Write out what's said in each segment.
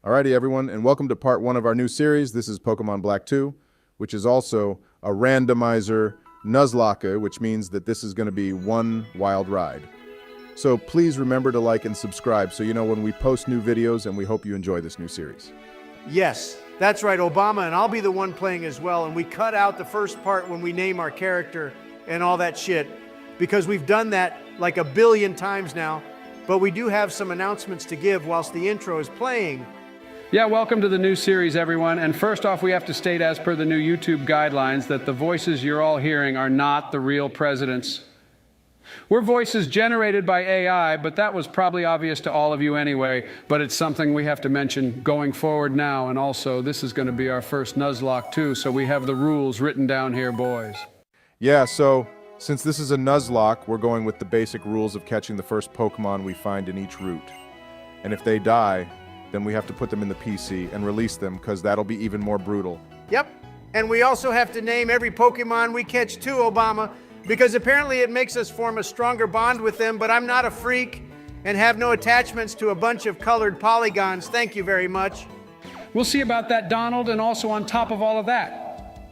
Alrighty, everyone, and welcome to part 1 of our new series. This is Pokemon Black 2, which is also a randomizer Nuzlocke, which means that this is going to be one wild ride. So please remember to like and subscribe so you know when we post new videos, and we hope you enjoy this new series. Yes, that's right, Obama, and I'll be the one playing as well, and we cut out the first part when we name our character and all that shit, because we've done that like a billion times now, but we do have some announcements to give whilst the intro is playing. Yeah, welcome to the new series, everyone. And first off, we have to state, as per the new YouTube guidelines, that the voices you're all hearing are not the real presidents. We're voices generated by AI, but that was probably obvious to all of you anyway, but it's something we have to mention going forward now, and also, this is going to be our first Nuzlocke too, so we have the rules written down here, boys. Yeah, so since this is a Nuzlocke, we're going with the basic rules of catching the first Pokemon we find in each route. And if they die, then we have to put them in the PC and release them, because that'll be even more brutal. Yep, and we also have to name every Pokemon we catch too, Obama, because apparently it makes us form a stronger bond with them, but I'm not a freak and have no attachments to a bunch of colored polygons. Thank you very much. We'll see about that, Donald, and also on top of all of that,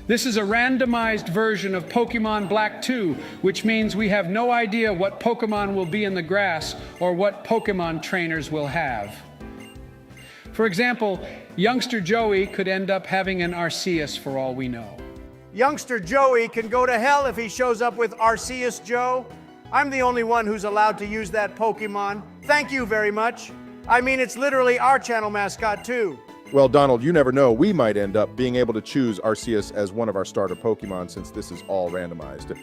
this is a randomized version of Pokemon Black 2, which means we have no idea what Pokemon will be in the grass or what Pokemon trainers will have. For example, youngster Joey could end up having an Arceus for all we know. Youngster Joey can go to hell if he shows up with Arceus Joe. I'm the only one who's allowed to use that Pokemon. Thank you very much. I mean, it's literally our channel mascot too. Well, Donald, you never know. We might end up being able to choose Arceus as one of our starter Pokemon, since this is all randomized.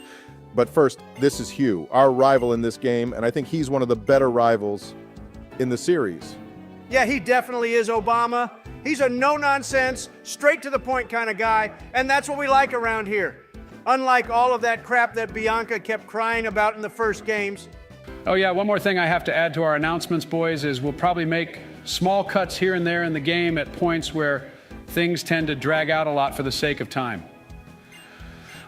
But first, this is Hugh, our rival in this game, and I think he's one of the better rivals in the series. Yeah, he definitely is, Obama. He's a no-nonsense, straight-to-the-point kind of guy, and that's what we like around here. Unlike all of that crap that Bianca kept crying about in the first games. Oh yeah, one more thing I have to add to our announcements, boys, is we'll probably make small cuts here and there in the game at points where things tend to drag out a lot for the sake of time.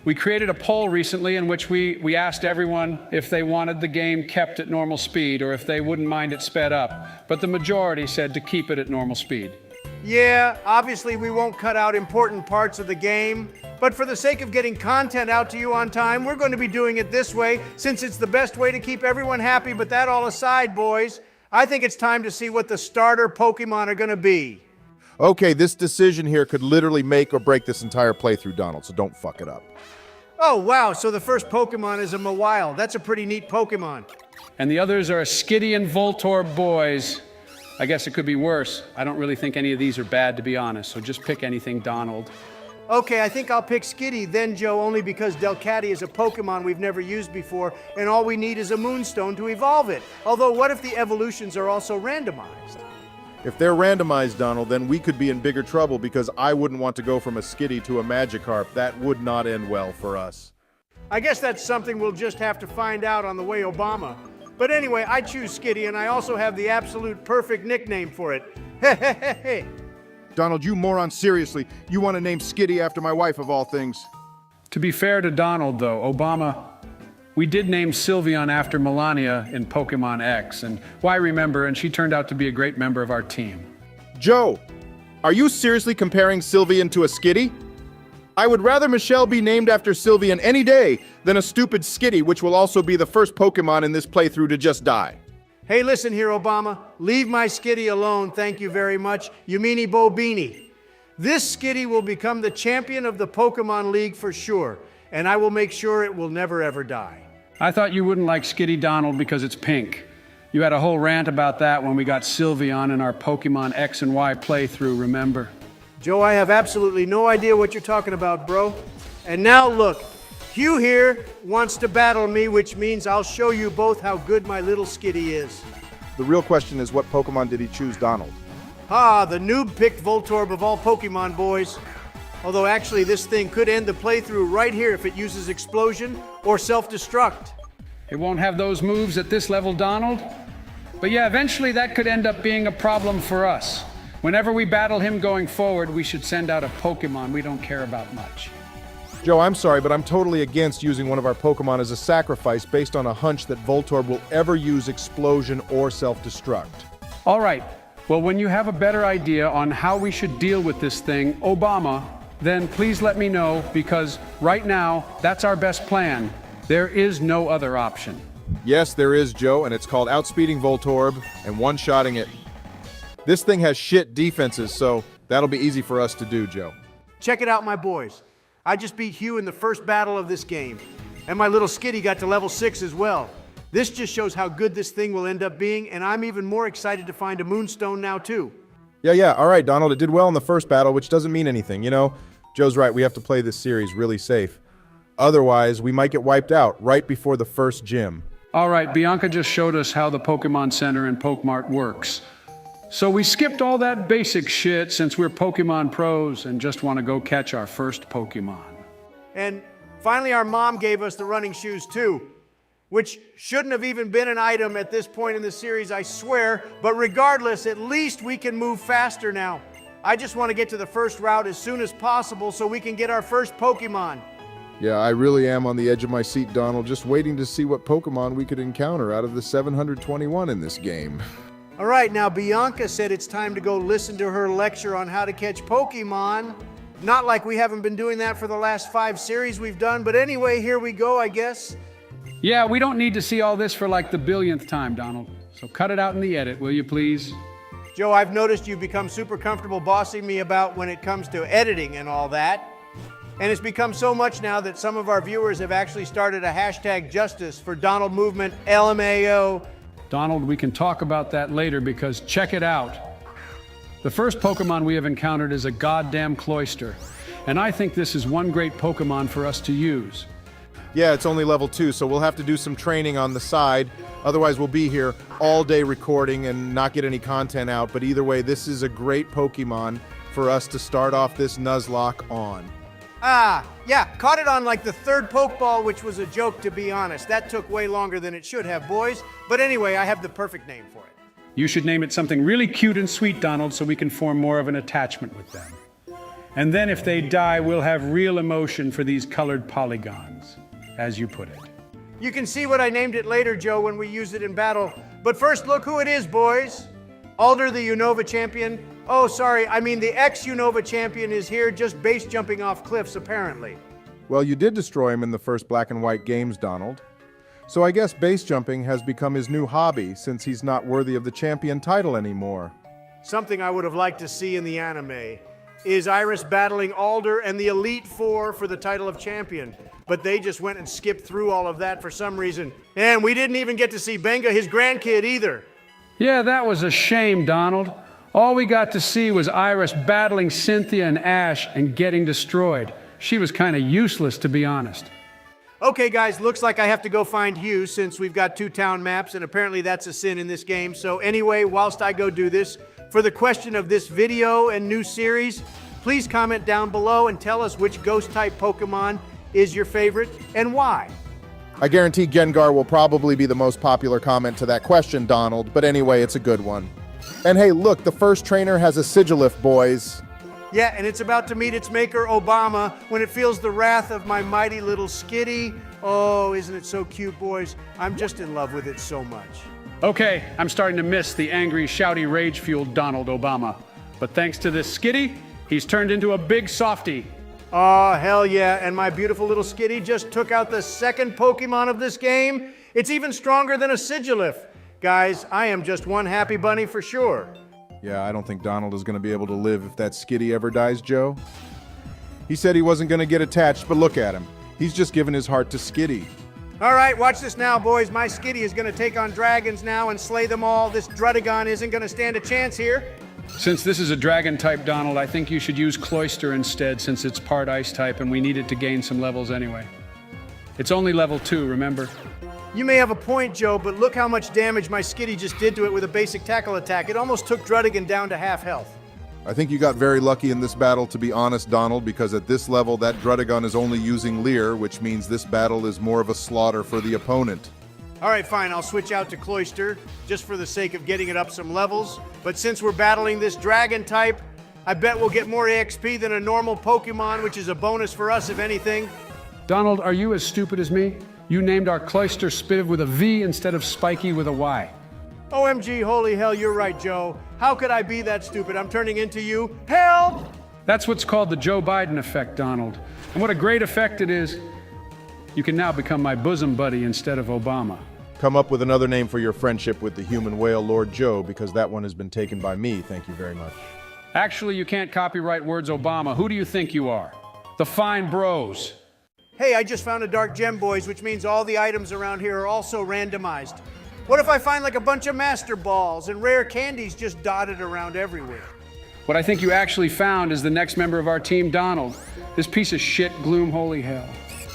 We created a poll recently in which we asked everyone if they wanted the game kept at normal speed or if they wouldn't mind it sped up, but the majority said to keep it at normal speed. Yeah, obviously we won't cut out important parts of the game, but for the sake of getting content out to you on time, we're going to be doing it this way since it's the best way to keep everyone happy. But that all aside, boys, I think it's time to see what the starter Pokemon are going to be. Okay, this decision here could literally make or break this entire playthrough, Donald, so don't fuck it up. Oh, wow, so the first Pokemon is a Mawile. That's a pretty neat Pokemon. And the others are Skitty and Voltorb boys. I guess it could be worse. I don't really think any of these are bad, to be honest, so just pick anything, Donald. Okay, I think I'll pick Skitty, then Joe, only because Delcatty is a Pokemon we've never used before, and all we need is a Moonstone to evolve it. Although, what if the evolutions are also randomized? If they're randomized, Donald, then we could be in bigger trouble, because I wouldn't want to go from a Skitty to a Magikarp. That would not end well for us. I guess that's something we'll just have to find out on the way, Obama. But anyway, I choose Skitty, and I also have the absolute perfect nickname for it. Hey. Donald, you moron, seriously. You want to name Skitty after my wife, of all things. To be fair to Donald, though, Obama, we did name Sylveon after Melania in Pokemon X, and why remember, and she turned out to be a great member of our team. Joe, are you seriously comparing Sylveon to a Skitty? I would rather Michelle be named after Sylveon any day than a stupid Skitty, which will also be the first Pokemon in this playthrough to just die. Hey, listen here, Obama. Leave my Skitty alone, thank you very much. You meanie Bo Beanie. This Skitty will become the champion of the Pokemon League for sure, and I will make sure it will never ever die. I thought you wouldn't like Skitty, Donald, because it's pink. You had a whole rant about that when we got Sylveon in our Pokemon X and Y playthrough, remember? Joe, I have absolutely no idea what you're talking about, bro. And now look, Hugh here wants to battle me, which means I'll show you both how good my little Skitty is. The real question is, what Pokemon did he choose, Donald? The noob picked Voltorb of all Pokemon, boys. Although actually this thing could end the playthrough right here if it uses Explosion or Self-Destruct. It won't have those moves at this level, Donald. But yeah, eventually that could end up being a problem for us. Whenever we battle him going forward, we should send out a Pokemon we don't care about much. Joe, I'm sorry, but I'm totally against using one of our Pokemon as a sacrifice based on a hunch that Voltorb will ever use Explosion or Self-Destruct. All right, Well, when you have a better idea on how we should deal with this thing, Obama, then please let me know, because right now, that's our best plan. There is no other option. Yes, there is, Joe, and it's called outspeeding Voltorb and one-shotting it. This thing has shit defenses, so that'll be easy for us to do, Joe. Check it out, my boys. I just beat Hugh in the first battle of this game. And my little skitty got to level 6 as well. This just shows how good this thing will end up being, and I'm even more excited to find a moonstone now, too. Yeah, all right, Donald, it did well in the first battle, which doesn't mean anything. You know, Joe's right, we have to play this series really safe. Otherwise, we might get wiped out right before the first gym. All right, Bianca just showed us how the Pokemon Center and Pokemart works. So we skipped all that basic shit since we're Pokemon pros and just want to go catch our first Pokemon. And finally, our mom gave us the running shoes, too, which shouldn't have even been an item at this point in the series, I swear. But regardless, at least we can move faster now. I just want to get to the first route as soon as possible so we can get our first Pokemon. Yeah, I really am on the edge of my seat, Donald, just waiting to see what Pokemon we could encounter out of the 721 in this game. All right, now Bianca said it's time to go listen to her lecture on how to catch Pokemon. Not like we haven't been doing that for the last 5 series we've done, but anyway, here we go, I guess. Yeah, we don't need to see all this for like the billionth time, Donald. So cut it out in the edit, will you please? Joe, I've noticed you've become super comfortable bossing me about when it comes to editing and all that. And it's become so much now that some of our viewers have actually started a hashtag justice for Donald Movement LMAO. Donald, we can talk about that later, because check it out. The first Pokemon we have encountered is a goddamn Cloyster, and I think this is one great Pokemon for us to use. Yeah, it's only level 2, so we'll have to do some training on the side. Otherwise, we'll be here all day recording and not get any content out. But either way, this is a great Pokemon for us to start off this Nuzlocke on. Yeah, caught it on like the 3rd Pokeball, which was a joke, to be honest. That took way longer than it should have, boys. But anyway, I have the perfect name for it. You should name it something really cute and sweet, Donald, so we can form more of an attachment with them. And then if they die, we'll have real emotion for these colored polygons, as you put it. You can see what I named it later, Joe, when we use it in battle. But first, look who it is, boys. Alder, the Unova champion. Oh, sorry, I mean the ex-Unova champion is here, just base jumping off cliffs, apparently. Well, you did destroy him in the first Black and White games, Donald. So I guess base jumping has become his new hobby, since he's not worthy of the champion title anymore. Something I would have liked to see in the anime is Iris battling Alder and the Elite Four for the title of champion. But they just went and skipped through all of that for some reason. And we didn't even get to see Benga, his grandkid, either. Yeah, that was a shame, Donald. All we got to see was Iris battling Cynthia and Ash and getting destroyed. She was kind of useless, to be honest. Okay, guys, looks like I have to go find Hugh since we've got 2 town maps, and apparently that's a sin in this game. So anyway, whilst I go do this, for the question of this video and new series, please comment down below and tell us which ghost-type Pokemon is your favorite and why. I guarantee Gengar will probably be the most popular comment to that question, Donald, but anyway, it's a good one. And hey, look, the first trainer has a Sigilif, boys. Yeah, and it's about to meet its maker, Obama, when it feels the wrath of my mighty little skitty. Oh, isn't it so cute, boys? I'm just in love with it so much. Okay, I'm starting to miss the angry, shouty, rage-fueled Donald Obama. But thanks to this skitty, he's turned into a big softie. Oh, hell yeah, and my beautiful little skitty just took out the 2nd Pokemon of this game. It's even stronger than a Sigilif. Guys, I am just one happy bunny for sure. Yeah, I don't think Donald is going to be able to live if that skitty ever dies, Joe. He said he wasn't going to get attached, but look at him. He's just given his heart to Skitty. All right, watch this now, boys. My skitty is going to take on dragons now and slay them all. This Drudagon isn't going to stand a chance here. Since this is a dragon type, Donald, I think you should use Cloyster instead, since it's part ice type and we need it to gain some levels anyway. It's only level 2, remember? You may have a point, Joe, but look how much damage my skitty just did to it with a basic tackle attack. It almost took Drudagon down to half health. I think you got very lucky in this battle, to be honest, Donald, because at this level, that Drudagon is only using Leer, which means this battle is more of a slaughter for the opponent. All right, fine, I'll switch out to Cloyster, just for the sake of getting it up some levels. But since we're battling this dragon type, I bet we'll get more EXP than a normal Pokemon, which is a bonus for us, if anything. Donald, are you as stupid as me? You named our Cloyster Spiv with a V instead of Spiky with a Y. OMG, holy hell, you're right, Joe. How could I be that stupid? I'm turning into you. Help! That's what's called the Joe Biden effect, Donald. And what a great effect it is. You can now become my bosom buddy instead of Obama. Come up with another name for your friendship with the human whale, Lord Joe, because that one has been taken by me. Thank you very much. Actually, you can't copyright words Obama. Who do you think you are? The fine bros. Hey, I just found a dark gem, boys, which means all the items around here are also randomized. What if I find like a bunch of master balls and rare candies just dotted around everywhere? What I think you actually found is the next member of our team, Donald. This piece of shit, Gloom, holy hell.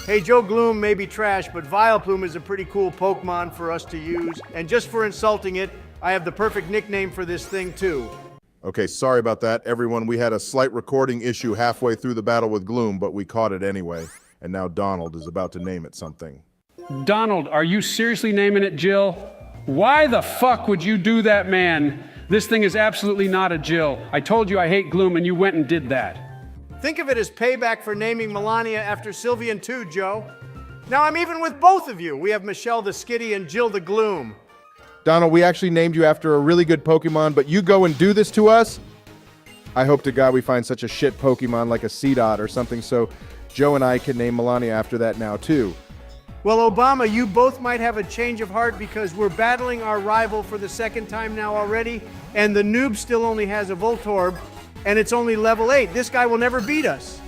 Hey, Joe Gloom may be trash, but Vileplume is a pretty cool Pokemon for us to use. And just for insulting it, I have the perfect nickname for this thing, too. Okay, sorry about that, everyone. We had a slight recording issue halfway through the battle with Gloom, but we caught it anyway. And now Donald is about to name it something. Donald, are you seriously naming it Jill? Why the fuck would you do that, man? This thing is absolutely not a Jill. I told you I hate Gloom and you went and did that. Think of it as payback for naming Melania after Sylveon too, Joe. Now I'm even with both of you. We have Michelle the Skitty and Jill the Gloom. Donald, we actually named you after a really good Pokemon, but you go and do this to us? I hope to God we find such a shit Pokemon like a Seedot or something so Joe and I can name Melania after that now too. Well, Obama, you both might have a change of heart because we're battling our rival for the second time now already, and the noob still only has a Voltorb, and it's only level 8. This guy will never beat us.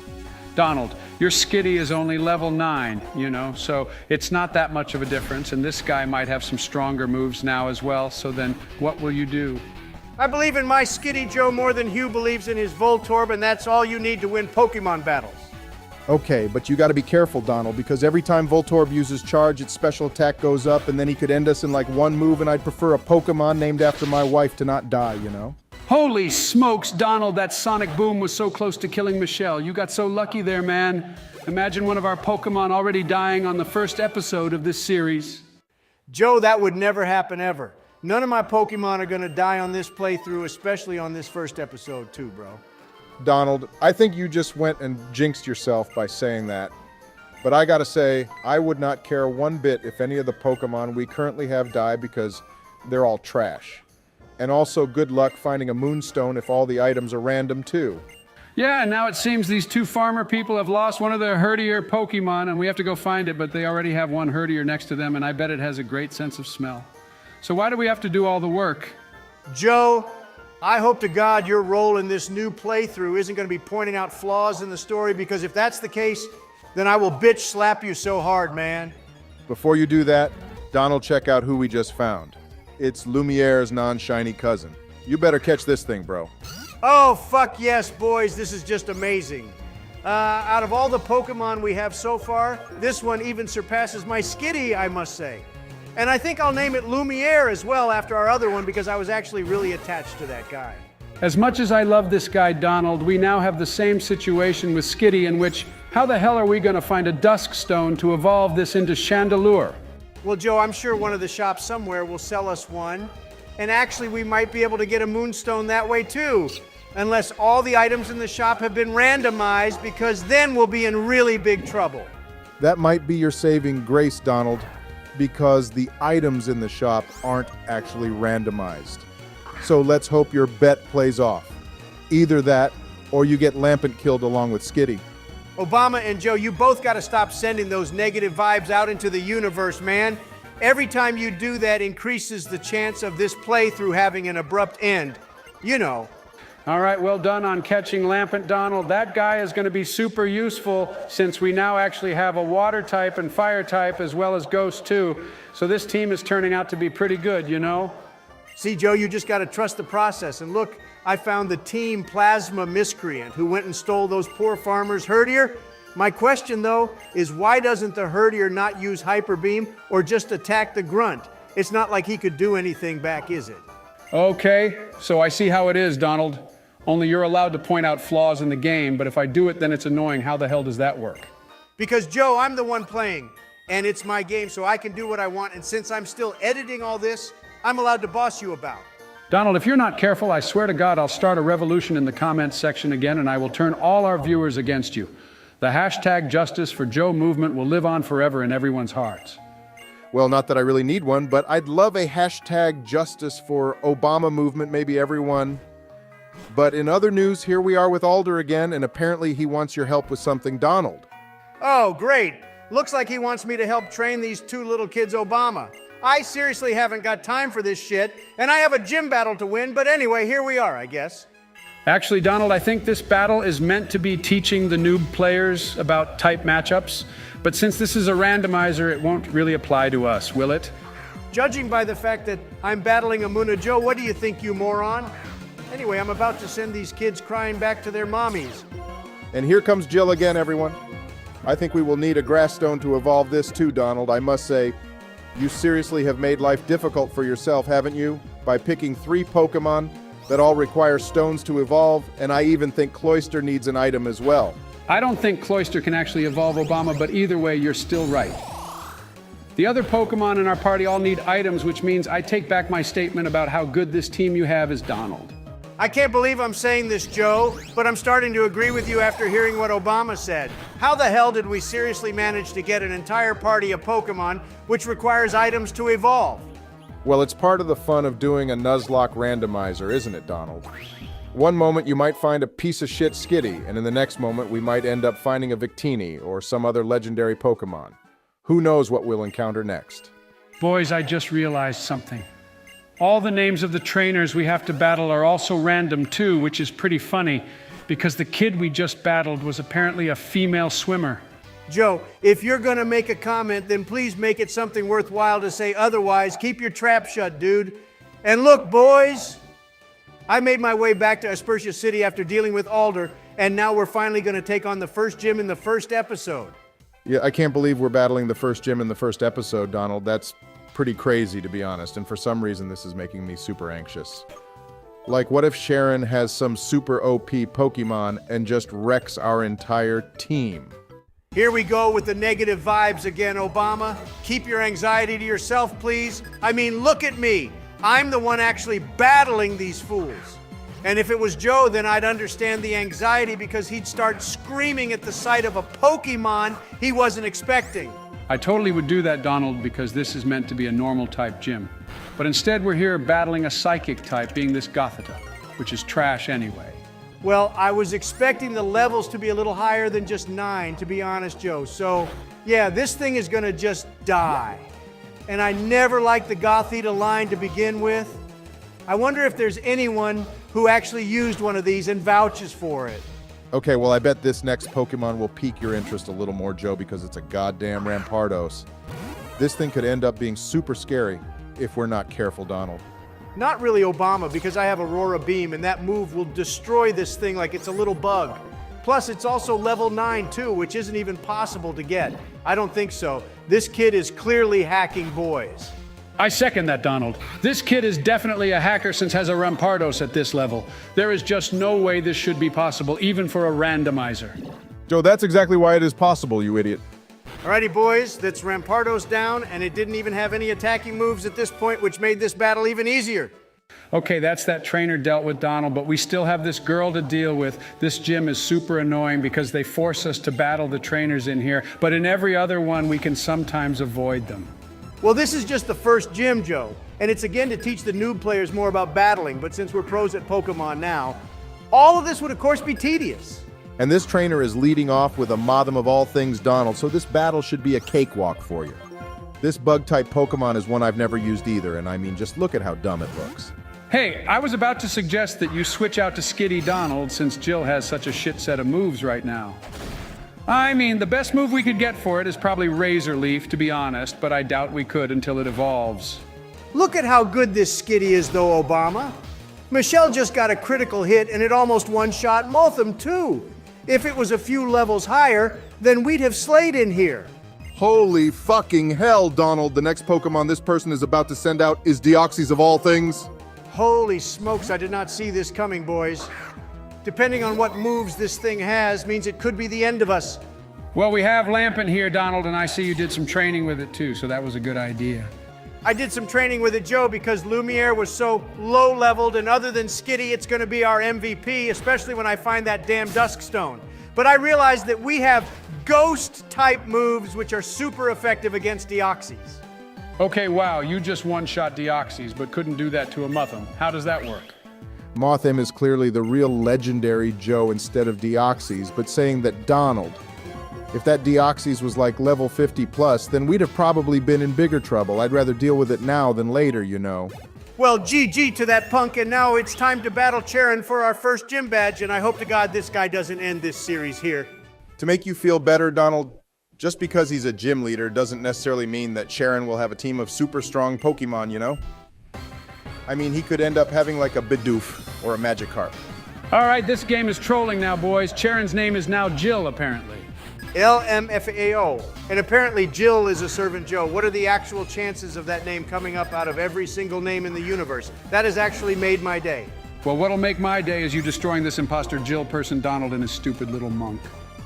Donald, your Skitty is only level 9, you know, so it's not that much of a difference, and this guy might have some stronger moves now as well, so then what will you do? I believe in my Skitty, Joe, more than Hugh believes in his Voltorb, and that's all you need to win Pokemon battles. Okay, but you gotta be careful, Donald, because every time Voltorb uses charge, its special attack goes up, and then he could end us in like one move, and I'd prefer a Pokemon named after my wife to not die, you know? Holy smokes, Donald, that sonic boom was so close to killing Michelle. You got so lucky there, man. Imagine one of our Pokemon already dying on the first episode of this series. Joe, that would never happen ever. None of my Pokemon are gonna die on this playthrough, especially on this first episode too, bro. Donald, I think you just went and jinxed yourself by saying that. But I gotta say, I would not care one bit if any of the Pokemon we currently have die because they're all trash. And also good luck finding a Moonstone if all the items are random too. Yeah, and now it seems these two farmer people have lost one of their herdier Pokemon, and we have to go find it, but they already have one herdier next to them, and I bet it has a great sense of smell. So why do we have to do all the work? Joe, I hope to God your role in this new playthrough isn't going to be pointing out flaws in the story, because if that's the case, then I will bitch slap you so hard, man. Before you do that, Donald, check out who we just found. It's Lumiere's non-shiny cousin. You better catch this thing, bro. Oh, fuck yes, boys. This is just amazing. Out of all the Pokemon we have so far, this one even surpasses my Skitty, I must say. And I think I'll name it Lumiere as well after our other one because I was actually really attached to that guy. As much as I love this guy, Donald, we now have the same situation with Skitty in which, how the hell are we going to find a Dusk Stone to evolve this into Chandelure? Well, Joe, I'm sure one of the shops somewhere will sell us one. And actually, we might be able to get a Moonstone that way too. Unless all the items in the shop have been randomized, because then we'll be in really big trouble. That might be your saving grace, Donald, because the items in the shop aren't actually randomized. So let's hope your bet plays off. Either that, or you get Lampent killed along with Skitty. Obama and Joe, you both got to stop sending those negative vibes out into the universe, man. Every time you do that increases the chance of this playthrough having an abrupt end. You know. All right, well done on catching Lampent, Donald. That guy is going to be super useful since we now actually have a water type and fire type as well as ghost too. So this team is turning out to be pretty good, you know? See, Joe, you just got to trust the process. And look, I found the Team Plasma Miscreant who went and stole those poor farmers' herdier. My question, though, is why doesn't the herdier not use Hyper Beam or just attack the grunt? It's not like he could do anything back, is it? Okay, so I see how it is, Donald. Only you're allowed to point out flaws in the game, but if I do it, then it's annoying. How the hell does that work? Because, Joe, I'm the one playing, and it's my game, so I can do what I want. And since I'm still editing all this, I'm allowed to boss you about. Donald, if you're not careful, I swear to God, I'll start a revolution in the comments section again, and I will turn all our viewers against you. The hashtag Justice for Joe movement will live on forever in everyone's hearts. Well, not that I really need one, but I'd love a hashtag justice for Obama movement, maybe everyone. But in other news, here we are with Alder again, and apparently he wants your help with something, Donald. Oh, great. Looks like he wants me to help train these two little kids Obama. I seriously haven't got time for this shit, and I have a gym battle to win, but anyway, here we are, I guess. Actually, Donald, I think this battle is meant to be teaching the noob players about type matchups, but since this is a randomizer, it won't really apply to us, will it? Judging by the fact that I'm battling Amuna Joe, what do you think, you moron? Anyway, I'm about to send these kids crying back to their mommies. And here comes Jill again, everyone. I think we will need a grass stone to evolve this too, Donald. I must say, you seriously have made life difficult for yourself, haven't you? By picking 3 Pokemon that all require stones to evolve, and I even think Cloyster needs an item as well. I don't think Cloyster can actually evolve Obama, but either way, you're still right. The other Pokemon in our party all need items, which means I take back my statement about how good this team you have is, Donald. I can't believe I'm saying this, Joe, but I'm starting to agree with you after hearing what Obama said. How the hell did we seriously manage to get an entire party of Pokemon which requires items to evolve? Well, it's part of the fun of doing a Nuzlocke randomizer, isn't it, Donald? One moment you might find a piece of shit Skitty, and in the next moment we might end up finding a Victini or some other legendary Pokemon. Who knows what we'll encounter next? Boys, I just realized something. All the names of the trainers we have to battle are also random too, which is pretty funny, because the kid we just battled was apparently a female swimmer. Joe, if you're gonna make a comment, then please make it something worthwhile to say. Otherwise, keep your trap shut, dude. And look, boys, I made my way back to Aspertia City after dealing with Alder, and now we're finally gonna take on the first gym in the first episode. Yeah, I can't believe we're battling the first gym in the first episode, Donald. That's pretty crazy, to be honest, and for some reason this is making me super anxious. Like, what if Sharon has some super OP Pokemon and just wrecks our entire team? Here we go with the negative vibes again, Obama. Keep your anxiety to yourself, please. I mean, look at me. I'm the one actually battling these fools. And if it was Joe, then I'd understand the anxiety because he'd start screaming at the sight of a Pokemon he wasn't expecting. I totally would do that, Donald, because this is meant to be a normal type gym. But instead we're here battling a psychic type, being this Gothita, which is trash anyway. Well, I was expecting the levels to be a little higher than just 9, to be honest, Joe. So, yeah, this thing is gonna just die. And I never liked the Gothita line to begin with. I wonder if there's anyone who actually used one of these and vouches for it. Okay, well, I bet this next Pokemon will pique your interest a little more, Joe, because it's a goddamn Rampardos. This thing could end up being super scary if we're not careful, Donald. Not really Obama, because I have Aurora Beam, and that move will destroy this thing like it's a little bug. Plus, it's also level 9, too, which isn't even possible to get. I don't think so. This kid is clearly hacking boys. I second that, Donald. This kid is definitely a hacker since has a Rampardos at this level. There is just no way this should be possible, even for a randomizer. Joe, that's exactly why it is possible, you idiot. Alrighty, boys, that's Rampardos down, and it didn't even have any attacking moves at this point, which made this battle even easier. Okay, that's that trainer dealt with, Donald, but we still have this girl to deal with. This gym is super annoying because they force us to battle the trainers in here, but in every other one, we can sometimes avoid them. Well, this is just the first gym, Joe, and it's again to teach the noob players more about battling, but since we're pros at Pokemon now, all of this would of course be tedious. And this trainer is leading off with a Mothim of all things, Donald, so this battle should be a cakewalk for you. This bug-type Pokemon is one I've never used either, and I mean, just look at how dumb it looks. Hey, I was about to suggest that you switch out to Skitty Donald since Jill has such a shit set of moves right now. I mean, the best move we could get for it is probably Razor Leaf, to be honest, but I doubt we could until it evolves. Look at how good this Skitty is, though, Obama. Michelle just got a critical hit, and it almost one-shot Mothim, too. If it was a few levels higher, then we'd have slayed in here. Holy fucking hell, Donald. The next Pokemon this person is about to send out is Deoxys of all things. Holy smokes, I did not see this coming, boys. Depending on what moves this thing has, means it could be the end of us. Well, we have Lampin here, Donald, and I see you did some training with it too, so that was a good idea. I did some training with it, Joe, because Lumiere was so low-leveled, and other than Skitty, it's going to be our MVP, especially when I find that damn Duskstone. But I realized that we have Ghost-type moves, which are super effective against Deoxys. Okay, wow, you just one-shot Deoxys, but couldn't do that to a Mutham. How does that work? Mothim is clearly the real legendary Joe instead of Deoxys, but saying that Donald. If that Deoxys was like level 50 plus, then we'd have probably been in bigger trouble. I'd rather deal with it now than later, you know. Well, GG to that punk, and now it's time to battle Charon for our first gym badge, and I hope to God this guy doesn't end this series here. To make you feel better, Donald, just because he's a gym leader doesn't necessarily mean that Charon will have a team of super strong Pokemon, you know? I mean, he could end up having like a Bidoof or a Magikarp. All right, this game is trolling now, boys. Charon's name is now Jill, apparently. LMFAO. And apparently Jill is a servant Joe. What are the actual chances of that name coming up out of every single name in the universe? That has actually made my day. Well, what'll make my day is you destroying this imposter Jill person Donald and his stupid little monk.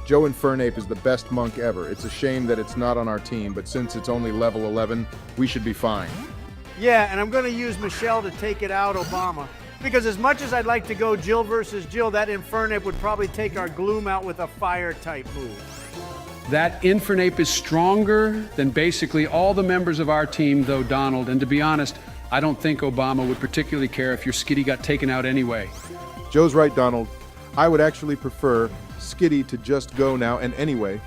Joe Infernape is the best monk ever. It's a shame that it's not on our team, but since it's only level 11, we should be fine. Yeah, and I'm going to use Michelle to take it out Obama. Because as much as I'd like to go Jill versus Jill, that Infernape would probably take our Gloom out with a fire-type move. That Infernape is stronger than basically all the members of our team, though, Donald. And to be honest, I don't think Obama would particularly care if your Skitty got taken out anyway. Joe's right, Donald. I would actually prefer Skitty to just go now, and anyway,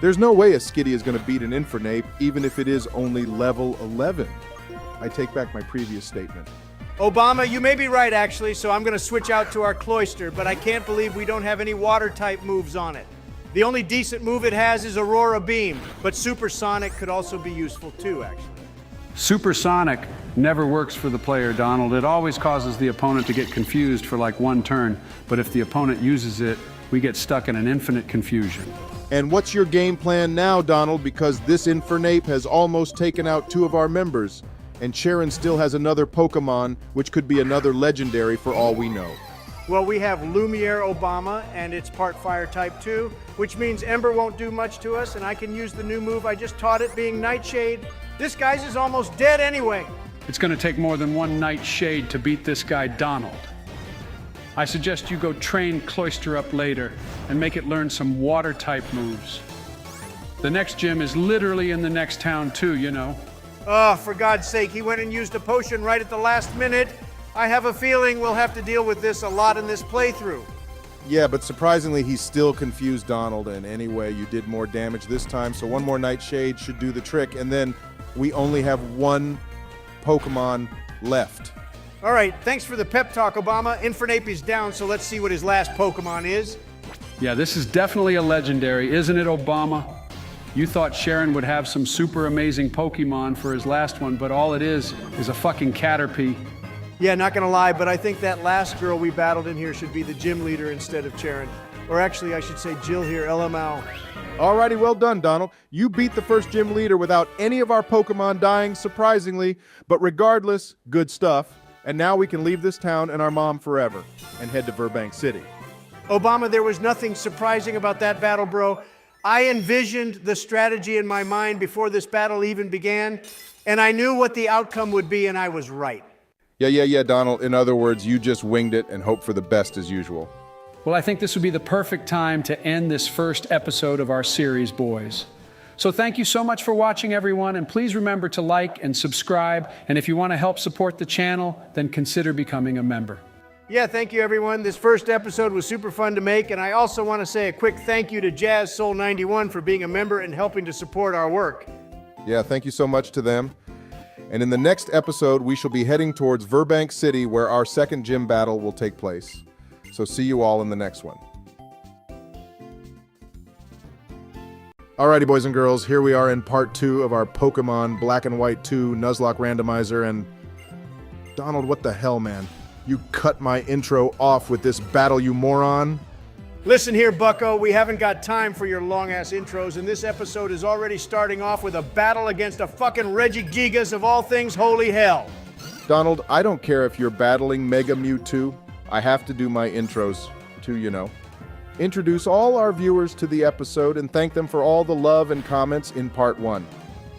there's no way a Skitty is going to beat an Infernape, even if it is only level 11. I take back my previous statement. Obama, you may be right, actually, so I'm going to switch out to our Cloyster, but I can't believe we don't have any water-type moves on it. The only decent move it has is Aurora Beam, but Supersonic could also be useful too, actually. Supersonic never works for the player, Donald. It always causes the opponent to get confused for like one turn, but if the opponent uses it, we get stuck in an infinite confusion. And what's your game plan now, Donald? Because this Infernape has almost taken out 2 of our members, and Charon still has another Pokemon, which could be another legendary for all we know. Well, we have Lumiere Obama, and it's part fire type 2, which means Ember won't do much to us, and I can use the new move I just taught it, being Nightshade. This guy's is almost dead anyway. It's going to take more than one Nightshade to beat this guy, Donald. I suggest you go train Cloyster up later and make it learn some water-type moves. The next gym is literally in the next town, too, you know. Oh, for God's sake, he went and used a potion right at the last minute. I have a feeling we'll have to deal with this a lot in this playthrough. Yeah, but surprisingly, he's still confused Donald, and anyway, you did more damage this time, so one more Nightshade should do the trick, and then we only have one Pokemon left. All right, thanks for the pep talk, Obama. Infernape is down, so let's see what his last Pokemon is. Yeah, this is definitely a legendary, isn't it, Obama? You thought Charon would have some super amazing Pokemon for his last one, but all it is a fucking Caterpie. Yeah, not gonna lie, but I think that last girl we battled in here should be the gym leader instead of Charon. Or actually, I should say Jill here, LMAO. Alrighty, well done, Donald. You beat the first gym leader without any of our Pokemon dying, surprisingly. But regardless, good stuff. And now we can leave this town and our mom forever and head to Burbank City. Obama, there was nothing surprising about that battle, bro. I envisioned the strategy in my mind before this battle even began, and I knew what the outcome would be, and I was right. Yeah, Donald. In other words, you just winged it and hoped for the best as usual. Well, I think this would be the perfect time to end this first episode of our series, boys. So thank you so much for watching, everyone, and please remember to like and subscribe, and if you want to help support the channel, then consider becoming a member. Yeah, thank you, everyone. This first episode was super fun to make, and I also want to say a quick thank you to Jazz Soul 91 for being a member and helping to support our work. Yeah, thank you so much to them. And in the next episode, we shall be heading towards Burbank City, where our second gym battle will take place. So see you all in the next one. Alrighty, boys and girls, here we are in part 2 of our Pokemon Black and White 2 Nuzlocke randomizer, and Donald, what the hell, man? You cut my intro off with this battle, you moron. Listen here, bucko, we haven't got time for your long-ass intros, and this episode is already starting off with a battle against a fucking Regigigas of all things holy hell. Donald, I don't care if you're battling Mega Mewtwo. I have to do my intros too, you know. Introduce all our viewers to the episode and thank them for all the love and comments in part 1.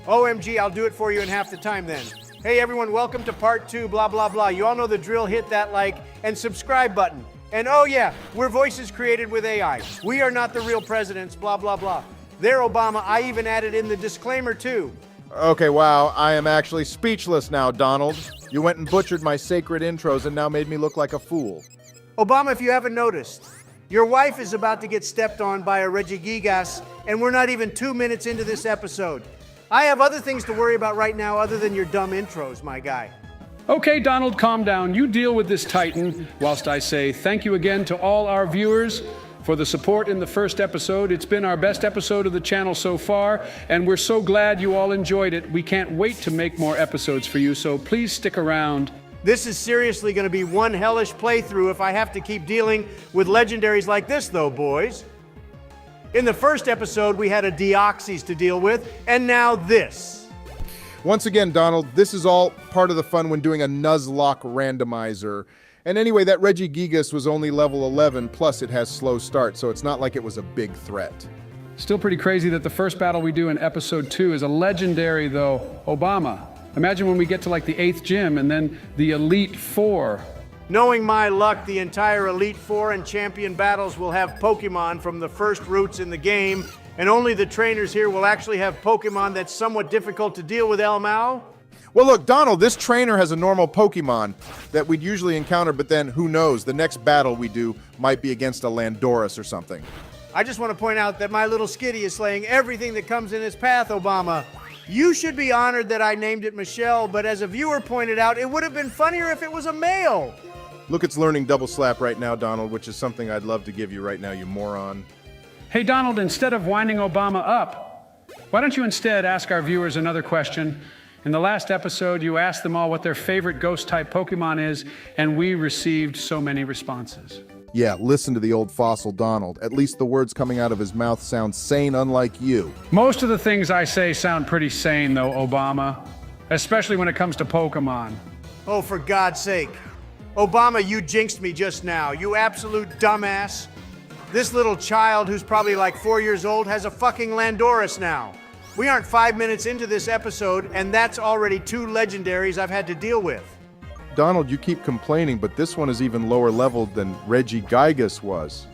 OMG, I'll do it for you in half the time then. Hey everyone, welcome to part 2, blah, blah, blah. You all know the drill, hit that like and subscribe button. And oh yeah, we're voices created with AI. We are not the real presidents, blah, blah, blah. There, Obama, I even added in the disclaimer too. Okay, wow, I am actually speechless now, Donald. You went and butchered my sacred intros and now made me look like a fool. Obama, if you haven't noticed, your wife is about to get stepped on by a Regigigas, and we're not even 2 minutes into this episode. I have other things to worry about right now other than your dumb intros, my guy. Okay, Donald, calm down. You deal with this Titan, whilst I say thank you again to all our viewers for the support in the first episode. It's been our best episode of the channel so far, and we're so glad you all enjoyed it. We can't wait to make more episodes for you, so please stick around. This is seriously going to be one hellish playthrough if I have to keep dealing with legendaries like this, though, boys. In the first episode, we had a Deoxys to deal with, and now this. Once again, Donald, this is all part of the fun when doing a Nuzlocke randomizer. And anyway, that Regigigas was only level 11, plus it has slow start, so it's not like it was a big threat. Still pretty crazy that the first battle we do in episode 2 is a legendary, though. Obama, imagine when we get to like the 8th gym and then the Elite Four. Knowing my luck, the entire Elite Four and Champion battles will have Pokemon from the first routes in the game, and only the trainers here will actually have Pokemon that's somewhat difficult to deal with, El Mao. Well, look, Donald, this trainer has a normal Pokemon that we'd usually encounter, but then who knows? The next battle we do might be against a Landorus or something. I just want to point out that my little skitty is slaying everything that comes in its path, Obama. You should be honored that I named it Michelle, but as a viewer pointed out, it would have been funnier if it was a male. Look, it's learning double slap right now, Donald, which is something I'd love to give you right now, you moron. Hey, Donald, instead of winding Obama up, why don't you instead ask our viewers another question? In the last episode, you asked them all what their favorite ghost-type Pokemon is, and we received so many responses. Yeah, listen to the old fossil Donald. At least the words coming out of his mouth sound sane, unlike you. Most of the things I say sound pretty sane, though, Obama. Especially when it comes to Pokemon. Oh, for God's sake. Obama, you jinxed me just now. You absolute dumbass. This little child who's probably like 4 years old has a fucking Landorus now. We aren't 5 minutes into this episode, and that's already 2 legendaries I've had to deal with. Donald, you keep complaining, but this one is even lower leveled than Regigigas was.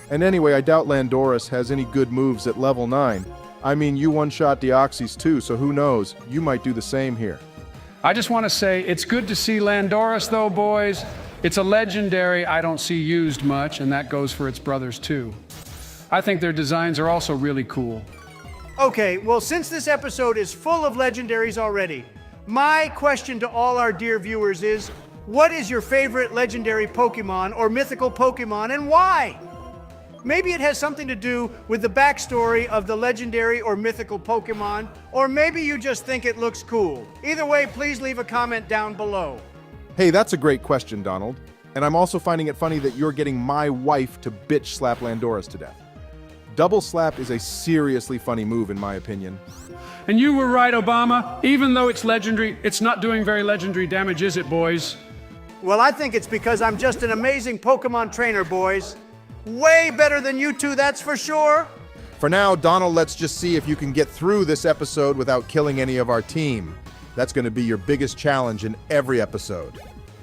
And anyway, I doubt Landorus has any good moves at level 9. I mean, you one-shot Deoxys too, so who knows? You might do the same here. I just want to say, it's good to see Landorus, though, boys. It's a legendary I don't see used much, and that goes for its brothers, too. I think their designs are also really cool. Okay, well, since this episode is full of legendaries already, my question to all our dear viewers is, what is your favorite legendary Pokemon or mythical Pokemon, and why? Maybe it has something to do with the backstory of the legendary or mythical Pokemon, or maybe you just think it looks cool. Either way, please leave a comment down below. Hey, that's a great question, Donald. And I'm also finding it funny that you're getting my wife to bitch slap Landorus to death. Double slap is a seriously funny move, in my opinion. And you were right, Obama. Even though it's legendary, it's not doing very legendary damage, is it, boys? Well, I think it's because I'm just an amazing Pokemon trainer, boys. Way better than you two, that's for sure. For now, Donald, let's just see if you can get through this episode without killing any of our team. That's going to be your biggest challenge in every episode.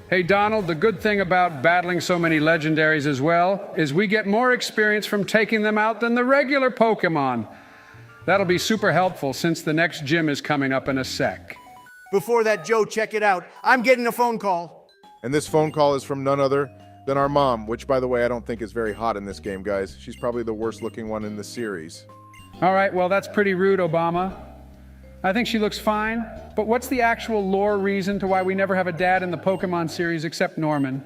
Hey, Donald, the good thing about battling so many legendaries as well is we get more experience from taking them out than the regular Pokemon. That'll be super helpful since the next gym is coming up in a sec. Before that, Joe, check it out. I'm getting a phone call. And this phone call is from none other than our mom, which, by the way, I don't think is very hot in this game, guys. She's probably the worst looking one in the series. All right, well, that's pretty rude, Obama. I think she looks fine, but what's the actual lore reason to why we never have a dad in the Pokemon series except Norman?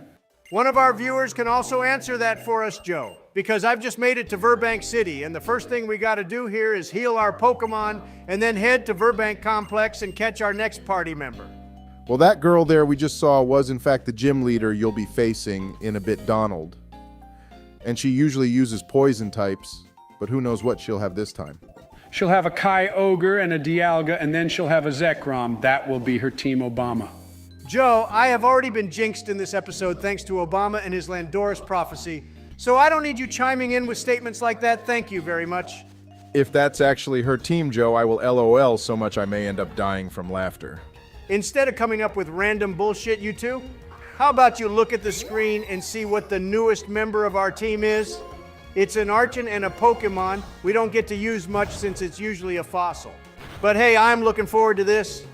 One of our viewers can also answer that for us, Joe, because I've just made it to Burbank City, and the first thing we got to do here is heal our Pokemon and then head to Burbank Complex and catch our next party member. Well, that girl there we just saw was, in fact, the gym leader you'll be facing in a bit, Donald. And she usually uses poison types, but who knows what she'll have this time. She'll have a Kyogre and a Dialga, and then she'll have a Zekrom. That will be her Team Obama. Joe, I have already been jinxed in this episode thanks to Obama and his Landorus prophecy, so I don't need you chiming in with statements like that. Thank you very much. If that's actually her team, Joe, I will LOL so much I may end up dying from laughter. Instead of coming up with random bullshit, you two, how about you look at the screen and see what the newest member of our team is? It's an Archon and a Pokemon we don't get to use much since it's usually a fossil. But hey, I'm looking forward to this.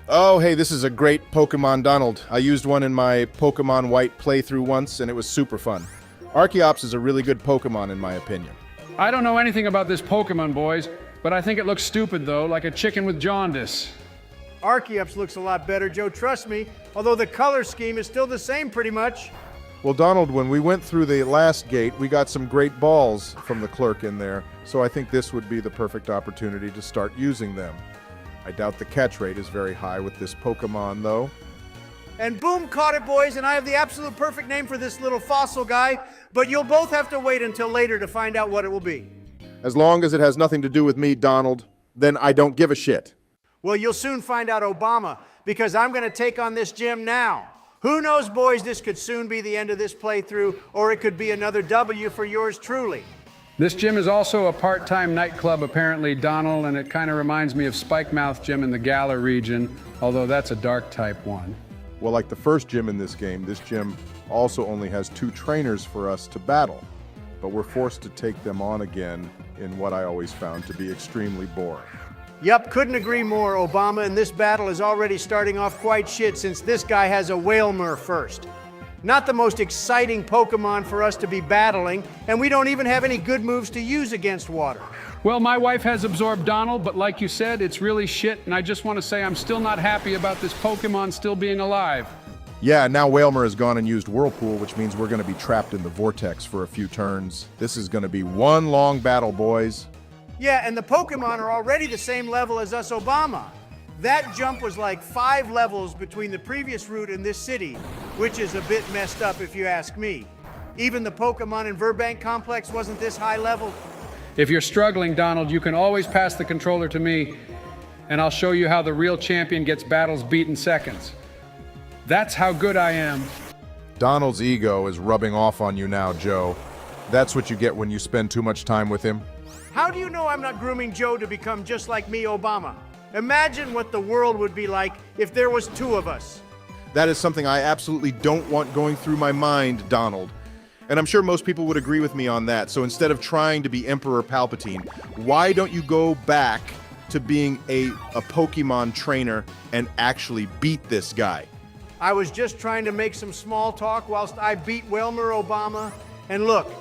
Oh, hey, this is a great Pokemon, Donald. I used one in my Pokemon White playthrough once, and it was super fun. Archeops is a really good Pokemon, in my opinion. I don't know anything about this Pokemon, boys, but I think it looks stupid, though, like a chicken with jaundice. Archeops looks a lot better, Joe, trust me, although the color scheme is still the same pretty much. Well, Donald, when we went through the last gate, we got some great balls from the clerk in there, so I think this would be the perfect opportunity to start using them. I doubt the catch rate is very high with this Pokemon, though. And boom, caught it, boys, and I have the absolute perfect name for this little fossil guy, but you'll both have to wait until later to find out what it will be. As long as it has nothing to do with me, Donald, then I don't give a shit. Well, you'll soon find out, Obama, because I'm going to take on this gym now. Who knows, boys, this could soon be the end of this playthrough, or it could be another W for yours truly. This gym is also a part-time nightclub, apparently, Donald, and it kind of reminds me of Spike Mouth Gym in the Galar region, although that's a dark type one. Well, like the first gym in this game, this gym also only has 2 trainers for us to battle, but we're forced to take them on again in what I always found to be extremely boring. Yup, couldn't agree more, Obama, and this battle is already starting off quite shit since this guy has a Whalmer first. Not the most exciting Pokemon for us to be battling, and we don't even have any good moves to use against water. Well, my wife has absorbed Donald, but like you said, it's really shit, and I just want to say I'm still not happy about this Pokemon still being alive. Yeah, now Whalmer has gone and used Whirlpool, which means we're going to be trapped in the vortex for a few turns. This is going to be one long battle, boys. Yeah, and the Pokemon are already the same level as us, Obama. That jump was like 5 levels between the previous route and this city, which is a bit messed up if you ask me. Even the Pokemon in Burbank Complex wasn't this high level. If you're struggling, Donald, you can always pass the controller to me, and I'll show you how the real champion gets battles beat in seconds. That's how good I am. Donald's ego is rubbing off on you now, Joe. That's what you get when you spend too much time with him. How do you know I'm not grooming Joe to become just like me, Obama? Imagine what the world would be like if there was 2 of us. That is something I absolutely don't want going through my mind, Donald. And I'm sure most people would agree with me on that. So instead of trying to be Emperor Palpatine, why don't you go back to being a Pokemon trainer and actually beat this guy? I was just trying to make some small talk whilst I beat Whalmer, Obama. And look,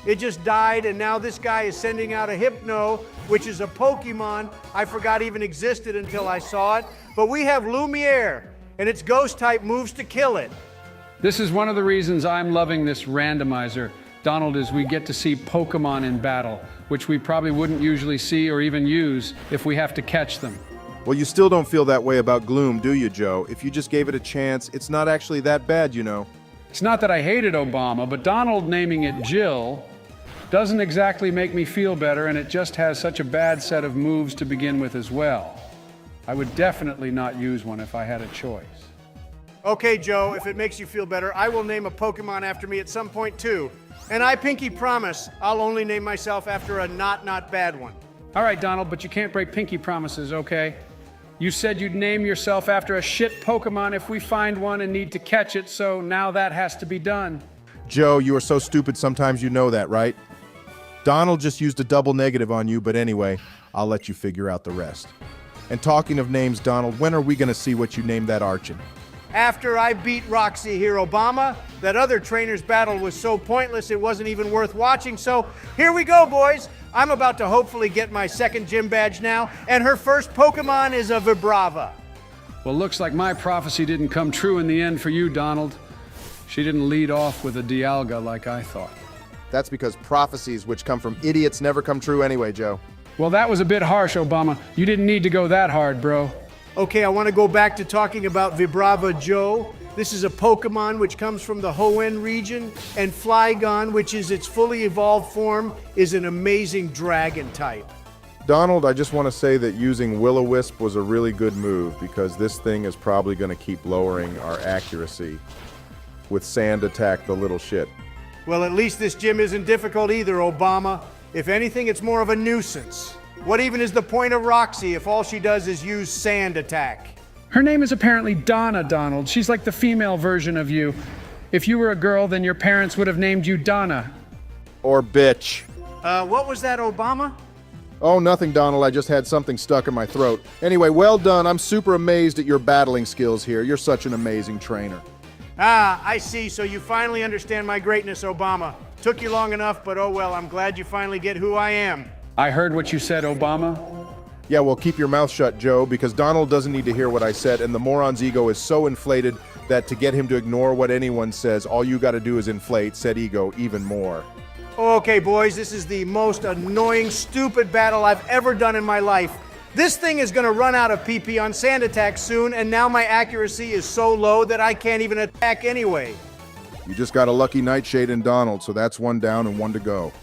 it just died, and now this guy is sending out a Hypno, which is a Pokemon I forgot even existed until I saw it. But we have Lumiere, and its ghost type moves to kill it. This is one of the reasons I'm loving this randomizer, Donald, is we get to see Pokemon in battle, which we probably wouldn't usually see or even use if we have to catch them. Well, you still don't feel that way about Gloom, do you, Joe? If you just gave it a chance, it's not actually that bad, you know. It's not that I hated Obama, but Donald naming it Jill doesn't exactly make me feel better, and it just has such a bad set of moves to begin with as well. I would definitely not use one if I had a choice. Okay, Joe, if it makes you feel better, I will name a Pokemon after me at some point too. And I pinky promise I'll only name myself after a not bad one. All right, Donald, but you can't break pinky promises, okay? You said you'd name yourself after a shit Pokemon if we find one and need to catch it, so now that has to be done. Joe, you are so stupid sometimes, you know that, right? Donald just used a double negative on you, but anyway, I'll let you figure out the rest. And talking of names, Donald, when are we going to see what you named that Archon? After I beat Roxy here, Obama, that other trainer's battle was so pointless it wasn't even worth watching, so here we go, boys. I'm about to hopefully get my 2nd gym badge now, and her first Pokemon is a Vibrava. Well, looks like my prophecy didn't come true in the end for you, Donald. She didn't lead off with a Dialga like I thought. That's because prophecies which come from idiots never come true anyway, Joe. Well, that was a bit harsh, Obama. You didn't need to go that hard, bro. Okay, I want to go back to talking about Vibrava Joe. This is a Pokemon which comes from the Hoenn region, and Flygon, which is its fully evolved form, is an amazing dragon type. Donald, I just want to say that using Will-O-Wisp was a really good move because this thing is probably going to keep lowering our accuracy with Sand Attack the little shit. Well, at least this gym isn't difficult either, Obama. If anything, it's more of a nuisance. What even is the point of Roxy if all she does is use Sand Attack? Her name is apparently Donna, Donald. She's like the female version of you. If you were a girl, then your parents would have named you Donna. Or bitch. What was that, Obama? Oh, nothing, Donald. I just had something stuck in my throat. Anyway, well done. I'm super amazed at your battling skills here. You're such an amazing trainer. Ah, I see. So you finally understand my greatness, Obama. Took you long enough, but oh well, I'm glad you finally get who I am. I heard what you said, Obama. Yeah, well, keep your mouth shut, Joe, because Donald doesn't need to hear what I said, and the moron's ego is so inflated that to get him to ignore what anyone says, all you gotta do is inflate said ego even more. Okay, boys, this is the most annoying, stupid battle I've ever done in my life. This thing is gonna run out of PP on sand attack soon, and now my accuracy is so low that I can't even attack anyway. You just got a lucky Nightshade in Donald, so that's one down and one to go.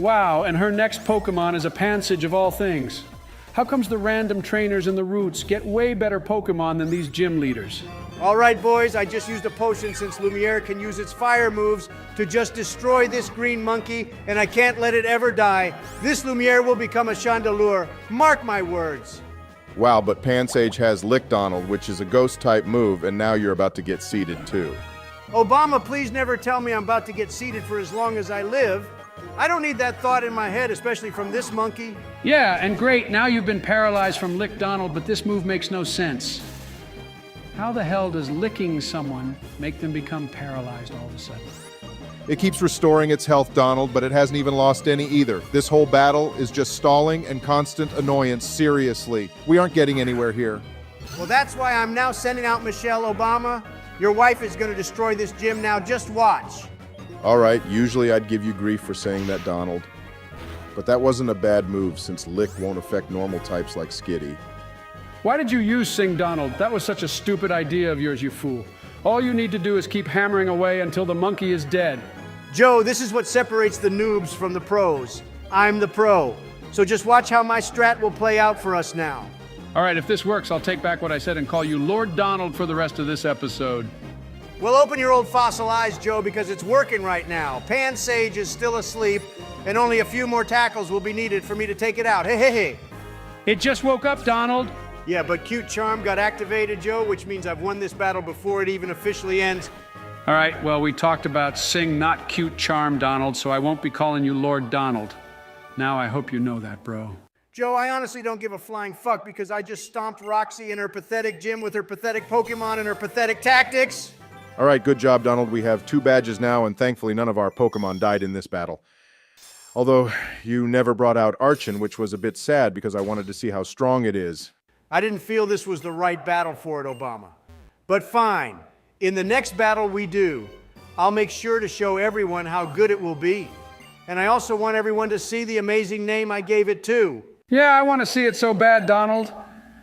Wow, and her next Pokemon is a Pansage of all things. How comes the random trainers in the routes get way better Pokemon than these gym leaders? All right, boys, I just used a potion since Lumiere can use its fire moves to just destroy this green monkey, and I can't let it ever die. This Lumiere will become a Chandelure. Mark my words. Wow, but Pansage has Lick Donald, which is a ghost-type move, and now you're about to get seated too. Obama, please never tell me I'm about to get seated for as long as I live. I don't need that thought in my head, especially from this monkey. Yeah, and great, now you've been paralyzed from Lick Donald, but this move makes no sense. How the hell does licking someone make them become paralyzed all of a sudden? It keeps restoring its health, Donald, but it hasn't even lost any either. This whole battle is just stalling and constant annoyance, seriously. We aren't getting anywhere here. Well, that's why I'm now sending out Michelle Obama. Your wife is going to destroy this gym now, just watch. All right, usually I'd give you grief for saying that, Donald. But that wasn't a bad move, since Lick won't affect normal types like Skitty. Why did you use Sing Donald? That was such a stupid idea of yours, you fool. All you need to do is keep hammering away until the monkey is dead. Joe, this is what separates the noobs from the pros. I'm the pro. So just watch how my strat will play out for us now. All right, if this works, I'll take back what I said and call you Lord Donald for the rest of this episode. Well, open your old fossil eyes, Joe, because it's working right now. Pansage is still asleep, and only a few more tackles will be needed for me to take it out. Hey, hey, hey. It just woke up, Donald. Yeah, but Cute Charm got activated, Joe, which means I've won this battle before it even officially ends. All right, well, we talked about Sing, not Cute Charm, Donald, so I won't be calling you Lord Donald. Now I hope you know that, bro. Joe, I honestly don't give a flying fuck because I just stomped Roxy in her pathetic gym with her pathetic Pokemon and her pathetic tactics. All right, good job, Donald. We have 2 badges now, and thankfully none of our Pokemon died in this battle. Although, you never brought out Archon, which was a bit sad because I wanted to see how strong it is. I didn't feel this was the right battle for it, Obama. But fine. In the next battle we do, I'll make sure to show everyone how good it will be. And I also want everyone to see the amazing name I gave it too. Yeah, I want to see it so bad, Donald.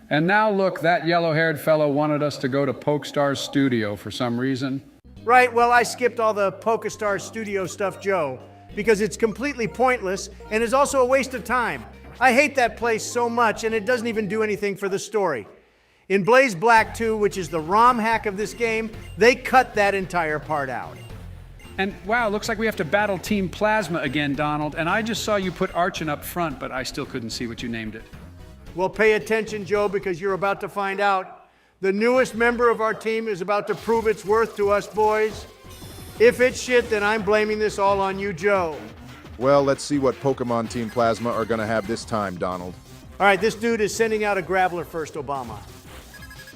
And now look, that yellow-haired fellow wanted us to go to Pokestar's studio for some reason. Right, well, I skipped all the Pokestar studio stuff, Joe, because it's completely pointless and is also a waste of time. I hate that place so much, and it doesn't even do anything for the story. In Blaze Black 2, which is the ROM hack of this game, they cut that entire part out. And wow, looks like we have to battle Team Plasma again, Donald. And I just saw you put Archon up front, but I still couldn't see what you named it. Well, pay attention, Joe, because you're about to find out. The newest member of our team is about to prove its worth to us, boys. If it's shit, then I'm blaming this all on you, Joe. Well, let's see what Pokemon Team Plasma are going to have this time, Donald. All right, this dude is sending out a Graveler first, Obama.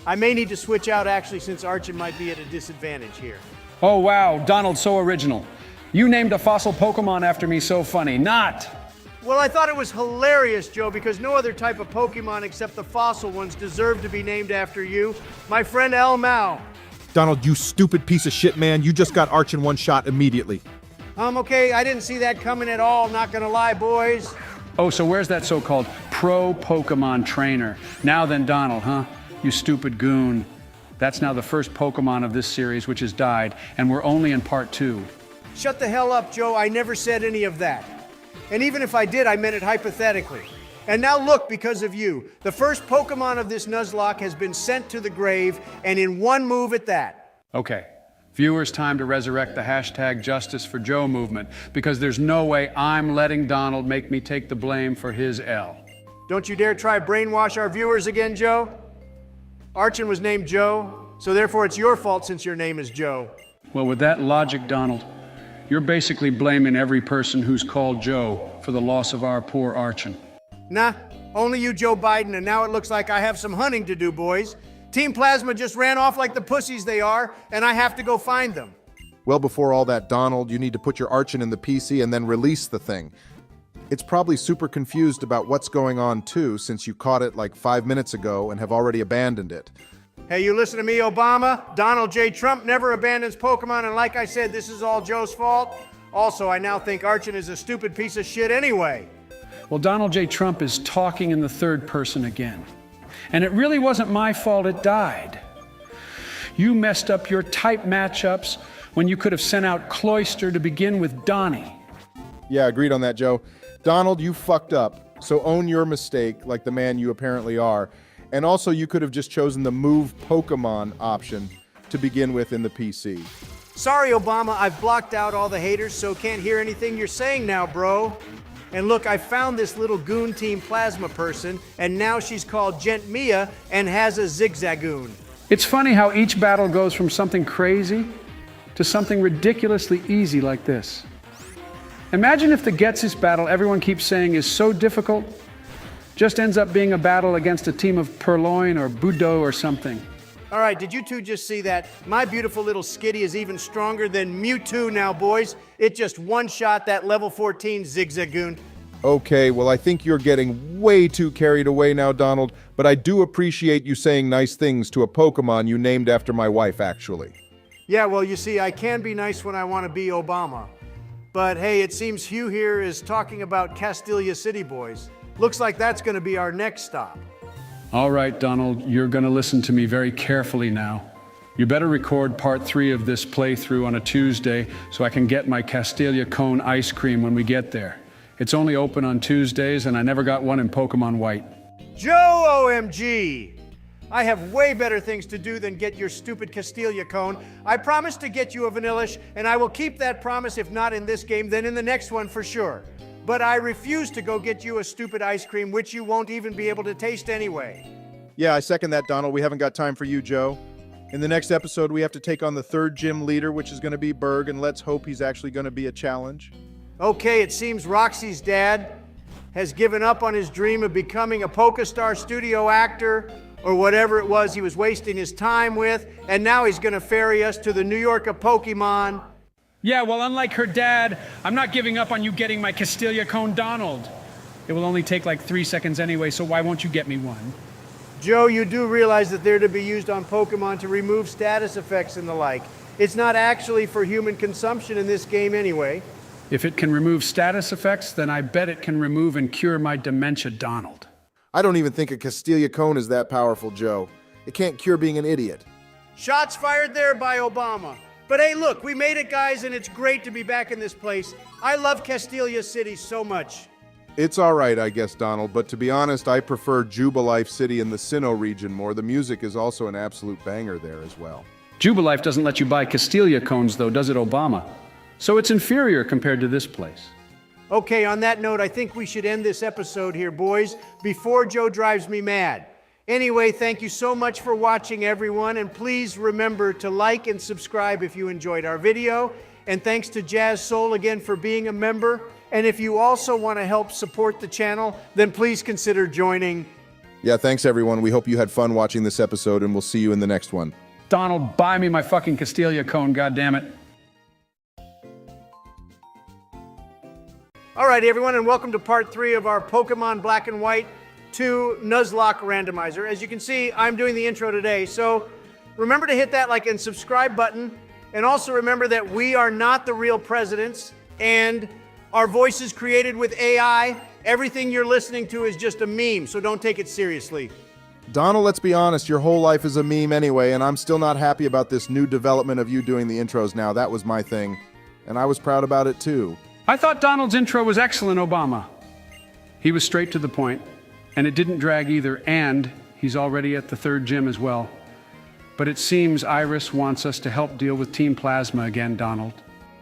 I may need to switch out, actually, since Archon might be at a disadvantage here. Oh wow, Donald, so original. You named a fossil Pokemon after me, so funny. Not! Well, I thought it was hilarious, Joe, because no other type of Pokemon except the fossil ones deserve to be named after you. My friend El Mao. Donald, you stupid piece of shit, man. You just got Archon one shot immediately. Okay, I didn't see that coming at all, not gonna lie, boys. Oh, so where's that so-called pro Pokemon trainer? Now then, Donald, huh? You stupid goon. That's now the first Pokemon of this series which has died, and we're only in part 2. Shut the hell up, Joe. I never said any of that. And even if I did, I meant it hypothetically. And now look, because of you, the first Pokemon of this Nuzlocke has been sent to the grave, and in one move at that. Okay. Viewers, time to resurrect the hashtag Justice for Joe movement, because there's no way I'm letting Donald make me take the blame for his L. Don't you dare try brainwash our viewers again, Joe. Archon was named Joe, so therefore it's your fault since your name is Joe. Well, with that logic, Donald, you're basically blaming every person who's called Joe for the loss of our poor Archon. Nah, only you, Joe Biden, and now it looks like I have some hunting to do, boys. Team Plasma just ran off like the pussies they are, and I have to go find them. Well, before all that, Donald, you need to put your Archon in the PC and then release the thing. It's probably super confused about what's going on too, since you caught it like 5 minutes ago and have already abandoned it. Hey, you listen to me, Obama? Donald J. Trump never abandons Pokemon, and like I said, this is all Joe's fault. Also, I now think Archon is a stupid piece of shit anyway. Well, Donald J. Trump is talking in the third person again. And it really wasn't my fault it died. You messed up your type matchups when you could have sent out Cloyster to begin with Donnie. Yeah, agreed on that, Joe. Donald, you fucked up, so own your mistake like the man you apparently are. And also, you could have just chosen the Move Pokemon option to begin with in the PC. Sorry, Obama, I've blocked out all the haters, so can't hear anything you're saying now, bro. And look, I found this little goon Team Plasma person, and now she's called Gent Mia and has a Zigzagoon. It's funny how each battle goes from something crazy to something ridiculously easy like this. Imagine if the Getsis battle everyone keeps saying is so difficult just ends up being a battle against a team of Purloin or Budo or something. All right, did you two just see that? My beautiful little Skitty is even stronger than Mewtwo now, boys. It just one-shot that level 14 Zigzagoon. Okay, well, I think you're getting way too carried away now, Donald, but I do appreciate you saying nice things to a Pokemon you named after my wife, actually. Yeah, well, you see, I can be nice when I want to be Obama. But hey, it seems Hugh here is talking about Castilia City, boys. Looks like that's going to be our next stop. All right, Donald, you're going to listen to me very carefully now. You better record part 3 of this playthrough on a Tuesday so I can get my Castilia Cone ice cream when we get there. It's only open on Tuesdays, and I never got one in Pokemon White. Joe OMG! I have way better things to do than get your stupid Castilia Cone. I promised to get you a Vanillish, and I will keep that promise if not in this game, then in the next one for sure. But I refuse to go get you a stupid ice cream, which you won't even be able to taste anyway. Yeah, I second that, Donald. We haven't got time for you, Joe. In the next episode, we have to take on the third gym leader, which is going to be Berg, and let's hope he's actually going to be a challenge. Okay, it seems Roxy's dad has given up on his dream of becoming a PokeStar studio actor, or whatever it was he was wasting his time with, and now he's going to ferry us to the New York of Pokemon. Yeah, well, unlike her dad, I'm not giving up on you getting my Castilia Cone, Donald. It will only take like 3 seconds anyway, so why won't you get me one? Joe, you do realize that they're to be used on Pokemon to remove status effects and the like. It's not actually for human consumption in this game anyway. If it can remove status effects, then I bet it can remove and cure my dementia, Donald. I don't even think a Castilia Cone is that powerful, Joe. It can't cure being an idiot. Shots fired there by Obama. But hey, look, we made it, guys, and it's great to be back in this place. I love Castilia City so much. It's all right, I guess, Donald, but to be honest, I prefer Jubilife City in the Sinnoh region more. The music is also an absolute banger there as well. Jubilife doesn't let you buy Castilia Cones, though, does it, Obama? So it's inferior compared to this place. Okay, on that note, I think we should end this episode here, boys, before Joe drives me mad. Anyway, thank you so much for watching, everyone, and please remember to like and subscribe if you enjoyed our video. And thanks to Jazz Soul again for being a member. And if you also want to help support the channel, then please consider joining. Yeah, thanks, everyone. We hope you had fun watching this episode, and we'll see you in the next one. Donald, buy me my fucking Castilia Cone, goddammit. All right, everyone, and welcome to part 3 of our Pokemon Black and White 2 Nuzlocke randomizer. As you can see, I'm doing the intro today, so remember to hit that like and subscribe button, and also remember that we are not the real presidents, and our voice is created with AI. Everything you're listening to is just a meme, so don't take it seriously. Donald, let's be honest, your whole life is a meme anyway, and I'm still not happy about this new development of you doing the intros now. That was my thing, and I was proud about it too. I thought Donald's intro was excellent, Obama. He was straight to the point, and it didn't drag either, and he's already at the third gym as well. But it seems Iris wants us to help deal with Team Plasma again, Donald.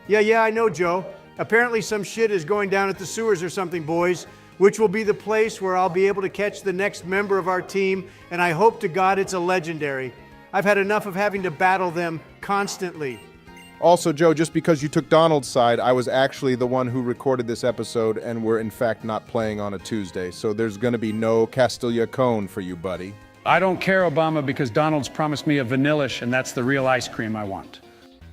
Yeah, I know, Joe. Apparently some shit is going down at the sewers or something, boys, which will be the place where I'll be able to catch the next member of our team, and I hope to God it's a legendary. I've had enough of having to battle them constantly. Also, Joe, just because you took Donald's side, I was actually the one who recorded this episode, and we're in fact not playing on a Tuesday, so there's gonna be no Castilla cone for you, buddy. I don't care, Obama, because Donald's promised me a vanillish, and that's the real ice cream I want.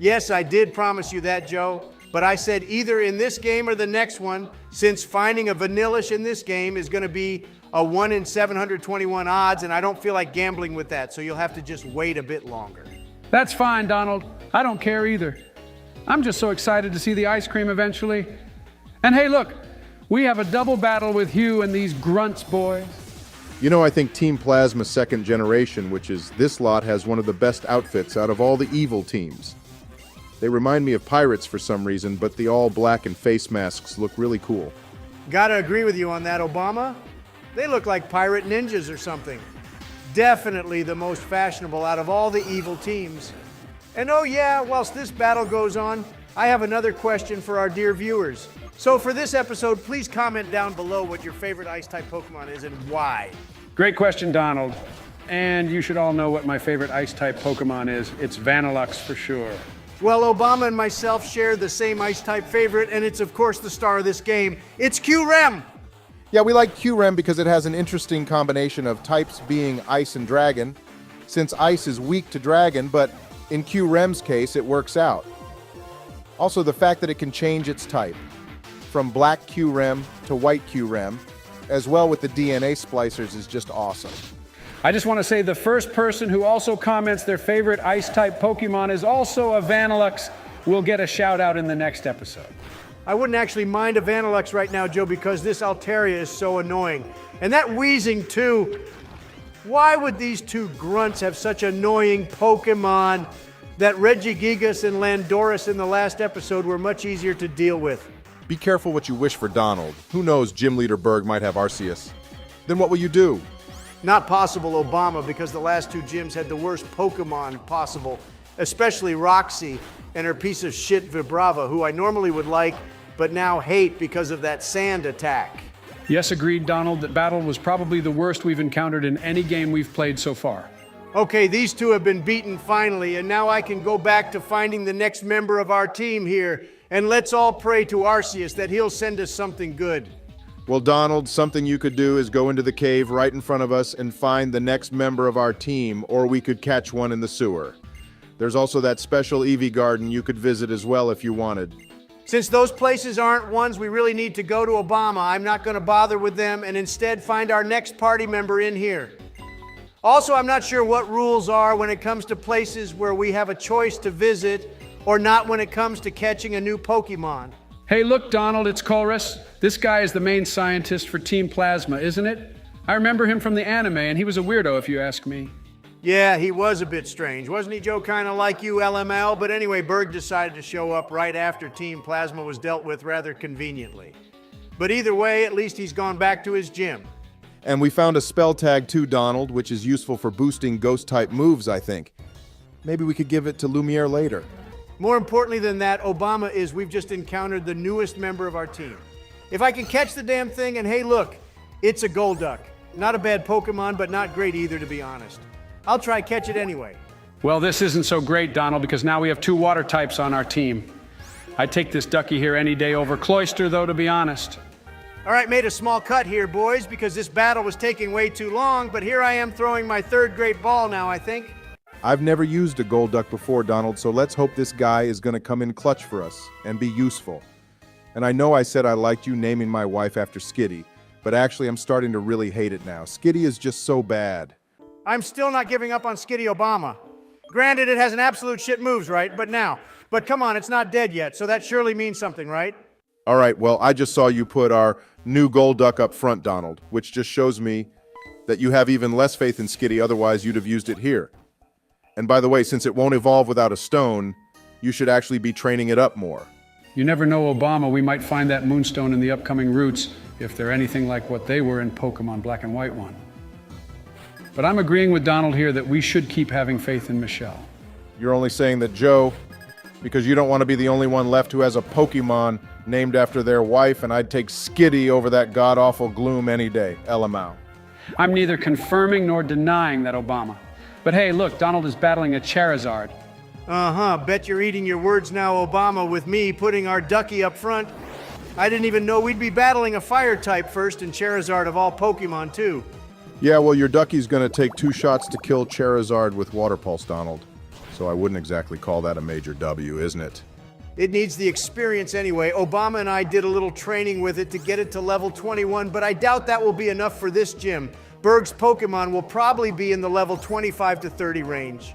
Yes, I did promise you that, Joe, but I said either in this game or the next one, since finding a vanillish in this game is gonna be a 1 in 721 odds, and I don't feel like gambling with that, so you'll have to just wait a bit longer. That's fine, Donald. I don't care either. I'm just so excited to see the ice cream eventually. And hey, look, we have a double battle with Hugh and these grunts, boys. You know, I think Team Plasma's second generation, which is this lot, has one of the best outfits out of all the evil teams. They remind me of pirates for some reason, but the all black and face masks look really cool. Gotta agree with you on that, Obama. They look like pirate ninjas or something. Definitely the most fashionable out of all the evil teams. And oh yeah, whilst this battle goes on, I have another question for our dear viewers. So for this episode, please comment down below what your favorite ice-type Pokemon is and why. Great question, Donald. And you should all know what my favorite ice-type Pokemon is. It's Vanillux for sure. Well, Obama and myself share the same ice-type favorite, and it's of course the star of this game. It's Q-Rem! Yeah, we like Q-Rem because it has an interesting combination of types being ice and dragon, since ice is weak to dragon, but in Q-Rem's case, it works out. Also, the fact that it can change its type, from black Q-Rem to white Q-Rem, as well with the DNA splicers, is just awesome. I just want to say the first person who also comments their favorite ice-type Pokemon is also a Vanillux will get a shout-out in the next episode. I wouldn't actually mind a Vanillux right now, Joe, because this Altaria is so annoying. And that wheezing, too. Why would these two grunts have such annoying Pokemon that Regigigas and Landorus in the last episode were much easier to deal with? Be careful what you wish for Donald. Who knows, Gym Leader Berg might have Arceus. Then what will you do? Not possible, Obama, because the last two gyms had the worst Pokemon possible, especially Roxy and her piece of shit Vibrava, who I normally would like, but now hate because of that sand attack. Yes, agreed, Donald, that battle was probably the worst we've encountered in any game we've played so far. Okay, these two have been beaten finally, and now I can go back to finding the next member of our team here, and let's all pray to Arceus that he'll send us something good. Well, Donald, something you could do is go into the cave right in front of us and find the next member of our team, or we could catch one in the sewer. There's also that special Eevee garden you could visit as well if you wanted. Since those places aren't ones we really need to go to, Obama, I'm not going to bother with them and instead find our next party member in here. Also, I'm not sure what rules are when it comes to places where we have a choice to visit or not when it comes to catching a new Pokemon. Hey, look, Donald, it's Chorus. This guy is the main scientist for Team Plasma, isn't it? I remember him from the anime, and he was a weirdo, if you ask me. Yeah, he was a bit strange. Wasn't he, Joe, kind of like you, LML? But anyway, Berg decided to show up right after Team Plasma was dealt with rather conveniently. But either way, at least he's gone back to his gym. And we found a spell tag too, Donald, which is useful for boosting ghost-type moves, I think. Maybe we could give it to Lumiere later. More importantly than that, Obama, is we've just encountered the newest member of our team. If I can catch the damn thing, and hey, look, it's a Golduck. Not a bad Pokemon, but not great either, to be honest. I'll try catch it anyway. Well, this isn't so great, Donald, because now we have two water types on our team. I'd take this ducky here any day over Cloyster, though, to be honest. All right, made a small cut here, boys, because this battle was taking way too long, but here I am throwing my third great ball now, I think. I've never used a Golduck before, Donald, so let's hope this guy is going to come in clutch for us and be useful. And I know I said I liked you naming my wife after Skitty, but actually I'm starting to really hate it now. Skitty is just so bad. I'm still not giving up on Skitty Obama. Granted, it has an absolute shit moves, right? But come on, it's not dead yet, so that surely means something, right? All right, well, I just saw you put our new Golduck up front, Donald, which just shows me that you have even less faith in Skitty, otherwise you'd have used it here. And by the way, since it won't evolve without a stone, you should actually be training it up more. You never know, Obama, we might find that moonstone in the upcoming routes if they're anything like what they were in Pokemon Black and White 1. But I'm agreeing with Donald here that we should keep having faith in Michelle. You're only saying that, Joe, because you don't want to be the only one left who has a Pokemon named after their wife, and I'd take Skitty over that god-awful Gloom any day, LMAO. I'm neither confirming nor denying that, Obama. But hey, look, Donald is battling a Charizard. Uh-huh, bet you're eating your words now, Obama, with me putting our ducky up front. I didn't even know we'd be battling a fire type first and Charizard of all Pokemon, too. Yeah, well, your ducky's gonna take 2 shots to kill Charizard with Water Pulse, Donald. So I wouldn't exactly call that a major W, isn't it? It needs the experience anyway. Obama and I did a little training with it to get it to level 21, but I doubt that will be enough for this gym. Berg's Pokemon will probably be in the level 25 to 30 range.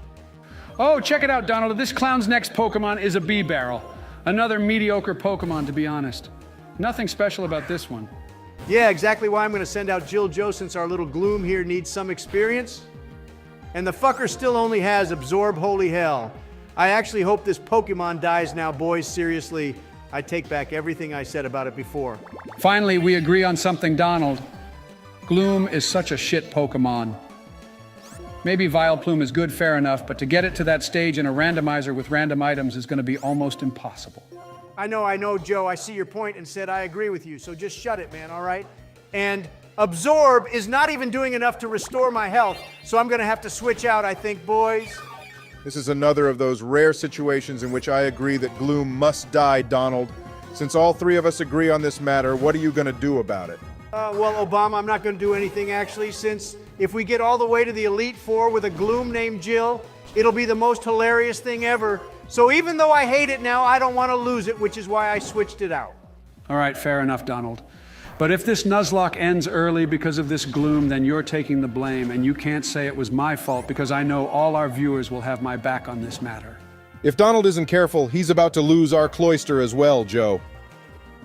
Oh, check it out, Donald. This clown's next Pokemon is a Bee-Barrel. Another mediocre Pokemon, to be honest. Nothing special about this one. Yeah, exactly why I'm going to send out Jill Joe since our little Gloom here needs some experience. And the fucker still only has Absorb Holy Hell. I actually hope this Pokemon dies now, boys. Seriously, I take back everything I said about it before. Finally, we agree on something, Donald. Gloom is such a shit Pokemon. Maybe Vileplume is good, fair enough, but to get it to that stage in a randomizer with random items is going to be almost impossible. I know, Joe. I see your point and said I agree with you, so just shut it, man, all right? And Absorb is not even doing enough to restore my health, so I'm going to have to switch out, I think, boys. This is another of those rare situations in which I agree that Gloom must die, Donald. Since all 3 of us agree on this matter, what are you gonna do about it? Well, Obama, I'm not going to do anything, actually, since if we get all the way to the Elite Four with a Gloom named Jill, it'll be the most hilarious thing ever. So even though I hate it now, I don't want to lose it, which is why I switched it out. All right, fair enough, Donald. But if this Nuzlocke ends early because of this Gloom, then you're taking the blame, and you can't say it was my fault because I know all our viewers will have my back on this matter. If Donald isn't careful, he's about to lose our cloister as well, Joe.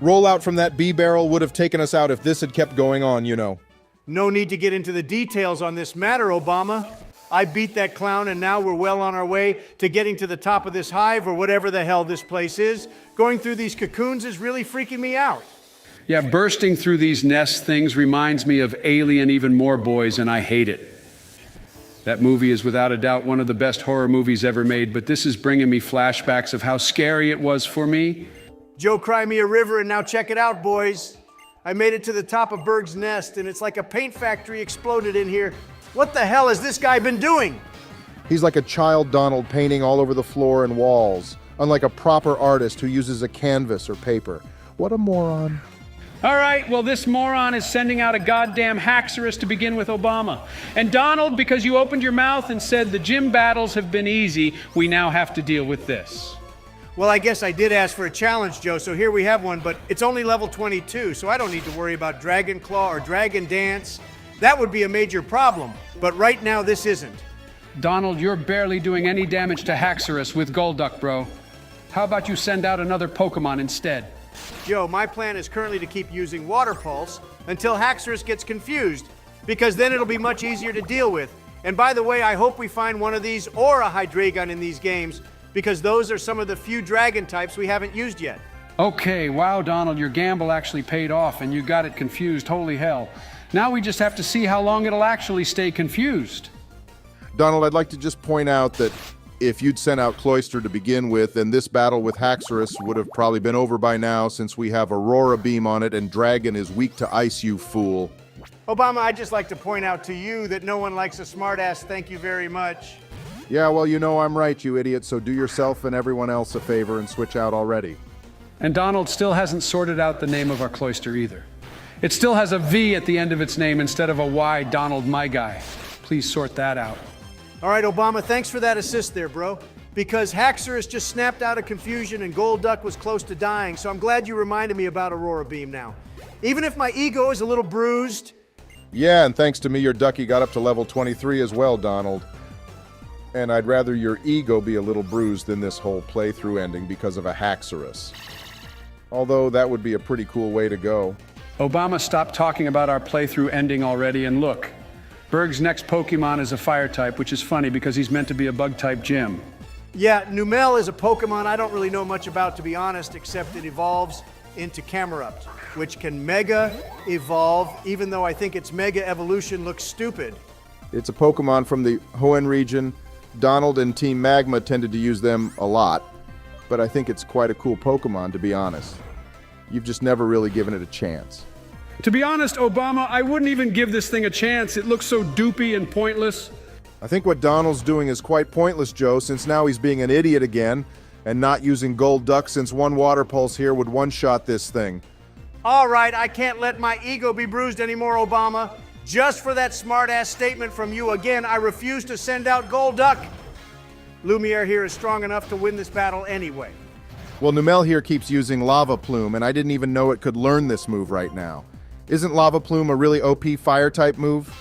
Rollout from that Bee-Barrel would have taken us out if this had kept going on, you know. No need to get into the details on this matter, Obama. I beat that clown, and now we're well on our way to getting to the top of this hive, or whatever the hell this place is. Going through these cocoons is really freaking me out. Yeah, bursting through these nest things reminds me of Alien even more, boys, and I hate it. That movie is without a doubt one of the best horror movies ever made, but this is bringing me flashbacks of how scary it was for me. Joe, cry me a river, and now check it out, boys. I made it to the top of Berg's nest, and it's like a paint factory exploded in here. What the hell has this guy been doing? He's like a child Donald painting all over the floor and walls, unlike a proper artist who uses a canvas or paper. What a moron. All right, well, this moron is sending out a goddamn Haxorus to begin with Obama. And Donald, because you opened your mouth and said the gym battles have been easy, we now have to deal with this. Well, I guess I did ask for a challenge, Joe, so here we have one, but it's only level 22, so I don't need to worry about Dragon Claw or Dragon Dance. That would be a major problem, but right now this isn't. Donald, you're barely doing any damage to Haxorus with Golduck, bro. How about you send out another Pokemon instead? Joe, my plan is currently to keep using Water Pulse until Haxorus gets confused, because then it'll be much easier to deal with. And by the way, I hope we find one of these or a Hydreigon in these games, because those are some of the few dragon types we haven't used yet. Okay, wow, Donald, your gamble actually paid off and you got it confused, holy hell. Now we just have to see how long it'll actually stay confused. Donald, I'd like to just point out that if you'd sent out Cloyster to begin with, then this battle with Haxorus would have probably been over by now, since we have Aurora Beam on it and Dragon is weak to ice, you fool. Obama, I'd just like to point out to you that no one likes a smartass. Thank you very much. Yeah, well, you know I'm right, you idiot, so do yourself and everyone else a favor and switch out already. And Donald still hasn't sorted out the name of our cloister either. It still has a V at the end of its name instead of a Y, Donald, my guy. Please sort that out. All right, Obama, thanks for that assist there, bro. Because Haxorus just snapped out of confusion and Golduck was close to dying, so I'm glad you reminded me about Aurora Beam now. Even if my ego is a little bruised. Yeah, and thanks to me, your ducky got up to level 23 as well, Donald. And I'd rather your ego be a little bruised than this whole playthrough ending because of a Haxorus. Although that would be a pretty cool way to go. Obama, stop talking about our playthrough ending already, and look. Berg's next Pokemon is a fire type, which is funny because he's meant to be a bug type gym. Yeah, Numel is a Pokemon I don't really know much about, to be honest, except it evolves into Camerupt, which can Mega Evolve, even though I think its Mega Evolution looks stupid. It's a Pokemon from the Hoenn region. Donald and Team Magma tended to use them a lot, but I think it's quite a cool Pokemon, to be honest. You've just never really given it a chance. To be honest, Obama, I wouldn't even give this thing a chance. It looks so doopy and pointless. I think what Donald's doing is quite pointless, Joe, since now he's being an idiot again and not using gold duck since one water pulse here would one-shot this thing. All right, I can't let my ego be bruised anymore, Obama. Just for that smart-ass statement from you again, I refuse to send out gold duck. Lumiere here is strong enough to win this battle anyway. Well, Numel here keeps using Lava Plume, and I didn't even know it could learn this move right now. Isn't Lava Plume a really OP fire-type move?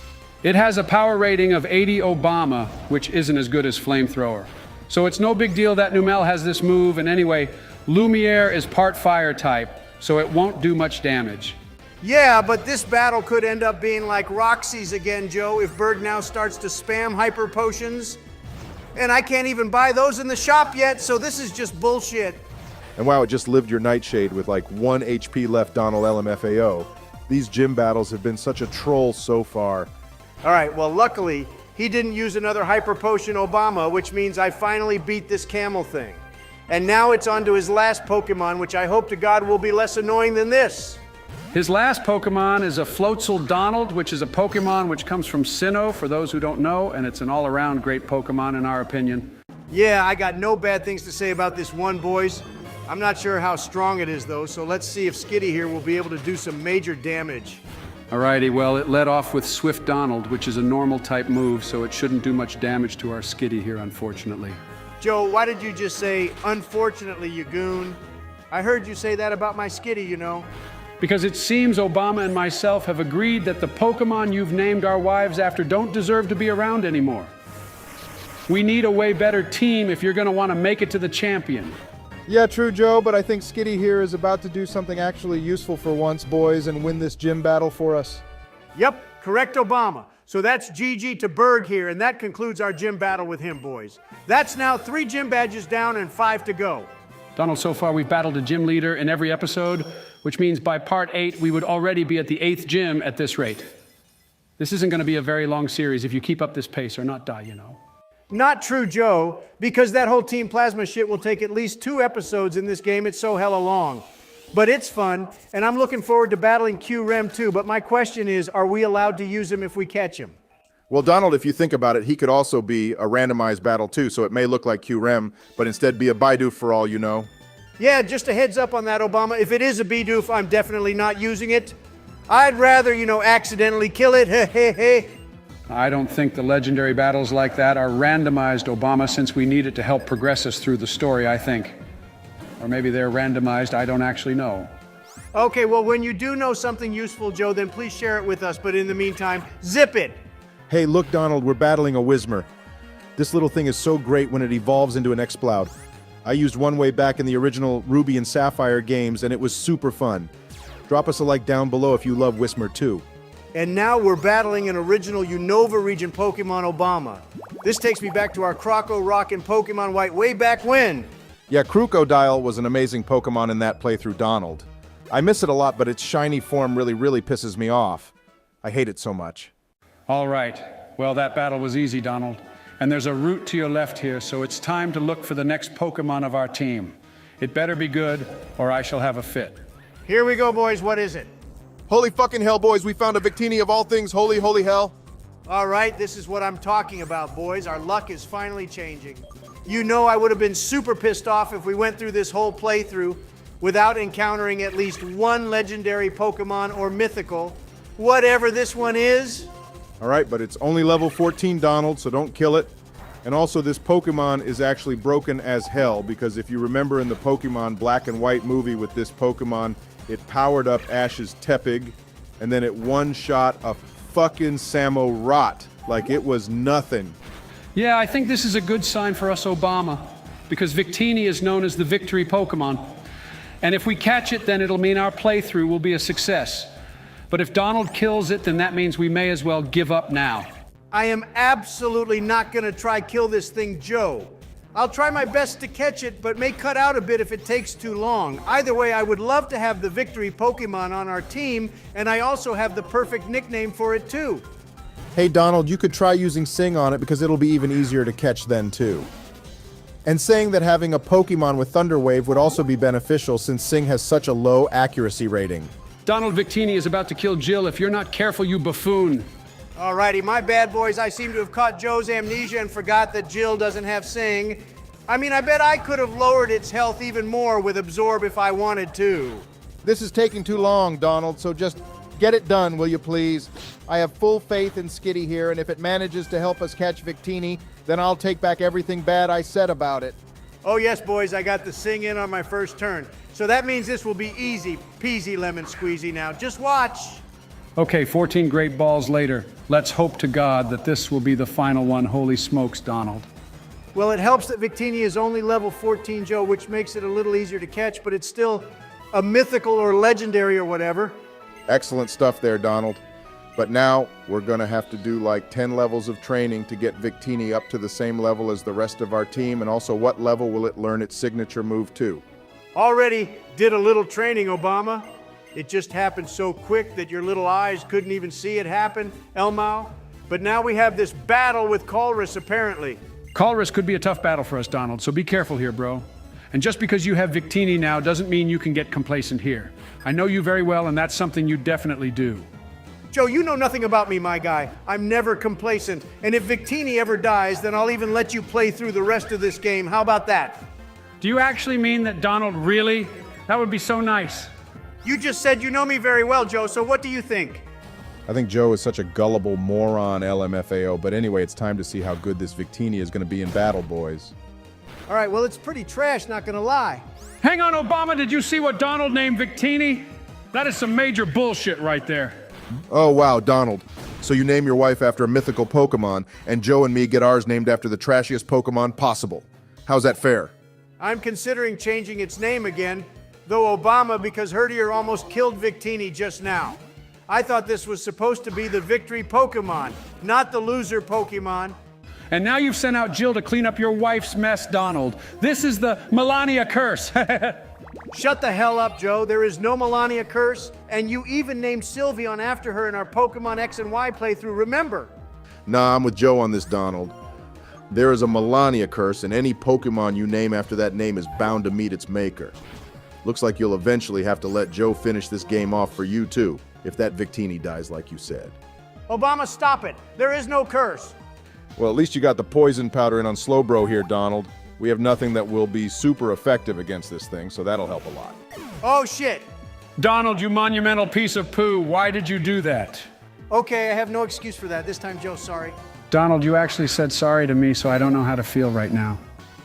It has a power rating of 80 Obama, which isn't as good as Flamethrower. So it's no big deal that Numel has this move, and anyway, Lumiere is part fire type, so it won't do much damage. Yeah, but this battle could end up being like Roxy's again, Joe, if Berg now starts to spam hyper potions. And I can't even buy those in the shop yet, so this is just bullshit. And wow, it just lived your Nightshade with like 1 HP left Donald LMFAO. These gym battles have been such a troll so far. All right, well, luckily, he didn't use another hyper potion Obama, which means I finally beat this camel thing. And now it's on to his last Pokemon, which I hope to God will be less annoying than this. His last Pokemon is a Floatzel Donald, which is a Pokemon which comes from Sinnoh, for those who don't know, and it's an all-around great Pokemon in our opinion. Yeah, I got no bad things to say about this one, boys. I'm not sure how strong it is, though, so let's see if Skitty here will be able to do some major damage. Alrighty, well, it led off with Swift Donald, which is a normal type move, so it shouldn't do much damage to our Skitty here, unfortunately. Joe, why did you just say, unfortunately, you goon? I heard you say that about my Skitty, you know. Because it seems Obama and myself have agreed that the Pokemon you've named our wives after don't deserve to be around anymore. We need a way better team if you're going to want to make it to the champion. Yeah, true, Joe, but I think Skitty here is about to do something actually useful for once, boys, and win this gym battle for us. Yep, correct, Obama. So that's GG to Berg here, and that concludes our gym battle with him, boys. That's now 3 gym badges down and 5 to go. Donald, so far we've battled a gym leader in every episode, which means by part 8 we would already be at the 8th gym at this rate. This isn't going to be a very long series if you keep up this pace or not die, you know. Not true, Joe, because that whole Team Plasma shit will take at least 2 episodes in this game. It's so hella long. But it's fun, and I'm looking forward to battling Q-Rem too, but my question is, are we allowed to use him if we catch him? Well, Donald, if you think about it, he could also be a randomized battle too, so it may look like Q-Rem, but instead be a Bidoof for all you know. Yeah, just a heads up on that, Obama. If it is a Bidoof, I'm definitely not using it. I'd rather, accidentally kill it. Heh. I don't think the legendary battles like that are randomized, Obama, since we need it to help progress us through the story, I think. Or maybe they're randomized, I don't actually know. Okay, well, when you do know something useful, Joe, then please share it with us. But in the meantime, zip it. Hey, look, Donald, we're battling a Whismur. This little thing is so great when it evolves into an Exploud. I used one way back in the original Ruby and Sapphire games, and it was super fun. Drop us a like down below if you love Whismur too. And now we're battling an original Unova region Pokemon, Obama. This takes me back to our Croco Rock and Pokemon White way back when. Yeah, Crocodile was an amazing Pokemon in that playthrough, Donald. I miss it a lot, but its shiny form really pisses me off. I hate it so much. All right. Well, that battle was easy, Donald. And there's a route to your left here, so it's time to look for the next Pokemon of our team. It better be good, or I shall have a fit. Here we go, boys. What is it? Holy fucking hell, boys, we found a Victini of all things, holy hell. All right, this is what I'm talking about, boys. Our luck is finally changing. You know I would have been super pissed off if we went through this whole playthrough without encountering at least one legendary Pokemon or mythical, whatever this one is. All right, but it's only level 14, Donald, so don't kill it. And also, this Pokemon is actually broken as hell, because if you remember in the Pokemon Black and White movie with this Pokemon, it powered up Ash's Tepig, and then it one-shot a fucking Samurott like it was nothing. Yeah, I think this is a good sign for us, Obama, because Victini is known as the victory Pokemon. And if we catch it, then it'll mean our playthrough will be a success. But if Donald kills it, then that means we may as well give up now. I am absolutely not gonna try kill this thing, Joe. I'll try my best to catch it, but may cut out a bit if it takes too long. Either way, I would love to have the victory Pokemon on our team, and I also have the perfect nickname for it too. Hey, Donald, you could try using Sing on it because it'll be even easier to catch then too. And saying that having a Pokemon with Thunder Wave would also be beneficial since Sing has such a low accuracy rating. Donald Victini is about to kill Jill. If you're not careful, you buffoon. Alrighty, my bad, boys. I seem to have caught Joe's amnesia and forgot that Jill doesn't have Sing. I mean, I bet I could have lowered its health even more with Absorb if I wanted to. This is taking too long, Donald, so just get it done, will you please? I have full faith in Skitty here, and if it manages to help us catch Victini, then I'll take back everything bad I said about it. Oh yes, boys, I got the Sing in on my first turn. So that means this will be easy peasy lemon squeezy now. Just watch. Okay, 14 great balls later. Let's hope to God that this will be the final one. Holy smokes, Donald. Well, it helps that Victini is only level 14, Joe, which makes it a little easier to catch, but it's still a mythical or legendary or whatever. Excellent stuff there, Donald. But now we're going to have to do like 10 levels of training to get Victini up to the same level as the rest of our team, and also what level will it learn its signature move to? Already did a little training, Obama. It just happened so quick that your little eyes couldn't even see it happen, Elmao. But now we have this battle with Colress, apparently. Colress could be a tough battle for us, Donald, so be careful here, bro. And just because you have Victini now doesn't mean you can get complacent here. I know you very well, and that's something you definitely do. Joe, you know nothing about me, my guy. I'm never complacent. And if Victini ever dies, then I'll even let you play through the rest of this game. How about that? Do you actually mean that, Donald? Really? That would be so nice. You just said you know me very well, Joe, so what do you think? I think Joe is such a gullible moron, LMFAO, but anyway, it's time to see how good this Victini is going to be in battle, boys. All right, well, it's pretty trash, not gonna lie. Hang on, Obama, did you see what Donald named Victini? That is some major bullshit right there. Oh, wow, Donald. So you name your wife after a mythical Pokémon, and Joe and me get ours named after the trashiest Pokémon possible. How's that fair? I'm considering changing its name again, though Obama, because Herdier almost killed Victini just now. I thought this was supposed to be the victory Pokémon, not the loser Pokémon. And now you've sent out Jill to clean up your wife's mess, Donald. This is the Melania curse. Shut the hell up, Joe. There is no Melania curse, and you even named Sylveon after her in our Pokemon X and Y playthrough, remember? Nah, I'm with Joe on this, Donald. There is a Melania curse, and any Pokemon you name after that name is bound to meet its maker. Looks like you'll eventually have to let Joe finish this game off for you, too, if that Victini dies like you said. Obama, stop it. There is no curse. Well, at least you got the poison powder in on Slowbro here, Donald. We have nothing that will be super effective against this thing, so that'll help a lot. Oh, shit. Donald, you monumental piece of poo, why did you do that? Okay, I have no excuse for that. This time, Joe, sorry. Donald, you actually said sorry to me, so I don't know how to feel right now.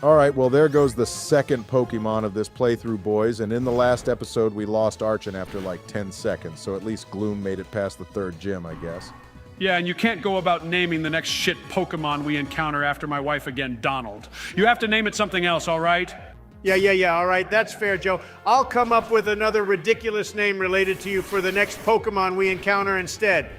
All right, well, there goes the second Pokemon of this playthrough, boys, and in the last episode, we lost Archon after like 10 seconds, so at least Gloom made it past the third gym, I guess. Yeah, and you can't go about naming the next shit Pokemon we encounter after my wife again, Donald. You have to name it something else, all right? Yeah, all right, that's fair, Joe. I'll come up with another ridiculous name related to you for the next Pokemon we encounter instead.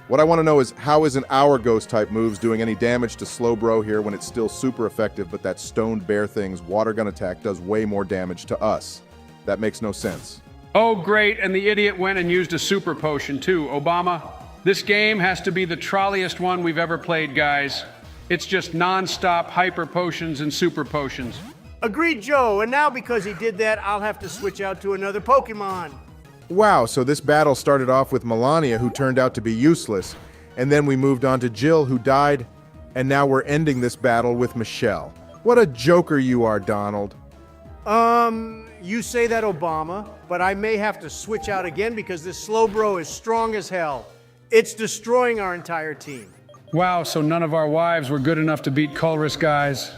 What I want to know is, how isn't our Ghost-type moves doing any damage to Slowbro here when it's still super effective, but that Stoned Bear thing's Water Gun attack does way more damage to us? That makes no sense. Oh, great, and the idiot went and used a super potion, too. Obama, this game has to be the trolliest one we've ever played, guys. It's just non-stop hyper potions and super potions. Agreed, Joe, and now because he did that, I'll have to switch out to another Pokemon. Wow, so this battle started off with Melania, who turned out to be useless, and then we moved on to Jill, who died, and now we're ending this battle with Michelle. What a joker you are, Donald. You say that, Obama, but I may have to switch out again because this Slowbro is strong as hell. It's destroying our entire team. Wow, so none of our wives were good enough to beat Colress, guys.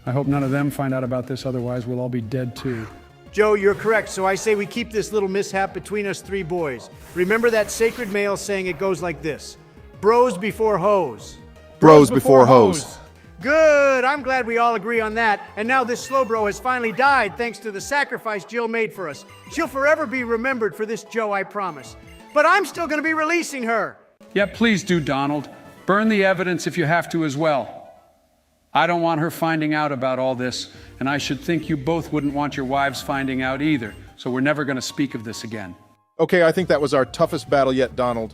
I hope none of them find out about this, otherwise we'll all be dead too. Joe, you're correct, so I say we keep this little mishap between us three boys. Remember that sacred male saying it goes like this: bros before hoes. Bros before hoes. Good, I'm glad we all agree on that. And now this Slowbro has finally died thanks to the sacrifice Jill made for us. She'll forever be remembered for this, Joe, I promise. But I'm still gonna be releasing her. Yeah, please do, Donald. Burn the evidence if you have to as well. I don't want her finding out about all this, and I should think you both wouldn't want your wives finding out either, so we're never going to speak of this again. Okay, I think that was our toughest battle yet, Donald.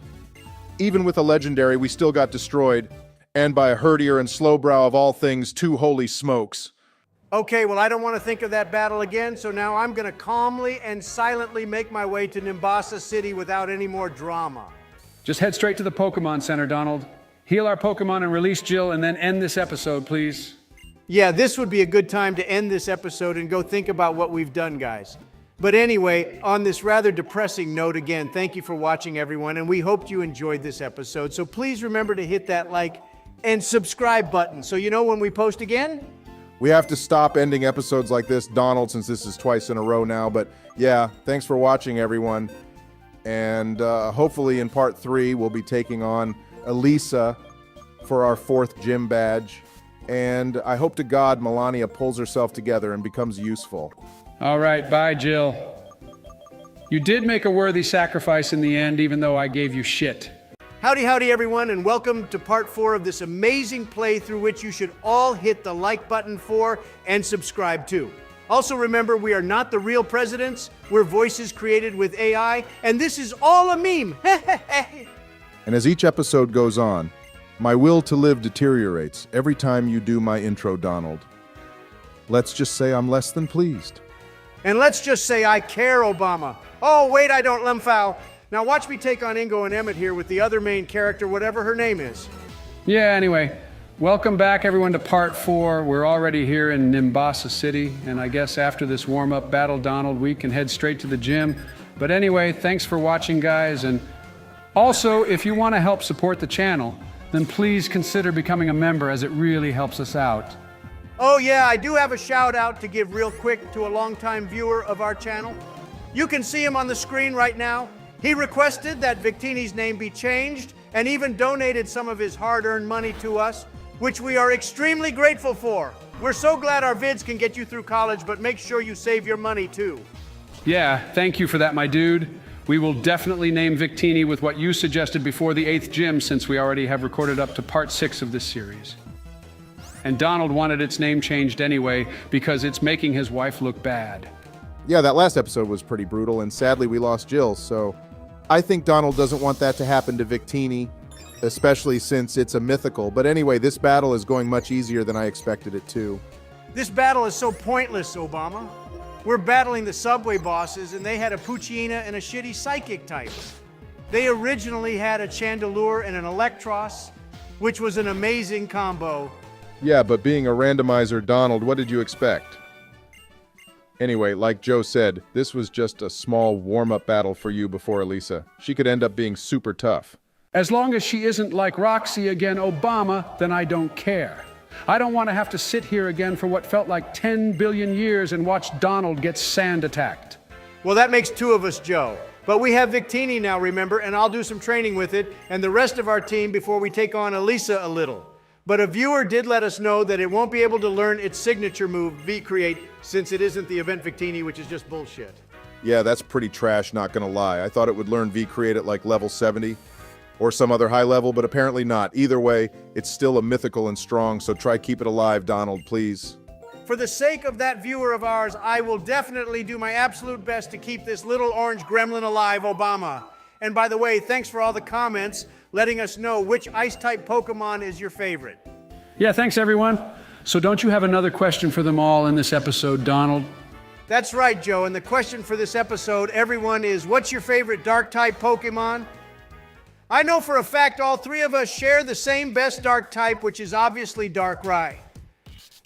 Even with a legendary, we still got destroyed, and by a Herdier and Slowbrow of all things, two holy smokes. Okay, well, I don't want to think of that battle again, so now I'm going to calmly and silently make my way to Nimbasa City without any more drama. Just head straight to the Pokemon Center, Donald. Heal our Pokemon and release Jill, and then end this episode, please. Yeah, this would be a good time to end this episode and go think about what we've done, guys. But anyway, on this rather depressing note again, thank you for watching, everyone, and we hoped you enjoyed this episode. So please remember to hit that like and subscribe button so you know when we post again. We have to stop ending episodes like this, Donald, since this is twice in a row now. But yeah, thanks for watching, everyone. And hopefully in part 3, we'll be taking on Elisa for our 4th gym badge. And I hope to God Melania pulls herself together and becomes useful. All right, bye, Jill. You did make a worthy sacrifice in the end, even though I gave you shit. Howdy, howdy, everyone, and welcome to part 4 of this amazing playthrough, which you should all hit the like button for and subscribe to. Also remember, we are not the real presidents. We're voices created with AI, and this is all a meme. And as each episode goes on, my will to live deteriorates every time you do my intro, Donald. Let's just say I'm less than pleased. And let's just say I care, Obama. Oh, wait, I don't, Lumfow. Now watch me take on Ingo and Emmett here with the other main character, whatever her name is. Yeah, anyway, welcome back, everyone, to part 4. We're already here in Nimbasa City, and I guess after this warm-up battle, Donald, we can head straight to the gym. But anyway, thanks for watching, guys, and also, if you want to help support the channel, then please consider becoming a member, as it really helps us out. Oh yeah, I do have a shout out to give real quick to a longtime viewer of our channel. You can see him on the screen right now. He requested that Victini's name be changed and even donated some of his hard-earned money to us, which we are extremely grateful for. We're so glad our vids can get you through college, but make sure you save your money too. Yeah, thank you for that, my dude. We will definitely name Victini with what you suggested before the 8th gym, since we already have recorded up to part 6 of this series. And Donald wanted its name changed anyway, because it's making his wife look bad. Yeah, that last episode was pretty brutal, and sadly we lost Jill, so I think Donald doesn't want that to happen to Victini, especially since it's a mythical. But anyway, this battle is going much easier than I expected it to. This battle is so pointless, Obama. We're battling the subway bosses, and they had a Poochyena and a shitty psychic type. They originally had a Chandelure and an Electros, which was an amazing combo. Yeah, but being a randomizer, Donald, what did you expect? Anyway, like Joe said, this was just a small warm-up battle for you before Elisa. She could end up being super tough. As long as she isn't like Roxy again, Obama, then I don't care. I don't want to have to sit here again for what felt like 10 billion years and watch Donald get sand attacked. Well, that makes 2 of us, Joe. But we have Victini now, remember, and I'll do some training with it and the rest of our team before we take on Elisa a little. But a viewer did let us know that it won't be able to learn its signature move, V-Create, since it isn't the event Victini, which is just bullshit. Yeah, that's pretty trash, not gonna lie. I thought it would learn V-Create at like level 70 or some other high level, but apparently not. Either way, it's still a mythical and strong, so try keep it alive, Donald, please. For the sake of that viewer of ours, I will definitely do my absolute best to keep this little orange gremlin alive, Obama. And by the way, thanks for all the comments letting us know which Ice-type Pokemon is your favorite. Yeah, thanks, everyone. So don't you have another question for them all in this episode, Donald? That's right, Joe, and the question for this episode, everyone, is what's your favorite Dark-type Pokemon? I know for a fact all 3 of us share the same best Dark type, which is obviously Darkrai.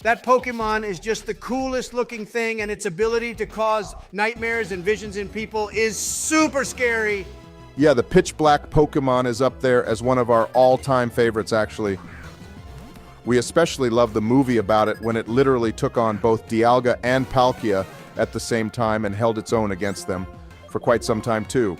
That Pokemon is just the coolest looking thing, and its ability to cause nightmares and visions in people is super scary. Yeah, the pitch black Pokemon is up there as one of our all-time favorites, actually. We especially love the movie about it when it literally took on both Dialga and Palkia at the same time and held its own against them for quite some time, too.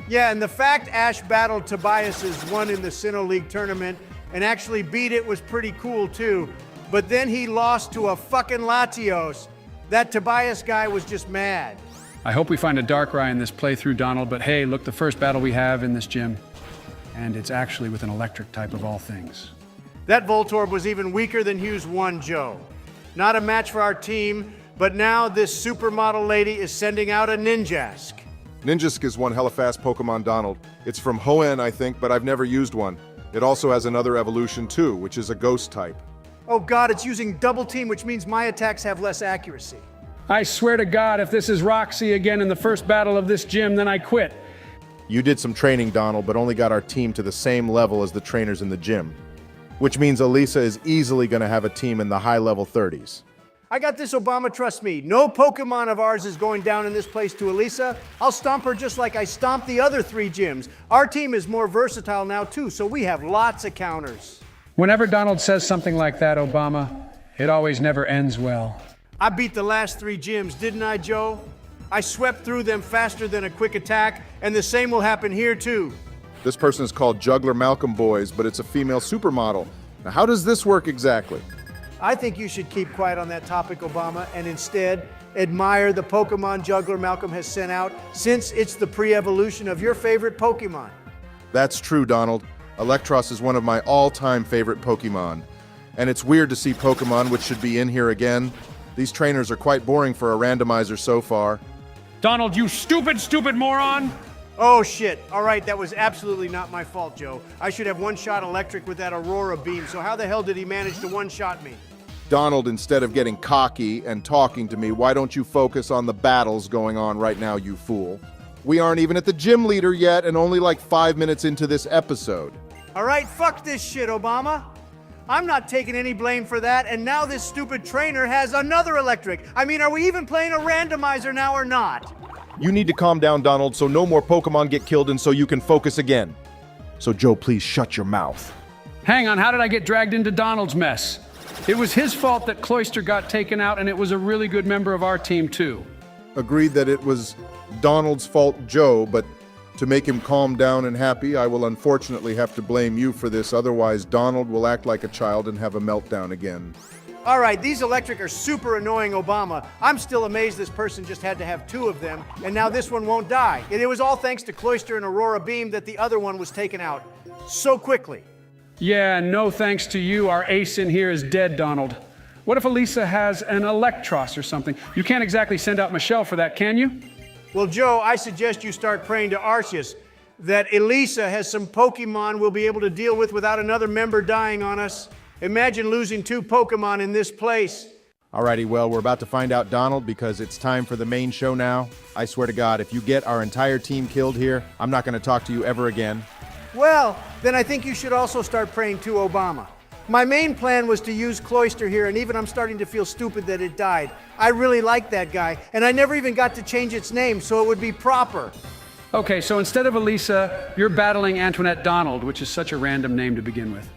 Yeah, and the fact Ash battled Tobias's one in the Sinnoh League tournament and actually beat it was pretty cool, too. But then he lost to a fucking Latios. That Tobias guy was just mad. I hope we find a Darkrai in this playthrough, Donald, but hey, look, the first battle we have in this gym, and it's actually with an electric type of all things. That Voltorb was even weaker than Hughes 1, Joe. Not a match for our team, but now this supermodel lady is sending out a Ninjask. Ninjask is one hella fast Pokemon, Donald. It's from Hoenn, I think, but I've never used one. It also has another evolution, too, which is a ghost type. Oh god, it's using double team, which means my attacks have less accuracy. I swear to God, if this is Roxy again in the first battle of this gym, then I quit. You did some training, Donald, but only got our team to the same level as the trainers in the gym. Which means Elisa is easily going to have a team in the high-level 30s. I got this, Obama, trust me. No Pokemon of ours is going down in this place to Elisa. I'll stomp her just like I stomped the other 3 gyms. Our team is more versatile now, too, so we have lots of counters. Whenever Donald says something like that, Obama, it always never ends well. I beat the last 3 gyms, didn't I, Joe? I swept through them faster than a quick attack, and the same will happen here, too. This person is called Juggler Malcolm Boys, but it's a female supermodel. Now, how does this work exactly? I think you should keep quiet on that topic, Obama, and instead admire the Pokemon Juggler Malcolm has sent out, since it's the pre-evolution of your favorite Pokemon. That's true, Donald. Electros is one of my all-time favorite Pokemon. And it's weird to see Pokemon, which should be in here again. These trainers are quite boring for a randomizer so far. Donald, you stupid, stupid moron! Oh, shit. All right, that was absolutely not my fault, Joe. I should have one-shot electric with that Aurora beam, so how the hell did he manage to one-shot me? Donald, instead of getting cocky and talking to me, why don't you focus on the battles going on right now, you fool? We aren't even at the gym leader yet, and only like 5 minutes into this episode. All right, fuck this shit, Obama. I'm not taking any blame for that, and now this stupid trainer has another electric. I mean, are we even playing a randomizer now or not? You need to calm down, Donald, so no more Pokemon get killed and so you can focus again. So Joe, please shut your mouth. Hang on, how did I get dragged into Donald's mess? It was his fault that Cloyster got taken out, and it was a really good member of our team, too. Agreed that it was Donald's fault, Joe, but to make him calm down and happy, I will unfortunately have to blame you for this. Otherwise, Donald will act like a child and have a meltdown again. All right, these electric are super annoying, Obama. I'm still amazed this person just had to have 2 of them, and now this one won't die. And it was all thanks to Cloyster and Aurora Beam that the other one was taken out so quickly. Yeah, no thanks to you, our ace in here is dead, Donald. What if Elisa has an Electros or something? You can't exactly send out Michelle for that, can you? Well, Joe, I suggest you start praying to Arceus that Elisa has some Pokemon we'll be able to deal with without another member dying on us. Imagine losing 2 Pokemon in this place. Alrighty, well, we're about to find out, Donald, because it's time for the main show now. I swear to God, if you get our entire team killed here, I'm not going to talk to you ever again. Well, then I think you should also start praying to Obama. My main plan was to use Cloyster here, and even I'm starting to feel stupid that it died. I really like that guy, and I never even got to change its name, so it would be proper. Okay, so instead of Elisa, you're battling Antoinette Donald, which is such a random name to begin with.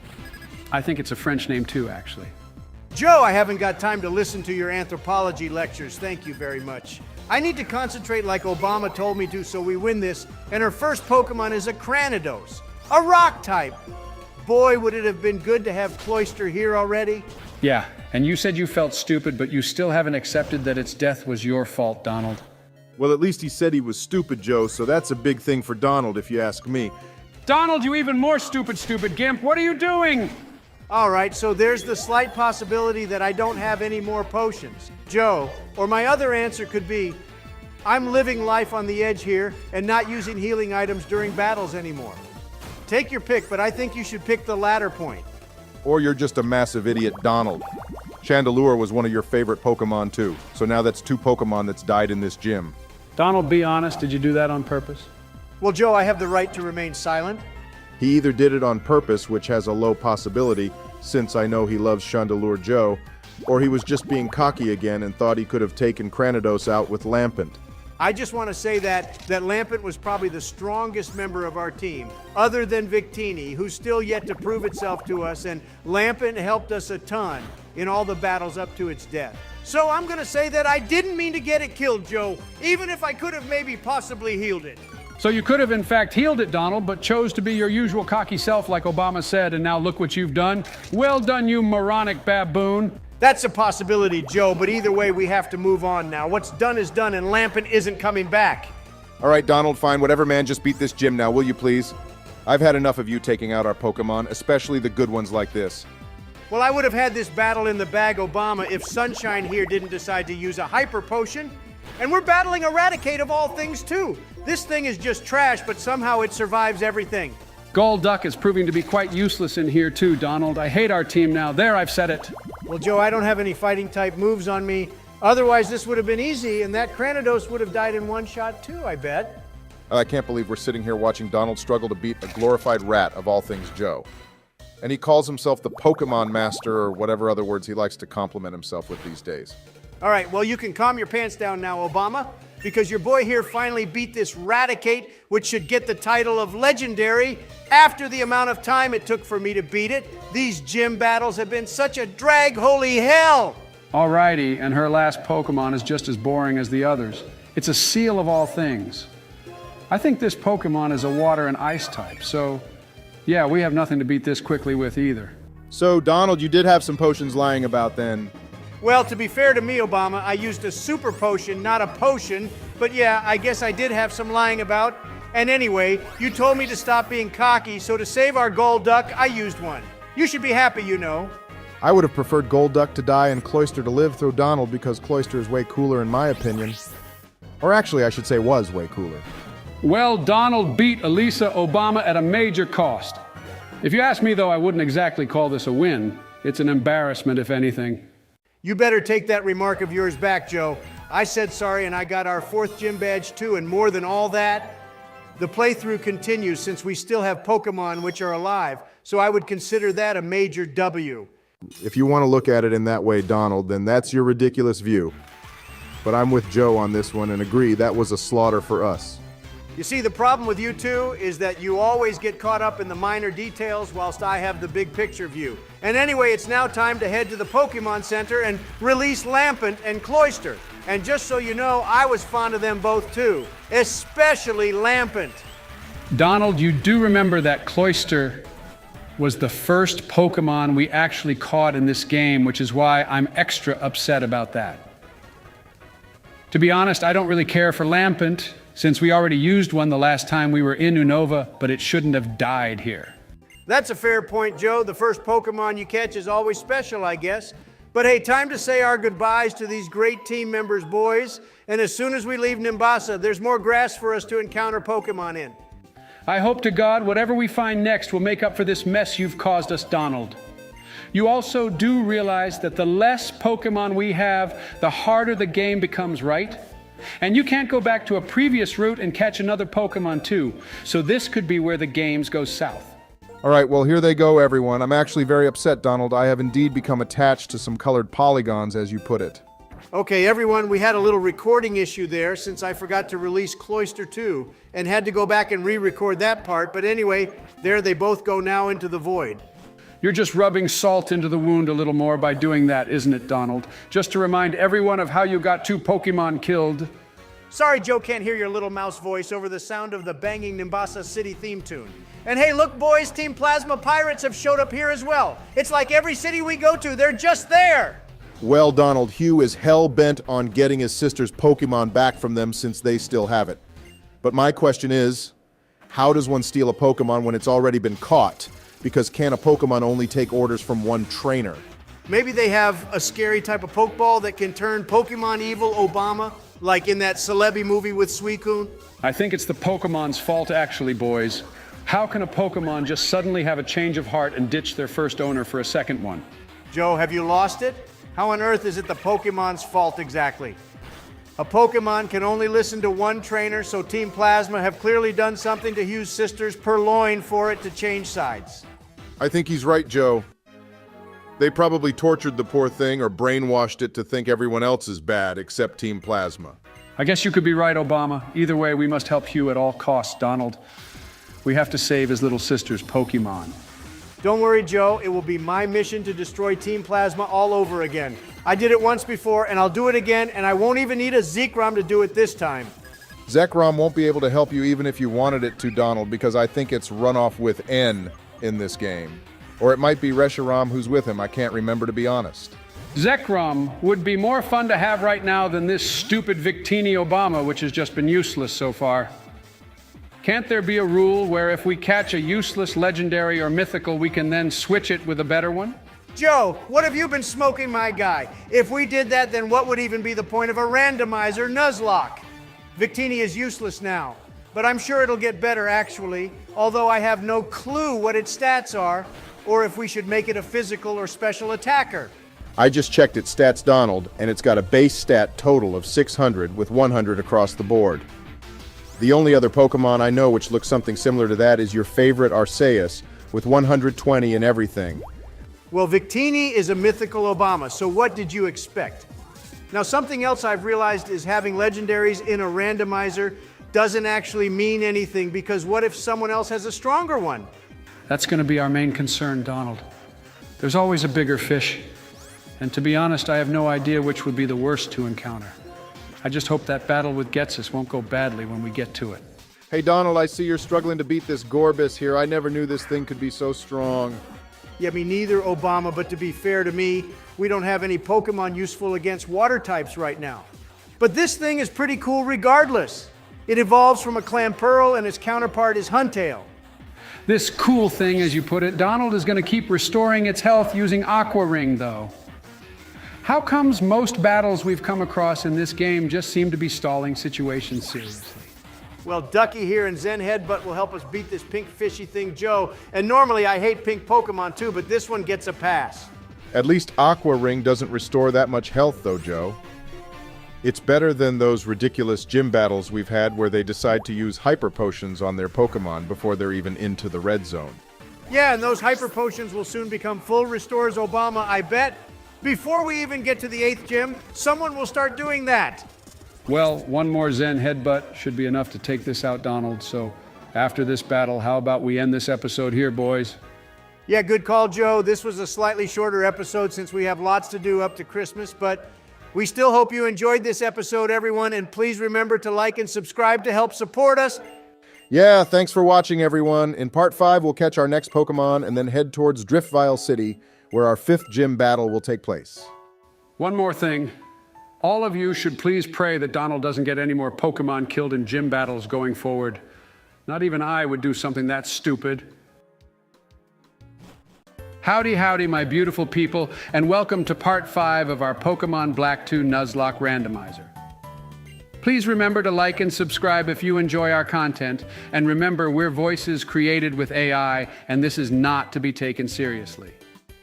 I think it's a French name too, actually. Joe, I haven't got time to listen to your anthropology lectures. Thank you very much. I need to concentrate like Obama told me to so we win this, and her first Pokemon is a Cranidos, a rock type. Boy, would it have been good to have Cloyster here already. Yeah, and you said you felt stupid, but you still haven't accepted that its death was your fault, Donald. Well, at least he said he was stupid, Joe, so that's a big thing for Donald, if you ask me. Donald, you even more stupid gimp. What are you doing? All right, so there's the slight possibility that I don't have any more potions. Joe, or my other answer could be, I'm living life on the edge here and not using healing items during battles anymore. Take your pick, but I think you should pick the latter point. Or you're just a massive idiot, Donald. Chandelure was one of your favorite Pokemon too, so now that's 2 Pokemon that's died in this gym. Donald, be honest, did you do that on purpose? Well, Joe, I have the right to remain silent. He either did it on purpose, which has a low possibility, since I know he loves Chandelure Joe, or he was just being cocky again and thought he could have taken Cranidos out with Lampent. I just want to say that Lampent was probably the strongest member of our team, other than Victini, who's still yet to prove itself to us, and Lampent helped us a ton in all the battles up to its death. So I'm going to say that I didn't mean to get it killed, Joe, even if I could have maybe possibly healed it. So you could have in fact healed it, Donald, but chose to be your usual cocky self like Obama said, and now look what you've done. Well done, you moronic baboon. That's a possibility, Joe, but either way, we have to move on now. What's done is done, and Lampent isn't coming back. All right, Donald, fine, whatever, man, just beat this gym now, will you please? I've had enough of you taking out our Pokemon, especially the good ones like this. Well, I would have had this battle in the bag, Obama, if Sunshine here didn't decide to use a Hyper Potion. And we're battling Eradicate of all things, too. This thing is just trash, but somehow it survives everything. Golduck is proving to be quite useless in here too, Donald. I hate our team now. There, I've said it. Well, Joe, I don't have any fighting type moves on me. Otherwise, this would have been easy, and that Cranidos would have died in one shot too, I bet. I can't believe we're sitting here watching Donald struggle to beat a glorified rat of all things Joe. And he calls himself the Pokemon Master or whatever other words he likes to compliment himself with these days. All right, well, you can calm your pants down now, Obama, because your boy here finally beat this Raticate, which should get the title of Legendary after the amount of time it took for me to beat it. These gym battles have been such a drag, holy hell! Alrighty, and her last Pokemon is just as boring as the others. It's a seal of all things. I think this Pokemon is a water and ice type, so yeah, we have nothing to beat this quickly with either. So, Donald, you did have some potions lying about then. Well, to be fair to me, Obama, I used a super potion, not a potion, but yeah, I guess I did have some lying about. And anyway, you told me to stop being cocky, so to save our gold duck, I used one. You should be happy, you know. I would have preferred Golduck to die and Cloyster to live through Donald because Cloyster is way cooler in my opinion. Or actually, I should say was way cooler. Well, Donald beat Elisa Obama at a major cost. If you ask me, though, I wouldn't exactly call this a win. It's an embarrassment, if anything. You better take that remark of yours back, Joe. I said sorry and I got our 4th gym badge too, and more than all that, the playthrough continues since we still have Pokemon which are alive, so I would consider that a major W. If you want to look at it in that way, Donald, then that's your ridiculous view. But I'm with Joe on this one and agree that was a slaughter for us. You see, the problem with you two is that you always get caught up in the minor details whilst I have the big picture view. And anyway, it's now time to head to the Pokemon Center and release Lampent and Cloyster. And just so you know, I was fond of them both too, especially Lampent. Donald, you do remember that Cloyster was the first Pokemon we actually caught in this game, which is why I'm extra upset about that. To be honest, I don't really care for Lampent, since we already used one the last time we were in Unova, but it shouldn't have died here. That's a fair point, Joe. The first Pokemon you catch is always special, I guess. But hey, time to say our goodbyes to these great team members, boys. And as soon as we leave Nimbasa, there's more grass for us to encounter Pokemon in. I hope to God whatever we find next will make up for this mess you've caused us, Donald. You also do realize that the less Pokemon we have, the harder the game becomes, right? And you can't go back to a previous route and catch another Pokemon too, so this could be where the games go south. All right, well, here they go, everyone. I'm actually very upset, Donald. I have indeed become attached to some colored polygons, as you put it. Okay, everyone, we had a little recording issue there since I forgot to release Cloyster 2 and had to go back and re-record that part. But anyway, there they both go now into the void. You're just rubbing salt into the wound a little more by doing that, isn't it, Donald? Just to remind everyone of how you got 2 Pokemon killed. Sorry Joe can't hear your little mouse voice over the sound of the banging Nimbasa City theme tune. And hey, look boys, Team Plasma Pirates have showed up here as well. It's like every city we go to, they're just there. Well, Donald, Hugh is hell-bent on getting his sister's Pokemon back from them since they still have it. But my question is, how does one steal a Pokemon when it's already been caught? Because can a Pokemon only take orders from one trainer? Maybe they have a scary type of Pokeball that can turn Pokemon evil Obama, like in that Celebi movie with Suicune. I think it's the Pokemon's fault, actually, boys. How can a Pokemon just suddenly have a change of heart and ditch their first owner for a second one? Joe, have you lost it? How on earth is it the Pokemon's fault exactly? A Pokemon can only listen to one trainer, so Team Plasma have clearly done something to Hugh's sister's purloin for it to change sides. I think he's right, Joe. They probably tortured the poor thing or brainwashed it to think everyone else is bad except Team Plasma. I guess you could be right, Obama. Either way, we must help Hugh at all costs, Donald. We have to save his little sister's Pokemon. Don't worry, Joe. It will be my mission to destroy Team Plasma all over again. I did it once before, and I'll do it again, and I won't even need a Zekrom to do it this time. Zekrom won't be able to help you even if you wanted it to, Donald, because I think it's runoff with N in this game. Or it might be Reshiram who's with him. I can't remember, to be honest. Zekrom would be more fun to have right now than this stupid Victini Obama, which has just been useless so far. Can't there be a rule where if we catch a useless, legendary, or mythical, we can then switch it with a better one? Joe, what have you been smoking, my guy? If we did that, then what would even be the point of a randomizer Nuzlocke? Victini is useless now, but I'm sure it'll get better actually, although I have no clue what its stats are, or if we should make it a physical or special attacker. I just checked its stats, Donald, and it's got a base stat total of 600 with 100 across the board. The only other Pokemon I know which looks something similar to that is your favorite Arceus, with 120 and everything. Well, Victini is a mythical Obama, so what did you expect? Now, something else I've realized is having legendaries in a randomizer doesn't actually mean anything, because what if someone else has a stronger one? That's going to be our main concern, Donald. There's always a bigger fish. And to be honest, I have no idea which would be the worst to encounter. I just hope that battle with Getsus won't go badly when we get to it. Hey, Donald, I see you're struggling to beat this Gorbis here. I never knew this thing could be so strong. Yeah, me neither, Obama, but to be fair to me, we don't have any Pokemon useful against water types right now. But this thing is pretty cool regardless. It evolves from a Clamperl and its counterpart is Huntail. This cool thing, as you put it, Donald is going to keep restoring its health using Aqua Ring, though. How comes most battles we've come across in this game just seem to be stalling situations seriously? Well, Ducky here and Zen Headbutt will help us beat this pink fishy thing, Joe. And normally I hate pink Pokemon too, but this one gets a pass. At least Aqua Ring doesn't restore that much health, though, Joe. It's better than those ridiculous gym battles we've had where they decide to use hyper potions on their Pokemon before they're even into the red zone. Yeah, and those hyper potions will soon become full restores, Obama, I bet. Before we even get to the 8th gym, someone will start doing that. Well, one more Zen Headbutt should be enough to take this out, Donald. So after this battle, how about we end this episode here, boys? Yeah, good call, Joe. This was a slightly shorter episode since we have lots to do up to Christmas, but we still hope you enjoyed this episode, everyone, and please remember to like and subscribe to help support us. Yeah, thanks for watching, everyone. In Part 5, we'll catch our next Pokemon and then head towards Driftvile City, where our 5th gym battle will take place. One more thing. All of you should please pray that Donald doesn't get any more Pokemon killed in gym battles going forward. Not even I would do something that stupid. Howdy, howdy, my beautiful people, and welcome to Part 5 of our Pokemon Black 2 Nuzlocke randomizer. Please remember to like and subscribe if you enjoy our content, and remember, we're voices created with AI, and this is not to be taken seriously.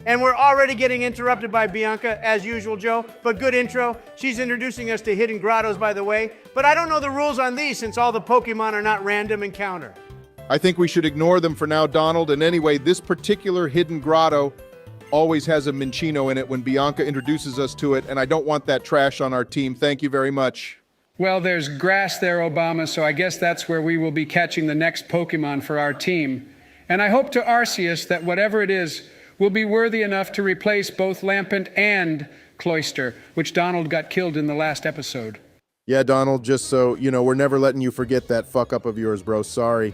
And we're already getting interrupted by Bianca, as usual, Joe, but good intro. She's introducing us to hidden grottos, by the way, but I don't know the rules on these since all the Pokemon are not random encounter. I think we should ignore them for now, Donald, and anyway, this particular hidden grotto always has a Minccino in it when Bianca introduces us to it, and I don't want that trash on our team. Thank you very much. Well, there's grass there, Obama, so I guess that's where we will be catching the next Pokemon for our team. And I hope to Arceus that whatever it is will be worthy enough to replace both Lampent and Cloyster, which Donald got killed in the last episode. Yeah, Donald, just so you know, we're never letting you forget that fuck-up of yours, bro. Sorry.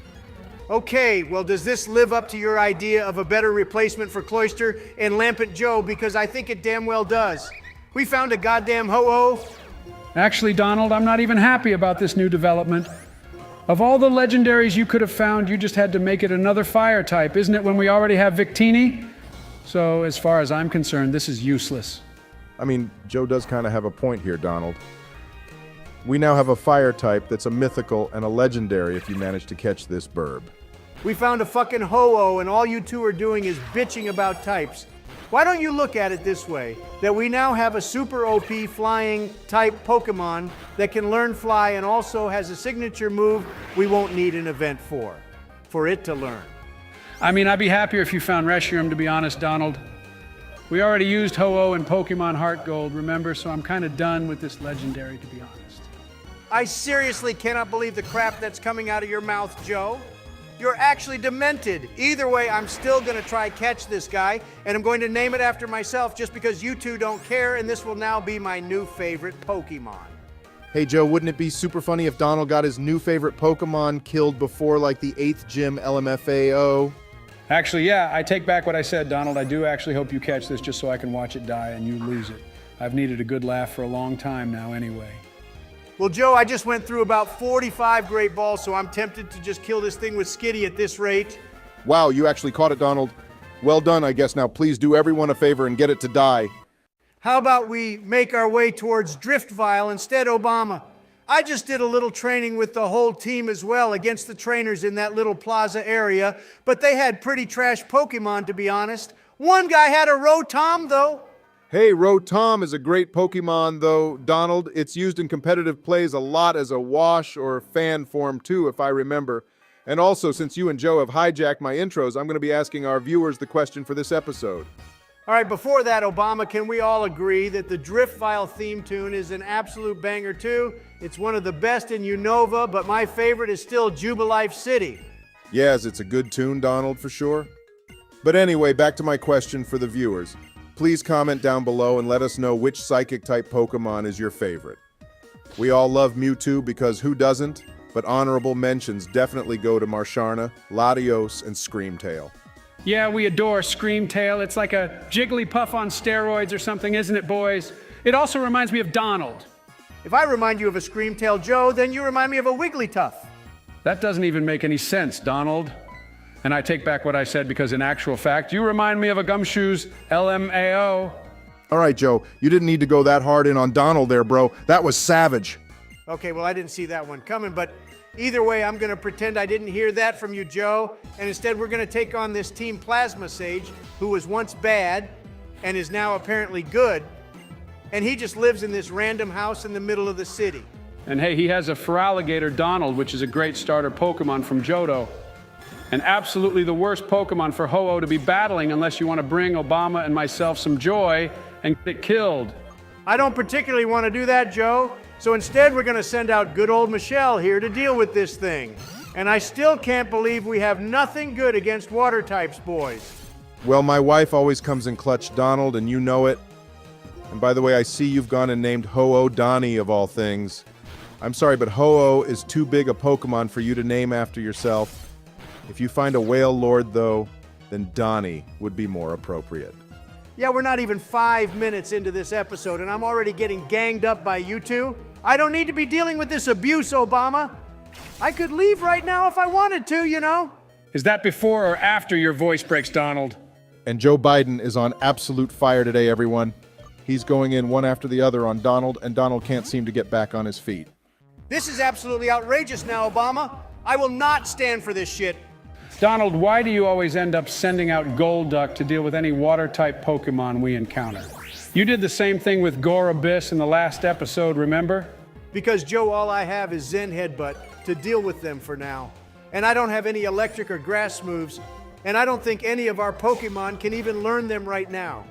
Okay, well, does this live up to your idea of a better replacement for Cloyster and Lampent Joe? Because I think it damn well does. We found a goddamn ho-oh. Actually, Donald, I'm not even happy about this new development. Of all the legendaries you could have found, you just had to make it another fire type, isn't it, when we already have Victini? So, as far as I'm concerned, this is useless. I mean, Joe does kind of have a point here, Donald. We now have a fire type that's a mythical and a legendary if you manage to catch this burb. We found a fucking ho-oh, and all you two are doing is bitching about types. Why don't you look at it this way, that we now have a super OP flying type Pokemon that can learn fly and also has a signature move we won't need an event for it to learn. I mean, I'd be happier if you found Reshiram, to be honest, Donald. We already used Ho-Oh in Pokemon Heart Gold, remember? So I'm kind of done with this legendary, to be honest. I seriously cannot believe the crap that's coming out of your mouth, Joe. You're actually demented. Either way, I'm still going to try catch this guy, and I'm going to name it after myself just because you two don't care, and this will now be my new favorite Pokemon. Hey, Joe, wouldn't it be super funny if Donald got his new favorite Pokemon killed before, like, the 8th gym LMFAO? Actually, yeah, I take back what I said, Donald. I do actually hope you catch this just so I can watch it die and you lose it. I've needed a good laugh for a long time now anyway. Well, Joe, I just went through about 45 great balls, so I'm tempted to just kill this thing with Skitty at this rate. Wow, you actually caught it, Donald. Well done, I guess. Now please do everyone a favor and get it to die. How about we make our way towards Driftvile instead, Obama? I just did a little training with the whole team as well against the trainers in that little plaza area, but they had pretty trash Pokemon, to be honest. One guy had a Rotom, though. Hey, Rotom is a great Pokemon, though, Donald. It's used in competitive plays a lot as a wash or fan form, too, if I remember. And also, since you and Joe have hijacked my intros, I'm going to be asking our viewers the question for this episode. All right, before that, Obama, can we all agree that the Driftfile theme tune is an absolute banger, too? It's one of the best in Unova, but my favorite is still Jubilife City. Yes, it's a good tune, Donald, for sure. But anyway, back to my question for the viewers. Please comment down below and let us know which Psychic-type Pokemon is your favorite. We all love Mewtwo because who doesn't? But honorable mentions definitely go to Marsharna, Latios, and Screamtail. Yeah, we adore Screamtail. It's like a Jigglypuff on steroids or something, isn't it, boys? It also reminds me of Donald. If I remind you of a Screamtail Joe, then you remind me of a Wigglytuff. That doesn't even make any sense, Donald. And I take back what I said because in actual fact, you remind me of a Gumshoe's LMAO. All right, Joe, you didn't need to go that hard in on Donald there, bro. That was savage. Okay, well, I didn't see that one coming, but either way, I'm going to pretend I didn't hear that from you, Joe, and instead we're going to take on this Team Plasma Sage, who was once bad and is now apparently good, and he just lives in this random house in the middle of the city. And hey, he has a Feraligatr Donald, which is a great starter Pokemon from Johto. And absolutely the worst Pokemon for Ho-Oh to be battling unless you want to bring Obama and myself some joy and get killed. I don't particularly want to do that, Joe. So instead, we're going to send out good old Michelle here to deal with this thing. And I still can't believe we have nothing good against water types, boys. Well, my wife always comes in clutch, Donald, and you know it. And by the way, I see you've gone and named Ho-Oh Donnie of all things. I'm sorry, but Ho-Oh is too big a Pokemon for you to name after yourself. If you find a Whale Lord, though, then Donnie would be more appropriate. Yeah, we're not even 5 minutes into this episode, and I'm already getting ganged up by you two. I don't need to be dealing with this abuse, Obama. I could leave right now if I wanted to, you know? Is that before or after your voice breaks, Donald? And Joe Biden is on absolute fire today, everyone. He's going in one after the other on Donald, and Donald can't seem to get back on his feet. This is absolutely outrageous now, Obama. I will not stand for this shit. Donald, why do you always end up sending out Golduck to deal with any water-type Pokemon we encounter? You did the same thing with Gore Abyss in the last episode, remember? Because, Joe, all I have is Zen Headbutt to deal with them for now. And I don't have any electric or grass moves, and I don't think any of our Pokemon can even learn them right now.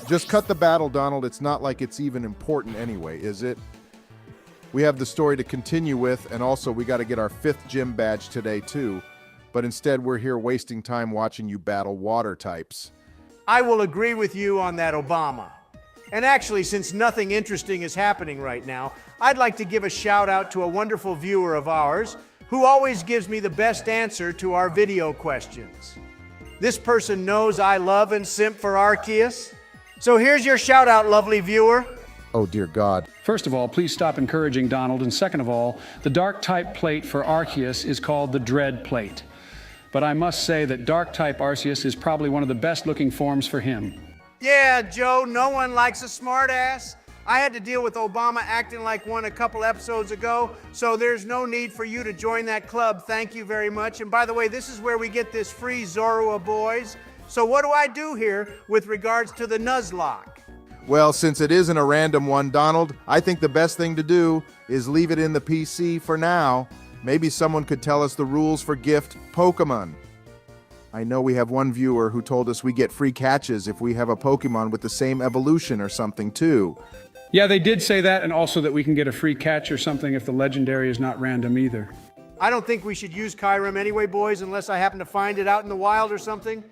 Just cut the battle, Donald. It's not like it's even important anyway, is it? We have the story to continue with, and also we got to get our 5th gym badge today, too. But instead, we're here wasting time watching you battle water types. I will agree with you on that, Obama. And actually, since nothing interesting is happening right now, I'd like to give a shout out to a wonderful viewer of ours who always gives me the best answer to our video questions. This person knows I love and simp for Arceus. So here's your shout out, lovely viewer. Oh, dear God. First of all, please stop encouraging Donald. And second of all, the Dark-type plate for Arceus is called the Dread Plate. But I must say that Dark-type Arceus is probably one of the best-looking forms for him. Yeah, Joe, no one likes a smartass. I had to deal with Obama acting like one a couple episodes ago, so there's no need for you to join that club. Thank you very much. And by the way, this is where we get this free Zorua, boys. So what do I do here with regards to the Nuzlocke? Well, since it isn't a random one, Donald, I think the best thing to do is leave it in the PC for now. Maybe someone could tell us the rules for gift Pokemon. I know we have one viewer who told us we get free catches if we have a Pokemon with the same evolution or something, too. Yeah, they did say that, and also that we can get a free catch or something if the legendary is not random either. I don't think we should use Kyurem anyway, boys, unless I happen to find it out in the wild or something.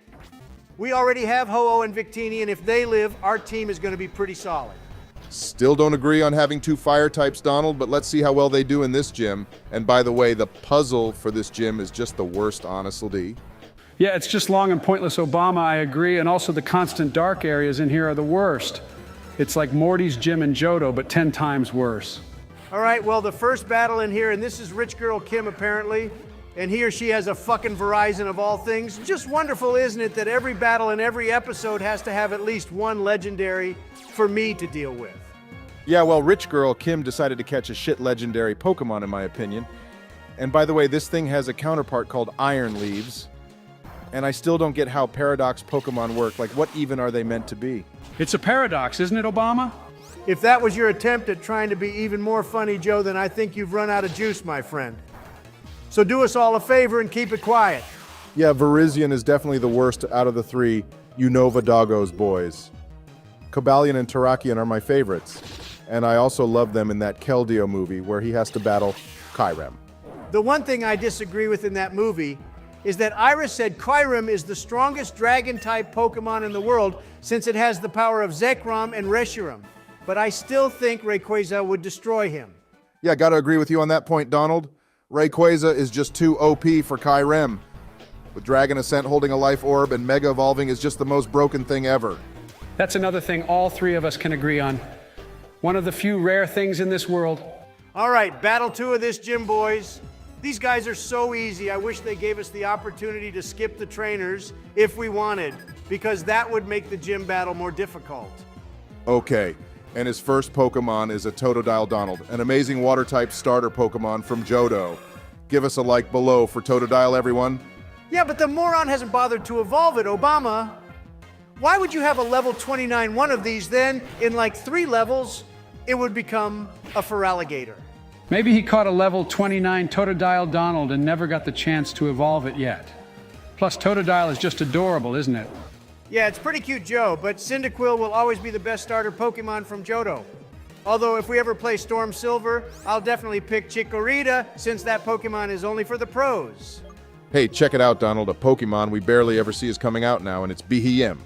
We already have Ho-Oh and Victini, and if they live, our team is going to be pretty solid. Still don't agree on having 2 fire types, Donald, but let's see how well they do in this gym. And by the way, the puzzle for this gym is just the worst, honestly. Yeah, it's just long and pointless, Obama, I agree, and also the constant dark areas in here are the worst. It's like Morty's gym in Johto, but 10 times worse. All right, well, the first battle in here, and this is Rich Girl Kim, apparently, and he or she has a fucking Verizon of all things. Just wonderful, isn't it, that every battle in every episode has to have at least one legendary for me to deal with. Yeah, well, Rich Girl Kim decided to catch a shit legendary Pokemon, in my opinion. And by the way, this thing has a counterpart called Iron Leaves. And I still don't get how paradox Pokemon work. Like, what even are they meant to be? It's a paradox, isn't it, Obama? If that was your attempt at trying to be even more funny, Joe, then I think you've run out of juice, my friend. So do us all a favor and keep it quiet. Yeah, Virizion is definitely the worst out of the three Unova Doggos boys. Cobalion and Terrakion are my favorites. And I also love them in that Keldeo movie where he has to battle Kyurem. The one thing I disagree with in that movie is that Iris said Kyurem is the strongest dragon-type Pokemon in the world since it has the power of Zekrom and Reshiram. But I still think Rayquaza would destroy him. Yeah, gotta agree with you on that point, Donald. Rayquaza is just too OP for Kyurem. With Dragon Ascent holding a life orb and Mega Evolving is just the most broken thing ever. That's another thing all three of us can agree on. One of the few rare things in this world. All right, battle 2 of this gym, boys. These guys are so easy. I wish they gave us the opportunity to skip the trainers if we wanted, because that would make the gym battle more difficult. Okay, and his first Pokemon is a Totodile Donald, an amazing water-type starter Pokemon from Johto. Give us a like below for Totodile, everyone. Yeah, but the moron hasn't bothered to evolve it, Obama. Why would you have a level 29 one of these then? In like 3 levels, it would become a Feraligatr. Maybe he caught a level 29 Totodile Donald and never got the chance to evolve it yet. Plus, Totodile is just adorable, isn't it? Yeah, it's pretty cute, Joe, but Cyndaquil will always be the best starter Pokemon from Johto. Although if we ever play Storm Silver, I'll definitely pick Chikorita, since that Pokemon is only for the pros. Hey, check it out, Donald. A Pokemon we barely ever see is coming out now, and it's Behem.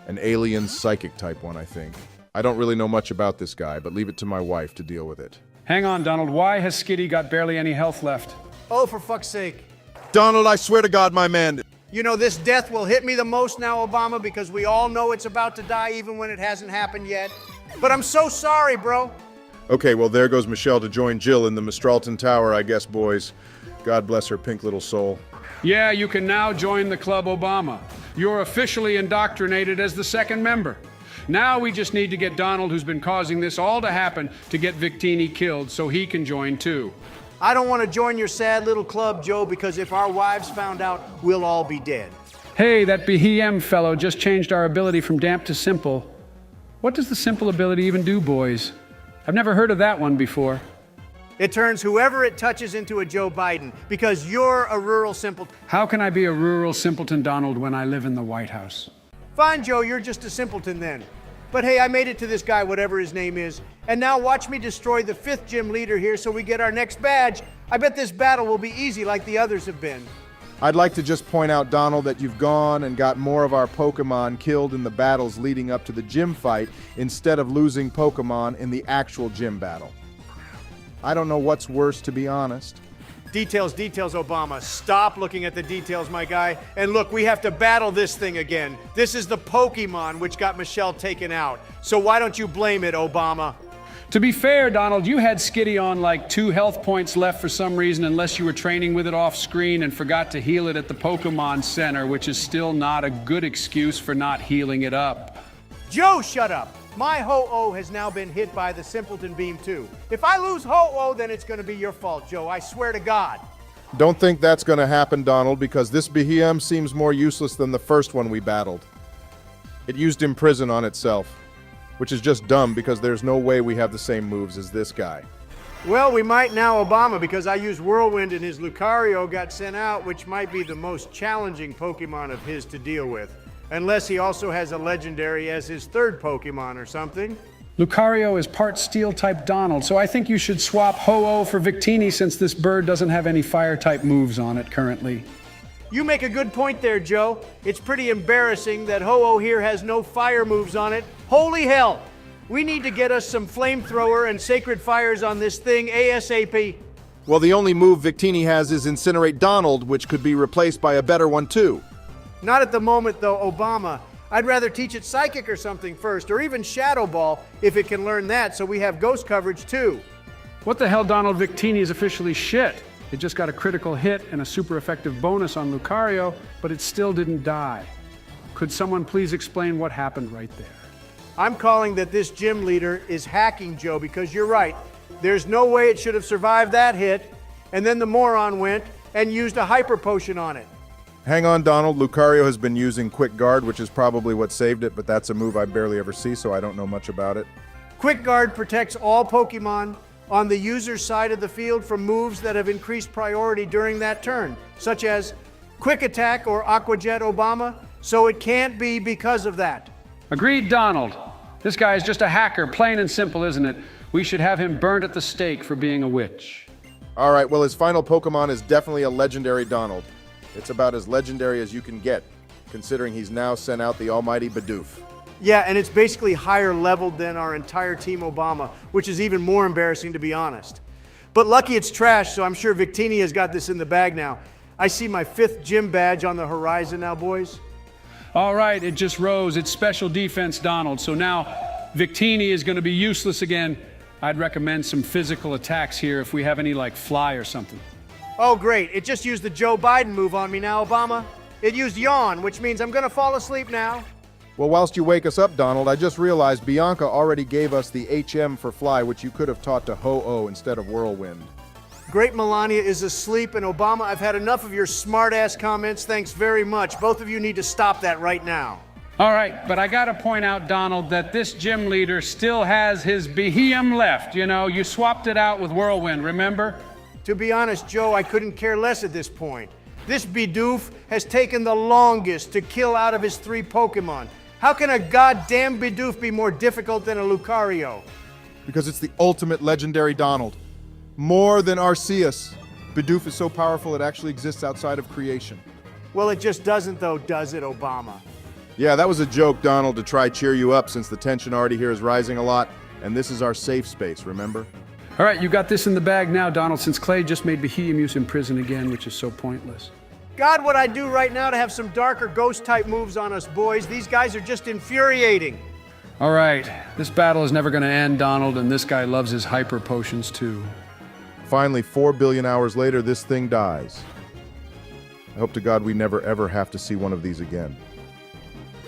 An alien psychic type one, I think. I don't really know much about this guy, but leave it to my wife to deal with it. Hang on, Donald. Why has Skitty got barely any health left? Oh, for fuck's sake. Donald, I swear to God, my man. You know, this death will hit me the most now, Obama, because we all know it's about to die even when it hasn't happened yet. But I'm so sorry, bro. Okay, well, there goes Michelle to join Jill in the Mistralton Tower, I guess, boys. God bless her pink little soul. Yeah, you can now join the Club Obama. You're officially indoctrinated as the second member. Now we just need to get Donald, who's been causing this all to happen, to get Victini killed so he can join too. I don't want to join your sad little club, Joe, because if our wives found out, we'll all be dead. Hey, that Behem fellow just changed our ability from damp to simple. What does the simple ability even do, boys? I've never heard of that one before. It turns whoever it touches into a Joe Biden, because you're a rural simpleton. How can I be a rural simpleton, Donald, when I live in the White House? Fine, Joe, you're just a simpleton then. But hey, I made it to this guy, whatever his name is, and now watch me destroy the 5th gym leader here so we get our next badge. I bet this battle will be easy like the others have been. I'd like to just point out, Donald, that you've gone and got more of our Pokemon killed in the battles leading up to the gym fight instead of losing Pokemon in the actual gym battle. I don't know what's worse, to be honest. Details, Obama. Stop looking at the details, my guy. And look, we have to battle this thing again. This is the Pokemon which got Michelle taken out. So why don't you blame it, Obama? To be fair, Donald, you had Skitty on like 2 health points left for some reason, unless you were training with it off screen and forgot to heal it at the Pokemon Center, which is still not a good excuse for not healing it up. Joe, shut up. My Ho-Oh has now been hit by the Simpleton Beam too. If I lose Ho-Oh, then it's going to be your fault, Joe. I swear to God. Don't think that's going to happen, Donald, because this Behem seems more useless than the first one we battled. It used Imprison on itself, which is just dumb because there's no way we have the same moves as this guy. Well, we might now, Obama, because I used Whirlwind and his Lucario got sent out, which might be the most challenging Pokemon of his to deal with. Unless he also has a legendary as his 3rd Pokemon or something. Lucario is part Steel-type Donald, so I think you should swap Ho-Oh for Victini since this bird doesn't have any Fire-type moves on it currently. You make a good point there, Joe. It's pretty embarrassing that Ho-Oh here has no fire moves on it. Holy hell! We need to get us some flamethrower and sacred fires on this thing ASAP. Well, the only move Victini has is Incinerate Donald, which could be replaced by a better one too. Not at the moment, though, Obama. I'd rather teach it Psychic or something first, or even Shadow Ball, if it can learn that, so we have Ghost coverage, too. What the hell, Donald? Victini is officially shit. It just got a critical hit and a super effective bonus on Lucario, but it still didn't die. Could someone please explain what happened right there? I'm calling that this gym leader is hacking, Joe, because you're right. There's no way it should have survived that hit, and then the moron went and used a Hyper Potion on it. Hang on, Donald. Lucario has been using Quick Guard, which is probably what saved it, but that's a move I barely ever see, so I don't know much about it. Quick Guard protects all Pokemon on the user's side of the field from moves that have increased priority during that turn, such as Quick Attack or Aqua Jet Obama, so it can't be because of that. Agreed, Donald. This guy is just a hacker, plain and simple, isn't it? We should have him burned at the stake for being a witch. All right, well, his final Pokemon is definitely a legendary Donald. It's about as legendary as you can get, considering he's now sent out the almighty Bidoof. Yeah, and it's basically higher leveled than our entire Team Obama, which is even more embarrassing, to be honest. But lucky it's trash, so I'm sure Victini has got this in the bag now. I see my 5th gym badge on the horizon now, boys. All right, it just rose. It's special defense, Donald. So now Victini is going to be useless again. I'd recommend some physical attacks here if we have any, like, fly or something. Oh, great. It just used the Joe Biden move on me now, Obama. It used yawn, which means I'm going to fall asleep now. Well, whilst you wake us up, Donald, I just realized Bianca already gave us the HM for fly, which you could have taught to Ho-Oh instead of Whirlwind. Great Melania is asleep, and Obama, I've had enough of your smart-ass comments. Thanks very much. Both of you need to stop that right now. All right, but I got to point out, Donald, that this gym leader still has his Behem left. You know, you swapped it out with Whirlwind, remember? To be honest, Joe, I couldn't care less at this point. This Bidoof has taken the longest to kill out of his 3 Pokemon. How can a goddamn Bidoof be more difficult than a Lucario? Because it's the ultimate legendary Donald. More than Arceus. Bidoof is so powerful it actually exists outside of creation. Well, it just doesn't, though, does it, Obama? Yeah, that was a joke, Donald, to try cheer you up since the tension already here is rising a lot, and this is our safe space, remember? All right, you got this in the bag now, Donald, since Clay just made Behemoth in prison again, which is so pointless. God, what I'd do right now to have some darker ghost-type moves on us, boys. These guys are just infuriating. All right, this battle is never going to end, Donald, and this guy loves his hyper potions, too. Finally, 4 billion hours later, this thing dies. I hope to God we never ever have to see one of these again.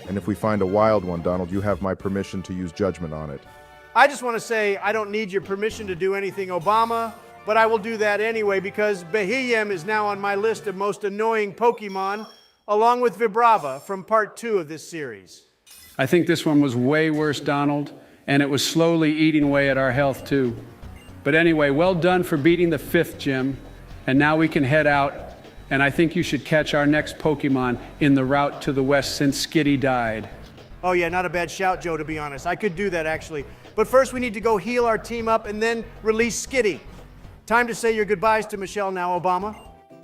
And if we find a wild one, Donald, you have my permission to use judgment on it. I just want to say I don't need your permission to do anything, Obama, but I will do that anyway because Behem is now on my list of most annoying Pokemon, along with Vibrava from part 2 of this series. I think this one was way worse, Donald, and it was slowly eating away at our health, too. But anyway, well done for beating the 5th gym, and now we can head out, and I think you should catch our next Pokemon in the route to the west since Skitty died. Oh yeah, not a bad shout, Joe, to be honest. I could do that, actually. But first we need to go heal our team up and then release Skitty. Time to say your goodbyes to Michelle now, Obama.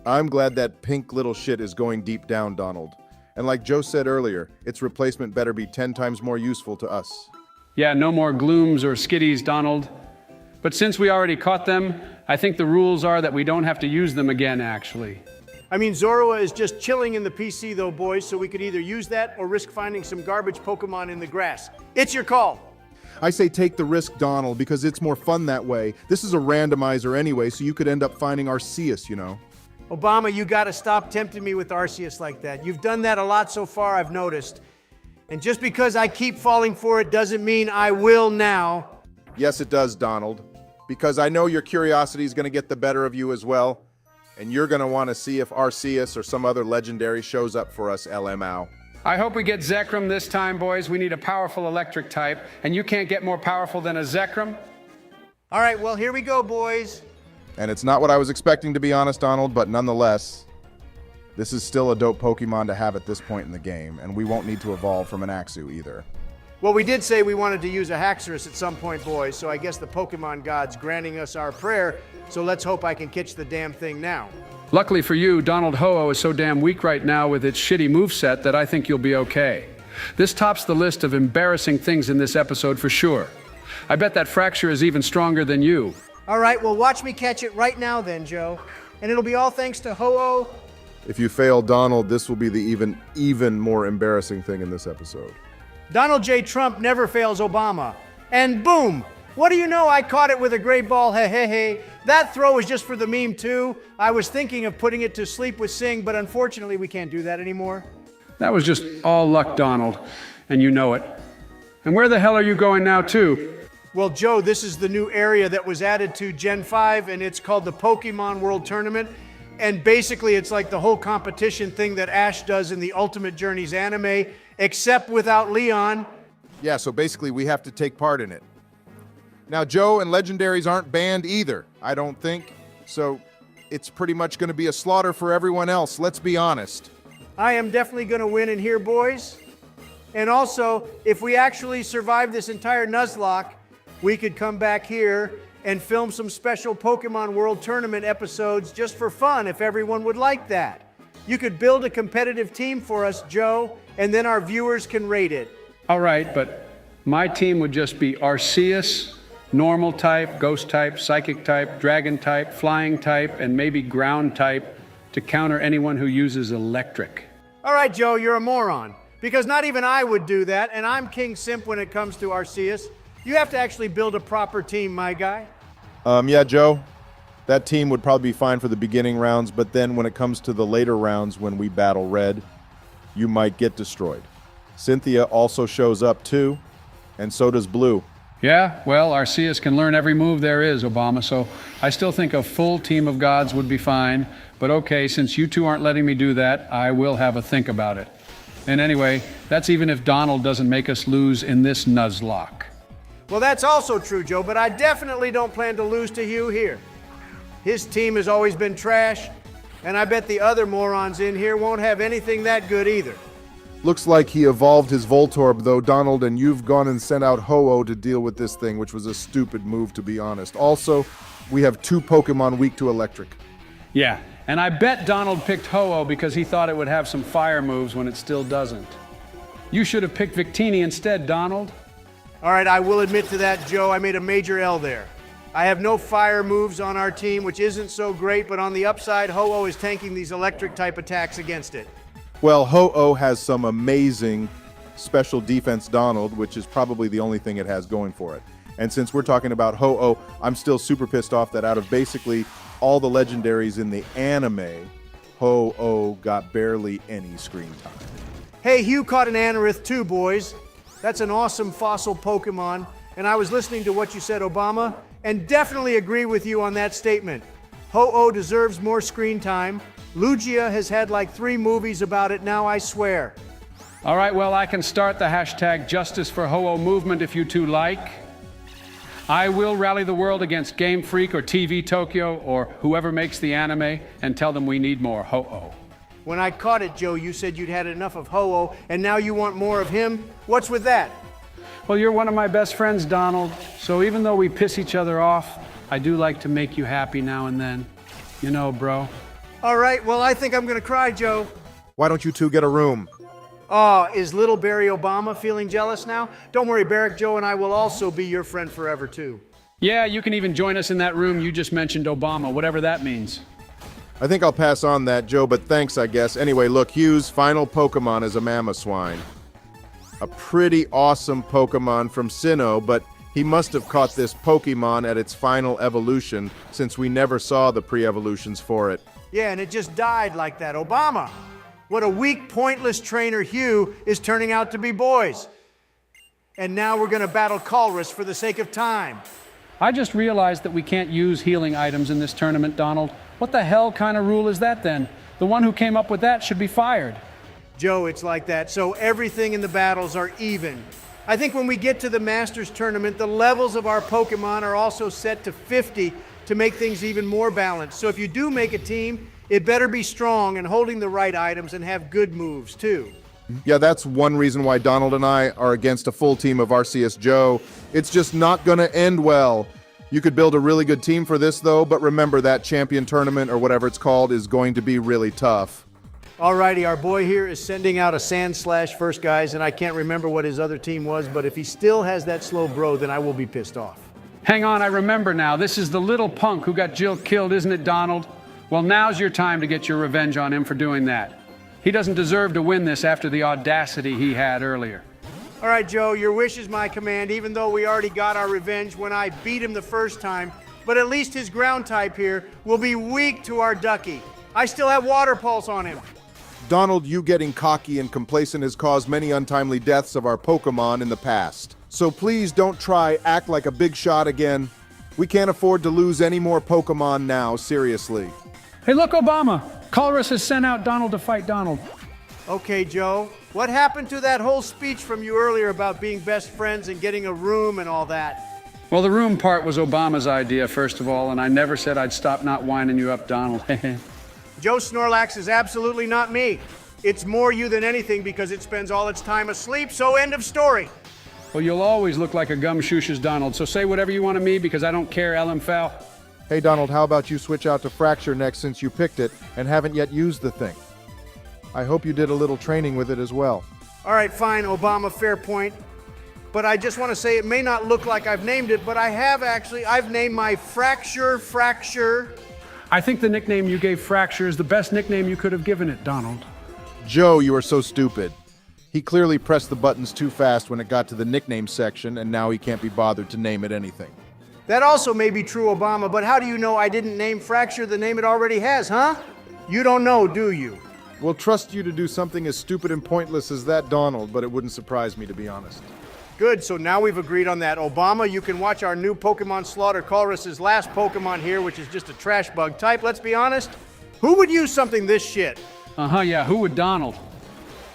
I'm glad that pink little shit is going deep down, Donald. And like Joe said earlier, its replacement better be 10 times more useful to us. Yeah, no more Glooms or Skitties, Donald. But since we already caught them, I think the rules are that we don't have to use them again, actually. I mean, Zorua is just chilling in the PC, though, boys, so we could either use that or risk finding some garbage Pokemon in the grass. It's your call. I say take the risk, Donald, because it's more fun that way. This is a randomizer anyway, so you could end up finding Arceus, you know. Obama, you gotta stop tempting me with Arceus like that. You've done that a lot so far, I've noticed. And just because I keep falling for it doesn't mean I will now. Yes, it does, Donald. Because I know your curiosity is going to get the better of you as well. And you're going to want to see if Arceus or some other legendary shows up for us, LMAO. I hope we get Zekrom this time, boys. We need a powerful electric type, and you can't get more powerful than a Zekrom. All right, well, here we go, boys. And it's not what I was expecting, to be honest, Donald, but nonetheless, this is still a dope Pokemon to have at this point in the game, and we won't need to evolve from an Axew either. Well, we did say we wanted to use a Haxorus at some point, boys, so I guess the Pokemon God's granting us our prayer, so let's hope I can catch the damn thing now. Luckily for you, Donald Ho-Oh is so damn weak right now with its shitty moveset that I think you'll be okay. This tops the list of embarrassing things in this episode for sure. I bet that Fracture is even stronger than you. All right, well, watch me catch it right now then, Joe. And it'll be all thanks to Ho-Oh. If you fail Donald, this will be the even more embarrassing thing in this episode. Donald J. Trump never fails Obama. And boom! What do you know? I caught it with a great ball, hey, hey, hey. That throw was just for the meme, too. I was thinking of putting it to sleep with Sing, but unfortunately we can't do that anymore. That was just all luck, Donald, and you know it. And where the hell are you going now, too? Well, Joe, this is the new area that was added to Gen 5, and it's called the Pokemon World Tournament. And basically it's like the whole competition thing that Ash does in the Ultimate Journeys anime, except without Leon. Yeah, so basically we have to take part in it. Now, Joe and Legendaries aren't banned either, I don't think. So it's pretty much going to be a slaughter for everyone else, let's be honest. I am definitely going to win in here, boys. And also, if we actually survive this entire Nuzlocke, we could come back here and film some special Pokemon World Tournament episodes just for fun if everyone would like that. You could build a competitive team for us, Joe, and then our viewers can rate it. All right, but my team would just be Arceus, normal type, ghost type, psychic type, dragon type, flying type, and maybe ground type to counter anyone who uses electric. All right, Joe, you're a moron. Because not even I would do that, and I'm King Simp when it comes to Arceus. You have to actually build a proper team, my guy. Yeah, Joe, that team would probably be fine for the beginning rounds, but then when it comes to the later rounds when we battle Red, you might get destroyed. Cynthia also shows up too, and so does Blue. Yeah, well, Arceus can learn every move there is, Obama, so I still think a full team of gods would be fine. But okay, since you two aren't letting me do that, I will have a think about it. And anyway, that's even if Donald doesn't make us lose in this Nuzlocke. Well, that's also true, Joe, but I definitely don't plan to lose to Hugh here. His team has always been trash, and I bet the other morons in here won't have anything that good either. Looks like he evolved his Voltorb though, Donald, and you've gone and sent out Ho-Oh to deal with this thing, which was a stupid move to be honest. Also, we have 2 Pokemon weak to electric. Yeah, and I bet Donald picked Ho-Oh because he thought it would have some fire moves when it still doesn't. You should have picked Victini instead, Donald. All right, I will admit to that, Joe. I made a major L there. I have no fire moves on our team, which isn't so great, but on the upside, Ho-Oh is tanking these electric type attacks against it. Well, Ho-Oh has some amazing special defense, Donald, which is probably the only thing it has going for it. And since we're talking about Ho-Oh, I'm still super pissed off that out of basically all the legendaries in the anime, Ho-Oh got barely any screen time. Hey, Hugh caught an Anorith too, boys. That's an awesome fossil Pokemon, and I was listening to what you said, Obama, and definitely agree with you on that statement. Ho-Oh deserves more screen time. Lugia has had like 3 movies about it now, I swear. All right, well, I can start the hashtag Justice for Ho-Oh movement if you two like. I will rally the world against Game Freak or TV Tokyo or whoever makes the anime and tell them we need more Ho-Oh. When I caught it, Joe, you said you'd had enough of Ho-Oh, and now you want more of him? What's with that? Well, you're one of my best friends, Donald, so even though we piss each other off, I do like to make you happy now and then. You know, bro. All right, well, I think I'm gonna cry, Joe. Why don't you two get a room? Oh, is little Barry Obama feeling jealous now? Don't worry, Barrick, Joe and I will also be your friend forever, too. Yeah, you can even join us in that room you just mentioned, Obama, whatever that means. I think I'll pass on that, Joe, but thanks, I guess. Anyway, look, Hugh's final Pokemon is a Mamoswine. A pretty awesome Pokemon from Sinnoh, but he must have caught this Pokemon at its final evolution since we never saw the pre-evolutions for it. Yeah, and it just died like that. Obama! What a weak, pointless trainer Hugh is turning out to be, boys. And now we're gonna battle Colress for the sake of time. I just realized that we can't use healing items in this tournament, Donald. What the hell kind of rule is that then? The one who came up with that should be fired. Joe, it's like that, so everything in the battles are even. I think when we get to the Masters tournament, the levels of our Pokemon are also set to 50 to make things even more balanced. So if you do make a team, it better be strong and holding the right items and have good moves, too. Yeah, that's one reason why Donald and I are against a full team of Arceus Joe. It's just not gonna end well. You could build a really good team for this, though, but remember that champion tournament, or whatever it's called, is going to be really tough. Alrighty, our boy here is sending out a Sand Slash first, guys, and I can't remember what his other team was, but if he still has that slow bro, then I will be pissed off. Hang on, I remember now. This is the little punk who got Jill killed, isn't it, Donald? Well, now's your time to get your revenge on him for doing that. He doesn't deserve to win this after the audacity he had earlier. All right, Joe, your wish is my command, even though we already got our revenge when I beat him the first time. But at least his ground type here will be weak to our Ducky. I still have Water Pulse on him. Donald, you getting cocky and complacent has caused many untimely deaths of our Pokemon in the past. So please don't try act like a big shot again. We can't afford to lose any more Pokemon now, seriously. Hey, look, Obama. Colress has sent out Donald to fight Donald. Okay, Joe, what happened to that whole speech from you earlier about being best friends and getting a room and all that? Well, the room part was Obama's idea, first of all, and I never said I'd stop not winding you up, Donald. Joe Snorlax is absolutely not me. It's more you than anything because it spends all its time asleep, so end of story. Well, you'll always look like a gumshooshes Donald, so say whatever you want of me because I don't care, LM Foul. Hey, Donald, how about you switch out to Fracture next since you picked it and haven't yet used the thing? I hope you did a little training with it as well. All right, fine, Obama, fair point. But I just want to say it may not look like I've named it, but I have actually. I've named my Fracture. I think the nickname you gave Fracture is the best nickname you could have given it, Donald. Joe, you are so stupid. He clearly pressed the buttons too fast when it got to the nickname section, and now he can't be bothered to name it anything. That also may be true, Obama, but how do you know I didn't name Fracture the name it already has, huh? You don't know, do you? We'll trust you to do something as stupid and pointless as that, Donald, but it wouldn't surprise me, to be honest. Good, so now we've agreed on that. Obama, you can watch our new Pokemon Slaughter Colress's last Pokemon here, which is just a trash bug type. Let's be honest. Who would use something this shit? Yeah, who would Donald?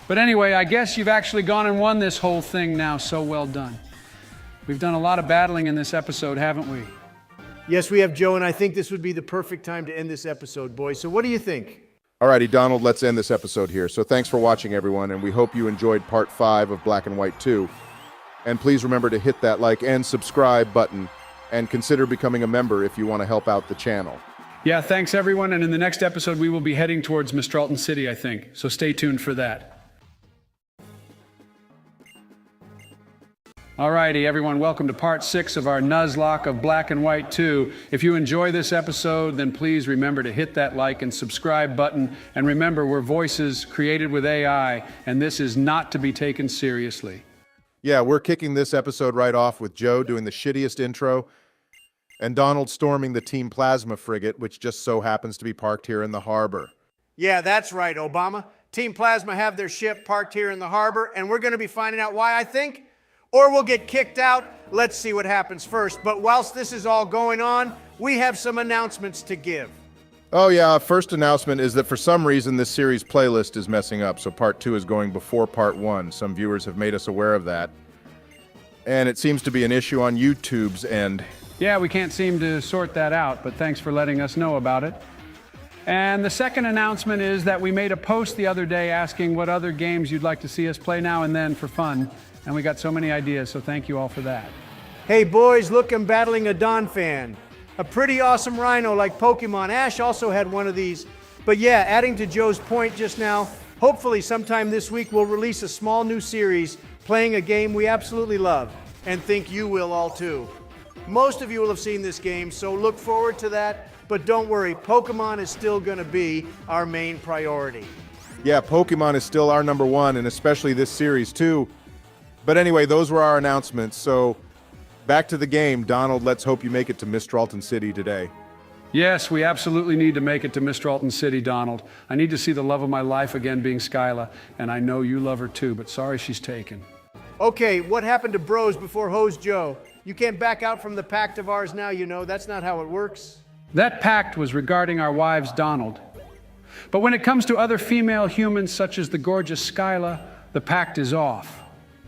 But anyway, I guess you've actually gone and won this whole thing now, so well done. We've done a lot of battling in this episode, haven't we? Yes, we have, Joe, and I think this would be the perfect time to end this episode, boys. So what do you think? Alrighty, Donald, let's end this episode here. So thanks for watching, everyone, and we hope you enjoyed part 5 of Black and White 2. And please remember to hit that like and subscribe button, and consider becoming a member if you want to help out the channel. Yeah, thanks everyone, and in the next episode we will be heading towards Mistralton City, I think. So stay tuned for that. Alrighty, everyone, welcome to part 6 of our Nuzlocke of Black and White 2. If you enjoy this episode, then please remember to hit that like and subscribe button. And remember, we're voices created with AI, and this is not to be taken seriously. Yeah, we're kicking this episode right off with Joe doing the shittiest intro, and Donald storming the Team Plasma frigate, which just so happens to be parked here in the harbor. Yeah, that's right, Obama. Team Plasma have their ship parked here in the harbor, and we're going to be finding out why, I think. Or we'll get kicked out. Let's see what happens first. But whilst this is all going on, we have some announcements to give. Oh yeah, first announcement is that for some reason this series playlist is messing up, so part 2 is going before part 1. Some viewers have made us aware of that. And it seems to be an issue on YouTube's end. Yeah, we can't seem to sort that out, but thanks for letting us know about it. And the second announcement is that we made a post the other day asking what other games you'd like to see us play now and then for fun, and we got so many ideas, so thank you all for that. Hey boys, look, I'm battling a Don fan. A pretty awesome rhino like Pokemon. Ash also had one of these. But yeah, adding to Joe's point just now, hopefully sometime this week we'll release a small new series playing a game we absolutely love and think you will all too. Most of you will have seen this game, so look forward to that. But don't worry, Pokemon is still going to be our main priority. Yeah, Pokemon is still our number 1, and especially this series too. But anyway, those were our announcements, so back to the game. Donald, let's hope you make it to Mistralton City today. Yes, we absolutely need to make it to Mistralton City, Donald. I need to see the love of my life again being Skyla, and I know you love her too, but sorry she's taken. Okay, what happened to bros before Hose Joe? You can't back out from the pact of ours now, you know. That's not how it works. That pact was regarding our wives, Donald. But when it comes to other female humans such as the gorgeous Skyla, the pact is off.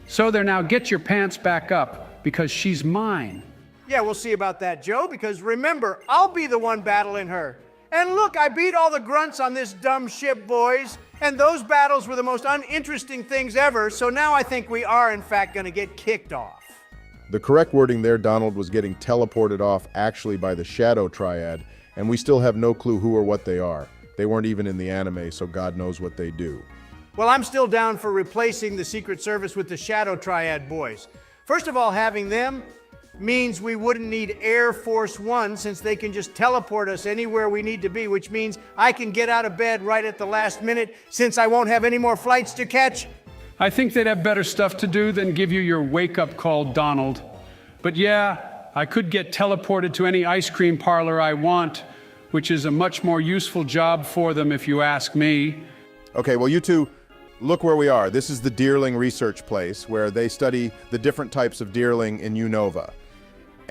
So there, now get your pants back up, because she's mine. Yeah, we'll see about that, Joe, because remember, I'll be the one battling her. And look, I beat all the grunts on this dumb ship, boys. And those battles were the most uninteresting things ever, so now I think we are, in fact, going to get kicked off. The correct wording there, Donald, was getting teleported off actually by the Shadow Triad, and we still have no clue who or what they are. They weren't even in the anime, so God knows what they do. Well, I'm still down for replacing the Secret Service with the Shadow Triad boys. First of all, having them means we wouldn't need Air Force One, since they can just teleport us anywhere we need to be, which means I can get out of bed right at the last minute since I won't have any more flights to catch. I think they'd have better stuff to do than give you your wake-up call, Donald. But yeah, I could get teleported to any ice cream parlor I want, which is a much more useful job for them if you ask me. Okay, well, you two, look where we are. This is the Deerling Research Place, where they study the different types of deerling in Unova.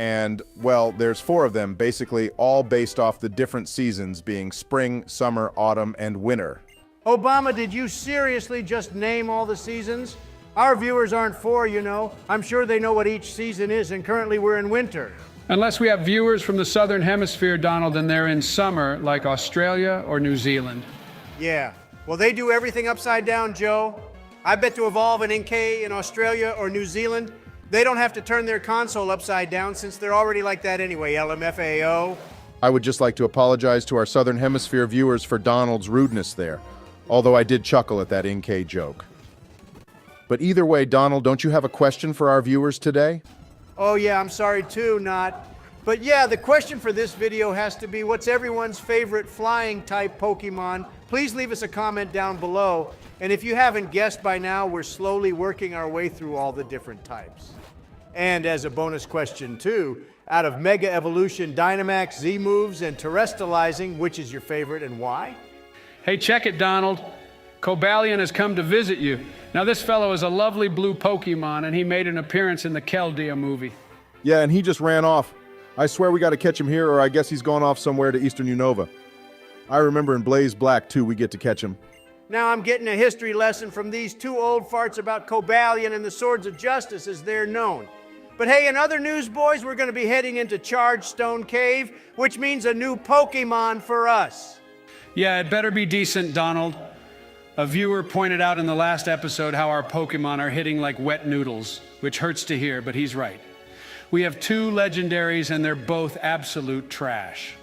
And, well, there's 4 of them, basically all based off the different seasons being spring, summer, autumn, and winter. Obama, did you seriously just name all the seasons? Our viewers aren't 4, you know. I'm sure they know what each season is, and currently we're in winter. Unless we have viewers from the Southern Hemisphere, Donald, and they're in summer, like Australia or New Zealand. Yeah. Well, they do everything upside down, Joe. I bet to evolve an NK in Australia or New Zealand, they don't have to turn their console upside down since they're already like that anyway, LMFAO. I would just like to apologize to our Southern Hemisphere viewers for Donald's rudeness there, although I did chuckle at that NK joke. But either way, Donald, don't you have a question for our viewers today? Oh yeah, I'm sorry too, not. But yeah, the question for this video has to be, what's everyone's favorite flying type Pokemon? Please leave us a comment down below. And if you haven't guessed by now, we're slowly working our way through all the different types. And as a bonus question too, out of Mega Evolution, Dynamax, Z-Moves, and Terrestrializing, which is your favorite and why? Hey, check it, Donald. Cobalion has come to visit you. Now, this fellow is a lovely blue Pokemon, and he made an appearance in the Keldea movie. Yeah, and he just ran off. I swear we got to catch him here, or I guess he's gone off somewhere to Eastern Unova. I remember in Blaze Black, too, we get to catch him. Now I'm getting a history lesson from these 2 old farts about Cobalion and the Swords of Justice as they're known. But hey, in other news, boys, we're going to be heading into Chargestone Cave, which means a new Pokemon for us. Yeah, it better be decent, Donald. A viewer pointed out in the last episode how our Pokemon are hitting like wet noodles, which hurts to hear, but he's right. We have 2 legendaries, and they're both absolute trash.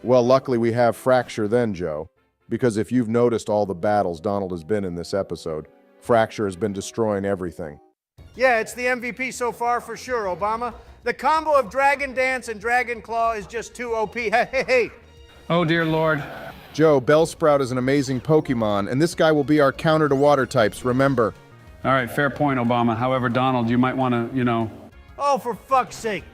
Well, luckily we have Fracture then, Joe. Because if you've noticed all the battles Donald has been in this episode, Fracture has been destroying everything. Yeah, it's the MVP so far for sure, Obama. The combo of Dragon Dance and Dragon Claw is just too OP. Hey. Oh, dear Lord. Joe, Bellsprout is an amazing Pokemon, and this guy will be our counter to water types, remember. All right, fair point, Obama. However, Donald, you might want to, Oh, for fuck's sake.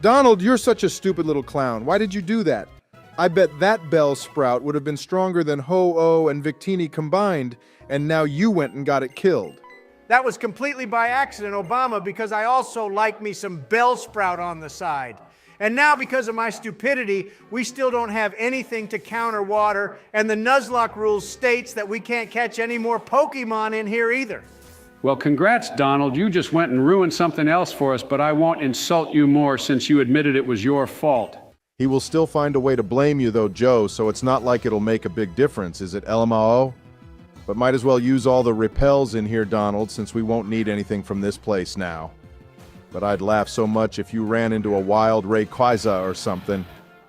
Donald, you're such a stupid little clown. Why did you do that? I bet that Bellsprout would have been stronger than Ho-Oh and Victini combined, and now you went and got it killed. That was completely by accident, Obama, because I also like me some Bellsprout on the side. And now, because of my stupidity, we still don't have anything to counter water, and the Nuzlocke rules states that we can't catch any more Pokemon in here either. Well, congrats, Donald. You just went and ruined something else for us, but I won't insult you more since you admitted it was your fault. He will still find a way to blame you, though, Joe, so it's not like it'll make a big difference, is it, LMAO? But might as well use all the repels in here, Donald, since we won't need anything from this place now. But I'd laugh so much if you ran into a wild Rayquaza or something.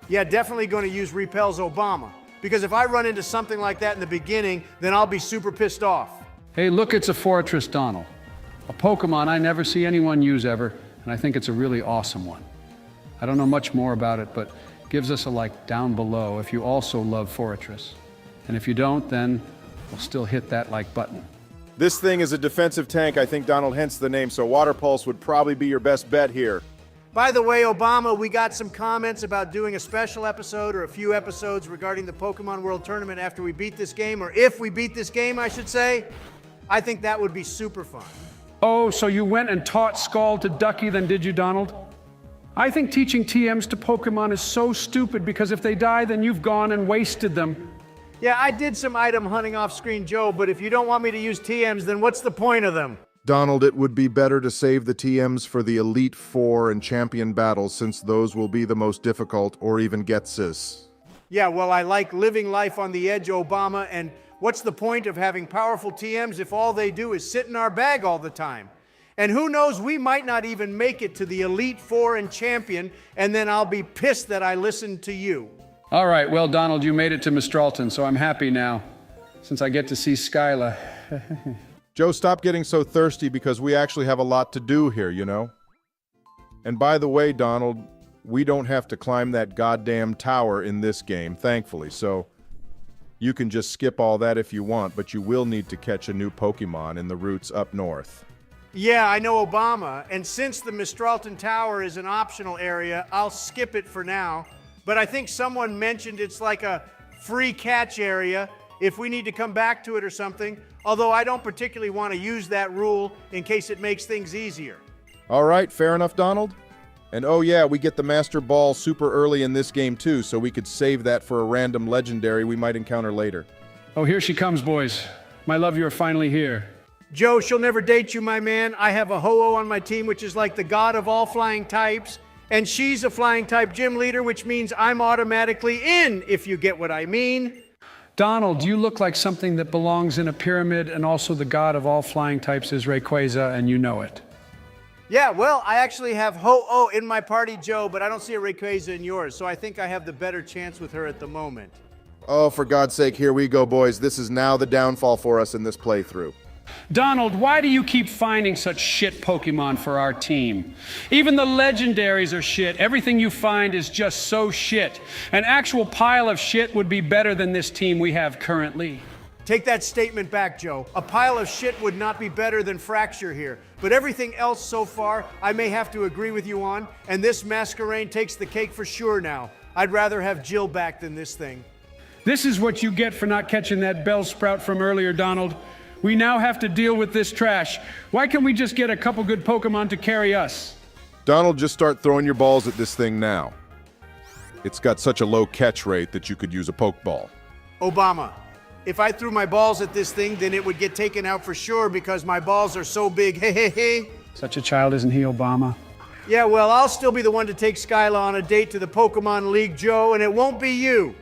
Yeah, definitely going to use Repels Obama. Because if I run into something like that in the beginning, then I'll be super pissed off. Hey, look, it's a Fortress, Donald. A Pokemon I never see anyone use ever, and I think it's a really awesome one. I don't know much more about it, but gives us a like down below if you also love Fortress. And if you don't, then we'll still hit that like button. This thing is a defensive tank, I think, Donald, hence the name, so Water Pulse would probably be your best bet here. By the way, Obama, we got some comments about doing a special episode or a few episodes regarding the Pokemon World Tournament after we beat this game, or if we beat this game, I should say. I think that would be super fun. Oh, so you went and taught Skull to Ducky then, did you, Donald? I think teaching TMs to Pokemon is so stupid because if they die, then you've gone and wasted them. Yeah, I did some item hunting off screen, Joe, but if you don't want me to use TMs, then what's the point of them? Donald, it would be better to save the TMs for the Elite Four and Champion battles since those will be the most difficult, or even Getsis. Yeah, well, I like living life on the edge, Obama, and what's the point of having powerful TMs if all they do is sit in our bag all the time? And who knows, we might not even make it to the Elite Four and Champion, and then I'll be pissed that I listened to you. All right, well, Donald, you made it to Mistralton, so I'm happy now, since I get to see Skyla. Joe, stop getting so thirsty because we actually have a lot to do here, you know? And by the way, Donald, we don't have to climb that goddamn tower in this game, thankfully, so you can just skip all that if you want, but you will need to catch a new Pokemon in the routes up north. Yeah, I know, Obama, and since the Mistralton Tower is an optional area, I'll skip it for now. But I think someone mentioned it's like a free catch area if we need to come back to it or something, although I don't particularly want to use that rule in case it makes things easier. All right, fair enough, Donald. And oh yeah, we get the Master Ball super early in this game too, so we could save that for a random legendary we might encounter later. Oh, here she comes, boys. My love, you are finally here. Joe, she'll never date you, my man. I have a Ho-Oh on my team, which is like the god of all flying types. And she's a flying type gym leader, which means I'm automatically in, if you get what I mean. Donald, you look like something that belongs in a pyramid, and also the god of all flying types is Rayquaza, and you know it. Yeah, well, I actually have Ho-Oh in my party, Joe, but I don't see a Rayquaza in yours, so I think I have the better chance with her at the moment. Oh, for God's sake, here we go, boys. This is now the downfall for us in this playthrough. Donald, why do you keep finding such shit Pokemon for our team? Even the legendaries are shit. Everything you find is just so shit. An actual pile of shit would be better than this team we have currently. Take that statement back, Joe. A pile of shit would not be better than Fracture here. But everything else so far, I may have to agree with you on, and this Masquerain takes the cake for sure now. I'd rather have Jill back than this thing. This is what you get for not catching that Bellsprout from earlier, Donald. We now have to deal with this trash. Why can't we just get a couple good Pokemon to carry us? Donald, just start throwing your balls at this thing now. It's got such a low catch rate that you could use a Pokeball. Obama, if I threw my balls at this thing, then it would get taken out for sure because my balls are so big. Hey, hey, hey. Such a child, isn't he, Obama? Yeah, well, I'll still be the one to take Skyla on a date to the Pokemon League, Joe, and it won't be you.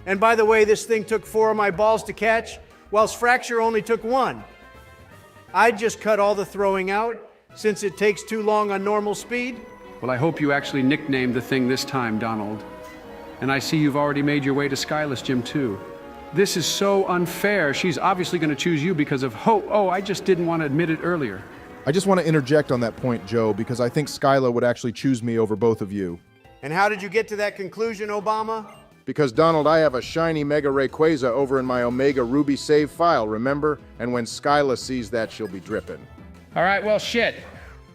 And by the way, this thing took 4 of my balls to catch, whilst Fracture only took 1. I'd just cut all the throwing out, since it takes too long on normal speed. Well, I hope you actually nicknamed the thing this time, Donald. And I see you've already made your way to Skyla's gym, too. This is so unfair. She's obviously going to choose you because of Oh, I just didn't want to admit it earlier. I just want to interject on that point, Joe, because I think Skyla would actually choose me over both of you. And how did you get to that conclusion, Obama? Because, Donald, I have a shiny Mega Rayquaza over in my Omega Ruby save file, remember? And when Skyla sees that, she'll be dripping. All right, well, shit.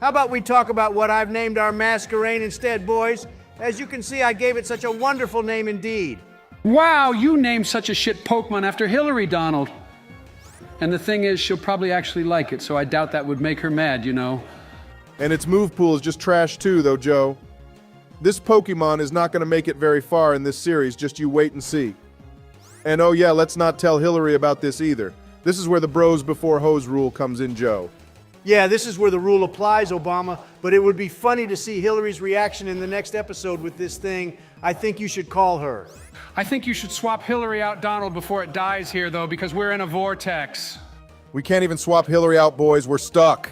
How about we talk about what I've named our Masquerain instead, boys? As you can see, I gave it such a wonderful name indeed. Wow, you named such a shit Pokemon after Hillary, Donald. And the thing is, she'll probably actually like it, so I doubt that would make her mad, you know. And its move pool is just trash too, though, Joe. This Pokemon is not going to make it very far in this series, just you wait and see. And oh yeah, let's not tell Hillary about this either. This is where the bros before hoes rule comes in, Joe. Yeah, this is where the rule applies, Obama, but it would be funny to see Hillary's reaction in the next episode with this thing. I think you should call her. I think you should swap Hillary out, Donald, before it dies here, though, because we're in a vortex. We can't even swap Hillary out, boys. We're stuck.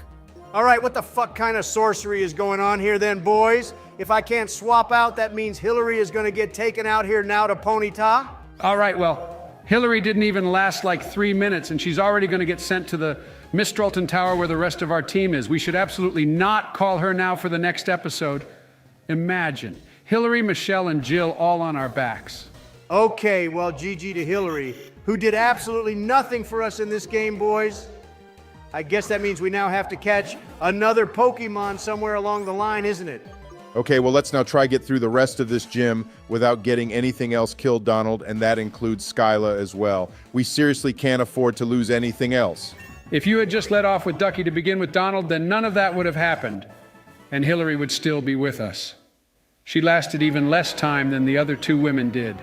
All right, what the fuck kind of sorcery is going on here then, boys? If I can't swap out, that means Hillary is going to get taken out here now to Ponyta? All right, well, Hillary didn't even last like 3 minutes, and she's already going to get sent to the Mistralton Tower where the rest of our team is. We should absolutely not call her now for the next episode. Imagine, Hillary, Michelle, and Jill all on our backs. Okay, well, GG to Hillary, who did absolutely nothing for us in this game, boys. I guess that means we now have to catch another Pokemon somewhere along the line, isn't it? Okay, well, let's now try get through the rest of this gym without getting anything else killed, Donald, and that includes Skyla as well. We seriously can't afford to lose anything else. If you had just let off with Ducky to begin with, Donald, then none of that would have happened, and Hillary would still be with us. She lasted even less time than the other 2 women did.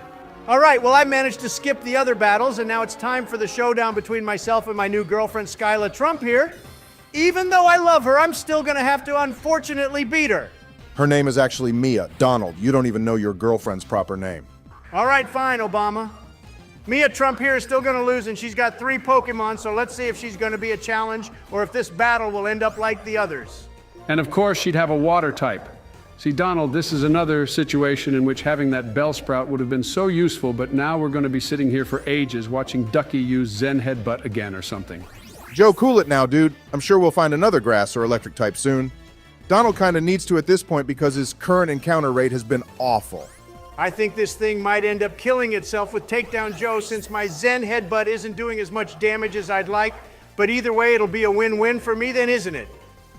All right, well, I managed to skip the other battles, and now it's time for the showdown between myself and my new girlfriend, Skyla Trump here. Even though I love her, I'm still gonna have to unfortunately beat her. Her name is actually Mia. Donald, you don't even know your girlfriend's proper name. All right, fine, Obama. Mia Trump here is still gonna lose, and she's got 3 Pokemon, so let's see if she's gonna be a challenge, or if this battle will end up like the others. And of course, she'd have a water type. See, Donald, this is another situation in which having that Bellsprout would have been so useful, but now we're going to be sitting here for ages watching Ducky use Zen Headbutt again or something. Joe, cool it now, dude. I'm sure we'll find another grass or electric type soon. Donald kind of needs to at this point because his current encounter rate has been awful. I think this thing might end up killing itself with Takedown Joe since my Zen Headbutt isn't doing as much damage as I'd like, but either way, it'll be a win-win for me then, isn't it?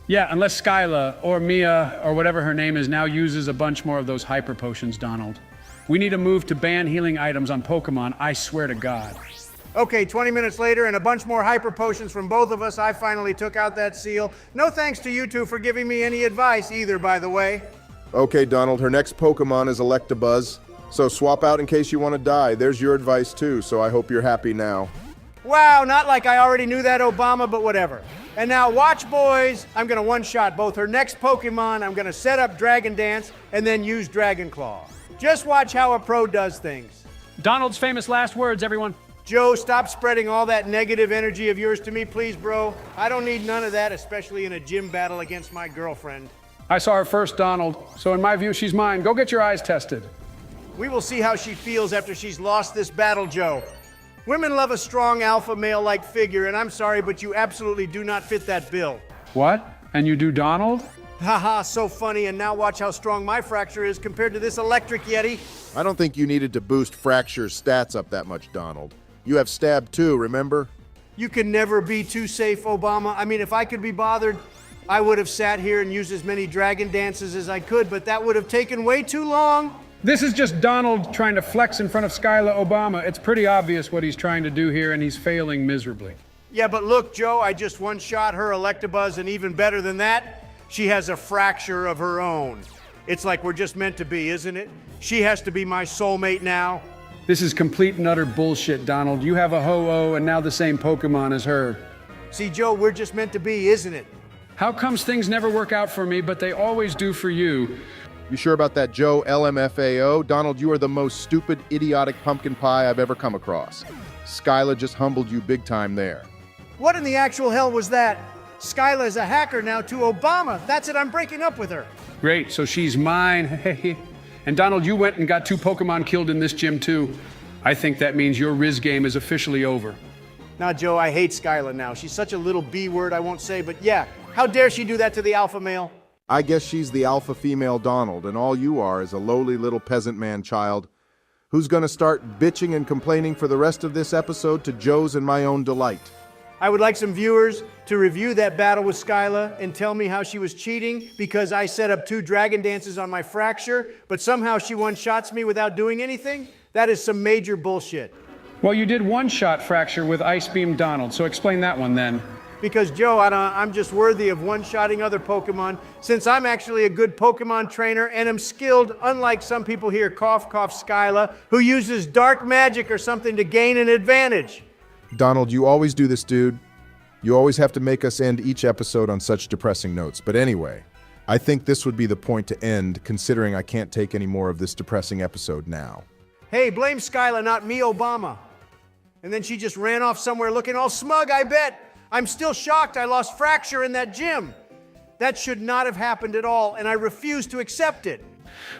Yeah, unless Skyla, or Mia, or whatever her name is, now uses a bunch more of those hyper potions, Donald. We need a move to ban healing items on Pokemon, I swear to God. Okay, 20 minutes later and a bunch more hyper potions from both of us, I finally took out that seal. No thanks to you 2 for giving me any advice either, by the way. Okay, Donald, her next Pokemon is Electabuzz. So swap out in case you want to die. There's your advice too, so I hope you're happy now. Wow, not like I already knew that, Obama, but whatever. And now watch, boys. I'm going to one-shot both her next Pokemon. I'm going to set up Dragon Dance and then use Dragon Claw. Just watch how a pro does things. Donald's famous last words, everyone. Joe, stop spreading all that negative energy of yours to me, please, bro. I don't need none of that, especially in a gym battle against my girlfriend. I saw her first, Donald, so in my view, she's mine. Go get your eyes tested. We will see how she feels after she's lost this battle, Joe. Women love a strong alpha male-like figure, and I'm sorry, but you absolutely do not fit that bill. What? And you do Donald? Haha, so funny, and now watch how strong my fracture is compared to this electric Yeti. I don't think you needed to boost Fracture's stats up that much, Donald. You have Stab too, remember? You can never be too safe, Obama. I mean, if I could be bothered, I would have sat here and used as many Dragon Dances as I could, but that would have taken way too long. This is just Donald trying to flex in front of Skyla Obama. It's pretty obvious what he's trying to do here, and he's failing miserably. Yeah, but look, Joe, I just one-shot her Electabuzz, and even better than that, she has a fracture of her own. It's like we're just meant to be, isn't it? She has to be my soulmate now. This is complete and utter bullshit, Donald. You have a Ho-Oh and now the same Pokemon as her. See, Joe, we're just meant to be, isn't it? How comes things never work out for me, but they always do for you? You sure about that, Joe LMFAO? Donald, you are the most stupid, idiotic pumpkin pie I've ever come across. Skyla just humbled you big time there. What in the actual hell was that? Skyla is a hacker now to Obama. That's it, I'm breaking up with her. Great, so she's mine. And Donald, you went and got 2 Pokemon killed in this gym too. I think that means your Riz game is officially over. Now, Joe, I hate Skyla now. She's such a little B word, I won't say, but yeah, how dare she do that to the alpha male? I guess she's the alpha female Donald, and all you are is a lowly little peasant man child who's gonna start bitching and complaining for the rest of this episode to Joe's and my own delight. I would like some viewers to review that battle with Skyla and tell me how she was cheating because I set up 2 Dragon Dances on my fracture, but somehow she one-shots me without doing anything? That is some major bullshit. Well, you did one-shot Fracture with Ice Beam Donald, so explain that one then. Because, Joe, I'm just worthy of one-shotting other Pokemon since I'm actually a good Pokemon trainer and am skilled, unlike some people here, cough, cough, Skyla, who uses dark magic or something to gain an advantage. Donald, you always do this, dude. You always have to make us end each episode on such depressing notes. But anyway, I think this would be the point to end, considering I can't take any more of this depressing episode now. Hey, blame Skyla, not me, Obama. And then she just ran off somewhere looking all smug, I bet. I'm still shocked I lost Fracture in that gym. That should not have happened at all, and I refuse to accept it.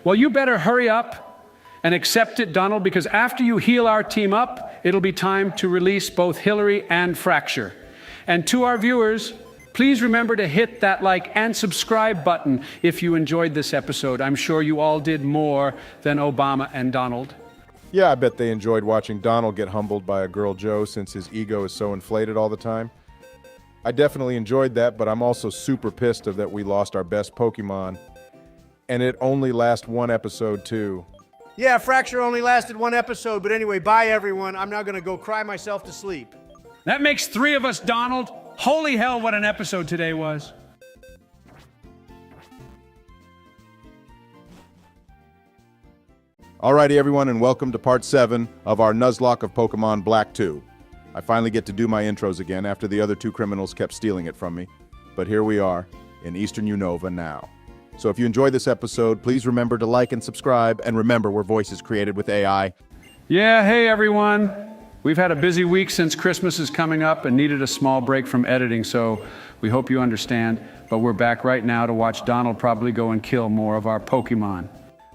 Well, you better hurry up and accept it, Donald, because after you heal our team up, it'll be time to release both Hillary and Fracture. And to our viewers, please remember to hit that like and subscribe button if you enjoyed this episode. I'm sure you all did more than Obama and Donald. Yeah, I bet they enjoyed watching Donald get humbled by a girl Joe since his ego is so inflated all the time. I definitely enjoyed that, but I'm also super pissed of that we lost our best Pokemon. And it only lasts 1 episode, too. Yeah, Fracture only lasted 1 episode, but anyway, bye everyone. I'm now gonna go cry myself to sleep. That makes 3 of us, Donald. Holy hell, what an episode today was. Alrighty, everyone, and welcome to part 7 of our Nuzlocke of Pokemon Black 2. I finally get to do my intros again after the other 2 criminals kept stealing it from me. But here we are, in Eastern Unova now. So if you enjoyed this episode, please remember to like and subscribe, and remember we're voices created with AI. Yeah, hey everyone. We've had a busy week since Christmas is coming up and needed a small break from editing, so we hope you understand. But we're back right now to watch Donald probably go and kill more of our Pokemon.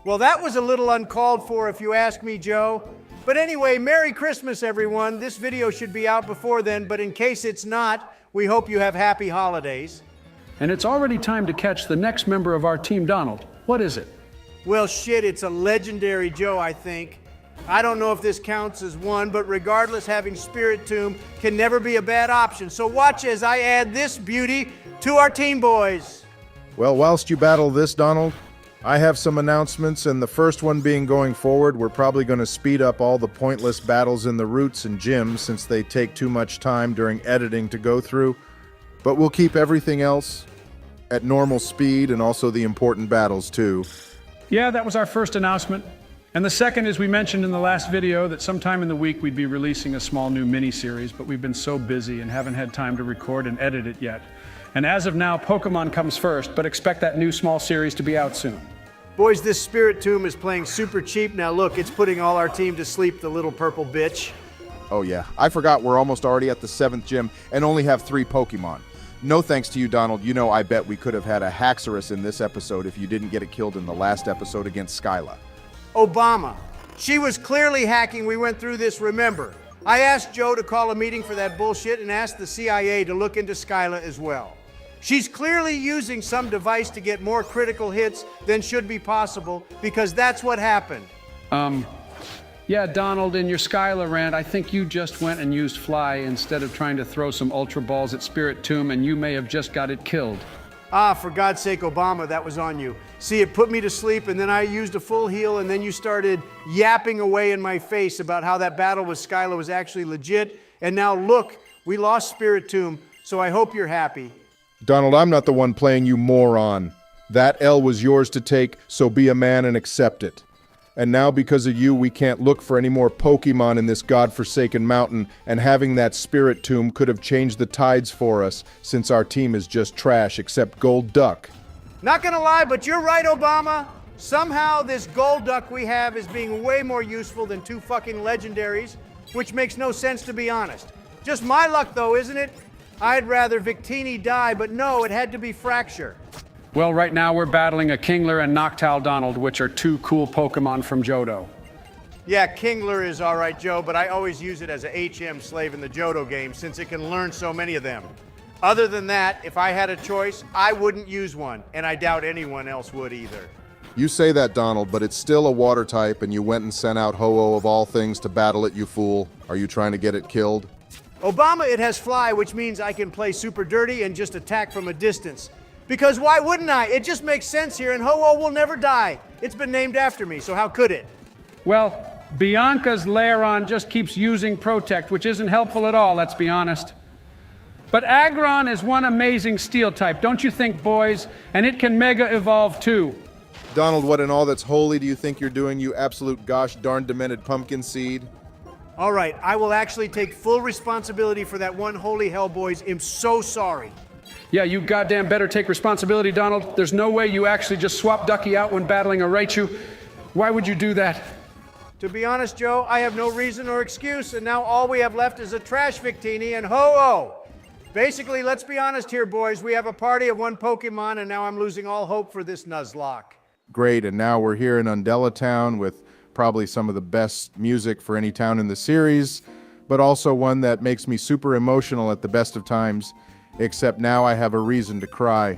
Well, that was a little uncalled for if you ask me, Joe. But anyway, Merry Christmas, everyone. This video should be out before then, but in case it's not, we hope you have happy holidays. And it's already time to catch the next member of our team, Donald. What is it? Well, shit, it's a legendary Joe, I think. I don't know if this counts as one, but regardless, having Spirit Tomb can never be a bad option. So watch as I add this beauty to our team, boys. Well, whilst you battle this, Donald, I have some announcements, and the first one being going forward, we're probably going to speed up all the pointless battles in the routes and gyms since they take too much time during editing to go through, but we'll keep everything else At normal speed and also the important battles, too. Yeah, that was our first announcement. And the second is we mentioned in the last video that sometime in the week we'd be releasing a small new mini-series, but we've been so busy and haven't had time to record and edit it yet. And as of now, Pokemon comes first, but expect that new small series to be out soon. Boys, this Spirit Tomb is playing super cheap. Now look, it's putting all our team to sleep, the little purple bitch. Oh yeah, I forgot we're almost already at the 7th gym and only have 3 Pokemon. No thanks to you, Donald. You know I bet we could have had a Haxorus in this episode if you didn't get it killed in the last episode against Skyla. Obama. She was clearly hacking. We went through this, remember. I asked Joe to call a meeting for that bullshit and asked the CIA to look into Skyla as well. She's clearly using some device to get more critical hits than should be possible because that's what happened. Yeah, Donald, in your Skyla rant, I think you just went and used Fly instead of trying to throw some Ultra Balls at Spirit Tomb, and you may have just got it killed. Ah, for God's sake, Obama, that was on you. See, it put me to sleep, and then I used a full heal, and then you started yapping away in my face about how that battle with Skyla was actually legit, and now look, we lost Spirit Tomb, so I hope you're happy. Donald, I'm not the one playing you moron. That L was yours to take, so be a man and accept it. And now because of you, we can't look for any more Pokemon in this godforsaken mountain, and having that Spirit Tomb could have changed the tides for us, since our team is just trash except Gold Duck. Not gonna lie, but you're right, Obama. Somehow this Gold Duck we have is being way more useful than 2 fucking legendaries, which makes no sense to be honest. Just my luck though, isn't it? I'd rather Victini die, but no, it had to be Fracture. Well, right now we're battling a Kingler and Noctowl Donald, which are 2 cool Pokemon from Johto. Yeah, Kingler is all right, Joe, but I always use it as a HM slave in the Johto game since it can learn so many of them. Other than that, if I had a choice, I wouldn't use one, and I doubt anyone else would either. You say that, Donald, but it's still a water type, and you went and sent out Ho-Oh of all things to battle it, you fool. Are you trying to get it killed? Obama, it has Fly, which means I can play super dirty and just attack from a distance. Because why wouldn't I? It just makes sense here, and Ho-Oh will never die. It's been named after me, so how could it? Well, Bianca's Lairon just keeps using Protect, which isn't helpful at all, let's be honest. But Aggron is one amazing steel type, don't you think, boys? And it can Mega Evolve too. Donald, what in all that's holy do you think you're doing, you absolute gosh darn demented pumpkin seed? All right, I will actually take full responsibility for that one holy hell, boys. I'm so sorry. Yeah, you goddamn better take responsibility, Donald. There's no way you actually just swap Ducky out when battling a Raichu. Why would you do that? To be honest, Joe, I have no reason or excuse, and now all we have left is a trash Victini and Ho-Oh. Basically, let's be honest here, boys. We have a party of 1 Pokemon, and now I'm losing all hope for this Nuzlocke. Great, and now we're here in Undella Town with probably some of the best music for any town in the series, but also one that makes me super emotional at the best of times. Except now I have a reason to cry.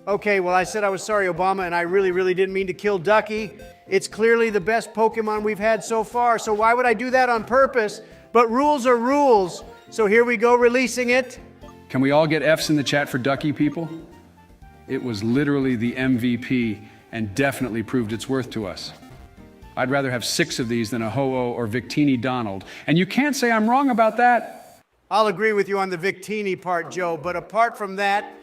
Okay, well, I said I was sorry, Obama, and I really didn't mean to kill Ducky. It's clearly the best Pokemon we've had so far, so why would I do that on purpose? But rules are rules, so here we go releasing it. Can we all get Fs in the chat for Ducky, people? It was literally the MVP and definitely proved its worth to us. I'd rather have 6 of these than a Ho-Oh or Victini Donald, and you can't say I'm wrong about that. I'll agree with you on the Victini part, Joe, but apart from that,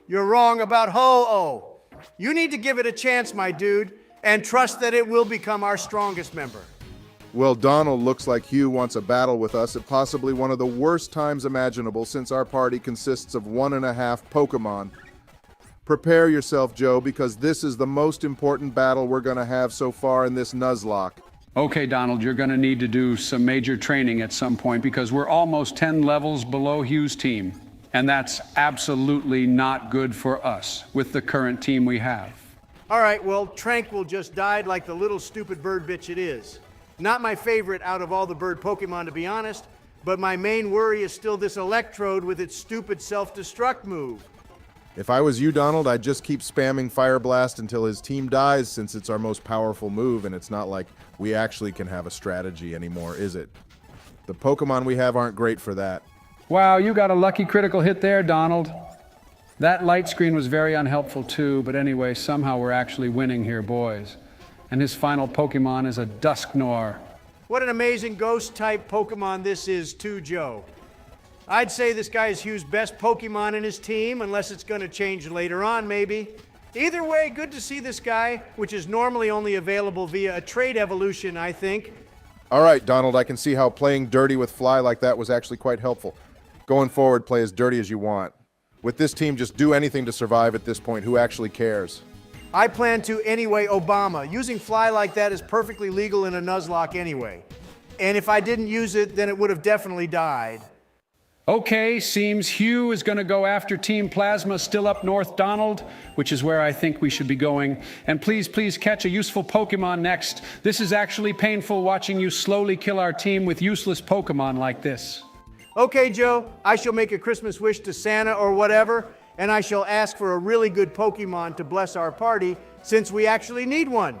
you're wrong about Ho-Oh. You need to give it a chance, my dude, and trust that it will become our strongest member. Well, Donald looks like Hugh wants a battle with us at possibly one of the worst times imaginable since our party consists of 1.5 Pokemon. Prepare yourself, Joe, because this is the most important battle we're going to have so far in this Nuzlocke. Okay, Donald, you're going to need to do some major training at some point because we're almost 10 levels below Hugh's team. And that's absolutely not good for us with the current team we have. All right, well, Tranquil just died like the little stupid bird bitch it is. Not my favorite out of all the bird Pokemon, to be honest, but my main worry is still this Electrode with its stupid self-destruct move. If I was you, Donald, I'd just keep spamming Fire Blast until his team dies, since it's our most powerful move, and it's not like we actually can have a strategy anymore, is it? The Pokemon we have aren't great for that. Wow, you got a lucky critical hit there, Donald. That light screen was very unhelpful too, but anyway, somehow we're actually winning here, boys. And his final Pokemon is a Dusknoir. What an amazing ghost-type Pokemon this is too, Joe. I'd say this guy is Hugh's best Pokemon in his team, unless it's going to change later on, maybe. Either way, good to see this guy, which is normally only available via a trade evolution, I think. All right, Donald, I can see how playing dirty with Fly like that was actually quite helpful. Going forward, play as dirty as you want. With this team, just do anything to survive at this point. Who actually cares? I plan to anyway, Obama. Using Fly like that is perfectly legal in a Nuzlocke anyway. And if I didn't use it, then it would have definitely died. Okay, seems Hugh is going to go after Team Plasma still up north, Donald, which is where I think we should be going. And please catch a useful Pokemon next. This is actually painful watching you slowly kill our team with useless Pokemon like this. Okay, Joe, I shall make a Christmas wish to Santa or whatever, and I shall ask for a really good Pokemon to bless our party, since we actually need one.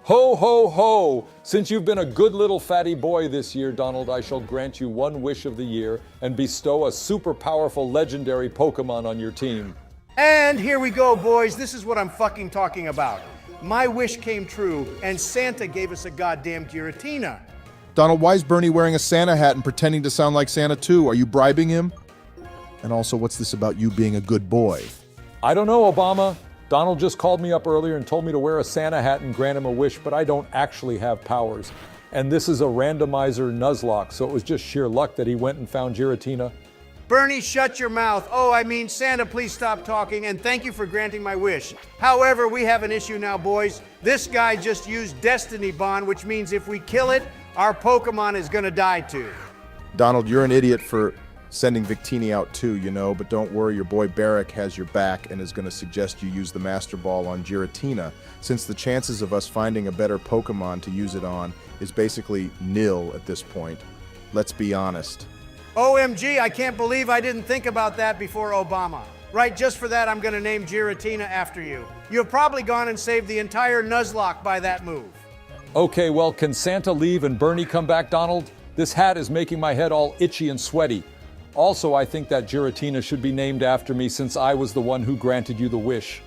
Ho, ho, ho! Since you've been a good little fatty boy this year, Donald, I shall grant you one wish of the year and bestow a super powerful legendary Pokemon on your team. And here we go, boys. This is what I'm fucking talking about. My wish came true, and Santa gave us a goddamn Giratina. Donald, why is Bernie wearing a Santa hat and pretending to sound like Santa too? Are you bribing him? And also, what's this about you being a good boy? I don't know, Obama. Donald just called me up earlier and told me to wear a Santa hat and grant him a wish, but I don't actually have powers. And this is a randomizer Nuzlocke, so it was just sheer luck that he went and found Giratina. Bernie, shut your mouth. Oh, I mean, Santa, please stop talking, and thank you for granting my wish. However, we have an issue now, boys. This guy just used Destiny Bond, which means if we kill it, our Pokemon is gonna die too. Donald, you're an idiot for sending Victini out too, you know, but don't worry, your boy Barrack has your back and is going to suggest you use the Master Ball on Giratina, since the chances of us finding a better Pokemon to use it on is basically nil at this point. Let's be honest. OMG, I can't believe I didn't think about that before Obama. Right, just for that, I'm going to name Giratina after you. You have probably gone and saved the entire Nuzlocke by that move. Okay, well, can Santa leave and Bernie come back, Donald? This hat is making my head all itchy and sweaty. Also, I think that Giratina should be named after me since I was the one who granted you the wish.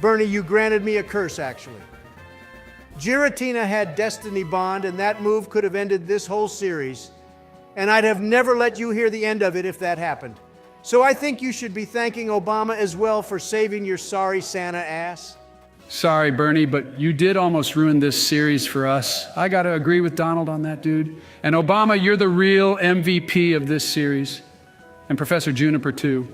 Bernie, you granted me a curse, actually. Giratina had Destiny Bond, and that move could have ended this whole series. And I'd have never let you hear the end of it if that happened. So I think you should be thanking Obama as well for saving your sorry Santa ass. Sorry, Bernie, but you did almost ruin this series for us. I got to agree with Donald on that, dude. And Obama, you're the real MVP of this series. And Professor Juniper, too.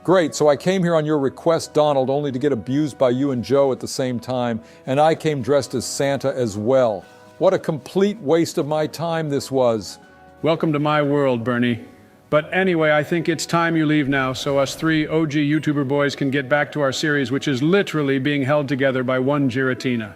Great, so I came here on your request, Donald, only to get abused by you and Joe at the same time, and I came dressed as Santa as well. What a complete waste of my time this was. Welcome to my world, Bernie. But anyway, I think it's time you leave now, so us three OG YouTuber boys can get back to our series, which is literally being held together by one Giratina.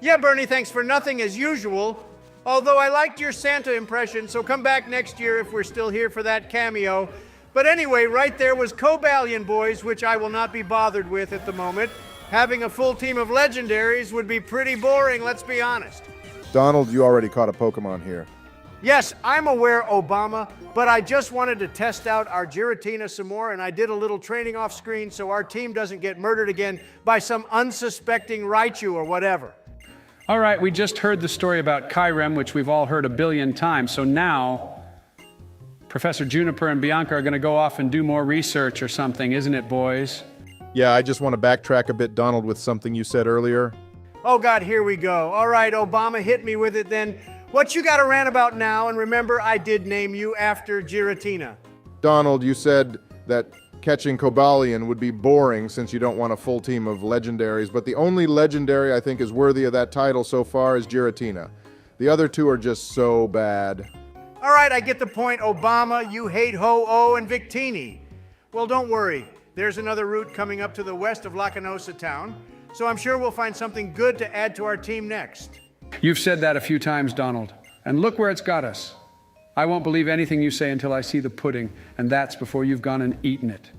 Yeah, Bernie, thanks for nothing as usual. Although I liked your Santa impression, so come back next year if we're still here for that cameo. But anyway, right there was Cobalion, boys, which I will not be bothered with at the moment. Having a full team of legendaries would be pretty boring, let's be honest. Donald, you already caught a Pokemon here. Yes, I'm aware, Obama, but I just wanted to test out our Giratina some more, and I did a little training off screen so our team doesn't get murdered again by some unsuspecting Raichu or whatever. All right, we just heard the story about Kyrem, which we've all heard a billion times, so now Professor Juniper and Bianca are going to go off and do more research or something, isn't it, boys? Yeah, I just want to backtrack a bit, Donald, with something you said earlier. Oh, God, here we go. All right, Obama, hit me with it then. What you got to rant about now? And remember, I did name you after Giratina. Donald, you said that catching Cobalion would be boring since you don't want a full team of legendaries, but the only legendary I think is worthy of that title so far is Giratina. The other two are just so bad. All right, I get the point, Obama. You hate Ho-Oh and Victini. Well, don't worry. There's another route coming up to the west of Lacanosa town, so I'm sure we'll find something good to add to our team next. You've said that a few times, Donald. And look where it's got us. I won't believe anything you say until I see the pudding, and that's before you've gone and eaten it.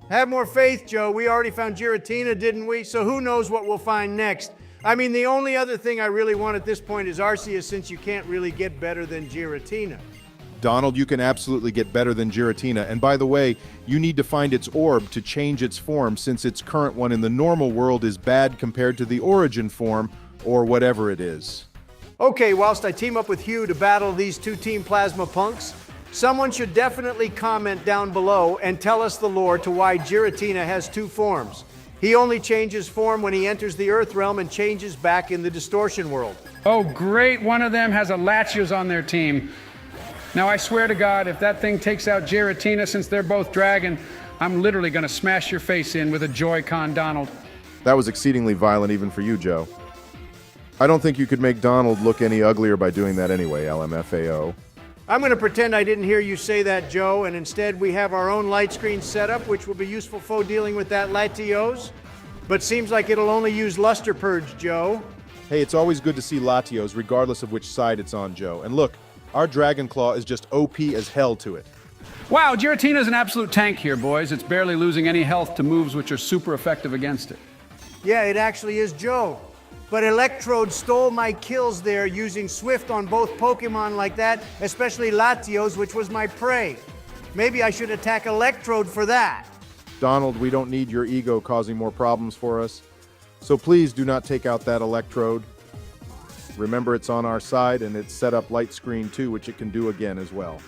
Have more faith, Joe. We already found Giratina, didn't we? So who knows what we'll find next. I mean, the only other thing I really want at this point is Arceus, since you can't really get better than Giratina. Donald, you can absolutely get better than Giratina, and by the way, you need to find its orb to change its form since its current one in the normal world is bad compared to the origin form, or whatever it is. Okay, whilst I team up with Hugh to battle these two Team Plasma punks, Someone should definitely comment down below and tell us the lore to why Giratina has two forms. He only changes form when he enters the Earth Realm and changes back in the Distortion World. Oh, great. One of them has a Latios on their team. Now, I swear to God, if that thing takes out Giratina, since they're both dragon, I'm literally going to smash your face in with a Joy-Con, Donald. That was exceedingly violent even for you, Joe. I don't think you could make Donald look any uglier by doing that anyway, LMFAO. I'm going to pretend I didn't hear you say that, Joe, and instead we have our own light screen setup, which will be useful for dealing with that Latios. But seems like it'll only use Luster Purge, Joe. Hey, it's always good to see Latios, regardless of which side it's on, Joe. And look, our Dragon Claw is just OP as hell to it. Wow, Giratina's an absolute tank here, boys. It's barely losing any health to moves which are super effective against it. Yeah, it actually is Joe. But Electrode stole my kills there using Swift on both Pokemon like that, especially Latios, which was my prey. Maybe I should attack Electrode for that. Donald, we don't need your ego causing more problems for us. So please do not take out that Electrode. Remember, it's on our side, and it's set up light screen too, which it can do again as well.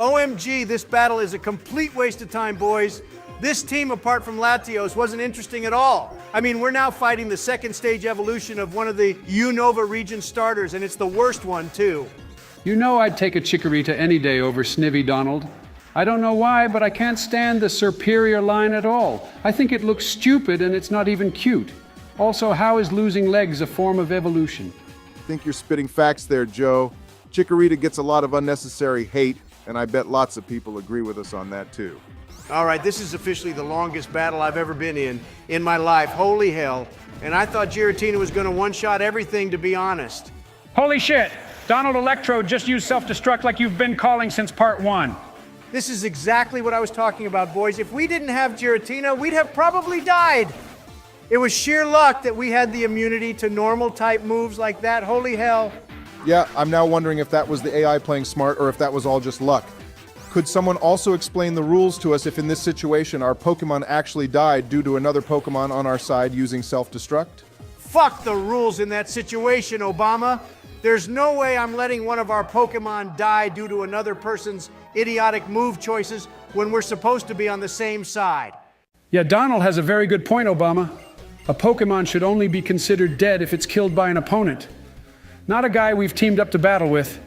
OMG, this battle is a complete waste of time, boys. This team, apart from Latios, wasn't interesting at all. I mean, we're now fighting the second stage evolution of one of the Unova region starters, and it's the worst one, too. You know I'd take a Chikorita any day over Snivy, Donald. I don't know why, but I can't stand the superior line at all. I think it looks stupid and it's not even cute. Also, how is losing legs a form of evolution? I think you're spitting facts there, Joe. Chikorita gets a lot of unnecessary hate, and I bet lots of people agree with us on that too. All right, this is officially the longest battle I've ever been in my life. Holy hell. And I thought Giratina was going to one-shot everything, to be honest. Holy shit! Donald Electrode just used self-destruct like you've been calling since part 1. This is exactly what I was talking about, boys. If we didn't have Giratina, we'd have probably died. It was sheer luck that we had the immunity to normal-type moves like that. Holy hell. Yeah, I'm now wondering if that was the AI playing smart or if that was all just luck. Could someone also explain the rules to us if in this situation our Pokemon actually died due to another Pokemon on our side using self-destruct? Fuck the rules in that situation, Obama. There's no way I'm letting one of our Pokemon die due to another person's idiotic move choices when we're supposed to be on the same side. Yeah, Donald has a very good point, Obama. A Pokemon should only be considered dead if it's killed by an opponent, not a guy we've teamed up to battle with.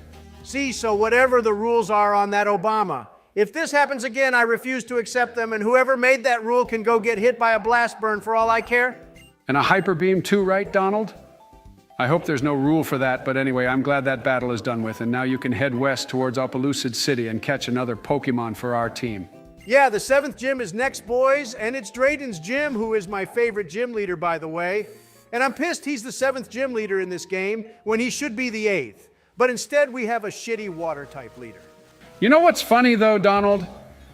See, so whatever the rules are on that, Obama, if this happens again, I refuse to accept them, and whoever made that rule can go get hit by a blast burn for all I care. And a Hyper Beam too, right, Donald? I hope there's no rule for that, but anyway, I'm glad that battle is done with, and now you can head west towards Opelucid City and catch another Pokemon for our team. Yeah, the 7th gym is next, boys, and it's Drayden's gym, who is my favorite gym leader, by the way. And I'm pissed he's the 7th gym leader in this game when he should be the 8th. But instead, we have a shitty water-type leader. You know what's funny, though, Donald?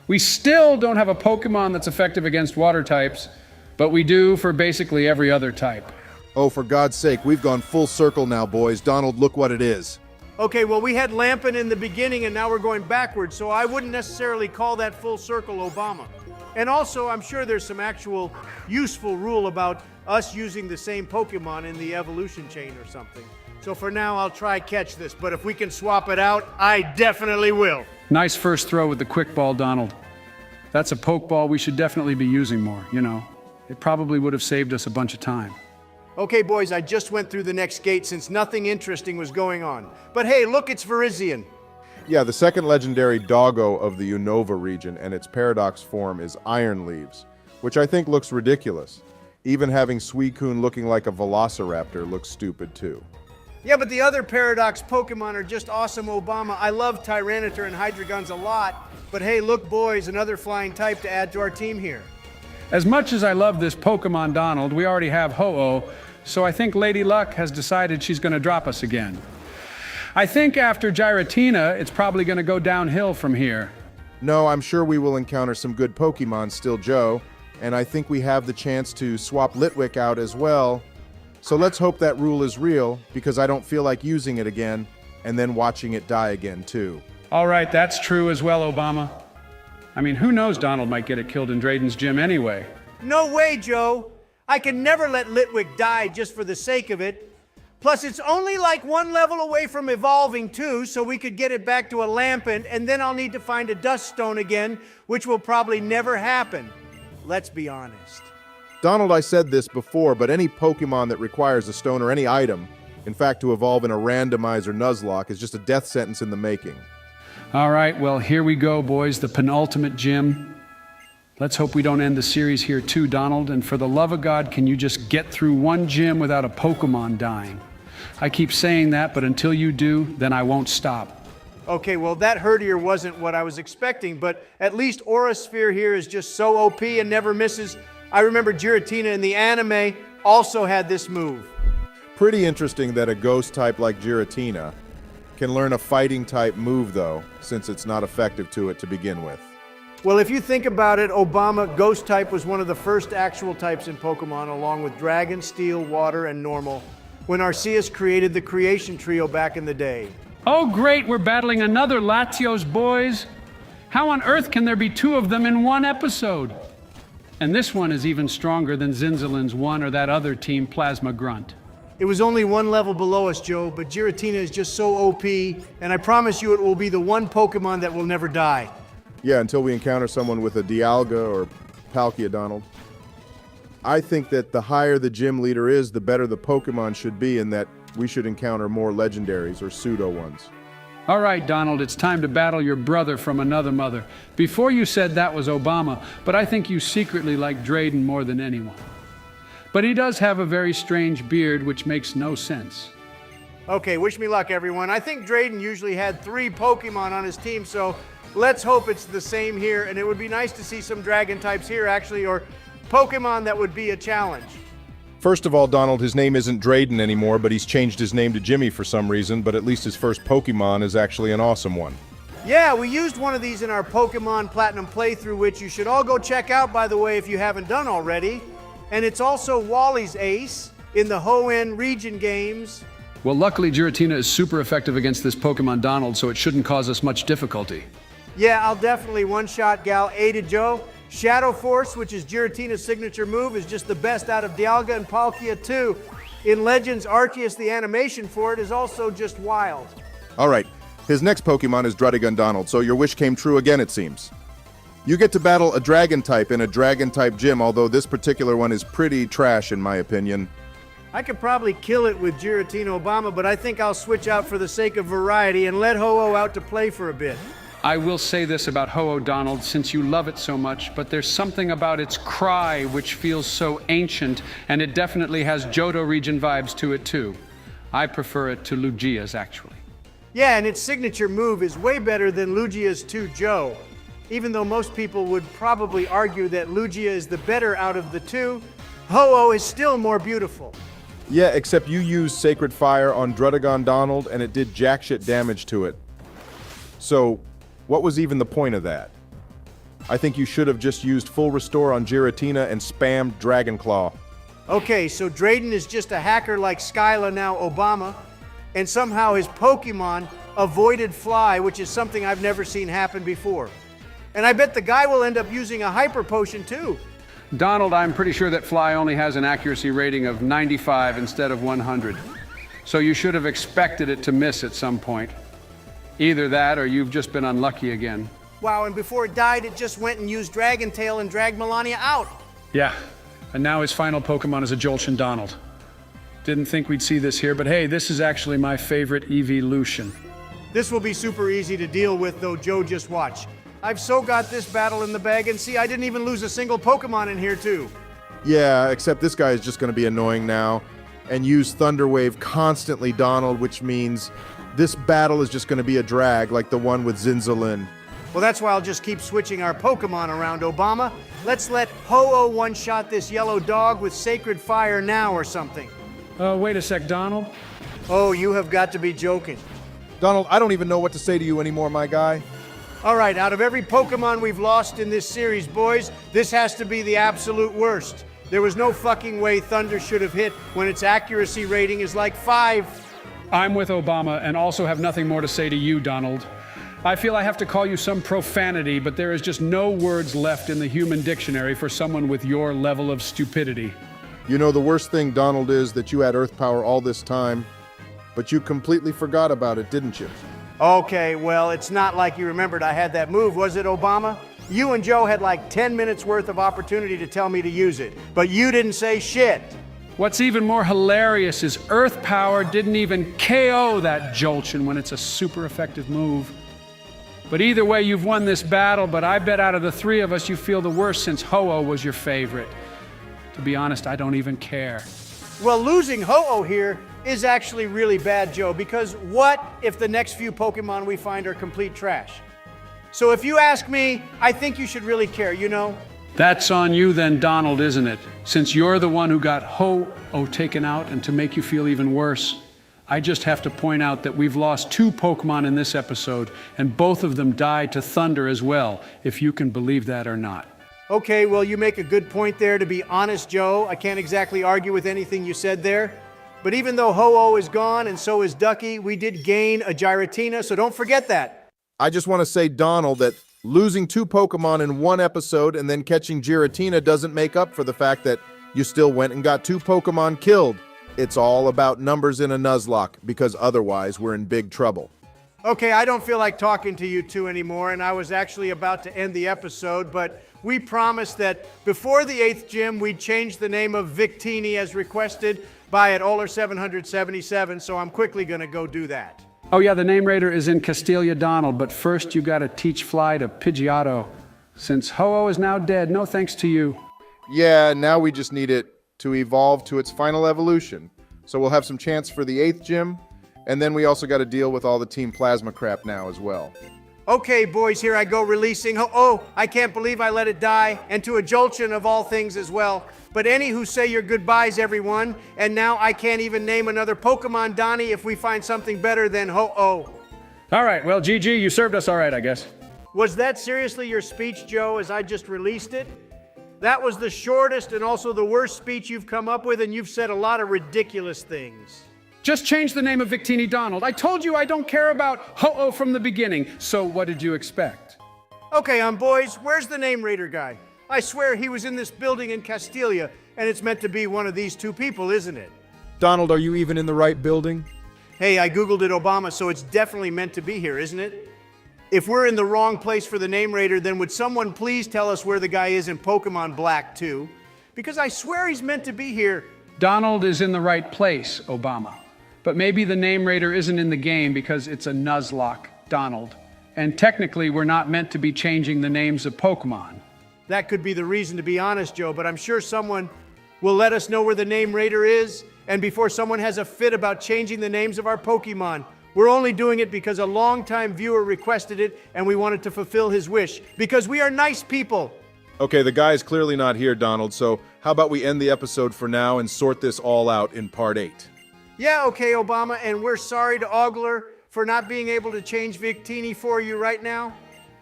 We still don't have a Pokemon that's effective against water types, but we do for basically every other type. Oh, for God's sake, we've gone full circle now, boys. Donald, look what it is. Okay, well, we had Lampin in the beginning, and now we're going backwards, so I wouldn't necessarily call that full circle, Obama. And also, I'm sure there's some actual useful rule about us using the same Pokemon in the evolution chain or something. So for now, I'll try catch this, but if we can swap it out, I definitely will. Nice first throw with the quick ball, Donald. That's a Pokeball we should definitely be using more, you know. It probably would have saved us a bunch of time. Okay, boys, I just went through the next gate since nothing interesting was going on. But hey, look, it's Virizion. Yeah, the second legendary doggo of the Unova region, and its paradox form is Iron Leaves, which I think looks ridiculous. Even having Suicune looking like a Velociraptor looks stupid too. Yeah, but the other Paradox Pokemon are just awesome, Obama. I love Tyranitar and Hydreigons a lot. But hey, look, boys, another flying type to add to our team here. As much as I love this Pokemon, Donald, we already have Ho-Oh, so I think Lady Luck has decided she's going to drop us again. I think after Giratina, it's probably going to go downhill from here. No, I'm sure we will encounter some good Pokemon still, Joe. And I think we have the chance to swap Litwick out as well. So let's hope that rule is real, because I don't feel like using it again, and then watching it die again, too. All right, that's true as well, Obama. I mean, who knows, Donald might get it killed in Drayden's gym anyway. No way, Joe. I can never let Litwick die just for the sake of it. Plus, it's only like one level away from evolving too, so we could get it back to a Lampent, and then I'll need to find a Dust Stone again, which will probably never happen. Let's be honest. Donald, I said this before, but any Pokemon that requires a stone or any item, in fact, to evolve in a randomizer Nuzlocke, is just a death sentence in the making. All right, well, here we go, boys, the penultimate gym. Let's hope we don't end the series here too, Donald, and for the love of God, can you just get through one gym without a Pokemon dying? I keep saying that, but until you do, then I won't stop. Okay, well, that Herdier wasn't what I was expecting, but at least Aura Sphere here is just so OP and never misses. I remember Giratina in the anime also had this move. Pretty interesting that a ghost type like Giratina can learn a fighting type move, though, since it's not effective to it to begin with. Well, if you think about it, Obama, Ghost type was one of the first actual types in Pokemon, along with Dragon, Steel, Water, and Normal, when Arceus created the Creation Trio back in the day. Oh, great, we're battling another Latios, boys. How on earth can there be two of them in one episode? And this one is even stronger than Zinzalin's one or that other Team Plasma Grunt. It was only one level below us, Joe, but Giratina is just so OP, and I promise you it will be the one Pokemon that will never die. Yeah, until we encounter someone with a Dialga or Palkia, Donald. I think that the higher the gym leader is, the better the Pokemon should be, and that we should encounter more legendaries or pseudo ones. All right, Donald, it's time to battle your brother from another mother. Before you said that was Obama, but I think you secretly like Drayden more than anyone. But he does have a very strange beard, which makes no sense. Okay, wish me luck, everyone. I think Drayden usually had 3 Pokemon on his team, so let's hope it's the same here, and it would be nice to see some Dragon types here, actually, or Pokemon that would be a challenge. First of all, Donald, his name isn't Drayden anymore, but he's changed his name to Jimmy for some reason, but at least his first Pokemon is actually an awesome one. Yeah, we used one of these in our Pokemon Platinum playthrough, which you should all go check out, by the way, if you haven't done already. And it's also Wally's ace in the Hoenn region games. Well, luckily Giratina is super effective against this Pokemon, Donald, so it shouldn't cause us much difficulty. Yeah, I'll definitely one-shot Gal A to Joe. Shadow Force, which is Giratina's signature move, is just the best out of Dialga and Palkia too. In Legends Arceus, the animation for it is also just wild. All right, his next Pokemon is Druddigon, Donald, so your wish came true again, it seems. You get to battle a Dragon type in a Dragon type gym, although this particular one is pretty trash in my opinion. I could probably kill it with Giratina Obama, but I think I'll switch out for the sake of variety and let Ho-Oh out to play for a bit. I will say this about Ho-Oh, Donald, since you love it so much, but there's something about its cry which feels so ancient, and it definitely has Johto region vibes to it too. I prefer it to Lugia's, actually. Yeah, and its signature move is way better than Lugia's to Joe. Even though most people would probably argue that Lugia is the better out of the two, Ho-Oh is still more beautiful. Yeah, except you used Sacred Fire on Druddigon, Donald, and it did jack shit damage to it. So, what was even the point of that? I think you should have just used Full Restore on Giratina and spammed Dragon Claw. Okay, so Drayden is just a hacker like Skyla, now Obama, and somehow his Pokemon avoided Fly, which is something I've never seen happen before. And I bet the guy will end up using a Hyper Potion too. Donald, I'm pretty sure that Fly only has an accuracy rating of 95 instead of 100. So you should have expected it to miss at some point. Either that or you've just been unlucky again. Wow, and before it died, it just went and used Dragon Tail and dragged Melania out. Yeah, and now his final Pokemon is a Jolteon, Donald. Didn't think we'd see this here, but hey, this is actually my favorite evolution. This will be super easy to deal with, though, Joe, just watch. I've so got this battle in the bag, and see, I didn't even lose a single Pokemon in here, too. Yeah, except this guy is just going to be annoying now and use Thunder Wave constantly, Donald, which means this battle is just going to be a drag like the one with Zinzalin. Well, that's why I'll just keep switching our Pokemon around, Obama. Let's let Ho-Oh one-shot this yellow dog with Sacred Fire now or something. Wait a sec, Donald. Oh, you have got to be joking. Donald, I don't even know what to say to you anymore, my guy. All right, out of every Pokemon we've lost in this series, boys, this has to be the absolute worst. There was no fucking way Thunder should have hit when its accuracy rating is like 5. I'm with Obama and also have nothing more to say to you, Donald. I feel I have to call you some profanity, but there is just no words left in the human dictionary for someone with your level of stupidity. You know, the worst thing, Donald, is that you had Earth power all this time, but you completely forgot about it, didn't you? Okay, well, it's not like you remembered I had that move, was it, Obama? You and Joe had like 10 minutes worth of opportunity to tell me to use it, but you didn't say shit. What's even more hilarious is Earth power didn't even KO that Joltion when it's a super effective move. But either way, you've won this battle, but I bet out of the three of us, you feel the worst since Ho-Oh was your favorite. To be honest, I don't even care. Well, losing Ho-Oh here is actually really bad, Joe, because what if the next few Pokemon we find are complete trash? So if you ask me, I think you should really care, you know? That's on you then, Donald, isn't it? Since you're the one who got Ho-Oh taken out, and to make you feel even worse, I just have to point out that we've lost 2 Pokemon in this episode, and both of them died to Thunder as well, if you can believe that or not. Okay, well, you make a good point there. To be honest, Joe, I can't exactly argue with anything you said there. But even though Ho-Oh is gone and so is Ducky, we did gain a Giratina, so don't forget that. I just want to say, Donald, that losing 2 Pokemon in one episode and then catching Giratina doesn't make up for the fact that you still went and got 2 Pokemon killed. It's all about numbers in a Nuzlocke, because otherwise we're in big trouble. Okay, I don't feel like talking to you two anymore, and I was actually about to end the episode, but we promised that before the 8th gym, we'd change the name of Victini as requested by at Oler 777, so I'm quickly gonna go do that. Oh yeah, the name raider is in Castilia, Donald, but first you gotta teach Fly to Pidgeotto. Since Ho-Oh is now dead, no thanks to you. Yeah, now we just need it to evolve to its final evolution. So we'll have some chance for the 8th gym, and then we also got to deal with all the Team Plasma crap now as well. Okay, boys, here I go releasing. Oh, I can't believe I let it die, and to a Joltion of all things as well. But any who say your goodbyes, everyone, and now I can't even name another Pokemon Donnie if we find something better than Ho-Oh. All right, well, GG, you served us all right, I guess. Was that seriously your speech, Joe, as I just released it? That was the shortest and also the worst speech you've come up with, and you've said a lot of ridiculous things. Just change the name of Victini, Donald. I told you I don't care about Ho-Oh from the beginning, so what did you expect? Okay, boys, where's the name raider guy? I swear he was in this building in Castilia, and it's meant to be one of these 2 people, isn't it? Donald, are you even in the right building? Hey, I Googled it, Obama, so it's definitely meant to be here, isn't it? If we're in the wrong place for the name raider, then would someone please tell us where the guy is in Pokemon Black 2? Because I swear he's meant to be here. Donald is in the right place, Obama. But maybe the name raider isn't in the game because it's a Nuzlocke, Donald. And technically, we're not meant to be changing the names of Pokemon. That could be the reason, to be honest, Joe, but I'm sure someone will let us know where the name raider is, and before someone has a fit about changing the names of our Pokemon. We're only doing it because a longtime viewer requested it, and we wanted to fulfill his wish, because we are nice people. Okay, the guy's clearly not here, Donald, so how about we end the episode for now and sort this all out in part 8? Yeah, okay, Obama, and we're sorry to Ogler for not being able to change Victini for you right now.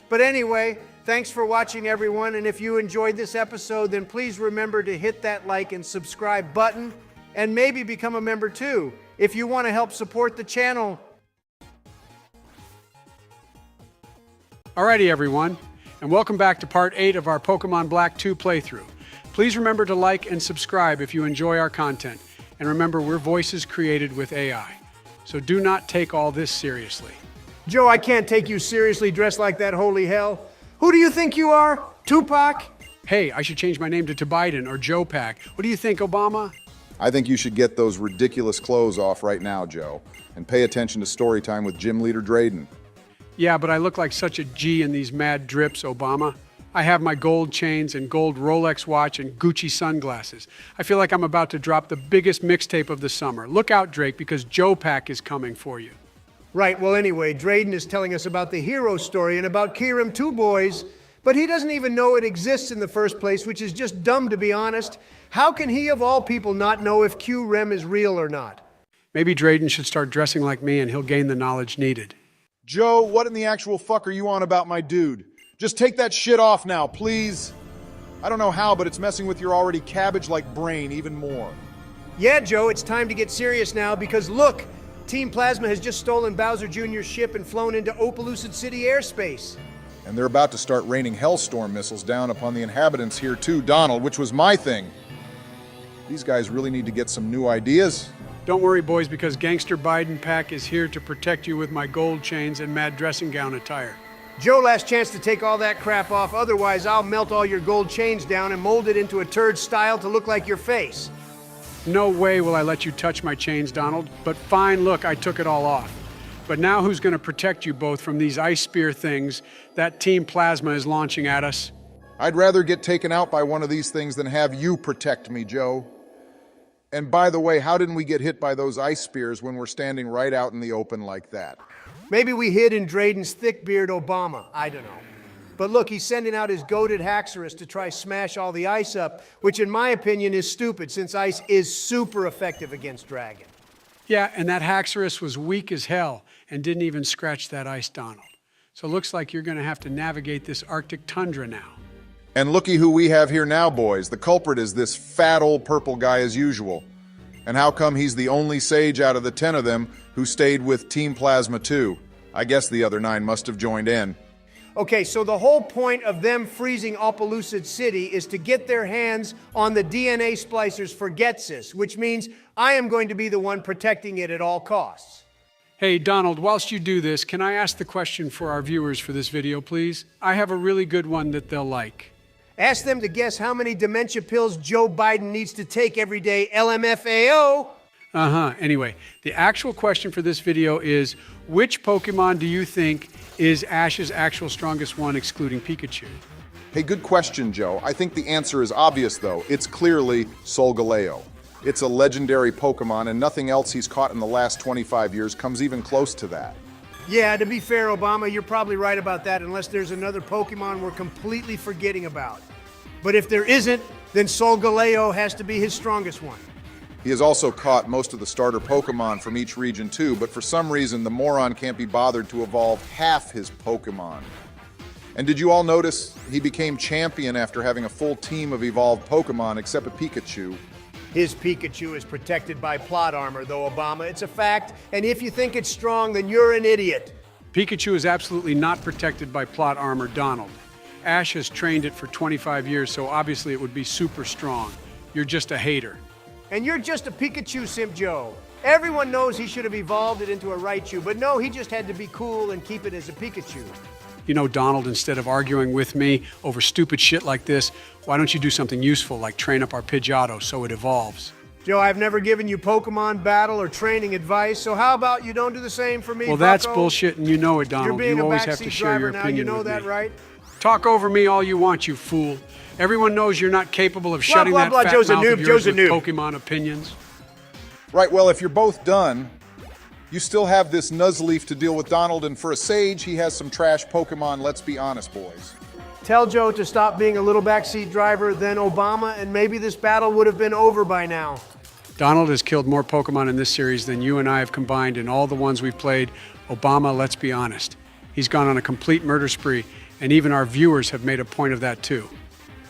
But anyway, thanks for watching, everyone, and if you enjoyed this episode, then please remember to hit that like and subscribe button, and maybe become a member too, if you want to help support the channel. Alrighty, everyone, and welcome back to part 8 of our Pokemon Black 2 playthrough. Please remember to like and subscribe if you enjoy our content. And remember, we're voices created with AI. So do not take all this seriously. Joe, I can't take you seriously dressed like that, holy hell. Who do you think you are? Tupac? Hey, I should change my name to Biden or Joe Pack. What do you think, Obama? I think you should get those ridiculous clothes off right now, Joe, and pay attention to story time with Gym Leader Drayden. Yeah, but I look like such a G in these mad drips, Obama. I have my gold chains and gold Rolex watch and Gucci sunglasses. I feel like I'm about to drop the biggest mixtape of the summer. Look out, Drake, because Joe Pack is coming for you. Right, well anyway, Drayden is telling us about the hero story and about Kirim too, boys. But he doesn't even know it exists in the first place, which is just dumb, to be honest. How can he, of all people, not know if Q-Rem is real or not? Maybe Drayden should start dressing like me and he'll gain the knowledge needed. Joe, what in the actual fuck are you on about my dude? Just take that shit off now, please. I don't know how, but it's messing with your already cabbage-like brain even more. Yeah, Joe, it's time to get serious now because look, Team Plasma has just stolen Bowser Jr.'s ship and flown into Opelucid City airspace. And they're about to start raining Hellstorm missiles down upon the inhabitants here too, Donald, which was my thing. These guys really need to get some new ideas. Don't worry, boys, because Gangster Biden Pack is here to protect you with my gold chains and mad dressing gown attire. Joe, last chance to take all that crap off, otherwise I'll melt all your gold chains down and mold it into a turd style to look like your face. No way will I let you touch my chains, Donald. But fine, look, I took it all off. But now who's going to protect you both from these ice spear things that Team Plasma is launching at us? I'd rather get taken out by one of these things than have you protect me, Joe. And by the way, how didn't we get hit by those ice spears when we're standing right out in the open like that? Maybe we hid in Drayden's thick-beard Obama. I don't know. But look, he's sending out his goated Haxorus to try smash all the ice up, which in my opinion is stupid, since ice is super effective against Dragon. Yeah, and that Haxorus was weak as hell and didn't even scratch that ice, Donald. So it looks like you're going to have to navigate this Arctic tundra now. And looky who we have here now, boys. The culprit is this fat old purple guy as usual. And how come he's the only sage out of the 10 of them who stayed with Team Plasma 2? I guess the other 9 must have joined in. Okay, so the whole point of them freezing Alpelucid City is to get their hands on the DNA splicers for Getsis, which means I am going to be the one protecting it at all costs. Hey, Donald, whilst you do this, can I ask the question for our viewers for this video, please? I have a really good one that they'll like. Ask them to guess how many dementia pills Joe Biden needs to take every day, LMFAO. Anyway, the actual question for this video is, which Pokemon do you think is Ash's actual strongest one, excluding Pikachu? Hey, good question, Joe. I think the answer is obvious, though. It's clearly Solgaleo. It's a legendary Pokemon, and nothing else he's caught in the last 25 years comes even close to that. Yeah, to be fair, Obama, you're probably right about that, unless there's another Pokemon we're completely forgetting about. But if there isn't, then Solgaleo has to be his strongest one. He has also caught most of the starter Pokemon from each region too, but for some reason the moron can't be bothered to evolve half his Pokemon. And did you all notice he became champion after having a full team of evolved Pokemon except a Pikachu? His Pikachu is protected by plot armor, though, Obama. It's a fact, and if you think it's strong, then you're an idiot. Pikachu is absolutely not protected by plot armor, Donald. Ash has trained it for 25 years, so obviously it would be super strong. You're just a hater. And you're just a Pikachu simp, Joe. Everyone knows he should have evolved it into a Raichu, but no, he just had to be cool and keep it as a Pikachu. You know, Donald, instead of arguing with me over stupid shit like this, why don't you do something useful like train up our Pidgeotto so it evolves? Joe, I've never given you Pokemon battle or training advice, so how about you don't do the same for me, Well, that's bucko? bullshit, and you know it, Donald. You're being You a always have backseat to share your driver now, opinion you know with that, me. right? Talk over me all you want, you fool. Everyone knows you're not capable of shutting blah, that blah, fat Joe's a mouth noob, of yours Joe's a with noob. Pokemon opinions. Right, well, if you're both done, you still have this Nuzleaf to deal with, Donald, and for a sage, he has some trash Pokemon, let's be honest, boys. Tell Joe to stop being a little backseat driver, then Obama, and maybe this battle would have been over by now. Donald has killed more Pokemon in this series than you and I have combined in all the ones we've played. Obama, let's be honest. He's gone on a complete murder spree, and even our viewers have made a point of that too.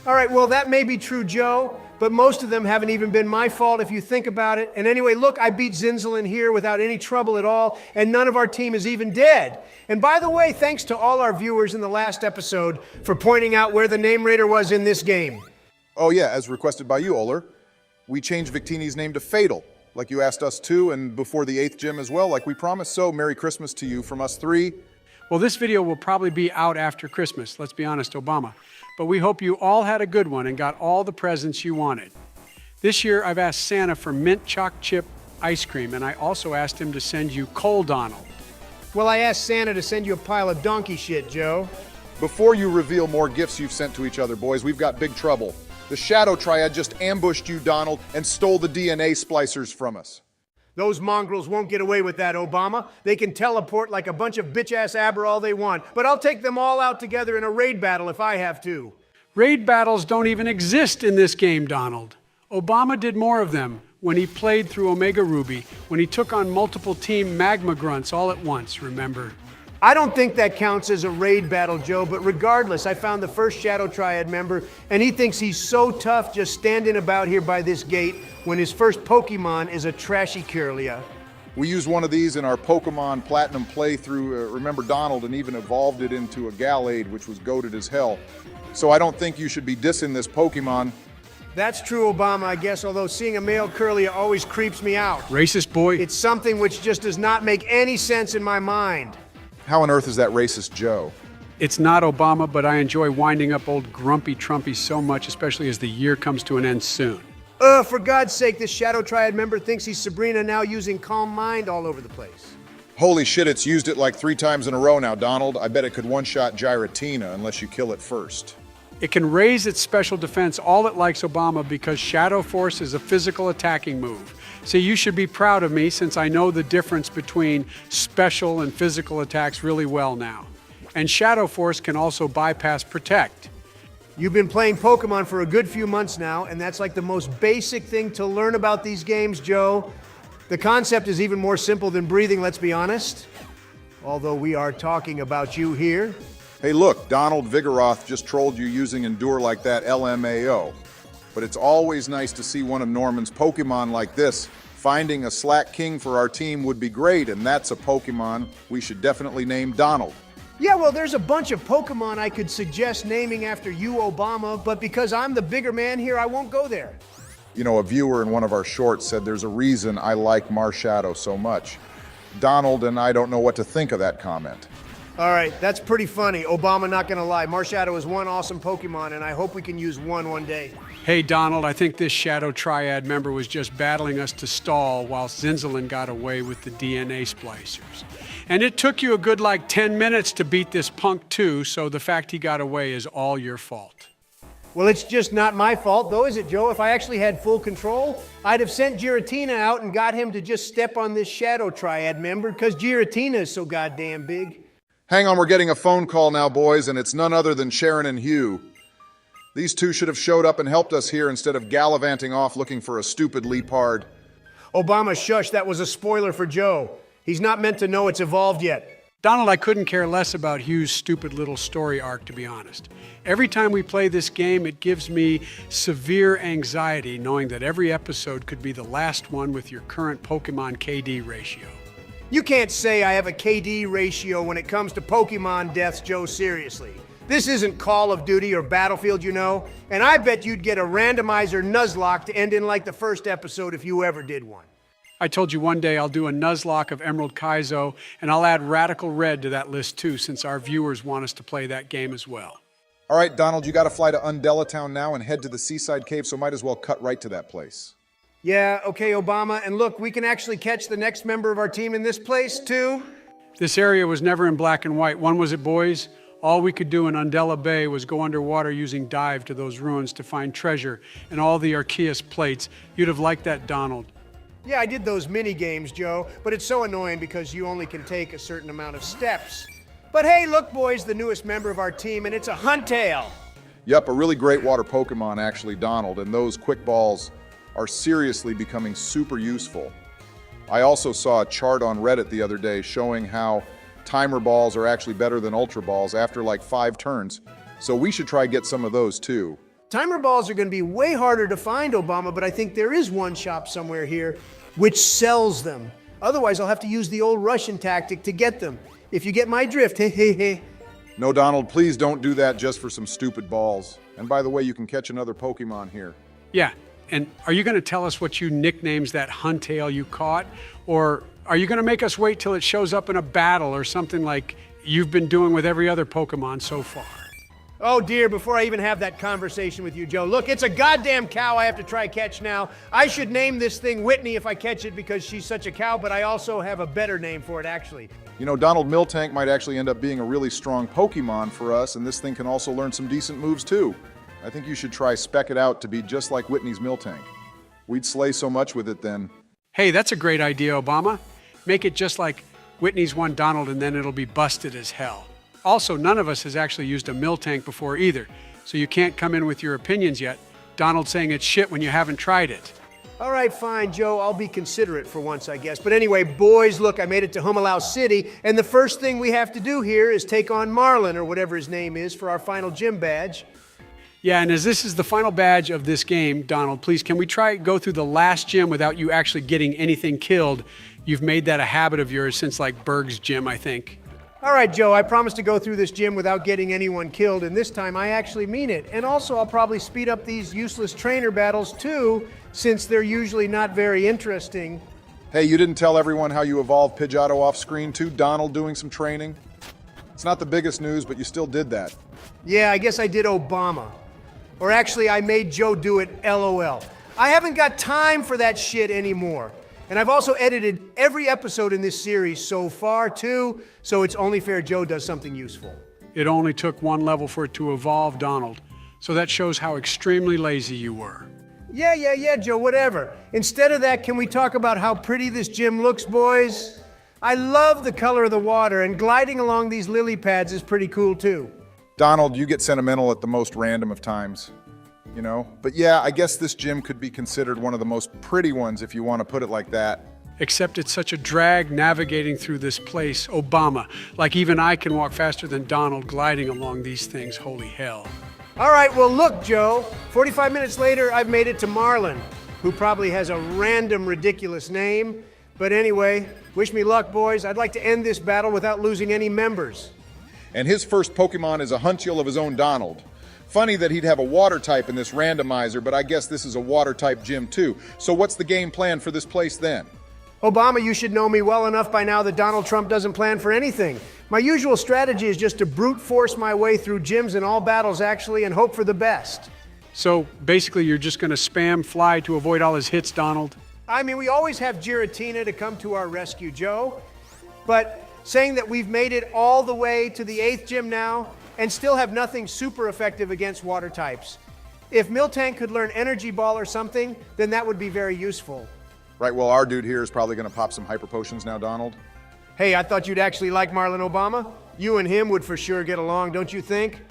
All right, well, that may be true, Joe, but most of them haven't even been my fault if you think about it. And anyway, look, I beat Zinzalin here without any trouble at all, and none of our team is even dead. And by the way, thanks to all our viewers in the last episode for pointing out where the name raider was in this game. Oh yeah, as requested by you, Oler. We changed Victini's name to Fatal, like you asked us to, and before the 8th gym as well, like we promised. So, Merry Christmas to you from us 3. Well, this video will probably be out after Christmas, let's be honest, Obama. But we hope you all had a good one and got all the presents you wanted. This year, I've asked Santa for mint choc chip ice cream, and I also asked him to send you Coal Donald. Well, I asked Santa to send you a pile of donkey shit, Joe. Before you reveal more gifts you've sent to each other, boys, we've got big trouble. The Shadow Triad just ambushed you, Donald, and stole the DNA splicers from us. Those mongrels won't get away with that, Obama. They can teleport like a bunch of bitch-ass Aber all they want, but I'll take them all out together in a raid battle if I have to. Raid battles don't even exist in this game, Donald. Obama did more of them when he played through Omega Ruby, when he took on multiple team magma grunts all at once, remember? I don't think that counts as a raid battle, Joe, but regardless, I found the first Shadow Triad member, and he thinks he's so tough just standing about here by this gate when his first Pokemon is a trashy Kirlia. We used one of these in our Pokemon Platinum playthrough, remember Donald, and even evolved it into a Gallade, which was goated as hell. So I don't think you should be dissing this Pokemon. That's true, Obama, I guess, although seeing a male curly always creeps me out. Racist boy. It's something which just does not make any sense in my mind. How on earth is that racist Joe? It's not Obama, but I enjoy winding up old grumpy Trumpy so much, especially as the year comes to an end soon. For God's sake, this Shadow Triad member thinks he's Sabrina now using Calm Mind all over the place. Holy shit, it's used it like 3 times in a row now, Donald. I bet it could one-shot Giratina unless you kill it first. It can raise its special defense all it likes, Obama, because Shadow Force is a physical attacking move. See, you should be proud of me since I know the difference between special and physical attacks really well now. And Shadow Force can also bypass Protect. You've been playing Pokemon for a good few months now, and that's like the most basic thing to learn about these games, Joe. The concept is even more simple than breathing, let's be honest. Although we are talking about you here. Hey look, Donald Vigoroth just trolled you using Endure like that LMAO. But it's always nice to see one of Norman's Pokemon like this. Finding a Slack King for our team would be great, and that's a Pokemon we should definitely name Donald. Yeah, well, there's a bunch of Pokemon I could suggest naming after you, Obama, but because I'm the bigger man here, I won't go there. You know, a viewer in one of our shorts said there's a reason I like Marshadow so much. Donald and I don't know what to think of that comment. All right, that's pretty funny. Obama, not gonna lie. Marshadow is one awesome Pokemon, and I hope we can use one day. Hey, Donald, I think this Shadow Triad member was just battling us to stall while Zinzalin got away with the DNA splicers. And it took you a good 10 minutes to beat this punk too, so the fact he got away is all your fault. Well, it's just not my fault, though, is it, Joe? If I actually had full control, I'd have sent Giratina out and got him to just step on this Shadow Triad member, because Giratina is so goddamn big. Hang on, we're getting a phone call now, boys, and it's none other than Sharon and Hugh. These two should have showed up and helped us here instead of gallivanting off looking for a stupid Leopard. Obama, shush, that was a spoiler for Joe. He's not meant to know it's evolved yet. Donald, I couldn't care less about Hugh's stupid little story arc, to be honest. Every time we play this game, it gives me severe anxiety knowing that every episode could be the last one with your current Pokemon KD ratio. You can't say I have a KD ratio when it comes to Pokemon deaths, Joe, seriously. This isn't Call of Duty or Battlefield, you know, and I bet you'd get a randomizer Nuzlocke to end in like the first episode if you ever did one. I told you one day I'll do a Nuzlocke of Emerald Kaizo, and I'll add Radical Red to that list too, since our viewers want us to play that game as well. All right, Donald, you gotta fly to Undella Town now and head to the Seaside Cave, so might as well cut right to that place. Yeah, okay, Obama, and look, we can actually catch the next member of our team in this place too. This area was never in black and white. When was it, boys? All we could do in Undella Bay was go underwater using dive to those ruins to find treasure and all the Arceus plates. You'd have liked that, Donald. Yeah, I did those mini games, Joe, but it's so annoying because you only can take a certain amount of steps. But hey, look, boys, the newest member of our team, and it's a Huntail. Yep, a really great water Pokemon, actually, Donald, and those quick balls are seriously becoming super useful. I also saw a chart on Reddit the other day showing how timer balls are actually better than ultra balls after like 5 turns, so we should try get some of those too. Timer balls are going to be way harder to find, Obama, but I think there is one shop somewhere here which sells them. Otherwise, I'll have to use the old Russian tactic to get them. If you get my drift, hey, hey, hey. No, Donald, please don't do that just for some stupid balls. And by the way, you can catch another Pokemon here. Yeah, and are you going to tell us what you nicknames that Huntail you caught? Or are you going to make us wait till it shows up in a battle or something like you've been doing with every other Pokemon so far? Oh dear, before I even have that conversation with you, Joe, look, it's a goddamn cow I have to try catch now. I should name this thing Whitney if I catch it because she's such a cow, but I also have a better name for it, actually. You know, Donald Miltank might actually end up being a really strong Pokemon for us, and this thing can also learn some decent moves too. I think you should try Spec It Out to be just like Whitney's Miltank. We'd slay so much with it then. Hey, that's a great idea, Obama. Make it just like Whitney's one Donald, and then it'll be busted as hell. Also, none of us has actually used a Miltank before either, so you can't come in with your opinions yet. Donald saying it's shit when you haven't tried it. All right, fine, Joe. I'll be considerate for once, I guess. But anyway, boys, look, I made it to Humalau City, and the first thing we have to do here is take on Marlin, or whatever his name is, for our final gym badge. Yeah, and as this is the final badge of this game, Donald, please, can we go through the last gym without you actually getting anything killed? You've made that a habit of yours since like Berg's gym, I think. All right, Joe, I promise to go through this gym without getting anyone killed, and this time I actually mean it. And also, I'll probably speed up these useless trainer battles too, since they're usually not very interesting. Hey, you didn't tell everyone how you evolved Pidgeotto off screen too? Donald doing some training? It's not the biggest news, but you still did that. Yeah, I guess I did Obama. Or actually, I made Joe do it, LOL. I haven't got time for that shit anymore. And I've also edited every episode in this series so far, too, so it's only fair Joe does something useful. It only took one level for it to evolve, Donald. So that shows how extremely lazy you were. Yeah, Joe, whatever. Instead of that, can we talk about how pretty this gym looks, boys? I love the color of the water, and gliding along these lily pads is pretty cool, too. Donald, you get sentimental at the most random of times, you know? But yeah, I guess this gym could be considered one of the most pretty ones if you want to put it like that. Except it's such a drag navigating through this place, Obama. Like even I can walk faster than Donald gliding along these things, holy hell. All right, well, look, Joe. 45 minutes later, I've made it to Marlin, who probably has a random, ridiculous name. But anyway, wish me luck, boys. I'd like to end this battle without losing any members. And his first Pokemon is a Huntiel of his own Donald. Funny that he'd have a water type in this randomizer, but I guess this is a water type gym too. So what's the game plan for this place then? Obama, you should know me well enough by now that Donald Trump doesn't plan for anything. My usual strategy is just to brute force my way through gyms in all battles, actually, and hope for the best. So basically you're just gonna spam fly to avoid all his hits, Donald? I mean, we always have Giratina to come to our rescue, Joe. But saying that we've made it all the way to the 8th gym now and still have nothing super effective against water types. If Miltank could learn Energy Ball or something, then that would be very useful. Right, well, our dude here is probably going to pop some hyper potions now, Donald. Hey, I thought you'd actually like Marlin Obama. You and him would for sure get along, don't you think?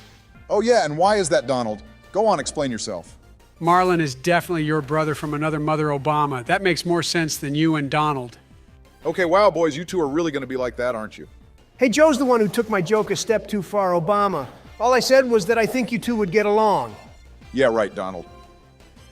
Oh yeah, and why is that, Donald? Go on, explain yourself. Marlin is definitely your brother from another mother Obama. That makes more sense than you and Donald. Okay, wow, boys, you two are really going to be like that, aren't you? Hey, Joe's the one who took my joke a step too far, Obama. All I said was that I think you two would get along. Yeah, right, Donald.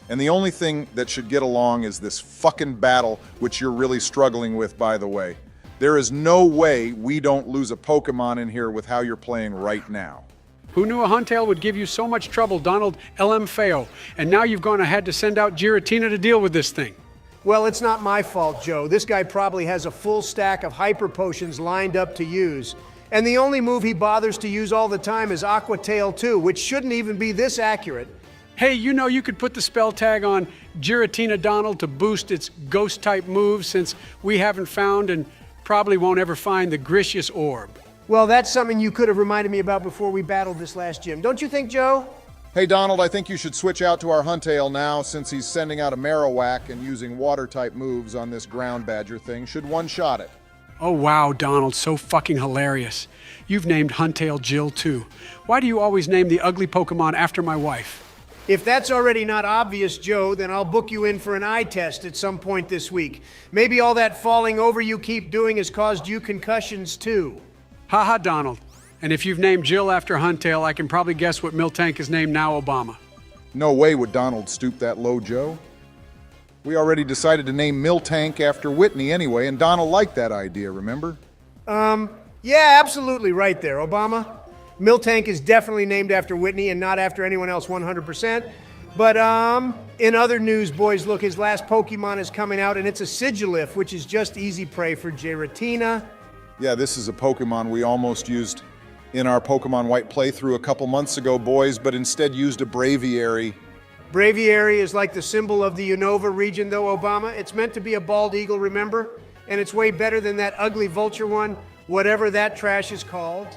And the only thing that should get along is this fucking battle, which you're really struggling with, by the way. There is no way we don't lose a Pokemon in here with how you're playing right now. Who knew a Huntail would give you so much trouble, Donald LMFAO? And now you've gone ahead to send out Giratina to deal with this thing. Well, it's not my fault, Joe. This guy probably has a full stack of hyper potions lined up to use. And the only move he bothers to use all the time is Aqua Tail 2, which shouldn't even be this accurate. Hey, you know you could put the spell tag on Giratina Donald to boost its ghost-type moves, since we haven't found and probably won't ever find the Gricious Orb. Well, that's something you could have reminded me about before we battled this last gym. Don't you think, Joe? Hey, Donald, I think you should switch out to our Huntail now, since he's sending out a Marowak and using water-type moves on this Ground Badger thing. Should one-shot it. Oh wow, Donald, so fucking hilarious. You've named Huntail Jill too. Why do you always name the ugly Pokemon after my wife? If that's already not obvious, Joe, then I'll book you in for an eye test at some point this week. Maybe all that falling over you keep doing has caused you concussions too. Haha, Donald. And if you've named Jill after Huntail, I can probably guess what Miltank is named now, Obama. No way would Donald stoop that low, Joe. We already decided to name Miltank after Whitney anyway, and Donald liked that idea, remember? Yeah, absolutely right there, Obama. Miltank is definitely named after Whitney and not after anyone else 100%. But, in other news, boys, look, his last Pokemon is coming out, and it's a Sigilif, which is just easy prey for Giratina. Yeah, this is a Pokemon we almost used in our Pokemon White playthrough a couple months ago, boys, but instead used a Braviary. Braviary is like the symbol of the Unova region, though, Obama. It's meant to be a bald eagle, remember? And it's way better than that ugly vulture one, whatever that trash is called.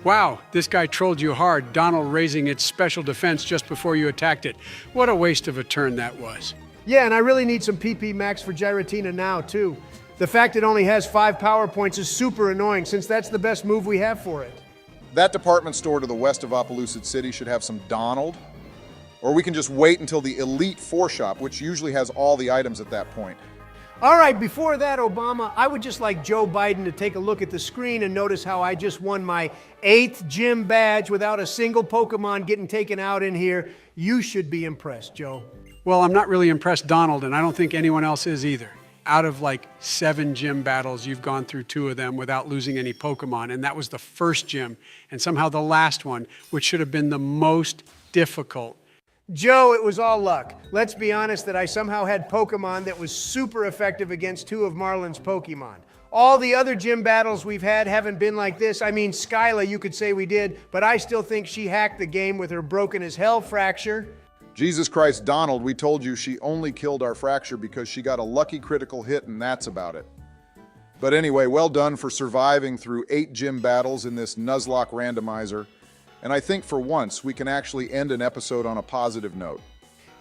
Wow, this guy trolled you hard, Donald raising its special defense just before you attacked it. What a waste of a turn that was. Yeah, and I really need some PP max for Giratina now, too. The fact it only has 5 power points is super annoying, since that's the best move we have for it. That department store to the west of Opelousas City should have some Donald. Or we can just wait until the Elite 4 shop, which usually has all the items at that point. All right, before that, Obama, I would just like Joe Biden to take a look at the screen and notice how I just won my 8th gym badge without a single Pokemon getting taken out in here. You should be impressed, Joe. Well, I'm not really impressed, Donald, and I don't think anyone else is either. out of like 7 gym battles, you've gone through 2 of them without losing any Pokemon, and that was the first gym, and somehow the last one, which should have been the most difficult. Joe, it was all luck. Let's be honest that I somehow had Pokemon that was super effective against 2 of Marlon's Pokemon. All the other gym battles we've had haven't been like this. I mean, Skyla, you could say we did, but I still think she hacked the game with her broken as hell fracture. Jesus Christ, Donald, we told you she only killed our fracture because she got a lucky critical hit and that's about it. But anyway, well done for surviving through 8 gym battles in this Nuzlocke randomizer. And I think for once we can actually end an episode on a positive note.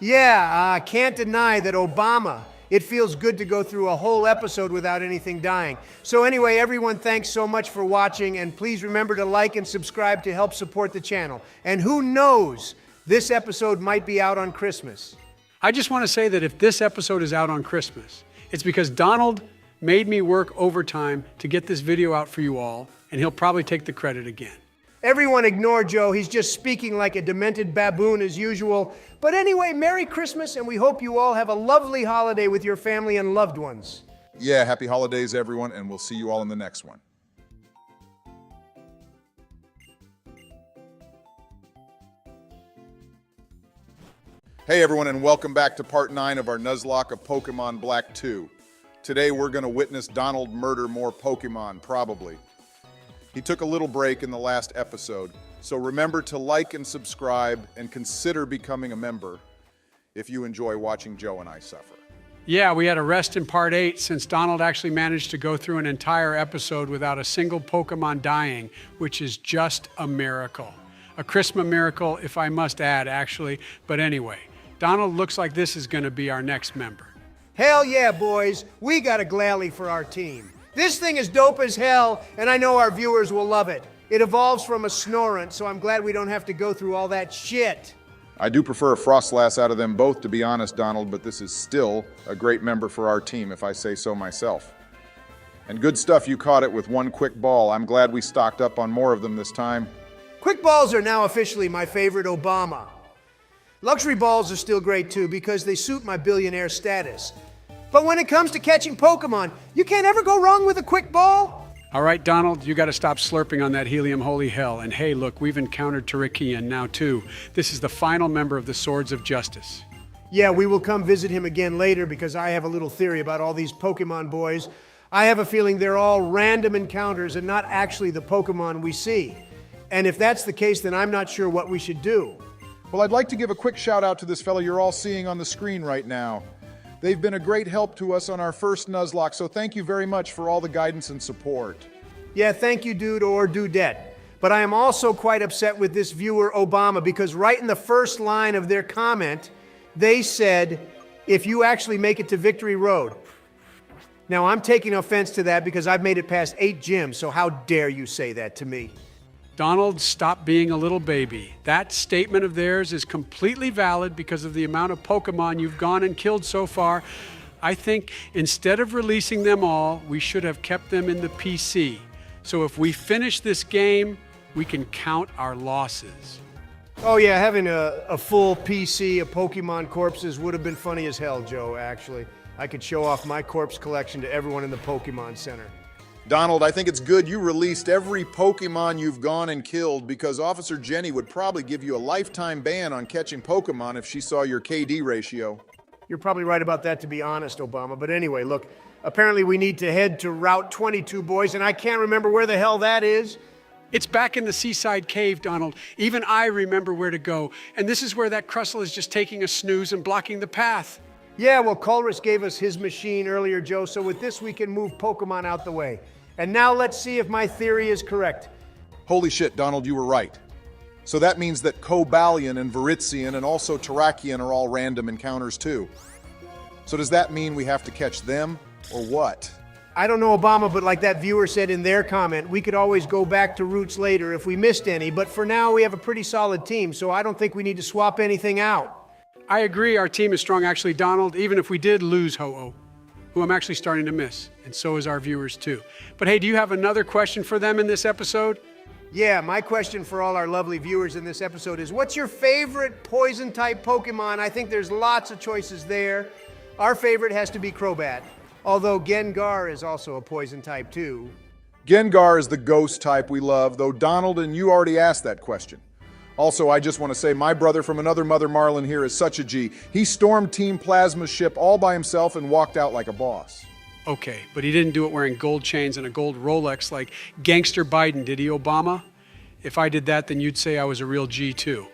Yeah, can't deny that Obama. It feels good to go through a whole episode without anything dying. So anyway, everyone, thanks so much for watching, and please remember to like and subscribe to help support the channel. And who knows, this episode might be out on Christmas. I just want to say that if this episode is out on Christmas, it's because Donald made me work overtime to get this video out for you all, and he'll probably take the credit again. Everyone ignore Joe, he's just speaking like a demented baboon as usual. But anyway, Merry Christmas, and we hope you all have a lovely holiday with your family and loved ones. Yeah, happy holidays, everyone, and we'll see you all in the next one. Hey everyone, and welcome back to part 9 of our Nuzlocke of Pokemon Black 2. Today we're going to witness Donald murder more Pokemon, probably. He took a little break in the last episode, so remember to like and subscribe and consider becoming a member if you enjoy watching Joe and I suffer. Yeah, we had a rest in part 8 since Donald actually managed to go through an entire episode without a single Pokemon dying, which is just a miracle. A Christmas miracle, if I must add, actually. But anyway, Donald looks like this is going to be our next member. Hell yeah, boys. We got a Glalie for our team. This thing is dope as hell, and I know our viewers will love it. It evolves from a Snorant, so I'm glad we don't have to go through all that shit. I do prefer a Frostlass out of them both, to be honest, Donald, but this is still a great member for our team, if I say so myself. And good stuff you caught it with one quick ball. I'm glad we stocked up on more of them this time. Quick balls are now officially my favorite Obama. Luxury balls are still great too because they suit my billionaire status. But when it comes to catching Pokemon, you can't ever go wrong with a quick ball. All right, Donald, you got to stop slurping on that helium holy hell. And hey, look, we've encountered Tarikian now too. This is the final member of the Swords of Justice. Yeah, we will come visit him again later because I have a little theory about all these Pokemon boys. I have a feeling they're all random encounters and not actually the Pokemon we see. And if that's the case, then I'm not sure what we should do. Well, I'd like to give a quick shout out to this fellow you're all seeing on the screen right now. They've been a great help to us on our first Nuzlocke, so thank you very much for all the guidance and support. Yeah, thank you, dude or dudette. But I am also quite upset with this viewer, Obama, because right in the first line of their comment, they said, if you actually make it to Victory Road. Now, I'm taking offense to that because I've made it past 8 gyms, so how dare you say that to me? Donald, stop being a little baby. That statement of theirs is completely valid because of the amount of Pokemon you've gone and killed so far. I think instead of releasing them all, we should have kept them in the PC. So if we finish this game, we can count our losses. Oh yeah, having a full PC of Pokemon corpses would have been funny as hell, Joe, actually. I could show off my corpse collection to everyone in the Pokemon Center. Donald, I think it's good you released every Pokemon you've gone and killed because Officer Jenny would probably give you a lifetime ban on catching Pokemon if she saw your KD ratio. You're probably right about that, to be honest, Obama. But anyway, look, apparently we need to head to Route 22, boys, and I can't remember where the hell that is. It's back in the seaside cave, Donald. Even I remember where to go. And this is where that Crustle is just taking a snooze and blocking the path. Yeah, well, Colress gave us his machine earlier, Joe, so with this we can move Pokemon out the way. And now let's see if my theory is correct. Holy shit, Donald, you were right. So that means that Cobalion and Veritzian and also Terrakion are all random encounters too. So does that mean we have to catch them, or what? I don't know, Obama, but like that viewer said in their comment, we could always go back to roots later if we missed any, but for now we have a pretty solid team, so I don't think we need to swap anything out. I agree, our team is strong actually, Donald, even if we did lose Ho-Oh, who I'm actually starting to miss, and so is our viewers too. But hey, do you have another question for them in this episode? Yeah, my question for all our lovely viewers in this episode is, what's your favorite poison-type Pokemon? I think there's lots of choices there. Our favorite has to be Crobat. Although Gengar is also a poison type too. Gengar is the ghost type we love, though Donald and you already asked that question. Also, I just want to say my brother from another mother Marlin here is such a G. He stormed Team Plasma's ship all by himself and walked out like a boss. Okay, but he didn't do it wearing gold chains and a gold Rolex like Gangster Biden, did he, Obama? If I did that, then you'd say I was a real G too.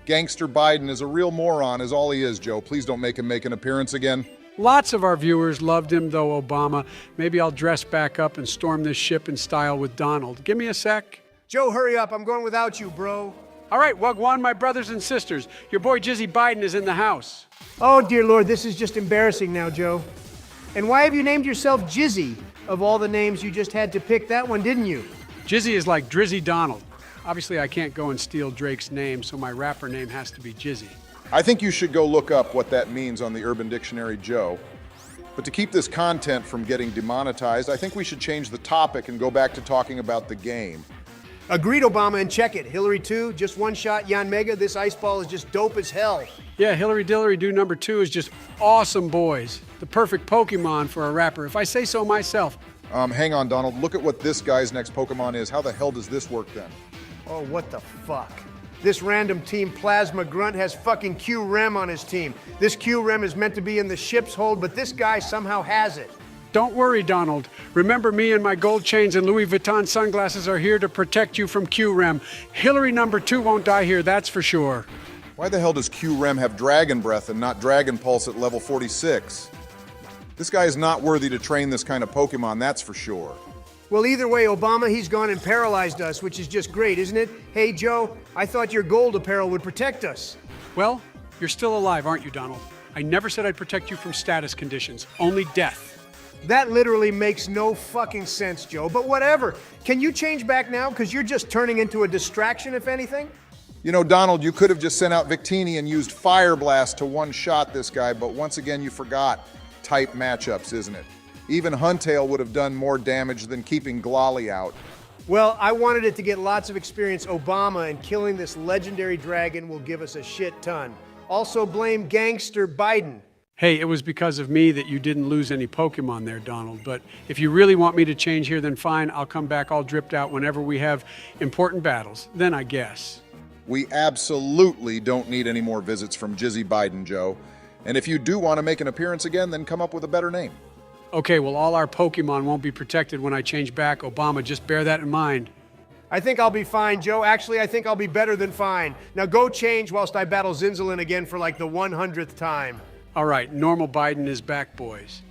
Gangster Biden is a real moron, is all he is, Joe. Please don't make him make an appearance again. Lots of our viewers loved him, though, Obama. Maybe I'll dress back up and storm this ship in style with Donald. Give me a sec. Joe, hurry up. I'm going without you, bro. All right, Wagwan, my brothers and sisters. Your boy Jizzy Biden is in the house. Oh, dear Lord, this is just embarrassing now, Joe. And why have you named yourself Jizzy? Of all the names, you just had to pick that one, didn't you? Jizzy is like Drizzy Donald. Obviously, I can't go and steal Drake's name, so my rapper name has to be Jizzy. I think you should go look up what that means on the Urban Dictionary, Joe. But to keep this content from getting demonetized, I think we should change the topic and go back to talking about the game. Agreed, Obama, and check it. Hillary 2, just one shot. Yan Mega, this ice ball is just dope as hell. Yeah, Hillary Dillery Do number 2 is just awesome, boys. The perfect Pokemon for a rapper, if I say so myself. Hang on, Donald. Look at what this guy's next Pokemon is. How the hell does this work then? Oh, what the fuck? This random Team Plasma grunt has fucking Q-Rem on his team. This Q-Rem is meant to be in the ship's hold, but this guy somehow has it. Don't worry, Donald. Remember, me and my gold chains and Louis Vuitton sunglasses are here to protect you from Q-Rem. Hillary number 2 won't die here, that's for sure. Why the hell does Q-Rem have Dragon Breath and not Dragon Pulse at level 46? This guy is not worthy to train this kind of Pokemon, that's for sure. Well, either way, Obama, he's gone and paralyzed us, which is just great, isn't it? Hey, Joe, I thought your gold apparel would protect us. Well, you're still alive, aren't you, Donald? I never said I'd protect you from status conditions, only death. That literally makes no fucking sense, Joe, but whatever. Can you change back now? Because you're just turning into a distraction, if anything. You know, Donald, you could have just sent out Victini and used Fire Blast to one-shot this guy, but once again you forgot type matchups, isn't it? Even Huntail would have done more damage than keeping Glally out. Well, I wanted it to get lots of experience, Obama, and killing this legendary dragon will give us a shit ton. Also blame Gangster Biden. Hey, it was because of me that you didn't lose any Pokemon there, Donald. But if you really want me to change here, then fine. I'll come back all dripped out whenever we have important battles. Then I guess. We absolutely don't need any more visits from Jizzy Biden, Joe. And if you do want to make an appearance again, then come up with a better name. Okay, well, all our Pokemon won't be protected when I change back, Obama. Just bear that in mind. I think I'll be fine, Joe. Actually, I think I'll be better than fine. Now go change whilst I battle Zinzalin again for like the 100th time. All right, normal Biden is back, boys.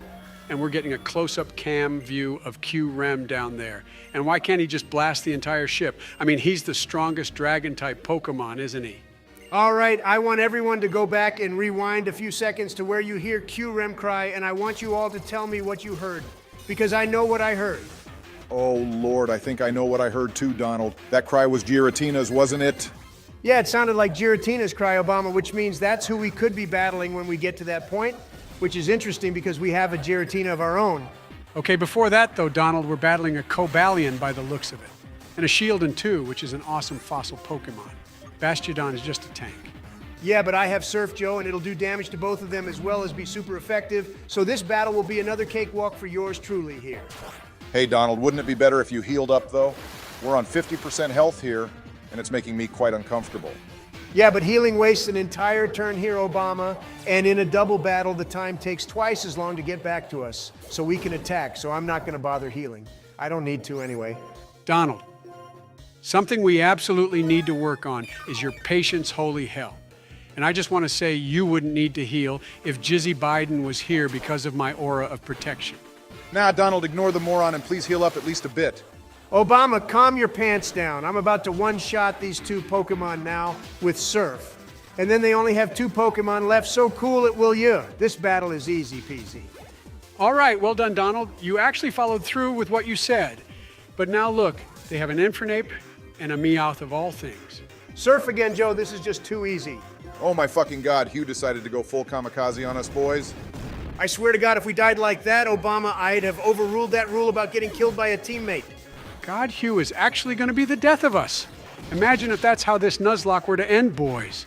And we're getting a close-up cam view of Q-Rem down there. And why can't he just blast the entire ship? I mean, he's the strongest dragon-type Pokemon, isn't he? All right, I want everyone to go back and rewind a few seconds to where you hear Q-Rem cry, and I want you all to tell me what you heard, because I know what I heard. Oh, Lord, I think I know what I heard too, Donald. That cry was Giratina's, wasn't it? Yeah, it sounded like Giratina's cry, Obama, which means that's who we could be battling when we get to that point, which is interesting because we have a Giratina of our own. Okay, before that, though, Donald, we're battling a Cobalion by the looks of it, and a Shieldon, too, which is an awesome fossil Pokemon. Bastiodon is just a tank. Yeah, but I have Surf, Joe, and it'll do damage to both of them as well as be super effective, so this battle will be another cakewalk for yours truly here. Hey, Donald, wouldn't it be better if you healed up, though? We're on 50% health here, and it's making me quite uncomfortable. Yeah, but healing wastes an entire turn here, Obama, and in a double battle, the time takes twice as long to get back to us, so we can attack, so I'm not going to bother healing. I don't need to anyway. Donald, something we absolutely need to work on is your patience, holy hell. And I just want to say you wouldn't need to heal if Jizzy Biden was here because of my aura of protection. Nah, Donald, ignore the moron and please heal up at least a bit. Obama, calm your pants down. I'm about to one-shot these two Pokemon now with Surf. And then they only have two Pokemon left, so cool it will you. This battle is easy peasy. All right, well done, Donald. You actually followed through with what you said. But now look, they have an Infernape and a Meowth of all things. Surf again, Joe. This is just too easy. Oh my fucking God, Hugh decided to go full kamikaze on us, boys. I swear to God, if we died like that, Obama, I'd have overruled that rule about getting killed by a teammate. God, Hugh is actually going to be the death of us. Imagine if that's how this Nuzlocke were to end, boys.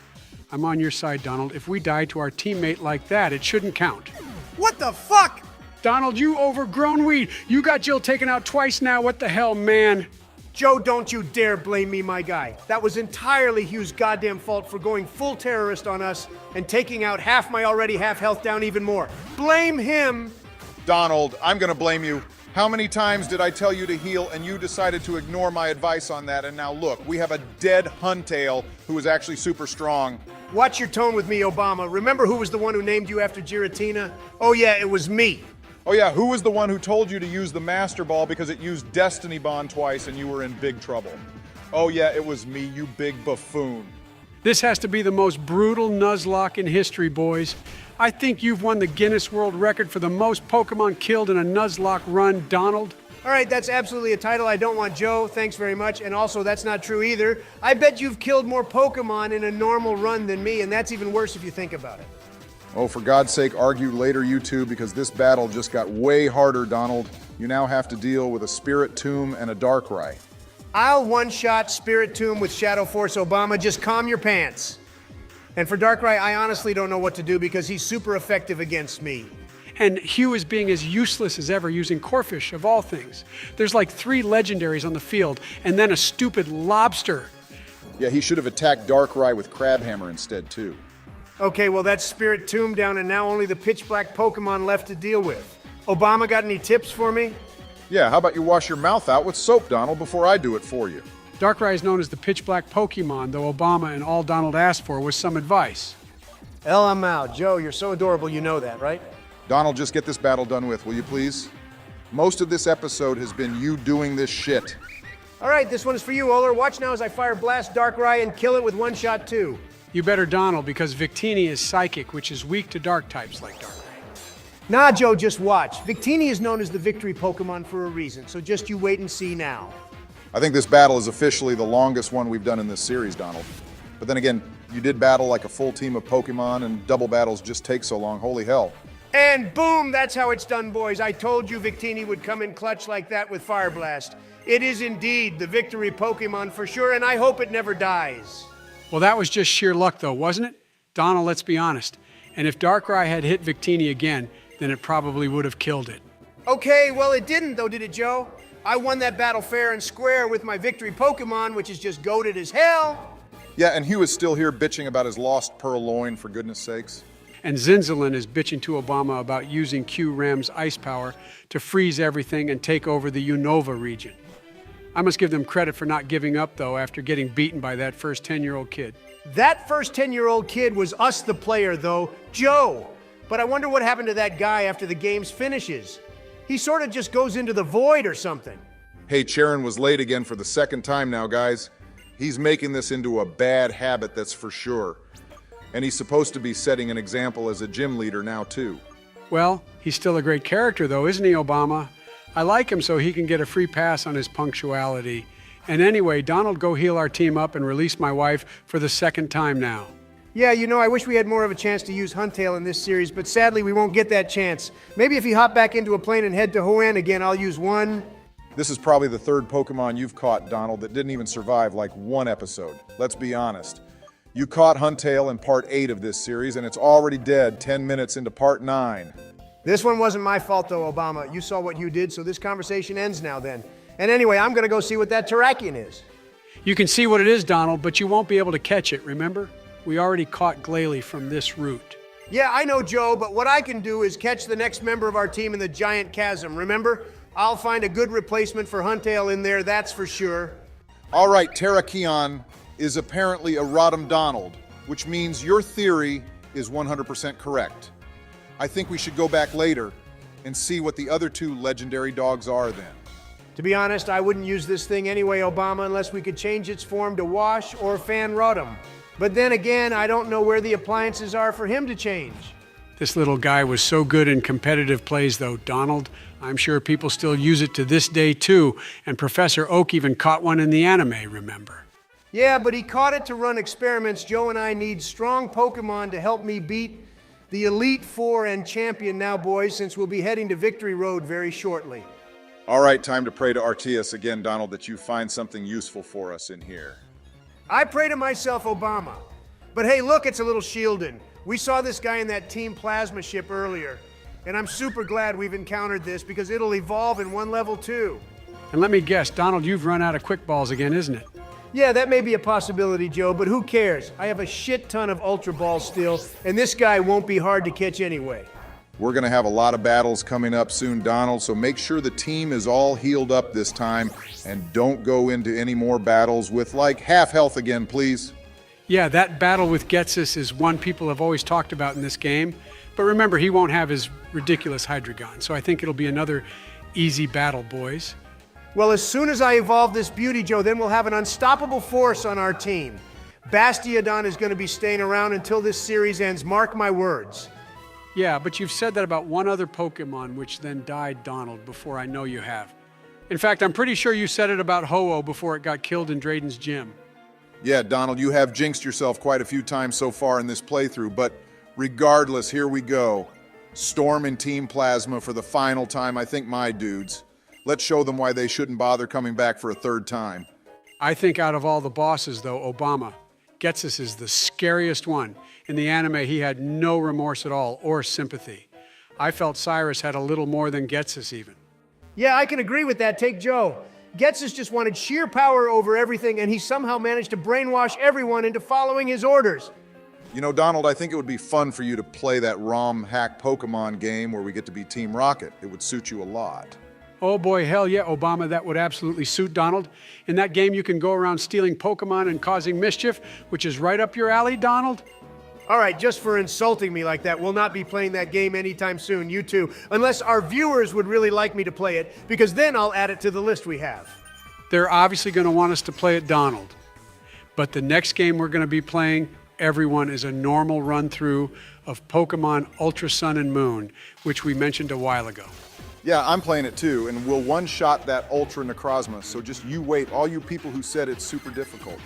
I'm on your side, Donald. If we die to our teammate like that, it shouldn't count. What the fuck? Donald, you overgrown weed. You got Jill taken out twice now. What the hell, man? Joe, don't you dare blame me, my guy. That was entirely Hugh's goddamn fault for going full terrorist on us and taking out half my already half health down even more. Blame him. Donald, I'm gonna blame you. How many times did I tell you to heal and you decided to ignore my advice on that? And now look, we have a dead Huntail who is actually super strong. Watch your tone with me, Obama. Remember who was the one who named you after Giratina? Oh yeah, it was me. Oh yeah, who was the one who told you to use the Master Ball because it used Destiny Bond twice and you were in big trouble? Oh yeah, it was me, you big buffoon. This has to be the most brutal Nuzlocke in history, boys. I think you've won the Guinness World Record for the most Pokemon killed in a Nuzlocke run, Donald. All right, that's absolutely a title I don't want, Joe. Thanks very much. And also, that's not true either. I bet you've killed more Pokemon in a normal run than me, and that's even worse if you think about it. Oh, for God's sake, argue later, you two, because this battle just got way harder, Donald. You now have to deal with a Spirit Tomb and a Darkrai. I'll one-shot Spirit Tomb with Shadow Force, Obama. Just calm your pants. And for Darkrai, I honestly don't know what to do because he's super effective against me. And Hugh is being as useless as ever using Corphish, of all things. There's like 3 legendaries on the field, and then a stupid lobster. Yeah, he should have attacked Darkrai with Crabhammer instead, too. Okay, well, that's Spirit Tomb down, and now only the pitch black Pokemon left to deal with. Obama, got any tips for me? Yeah, how about you wash your mouth out with soap, Donald, before I do it for you? Darkrai is known as the pitch black Pokemon, though Obama and all Donald asked for was some advice. I'm out. Joe, you're so adorable, you know that, right? Donald, just get this battle done with, will you please? Most of this episode has been you doing this shit. All right, this one is for you, Oler. Watch now as I fire Blast Darkrai and kill it with one shot, too. You better, Donald, because Victini is psychic, which is weak to dark types like Darkrai. Nah, Joe, just watch. Victini is known as the victory Pokemon for a reason, so just you wait and see now. I think this battle is officially the longest one we've done in this series, Donald. But then again, you did battle like a full team of Pokemon, and double battles just take so long. Holy hell. And boom, that's how it's done, boys. I told you Victini would come in clutch like that with Fire Blast. It is indeed the victory Pokemon for sure, and I hope it never dies. Well, that was just sheer luck, though, wasn't it? Donald, let's be honest. And if Darkrai had hit Victini again, then it probably would have killed it. Okay, well, it didn't, though, did it, Joe? I won that battle fair and square with my victory Pokemon, which is just goated as hell. Yeah, and Hugh is still here bitching about his lost Purloin, for goodness sakes. And Zinzalin is bitching to Obama about using Q-Ram's ice power to freeze everything and take over the Unova region. I must give them credit for not giving up, though, after getting beaten by that first 10-year-old kid. That first 10-year-old kid was us, the player, though, Joe. But I wonder what happened to that guy after the game's finishes. He sort of just goes into the void or something. Hey, Charon was late again for the second time now, guys. He's making this into a bad habit, that's for sure. And he's supposed to be setting an example as a gym leader now, too. Well, he's still a great character, though, isn't he, Obama? I like him so he can get a free pass on his punctuality. And anyway, Donald, go heal our team up and release my wife for the second time now. Yeah, you know, I wish we had more of a chance to use Huntail in this series, but sadly we won't get that chance. Maybe if you hop back into a plane and head to Hoenn again, I'll use one. This is probably the third Pokemon you've caught, Donald, that didn't even survive like one episode. Let's be honest. You caught Huntail in part 8 of this series, and it's already dead 10 minutes into part 9. This one wasn't my fault, though, Obama. You saw what you did, so this conversation ends now then. And anyway, I'm gonna go see what that Terrakion is. You can see what it is, Donald, but you won't be able to catch it, remember? We already caught Glalie from this route. Yeah, I know, Joe, but what I can do is catch the next member of our team in the giant chasm, remember? I'll find a good replacement for Huntail in there, that's for sure. All right, Terrakion is apparently a Rotom Donald, which means your theory is 100% correct. I think we should go back later and see what the other 2 legendary dogs are then. To be honest, I wouldn't use this thing anyway, Obama, unless we could change its form to Wash or Fan Rotom. But then again, I don't know where the appliances are for him to change. This little guy was so good in competitive plays, though, Donald. I'm sure people still use it to this day, too. And Professor Oak even caught one in the anime, remember? Yeah, but he caught it to run experiments. Joe and I need strong Pokemon to help me beat the Elite Four and champion now, boys, since we'll be heading to Victory Road very shortly. All right, time to pray to Arceus again, Donald, that you find something useful for us in here. I pray to myself, Obama. But hey, look, it's a little Shieldon. We saw this guy in that Team Plasma ship earlier. And I'm super glad we've encountered this because it'll evolve in one level too. And let me guess, Donald, you've run out of quick balls again, isn't it? Yeah, that may be a possibility, Joe, but who cares? I have a shit ton of Ultra Balls still, and this guy won't be hard to catch anyway. We're going to have a lot of battles coming up soon, Donald, so make sure the team is all healed up this time and don't go into any more battles with like half health again, please. Yeah, that battle with Getsus is one people have always talked about in this game. But remember, he won't have his ridiculous Hydreigon, so I think it'll be another easy battle, boys. Well, as soon as I evolve this beauty, Joe, then we'll have an unstoppable force on our team. Bastiodon is going to be staying around until this series ends, mark my words. Yeah, but you've said that about one other Pokemon, which then died, Donald, before I know you have. In fact, I'm pretty sure you said it about Ho-Oh before it got killed in Drayden's gym. Yeah, Donald, you have jinxed yourself quite a few times so far in this playthrough, but regardless, here we go. Storm and Team Plasma for the final time, I think, my dudes. Let's show them why they shouldn't bother coming back for a third time. I think out of all the bosses, though, Obama, Getsus is the scariest one. In the anime, he had no remorse at all, or sympathy. I felt Cyrus had a little more than Getsus, even. Yeah, I can agree with that. Take Joe. Getsus just wanted sheer power over everything, and he somehow managed to brainwash everyone into following his orders. You know, Donald, I think it would be fun for you to play that ROM hack Pokemon game where we get to be Team Rocket. It would suit you a lot. Oh boy, hell yeah, Obama, that would absolutely suit Donald. In that game, you can go around stealing Pokemon and causing mischief, which is right up your alley, Donald. All right, just for insulting me like that, we'll not be playing that game anytime soon, you two, unless our viewers would really like me to play it, because then I'll add it to the list we have. They're obviously going to want us to play it, Donald. But the next game we're going to be playing, everyone, is a normal run-through of Pokemon Ultra Sun and Moon, which we mentioned a while ago. Yeah, I'm playing it too, and we'll one-shot that Ultra Necrozma, so just you wait, all you people who said it's super difficult.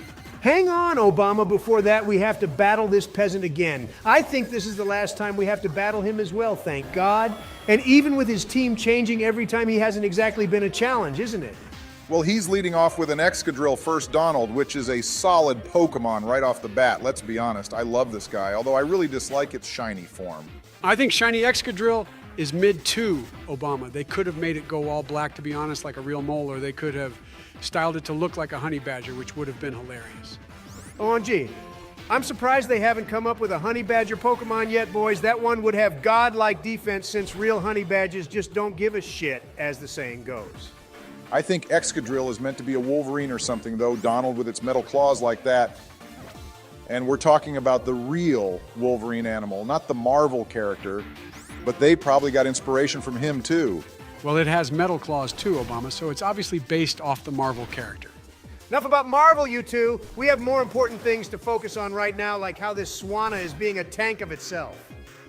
Hang on, Obama. Before that, we have to battle this peasant again. I think this is the last time we have to battle him as well, thank God. And even with his team changing every time, he hasn't exactly been a challenge, isn't it? Well, he's leading off with an Excadrill first, Donald, which is a solid Pokemon right off the bat. Let's be honest, I love this guy, although I really dislike its shiny form. I think Shiny Excadrill is mid-2, Obama. They could have made it go all black, to be honest, like a real mole, or they could have styled it to look like a honey badger, which would have been hilarious. OMG. I'm surprised they haven't come up with a honey badger Pokemon yet, boys. That one would have godlike defense since real honey badgers just don't give a shit, as the saying goes. I think Excadrill is meant to be a Wolverine or something, though, Donald, with its metal claws like that. And we're talking about the real Wolverine animal, not the Marvel character, but they probably got inspiration from him, too. Well, it has metal claws too, Obama, so it's obviously based off the Marvel character. Enough about Marvel, you two. We have more important things to focus on right now, like how this Swanna is being a tank of itself.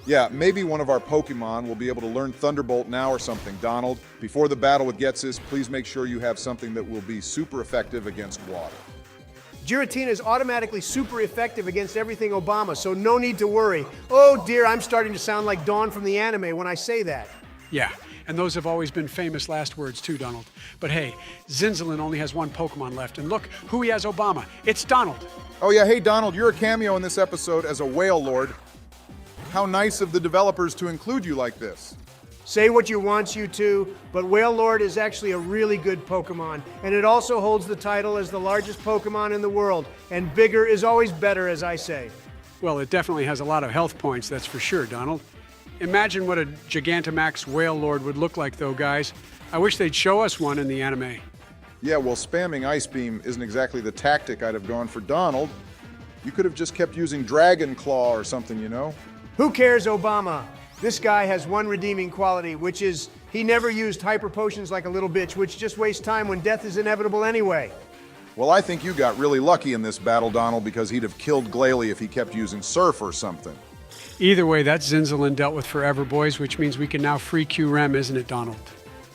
Yeah, maybe one of our Pokemon will be able to learn Thunderbolt now or something. Donald, before the battle with Getsus, please make sure you have something that will be super effective against water. Giratina is automatically super effective against everything Obama, so no need to worry. Oh dear, I'm starting to sound like Dawn from the anime when I say that. Yeah, and those have always been famous last words too, Donald. But hey, Zinzalin only has one Pokemon left, and look who he has, Obama. It's Donald. Oh yeah, hey Donald, you're a cameo in this episode as a Whale Lord. How nice of the developers to include you like this. Say what you want, you two, but Whale Lord is actually a really good Pokemon, and it also holds the title as the largest Pokemon in the world, and bigger is always better, as I say. Well, it definitely has a lot of health points, that's for sure, Donald. Imagine what a Gigantamax Whale Lord would look like, though, guys. I wish they'd show us one in the anime. Yeah, well, spamming Ice Beam isn't exactly the tactic I'd have gone for Donald. You could have just kept using Dragon Claw or something, you know? Who cares, Obama? This guy has one redeeming quality, which is he never used hyper potions like a little bitch, which just wastes time when death is inevitable anyway. Well, I think you got really lucky in this battle, Donald, because he'd have killed Glalie if he kept using Surf or something. Either way, that's Zinzalin dealt with forever, boys, which means we can now free Q-Rem, isn't it, Donald?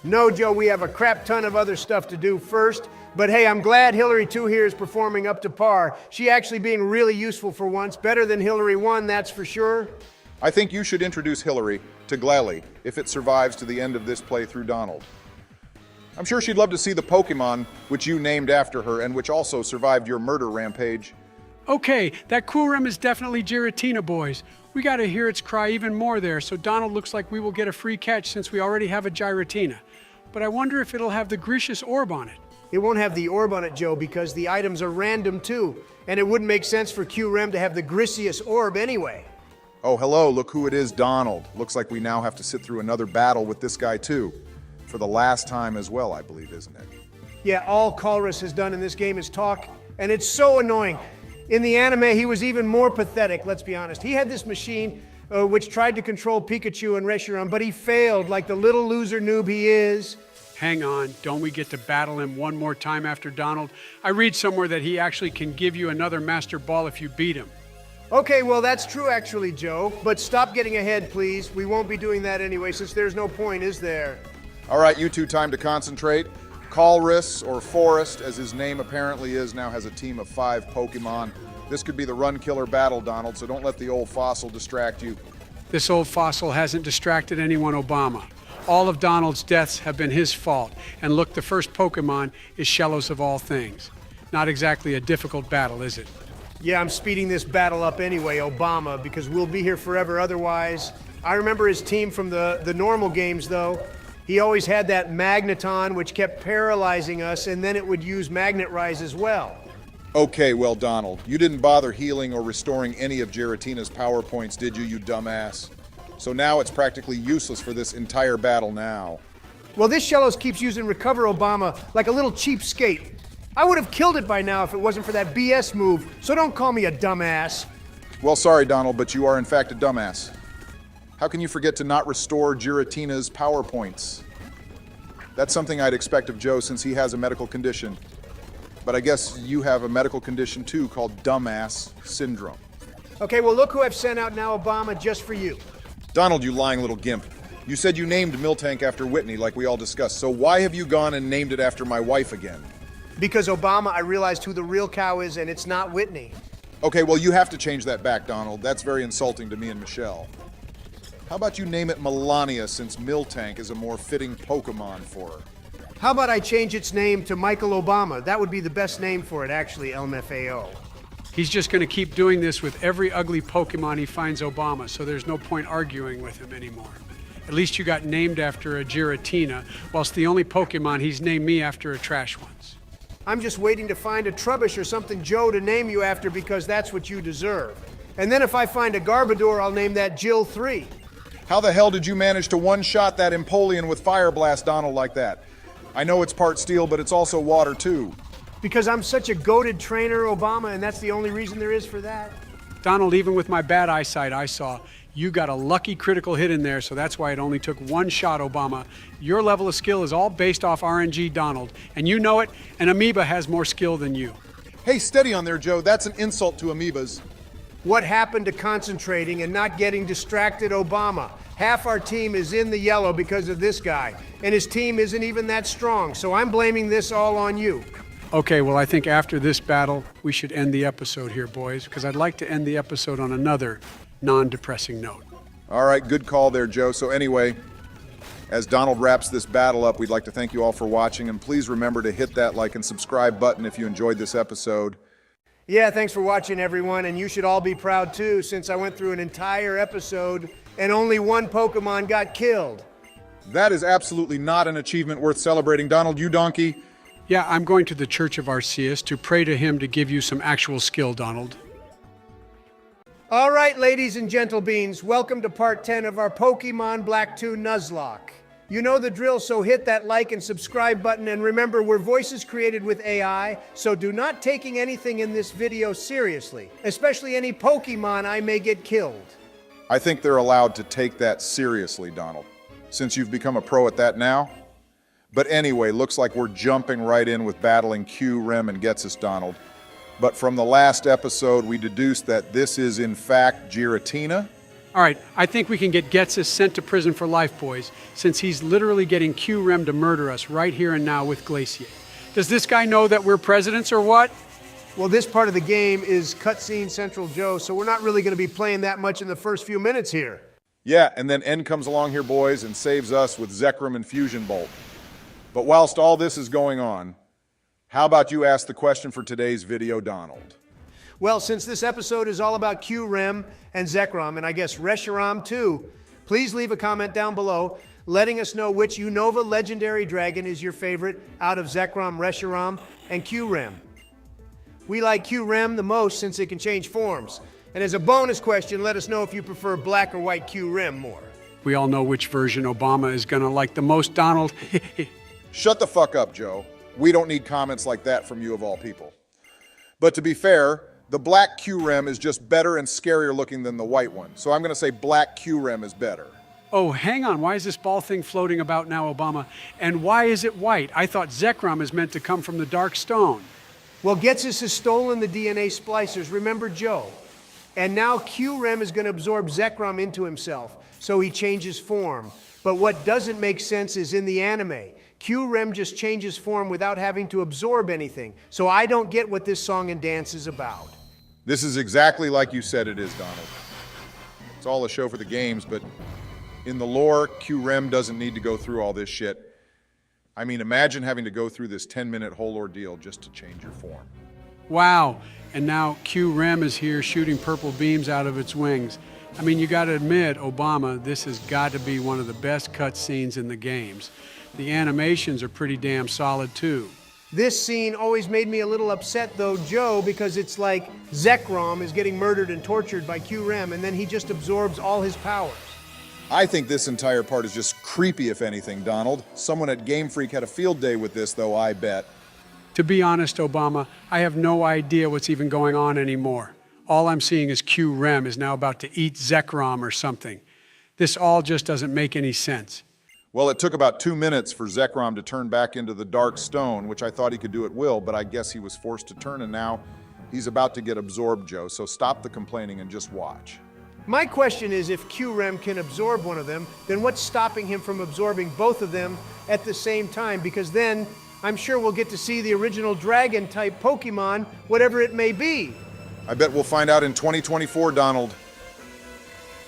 No, Joe, we have a crap ton of other stuff to do first. But hey, I'm glad Hillary 2 here is performing up to par. She actually being really useful for once. Better than Hillary 1, that's for sure. I think you should introduce Hillary to Glalie if it survives to the end of this playthrough, Donald. I'm sure she'd love to see the Pokemon which you named after her and which also survived your murder rampage. Okay, that cool rim is definitely Giratina, boys. We gotta hear its cry even more there, so Donald looks like we will get a free catch since we already have a Giratina. But I wonder if it'll have the Grecious orb on it. It won't have the orb on it, Joe, because the items are random too. And it wouldn't make sense for Q-Rem to have the Grecious orb anyway. Oh, hello, look who it is, Donald. Looks like we now have to sit through another battle with this guy too. For the last time as well, I believe, isn't it? Yeah, all Colress has done in this game is talk, and it's so annoying. In the anime, he was even more pathetic, let's be honest. He had this machine which tried to control Pikachu and Reshiram, but he failed like the little loser noob he is. Hang on, don't we get to battle him one more time after Donald? I read somewhere that he actually can give you another Master Ball if you beat him. Okay, well, that's true actually, Joe, but stop getting ahead, please. We won't be doing that anyway, since there's no point, is there? All right, you two, time to concentrate. Colress, or Forest, as his name apparently is, now has a team of 5 Pokemon. This could be the run-killer battle, Donald, so don't let the old fossil distract you. This old fossil hasn't distracted anyone, Obama. All of Donald's deaths have been his fault. And look, the first Pokemon is Shellos of all things. Not exactly a difficult battle, is it? Yeah, I'm speeding this battle up anyway, Obama, because we'll be here forever otherwise. I remember his team from the normal games, though. He always had that Magneton, which kept paralyzing us, and then it would use Magnet Rise as well. Okay, well, Donald, you didn't bother healing or restoring any of Giratina's power points, did you dumbass? So now it's practically useless for this entire battle now. Well, this Shellos keeps using Recover Obama like a little cheapskate. I would have killed it by now if it wasn't for that BS move, so don't call me a dumbass. Well, sorry, Donald, but you are in fact a dumbass. How can you forget to not restore Giratina's power points? That's something I'd expect of Joe since he has a medical condition. But I guess you have a medical condition too called dumbass syndrome. Okay, well, look who I've sent out now, Obama, just for you. Donald, you lying little gimp. You said you named Miltank after Whitney like we all discussed, so why have you gone and named it after my wife again? Because, Obama, I realized who the real cow is, and it's not Whitney. Okay, well, you have to change that back, Donald. That's very insulting to me and Michelle. How about you name it Melania, since Miltank is a more fitting Pokemon for her? How about I change its name to Michael Obama? That would be the best name for it, actually, LMFAO. He's just going to keep doing this with every ugly Pokemon he finds, Obama, so there's no point arguing with him anymore. At least you got named after a Giratina, whilst the only Pokemon he's named me after are trash ones. I'm just waiting to find a Trubbish or something, Joe, to name you after because that's what you deserve. And then if I find a Garbodor, I'll name that Jill 3. How the hell did you manage to one-shot that Empoleon with Fire Blast, Donald, like that? I know it's part steel, but it's also water, too. Because I'm such a goated trainer, Obama, and that's the only reason there is for that. Donald, even with my bad eyesight, I saw you got a lucky critical hit in there, so that's why it only took one shot, Obama. Your level of skill is all based off RNG, Donald, and you know it, and Amoeba has more skill than you. Hey, steady on there, Joe. That's an insult to amoebas. What happened to concentrating and not getting distracted, Obama? Half our team is in the yellow because of this guy, and his team isn't even that strong, so I'm blaming this all on you. Okay, well, I think after this battle, we should end the episode here, boys, because I'd like to end the episode on another non-depressing note. All right, good call there, Joe. So anyway, as Donald wraps this battle up, we'd like to thank you all for watching, and please remember to hit that like and subscribe button if you enjoyed this episode. Yeah, thanks for watching, everyone, and you should all be proud, too, since I went through an entire episode and only one Pokemon got killed. That is absolutely not an achievement worth celebrating. Donald, you donkey. Yeah, I'm going to the Church of Arceus to pray to him to give you some actual skill, Donald. All right, ladies and gentle beans, welcome to part 10 of our Pokemon Black 2 Nuzlocke. You know the drill, so hit that like and subscribe button, and remember, we're voices created with AI, so do not taking anything in this video seriously, especially any Pokemon I may get killed. I think they're allowed to take that seriously, Donald, since you've become a pro at that now. But anyway, looks like we're jumping right in with battling Q, Rem, and Getsus, Donald. But from the last episode, we deduced that this is in fact Giratina. All right, I think we can get Getsus sent to prison for life, boys, since he's literally getting Q-Rem to murder us right here and now with Glacier. Does this guy know that we're presidents or what? Well, this part of the game is Cutscene Central, Joe, so we're not really going to be playing that much in the first few minutes here. Yeah, and then N comes along here, boys, and saves us with Zekrom and Fusion Bolt. But whilst all this is going on, how about you ask the question for today's video, Donald? Well, since this episode is all about Q-Rem and Zekrom, and I guess Reshiram too, please leave a comment down below letting us know which Unova legendary dragon is your favorite out of Zekrom, Reshiram, and Q-Rem. We like Q-Rem the most since it can change forms. And as a bonus question, let us know if you prefer black or white Q-Rem more. We all know which version Obama is gonna like the most, Donald. Shut the fuck up, Joe. We don't need comments like that from you of all people. But to be fair, the black Q-Rem is just better and scarier looking than the white one. So I'm gonna say black Q-Rem is better. Oh, hang on, why is this ball thing floating about now, Obama? And why is it white? I thought Zekrom is meant to come from the dark stone. Well, Getsus has stolen the DNA splicers, remember Joe? And now Q-Rem is going to absorb Zekrom into himself, so he changes form. But what doesn't make sense is in the anime, Q-Rem just changes form without having to absorb anything. So I don't get what this song and dance is about. This is exactly like you said it is, Donald. It's all a show for the games, but in the lore, Q-Rem doesn't need to go through all this shit. I mean, imagine having to go through this 10-minute whole ordeal just to change your form. Wow, and now Q-Rem is here shooting purple beams out of its wings. I mean, you gotta admit, Obama, this has got to be one of the best cutscenes in the games. The animations are pretty damn solid too. This scene always made me a little upset though, Joe, because it's like Zekrom is getting murdered and tortured by Q-Rem and then he just absorbs all his powers. I think this entire part is just creepy, if anything, Donald. Someone at Game Freak had a field day with this, though, I bet. To be honest, Obama, I have no idea what's even going on anymore. All I'm seeing is Q-Rem is now about to eat Zekrom or something. This all just doesn't make any sense. Well, it took about 2 minutes for Zekrom to turn back into the Dark Stone, which I thought he could do at will, but I guess he was forced to turn, and now he's about to get absorbed, Joe, so stop the complaining and just watch. My question is, if Q-Rem can absorb one of them, then what's stopping him from absorbing both of them at the same time? Because then I'm sure we'll get to see the original dragon-type Pokemon, whatever it may be. I bet we'll find out in 2024, Donald.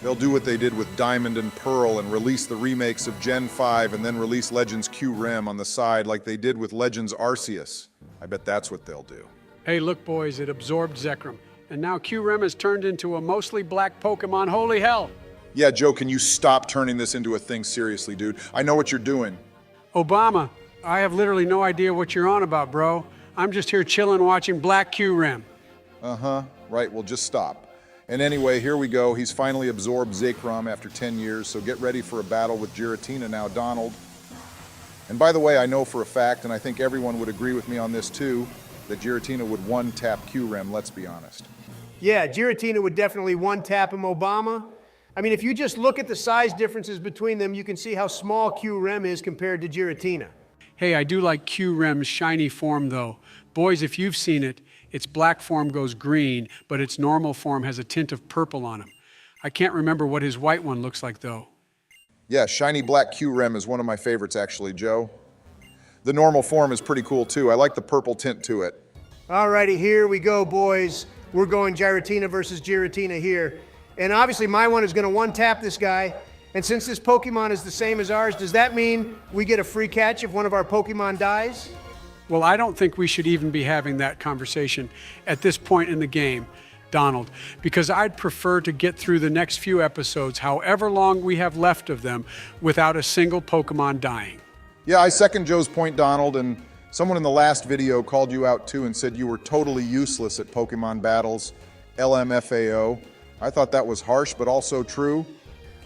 They'll do what they did with Diamond and Pearl and release the remakes of Gen 5 and then release Legends Q-Rem on the side like they did with Legends Arceus. I bet that's what they'll do. Hey, look, boys, it absorbed Zekrom. And now Q-Rem has turned into a mostly black Pokemon. Holy hell! Yeah, Joe, can you stop turning this into a thing seriously, dude? I know what you're doing. Obama, I have literally no idea what you're on about, bro. I'm just here chilling watching black Q-Rem. Uh-huh. Right, well, just stop. And anyway, here we go. He's finally absorbed Zekrom after 10 years, so get ready for a battle with Giratina now, Donald. And by the way, I know for a fact, and I think everyone would agree with me on this too, that Giratina would one-tap Q-Rem, let's be honest. Yeah, Giratina would definitely one-tap him, Obama. I mean, if you just look at the size differences between them, you can see how small Q-Rem is compared to Giratina. Hey, I do like Q-Rem's shiny form, though. Boys, if you've seen it, its black form goes green, but its normal form has a tint of purple on him. I can't remember what his white one looks like, though. Yeah, shiny black Q-Rem is one of my favorites, actually, Joe. The normal form is pretty cool, too. I like the purple tint to it. Alrighty, here we go, boys. We're going Giratina versus Giratina here. And obviously my one is going to one-tap this guy. And since this Pokemon is the same as ours, does that mean we get a free catch if one of our Pokemon dies? Well, I don't think we should even be having that conversation at this point in the game, Donald, because I'd prefer to get through the next few episodes, however long we have left of them, without a single Pokemon dying. Yeah, I second Joe's point, Donald, and someone in the last video called you out too and said you were totally useless at Pokemon battles, LMFAO. I thought that was harsh, but also true.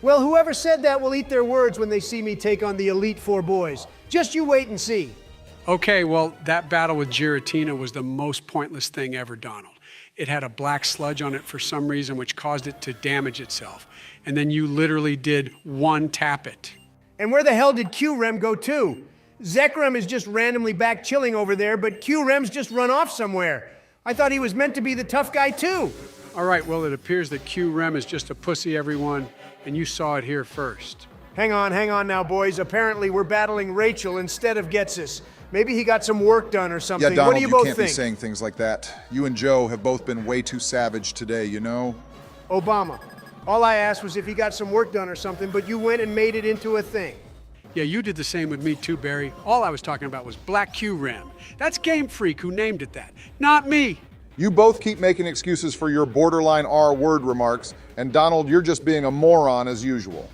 Well, whoever said that will eat their words when they see me take on the Elite Four boys. Just you wait and see. Okay, well, that battle with Giratina was the most pointless thing ever, Donald. It had a black sludge on it for some reason, which caused it to damage itself. And then you literally did one-tap it. And where the hell did Q-Rem go to? Zekrom is just randomly back chilling over there, but Q-Rem's just run off somewhere. I thought he was meant to be the tough guy too. All right, well, it appears that Q-Rem is just a pussy, everyone, and you saw it here first. Hang on now, boys. Apparently we're battling Rachel instead of Getsus. Maybe he got some work done or something. Yeah, Donald, what do you both can't think? be saying things like that. You and Joe have both been way too savage today, you know? Obama, all I asked was if he got some work done or something, but you went and made it into a thing. Yeah, you did the same with me too, Barry. All I was talking about was Black Q-Rem. That's Game Freak who named it that, not me. You both keep making excuses for your borderline R-word remarks, and Donald, you're just being a moron as usual.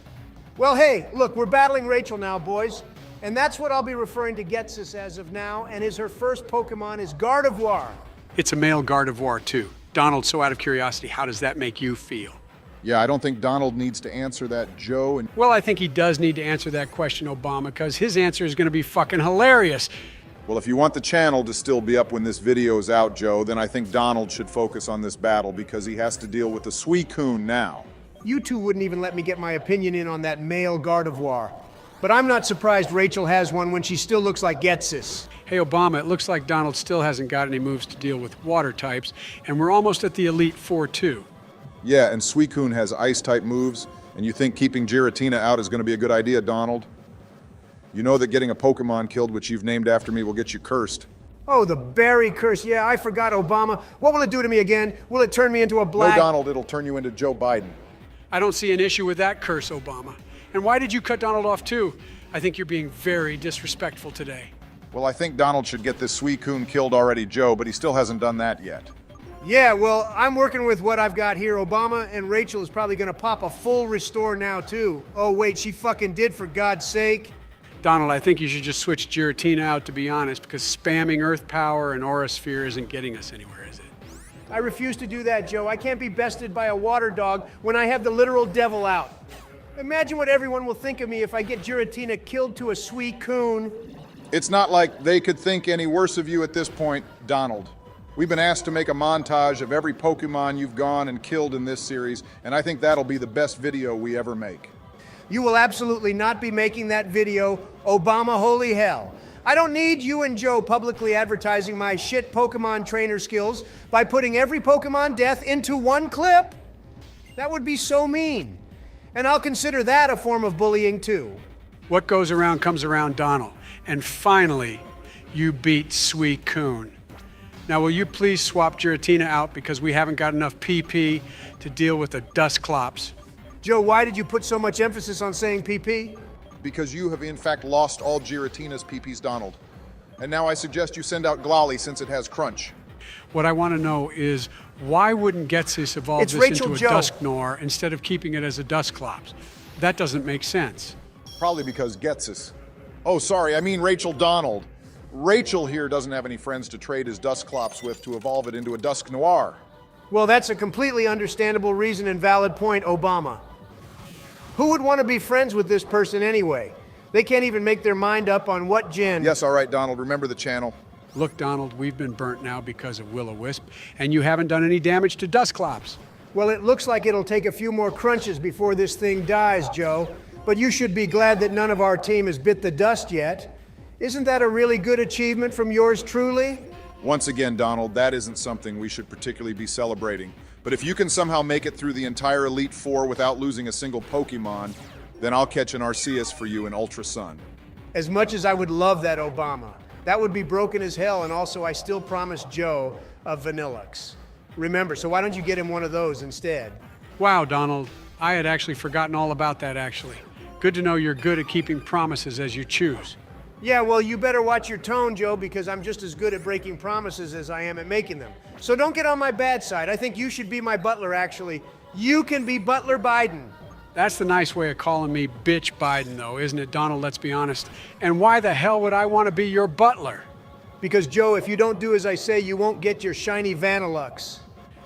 Well, hey, look, we're battling Rachel now, boys. And that's what I'll be referring to Getsis as of now, and her first Pokemon is Gardevoir. It's a male Gardevoir, too. Donald, so out of curiosity, how does that make you feel? Yeah, I don't think Donald needs to answer that, Joe. And Well, I think he does need to answer that question, Obama, because his answer is going to be fucking hilarious. Well, if you want the channel to still be up when this video is out, Joe, then I think Donald should focus on this battle because he has to deal with the Suicune now. You two wouldn't even let me get my opinion in on that male Gardevoir. But I'm not surprised Rachel has one when she still looks like Getsis. Hey, Obama, it looks like Donald still hasn't got any moves to deal with water types, and we're almost at the Elite Four, too. Yeah, and Suicune has ice-type moves, and you think keeping Giratina out is going to be a good idea, Donald? You know that getting a Pokemon killed, which you've named after me, will get you cursed. Oh, the berry curse. Yeah, I forgot, Obama. What will it do to me again? Will it turn me into a black... No, Donald, it'll turn you into Joe Biden. I don't see an issue with that curse, Obama. And why did you cut Donald off, too? I think you're being very disrespectful today. Well, I think Donald should get this Suicune killed already, Joe, but he still hasn't done that yet. Yeah, well, I'm working with what I've got here, Obama, and Rachel is probably going to pop a full restore now, too. Oh, wait, she fucking did, for God's sake. Donald, I think you should just switch Giratina out, to be honest, because spamming Earth Power and Aura Sphere isn't getting us anywhere, is it? I refuse to do that, Joe. I can't be bested by a water dog when I have the literal devil out. Imagine what everyone will think of me if I get Giratina killed to a Suicune. It's not like they could think any worse of you at this point, Donald. We've been asked to make a montage of every Pokemon you've gone and killed in this series, and I think that'll be the best video we ever make. You will absolutely not be making that video, Obama, holy hell. I don't need you and Joe publicly advertising my shit Pokemon trainer skills by putting every Pokemon death into one clip. That would be so mean. And I'll consider that a form of bullying too. What goes around comes around, Donald. And finally, you beat Suicune. Now, will you please swap Giratina out because we haven't got enough PP to deal with the Dusclops? Joe, why did you put so much emphasis on saying PP? Because you have in fact lost all Giratina's PPs, Donald. And now I suggest you send out Glally since it has Crunch. What I want to know is, why wouldn't Getsis evolve It's this Rachel into a Joe. Dusknoir instead of keeping it as a Dusclops? That doesn't make sense. Probably because Getsis. Oh, sorry, I mean Rachel Donald. Rachel here doesn't have any friends to trade his Dusclops with to evolve it into a Dusknoir. Well, that's a completely understandable reason and valid point, Obama. Who would want to be friends with this person anyway? They can't even make their mind up on what gen. Yes, all right, Donald, remember the channel. Look, Donald, we've been burnt now because of Will-O-Wisp, and you haven't done any damage to Dusclops. Well, it looks like it'll take a few more crunches before this thing dies, Joe. But you should be glad that none of our team has bit the dust yet. Isn't that a really good achievement from yours truly? Once again, Donald, that isn't something we should particularly be celebrating. But if you can somehow make it through the entire Elite Four without losing a single Pokemon, then I'll catch an Arceus for you in Ultra Sun. As much as I would love that, Obama. That would be broken as hell, and also I still promised Joe a Vanillux. Remember, so why don't you get him one of those instead? Wow, Donald, I had actually forgotten all about that, actually. Good to know you're good at keeping promises as you choose. Yeah, well, you better watch your tone, Joe, because I'm just as good at breaking promises as I am at making them. So don't get on my bad side. I think you should be my butler, actually. You can be Butler Biden. That's the nice way of calling me Bitch Biden, though, isn't it, Donald? Let's be honest. And why the hell would I want to be your butler? Because, Joe, if you don't do as I say, you won't get your shiny Vanillux.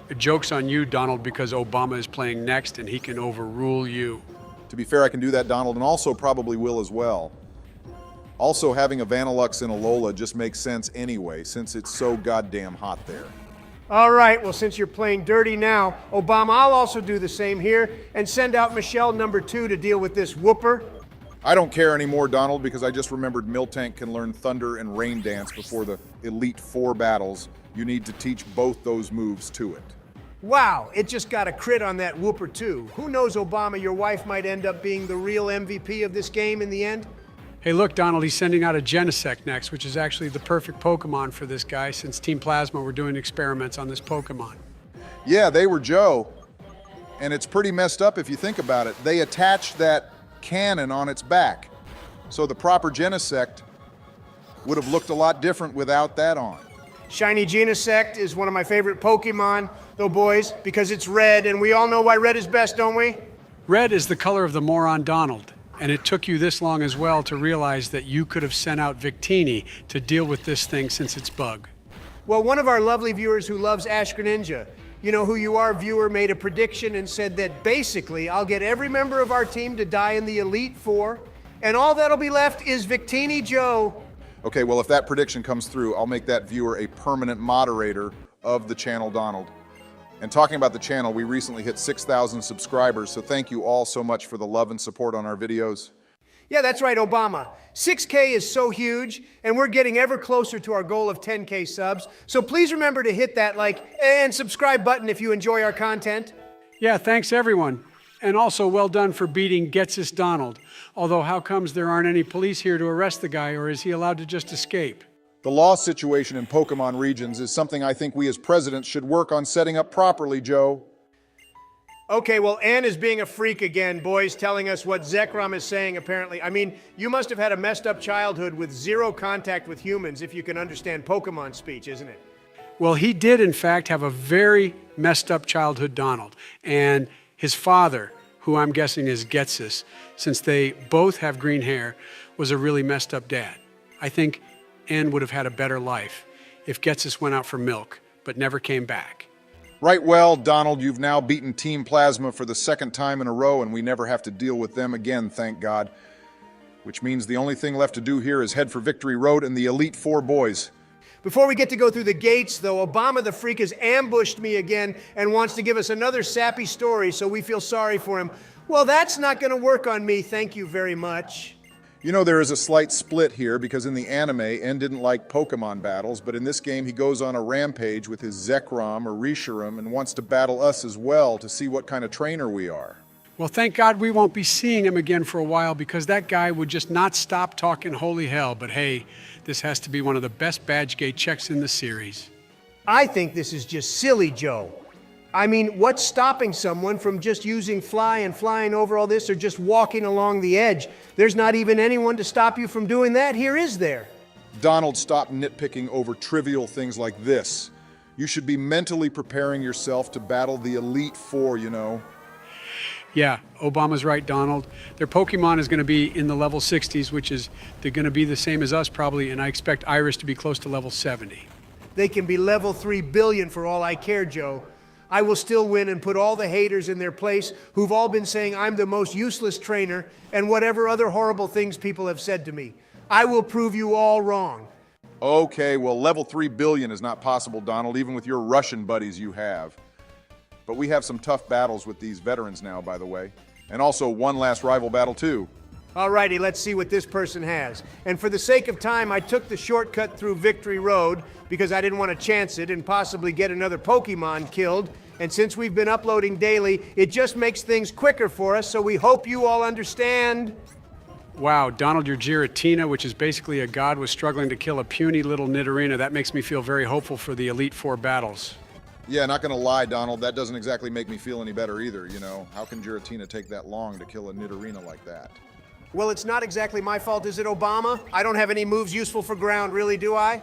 The joke's on you, Donald, because Obama is playing next and he can overrule you. To be fair, I can do that, Donald, and also probably will as well. Also, having a Vanillux in Alola just makes sense anyway, since it's so goddamn hot there. All right, well, since you're playing dirty now, Obama, I'll also do the same here and send out Michelle #2 to deal with this whooper. I don't care anymore, Donald, because I just remembered Miltank can learn Thunder and Rain Dance before the Elite Four battles. You need to teach both those moves to it. Wow, it just got a crit on that whooper, too. Who knows, Obama, your wife might end up being the real MVP of this game in the end? Hey, look, Donald, he's sending out a Genesect next, which is actually the perfect Pokemon for this guy, since Team Plasma were doing experiments on this Pokemon. Yeah, they were Joe. And it's pretty messed up if you think about it. They attached that cannon on its back. So the proper Genesect would have looked a lot different without that on. Shiny Genesect is one of my favorite Pokemon, though, boys, because it's red, and we all know why red is best, don't we? Red is the color of the moron Donald, and it took you this long as well to realize that you could have sent out Victini to deal with this thing since its bug. Well, one of our lovely viewers who loves Ash Greninja, you know who you are, viewer, made a prediction and said that basically I'll get every member of our team to die in the Elite Four, and all that'll be left is Victini Joe. Okay, well, if that prediction comes through, I'll make that viewer a permanent moderator of the channel, Donald. And talking about the channel, we recently hit 6,000 subscribers, so thank you all so much for the love and support on our videos. Yeah, that's right, Obama. 6K is so huge, and we're getting ever closer to our goal of 10K subs. So please remember to hit that like and subscribe button if you enjoy our content. Yeah, thanks everyone. And also well done for beating Getsis Donald. Although how comes there aren't any police here to arrest the guy, or is he allowed to just escape? The law situation in Pokemon regions is something I think we as presidents should work on setting up properly, Joe. Okay, well, Ann is being a freak again, boys, telling us what Zekrom is saying, apparently. I mean, you must have had a messed up childhood with zero contact with humans if you can understand Pokemon speech, isn't it? Well, he did, in fact, have a very messed up childhood, Donald. And his father, who I'm guessing is Getsis, since they both have green hair, was a really messed up dad. I think Ann would have had a better life if Getsis went out for milk, but never came back. Right, well, Donald, you've now beaten Team Plasma for the second time in a row, and we never have to deal with them again, thank God. Which means the only thing left to do here is head for Victory Road and the Elite Four boys. Before we get to go through the gates, though, Obama the Freak has ambushed me again and wants to give us another sappy story, so we feel sorry for him. Well, that's not going to work on me, thank you very much. You know, there is a slight split here because in the anime, En didn't like Pokemon battles, but in this game he goes on a rampage with his Zekrom or Reshiram and wants to battle us as well to see what kind of trainer we are. Well, thank God we won't be seeing him again for a while because that guy would just not stop talking holy hell. But hey, this has to be one of the best badge gate checks in the series. I think this is just silly, Joe. I mean, what's stopping someone from just using fly and flying over all this or just walking along the edge? There's not even anyone to stop you from doing that here, is there? Donald, stop nitpicking over trivial things like this. You should be mentally preparing yourself to battle the Elite Four, you know. Yeah, Obama's right, Donald. Their Pokemon is going to be in the level 60s, which is they're going to be the same as us probably, and I expect Iris to be close to level 70. They can be level 3 billion for all I care, Joe. I will still win and put all the haters in their place who've all been saying I'm the most useless trainer and whatever other horrible things people have said to me. I will prove you all wrong. Okay, well, level 3 billion is not possible, Donald, even with your Russian buddies you have. But we have some tough battles with these veterans now, by the way. And also one last rival battle, too. Alrighty, let's see what this person has. And for the sake of time, I took the shortcut through Victory Road because I didn't want to chance it and possibly get another Pokemon killed. And since we've been uploading daily, it just makes things quicker for us, so we hope you all understand. Wow, Donald, your Giratina, which is basically a god, was struggling to kill a puny little Nidorina. That makes me feel very hopeful for the Elite Four battles. Yeah, not gonna lie, Donald, that doesn't exactly make me feel any better either, you know. How can Giratina take that long to kill a Nidorina like that? Well, it's not exactly my fault, is it, Obama? I don't have any moves useful for ground, really, do I?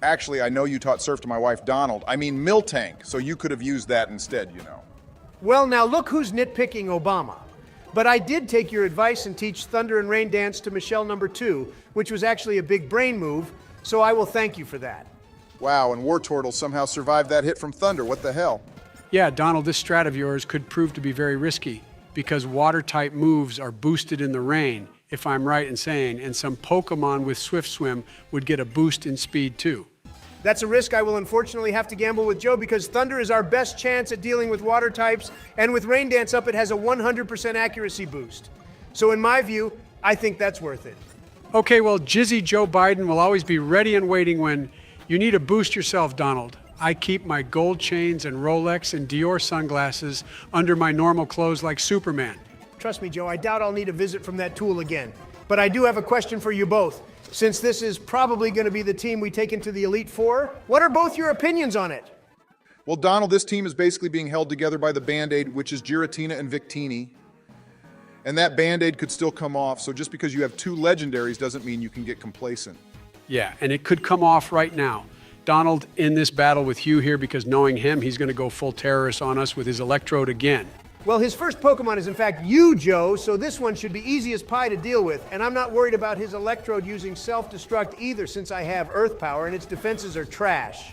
Actually, I know you taught surf to my wife, Donald. I mean Miltank, so you could have used that instead, you know. Well, now look who's nitpicking Obama. But I did take your advice and teach Thunder and Rain Dance to Michelle #2, which was actually a big brain move, so I will thank you for that. Wow, and Wartortle somehow survived that hit from Thunder. What the hell? Yeah, Donald, this strat of yours could prove to be very risky because water-type moves are boosted in the rain, if I'm right in saying, and some Pokemon with Swift Swim would get a boost in speed too. That's a risk I will unfortunately have to gamble with Joe because Thunder is our best chance at dealing with water types, and with Rain Dance up, it has a 100% accuracy boost. So in my view, I think that's worth it. Okay, well, Jizzy Joe Biden will always be ready and waiting when you need to boost yourself, Donald. I keep my gold chains and Rolex and Dior sunglasses under my normal clothes like Superman. Trust me, Joe, I doubt I'll need a visit from that tool again. But I do have a question for you both. Since this is probably going to be the team we take into the Elite Four, what are both your opinions on it? Well, Donald, this team is basically being held together by the Band-Aid, which is Giratina and Victini. And that Band-Aid could still come off, so just because you have two legendaries doesn't mean you can get complacent. Yeah, and it could come off right now. Donald in this battle with Hugh here because knowing him, he's going to go full terrorist on us with his Electrode again. Well, his first Pokemon is in fact you, Joe, so this one should be easy as pie to deal with. And I'm not worried about his Electrode using self-destruct either, since I have Earth Power and its defenses are trash.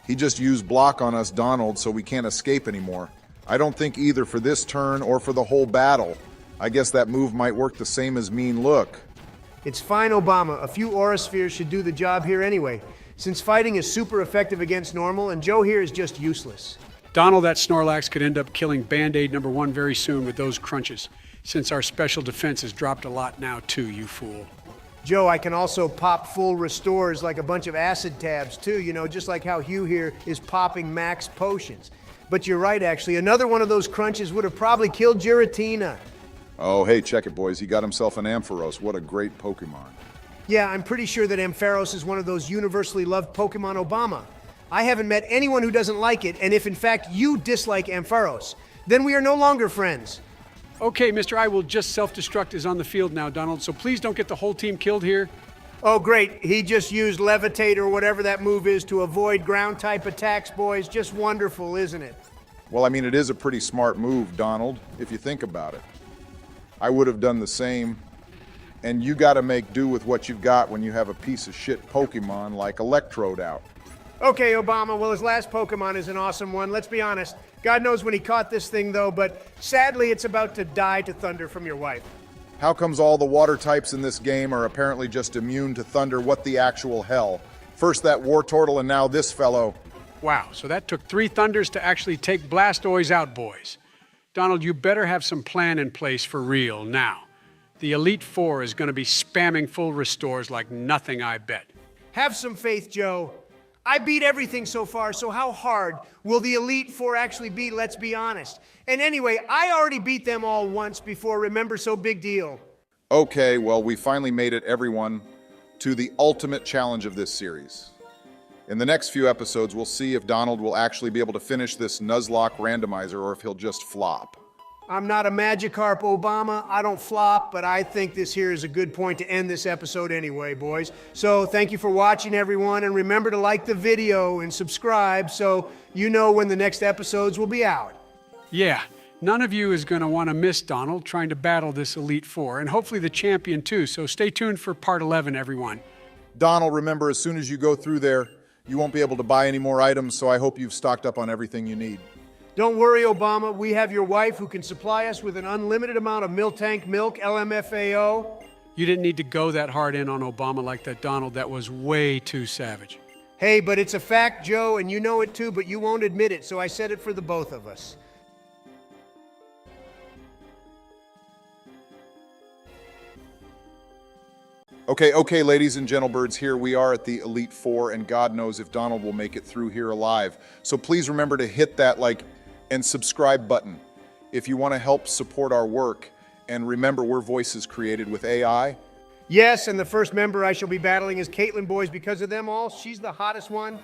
He just used block on us, Donald, so we can't escape anymore. I don't think either for this turn or for the whole battle. I guess that move might work the same as Mean Look. It's fine, Obama. A few Aura Spheres should do the job here anyway, since fighting is super effective against normal, and Joe here is just useless. Donald, that Snorlax could end up killing Band-Aid #1 very soon with those crunches, since our special defense has dropped a lot now too, you fool. Joe, I can also pop full restores like a bunch of acid tabs too, you know, just like how Hugh here is popping max potions. But you're right, actually. Another one of those crunches would have probably killed Giratina. Oh, hey, check it, boys. He got himself an Ampharos. What a great Pokemon. Yeah, I'm pretty sure that Ampharos is one of those universally loved Pokemon, Obama. I haven't met anyone who doesn't like it, and if in fact you dislike Ampharos, then we are no longer friends. Okay, Mr. I will just self-destruct is on the field now, Donald, so please don't get the whole team killed here. Oh, great. He just used Levitate or whatever that move is to avoid ground-type attacks, boys. Just wonderful, isn't it? Well, I mean, it is a pretty smart move, Donald, if you think about it. I would have done the same. And you gotta make do with what you've got when you have a piece of shit Pokemon like Electrode out. Okay, Obama, well, his last Pokemon is an awesome one. Let's be honest. God knows when he caught this thing, though, but sadly, it's about to die to thunder from your wife. How comes all the water types in this game are apparently just immune to thunder? What the actual hell? First that Wartortle and now this fellow. Wow, so that took 3 thunders to actually take Blastoise out, boys. Donald, you better have some plan in place for real now. The Elite Four is going to be spamming full restores like nothing, I bet. Have some faith, Joe. I beat everything so far, so how hard will the Elite Four actually be? Let's be honest. And anyway, I already beat them all once before, remember, so big deal. Okay, well, we finally made it, everyone, to the ultimate challenge of this series. In the next few episodes, we'll see if Donald will actually be able to finish this Nuzlocke randomizer or if he'll just flop. I'm not a Magikarp, Obama. I don't flop, but I think this here is a good point to end this episode anyway, boys. So thank you for watching, everyone, and remember to like the video and subscribe so you know when the next episodes will be out. Yeah, none of you is going to want to miss Donald trying to battle this Elite Four, and hopefully the champion too, so stay tuned for part 11, everyone. Donald, remember, as soon as you go through there, you won't be able to buy any more items, so I hope you've stocked up on everything you need. Don't worry, Obama. We have your wife who can supply us with an unlimited amount of Miltank milk, LMFAO. You didn't need to go that hard in on Obama like that, Donald. That was way too savage. Hey, but it's a fact, Joe, and you know it too, but you won't admit it, so I said it for the both of us. Okay, ladies and gentlebirds, here we are at the Elite Four, and God knows if Donald will make it through here alive. So please remember to hit that like and subscribe button if you want to help support our work. And remember, we're voices created with AI. Yes, and the first member I shall be battling is Caitlin, boys, because of them all. She's the hottest one.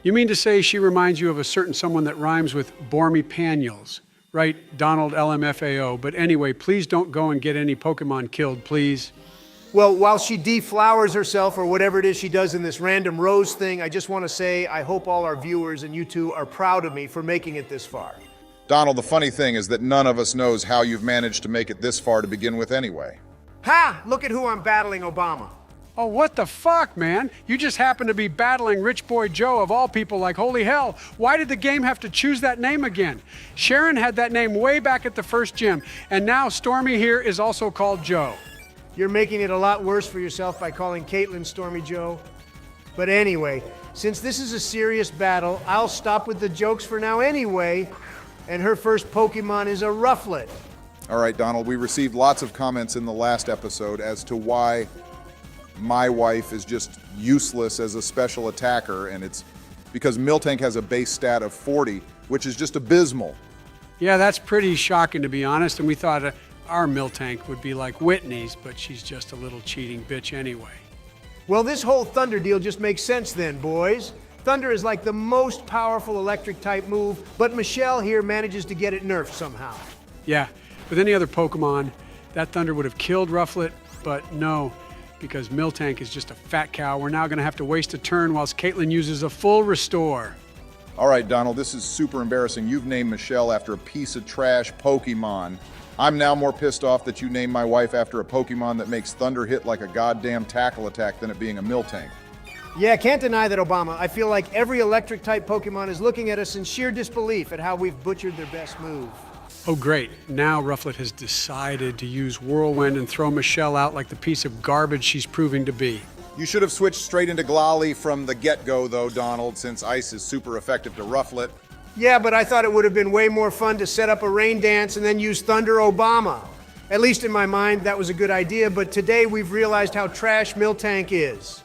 You mean to say she reminds you of a certain someone that rhymes with Bormy Panuels, right? Donald LMFAO. But anyway, please don't go and get any Pokemon killed, please. Well, while she deflowers herself or whatever it is she does in this random rose thing, I just want to say I hope all our viewers and you two are proud of me for making it this far. Donald, the funny thing is that none of us knows how you've managed to make it this far to begin with anyway. Ha! Look at who I'm battling, Obama. Oh, what the fuck, man? You just happen to be battling Rich Boy Joe of all people like holy hell. Why did the game have to choose that name again? Sharon had that name way back at the first gym, and now Stormy here is also called Joe. You're making it a lot worse for yourself by calling Caitlin Stormy Joe. But anyway, since this is a serious battle, I'll stop with the jokes for now anyway, and her first Pokemon is a Rufflet. All right, Donald, we received lots of comments in the last episode as to why my wife is just useless as a special attacker, and it's because Miltank has a base stat of 40, which is just abysmal. Yeah, that's pretty shocking to be honest, and we thought our Miltank would be like Whitney's, but she's just a little cheating bitch anyway. Well, this whole Thunder deal just makes sense then, boys. Thunder is like the most powerful electric type move, but Michelle here manages to get it nerfed somehow. Yeah, with any other Pokemon, that Thunder would have killed Rufflet, but no. because Miltank is just a fat cow. We're now going to have to waste a turn whilst Caitlin uses a full restore. All right, Donald, this is super embarrassing. You've named Michelle after a piece of trash Pokemon. I'm now more pissed off that you named my wife after a Pokemon that makes thunder hit like a goddamn tackle attack than it being a Miltank. Yeah, can't deny that, Obama. I feel like every electric-type Pokemon is looking at us in sheer disbelief at how we've butchered their best move. Oh, great. Now Rufflet has decided to use Whirlwind and throw Michelle out like the piece of garbage she's proving to be. You should have switched straight into Glalie from the get-go, though, Donald, since Ice is super effective to Rufflet. Yeah, but I thought it would have been way more fun to set up a rain dance and then use Thunder Obama. At least in my mind, that was a good idea, but today we've realized how trash Miltank is.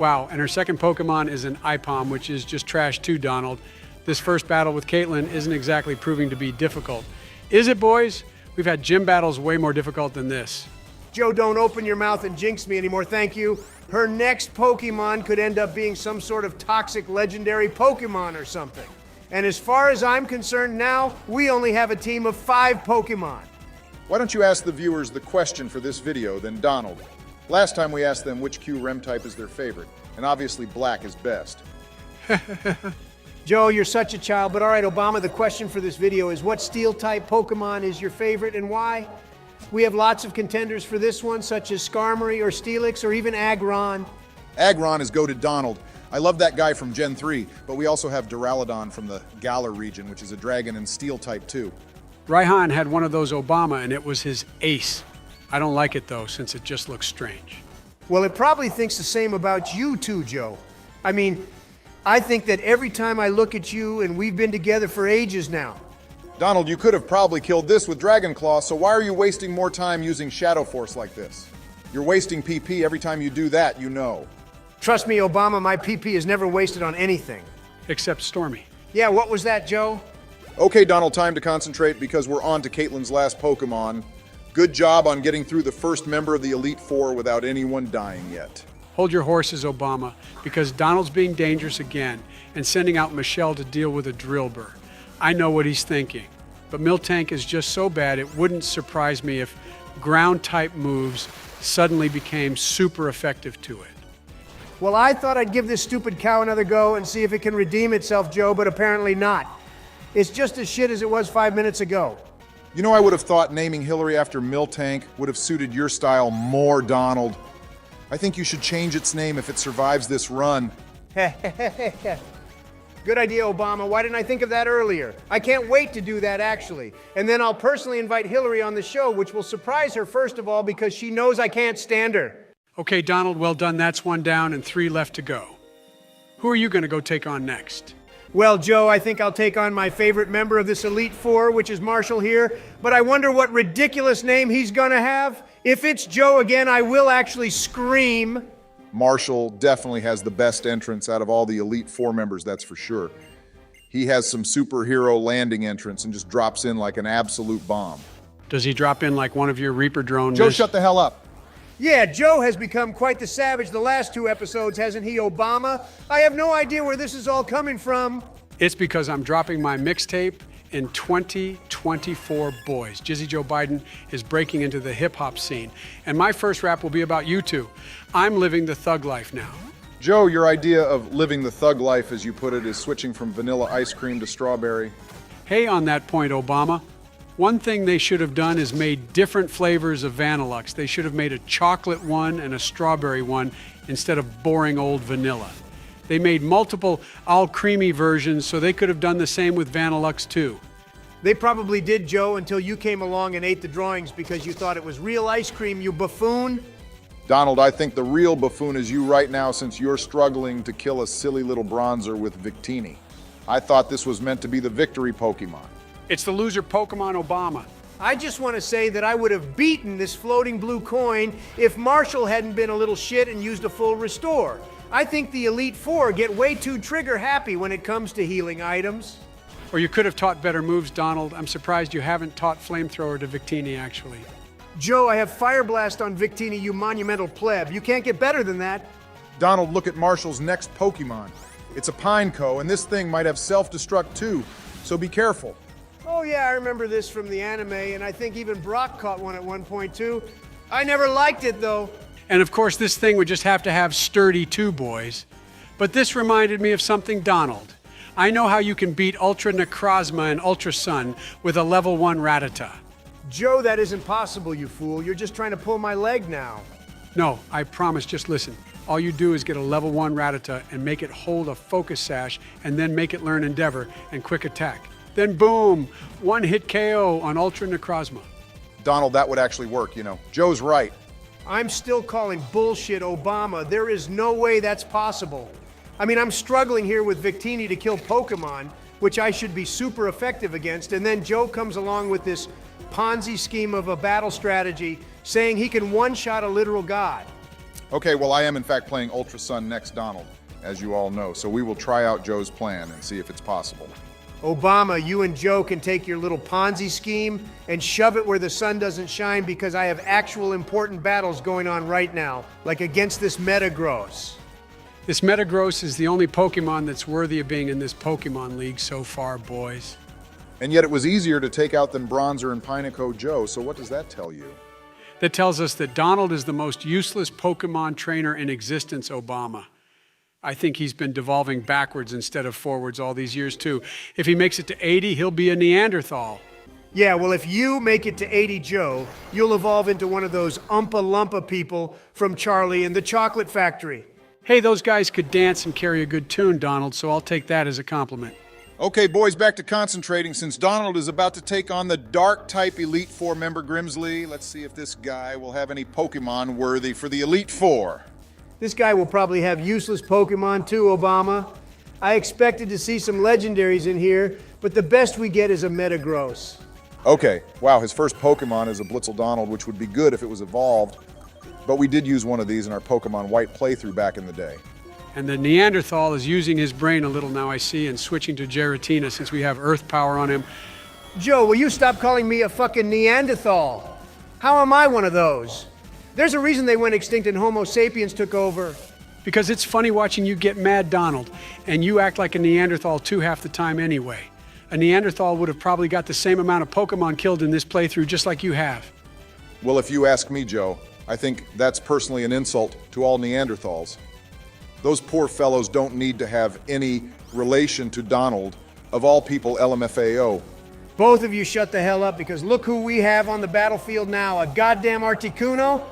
Wow, and her second Pokemon is an Ipom, which is just trash too, Donald. This first battle with Caitlin isn't exactly proving to be difficult. Is it, boys? We've had gym battles way more difficult than this. Joe, don't open your mouth and jinx me anymore, thank you. Her next Pokemon could end up being some sort of toxic legendary Pokemon or something. And as far as I'm concerned now, we only have a team of 5 Pokemon. Why don't you ask the viewers the question for this video, then Donald? Last time we asked them which Q-Rem type is their favorite, and obviously black is best. Joe, you're such a child, but all right, Obama, the question for this video is what Steel-type Pokemon is your favorite and why? We have lots of contenders for this one, such as Skarmory or Steelix or even Aggron. Aggron is goated Donald. I love that guy from Gen 3, but we also have Duraludon from the Galar region, which is a dragon and steel type too. Raihan had one of those Obama, and it was his ace. I don't like it, though, since it just looks strange. Well, it probably thinks the same about you too, Joe. I mean, I think that every time I look at you, and we've been together for ages now. Donald, you could have probably killed this with Dragon Claw, so why are you wasting more time using Shadow Force like this? You're wasting PP every time you do that, you know. Trust me, Obama, my PP is never wasted on anything. Except Stormy. Yeah, what was that, Joe? Okay, Donald, time to concentrate because we're on to Caitlin's last Pokemon. Good job on getting through the first member of the Elite Four without anyone dying yet. Hold your horses, Obama, because Donald's being dangerous again and sending out Michelle to deal with a drill burr. I know what he's thinking, but Miltank is just so bad it wouldn't surprise me if ground-type moves suddenly became super effective to it. Well, I thought I'd give this stupid cow another go and see if it can redeem itself, Joe, but apparently not. It's just as shit as it was 5 minutes ago. You know, I would have thought naming Hillary after Miltank would have suited your style more, Donald. I think you should change its name if it survives this run. Good idea, Obama. Why didn't I think of that earlier? I can't wait to do that, actually. And then I'll personally invite Hillary on the show, which will surprise her, first of all, because she knows I can't stand her. Okay, Donald, well done. That's 1 down and 3 left to go. Who are you going to go take on next? Well, Joe, I think I'll take on my favorite member of this Elite Four, which is Marshall here, but I wonder what ridiculous name he's gonna have. If it's Joe again, I will actually scream. Marshall definitely has the best entrance out of all the Elite Four members, that's for sure. He has some superhero landing entrance and just drops in like an absolute bomb. Does he drop in like one of your Reaper drone Joe, shut the hell up. Yeah, Joe has become quite the savage the last 2 episodes, hasn't he, Obama? I have no idea where this is all coming from. It's because I'm dropping my mixtape in 2024, boys. Jizzy Joe Biden is breaking into the hip-hop scene. And my first rap will be about you two. I'm living the thug life now. Joe, your idea of living the thug life, as you put it, is switching from vanilla ice cream to strawberry. Hey, on that point, Obama, one thing they should have done is made different flavors of Vanillux. They should have made a chocolate one and a strawberry one instead of boring old vanilla. They made multiple all-creamy versions, so they could have done the same with Vanillux too. They probably did, Joe, until you came along and ate the drawings because you thought it was real ice cream, you buffoon. Donald, I think the real buffoon is you right now since you're struggling to kill a silly little bronzer with Victini. I thought this was meant to be the victory Pokemon. It's the loser Pokemon Obama. I just want to say that I would have beaten this floating blue coin if Marshall hadn't been a little shit and used a full restore. I think the Elite Four get way too trigger happy when it comes to healing items. Or you could have taught better moves, Donald. I'm surprised you haven't taught Flamethrower to Victini, actually. Joe, I have Fire Blast on Victini, you monumental pleb. You can't get better than that. Donald, look at Marshall's next Pokemon. It's a Pineco, and this thing might have self-destruct too, so be careful. Oh yeah, I remember this from the anime, and I think even Brock caught one at one point too. I never liked it though. And of course, this thing would just have to have sturdy 2 boys. But this reminded me of something, Donald. I know how you can beat Ultra Necrozma and Ultra Sun with a level 1 Rattata. Joe, that isn't possible, you fool. You're just trying to pull my leg now. No, I promise, just listen. All you do is get a level 1 Rattata and make it hold a focus sash, and then make it learn Endeavor and Quick Attack. Then boom, 1-hit KO on Ultra Necrozma. Donald, that would actually work, you know. Joe's right. I'm still calling bullshit, Obama. There is no way that's possible. I mean, I'm struggling here with Victini to kill Pokemon, which I should be super effective against, and then Joe comes along with this Ponzi scheme of a battle strategy saying he can one-shot a literal god. Okay, well, I am in fact playing Ultra Sun next, Donald, as you all know, so we will try out Joe's plan and see if it's possible. Obama, you and Joe can take your little Ponzi scheme and shove it where the sun doesn't shine, because I have actual important battles going on right now, like against this Metagross. This Metagross is the only Pokemon that's worthy of being in this Pokemon League so far, boys. And yet it was easier to take out than Bronzer and Pineco Joe, so what does that tell you? That tells us that Donald is the most useless Pokemon trainer in existence, Obama. I think he's been devolving backwards instead of forwards all these years, too. If he makes it to 80, he'll be a Neanderthal. Yeah, well, if you make it to 80, Joe, you'll evolve into one of those Oompa Loompa people from Charlie and the Chocolate Factory. Hey, those guys could dance and carry a good tune, Donald, so I'll take that as a compliment. Okay, boys, back to concentrating since Donald is about to take on the Dark-type Elite Four member Grimsley. Let's see if this guy will have any Pokemon worthy for the Elite Four. This guy will probably have useless Pokemon too, Obama. I expected to see some legendaries in here, but the best we get is a Metagross. Okay, wow, his first Pokemon is a Blitzel Donald, which would be good if it was evolved, but we did use one of these in our Pokemon White playthrough back in the day. And the Neanderthal is using his brain a little now, I see, and switching to Giratina since we have Earth power on him. Joe, will you stop calling me a fucking Neanderthal? How am I one of those? There's a reason they went extinct and Homo sapiens took over. Because it's funny watching you get mad, Donald, and you act like a Neanderthal too half the time anyway. A Neanderthal would have probably got the same amount of Pokemon killed in this playthrough just like you have. Well, if you ask me, Joe, I think that's personally an insult to all Neanderthals. Those poor fellows don't need to have any relation to Donald, of all people LMFAO. Both of you shut the hell up, because look who we have on the battlefield now, a goddamn Articuno?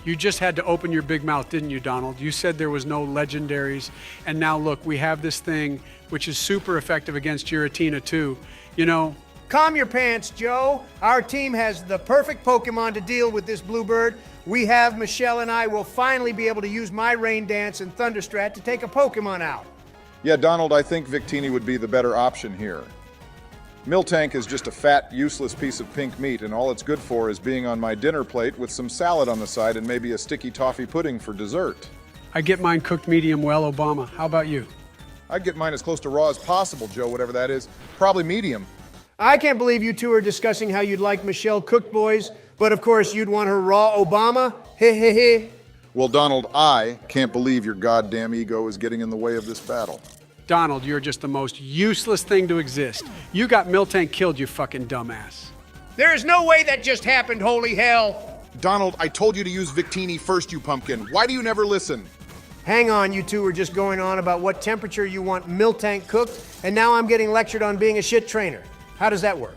You just had to open your big mouth, didn't you, Donald? You said there was no legendaries, and now look, we have this thing which is super effective against Giratina too. You know, Calm your pants, Joe. Our team has the perfect Pokemon to deal with this Bluebird. We have Michelle, and I will finally be able to use my Rain Dance and Thunderstrat to take a Pokemon out. Yeah, Donald, I think Victini would be the better option here. Miltank is just a fat, useless piece of pink meat, and all it's good for is being on my dinner plate with some salad on the side and maybe a sticky toffee pudding for dessert. I get mine cooked medium well, Obama. How about you? I'd get mine as close to raw as possible, Joe, whatever that is. Probably medium. I can't believe you two are discussing how you'd like Michelle cooked, boys, but of course you'd want her raw, Obama. Heh heh heh. Well, Donald, I can't believe your goddamn ego is getting in the way of this battle. Donald, you're just the most useless thing to exist. You got Miltank killed, you fucking dumbass. There is no way that just happened, holy hell. Donald, I told you to use Victini first, you pumpkin. Why do you never listen? Hang on, you two are just going on about what temperature you want Miltank cooked, and now I'm getting lectured on being a shit trainer. How does that work?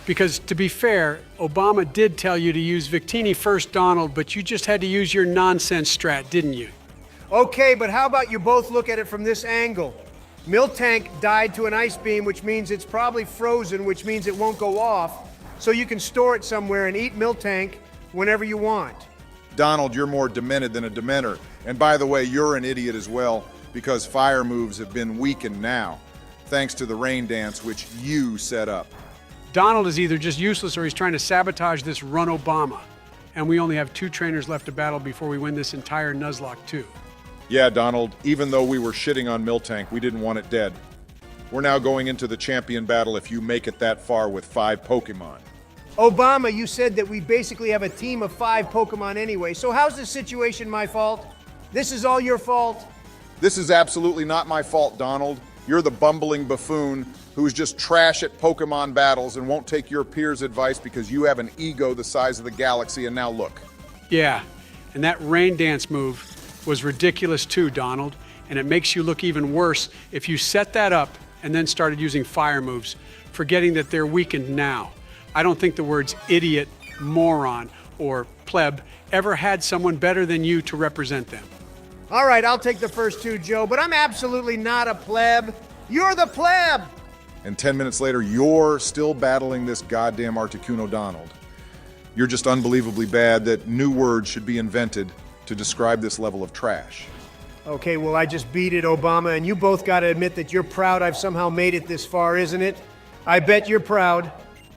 Because, to be fair, Obama did tell you to use Victini first, Donald, but you just had to use your nonsense strat, didn't you? Okay, but how about you both look at it from this angle? Miltank died to an ice beam, which means it's probably frozen, which means it won't go off, so you can store it somewhere and eat Miltank whenever you want. Donald, you're more demented than a Dementor. And by the way, you're an idiot as well, because fire moves have been weakened now, thanks to the Rain Dance, which you set up. Donald is either just useless or he's trying to sabotage this run Obama. And we only have 2 trainers left to battle before we win this entire Nuzlocke too. Yeah, Donald, even though we were shitting on Miltank, we didn't want it dead. We're now going into the champion battle if you make it that far with 5 Pokemon. Obama, you said that we basically have a team of 5 Pokemon anyway, so how's this situation my fault? This is all your fault? This is absolutely not my fault, Donald. You're the bumbling buffoon who's just trash at Pokemon battles and won't take your peers' advice because you have an ego the size of the galaxy, and now look. Yeah, And that rain dance move was ridiculous too, Donald. And it makes you look even worse if you set that up and then started using fire moves, forgetting that they're weakened now. I don't think the words idiot, moron, or pleb ever had someone better than you to represent them. All right, I'll take the first two, Joe, but I'm absolutely not a pleb. You're the pleb! And 10 minutes later, you're still battling this goddamn Articuno Donald. You're just unbelievably bad that new words should be invented to describe this level of trash. Okay, well, I just beat it, Obama, and you both gotta admit that you're proud I've somehow made it this far, isn't it? I bet you're proud.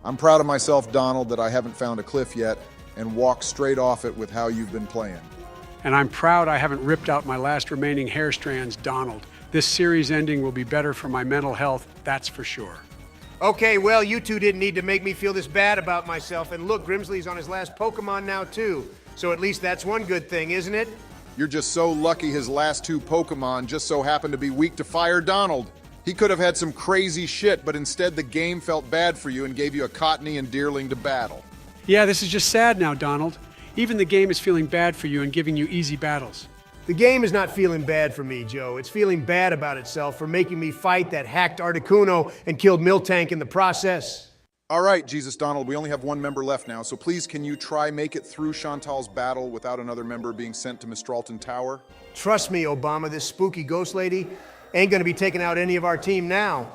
I'm proud of myself, Donald, that I haven't found a cliff yet and walked straight off it with how you've been playing. And I'm proud I haven't ripped out my last remaining hair strands, Donald. This series ending will be better for my mental health, that's for sure. Okay, well, you two didn't need to make me feel this bad about myself. And look, Grimsley's on his last Pokemon now, too. So at least that's one good thing, isn't it? You're just so lucky his last two Pokemon just so happened to be weak to Fire Donald. He could have had some crazy shit, but instead the game felt bad for you and gave you a Cottony and Deerling to battle. Yeah, this is just sad now, Donald. Even the game is feeling bad for you and giving you easy battles. The game is not feeling bad for me, Joe. It's feeling bad about itself for making me fight that hacked Articuno and killed Miltank in the process. All right, Jesus Donald, we only have one member left now, so please can you try make it through Chantal's battle without another member being sent to Mistralton Tower? Trust me, Obama, this spooky ghost lady ain't gonna be taking out any of our team now.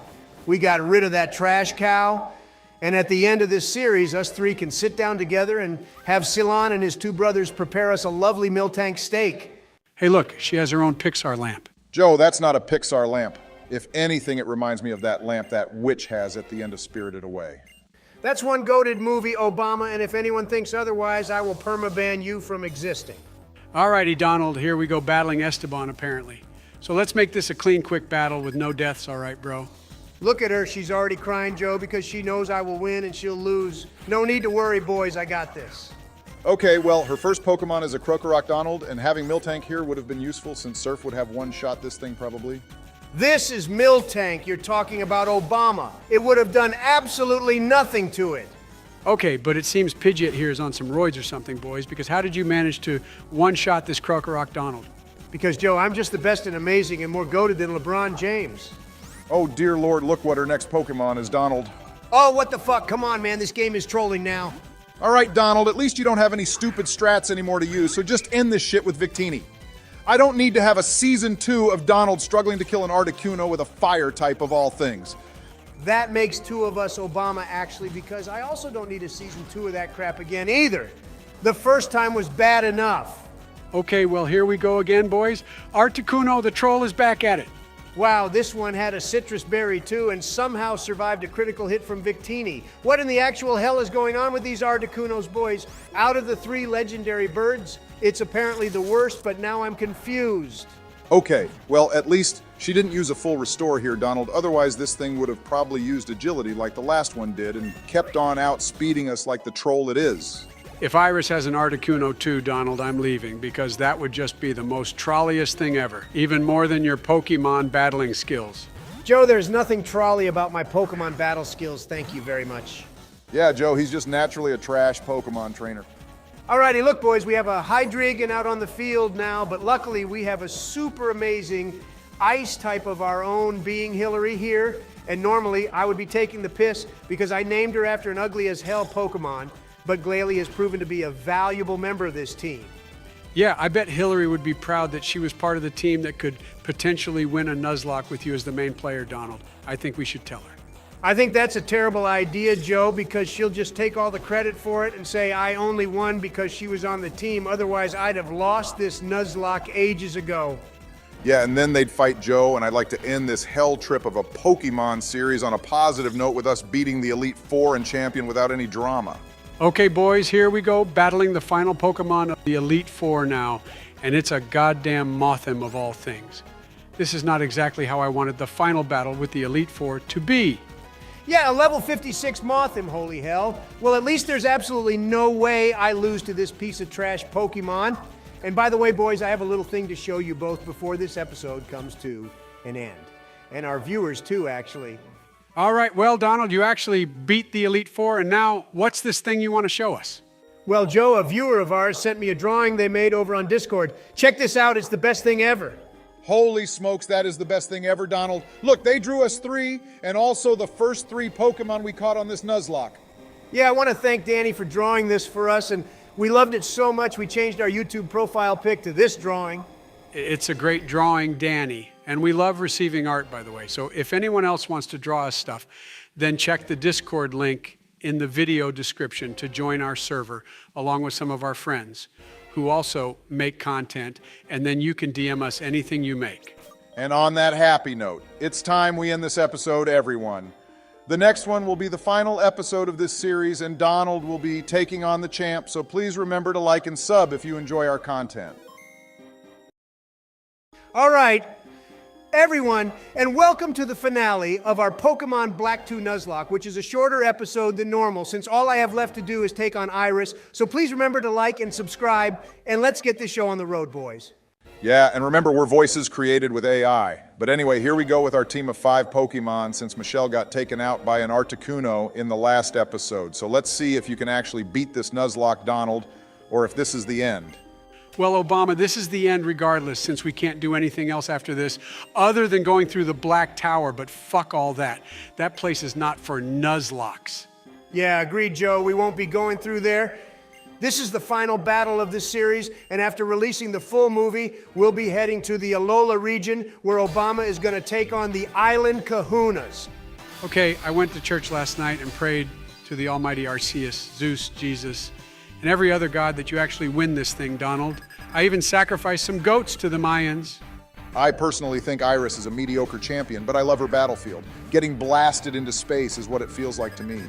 We got rid of that trash cow, and at the end of this series, us three can sit down together and have Ceylon and his two brothers prepare us a lovely Miltank steak. Hey, look, she has her own Pixar lamp. Joe, that's not a Pixar lamp. If anything, it reminds me of that lamp that witch has at the end of Spirited Away. That's one goated movie, Obama, and if anyone thinks otherwise, I will permaban you from existing. Alrighty, Donald, here we go battling Esteban, apparently. So let's make this a clean, quick battle with no deaths, all right, bro? Look at her, she's already crying, Joe, because she knows I will win and she'll lose. No need to worry, boys, I got this. Okay, well, her first Pokemon is a Krokorok Donald, and having Miltank here would have been useful since Surf would have one-shot this thing probably. This is Miltank, you're talking about Obama. It would have done absolutely nothing to it. Okay, but it seems Pidgeot here is on some roids or something, boys, because how did you manage to one-shot this Krokorok Donald? Because, Joe, I'm just the best and amazing and more goated than LeBron James. Oh, dear Lord, look what her next Pokemon is, Donald. Oh, what the fuck? Come on, man, this game is trolling now. All right, Donald, at least you don't have any stupid strats anymore to use, so just end this shit with Victini. I don't need to have a season 2 of Donald struggling to kill an Articuno with a fire type of all things. That makes two of us, Obama, actually, because I also don't need a season 2 of that crap again either. The first time was bad enough. Okay, well, here we go again, boys. Articuno, the troll, is back at it. Wow, this one had a citrus berry too and somehow survived a critical hit from Victini. What in the actual hell is going on with these Articunos, boys? Out of the 3 legendary birds, it's apparently the worst, but now I'm confused. Okay, well, at least she didn't use a full restore here, Donald. Otherwise, this thing would have probably used agility like the last one did and kept on outspeeding us like the troll it is. If Iris has an Articuno too, Donald, I'm leaving, because that would just be the most trolliest thing ever, even more than your Pokemon battling skills. Joe, there's nothing trolley about my Pokemon battle skills, thank you very much. Yeah, Joe, he's just naturally a trash Pokemon trainer. Alrighty, look boys, we have a Hydreigon out on the field now, but luckily we have a super amazing ice type of our own being Hillary here, and normally I would be taking the piss because I named her after an ugly as hell Pokemon, but Glalie has proven to be a valuable member of this team. Yeah, I bet Hillary would be proud that she was part of the team that could potentially win a Nuzlocke with you as the main player, Donald. I think we should tell her. I think that's a terrible idea, Joe, because she'll just take all the credit for it and say I only won because she was on the team. Otherwise, I'd have lost this Nuzlocke ages ago. Yeah, and then they'd fight Joe, and I'd like to end this hell trip of a Pokemon series on a positive note with us beating the Elite Four and champion without any drama. Okay, boys, here we go, battling the final Pokemon of the Elite Four now, and it's a goddamn Mothim of all things. This is not exactly how I wanted the final battle with the Elite Four to be. Yeah, a level 56 Mothim, holy hell. Well, at least there's absolutely no way I lose to this piece of trash Pokemon. And by the way, boys, I have a little thing to show you both before this episode comes to an end. And our viewers too, actually. All right, well, Donald, you actually beat the Elite Four, and now what's this thing you want to show us? Well, Joe, a viewer of ours sent me a drawing they made over on Discord. Check this out, it's the best thing ever. Holy smokes, that is the best thing ever, Donald. Look, they drew us 3, and also the first 3 Pokemon we caught on this Nuzlocke. Yeah, I want to thank Danny for drawing this for us, and we loved it so much we changed our YouTube profile pic to this drawing. It's a great drawing, Danny. And we love receiving art, by the way. So if anyone else wants to draw us stuff, then check the Discord link in the video description to join our server, along with some of our friends who also make content, and then you can DM us anything you make. And on that happy note, it's time we end this episode, everyone. The next one will be the final episode of this series, and Donald will be taking on the champ, so please remember to like and sub if you enjoy our content. All right, everyone, and welcome to the finale of our Pokemon Black 2 Nuzlocke, which is a shorter episode than normal since all I have left to do is take on Iris. So please remember to like and subscribe, and let's get this show on the road, boys. Yeah, and remember, we're voices created with AI. But anyway, here we go with our team of 5 Pokemon since Michelle got taken out by an Articuno in the last episode. So let's see if you can actually beat this Nuzlocke, Donald, or if this is the end. Well, Obama, this is the end regardless, since we can't do anything else after this other than going through the Black Tower, but fuck all that. That place is not for Nuzlocks. Yeah, agreed, Joe. We won't be going through there. This is the final battle of this series, and after releasing the full movie, we'll be heading to the Alola region, where Obama is going to take on the Island Kahunas. Okay, I went to church last night and prayed to the almighty Arceus, Zeus, Jesus, and every other god that you actually win this thing, Donald. I even sacrificed some goats to the Mayans. I personally think Iris is a mediocre champion, but I love her battlefield. Getting blasted into space is what it feels like to me.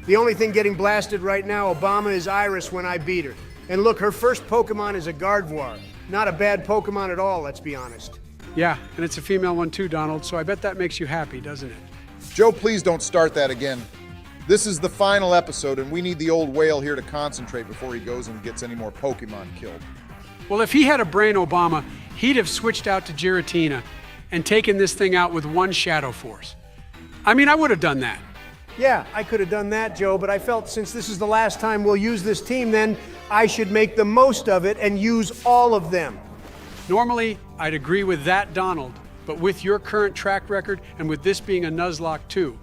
The only thing getting blasted right now, Obama, is Iris when I beat her. And look, her first Pokemon is a Gardevoir. Not a bad Pokemon at all, let's be honest. Yeah, and it's a female one too, Donald, so I bet that makes you happy, doesn't it? Joe, please don't start that again. This is the final episode, and we need the old whale here to concentrate before he goes and gets any more Pokemon killed. Well, if he had a brain, Obama, he'd have switched out to Giratina and taken this thing out with one Shadow Force. I mean, I would have done that. Yeah, I could have done that, Joe, but I felt since this is the last time we'll use this team, then I should make the most of it and use all of them. Normally, I'd agree with that, Donald, but with your current track record and with this being a Nuzlocke too,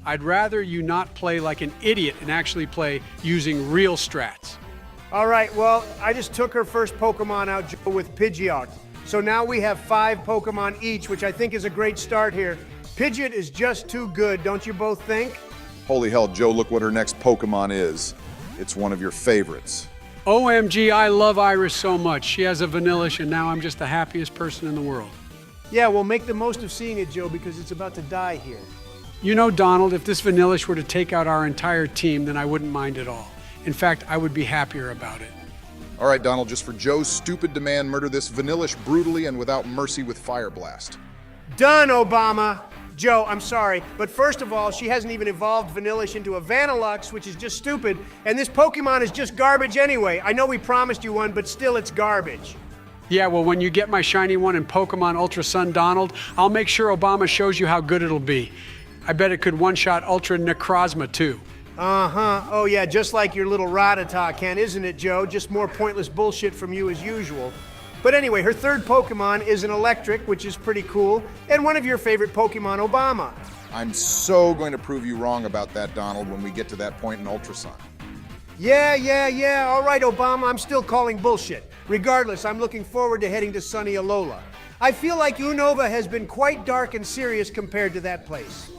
I'd rather you not play like an idiot and actually play using real strats. All right, well, I just took her first Pokemon out, Joe, with Pidgeot. So now we have 5 Pokemon each, which I think is a great start here. Pidgeot is just too good, don't you both think? Holy hell, Joe, look what her next Pokemon is. It's one of your favorites. OMG, I love Iris so much. She has a Vanillish, and now I'm just the happiest person in the world. Yeah, we'll make the most of seeing it, Joe, because it's about to die here. You know, Donald, if this Vanillish were to take out our entire team, then I wouldn't mind at all. In fact, I would be happier about it. All right, Donald, just for Joe's stupid demand, murder this Vanillish brutally and without mercy with Fire Blast. Done, Obama! Joe, I'm sorry, but first of all, she hasn't even evolved Vanillish into a Vanillux, which is just stupid, and this Pokemon is just garbage anyway. I know we promised you one, but still it's garbage. Yeah, well, when you get my shiny one in Pokemon Ultra Sun, Donald, I'll make sure Obama shows you how good it'll be. I bet it could one-shot Ultra Necrozma, too. Uh-huh. Oh, yeah, just like your little Rattata can, isn't it, Joe? Just more pointless bullshit from you as usual. But anyway, her third Pokemon is an Electric, which is pretty cool, and one of your favorite Pokemon, Obama. I'm so going to prove you wrong about that, Donald, when we get to that point in Ultra Sun. Yeah. All right, Obama, I'm still calling bullshit. Regardless, I'm looking forward to heading to sunny Alola. I feel like Unova has been quite dark and serious compared to that place.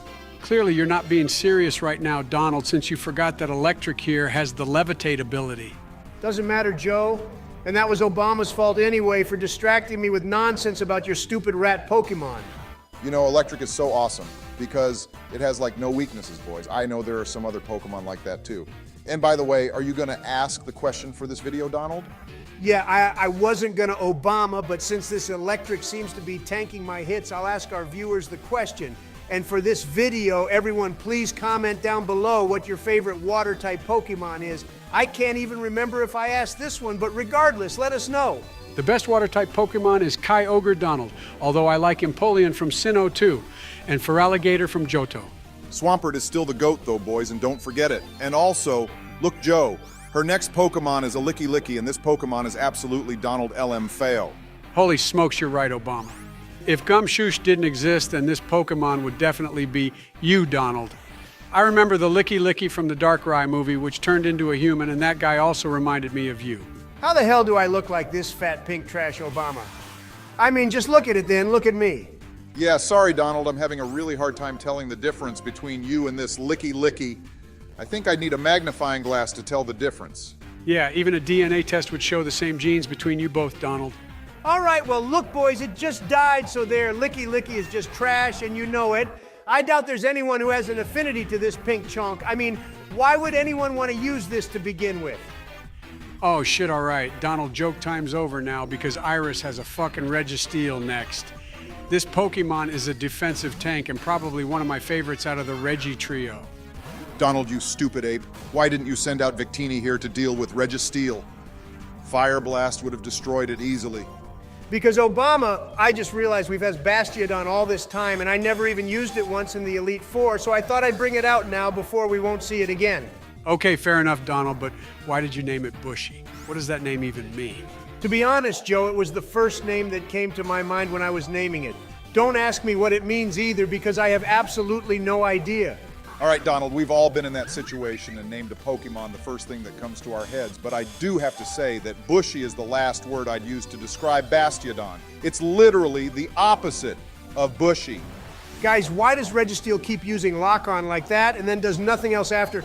Clearly, you're not being serious right now, Donald, since you forgot that Electric here has the Levitate ability. Doesn't matter, Joe. And that was Obama's fault anyway for distracting me with nonsense about your stupid rat Pokemon. You know, Electric is so awesome because it has like no weaknesses, boys. I know there are some other Pokemon like that too. And by the way, are you going to ask the question for this video, Donald? Yeah, I wasn't going to Obama, but since this Electric seems to be tanking my hits, I'll ask our viewers the question. And for this video, everyone please comment down below what your favorite water-type Pokemon is. I can't even remember if I asked this one, but regardless, let us know. The best water-type Pokemon is Kyogre, Donald, although I like Empoleon from Sinnoh too, and Feraligatr from Johto. Swampert is still the GOAT though, boys, and don't forget it. And also, look, Joe, Her next Pokemon is a Licky Licky, and this Pokemon is absolutely Donald L.M. Fail. Holy smokes, you're right, Obama. If Gumshoosh didn't exist, then this Pokemon would definitely be you, Donald. I remember the Licky Licky from the Darkrai movie, which turned into a human, and that guy also reminded me of you. How the hell do I look like this fat pink trash Obama? I mean, just look at it then, look at me. Yeah, sorry, Donald, I'm having a really hard time telling the difference between you and this Licky Licky. I think I'd need a magnifying glass to tell the difference. Yeah, even a DNA test would show the same genes between you both, Donald. All right, well, look, boys, it just died, so there. Licky Licky is just trash, and you know it. I doubt there's anyone who has an affinity to this pink chunk. I mean, why would anyone want to use this to begin with? Oh, shit, all right. Donald, joke time's over now because Iris has a fucking Registeel next. This Pokemon is a defensive tank and probably one of my favorites out of the Reggie trio. Donald, you stupid ape. Why didn't you send out Victini here to deal with Registeel? Fire Blast would have destroyed it easily. Because Obama, I just realized we've had Bastiodon all this time, and I never even used it once in the Elite Four, so I thought I'd bring it out now before we won't see it again. Okay, fair enough, Donald, but why did you name it Bushy? What does that name even mean? To be honest, Joe, it was the first name that came to my mind when I was naming it. Don't ask me what it means either, because I have absolutely no idea. All right, Donald, we've all been in that situation and named a Pokemon the first thing that comes to our heads, but I do have to say that Bushy is the last word I'd use to describe Bastiodon. It's literally the opposite of Bushy. Guys, why does Registeel keep using Lock-On like that and then does nothing else after?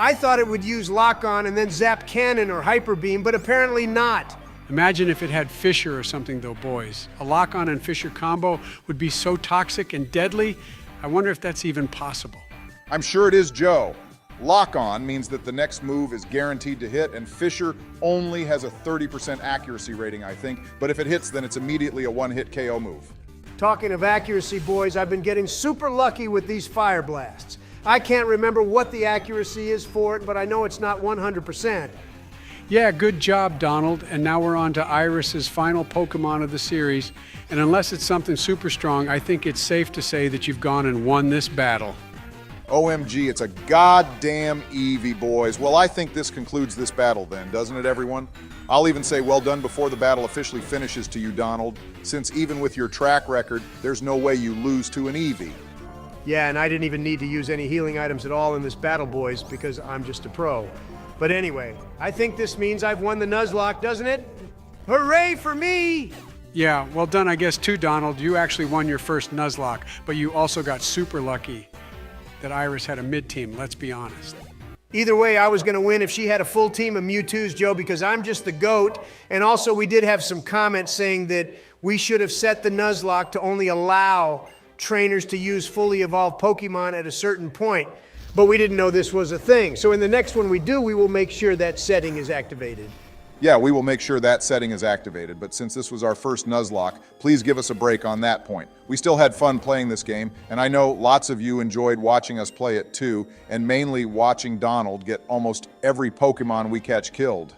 I thought it would use Lock-On and then Zap Cannon or Hyper Beam, but apparently not. Imagine if it had Fisher or something, though, boys. A Lock-On and Fisher combo would be so toxic and deadly, I wonder if that's even possible. I'm sure it is, Joe. Lock-On means that the next move is guaranteed to hit, and Fisher only has a 30% accuracy rating, I think, but if it hits, then it's immediately a one-hit KO move. Talking of accuracy, boys, I've been getting super lucky with these Fire Blasts. I can't remember what the accuracy is for it, but I know it's not 100%. Yeah, good job, Donald. And now we're on to Iris's final Pokemon of the series. And unless it's something super strong, I think it's safe to say that you've gone and won this battle. OMG, it's a goddamn Eevee, boys. Well, I think this concludes this battle then, doesn't it, everyone? I'll even say well done before the battle officially finishes to you, Donald, since even with your track record, there's no way you lose to an Eevee. Yeah, and I didn't even need to use any healing items at all in this battle, boys, because I'm just a pro. But anyway, I think this means I've won the Nuzlocke, doesn't it? Hooray for me! Yeah, well done, I guess, too, Donald. You actually won your first Nuzlocke, but you also got super lucky that Iris had a mid-team, let's be honest. Either way, I was going to win if she had a full team of Mewtwo's, Joe, because I'm just the GOAT. And also, we did have some comments saying that we should have set the Nuzlocke to only allow trainers to use fully evolved Pokemon at a certain point. But we didn't know this was a thing. So in the next one we do, we will make sure that setting is activated. Yeah, we will make sure that setting is activated, but since this was our first Nuzlocke, please give us a break on that point. We still had fun playing this game, and I know lots of you enjoyed watching us play it too, and mainly watching Donald get almost every Pokemon we catch killed.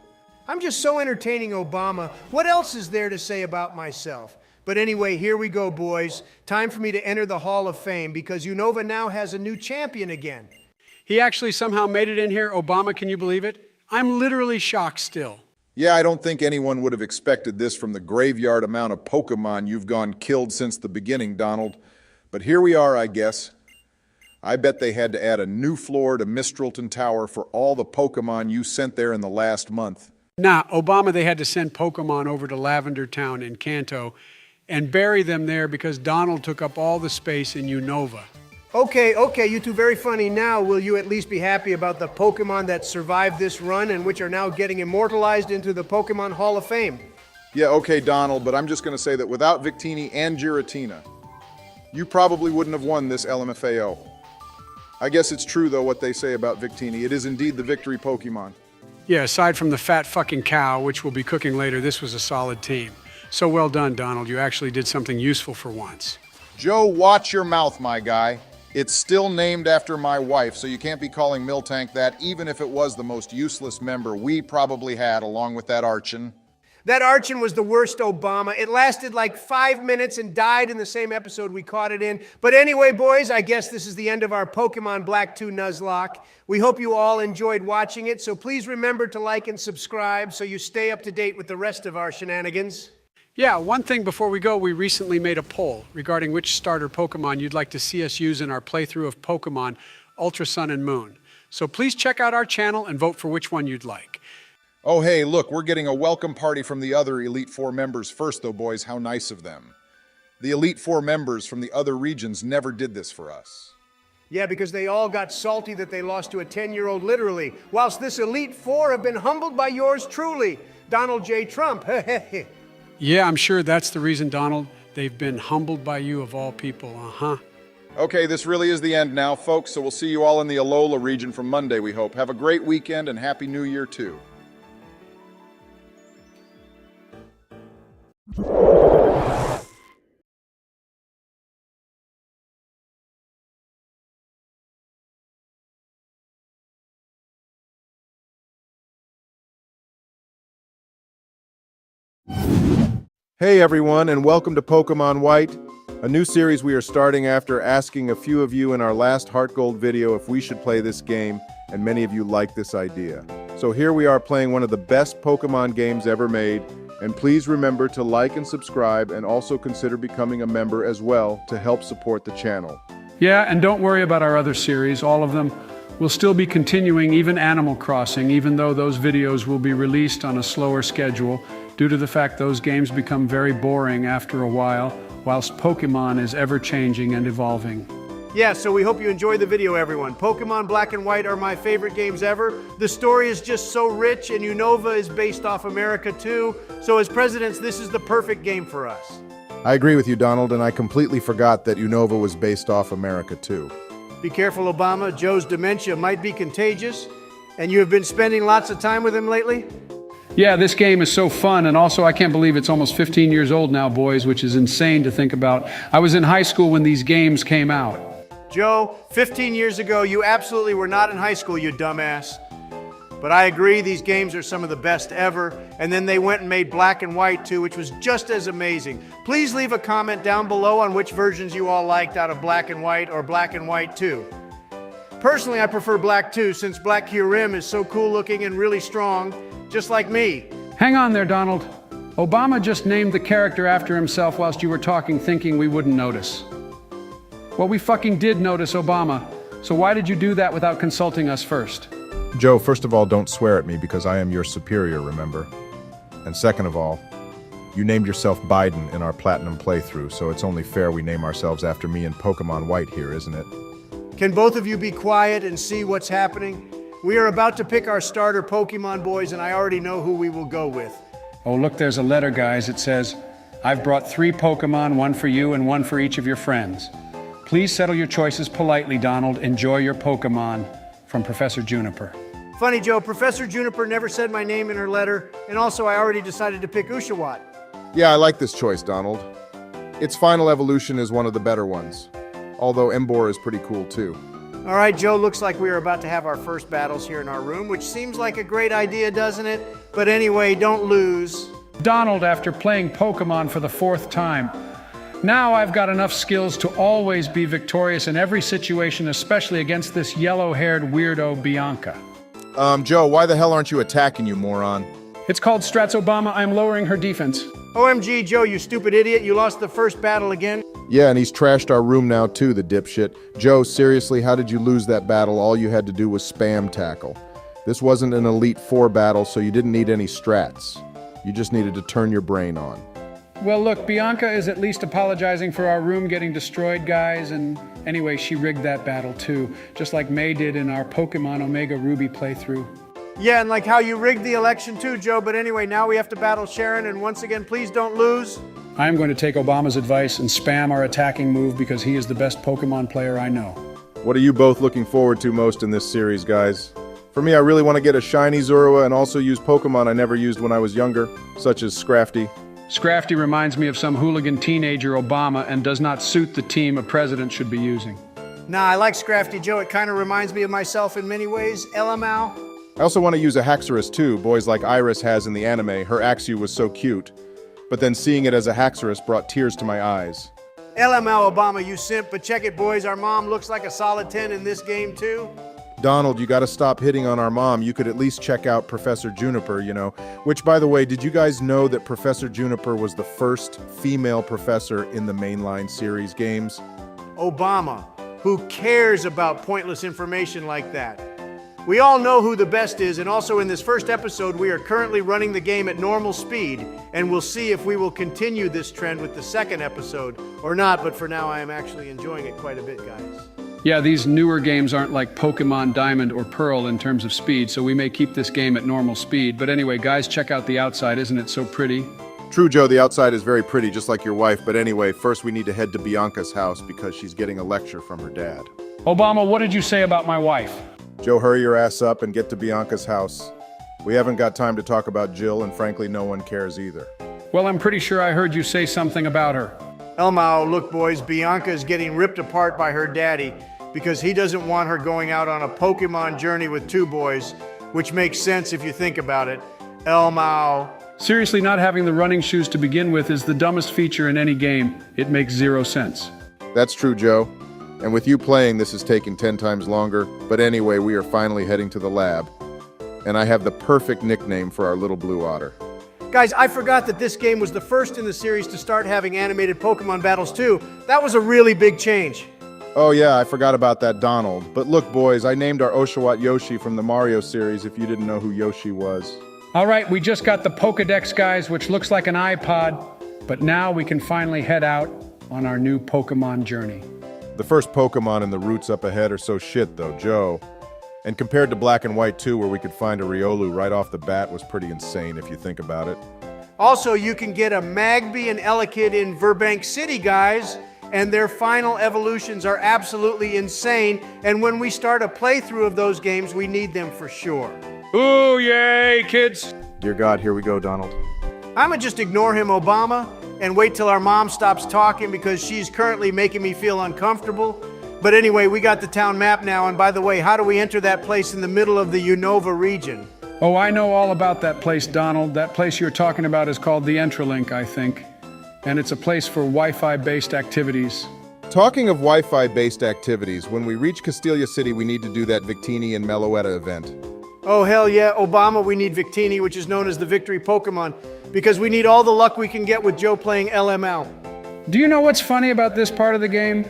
I'm just so entertaining, Obama. What else is there to say about myself? But anyway, here we go, boys. Time for me to enter the Hall of Fame, because Unova now has a new champion again. He actually somehow made it in here. Obama, can you believe it? I'm literally shocked still. Yeah, I don't think anyone would have expected this from the graveyard amount of Pokemon you've gone killed since the beginning, Donald. But here we are, I guess. I bet they had to add a new floor to Mistralton Tower for all the Pokemon you sent there in the last month. Nah, Obama, they had to send Pokemon over to Lavender Town in Kanto and bury them there because Donald took up all the space in Unova. Okay, you two very funny now. Will you at least be happy about the Pokemon that survived this run and which are now getting immortalized into the Pokemon Hall of Fame? Yeah, okay, Donald, but I'm just going to say that without Victini and Giratina, you probably wouldn't have won this LMFAO. I guess it's true, though, what they say about Victini. It is indeed the victory Pokemon. Yeah, aside from the fat fucking cow, which we'll be cooking later, this was a solid team. So well done, Donald. You actually did something useful for once. Joe, watch your mouth, my guy. It's still named after my wife, so you can't be calling Miltank that, even if it was the most useless member we probably had along with that Archon. That Archon was the worst Obama. It lasted like 5 minutes and died in the same episode we caught it in. But anyway, boys, I guess this is the end of our Pokemon Black 2 Nuzlocke. We hope you all enjoyed watching it, so please remember to like and subscribe so you stay up to date with the rest of our shenanigans. Yeah, one thing before we go, we recently made a poll regarding which starter Pokemon you'd like to see us use in our playthrough of Pokemon Ultra Sun and Moon. So please check out our channel and vote for which one you'd like. Oh, hey, look, we're getting a welcome party from the other Elite Four members first, though, boys. How nice of them. The Elite Four members from the other regions never did this for us. Yeah, because they all got salty that they lost to a 10-year-old literally, whilst this Elite Four have been humbled by yours truly, Donald J. Trump. Yeah, I'm sure that's the reason, Donald. They've been humbled by you of all people, uh-huh. Okay, this really is the end now, folks, so we'll see you all in the Alola region from Monday, we hope. Have a great weekend and Happy New Year, too. Hey everyone, and welcome to Pokemon White, a new series we are starting after asking a few of you in our last Heart Gold video if we should play this game, and many of you like this idea. So here we are playing one of the best Pokemon games ever made, and please remember to like and subscribe and also consider becoming a member as well to help support the channel. Yeah, and don't worry about our other series, all of them. We'll still be continuing, even Animal Crossing, even though those videos will be released on a slower schedule due to the fact those games become very boring after a while, whilst Pokemon is ever-changing and evolving. Yeah, so we hope you enjoy the video, everyone. Pokemon Black and White are my favorite games ever. The story is just so rich, and Unova is based off America too. So as presidents, this is the perfect game for us. I agree with you, Donald, and I completely forgot that Unova was based off America too. Be careful, Obama. Joe's dementia might be contagious. And you have been spending lots of time with him lately? Yeah, this game is so fun, and also I can't believe it's almost 15 years old now, boys, which is insane to think about. I was in high school when these games came out. Joe, 15 years ago, you absolutely were not in high school, you dumbass. But I agree, these games are some of the best ever. And then they went and made Black and White too, which was just as amazing. Please leave a comment down below on which versions you all liked out of Black and White or Black and White 2. Personally, I prefer Black 2 since Black Kyurem is so cool looking and really strong, just like me. Hang on there, Donald. Obama just named the character after himself whilst you were talking, thinking we wouldn't notice. Well, we fucking did notice Obama. So why did you do that without consulting us first? Joe, first of all, don't swear at me because I am your superior, remember? And second of all, you named yourself Biden in our Platinum playthrough, so it's only fair we name ourselves after me in Pokemon White here, isn't it? Can both of you be quiet and see what's happening? We are about to pick our starter Pokemon, boys, and I already know who we will go with. Oh, look, there's a letter, guys. It says, I've brought 3 Pokemon, 1 for you and 1 for each of your friends. Please settle your choices politely, Donald. Enjoy your Pokemon. From Professor Juniper. Funny, Joe, Professor Juniper never said my name in her letter, and also I already decided to pick Ushawott. Yeah, I like this choice, Donald. Its final evolution is one of the better ones. Although Embor is pretty cool too. All right, Joe, looks like we are about to have our first battles here in our room, which seems like a great idea, doesn't it? But anyway, don't lose. Donald, after playing Pokemon for the 4th time, now I've got enough skills to always be victorious in every situation, especially against this yellow-haired weirdo Bianca. Joe, why the hell aren't you attacking, you moron? It's called Strats Obama. I'm lowering her defense. OMG, Joe, you stupid idiot. You lost the first battle again. Yeah, and he's trashed our room now too, the dipshit. Joe, seriously, how did you lose that battle? All you had to do was spam tackle. This wasn't an Elite Four battle, so you didn't need any strats. You just needed to turn your brain on. Well, look, Bianca is at least apologizing for our room getting destroyed, guys, and anyway, she rigged that battle too, just like May did in our Pokemon Omega Ruby playthrough. Yeah, and like how you rigged the election too, Joe, but anyway, now we have to battle Sharon, and once again, please don't lose. I'm going to take Obama's advice and spam our attacking move because he is the best Pokemon player I know. What are you both looking forward to most in this series, guys? For me, I really want to get a shiny Zorua and also use Pokemon I never used when I was younger, such as Scrafty. Scrafty reminds me of some hooligan teenager Obama and does not suit the team a president should be using. Nah, I like Scrafty, Joe. It kind of reminds me of myself in many ways. Elamau. I also want to use a Haxorus too. Boys like Iris has in the anime. Her Axew was so cute. But then seeing it as a Haxorus brought tears to my eyes. LML Obama, you simp, but check it, boys. Our mom looks like a solid 10 in this game, too. Donald, you gotta stop hitting on our mom. You could at least check out Professor Juniper, you know. Which, by the way, did you guys know that Professor Juniper was the first female professor in the mainline series games? Obama, who cares about pointless information like that? We all know who the best is, and also in this first episode, we are currently running the game at normal speed, and we'll see if we will continue this trend with the second episode or not, but for now I am actually enjoying it quite a bit, guys. Yeah, these newer games aren't like Pokemon Diamond or Pearl in terms of speed, so we may keep this game at normal speed. But anyway, guys, check out the outside. Isn't it so pretty? True, Joe, the outside is very pretty, just like your wife. But anyway, first we need to head to Bianca's house because she's getting a lecture from her dad. Obama, what did you say about my wife? Joe, hurry your ass up and get to Bianca's house. We haven't got time to talk about Jill, and frankly, no one cares either. Well, I'm pretty sure I heard you say something about her. Elmao, look, boys, Bianca is getting ripped apart by her daddy because he doesn't want her going out on a Pokemon journey with two boys, which makes sense if you think about it. Elmao. Seriously, not having the running shoes to begin with is the dumbest feature in any game. It makes zero sense. That's true, Joe. And with you playing, this is taking 10 times longer. But anyway, we are finally heading to the lab. And I have the perfect nickname for our little blue otter. Guys, I forgot that this game was the first in the series to start having animated Pokemon battles too. That was a really big change. Oh yeah, I forgot about that, Donald. But look, boys, I named our Oshawott Yoshi from the Mario series if you didn't know who Yoshi was. All right, we just got the Pokedex, guys, which looks like an iPod. But now we can finally head out on our new Pokemon journey. The first Pokemon in the routes up ahead are so shit, though, Joe. And compared to Black and White 2, where we could find a Riolu right off the bat, was pretty insane if you think about it. Also, you can get a Magby and Elekid in Burbank City, guys, and their final evolutions are absolutely insane. And when we start a playthrough of those games, we need them for sure. Ooh, yay, kids! Dear God, here we go, Donald. I'ma just ignore him, Obama, and wait till our mom stops talking because she's currently making me feel uncomfortable. But anyway, we got the town map now, and by the way, how do we enter that place in the middle of the Unova region? Oh, I know all about that place, Donald. That place you're talking about is called the Entralink, I think. And it's a place for Wi-Fi-based activities. Talking of Wi-Fi-based activities, when we reach Castelia City, we need to do that Victini and Meloetta event. Oh, hell yeah, Obama, we need Victini, which is known as the Victory Pokemon, because we need all the luck we can get with Joe playing LML. Do you know what's funny about this part of the game?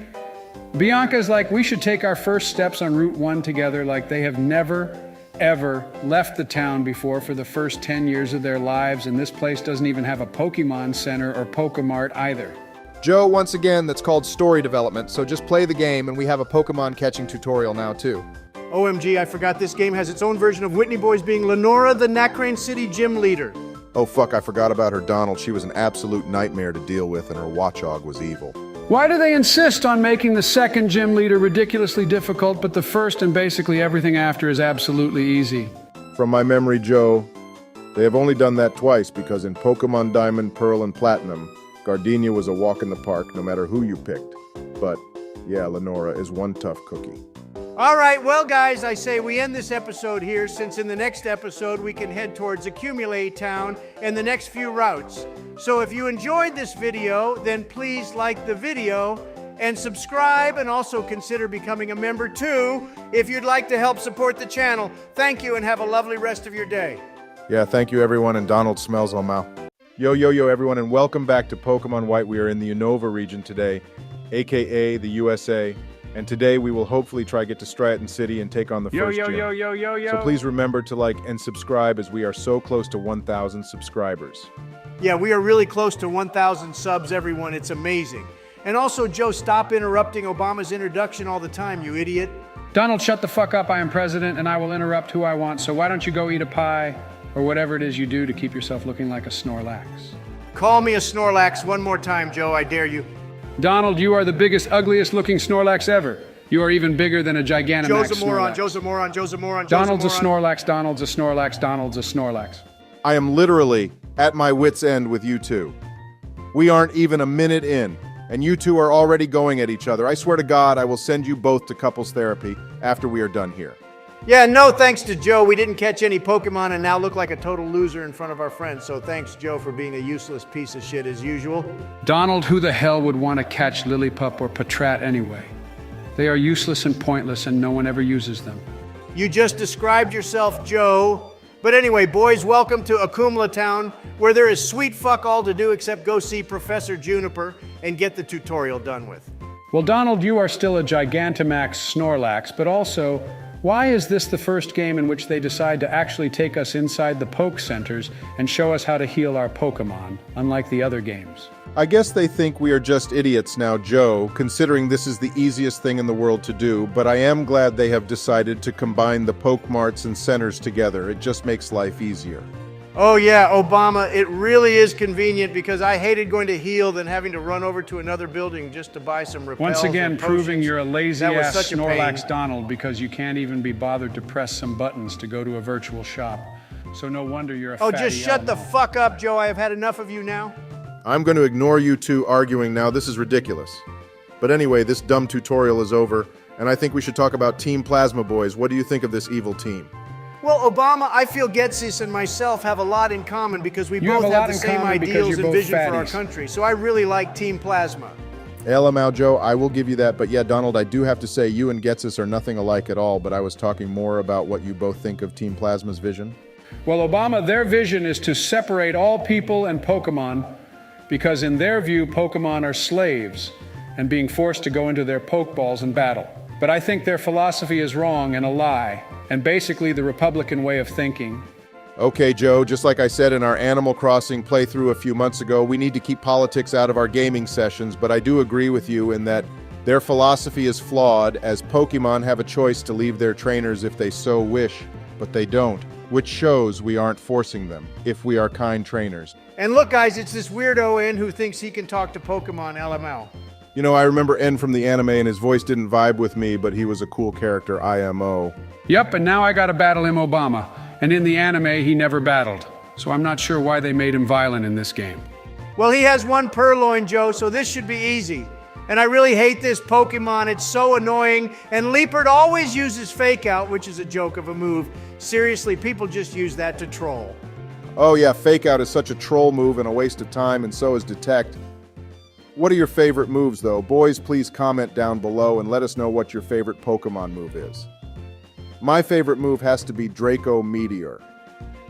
Bianca's like, we should take our first steps on Route 1 together, like they have never, ever left the town before for the first 10 years of their lives, and this place doesn't even have a Pokemon Center or Pokemart either. Joe, once again, that's called story development, so just play the game and we have a Pokemon catching tutorial now too. OMG, I forgot this game has its own version of Whitney Boys being Lenora, the Nacrane City gym leader. Oh fuck, I forgot about her, Donald. She was an absolute nightmare to deal with, and her Watchog was evil. Why do they insist on making the second gym leader ridiculously difficult, but the first and basically everything after is absolutely easy? From my memory, Joe, they have only done that twice because in Pokemon Diamond, Pearl, and Platinum, Gardenia was a walk in the park no matter who you picked. But, yeah, Lenora is one tough cookie. All right, well, guys, I say we end this episode here, since in the next episode we can head towards Accumulate Town and the next few routes. So if you enjoyed this video, then please like the video and subscribe, and also consider becoming a member too if you'd like to help support the channel. Thank you and have a lovely rest of your day. Yeah, thank you everyone, and Donald smells Omao. Yo everyone, and welcome back to Pokemon White. We are in the Unova region today, aka the USA. And today we will hopefully try get to Stratton City and take on the first gym. Yo. So please remember to like and subscribe, as we are so close to 1,000 subscribers. Yeah, we are really close to 1,000 subs, everyone. It's amazing. And also, Joe, stop interrupting Obama's introduction all the time, you idiot. Donald, shut the fuck up. I am president and I will interrupt who I want. So why don't you go eat a pie or whatever it is you do to keep yourself looking like a Snorlax? Call me a Snorlax one more time, Joe. I dare you. Donald, you are the biggest, ugliest looking Snorlax ever. You are even bigger than a Gigantamax Joe's a moron, Snorlax. Joe's a moron, Joe's a moron, Donald's a Joe's a moron. Snorlax, Donald's a Snorlax, Donald's a Snorlax. I am literally at my wit's end with you two. We aren't even a minute in, and you two are already going at each other. I swear to God, I will send you both to couples therapy after we are done here. Yeah, no thanks to Joe. We didn't catch any Pokemon and now look like a total loser in front of our friends. So thanks, Joe, for being a useless piece of shit as usual. Donald, who the hell would want to catch Lillipup or Patrat anyway? They are useless and pointless, and no one ever uses them. You just described yourself, Joe. But anyway, boys, welcome to Akumla Town, where there is sweet fuck all to do except go see Professor Juniper and get the tutorial done with. Well, Donald, you are still a Gigantamax Snorlax, but also, why is this the first game in which they decide to actually take us inside the Poke Centers and show us how to heal our Pokemon, unlike the other games? I guess they think we are just idiots now, Joe, considering this is the easiest thing in the world to do, but I am glad they have decided to combine the Poke Marts and centers together. It just makes life easier. Oh yeah, Obama, it really is convenient because I hated going to heal than having to run over to another building just to buy some repels. Once again, proving you're a lazy-ass such a Snorlax pain. Donald because you can't even be bothered to press some buttons to go to a virtual shop. So no wonder you're a Oh, fatty just shut the Elmo. fuck up, Joe. I have had enough of you now. I'm going to ignore you two arguing now. This is ridiculous. But anyway, this dumb tutorial is over, and I think we should talk about Team Plasma Boys. What do you think of this evil team? Well, Obama, I feel Getsis and myself have a lot in common because we You have both a have lot the in same common because ideals you're and both vision for our fatties. country. So I really like Team Plasma. LMAO, Joe, I will give you that. But yeah, Donald, I do have to say you and Getsis are nothing alike at all, but I was talking more about what you both think of Team Plasma's vision. Well, Obama, their vision is to separate all people and Pokemon because in their view, Pokemon are slaves and being forced to go into their Pokeballs and battle. But I think their philosophy is wrong and a lie, and basically the Republican way of thinking. Okay, Joe, just like I said in our Animal Crossing playthrough a few months ago, we need to keep politics out of our gaming sessions, but I do agree with you in that their philosophy is flawed, as Pokemon have a choice to leave their trainers if they so wish, but they don't, which shows we aren't forcing them, if we are kind trainers. And look, guys, it's this weirdo N who thinks he can talk to Pokemon LML. You know, I remember N from the anime, and his voice didn't vibe with me, but he was a cool character, IMO. Yep, and now I gotta battle him Obama. And in the anime, he never battled. So I'm not sure why they made him violent in this game. Well, he has one purloin, Joe, so this should be easy. And I really hate this Pokemon. It's so annoying. And Leopard always uses Fake Out, which is a joke of a move. Seriously, people just use that to troll. Oh yeah, Fake Out is such a troll move and a waste of time, and so is Detect. What are your favorite moves, though? Boys, please comment down below and let us know what your favorite Pokemon move is. My favorite move has to be Draco Meteor.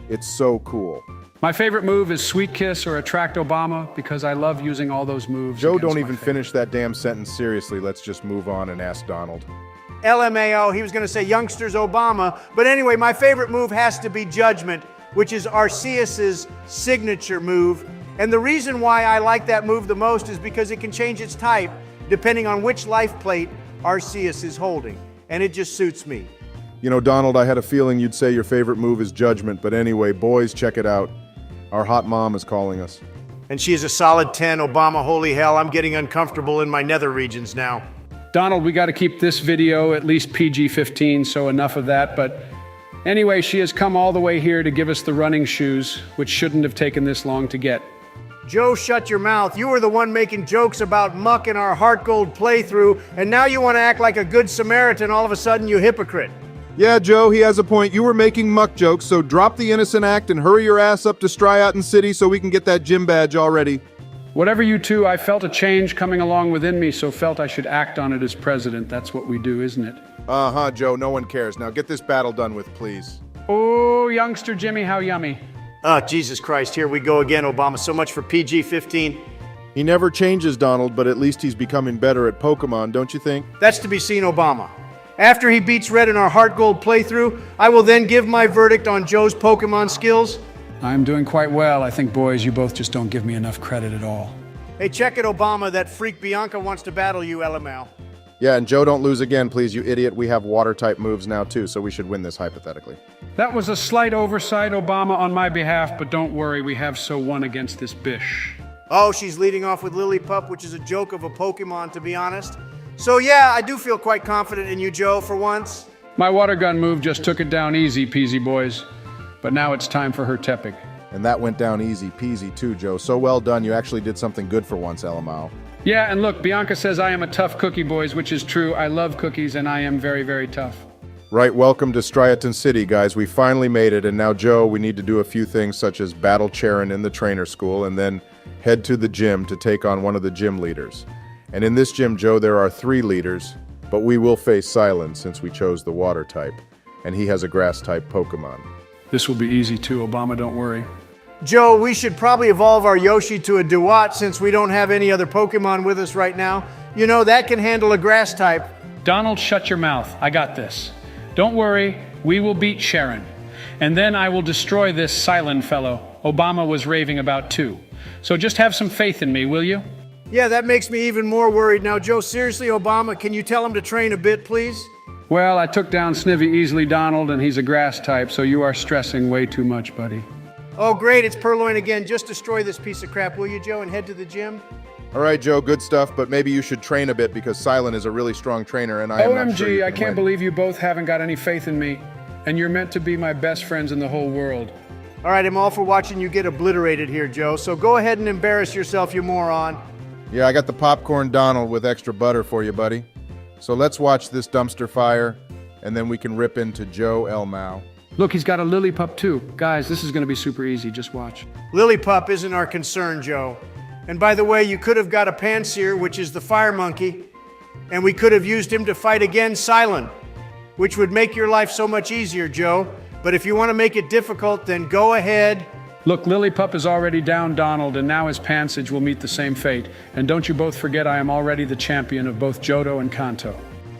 It's so cool. My favorite move is Sweet Kiss or Attract Obama because I love using all those moves. Joe, against don't my even favorite. finish that damn sentence. Seriously, let's just move on and ask Donald. LMAO, he was going to say Youngsters Obama. But anyway, my favorite move has to be Judgment, which is Arceus's signature move. And the reason why I like that move the most is because it can change its type depending on which life plate Arceus is holding. And it just suits me. You know, Donald, I had a feeling you'd say your favorite move is Judgment, but anyway, boys, check it out. Our hot mom is calling us. And she is a solid 10. Obama, holy hell, I'm getting uncomfortable in my nether regions now. Donald, we got to keep this video at least PG-15, so enough of that. But anyway, she has come all the way here to give us the running shoes, which shouldn't have taken this long to get. Joe, shut your mouth. You were the one making jokes about muck in our Heart Gold playthrough, and now you want to act like a good Samaritan all of a sudden, you hypocrite. Yeah, Joe, he has a point. You were making muck jokes, so drop the innocent act and hurry your ass up to Stryauten City so we can get that gym badge already. Whatever you two, I felt a change coming along within me, so felt I should act on it as president. That's what we do, isn't it? Uh-huh, Joe, no one cares. Now get this battle done with, please. Oh, youngster Jimmy, how yummy. Oh, Jesus Christ, here we go again, Obama. So much for PG-15. He never changes, Donald, but at least he's becoming better at Pokemon, don't you think? That's to be seen, Obama. After he beats Red in our Heart Gold playthrough, I will then give my verdict on Joe's Pokemon skills. I'm doing quite well. I think, boys, you both just don't give me enough credit at all. Hey, check it, Obama. That freak Bianca wants to battle you, LML. Yeah, and Joe, don't lose again, please, you idiot. We have water-type moves now, too, so we should win this hypothetically. That was a slight oversight, Obama, on my behalf, but don't worry, we have so won against this bish. Oh, she's leading off with Lillipup, which is a joke of a Pokemon, to be honest. So yeah, I do feel quite confident in you, Joe, for once. My water gun move just took it down easy peasy, boys. But now it's time for her Tepig. And that went down easy peasy, too, Joe. So well done, you actually did something good for once, LMAO. Yeah, and look, Bianca says I am a tough cookie, boys, which is true. I love cookies, and I am very, very tough. Right, welcome to Striaton City, guys. We finally made it, and now, Joe, we need to do a few things such as battle Charon in the trainer school and then head to the gym to take on one of the gym leaders. And in this gym, Joe, there are 3 leaders, but we will face Silent since we chose the water type, and he has a grass type Pokemon. This will be easy too, Obama, don't worry. Joe, we should probably evolve our Yoshi to a Duat since we don't have any other Pokemon with us right now. You know, that can handle a grass type. Donald, shut your mouth. I got this. Don't worry, we will beat Sharon. And then I will destroy this Silent fellow Obama was raving about too. So just have some faith in me, will you? Yeah, that makes me even more worried. Now, Joe, seriously, Obama, can you tell him to train a bit, please? Well, I took down Snivy easily, Donald, and he's a grass type, so you are stressing way too much, buddy. Oh, great, it's Purloin again. Just destroy this piece of crap, will you, Joe, and head to the gym? All right, Joe, good stuff, but maybe you should train a bit because Silent is a really strong trainer, and I am not sure you OMG, can I can't win. believe you both haven't got any faith in me, and you're meant to be my best friends in the whole world. All right, I'm all for watching you get obliterated here, Joe, so go ahead and embarrass yourself, you moron. Yeah, I got the popcorn Donald with extra butter for you, buddy. So let's watch this dumpster fire, and then we can rip into Joe Elmau. Look, he's got a Lillipup too. Guys, this is going to be super easy. Just watch. Lillipup isn't our concern, Joe. And by the way, you could have got a Panseer, which is the fire monkey, and we could have used him to fight against Silent, which would make your life so much easier, Joe. But if you want to make it difficult, then go ahead. Look, Lillipup is already down Donald, and now his Pansage will meet the same fate. And don't you both forget I am already the champion of both Johto and Kanto.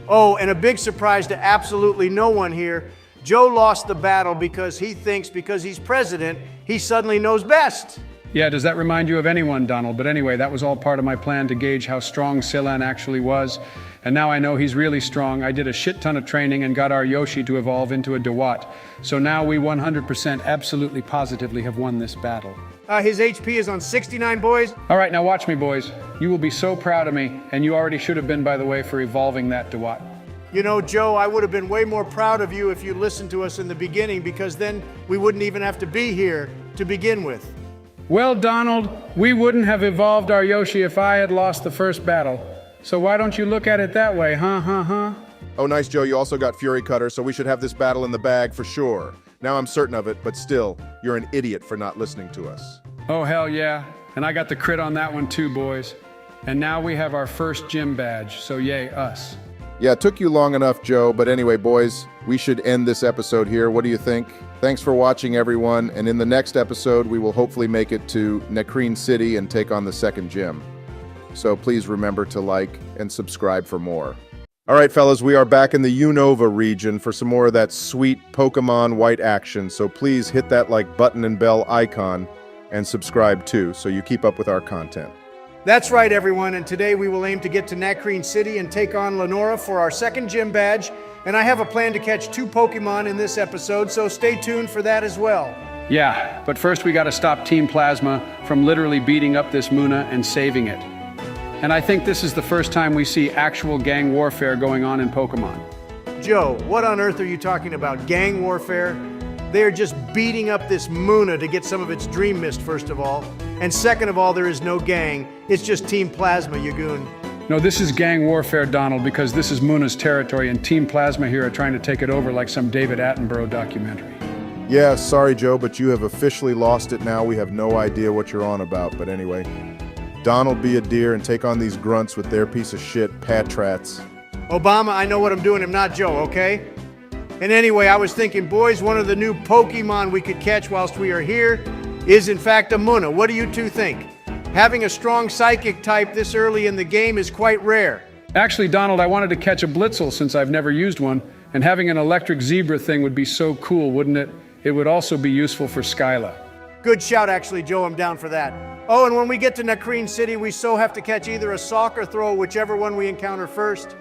Oh, and a big surprise to absolutely no one here. Joe lost the battle because he thinks because he's president, he suddenly knows best. Yeah, does that remind you of anyone, Donald? But anyway, that was all part of my plan to gauge how strong Silan actually was. And now I know he's really strong. I did a shit ton of training and got our Yoshi to evolve into a Dewat. So now we 100% absolutely positively have won this battle. His HP is on 69, boys. All right, now watch me, boys. You will be so proud of me, and you already should have been, by the way, for evolving that Dewat. You know, Joe, I would have been way more proud of you if you listened to us in the beginning, because then we wouldn't even have to be here to begin with. Well, Donald, we wouldn't have evolved our Yoshi if I had lost the first battle. So why don't you look at it that way, huh? Oh, nice, Joe. You also got Fury Cutter, so we should have this battle in the bag for sure. Now I'm certain of it, but still, you're an idiot for not listening to us. Oh, hell yeah. And I got the crit on that one too, boys. And now we have our first gym badge, so yay, us. Yeah, it took you long enough, Joe, but anyway, boys, we should end this episode here. What do you think? Thanks for watching, everyone, and in the next episode, we will hopefully make it to Nacrene City and take on the second gym. So please remember to like and subscribe for more. All right, fellas, we are back in the Unova region for some more of that sweet Pokemon White action, so please hit that like button and bell icon and subscribe too, so you keep up with our content. That's right, everyone, and today we will aim to get to Nacrene City and take on Lenora for our second gym badge, and I have a plan to catch 2 Pokemon in this episode, so stay tuned for that as well. Yeah, but first we gotta stop Team Plasma from literally beating up this Muna and saving it. And I think this is the first time we see actual gang warfare going on in Pokemon. Joe, what on earth are you talking about? Gang warfare? They are just beating up this Muna to get some of its Dream Mist, first of all. And second of all, there is no gang. It's just Team Plasma, you goon. No, this is gang warfare, Donald, because this is Muna's territory and Team Plasma here are trying to take it over like some David Attenborough documentary. Yeah, sorry, Joe, but you have officially lost it now. We have no idea what you're on about, but anyway. Donald, be a deer and take on these grunts with their piece of shit, Patrats. Obama, I know what I'm doing. I'm not Joe, okay? And anyway, I was thinking, boys, one of the new Pokemon we could catch whilst we are here is in fact a Muna. What do you two think? Having a strong psychic type this early in the game is quite rare. Actually, Donald, I wanted to catch a Blitzel since I've never used one, and having an electric zebra thing would be so cool, wouldn't it? It would also be useful for Skyla. Good shout, actually, Joe. I'm down for that. Oh, and when we get to Nacrene City, we so have to catch either a Sock or throw, whichever one we encounter first.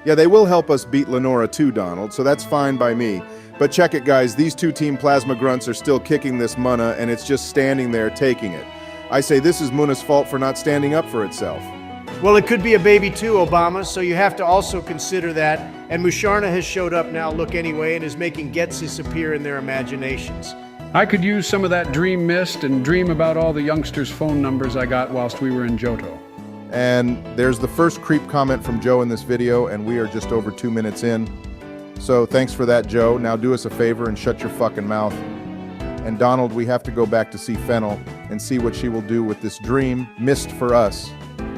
Yeah, they will help us beat Lenora too, Donald, so that's fine by me. But check it, guys, these 2 Team Plasma grunts are still kicking this Muna, and it's just standing there taking it. I say this is Muna's fault for not standing up for itself. Well, it could be a baby too, Obama, so you have to also consider that. And Musharna has showed up now, look anyway, and is making Getsis appear in their imaginations. I could use some of that Dream Mist and dream about all the youngsters' phone numbers I got whilst we were in Johto. And there's the first creep comment from Joe in this video, and we are just over 2 minutes in. So thanks for that, Joe. Now do us a favor and shut your fucking mouth. And Donald, we have to go back to see Fennel and see what she will do with this dream missed for us.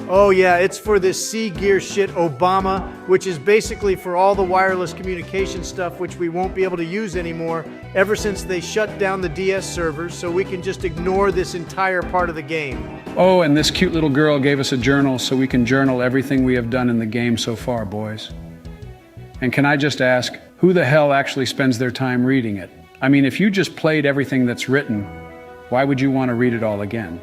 Oh yeah, it's for this C-gear shit Obama, which is basically for all the wireless communication stuff which we won't be able to use anymore ever since they shut down the DS servers, so we can just ignore this entire part of the game. Oh, and this cute little girl gave us a journal so we can journal everything we have done in the game so far, boys. And can I just ask, who the hell actually spends their time reading it? I mean, if you just played everything that's written, why would you want to read it all again?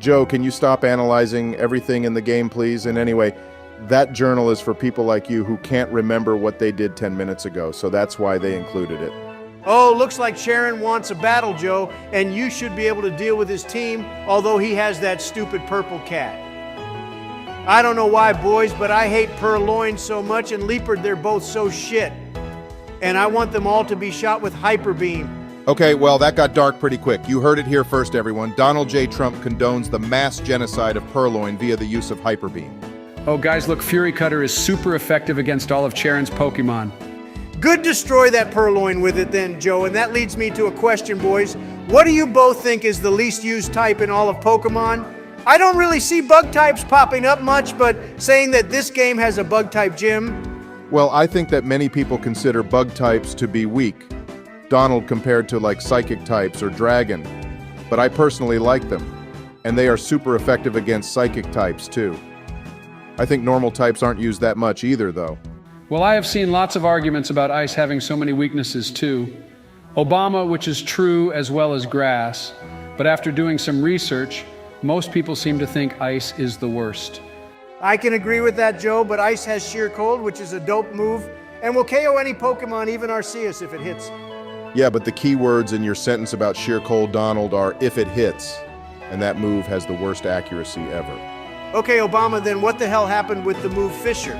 Joe, can you stop analyzing everything in the game, please? And anyway, that journal is for people like you who can't remember what they did 10 minutes ago, so that's why they included it. Oh, looks like Sharon wants a battle, Joe, and you should be able to deal with his team, although he has that stupid purple cat. I don't know why, boys, but I hate Purloin so much, and Leopard, they're both so shit. And I want them all to be shot with Hyper Beam. Okay, well, that got dark pretty quick. You heard it here first, everyone. Donald J. Trump condones the mass genocide of Purloin via the use of Hyper Beam. Oh, guys, look, Fury Cutter is super effective against all of Charon's Pokemon. Good, destroy that Purloin with it then, Joe, and that leads me to a question, boys. What do you both think is the least used type in all of Pokemon? I don't really see bug types popping up much, but saying that this game has a bug type gym. Well, I think that many people consider bug types to be weak. Donald compared to like psychic types or dragon. But I personally like them. And they are super effective against psychic types too. I think normal types aren't used that much either though. Well, I have seen lots of arguments about ice having so many weaknesses too. Obama, which is true, as well as grass. But after doing some research, most people seem to think ice is the worst. I can agree with that, Joe, but ice has sheer cold, which is a dope move, and will KO any Pokemon, even Arceus, if it hits. Yeah, but the key words in your sentence about sheer cold, Donald, are if it hits. And that move has the worst accuracy ever. Okay, Obama, then what the hell happened with the move Fisher?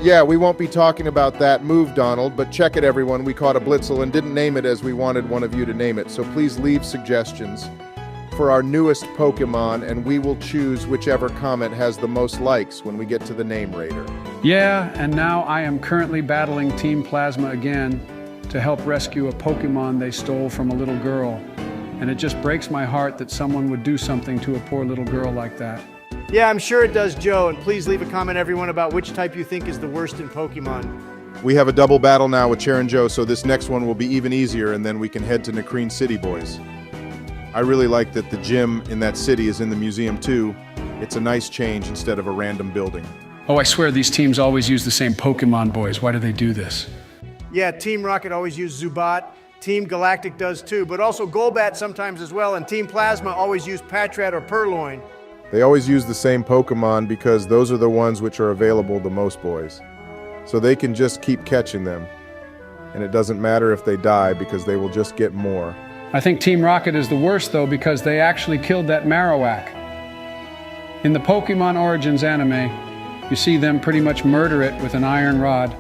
Yeah, we won't be talking about that move, Donald, but check it, everyone. We caught a Blitzel and didn't name it as we wanted one of you to name it, so please leave suggestions for our newest Pokemon, and we will choose whichever comment has the most likes when we get to the name raider. Yeah, and now I am currently battling Team Plasma again to help rescue a Pokemon they stole from a little girl. And it just breaks my heart that someone would do something to a poor little girl like that. Yeah, I'm sure it does, Joe, and please leave a comment, everyone, about which type you think is the worst in Pokemon. We have a double battle now with Charon Joe, so this next one will be even easier, and then we can head to Nakreen City, boys. I really like that the gym in that city is in the museum too. It's a nice change instead of a random building. Oh, I swear these teams always use the same Pokemon, boys. Why do they do this? Yeah, Team Rocket always uses Zubat. Team Galactic does too, but also Golbat sometimes as well, and Team Plasma always use Patrat or Purloin. They always use the same Pokemon because those are the ones which are available the most, boys. So they can just keep catching them. And it doesn't matter if they die because they will just get more. I think Team Rocket is the worst, though, because they actually killed that Marowak. In the Pokemon Origins anime, you see them pretty much murder it with an iron rod,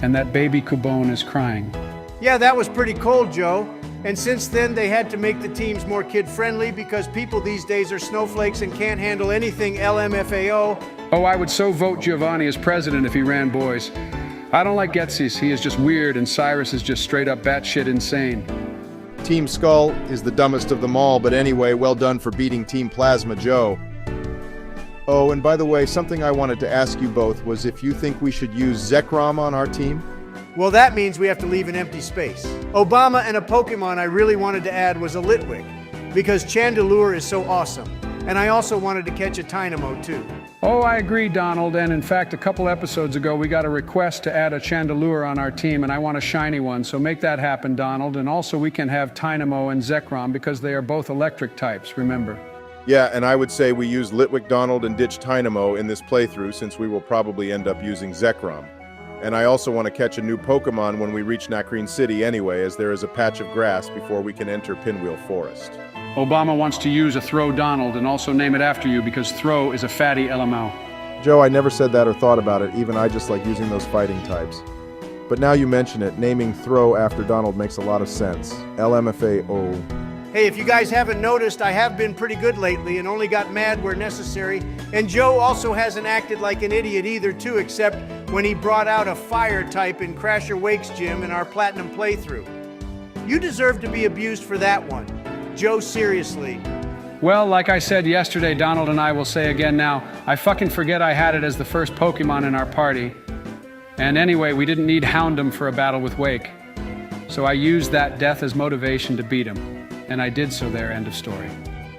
and that baby Cubone is crying. Yeah, that was pretty cold, Joe. And since then, they had to make the teams more kid-friendly because people these days are snowflakes and can't handle anything LMFAO. Oh, I would so vote Giovanni as president if he ran, boys. I don't like Getsis. He is just weird, and Cyrus is just straight up batshit insane. Team Skull is the dumbest of them all, but anyway, well done for beating Team Plasma Joe. Oh, and by the way, something I wanted to ask you both was if you think we should use Zekrom on our team? Well, that means we have to leave an empty space. Obama, and a Pokemon I really wanted to add was a Litwick, because Chandelure is so awesome. And I also wanted to catch a Tynamo too. Oh, I agree, Donald, and in fact, a couple episodes ago, we got a request to add a Chandelure on our team, and I want a shiny one, so make that happen, Donald. And also, we can have Tynamo and Zekrom, because they are both electric types, remember. Yeah, and I would say we use Litwick Donald and ditch Tynamo in this playthrough, since we will probably end up using Zekrom. And I also want to catch a new Pokemon when we reach Nakreen City anyway, as there is a patch of grass before we can enter Pinwheel Forest. Obama wants to use a Throw Donald and also name it after you because Throw is a fatty LMO. Joe, I never said that or thought about it. Even I just like using those fighting types. But now you mention it, naming Throw after Donald makes a lot of sense. LMFAO. Hey, if you guys haven't noticed, I have been pretty good lately and only got mad where necessary. And Joe also hasn't acted like an idiot either, too, except when he brought out a fire type in Crasher Wake's gym in our Platinum playthrough. You deserve to be abused for that one. Joe, seriously. Well, like I said yesterday, Donald and I will say again now, I fucking forget I had it as the first Pokemon in our party. And anyway, we didn't need Houndoom for a battle with Wake. So I used that death as motivation to beat him. And I did so there, end of story.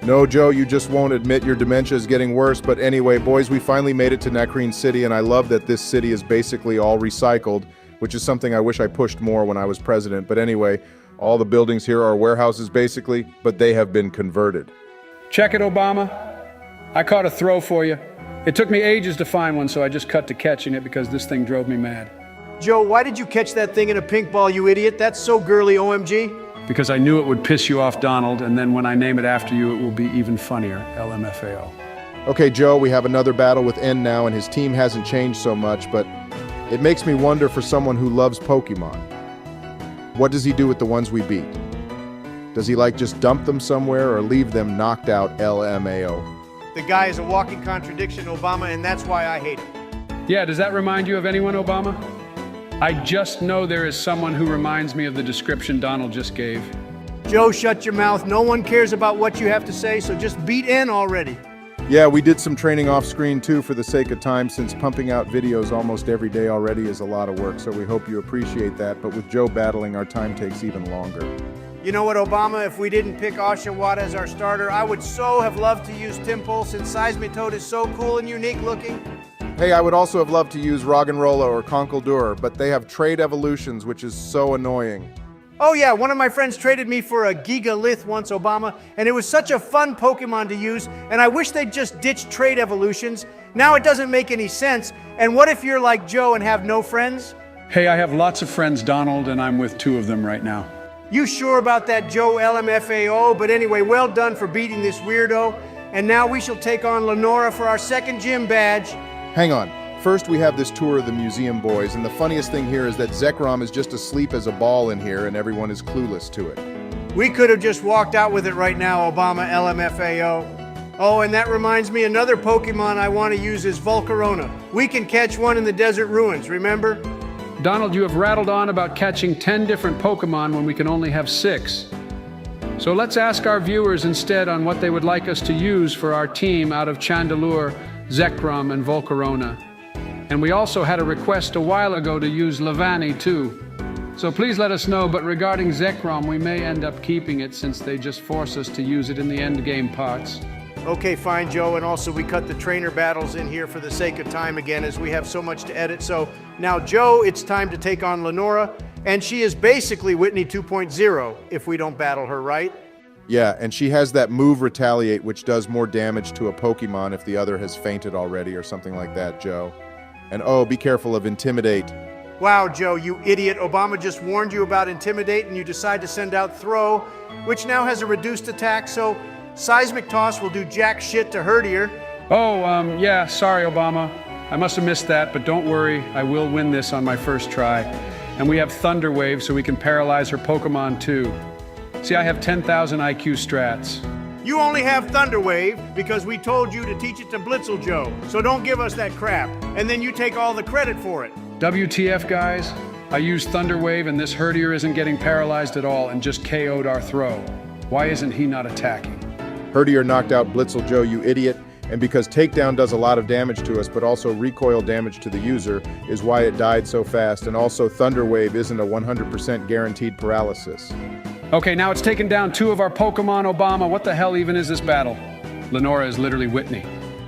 No, Joe, you just won't admit your dementia is getting worse. But anyway, boys, we finally made it to Necrene City, and I love that this city is basically all recycled, which is something I wish I pushed more when I was president. But anyway, all the buildings here are warehouses basically, but they have been converted. Check it, Obama. I caught a throw for you. It took me ages to find one, so I just cut to catching it because this thing drove me mad. Joe, why did you catch that thing in a pink ball, you idiot? That's so girly, OMG. Because I knew it would piss you off, Donald, and then when I name it after you, it will be even funnier, LMFAO. Okay, Joe, we have another battle with N now, and his team hasn't changed so much, but it makes me wonder for someone who loves Pokemon. What does he do with the ones we beat? Does he just dump them somewhere or leave them knocked out, LMAO? The guy is a walking contradiction, Obama, and that's why I hate him. Yeah, does that remind you of anyone, Obama? I just know there is someone who reminds me of the description Donald just gave. Joe, shut your mouth. No one cares about what you have to say, so just beat in already. Yeah, we did some training off screen too for the sake of time, since pumping out videos almost every day already is a lot of work, so we hope you appreciate that. But with Joe battling, our time takes even longer. You know what, Obama? If we didn't pick Oshawott as our starter, I would so have loved to use Timple since Seismitoad is so cool and unique looking. Hey, I would also have loved to use Roggenrola or Conkeldurr, but they have trade evolutions, which is so annoying. Oh yeah, one of my friends traded me for a Gigalith once, Obama, and it was such a fun Pokemon to use, and I wish they'd just ditch trade evolutions. Now it doesn't make any sense, and what if you're like Joe and have no friends? Hey, I have lots of friends, Donald, and I'm with 2 of them right now. You sure about that, Joe LMFAO? But anyway, well done for beating this weirdo, and now we shall take on Lenora for our second gym badge. Hang on. First, we have this tour of the museum, boys, and the funniest thing here is that Zekrom is just asleep as a ball in here, and everyone is clueless to it. We could have just walked out with it right now, Obama LMFAO. Oh, and that reminds me, another Pokemon I want to use is Volcarona. We can catch one in the desert ruins, remember? Donald, you have rattled on about catching 10 different Pokemon when we can only have 6. So let's ask our viewers instead on what they would like us to use for our team out of Chandelure, Zekrom, and Volcarona. And we also had a request a while ago to use Levani too. So please let us know, but regarding Zekrom, we may end up keeping it since they just force us to use it in the endgame parts. Okay, fine, Joe, and also we cut the trainer battles in here for the sake of time again, as we have so much to edit. So now, Joe, it's time to take on Lenora, and she is basically Whitney 2.0 if we don't battle her, right? Yeah, and she has that move Retaliate, which does more damage to a Pokemon if the other has fainted already or something like that, Joe. And oh, be careful of Intimidate. Wow, Joe, you idiot. Obama just warned you about Intimidate and you decide to send out Throw, which now has a reduced attack, so Seismic Toss will do jack shit to Herdier. Oh, yeah, sorry, Obama. I must have missed that, but don't worry, I will win this on my first try. And we have Thunder Wave so we can paralyze her Pokemon too. See, I have 10,000 IQ strats. You only have Thunder Wave because we told you to teach it to Blitzel Joe, so don't give us that crap. And then you take all the credit for it. WTF, guys? I used Thunder Wave and this Herdier isn't getting paralyzed at all and just KO'd our Throw. Why isn't he not attacking? Herdier knocked out Blitzel Joe, you idiot. And because Takedown does a lot of damage to us, but also recoil damage to the user, is why it died so fast. And also Thunder Wave isn't a 100% guaranteed paralysis. Okay, now it's taken down 2 of our Pokemon, Obama. What the hell even is this battle? Lenora is literally Whitney.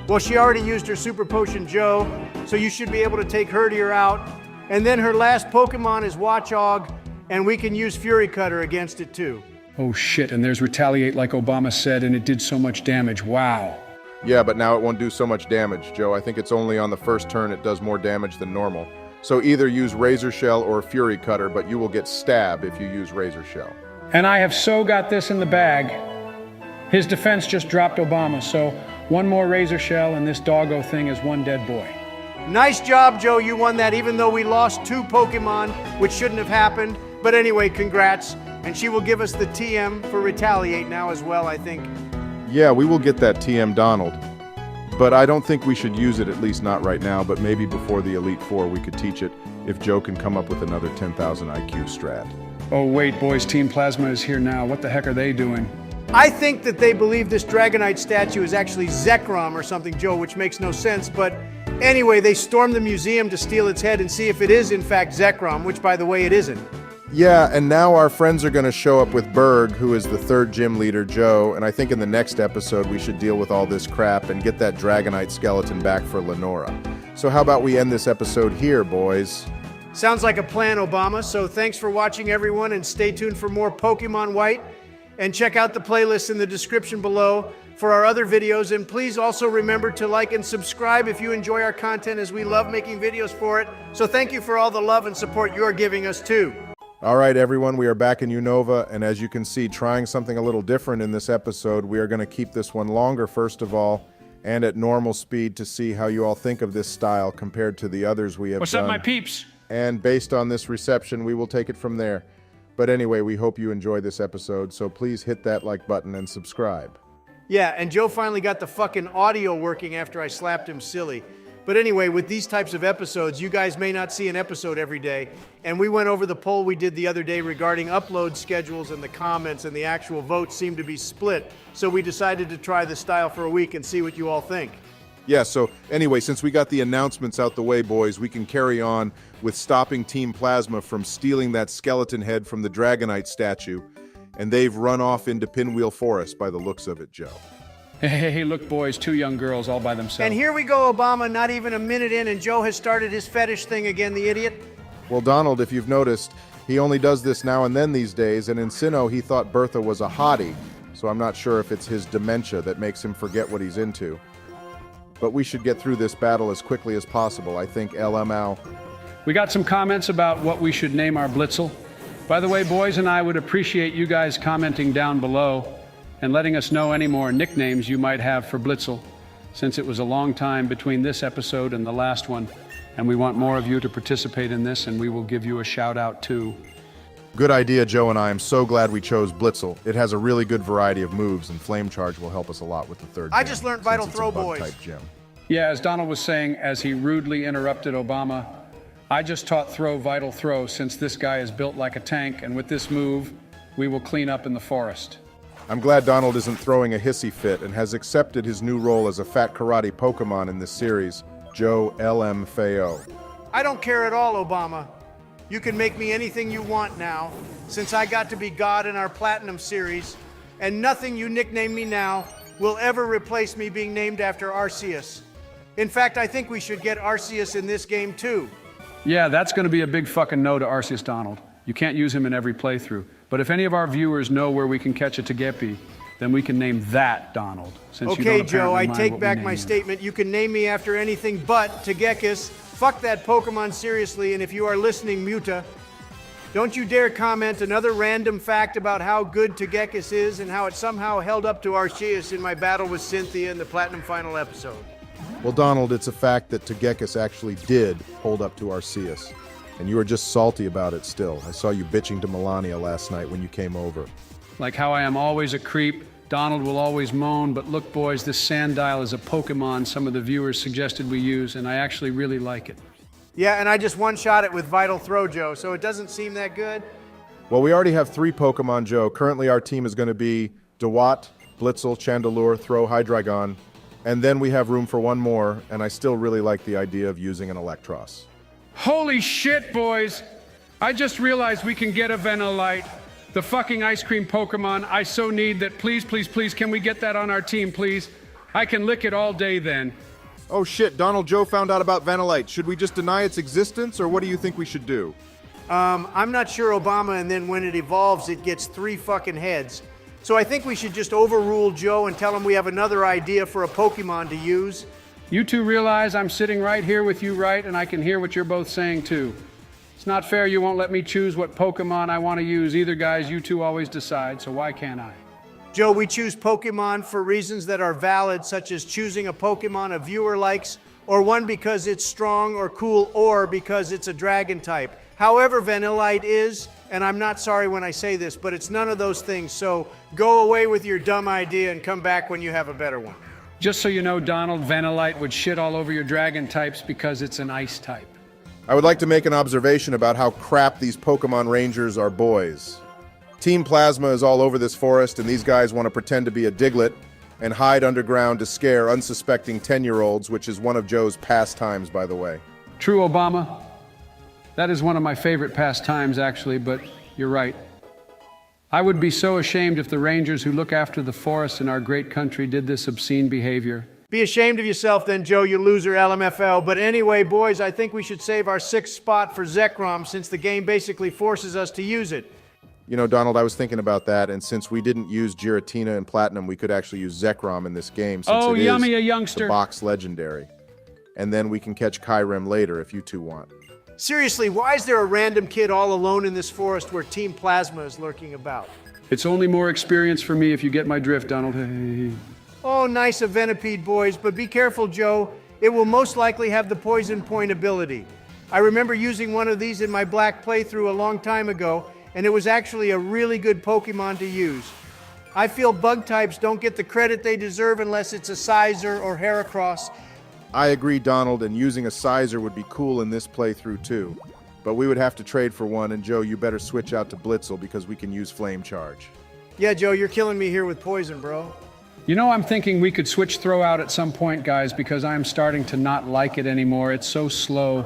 Well, she already used her Super Potion Joe, so you should be able to take Herdier out. And then her last Pokemon is Watchog, and we can use Fury Cutter against it too. Oh shit, and there's Retaliate like Obama said, and it did so much damage. Wow. Yeah, but now it won't do so much damage, Joe. I think it's only on the first turn it does more damage than normal. So either use Razor Shell or Fury Cutter, but you will get Stab if you use Razor Shell. And I have so got this in the bag. His defense just dropped Obama, so 1 more Razor Shell and this doggo thing is 1 dead boy. Nice job, Joe. You won that even though we lost 2 Pokemon, which shouldn't have happened. But anyway, congrats. And she will give us the TM for Retaliate now as well, I think. Yeah, we will get that TM Donald. But I don't think we should use it, at least not right now, but maybe before the Elite Four we could teach it if Joe can come up with another 10,000 IQ strat. Oh wait, boys, Team Plasma is here now. What the heck are they doing? I think that they believe this Dragonite statue is actually Zekrom or something, Joe, which makes no sense, but anyway, they stormed the museum to steal its head and see if it is in fact Zekrom, which by the way it isn't. Yeah, and now our friends are going to show up with Berg, who is the third gym leader, Joe, and I think in the next episode we should deal with all this crap and get that Dragonite skeleton back for Lenora. So how about we end this episode here, boys? Sounds like a plan, Obama, so thanks for watching everyone and stay tuned for more Pokemon White and check out the playlist in the description below for our other videos, and please also remember to like and subscribe if you enjoy our content, as we love making videos for it. So thank you for all the love and support you're giving us too. All right, everyone, we are back in Unova, and as you can see, trying something a little different in this episode. We are going to keep this one longer, first of all, and at normal speed to see how you all think of this style compared to the others we have What's done. up, my peeps? And based on this reception, we will take it from there. But anyway, we hope you enjoy this episode, so please hit that like button and subscribe. Yeah, and Joe finally got the fucking audio working after I slapped him silly. But anyway, with these types of episodes, you guys may not see an episode every day. And we went over the poll we did the other day regarding upload schedules, and the comments and the actual votes seemed to be split. So we decided to try the style for a week and see what you all think. Yeah, so anyway, since we got the announcements out the way, boys, we can carry on with stopping Team Plasma from stealing that skeleton head from the Dragonite statue. And they've run off into Pinwheel Forest by the looks of it, Joe. Hey, look, boys, two young girls all by themselves. And here we go, Obama, not even a minute in, and Joe has started his fetish thing again, the idiot. Well, Donald, if you've noticed, he only does this now and then these days, and in Sinnoh, he thought Bertha was a hottie, so I'm not sure if it's his dementia that makes him forget what he's into. But we should get through this battle as quickly as possible, I think, LMAO. We got some comments about what we should name our Blitzel. By the way, boys and I would appreciate you guys commenting down below and letting us know any more nicknames you might have for Blitzel, since it was a long time between this episode and the last one, and we want more of you to participate in this, and we will give you a shout out too. Good idea, Joe, and I am so glad we chose Blitzel. It has a really good variety of moves, and Flame Charge will help us a lot with the third I gym, just learned since Vital it's a Throw, bug-type boys. gym. Yeah, as Donald was saying as he rudely interrupted Obama, I just taught Throw Vital Throw, since this guy is built like a tank, and with this move, we will clean up in the forest. I'm glad Donald isn't throwing a hissy fit and has accepted his new role as a fat karate Pokemon in this series, Joe LMFAO. I don't care at all, Obama. You can make me anything you want now, since I got to be God in our Platinum series, and nothing you nickname me now will ever replace me being named after Arceus. In fact, I think we should get Arceus in this game too. Yeah, that's going to be a big fucking no to Arceus Donald. You can't use him in every playthrough. But if any of our viewers know where we can catch a Togepi, then we can name that Donald. Since you Okay, don't Joe, I apparently mind take what we back name my you. statement. You can name me after anything but Togekiss. Fuck that Pokemon seriously, and if you are listening, Muta, don't you dare comment another random fact about how good Togekiss is and how it somehow held up to Arceus in my battle with Cynthia in the Platinum Final episode. Well, Donald, it's a fact that Togekiss actually did hold up to Arceus. And you were just salty about it still. I saw you bitching to Melania last night when you came over. Like how I am always a creep, Donald will always moan, but look, boys, this Sandile is a Pokemon some of the viewers suggested we use, and I actually really like it. Yeah, and I just one-shot it with Vital Throw, Joe, so it doesn't seem that good. Well, we already have 3 Pokemon, Joe. Currently, our team is going to be Dewott, Blitzel, Chandelure, Throw, Hydreigon. And then we have room for one more, and I still really like the idea of using an Electros. Holy shit, boys! I just realized we can get a Venolite, the fucking ice cream Pokemon I so need that. Please, please, please, can we get that on our team, please? I can lick it all day then. Oh shit, Donald Joe found out about Vanillite. Should we just deny its existence, or what do you think we should do? I'm not sure, Obama, and then when it evolves, it gets 3 fucking heads. So I think we should just overrule Joe and tell him we have another idea for a Pokemon to use. You two realize I'm sitting right here with you, right? And I can hear what you're both saying too. It's not fair you won't let me choose what Pokemon I want to use either, guys. You two always decide, so why can't I? Joe, we choose Pokemon for reasons that are valid, such as choosing a Pokemon a viewer likes, or one because it's strong or cool, or because it's a dragon type. However, Vanillite is, and I'm not sorry when I say this, but it's none of those things, so go away with your dumb idea and come back when you have a better one. Just so you know, Donald, Vanillite would shit all over your dragon types because it's an ice type. I would like to make an observation about how crap these Pokemon Rangers are boys. Team Plasma is all over this forest, and these guys want to pretend to be a Diglett and hide underground to scare unsuspecting 10-year-olds, which is one of Joe's pastimes, by the way. True, Obama. That is one of my favorite pastimes, actually, but you're right. I would be so ashamed if the Rangers who look after the forests in our great country did this obscene behavior. Be ashamed of yourself then, Joe, you loser LMFL. But anyway, boys, I think we should save our 6th spot for Zekrom since the game basically forces us to use it. You know, Donald, I was thinking about that, and since we didn't use Giratina and Platinum, we could actually use Zekrom in this game since Oh, it yummy, a is youngster. the box legendary. And then we can catch Kyurem later if you two want. Seriously, why is there a random kid all alone in this forest where Team Plasma is lurking about? It's only more experience for me if you get my drift, Donald. Hey. Oh, nice a Venipede, boys, but be careful, Joe. It will most likely have the poison point ability. I remember using one of these in my black playthrough a long time ago, and it was actually a really good Pokemon to use. I feel bug types don't get the credit they deserve unless it's a Sizer or Heracross. I agree, Donald, and using a Sizer would be cool in this playthrough too. But we would have to trade for one, and Joe, you better switch out to Blitzel because we can use Flame Charge. Yeah, Joe, you're killing me here with poison, bro. You know, I'm thinking we could switch throw out at some point, guys, because I'm starting to not like it anymore. It's so slow,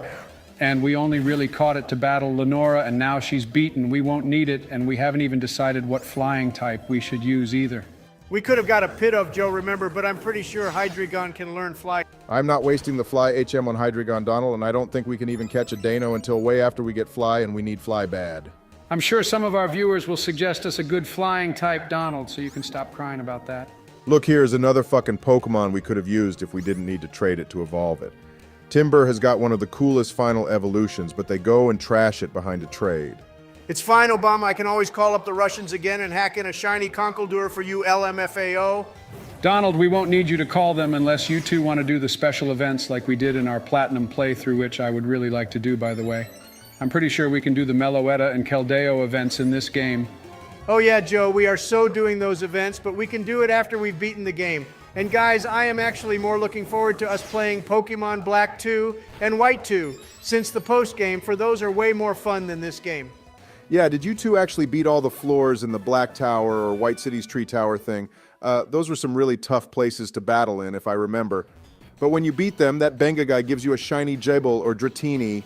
and we only really caught it to battle Lenora, and now she's beaten. We won't need it, and we haven't even decided what flying type we should use either. We could have got a pit of Joe, remember, but I'm pretty sure Hydreigon can learn fly. I'm not wasting the Fly HM on Hydreigon, Donald, and I don't think we can even catch a Dano until way after we get Fly, and we need Fly bad. I'm sure some of our viewers will suggest us a good flying type, Donald, so you can stop crying about that. Look, here's another fucking Pokemon we could have used if we didn't need to trade it to evolve it. Timber has got one of the coolest final evolutions, but they go and trash it behind a trade. It's fine, Obama. I can always call up the Russians again and hack in a shiny Conkeldurr for you LMFAO. Donald, we won't need you to call them unless you two want to do the special events like we did in our Platinum playthrough, which I would really like to do, by the way. I'm pretty sure we can do the Meloetta and Keldeo events in this game. Oh yeah, Joe, we are so doing those events, but we can do it after we've beaten the game. And guys, I am actually more looking forward to us playing Pokemon Black 2 and White 2, since the post-game, for those are way more fun than this game. Yeah, did you two actually beat all the floors in the Black Tower or White City's Tree Tower thing? Those were some really tough places to battle in, if I remember. But when you beat them, that Benga guy gives you a shiny Jebel or Dratini.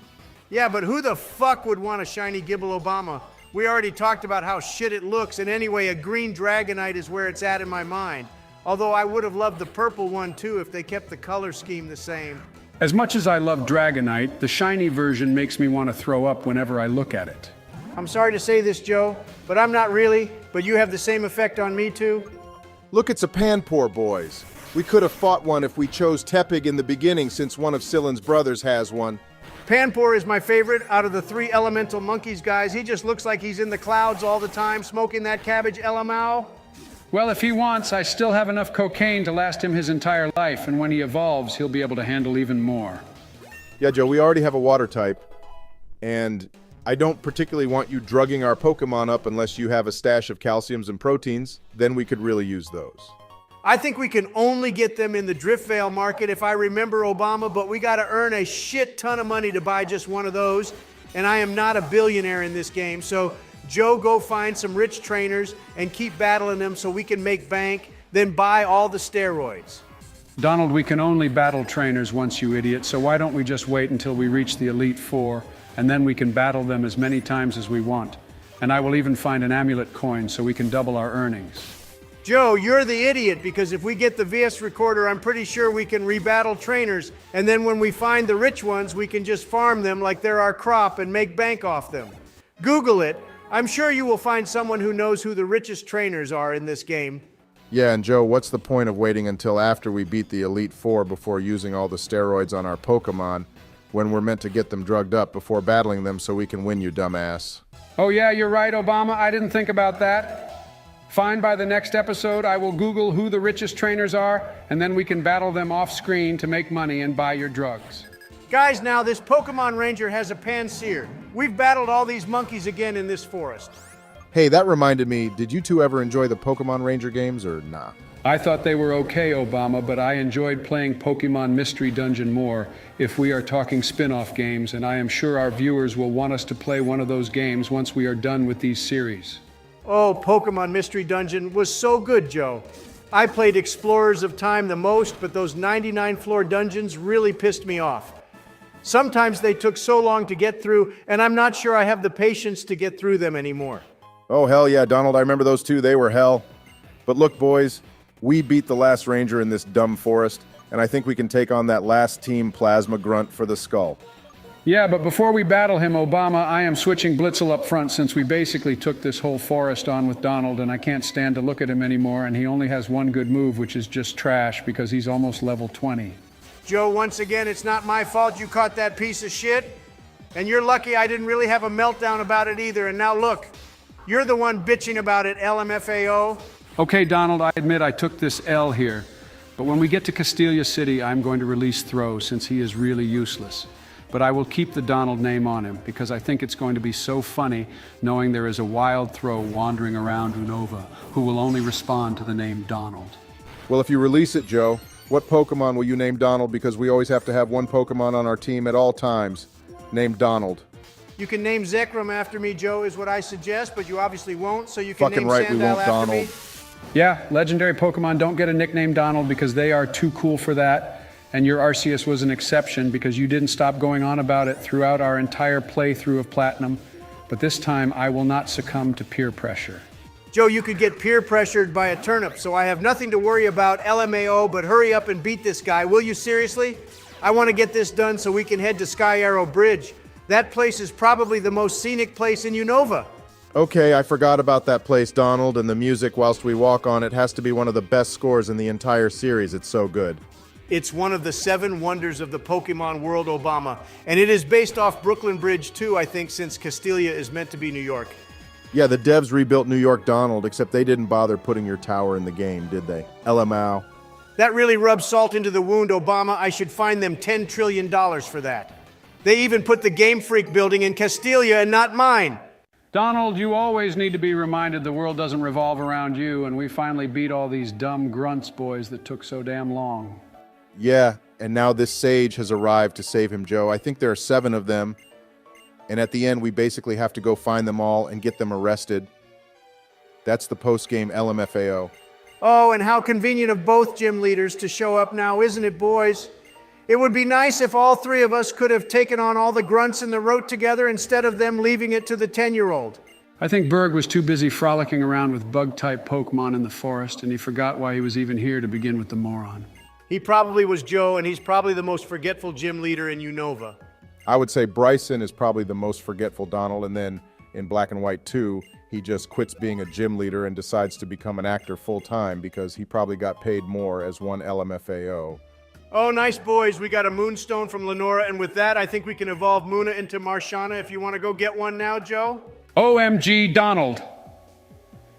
Yeah, but who the fuck would want a shiny Gibble Obama? We already talked about how shit it looks, and anyway, a green Dragonite is where it's at in my mind. Although I would have loved the purple one too if they kept the color scheme the same. As much as I love Dragonite, the shiny version makes me want to throw up whenever I look at it. I'm sorry to say this, Joe, but I'm not really, but you have the same effect on me too. Look, it's a Panpour, boys. We could have fought one if we chose Tepig in the beginning, since one of Scylan's brothers has one. Panpour is my favorite out of the 3 elemental monkeys, guys. He just looks like he's in the clouds all the time, smoking that cabbage LMAO. Well, if he wants, I still have enough cocaine to last him his entire life, and when he evolves, he'll be able to handle even more. Yeah, Joe, we already have a water type, and I don't particularly want you drugging our Pokemon up unless you have a stash of calciums and proteins. Then we could really use those. I think we can only get them in the Driftvale market if I remember Obama, but we gotta earn a shit ton of money to buy just one of those, and I am not a billionaire in this game, so Joe, go find some rich trainers and keep battling them so we can make bank, then buy all the steroids. Donald, we can only battle trainers once, you idiot, so why don't we just wait until we reach the Elite Four, and then we can battle them as many times as we want. And I will even find an amulet coin so we can double our earnings. Joe, you're the idiot, because if we get the VS recorder, I'm pretty sure we can rebattle trainers, and then when we find the rich ones, we can just farm them like they're our crop and make bank off them. Google it. I'm sure you will find someone who knows who the richest trainers are in this game. Yeah, and Joe, what's the point of waiting until after we beat the Elite Four before using all the steroids on our Pokemon when we're meant to get them drugged up before battling them so we can win, you dumbass? Oh yeah, you're right, Obama. I didn't think about that. Fine, by the next episode, I will Google who the richest trainers are, and then we can battle them off screen to make money and buy your drugs. Guys, now this Pokemon Ranger has a Panseer. We've battled all these monkeys again in this forest. Hey, that reminded me, did you two ever enjoy the Pokemon Ranger games or nah? I thought they were okay, Obama, but I enjoyed playing Pokemon Mystery Dungeon more if we are talking spin-off games, and I am sure our viewers will want us to play one of those games once we are done with these series. Oh, Pokemon Mystery Dungeon was so good, Joe. I played Explorers of Time the most, but those 99-floor dungeons really pissed me off. Sometimes they took so long to get through, and I'm not sure I have the patience to get through them anymore. Oh, hell yeah, Donald, I remember those two. They were hell. But look, boys, we beat the last ranger in this dumb forest, and I think we can take on that last team plasma grunt for the skull. Yeah, but before we battle him, Obama, I am switching Blitzel up front since we basically took this whole forest on with Donald, and I can't stand to look at him anymore, and he only has one good move, which is just trash, because he's almost level 20. Joe, once again, it's not my fault you caught that piece of shit. And you're lucky I didn't really have a meltdown about it either. And now look, you're the one bitching about it, LMFAO. Okay, Donald, I admit I took this L here, but when we get to Castelia City, I'm going to release Throw since he is really useless. But I will keep the Donald name on him because I think it's going to be so funny knowing there is a wild Throw wandering around Unova who will only respond to the name Donald. Well, if you release it, Joe, what Pokemon will you name Donald? Because we always have to have one Pokemon on our team at all times named Donald. You can name Zekrom after me, Joe, is what I suggest, but you obviously won't, so you can Fucking name right, we Sandile won't, after Donald. me. Yeah, legendary Pokemon don't get a nickname Donald because they are too cool for that. And your Arceus was an exception because you didn't stop going on about it throughout our entire playthrough of Platinum. But this time, I will not succumb to peer pressure. Joe, you could get peer pressured by a turnip, so I have nothing to worry about, LMAO, but hurry up and beat this guy. Will you seriously? I want to get this done so we can head to Sky Arrow Bridge. That place is probably the most scenic place in Unova. Okay, I forgot about that place, Donald, and the music whilst we walk on it has to be one of the best scores in the entire series. It's so good. It's one of the 7 wonders of the Pokemon world, Obama. And it is based off Brooklyn Bridge, too, I think, since Castelia is meant to be New York. Yeah, the devs rebuilt New York, Donald, except they didn't bother putting your tower in the game, did they? LMAO. That really rubs salt into the wound, Obama. I should fine them $10 trillion for that. They even put the Game Freak building in Castelia and not mine. Donald, you always need to be reminded the world doesn't revolve around you, and we finally beat all these dumb grunts boys that took so damn long. Yeah, and now this sage has arrived to save him, Joe. I think there are 7 of them. And at the end, we basically have to go find them all and get them arrested. That's the post-game LMFAO. Oh, and how convenient of both gym leaders to show up now, isn't it, boys? It would be nice if all 3 of us could have taken on all the grunts in the road together instead of them leaving it to the 10-year-old. I think Berg was too busy frolicking around with bug-type Pokemon in the forest, and he forgot why he was even here to begin with the moron. He probably was Joe, and he's probably the most forgetful gym leader in Unova. I would say Bryson is probably the most forgetful, Donald, and then in Black and White 2, he just quits being a gym leader and decides to become an actor full-time because he probably got paid more as one LMFAO. Oh, nice boys. We got a Moonstone from Lenora, and with that, I think we can evolve Muna into Marshana if you want to go get one now, Joe. OMG, Donald.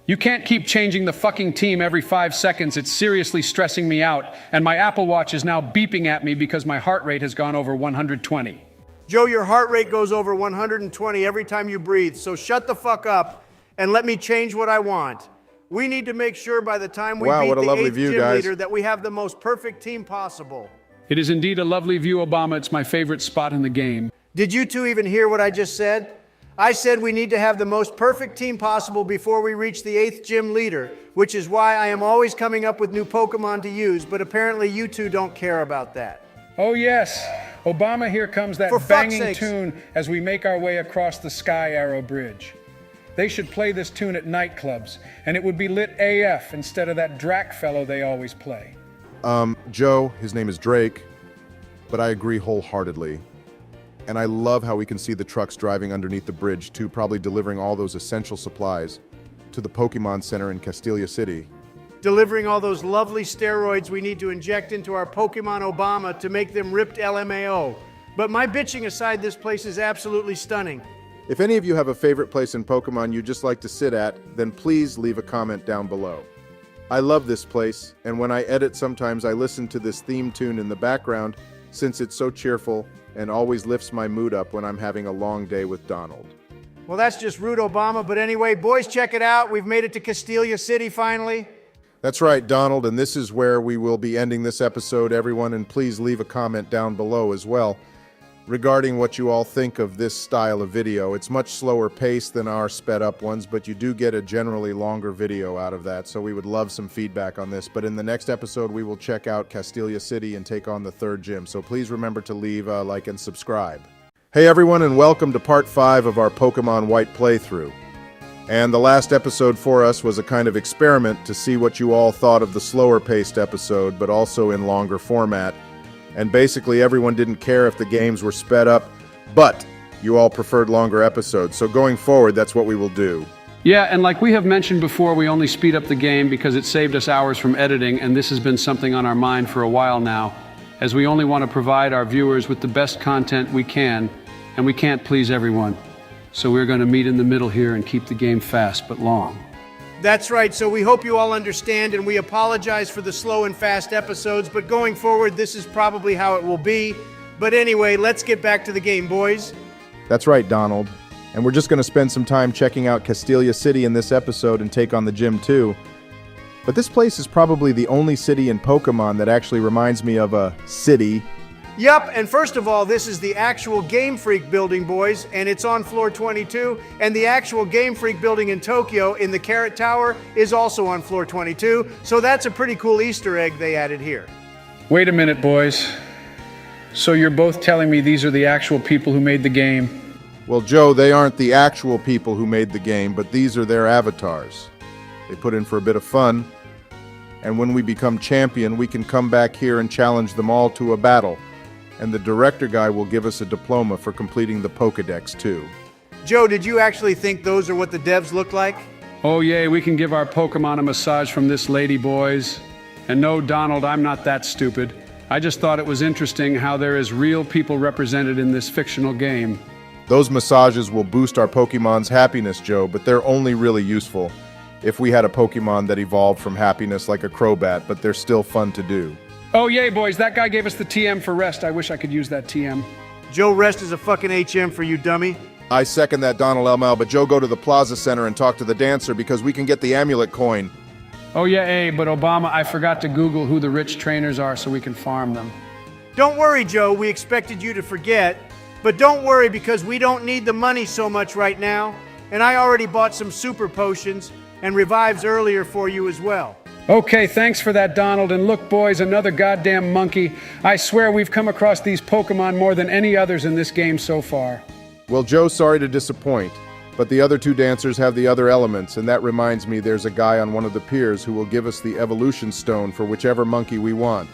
You can't keep changing the fucking team every 5 seconds. It's seriously stressing me out, and my Apple Watch is now beeping at me because my heart rate has gone over 120. Joe, your heart rate goes over 120 every time you breathe, so shut the fuck up and let me change what I want. We need to make sure by the time we beat the 8th gym leader that we have the most perfect team possible. It is indeed a lovely view, Obama. It's my favorite spot in the game. Did you two even hear what I just said? I said we need to have the most perfect team possible before we reach the 8th gym leader, which is why I am always coming up with new Pokemon to use, but apparently you two don't care about that. Oh yes, Obama, here comes that banging tune as we make our way across the Sky Arrow Bridge. They should play this tune at nightclubs, and it would be lit AF instead of that Drac fellow they always play. Joe, his name is Drake, but I agree wholeheartedly. And I love how we can see the trucks driving underneath the bridge too, probably delivering all those essential supplies to the Pokemon Center in Castelia City. Delivering all those lovely steroids we need to inject into our Pokemon Obama to make them ripped LMAO. But my bitching aside, this place is absolutely stunning. If any of you have a favorite place in Pokemon you'd just like to sit at, then please leave a comment down below. I love this place, and when I edit sometimes I listen to this theme tune in the background since it's so cheerful and always lifts my mood up when I'm having a long day with Donald. Well, that's just rude, Obama, but anyway, boys, check it out. We've made it to Castelia City finally. That's right, Donald, and this is where we will be ending this episode, everyone, and please leave a comment down below as well regarding what you all think of this style of video. It's much slower paced than our sped up ones, but you do get a generally longer video out of that, so we would love some feedback on this. But in the next episode, we will check out Castelia City and take on the third gym, so please remember to leave a like and subscribe. Hey everyone, and welcome to part 5 of our Pokemon White playthrough. And the last episode for us was a kind of experiment to see what you all thought of the slower paced episode, but also in longer format. And basically everyone didn't care if the games were sped up, but you all preferred longer episodes. So going forward, that's what we will do. Yeah, and like we have mentioned before, we only speed up the game because it saved us hours from editing, and this has been something on our mind for a while now, as we only want to provide our viewers with the best content we can, and we can't please everyone. So we're going to meet in the middle here and keep the game fast but long. That's right, so we hope you all understand, and we apologize for the slow and fast episodes, but going forward, this is probably how it will be. But anyway, let's get back to the game, boys. That's right, Donald. And we're just going to spend some time checking out Castelia City in this episode and take on the gym too. But this place is probably the only city in Pokemon that actually reminds me of a city. Yup, and first of all, this is the actual Game Freak building, boys, and it's on floor 22, and the actual Game Freak building in Tokyo in the Carrot Tower is also on floor 22, so that's a pretty cool Easter egg they added here. Wait a minute, boys. So you're both telling me these are the actual people who made the game? Well, Joe, they aren't the actual people who made the game, but these are their avatars. They put in for a bit of fun, and when we become champion, we can come back here and challenge them all to a battle. And the director guy will give us a diploma for completing the Pokedex, too. Joe, did you actually think those are what the devs look like? Oh yay, we can give our Pokemon a massage from this lady, boys. And no, Donald, I'm not that stupid. I just thought it was interesting how there is real people represented in this fictional game. Those massages will boost our Pokemon's happiness, Joe, but they're only really useful if we had a Pokemon that evolved from happiness like a Crobat, but they're still fun to do. Oh yay, boys, that guy gave us the TM for rest. I wish I could use that TM. Joe, rest is a fucking HM for you, dummy. I second that, Donald Elmal, but Joe, go to the Plaza Center and talk to the dancer because we can get the amulet coin. Oh yeah, but Obama, I forgot to Google who the rich trainers are so we can farm them. Don't worry, Joe, we expected you to forget. But don't worry because we don't need the money so much right now. And I already bought some super potions and revives earlier for you as well. Okay, thanks for that, Donald. And look, boys, another goddamn monkey. I swear we've come across these Pokemon more than any others in this game so far. Well, Joe, sorry to disappoint, but the other two dancers have the other elements, and that reminds me there's a guy on one of the piers who will give us the evolution stone for whichever monkey we want.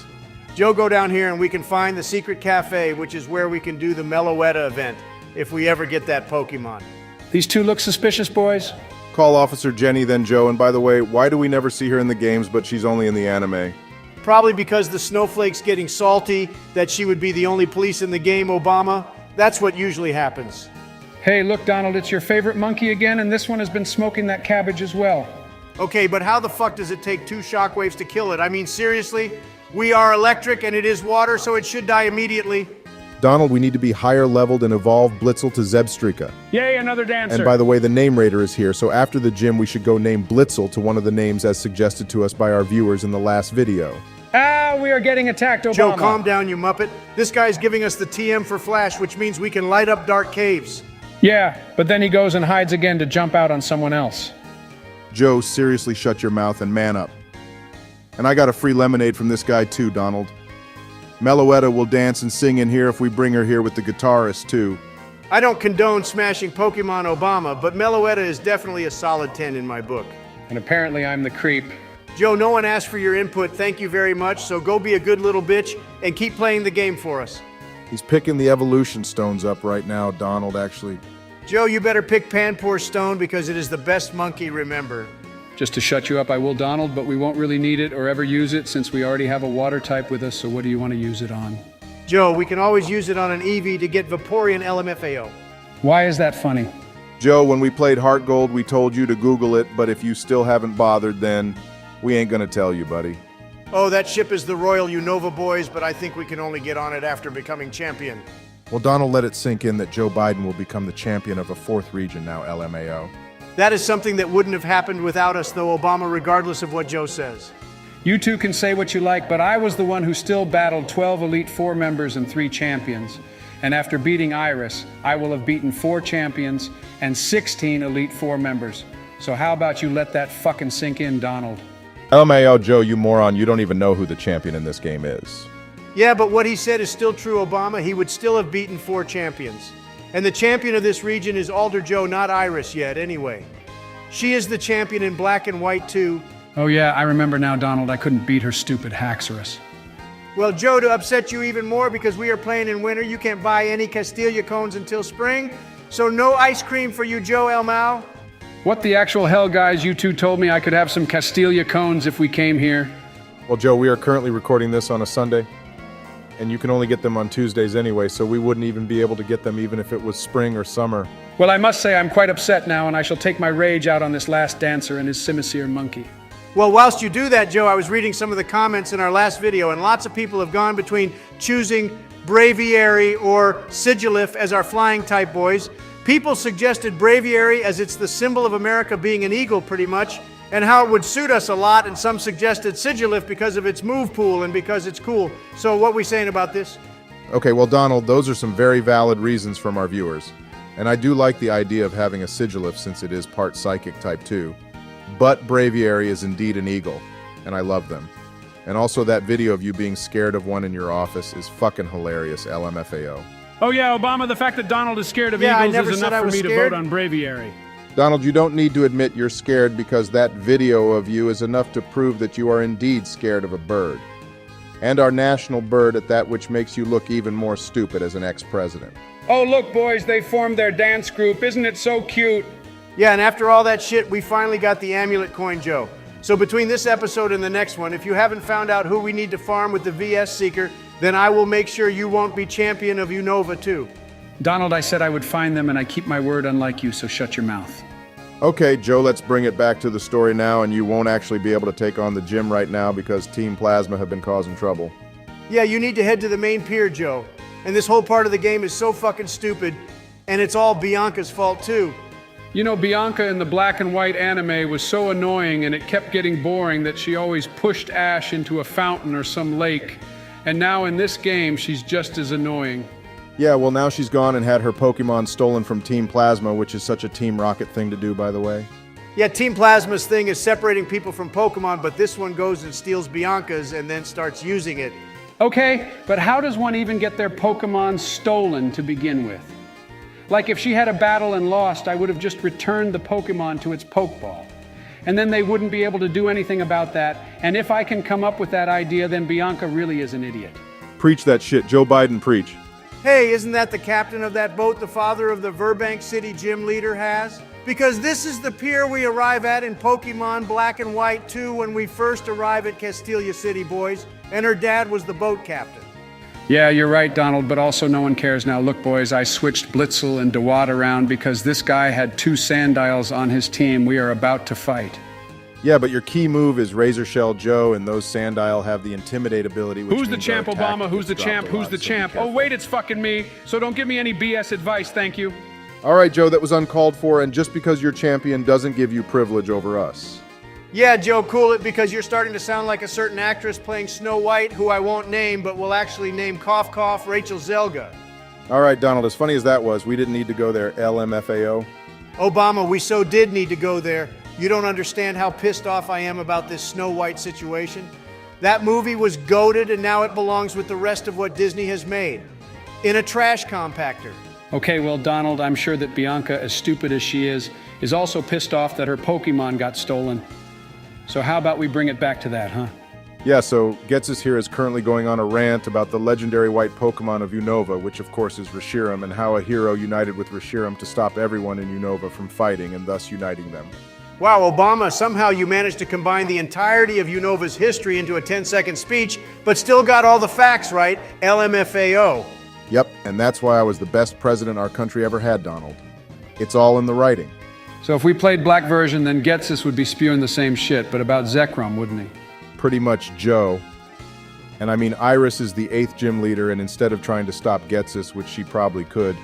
Joe, go down here and we can find the secret cafe, which is where we can do the Meloetta event, if we ever get that Pokemon. These two look suspicious, boys. Call Officer Jenny, then Joe, and by the way, why do we never see her in the games, but she's only in the anime? Probably because the snowflake's getting salty, that she would be the only police in the game, Obama. That's what usually happens. Hey, look, Donald, it's your favorite monkey again, and this one has been smoking that cabbage as well. Okay, but how the fuck does it take 2 shockwaves to kill it? I mean, seriously? We are electric and it is water, so it should die immediately. Donald, we need to be higher leveled and evolve Blitzel to Zebstrika. Yay, another dancer. And by the way, the name raider is here, so after the gym we should go name Blitzel to one of the names as suggested to us by our viewers in the last video. Ah, we are getting attacked, Obama. Joe, calm down, you muppet. This guy's giving us the TM for Flash, which means we can light up dark caves. Yeah, but then he goes and hides again to jump out on someone else. Joe, seriously shut your mouth and man up. And I got a free lemonade from this guy too, Donald. Meloetta will dance and sing in here if we bring her here with the guitarist too. I don't condone smashing Pokemon Obama, but Meloetta is definitely a solid 10 in my book. And apparently I'm the creep. Joe, no one asked for your input, thank you very much, so go be a good little bitch and keep playing the game for us. He's picking the evolution stones up right now, Donald, actually. Joe, you better pick Panpour Stone because it is the best monkey, remember. Just to shut you up, I will, Donald, but we won't really need it or ever use it since we already have a water type with us, so what do you want to use it on? Joe, we can always use it on an Eevee to get Vaporeon LMFAO. Why is that funny? Joe, when we played Heart Gold, we told you to Google it, but if you still haven't bothered, then we ain't gonna tell you, buddy. Oh, that ship is the Royal Unova, boys, but I think we can only get on it after becoming champion. Well, Donald, let it sink in that Joe Biden will become the champion of a 4th region now, LMAO. That is something that wouldn't have happened without us, though, Obama, regardless of what Joe says. You two can say what you like, but I was the one who still battled 12 Elite Four members and 3 champions. And after beating Iris, I will have beaten 4 champions and 16 Elite Four members. So how about you let that fucking sink in, Donald? LMAO, Joe, you moron, you don't even know who the champion in this game is. Yeah, but what he said is still true, Obama. He would still have beaten 4 champions. And the champion of this region is Alder Joe, not Iris yet, anyway. She is the champion in black and white, too. Oh yeah, I remember now, Donald. I couldn't beat her stupid Haxorus. Well, Joe, to upset you even more, because we are playing in winter, you can't buy any Castilla cones until spring. So no ice cream for you, Joe Elmao. What the actual hell, guys? You two told me I could have some Castilla cones if we came here. Well, Joe, we are currently recording this on a Sunday, and you can only get them on Tuesdays anyway, so we wouldn't even be able to get them even if it was spring or summer. Well, I must say I'm quite upset now, and I shall take my rage out on this last dancer and his Simisear monkey. Well, whilst you do that, Joe, I was reading some of the comments in our last video, and lots of people have gone between choosing Braviary or Sigilif as our flying type boys. People suggested Braviary as it's the symbol of America being an eagle, pretty much, and how it would suit us a lot, and some suggested Sigilif because of its move pool and because it's cool. So what are we saying about this? Okay, well, Donald, those are some very valid reasons from our viewers. And I do like the idea of having a Sigilif since it is part psychic type 2. But Braviary is indeed an eagle, and I love them. And also that video of you being scared of one in your office is fucking hilarious, LMFAO. Oh yeah, Obama, the fact that Donald is scared of Yeah, I eagles never is said enough I for was me to scared. vote on Braviary. Donald, you don't need to admit you're scared because that video of you is enough to prove that you are indeed scared of a bird. And our national bird at that, which makes you look even more stupid as an ex-president. Oh look, boys, they formed their dance group. Isn't it so cute? Yeah, and after all that shit, we finally got the amulet coin, Joe. So between this episode and the next one, if you haven't found out who we need to farm with the VS Seeker, then I will make sure you won't be champion of Unova, too. Donald, I said I would find them, and I keep my word unlike you, so shut your mouth. Okay, Joe, let's bring it back to the story now, and you won't actually be able to take on the gym right now because Team Plasma have been causing trouble. Yeah, you need to head to the main pier, Joe. And this whole part of the game is so fucking stupid, and it's all Bianca's fault, too. You know, Bianca in the black and white anime was so annoying and it kept getting boring that she always pushed Ash into a fountain or some lake. And now in this game, she's just as annoying. Yeah, well, now she's gone and had her Pokemon stolen from Team Plasma, which is such a Team Rocket thing to do, by the way. Yeah, Team Plasma's thing is separating people from Pokemon, but this one goes and steals Bianca's and then starts using it. Okay, but how does one even get their Pokemon stolen to begin with? Like if she had a battle and lost, I would have just returned the Pokemon to its Pokeball. And then they wouldn't be able to do anything about that. And if I can come up with that idea, then Bianca really is an idiot. Preach that shit. Joe Biden, preach. Hey, isn't that the captain of that boat the father of the Burbank City gym leader has? Because this is the pier we arrive at in Pokemon Black and White 2 when we first arrive at Castilla City, boys. And her dad was the boat captain. Yeah, you're right, Donald, but also no one cares now. Look, boys, I switched Blitzel and DeWatt around because this guy had 2 Sandiles on his team. We are about to fight. Yeah, but your key move is Razor Shell Joe, and those Sandile have the Intimidate ability, which Who's the means champ, our attack Obama? Who's the gets dropped champ? a Who's lot, the so be champ? Oh, careful. wait, it's fucking me. So don't give me any BS advice, thank you. All right, Joe, that was uncalled for, and just because you're champion doesn't give you privilege over us. Yeah, Joe, cool it because you're starting to sound like a certain actress playing Snow White, who I won't name, but will actually name Cough Cough Rachel Zelga. All right, Donald, as funny as that was, we didn't need to go there, LMFAO. Obama, we so did need to go there. You don't understand how pissed off I am about this Snow White situation. That movie was goated, and now it belongs with the rest of what Disney has made. In a trash compactor. Okay, well, Donald, I'm sure that Bianca, as stupid as she is also pissed off that her Pokemon got stolen. So how about we bring it back to that, huh? Yeah, so Getsus here is currently going on a rant about the legendary white Pokemon of Unova, which of course is Reshiram, and how a hero united with Reshiram to stop everyone in Unova from fighting and thus uniting them. Wow, Obama, somehow you managed to combine the entirety of Unova's history into a 10-second speech, but still got all the facts right, LMFAO. Yep, and that's why I was the best president our country ever had, Donald. It's all in the writing. So if we played black version, then Getsus would be spewing the same shit, but about Zekrom, wouldn't he? Pretty much Joe. And I mean, Iris is the 8th gym leader, and instead of trying to stop Getsus, which she probably could,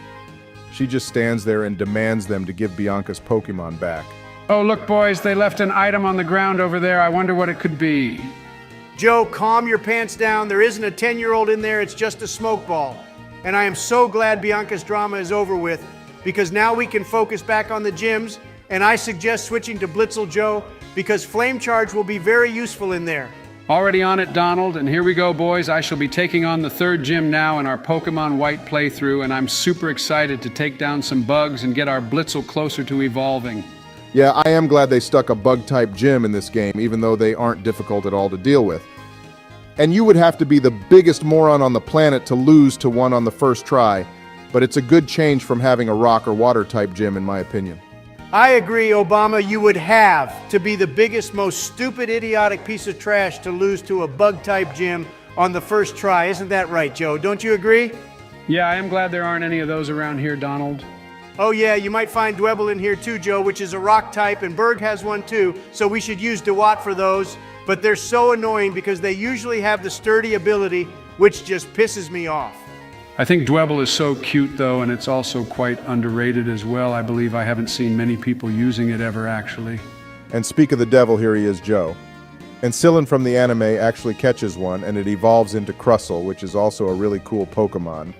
she just stands there and demands them to give Bianca's Pokemon back. Oh, look, boys, they left an item on the ground over there. I wonder what it could be. Joe, calm your pants down. There isn't a 10-year-old in there. It's just a smoke ball. And I am so glad Bianca's drama is over with, because now we can focus back on the gyms, and I suggest switching to Blitzel, Joe, because Flame Charge will be very useful in there. Already on it, Donald, and here we go, boys. I shall be taking on the third gym now in our Pokemon White playthrough, and I'm super excited to take down some bugs and get our Blitzel closer to evolving. Yeah, I am glad they stuck a bug-type gym in this game, even though they aren't difficult at all to deal with. And you would have to be the biggest moron on the planet to lose to one on the first try, but it's a good change from having a rock or water-type gym, in my opinion. I agree, Obama. You would have to be the biggest, most stupid, idiotic piece of trash to lose to a bug-type gym on the first try. Isn't that right, Joe? Don't you agree? Yeah, I am glad there aren't any of those around here, Donald. Oh yeah, you might find Dwebble in here too, Joe, which is a rock type, and Berg has one too, so we should use DeWatt for those. But they're so annoying because they usually have the sturdy ability, which just pisses me off. I think Dwebble is so cute, though, and it's also quite underrated as well. I believe I haven't seen many people using it ever, actually. And speak of the devil, here he is, Joe. And Sillin from the anime actually catches one, and it evolves into Crustle, which is also a really cool Pokemon.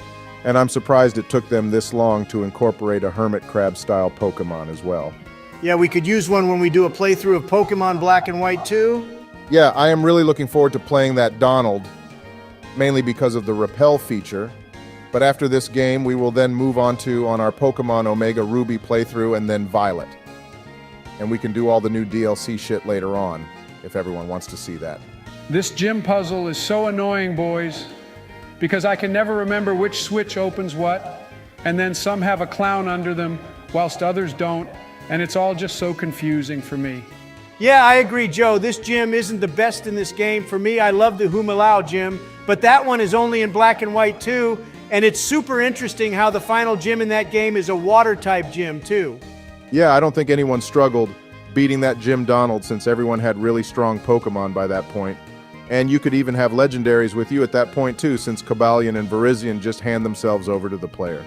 And I'm surprised it took them this long to incorporate a hermit crab-style Pokemon as well. Yeah, we could use one when we do a playthrough of Pokemon Black and White too. Yeah, I am really looking forward to playing that Donald, mainly because of the Repel feature. But after this game, we will then move on our Pokemon Omega Ruby playthrough and then Violet. And we can do all the new DLC shit later on, if everyone wants to see that. This gym puzzle is so annoying, boys, because I can never remember which switch opens what, and then some have a clown under them, whilst others don't, and it's all just so confusing for me. Yeah, I agree, Joe. This gym isn't the best in this game. For me, I love the Humalao gym, but that one is only in Black and White too, and it's super interesting how the final gym in that game is a water-type gym too. Yeah, I don't think anyone struggled beating that Gym Donald since everyone had really strong Pokemon by that point. And you could even have legendaries with you at that point too, since Cobalion and Virizion just hand themselves over to the player.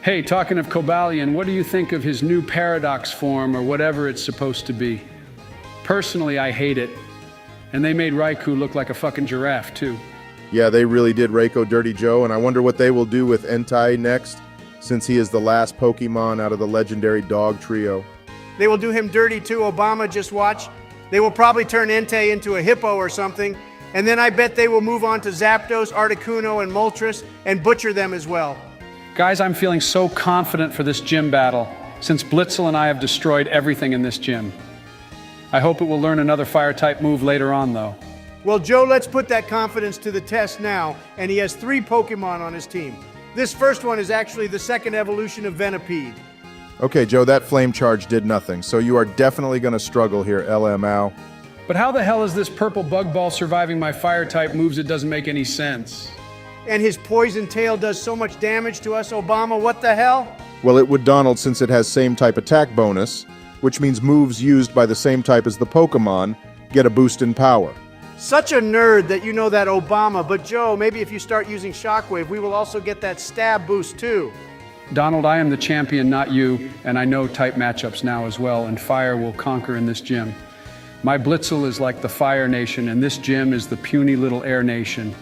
Hey, talking of Cobalion, what do you think of his new Paradox form, or whatever it's supposed to be? Personally, I hate it. And they made Raikou look like a fucking giraffe too. Yeah, they really did Raikou dirty, Joe, and I wonder what they will do with Entei next, since he is the last Pokemon out of the legendary dog trio. They will do him dirty too, Obama, just watch. They will probably turn Entei into a hippo or something, and then I bet they will move on to Zapdos, Articuno, and Moltres, and butcher them as well. Guys, I'm feeling so confident for this gym battle, since Blitzel and I have destroyed everything in this gym. I hope it will learn another fire-type move later on, though. Well, Joe, let's put that confidence to the test now, and he has 3 Pokemon on his team. This first one is actually the second evolution of Venipede. Okay, Joe, that Flame Charge did nothing, so you are definitely going to struggle here, LMAO. But how the hell is this purple bug ball surviving my fire-type moves? It doesn't make any sense. And his poison tail does so much damage to us, Obama. What the hell? Well, it would Donald since it has same type attack bonus, which means moves used by the same type as the Pokemon get a boost in power. Such a nerd that you know that, Obama. But Joe, maybe if you start using Shockwave, we will also get that stab boost too. Donald, I am the champion, not you, and I know type matchups now as well, and fire will conquer in this gym. My Blitzel is like the Fire Nation, and this gym is the puny little Air Nation.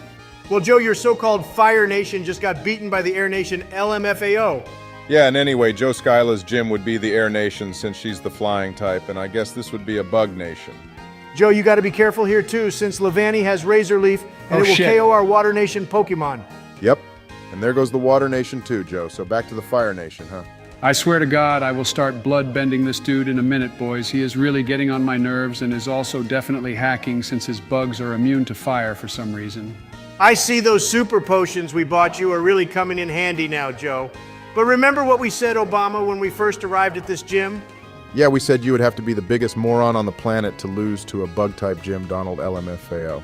Well, Joe, your so-called Fire Nation just got beaten by the Air Nation LMFAO. Yeah, and anyway, Joe Skyla's gym would be the Air Nation since she's the flying type, and I guess this would be a Bug Nation. Joe, you got to be careful here too, since Levani has Razor Leaf, and it will KO our Water Nation Pokemon. Yep, and there goes the Water Nation too, Joe, so back to the Fire Nation, huh? I swear to God, I will start blood-bending this dude in a minute, boys. He is really getting on my nerves and is also definitely hacking since his bugs are immune to fire for some reason. I see those super potions we bought you are really coming in handy now, Joe. But remember what we said, Obama, when we first arrived at this gym? Yeah, we said you would have to be the biggest moron on the planet to lose to a bug-type gym, Donald LMFAO.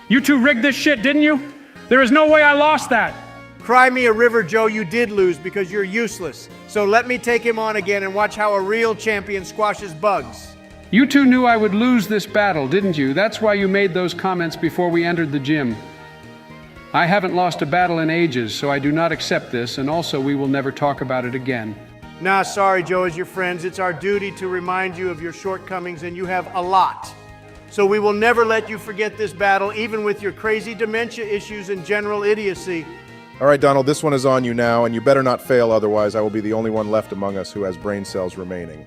You two rigged this shit, didn't you? There is no way I lost that. Cry me a river, Joe, you did lose because you're useless. So let me take him on again and watch how a real champion squashes bugs. You two knew I would lose this battle, didn't you? That's why you made those comments before we entered the gym. I haven't lost a battle in ages, so I do not accept this, and also we will never talk about it again. Nah, sorry, Joe, as your friends, it's our duty to remind you of your shortcomings, and you have a lot. So we will never let you forget this battle, even with your crazy dementia issues and general idiocy. All right, Donald, this one is on you now, and you better not fail, otherwise I will be the only one left among us who has brain cells remaining.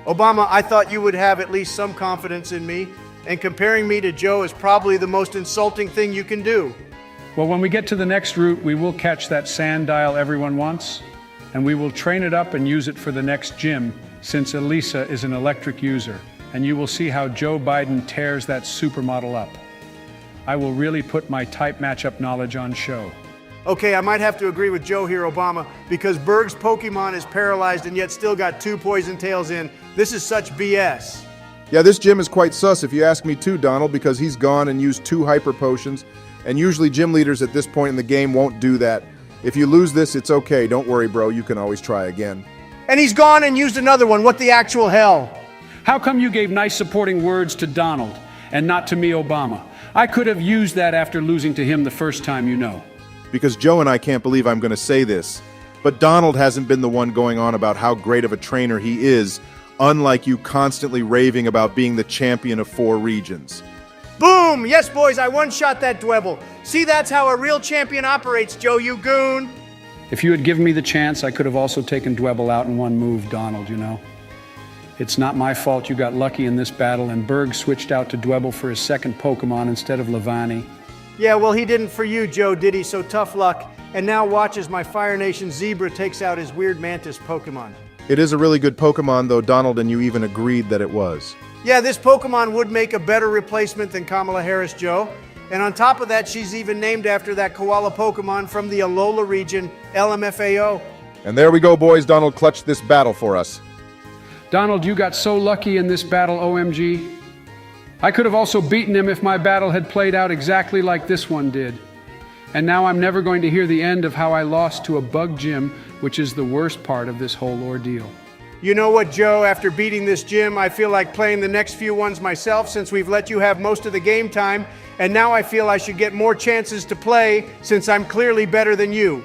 Obama, I thought you would have at least some confidence in me, and comparing me to Joe is probably the most insulting thing you can do. Well, when we get to the next route, we will catch that sand dial everyone wants, and we will train it up and use it for the next gym, since Elisa is an electric user, and you will see how Joe Biden tears that supermodel up. I will really put my type matchup knowledge on show. Okay, I might have to agree with Joe here, Obama, because Berg's Pokemon is paralyzed and yet still got 2 poison tails in. This is such BS. Yeah, this gym is quite sus if you ask me too, Donald, because he's gone and used 2 hyper potions, and usually gym leaders at this point in the game won't do that. If you lose this, it's okay. Don't worry, bro. You can always try again. And he's gone and used another one. What the actual hell? How come you gave nice supporting words to Donald and not to me, Obama? I could have used that after losing to him the first time, you know. Because Joe and I can't believe I'm going to say this, but Donald hasn't been the one going on about how great of a trainer he is, unlike you constantly raving about being the champion of 4 regions. Boom! Yes, boys, I one-shot that Dwebble. See, that's how a real champion operates, Joe, you goon. If you had given me the chance, I could have also taken Dwebble out in one move, Donald, you know. It's not my fault you got lucky in this battle and Berg switched out to Dwebble for his second Pokemon instead of Levani. Yeah, well, he didn't for you, Joe, did he? So tough luck. And now watch as my Fire Nation Zebra takes out his weird Mantis Pokemon. It is a really good Pokemon, though, Donald, and you even agreed that it was. Yeah, this Pokemon would make a better replacement than Kamala Harris, Joe. And on top of that, she's even named after that koala Pokemon from the Alola region, LMFAO. And there we go, boys. Donald clutched this battle for us. Donald, you got so lucky in this battle, OMG. I could have also beaten him if my battle had played out exactly like this one did. And now I'm never going to hear the end of how I lost to a bug gym, which is the worst part of this whole ordeal. You know what, Joe? After beating this gym, I feel like playing the next few ones myself since we've let you have most of the game time. And now I feel I should get more chances to play since I'm clearly better than you.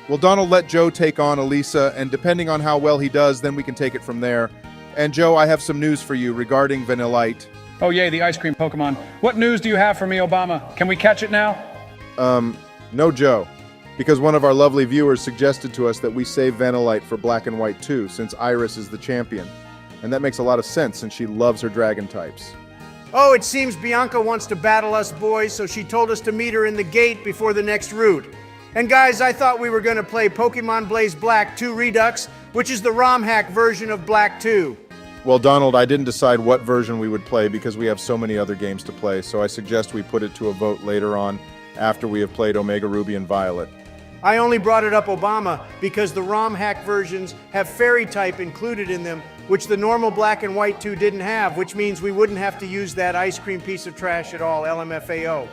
Well, Donald, let Joe take on Elisa, and depending on how well he does, then we can take it from there. And Joe, I have some news for you regarding Vanillite. Oh yay, the ice cream Pokemon. What news do you have for me, Obama? Can we catch it now? No, Joe. Because one of our lovely viewers suggested to us that we save Vanillite for Black and White 2, since Iris is the champion. And that makes a lot of sense, since she loves her dragon types. Oh, it seems Bianca wants to battle us boys, so she told us to meet her in the gate before the next route. And guys, I thought we were going to play Pokemon Blaze Black 2 Redux, which is the ROM hack version of Black 2. Well, Donald, I didn't decide what version we would play because we have so many other games to play, so I suggest we put it to a vote later on after we have played Omega Ruby and Violet. I only brought it up, Obama, because the ROM hack versions have Fairy type included in them, which the normal Black and White 2 didn't have, which means we wouldn't have to use that ice cream piece of trash at all, LMFAO.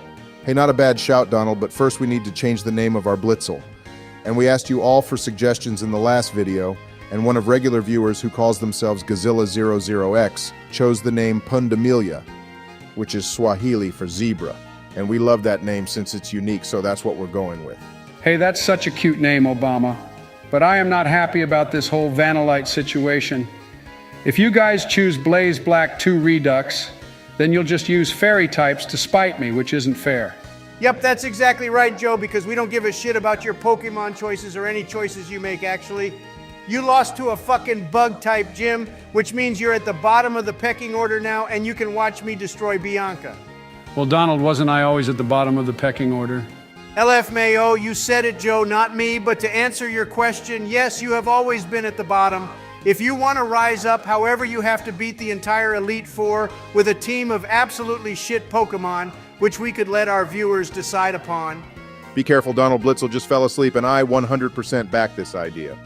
Hey, not a bad shout, Donald, but first we need to change the name of our Blitzel. And we asked you all for suggestions in the last video, and one of regular viewers who calls themselves Gazilla00X chose the name Pundamilia, which is Swahili for zebra. And we love that name since it's unique, so that's what we're going with. Hey, that's such a cute name, Obama. But I am not happy about this whole Vanillite situation. If you guys choose Blaze Black 2 Redux, then you'll just use fairy types to spite me, which isn't fair. Yep, that's exactly right, Joe, because we don't give a shit about your Pokemon choices or any choices you make, actually. You lost to a fucking bug-type gym, which means you're at the bottom of the pecking order now, and you can watch me destroy Bianca. Well, Donald, wasn't I always at the bottom of the pecking order? LFMAO, you said it, Joe, not me, but to answer your question, yes, you have always been at the bottom. If you want to rise up, however, you have to beat the entire Elite Four with a team of absolutely shit Pokemon, which we could let our viewers decide upon. Be careful, Donald Blitzel just fell asleep, and I 100% back this idea.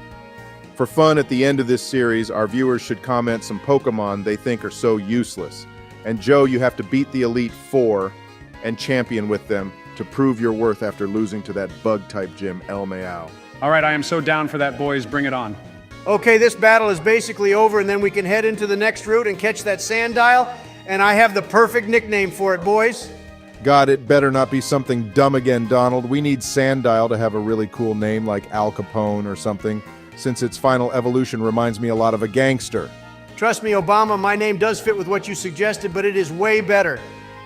For fun, at the end of this series, our viewers should comment some Pokemon they think are so useless. And Joe, you have to beat the Elite Four and champion with them to prove your worth after losing to that bug-type gym, El Meow. All right, I am so down for that, boys. Bring it on. Okay, this battle is basically over, and then we can head into the next route and catch that Sandile, and I have the perfect nickname for it, boys. God, it better not be something dumb again, Donald. We need Sandile to have a really cool name like Al Capone or something. since its final evolution reminds me a lot of a gangster. Trust me, Obama, my name does fit with what you suggested, but it is way better.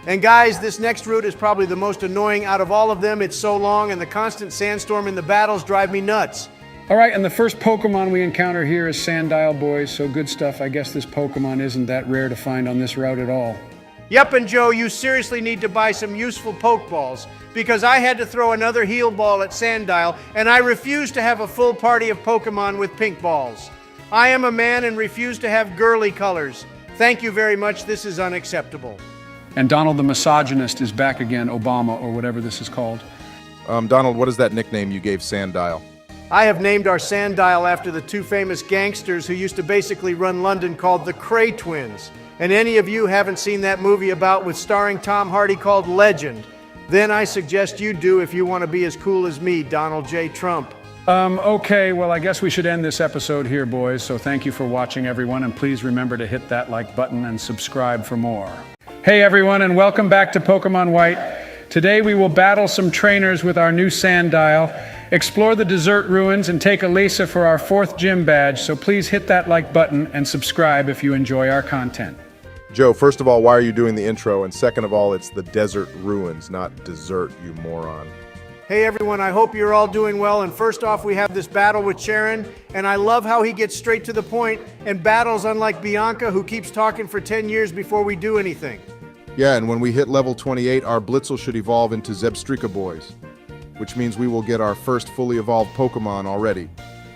And guys, this next route is probably the most annoying out of all of them. It's so long, and the constant sandstorm in the battles drive me nuts. All right, and the first Pokemon we encounter here is Sandile, boys, so good stuff. I guess this Pokemon isn't that rare to find on this route at all. Yep, and Joe, you seriously need to buy some useful Pokeballs, because I had to throw another heal ball at Sandile, and I refuse to have a full party of Pokemon with pink balls. I am a man and refuse to have girly colors. Thank you very much, this is unacceptable. And Donald the misogynist is back again, Obama, or whatever this is called. Donald, what is that nickname you gave Sandile? I have named our Sandile after the two famous gangsters who used to basically run London called the Cray Twins. And any of you haven't seen that movie with starring Tom Hardy called Legend, then I suggest you do if you want to be as cool as me, Donald J. Trump. Okay, well, I guess we should end this episode here, boys. So thank you for watching, everyone, and please remember to hit that like button and subscribe for more. Hey, everyone, and welcome back to Pokemon White. Today we will battle some trainers with our new Sandile, explore the desert ruins, and take Elisa for our 4th gym badge. So please hit that like button and subscribe if you enjoy our content. Joe, first of all, why are you doing the intro? And second of all, it's the desert ruins, not dessert, you moron. Hey everyone, I hope you're all doing well. And first off, we have this battle with Sharon, and I love how he gets straight to the point and battles unlike Bianca, who keeps talking for 10 years before we do anything. Yeah, and when we hit level 28, our Blitzel should evolve into Zebstrika boys, which means we will get our first fully evolved Pokemon already,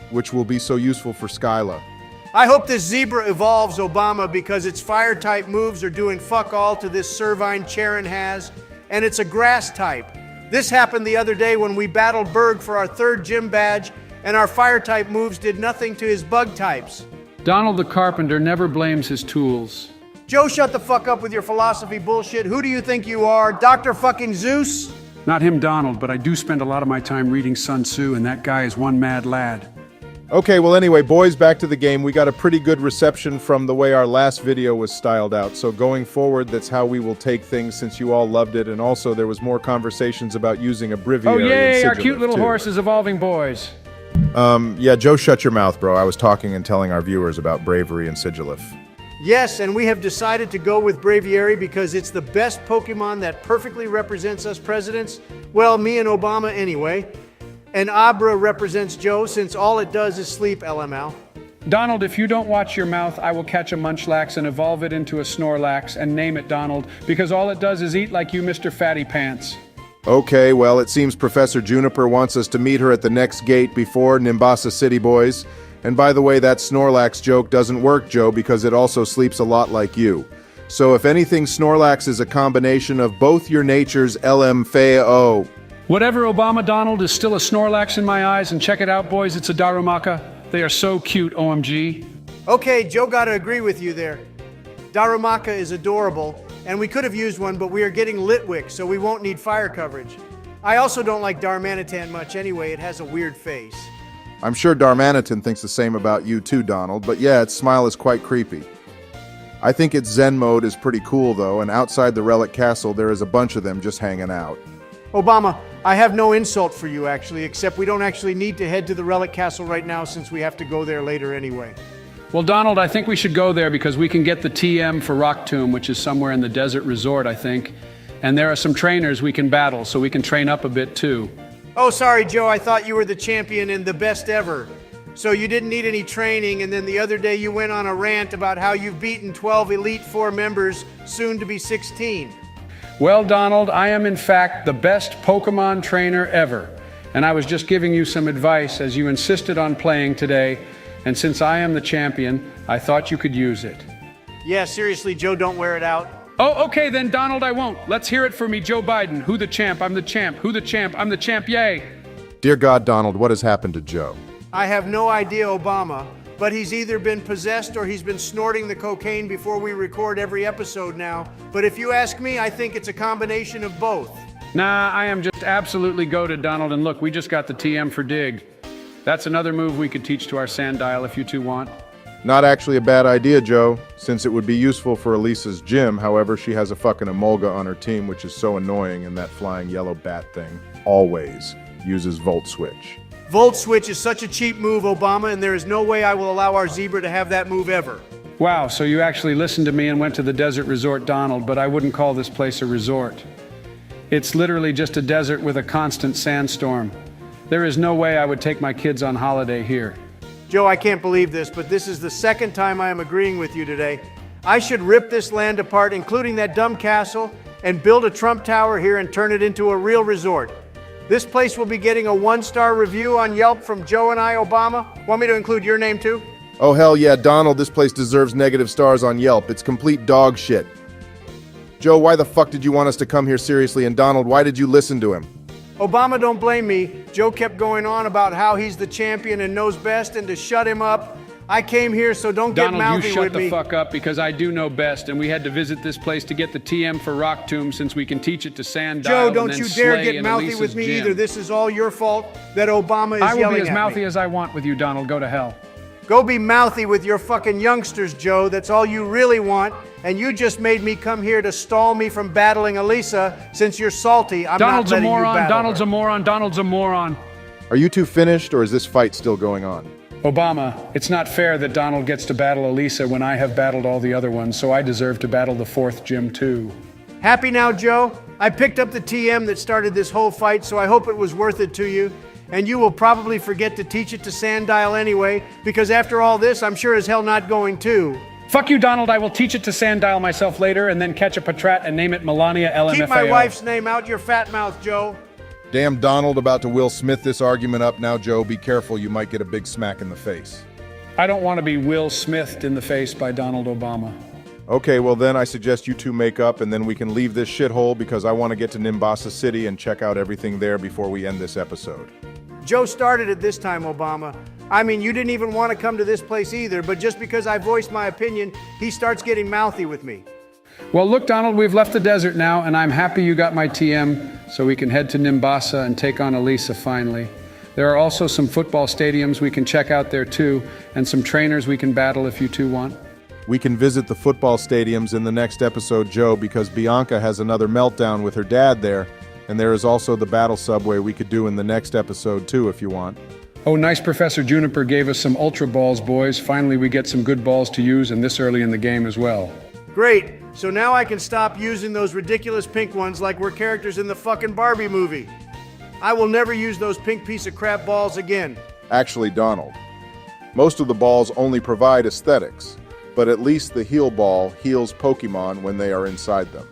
which will be so useful for Skyla. I hope this Zebra evolves, Obama, because its fire-type moves are doing fuck all to this Servine Charon has, and it's a grass type. This happened the other day when we battled Berg for our 3rd gym badge, and our fire-type moves did nothing to his bug types. Donald the Carpenter never blames his tools. Joe, shut the fuck up with your philosophy bullshit. Who do you think you are, Dr. fucking Zeus? Not him, Donald, but I do spend a lot of my time reading Sun Tzu, and that guy is one mad lad. Okay, well anyway, boys, back to the game. We got a pretty good reception from the way our last video was styled out, so going forward, that's how we will take things since you all loved it, and also there was more conversations about using a breviary. Oh yay, and our cute little too. horse is evolving, boys. Yeah, Joe, shut your mouth, bro. I was talking and telling our viewers about Bravery and Sigilif. Yes, and we have decided to go with Braviary because it's the best Pokemon that perfectly represents us presidents. Well, me and Obama anyway. And Abra represents Joe since all it does is sleep, LML. Donald, if you don't watch your mouth, I will catch a Munchlax and evolve it into a Snorlax and name it Donald, because all it does is eat like you, Mr. Fatty Pants. Okay, well, it seems Professor Juniper wants us to meet her at the next gate before Nimbasa City, boys. And by the way, that Snorlax joke doesn't work, Joe, because it also sleeps a lot like you. So if anything, Snorlax is a combination of both your natures, LMFAO. Whatever, Obama, Donald is still a Snorlax in my eyes, and check it out, boys, it's a Darumaka. They are so cute, OMG. Okay, Joe gotta agree with you there. Darumaka is adorable, and we could have used one, but we are getting Litwick, so we won't need fire coverage. I also don't like Darmanitan much anyway, it has a weird face. I'm sure Darmanitan thinks the same about you too, Donald, but yeah, its smile is quite creepy. I think its Zen mode is pretty cool though, and outside the Relic Castle there is a bunch of them just hanging out. Obama, I have no insult for you actually, except we don't actually need to head to the Relic Castle right now since we have to go there later anyway. Well, Donald, I think we should go there because we can get the TM for Rock Tomb, which is somewhere in the desert resort, I think. And there are some trainers we can battle, so we can train up a bit too. Oh, sorry, Joe, I thought you were the champion and the best ever. So you didn't need any training, and then the other day you went on a rant about how you've beaten 12 Elite Four members, soon to be 16. Well, Donald, I am in fact the best Pokemon trainer ever. And I was just giving you some advice as you insisted on playing today. And since I am the champion, I thought you could use it. Yeah, seriously, Joe, don't wear it out. Oh, okay then, Donald, I won't. Let's hear it for me, Joe Biden. Who the champ? I'm the champ. Who the champ? I'm the champ. Yay. Dear God, Donald, what has happened to Joe? I have no idea, Obama, but he's either been possessed or he's been snorting the cocaine before we record every episode now. But if you ask me, I think it's a combination of both. Nah, I am just absolutely goated, Donald. And look, we just got the TM for Dig. That's another move we could teach to our Sandile if you two want. Not actually a bad idea, Joe, since it would be useful for Elisa's gym. However, she has a fucking Emolga on her team, which is so annoying, and that flying yellow bat thing always uses Volt Switch. Volt switch is such a cheap move, Obama, and there is no way I will allow our zebra to have that move ever. Wow, so you actually listened to me and went to the desert resort, Donald, but I wouldn't call this place a resort. It's literally just a desert with a constant sandstorm. There is no way I would take my kids on holiday here. Joe, I can't believe this, but this is the second time I am agreeing with you today. I should rip this land apart, including that dumb castle, and build a Trump Tower here and turn it into a real resort. This place will be getting a 1-star review on Yelp from Joe and I, Obama. Want me to include your name too? Oh, hell yeah, Donald, this place deserves negative stars on Yelp. It's complete dog shit. Joe, why the fuck did you want us to come here seriously? And Donald, why did you listen to him? Obama, don't blame me. Joe kept going on about how he's the champion and knows best, and to shut him up. I came here, so don't get Donald, mouthy you shut with the me. fuck up because I do know best, and we had to visit this place to get the TM for Rock Tomb since we can teach it to Sand Dial. Joe, don't and you then dare slay get in mouthy Elisa's with me gym. either. This is all your fault that Obama is I will yelling be as at mouthy me. as I want with you, Donald. Go to hell. Go be mouthy with your fucking youngsters, Joe. That's all you really want. And you just made me come here to stall me from battling Elisa. Since you're salty, I'm Donald's not a letting you moron. battle Donald's her. a moron. Donald's a moron. Are you two finished, or is this fight still going on? Obama, it's not fair that Donald gets to battle Elisa when I have battled all the other ones, so I deserve to battle the fourth gym too. Happy now, Joe? I picked up the TM that started this whole fight, so I hope it was worth it to you. And you will probably forget to teach it to Sand Dial anyway, because after all this, I'm sure as hell not going to. Fuck you, Donald. I will teach it to Sand Dial myself later and then catch a Patrat and name it Melania LMFAO. Keep my wife's name out your fat mouth, Joe. Damn Donald, about to Will Smith this argument up now, Joe. Be careful, you might get a big smack in the face. I don't want to be Will Smithed in the face by Donald Obama. Okay, well then I suggest you two make up and then we can leave this shithole because I want to get to Nimbasa City and check out everything there before we end this episode. Joe started it this time, Obama. I mean, you didn't even want to come to this place either, but just because I voiced my opinion, he starts getting mouthy with me. Well, look, Donald, we've left the desert now, and I'm happy you got my TM so we can head to Nimbasa and take on Elisa finally. There are also some football stadiums we can check out there too, and some trainers we can battle if you two want. We can visit the football stadiums in the next episode, Joe, because Bianca has another meltdown with her dad there, and there is also the battle subway we could do in the next episode too if you want. Oh, nice Professor Juniper gave us some Ultra Balls, boys. Finally, we get some good balls to use, and this early in the game as well. Great, so now I can stop using those ridiculous pink ones like we're characters in the fucking Barbie movie. I will never use those pink piece of crap balls again. Actually, Donald, most of the balls only provide aesthetics, but at least the heal ball heals Pokémon when they are inside them.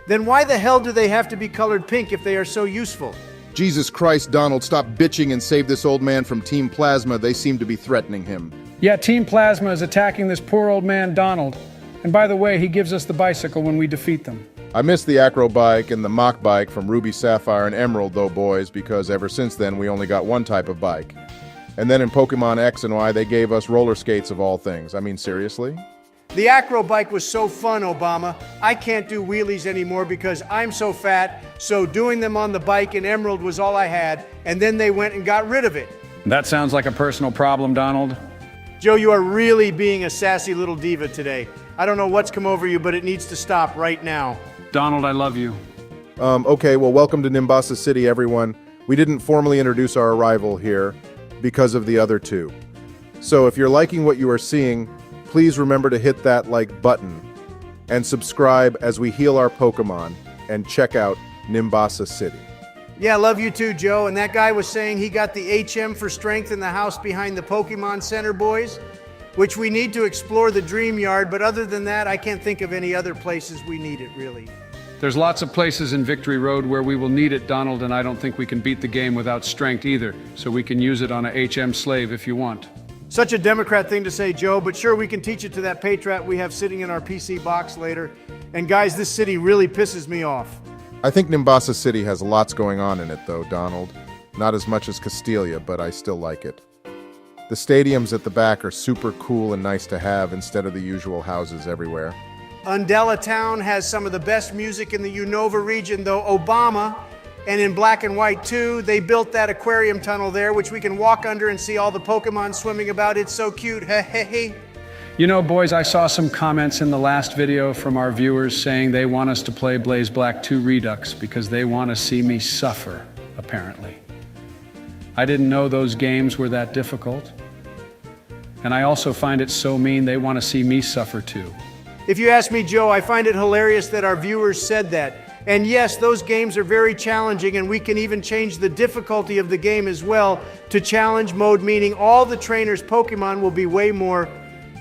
Then why the hell do they have to be colored pink if they are so useful? Jesus Christ, Donald, stop bitching and save this old man from Team Plasma. They seem to be threatening him. Yeah, Team Plasma is attacking this poor old man, Donald. And by the way, he gives us the bicycle when we defeat them. I miss the acro bike and the mock bike from Ruby, Sapphire, and Emerald, though, boys, because ever since then we only got one type of bike. And then in Pokemon X and Y, they gave us roller skates of all things. I mean, seriously? The acro bike was so fun, Obama. I can't do wheelies anymore because I'm so fat, so doing them on the bike in Emerald was all I had, and then they went and got rid of it. That sounds like a personal problem, Donald. Joe, you are really being a sassy little diva today. I don't know what's come over you, but it needs to stop right now. Donald, I love you. Okay, well, welcome to Nimbasa City, everyone. We didn't formally introduce our arrival here because of the other two. So if you're liking what you are seeing, please remember to hit that like button and subscribe as we heal our Pokemon and check out Nimbasa City. Yeah, love you too, Joe. And that guy was saying he got the HM for strength in the house behind the Pokemon Center, boys, which we need to explore the Dream Yard, but other than that, I can't think of any other places we need it, really. There's lots of places in Victory Road where we will need it, Donald, and I don't think we can beat the game without strength either, so we can use it on a HM slave if you want. Such a Democrat thing to say, Joe, but sure, we can teach it to that Patrat we have sitting in our PC box later. And guys, this city really pisses me off. I think Nimbasa City has lots going on in it, though, Donald. Not as much as Castelia, but I still like it. The stadiums at the back are super cool and nice to have instead of the usual houses everywhere. Undella Town has some of the best music in the Unova region, though Obama, and in Black and White too, they built that aquarium tunnel there, which we can walk under and see all the Pokemon swimming about. It's so cute, hey. You know, boys, I saw some comments in the last video from our viewers saying they want us to play Blaze Black 2 Redux because they want to see me suffer, apparently. I didn't know those games were that difficult. And I also find it so mean they want to see me suffer too. If you ask me, Joe, I find it hilarious that our viewers said that. And yes, those games are very challenging, and we can even change the difficulty of the game as well to challenge mode, meaning all the trainers' Pokemon will be way more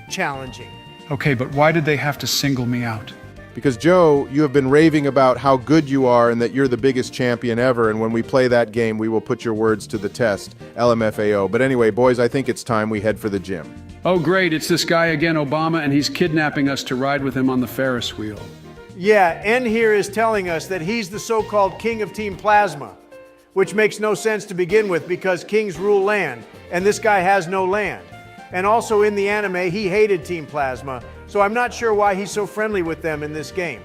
challenging. Okay, but why did they have to single me out? Because, Joe, you have been raving about how good you are and that you're the biggest champion ever, and when we play that game, we will put your words to the test, LMFAO. But anyway, boys, I think it's time we head for the gym. Oh, great, it's this guy again, Obama, and he's kidnapping us to ride with him on the Ferris wheel. Yeah, N here is telling us that he's the so-called king of Team Plasma, which makes no sense to begin with because kings rule land, and this guy has no land. And also in the anime, he hated Team Plasma, so I'm not sure why he's so friendly with them in this game.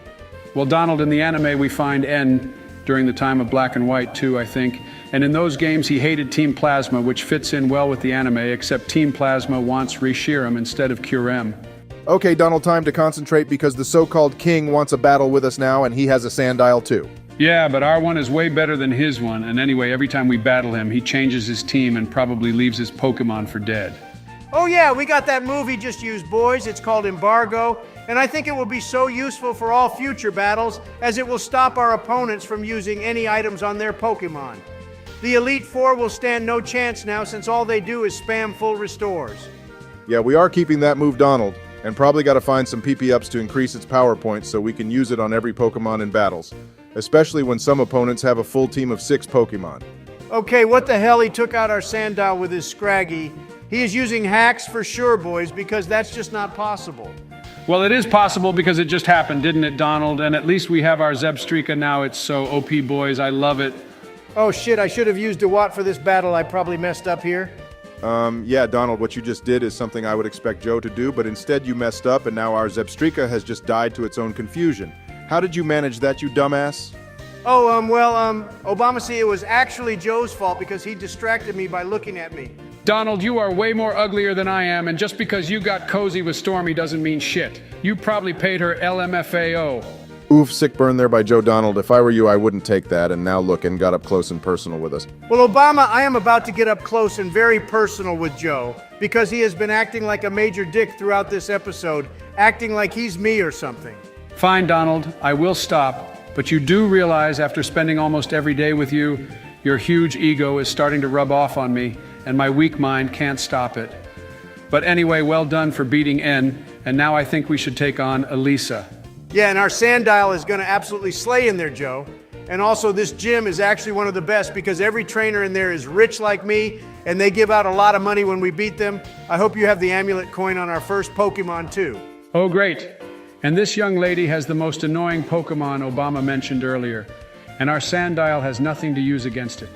Well, Donald, in the anime, we find N during the time of Black and White, too, I think. And in those games, he hated Team Plasma, which fits in well with the anime, except Team Plasma wants Reshiram instead of Curem. Okay, Donald, time to concentrate because the so-called king wants a battle with us now, and he has a Sandile too. Yeah, but our one is way better than his one, and anyway, every time we battle him, he changes his team and probably leaves his Pokemon for dead. Oh yeah, we got that move he just used, boys. It's called Embargo, and I think it will be so useful for all future battles as it will stop our opponents from using any items on their Pokemon. The Elite Four will stand no chance now since all they do is spam full restores. Yeah, we are keeping that move, Donald, and probably got to find some PP ups to increase its power points so we can use it on every Pokemon in battles, especially when some opponents have a full team of 6 Pokemon. Okay, what the hell? He took out our Sandile with his Scraggy. He is using hacks for sure, boys, because that's just not possible. Well, it is possible because it just happened, didn't it, Donald? And at least we have our Zebstrika now. It's so OP, boys. I love it. Oh shit, I should have used DeWatt for this battle. I probably messed up here. Yeah, Donald, what you just did is something I would expect Joe to do, but instead you messed up and now our Zebstrika has just died to its own confusion. How did you manage that, you dumbass? Oh, Obama, see, it was actually Joe's fault because he distracted me by looking at me. Donald, you are way more uglier than I am, and just because you got cozy with Stormy doesn't mean shit. You probably paid her LMFAO. Oof, sick burn there by Joe Donald. If I were you, I wouldn't take that, and now look and got up close and personal with us. Well, Obama, I am about to get up close and very personal with Joe because he has been acting like a major dick throughout this episode, acting like he's me or something. Fine, Donald, I will stop, but you do realize after spending almost every day with you, your huge ego is starting to rub off on me, and my weak mind can't stop it. But anyway, well done for beating N, and now I think we should take on Elisa. Yeah, and our Sandile is going to absolutely slay in there, Joe. And also, this gym is actually one of the best because every trainer in there is rich like me, and they give out a lot of money when we beat them. I hope you have the amulet coin on our first Pokemon, too. Oh, great. And this young lady has the most annoying Pokemon Obama mentioned earlier, and our Sandile has nothing to use against it.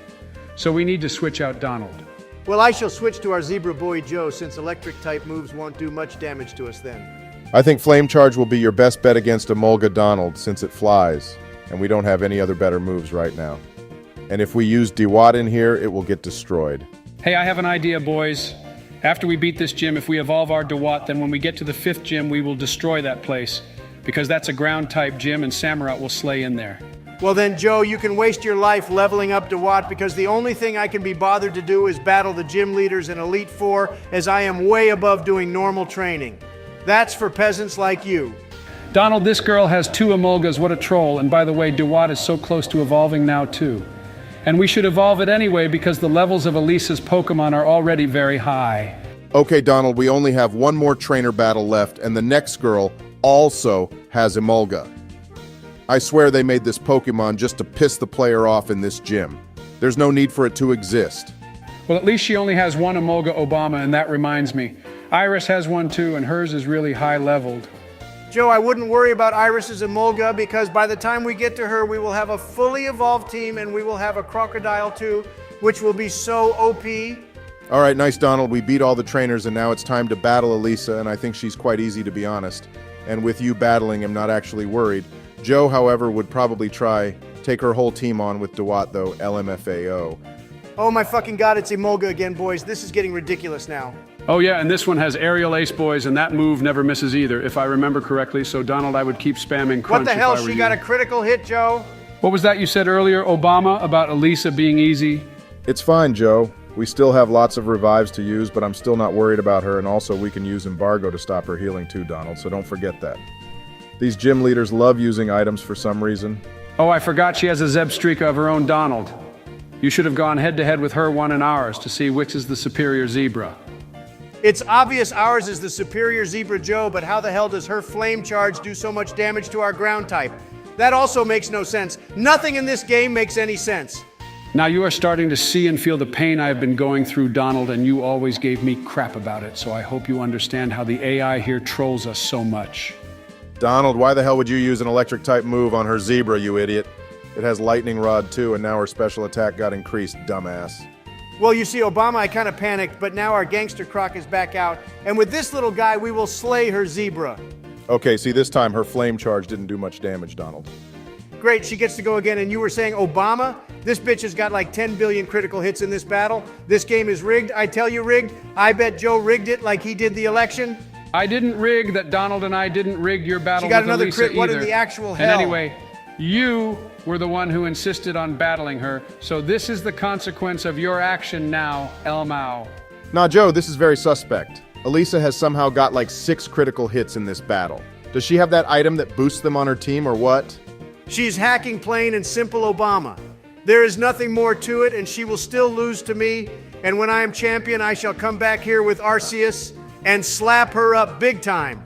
So we need to switch out Donald. Well, I shall switch to our Zebra Boy Joe since electric-type moves won't do much damage to us then. I think Flame Charge will be your best bet against Emolga Donald since it flies, and we don't have any other better moves right now. And if we use DeWatt in here, it will get destroyed. Hey, I have an idea, boys. After we beat this gym, if we evolve our DeWatt, then when we get to the 5th gym, we will destroy that place, because that's a ground-type gym and Samurott will slay in there. Well then, Joe, you can waste your life leveling up DeWatt because the only thing I can be bothered to do is battle the gym leaders in Elite Four as I am way above doing normal training. That's for peasants like you. Donald, this girl has 2 Emolgas, what a troll. And by the way, DeWatt is so close to evolving now too. And we should evolve it anyway because the levels of Elisa's Pokemon are already very high. Okay, Donald, we only have one more trainer battle left, and the next girl also has Emolga. I swear they made this Pokemon just to piss the player off in this gym. There's no need for it to exist. Well, at least she only has 1 Emolga Obama, and that reminds me. Iris has one too, and hers is really high-leveled. Joe, I wouldn't worry about Iris's Emolga because by the time we get to her, we will have a fully evolved team and we will have a Crocodile too, which will be so OP. All right, nice, Donald. We beat all the trainers, and now it's time to battle Elisa, and I think she's quite easy, to be honest. And with you battling, I'm not actually worried. Joe, however, would probably take her whole team on with DeWatt, though, LMFAO. Oh my fucking god, it's Emolga again, boys. This is getting ridiculous now. Oh yeah, and this one has aerial ace, boys, and that move never misses either, if I remember correctly. So Donald, I would keep spamming crunch. What the hell, if I were she you. got a critical hit, Joe? What was that you said earlier, Obama, about Elisa being easy? It's fine, Joe. We still have lots of revives to use, but I'm still not worried about her, and also we can use embargo to stop her healing too, Donald, so don't forget that. These gym leaders love using items for some reason. Oh, I forgot she has a Zebstrika of her own, Donald. You should have gone head-to-head with her one and ours to see which is the superior zebra. It's obvious ours is the superior zebra, Joe, but how the hell does her flame charge do so much damage to our ground type? That also makes no sense. Nothing in this game makes any sense. Now you are starting to see and feel the pain I have been going through, Donald, and you always gave me crap about it, so I hope you understand how the AI here trolls us so much. Donald, why the hell would you use an electric-type move on her zebra, you idiot? It has lightning rod too, and now her special attack got increased, dumbass. Well, you see, Obama, I kind of panicked, but now our gangster croc is back out, and with this little guy, we will slay her zebra. Okay, see, this time her flame charge didn't do much damage, Donald. Great, she gets to go again, and you were saying Obama? This bitch has got like 10 billion critical hits in this battle. This game is rigged. I tell you rigged. I bet Joe rigged it like he did the election. I didn't rig that Donald and I didn't rig your battle She got with another Elisa crit. What either. in the actual hell? And anyway, you were the one who insisted on battling her, so this is the consequence of your action now, Elmao. Nah, Joe, this is very suspect. Elisa has somehow got like 6 critical hits in this battle. Does she have that item that boosts them on her team or what? She's hacking plain and simple Obama. There is nothing more to it, and she will still lose to me. And when I am champion, I shall come back here with Arceus and slap her up big time.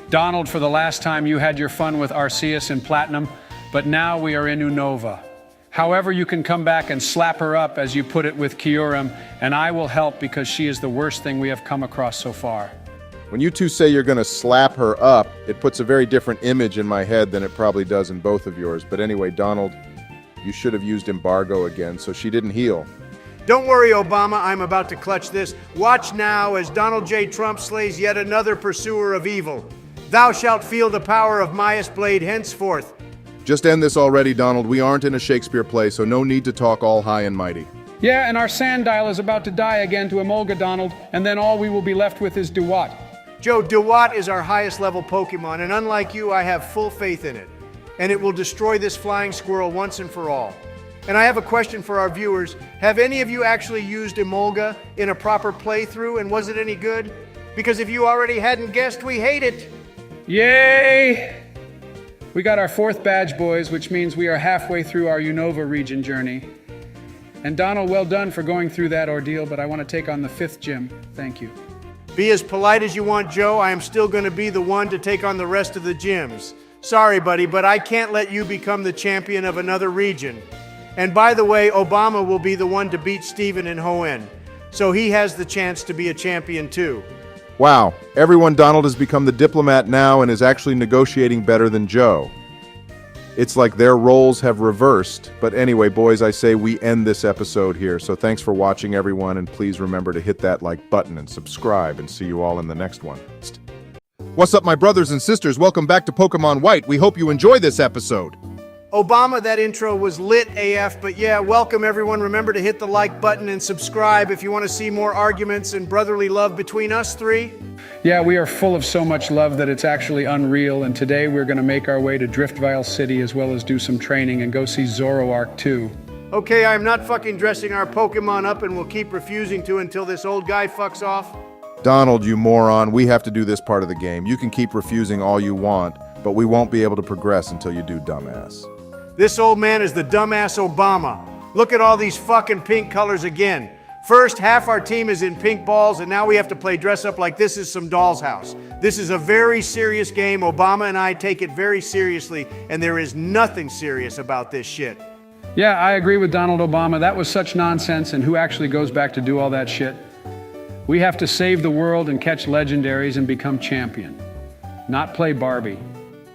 Donald, for the last time you had your fun with Arceus in Platinum, but now we are in Unova. However, you can come back and slap her up, as you put it, with Kyurem, and I will help because she is the worst thing we have come across so far. When you two say you're gonna slap her up, it puts a very different image in my head than it probably does in both of yours. But anyway, Donald, you should have used embargo again, so she didn't heal. Don't worry, Obama, I'm about to clutch this. Watch now as Donald J. Trump slays yet another pursuer of evil. Thou shalt feel the power of Maia's blade henceforth. Just end this already, Donald. We aren't in a Shakespeare play, so no need to talk all high and mighty. Yeah, and our sand dial is about to die again to Emolga, Donald, and then all we will be left with is Duat. Joe, Duat is our highest level Pokemon, and unlike you, I have full faith in it. And it will destroy this flying squirrel once and for all. And I have a question for our viewers. Have any of you actually used Emolga in a proper playthrough, and was it any good? Because if you already hadn't guessed, we hate it. Yay! We got our 4th badge, boys, which means we are halfway through our Unova region journey. And Donald, well done for going through that ordeal, but I want to take on the 5th gym. Thank you. Be as polite as you want, Joe. I am still going to be the one to take on the rest of the gyms. Sorry, buddy, but I can't let you become the champion of another region. And by the way, Obama will be the one to beat Steven in Hoenn. So he has the chance to be a champion too. Wow, everyone, Donald has become the diplomat now and is actually negotiating better than Joe. It's like their roles have reversed. But anyway, boys, I say we end this episode here. So thanks for watching, everyone, and please remember to hit that like button and subscribe, and see you all in the next one. What's up, my brothers and sisters? Welcome back to Pokemon White. We hope you enjoy this episode. Obama, that intro was lit AF, but yeah, welcome everyone. Remember to hit the like button and subscribe if you want to see more arguments and brotherly love between us three. Yeah, we are full of so much love that it's actually unreal, and today we're going to make our way to Driftvile City as well as do some training and go see Zoroark too. Okay, I'm not fucking dressing our Pokemon up and will keep refusing to until this old guy fucks off. Donald, you moron, we have to do this part of the game. You can keep refusing all you want, but we won't be able to progress until you do, dumbass. This old man is the dumbass Obama. Look at all these fucking pink colors again. First, half our team is in pink balls, and now we have to play dress up like this is some doll's house. This is a very serious game. Obama and I take it very seriously, and there is nothing serious about this shit. Yeah, I agree with Donald Obama. That was such nonsense, and who actually goes back to do all that shit? We have to save the world and catch legendaries and become champion, not play Barbie.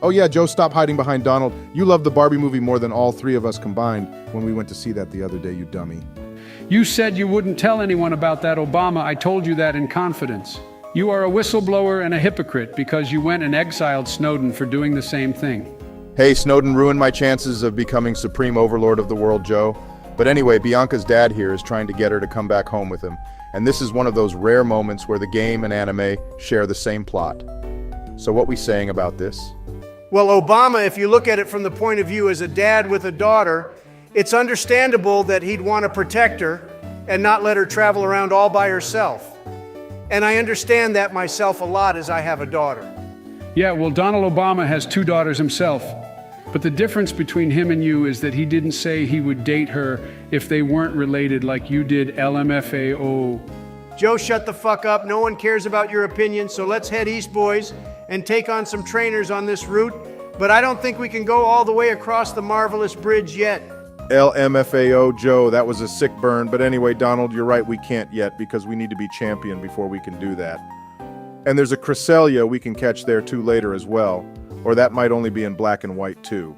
Oh yeah, Joe, stop hiding behind Donald. You love the Barbie movie more than all 3 of us combined when we went to see that the other day, you dummy. You said you wouldn't tell anyone about that, Obama. I told you that in confidence. You are a whistleblower and a hypocrite because you went and exiled Snowden for doing the same thing. Hey, Snowden ruined my chances of becoming supreme overlord of the world, Joe. But anyway, Bianca's dad here is trying to get her to come back home with him. And this is one of those rare moments where the game and anime share the same plot. So what we saying about this? Well, Obama, if you look at it from the point of view as a dad with a daughter, it's understandable that he'd want to protect her. and not let her travel around all by herself. And I understand that myself a lot as I have a daughter. Yeah, well, Donald Obama has 2 daughters himself. But the difference between him and you is that he didn't say he would date her if they weren't related like you did, LMFAO. Joe, shut the fuck up. No one cares about your opinion, so let's head east, boys, and take on some trainers on this route. But I don't think we can go all the way across the marvelous bridge yet. LMFAO, Joe, that was a sick burn. But anyway, Donald, you're right, we can't yet because we need to be champion before we can do that. And there's a Cresselia we can catch there too later as well. Or that might only be in black and white too.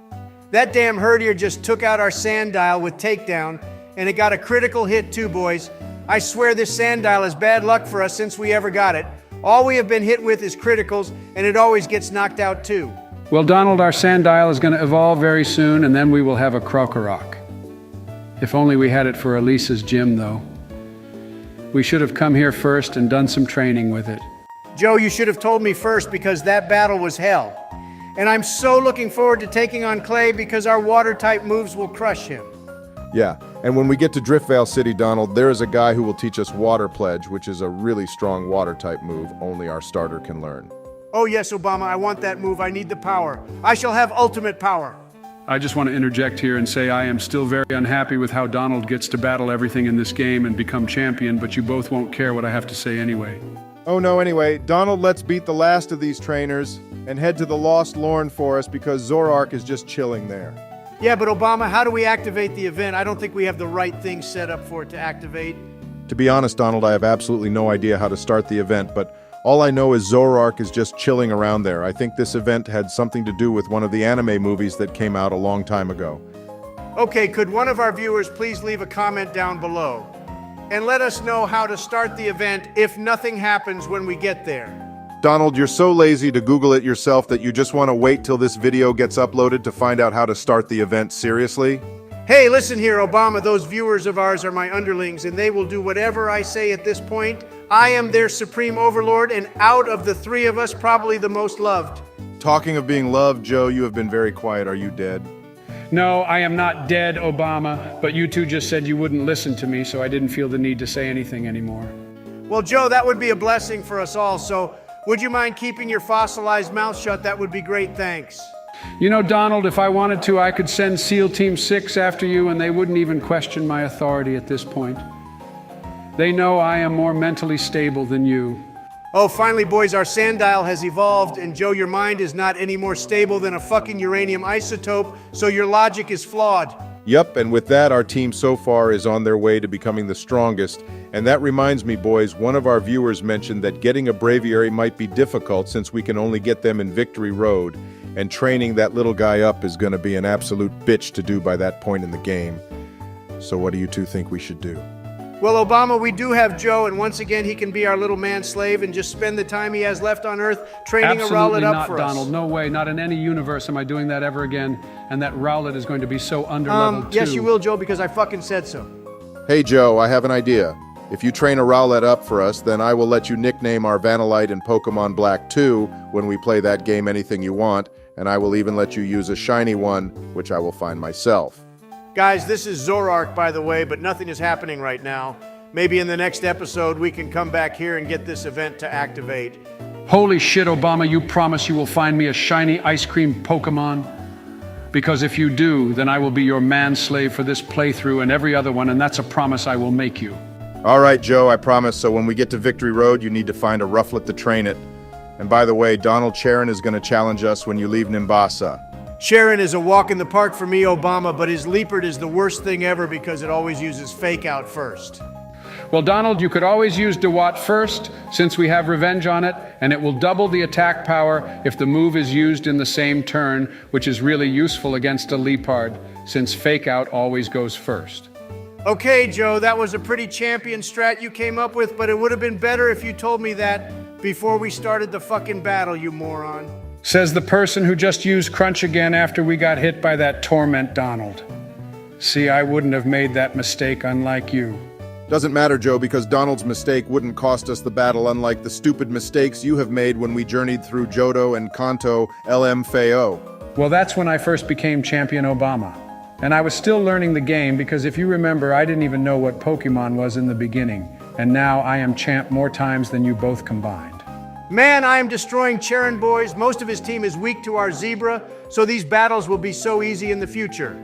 That damn herdier just took out our sand dial with takedown, and it got a critical hit too, boys. I swear this sand dial is bad luck for us since we ever got it. All we have been hit with is criticals, and it always gets knocked out too. Well, Donald, our sand dial is going to evolve very soon, and then we will have a Krokorok. If only we had it for Elisa's gym, though. We should have come here first and done some training with it. Joe, you should have told me first because that battle was hell. And I'm so looking forward to taking on Clay because our water-type moves will crush him. Yeah, and when we get to Driftvale City, Donald, there is a guy who will teach us Water Pledge, which is a really strong water-type move only our starter can learn. Oh yes, Obama, I want that move. I need the power. I shall have ultimate power. I just want to interject here and say I am still very unhappy with how Donald gets to battle everything in this game and become champion, but you both won't care what I have to say anyway. Oh no, anyway, Donald, let's beat the last of these trainers and head to the Lost Lorne Forest because Zorark is just chilling there. Yeah, but Obama, how do we activate the event? I don't think we have the right thing set up for it to activate. To be honest, Donald, I have absolutely no idea how to start the event, but all I know is Zorark is just chilling around there. I think this event had something to do with one of the anime movies that came out a long time ago. Okay, could one of our viewers please leave a comment down below and let us know how to start the event if nothing happens when we get there? Donald, you're so lazy to Google it yourself that you just want to wait till this video gets uploaded to find out how to start the event. Seriously? Hey, listen here, Obama. Those viewers of ours are my underlings, and they will do whatever I say at this point. I am their supreme overlord, and out of the 3 of us, probably the most loved. Talking of being loved, Joe, you have been very quiet. Are you dead? No, I am not dead, Obama, but you two just said you wouldn't listen to me, so I didn't feel the need to say anything anymore. Well, Joe, that would be a blessing for us all, so would you mind keeping your fossilized mouth shut? That would be great, thanks. You know, Donald, if I wanted to, I could send SEAL Team 6 after you, and they wouldn't even question my authority at this point. They know I am more mentally stable than you. Oh, finally, boys, our sand dial has evolved, and Joe, your mind is not any more stable than a fucking uranium isotope, so your logic is flawed. Yup, and with that, our team so far is on their way to becoming the strongest. And that reminds me, boys, one of our viewers mentioned that getting a Braviary might be difficult since we can only get them in Victory Road, and training that little guy up is going to be an absolute bitch to do by that point in the game. So what do you two think we should do? Well, Obama, we do have Joe, and once again, he can be our little man slave and just spend the time he has left on Earth training a Rowlet up for us. Absolutely not, Donald. No way. Not in any universe am I doing that ever again. And that Rowlet is going to be so underleveled, too. Yes, you will, Joe, because I fucking said so. Hey, Joe, I have an idea. If you train a Rowlet up for us, then I will let you nickname our Vanillite in Pokemon Black 2 when we play that game anything you want, and I will even let you use a shiny one, which I will find myself. Guys, this is Zorark, by the way, but nothing is happening right now. Maybe in the next episode, we can come back here and get this event to activate. Holy shit, Obama, you promise you will find me a shiny ice cream Pokemon? Because if you do, then I will be your man-slave for this playthrough and every other one, and that's a promise I will make you. All right, Joe, I promise. So when we get to Victory Road, you need to find a Rufflet to train it. And by the way, Donald Sharon is going to challenge us when you leave Nimbasa. Sharon is a walk in the park for me, Obama, but his Leopard is the worst thing ever because it always uses Fake Out first. Well, Donald, you could always use DeWatt first, since we have revenge on it, and it will double the attack power if the move is used in the same turn, which is really useful against a Leopard, since Fake Out always goes first. Okay, Joe, that was a pretty champion strat you came up with, but it would have been better if you told me that before we started the fucking battle, you moron. Says the person who just used Crunch again after we got hit by that Torment Donald. See, I wouldn't have made that mistake, unlike you. Doesn't matter, Joe, because Donald's mistake wouldn't cost us the battle, unlike the stupid mistakes you have made when we journeyed through Johto and Kanto LMFAO. Well, that's when I first became Champion Obama. And I was still learning the game because if you remember, I didn't even know what Pokémon was in the beginning. And now I am champ more times than you both combined. Man, I am destroying Charon boys. Most of his team is weak to our zebra, so these battles will be so easy in the future.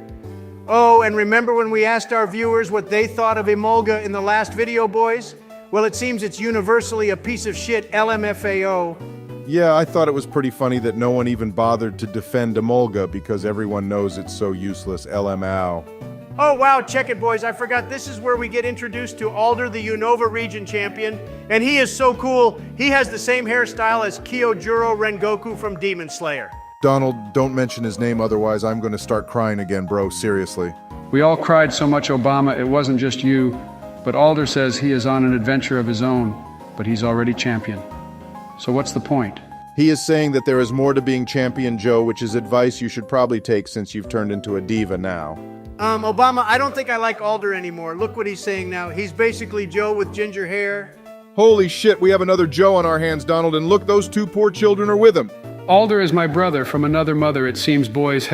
Oh, and remember when we asked our viewers what they thought of Emolga in the last video, boys? Well, it seems it's universally a piece of shit LMFAO. Yeah, I thought it was pretty funny that no one even bothered to defend Emolga because everyone knows it's so useless, LMAO. Oh wow, check it boys, I forgot this is where we get introduced to Alder, the Unova region champion, and he is so cool, he has the same hairstyle as Kyojuro Rengoku from Demon Slayer. Donald, don't mention his name, otherwise I'm going to start crying again, bro, seriously. We all cried so much, Obama, it wasn't just you, but Alder says he is on an adventure of his own, but he's already champion. So what's the point? He is saying that there is more to being champion, Joe, which is advice you should probably take since you've turned into a diva now. Obama, I don't think I like Alder anymore. Look what he's saying now. He's basically Joe with ginger hair. Holy shit, we have another Joe on our hands, Donald, and look, those two poor children are with him. Alder is my brother from another mother, it seems, boys.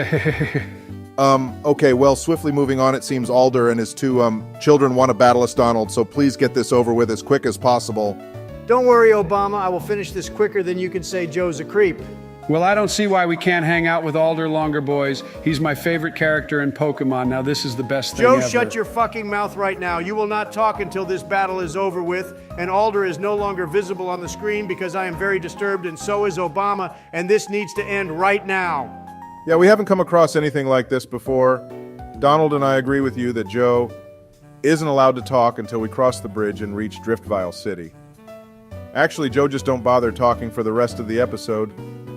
Okay, well, swiftly moving on, it seems Alder and his two, children want to battle us, Donald, so please get this over with as quick as possible. Don't worry, Obama, I will finish this quicker than you can say Joe's a creep. Well, I don't see why we can't hang out with Alder longer, boys. He's my favorite character in Pokemon. Now, this is the best thing Joe, ever. shut your fucking mouth right now. You will not talk until this battle is over with, and Alder is no longer visible on the screen because I am very disturbed, and so is Obama, and this needs to end right now. Yeah, we haven't come across anything like this before. Donald and I agree with you that Joe isn't allowed to talk until we cross the bridge and reach Driftvile City. Actually, Joe just don't bother talking for the rest of the episode.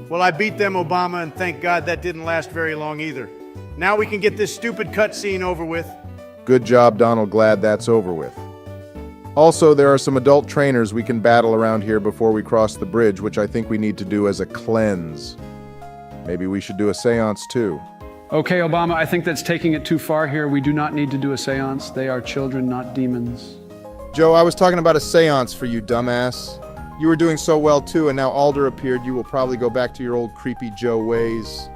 Well, I beat them, Obama, and thank God that didn't last very long either. Now we can get this stupid cutscene over with. Good job, Donald. Glad that's over with. Also, there are some adult trainers we can battle around here before we cross the bridge, which I think we need to do as a cleanse. Maybe we should do a seance too. Okay, Obama, I think that's taking it too far here. We do not need to do a seance. They are children, not demons. Joe, I was talking about a seance for you, dumbass. You were doing so well too, and now Alder appeared. You will probably go back to your old creepy Joe ways.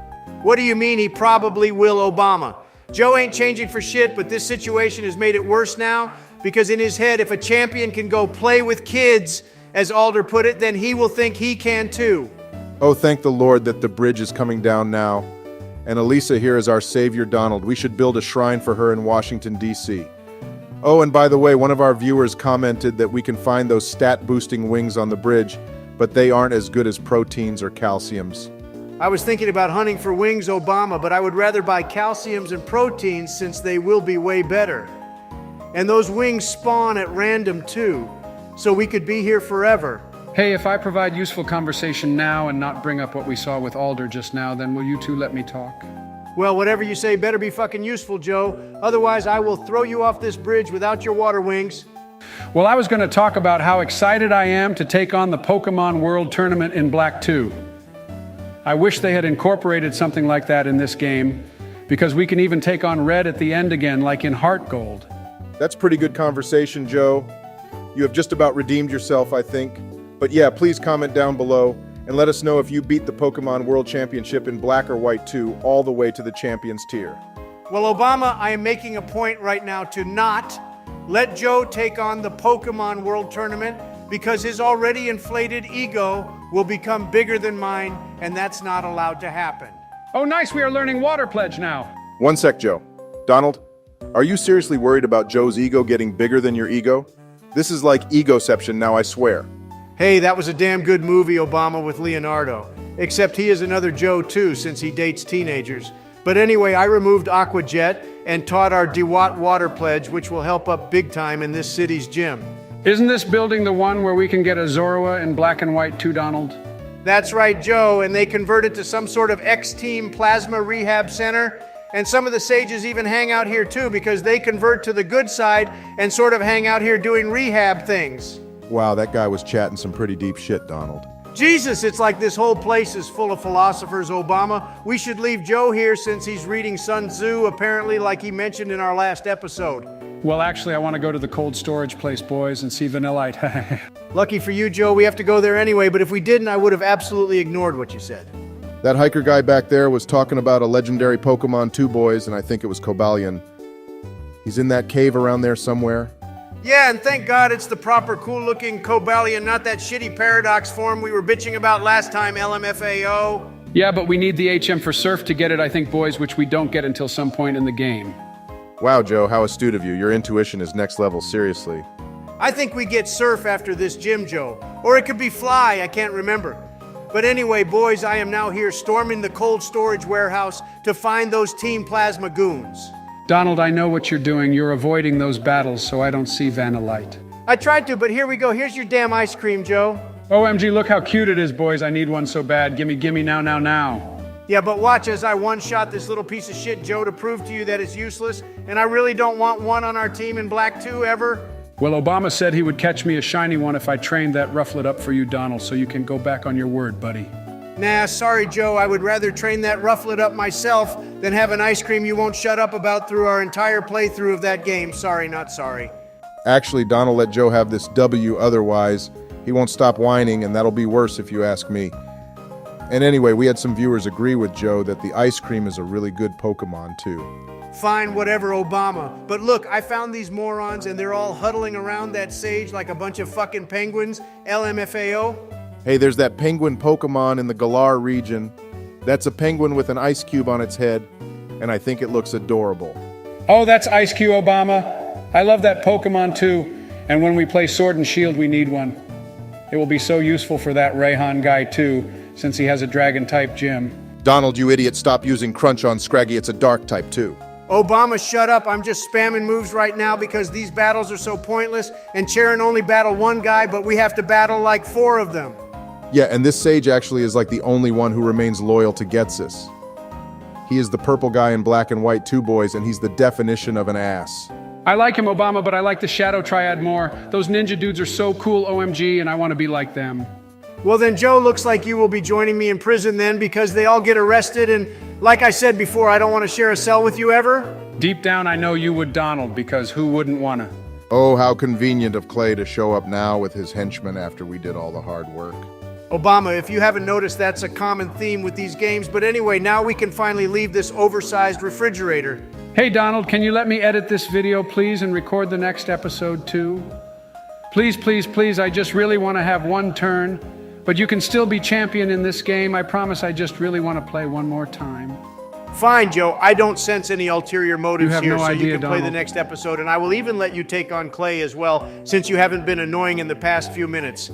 What do you mean he probably will, Obama? Joe ain't changing for shit, but this situation has made it worse now because in his head, if a champion can go play with kids, as Alder put it, then he will think he can too. Oh, thank the Lord that the bridge is coming down now. And Elisa here is our savior, Donald. We should build a shrine for her in Washington, D.C. Oh, and by the way, one of our viewers commented that we can find those stat-boosting wings on the bridge, but they aren't as good as proteins or calciums. I was thinking about hunting for wings, Obama, but I would rather buy calciums and proteins since they will be way better. And those wings spawn at random too, so we could be here forever. Hey, if I provide useful conversation now and not bring up what we saw with Alder just now, then will you two let me talk? Well, whatever you say better be fucking useful, Joe. Otherwise, I will throw you off this bridge without your water wings. Well, I was going to talk about how excited I am to take on the Pokemon World Tournament in Black 2. I wish they had incorporated something like that in this game, because we can even take on Red at the end again, like in Heart Gold. That's pretty good conversation, Joe. You have just about redeemed yourself, I think. But yeah, please comment down below and let us know if you beat the Pokemon World Championship in Black or White 2 all the way to the Champions tier. Well, Obama, I am making a point right now to not let Joe take on the Pokemon World Tournament because his already inflated ego will become bigger than mine, and that's not allowed to happen. Oh, nice, we are learning Water Pledge now. One sec, Joe. Donald, are you seriously worried about Joe's ego getting bigger than your ego? This is like egoception now, I swear. Hey, that was a damn good movie, Obama, with Leonardo. Except he is another Joe too, since he dates teenagers. But anyway, I removed Aqua Jet and taught our DeWatt Water Pledge, which will help up big time in this city's gym. Isn't this building the one where we can get a Zorua in Black and White too, Donald? That's right, Joe, and they converted to some sort of X-Team Plasma Rehab Center. And some of the sages even hang out here too because they convert to the good side and sort of hang out here doing rehab things. Wow, that guy was chatting some pretty deep shit, Donald. Jesus, it's like this whole place is full of philosophers, Obama. We should leave Joe here since he's reading Sun Tzu, apparently, like he mentioned in our last episode. Well, actually, I want to go to the cold storage place, boys, and see Vanillite. Lucky for you, Joe, we have to go there anyway, but if we didn't, I would have absolutely ignored what you said. That hiker guy back there was talking about a legendary Pokemon 2 boys, and I think it was Cobalion. He's in that cave around there somewhere. Yeah, and thank God it's the proper cool-looking Cobalion, not that shitty Paradox form we were bitching about last time, LMFAO. Yeah, but we need the HM for Surf to get it, I think, boys, which we don't get until some point in the game. Wow, Joe, how astute of you. Your intuition is next level, seriously. I think we get Surf after this gym, Joe. Or it could be Fly, I can't remember. But anyway, boys, I am now here storming the cold storage warehouse to find those Team Plasma goons. Donald, I know what you're doing. You're avoiding those battles, so I don't see Vanillite. I tried to, but here we go. Here's your damn ice cream, Joe. OMG, look how cute it is, boys. I need one so bad. Gimme, now. Yeah, but watch as I one-shot this little piece of shit, Joe, to prove to you that it's useless, and I really don't want one on our team in Black 2 ever. Well, Obama said he would catch me a shiny one if I trained that Rufflet up for you, Donald, so you can go back on your word, buddy. Nah, sorry, Joe. I would rather train that Rufflet up myself than have an ice cream you won't shut up about through our entire playthrough of that game. Sorry, not sorry. Actually, Donald let Joe have this W, otherwise he won't stop whining, and that'll be worse if you ask me. And anyway, we had some viewers agree with Joe that the ice cream is a really good Pokemon too. Fine, whatever, Obama. But look, I found these morons and they're all huddling around that sage like a bunch of fucking penguins. LMFAO. Hey, there's that penguin Pokemon in the Galar region. That's a penguin with an ice cube on its head, and I think it looks adorable. Oh, that's Ice Cube, Obama. I love that Pokemon too, and when we play Sword and Shield, we need one. It will be so useful for that Rayhan guy too, since he has a Dragon-type gym. Donald, you idiot, stop using Crunch on Scraggy. It's a Dark type too. Obama, shut up. I'm just spamming moves right now because these battles are so pointless, and Charon only battle one guy, but we have to battle like 4 of them. Yeah, and this Sage actually is like the only one who remains loyal to Getsus. He is the purple guy in Black and White 2 boys, and he's the definition of an ass. I like him, Obama, but I like the Shadow Triad more. Those ninja dudes are so cool, OMG, and I want to be like them. Well then, Joe, looks like you will be joining me in prison then because they all get arrested, and like I said before, I don't want to share a cell with you ever. Deep down, I know you would, Donald, because who wouldn't want to? Oh, how convenient of Clay to show up now with his henchmen after we did all the hard work. Obama, if you haven't noticed, that's a common theme with these games, but anyway, now we can finally leave this oversized refrigerator. Hey, Donald, can you let me edit this video, please, and record the next episode, too? Please, I just really want to have one turn. But you can still be champion in this game. I promise I just really want to play one more time. Fine, Joe. I don't sense any ulterior motives You have here, no so idea, you can play the Donald. next episode, and I will even let you take on Clay as well, since you haven't been annoying in the past few minutes.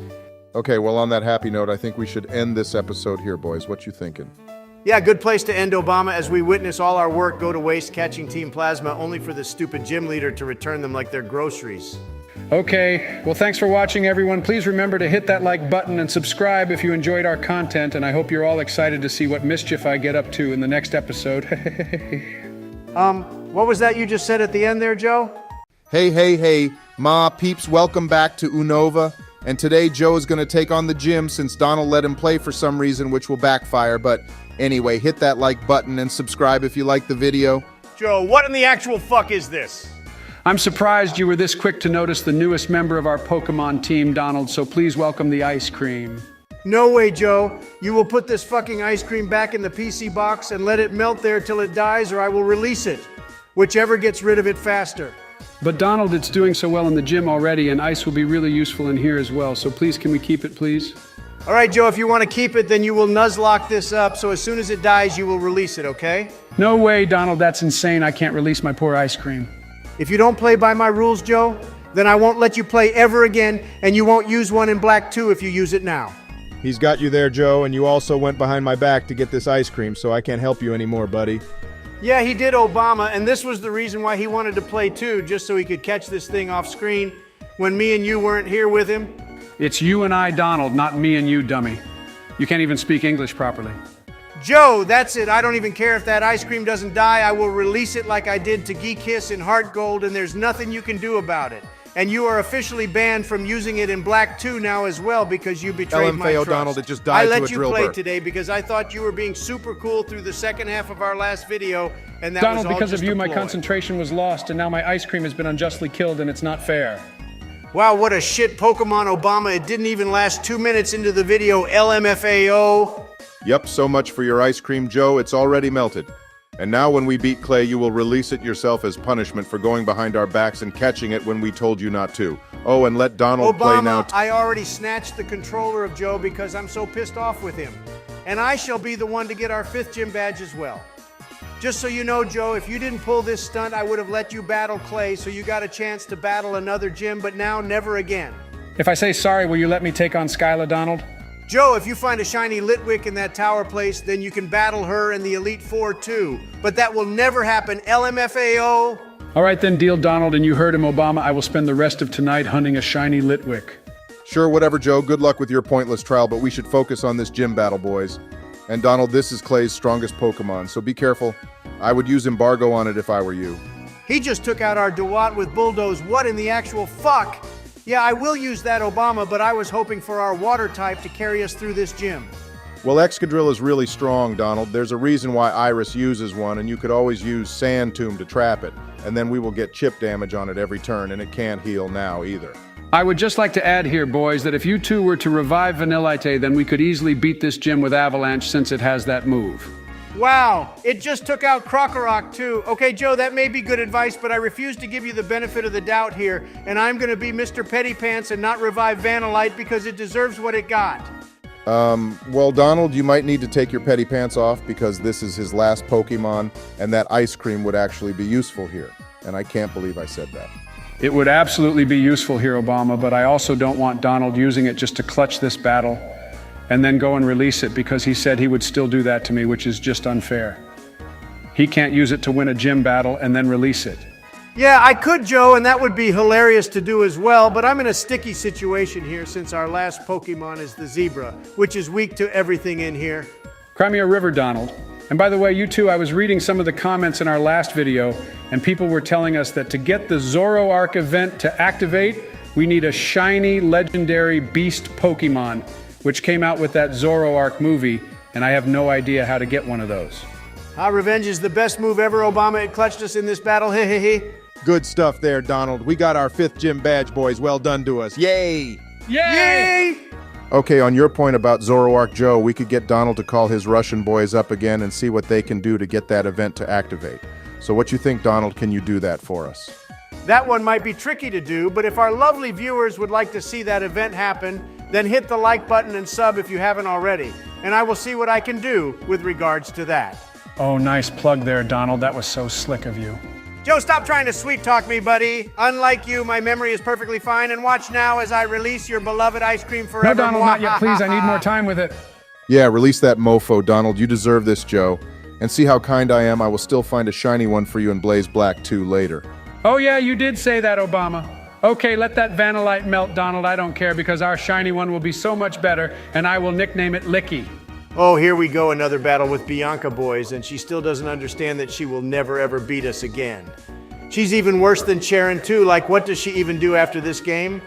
Okay, well, on that happy note, I think we should end this episode here, boys. What you thinking? Yeah, good place to end, Obama, as we witness all our work go to waste catching Team Plasma, only for the stupid gym leader to return them like they're groceries. Okay, well, thanks for watching, everyone. Please remember to hit that like button and subscribe if you enjoyed our content, and I hope you're all excited to see what mischief I get up to in the next episode. What was that you just said at the end there, Joe? Hey, Ma, peeps, welcome back to Unova. And today Joe is going to take on the gym since Donald let him play for some reason, which will backfire. But anyway, hit that like button and subscribe if you like the video. Joe, what in the actual fuck is this? I'm surprised you were this quick to notice the newest member of our Pokemon team, Donald, so please welcome the ice cream. No way, Joe. You will put this fucking ice cream back in the PC box and let it melt there till it dies, or I will release it. Whichever gets rid of it faster. But Donald, it's doing so well in the gym already, and ice will be really useful in here as well, so please, can we keep it, please? All right, Joe, if you want to keep it, then you will Nuzlocke this up, so as soon as it dies, you will release it, okay? No way, Donald, that's insane. I can't release my poor ice cream. If you don't play by my rules, Joe, then I won't let you play ever again, and you won't use one in Black 2 if you use it now. He's got you there, Joe, and you also went behind my back to get this ice cream, so I can't help you anymore, buddy. Yeah, he did, Obama, and this was the reason why he wanted to play too, just so he could catch this thing off screen when me and you weren't here with him. It's you and I, Donald, not me and you, dummy. You can't even speak English properly. Joe, that's it. I don't even care if that ice cream doesn't die. I will release it like I did to Geekiss in Heart Gold, and there's nothing you can do about it. And you are officially banned from using it in Black 2 now as well because you betrayed my LMFAO, trust. Donald, it just died to a I let you drill play burp. today because I thought you were being super cool through the second half of our last video, and that Donald, was all because just of you, a my ploy. concentration was lost, and now my ice cream has been unjustly killed, and it's not fair. Wow, what a shit Pokemon, Obama. It didn't even last 2 minutes into the video, LMFAO. Yep, so much for your ice cream, Joe. It's already melted. And now when we beat Clay, you will release it yourself as punishment for going behind our backs and catching it when we told you not to. Oh, and let Donald play now. I already snatched the controller of Joe because I'm so pissed off with him. And I shall be the one to get our 5th gym badge as well. Just so you know, Joe, if you didn't pull this stunt, I would have let you battle Clay, so you got a chance to battle another gym, but now never again. If I say sorry, will you let me take on Skyla, Donald? Joe, if you find a shiny Litwick in that tower place, then you can battle her and the Elite Four too. But that will never happen, LMFAO. All right then, deal, Donald, and you heard him, Obama. I will spend the rest of tonight hunting a shiny Litwick. Sure, whatever, Joe. Good luck with your pointless trial, but we should focus on this gym battle, boys. And Donald, this is Clay's strongest Pokemon, so be careful. I would use embargo on it if I were you. He just took out our Dewott with Bulldoze. What in the actual fuck? Yeah, I will use that, Obama, but I was hoping for our water type to carry us through this gym. Well, Excadrill is really strong, Donald. There's a reason why Iris uses one, and you could always use Sand Tomb to trap it. And then we will get chip damage on it every turn, and it can't heal now either. I would just like to add here, boys, that if you two were to revive Vanillite, then we could easily beat this gym with Avalanche since it has that move. Wow, it just took out Krokorok too. Okay, Joe, that may be good advice, but I refuse to give you the benefit of the doubt here, and I'm gonna be Mr. Pettypants and not revive Vanillite because it deserves what it got. Well, Donald, you might need to take your petty pants off because this is his last Pokemon, and that ice cream would actually be useful here. And I can't believe I said that. It would absolutely be useful here, Obama, but I also don't want Donald using it just to clutch this battle and then go and release it because he said he would still do that to me, which is just unfair. He can't use it to win a gym battle and then release it. Yeah, I could, Joe, and that would be hilarious to do as well, but I'm in a sticky situation here since our last Pokemon is the zebra, which is weak to everything in here. Cry me a river, Donald. And by the way, you two, I was reading some of the comments in our last video, and people were telling us that to get the Zoroark event to activate, we need a shiny, legendary beast Pokemon, which came out with that Zoroark movie, and I have no idea how to get one of those. Revenge is the best move ever, Obama. It clutched us in this battle, he. Good stuff there, Donald. We got our 5th gym badge, boys. Well done to us. Yay! Yay! Okay, on your point about Zoroark Joe, we could get Donald to call his Russian boys up again and see what they can do to get that event to activate. So what you think, Donald, can you do that for us? That one might be tricky to do, but if our lovely viewers would like to see that event happen, then hit the like button and sub if you haven't already, and I will see what I can do with regards to that. Oh, nice plug there, Donald. That was so slick of you. Joe, stop trying to sweet talk me, buddy. Unlike you, my memory is perfectly fine, and watch now as I release your beloved ice cream forever. No, Donald, not yet. Please, I need more time with it. Yeah, release that mofo, Donald. You deserve this, Joe. And see how kind I am. I will still find a shiny one for you in Blaze Black 2 later. Oh, yeah, you did say that, Obama. Okay, let that Vanillite melt, Donald. I don't care because our shiny one will be so much better, and I will nickname it Licky. Oh, here we go, another battle with Bianca, boys, and she still doesn't understand that she will never ever beat us again. She's even worse than Sharon, too. Like, what does she even do after this game?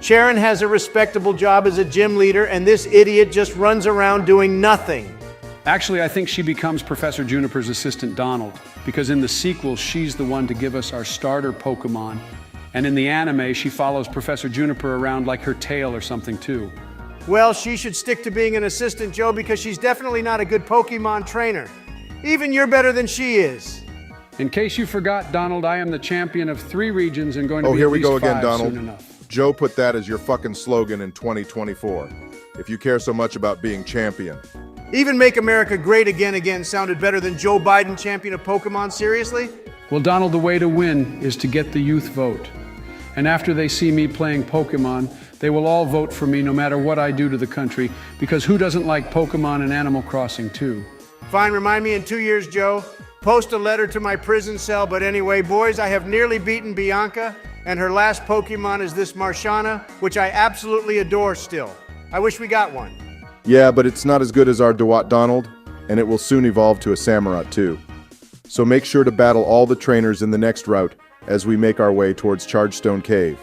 Sharon has a respectable job as a gym leader, and this idiot just runs around doing nothing. Actually, I think she becomes Professor Juniper's assistant, Donald, because in the sequel, she's the one to give us our starter Pokemon, and in the anime, she follows Professor Juniper around like her tail or something, too. Well, she should stick to being an assistant, Joe, because she's definitely not a good Pokemon trainer. Even you're better than she is. In case you forgot, Donald, I am the champion of 3 regions and going to be here at we least go again, 5 Donald. soon enough. Joe put that as your fucking slogan in 2024. If you care so much about being champion. Even Make America Great Again sounded better than Joe Biden, champion of Pokemon, seriously? Well, Donald, the way to win is to get the youth vote. And after they see me playing Pokemon, they will all vote for me no matter what I do to the country, because who doesn't like Pokemon and Animal Crossing too? Fine, remind me in 2 years, Joe. Post a letter to my prison cell, but anyway, boys, I have nearly beaten Bianca, and her last Pokemon is this Marshana, which I absolutely adore still. I wish we got one. Yeah, but it's not as good as our Dewott, Donald, and it will soon evolve to a Samurott too. So make sure to battle all the trainers in the next route as we make our way towards Chargestone Cave.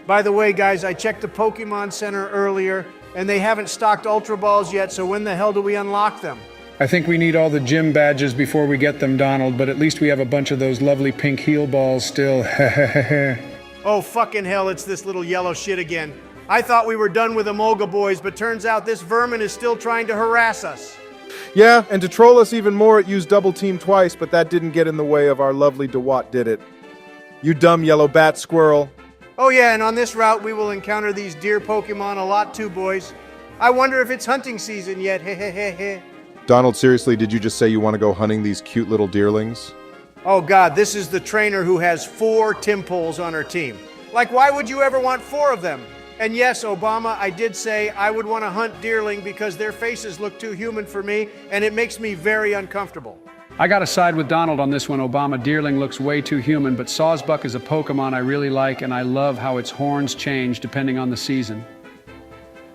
By the way, guys, I checked the Pokemon Center earlier, and they haven't stocked Ultra Balls yet, so when the hell do we unlock them? I think we need all the gym badges before we get them, Donald, but at least we have a bunch of those lovely pink heel balls still. Oh, fucking hell, it's this little yellow shit again. I thought we were done with Emolga boys, but turns out this vermin is still trying to harass us. Yeah, and to troll us even more, it used double team twice, but that didn't get in the way of our lovely DeWatt, did it? You dumb yellow bat squirrel. Oh yeah, and on this route we will encounter these deer Pokemon a lot too, boys. I wonder if it's hunting season yet, hehehehe. Donald, seriously, did you just say you want to go hunting these cute little deerlings? Oh God, this is the trainer who has 4 Timpoles on her team. Like, why would you ever want 4 of them? And yes, Obama, I did say I would want to hunt deerling because their faces look too human for me, and it makes me very uncomfortable. I gotta side with Donald on this one, Obama. Deerling looks way too human, but Sawsbuck is a Pokemon I really like, and I love how its horns change depending on the season.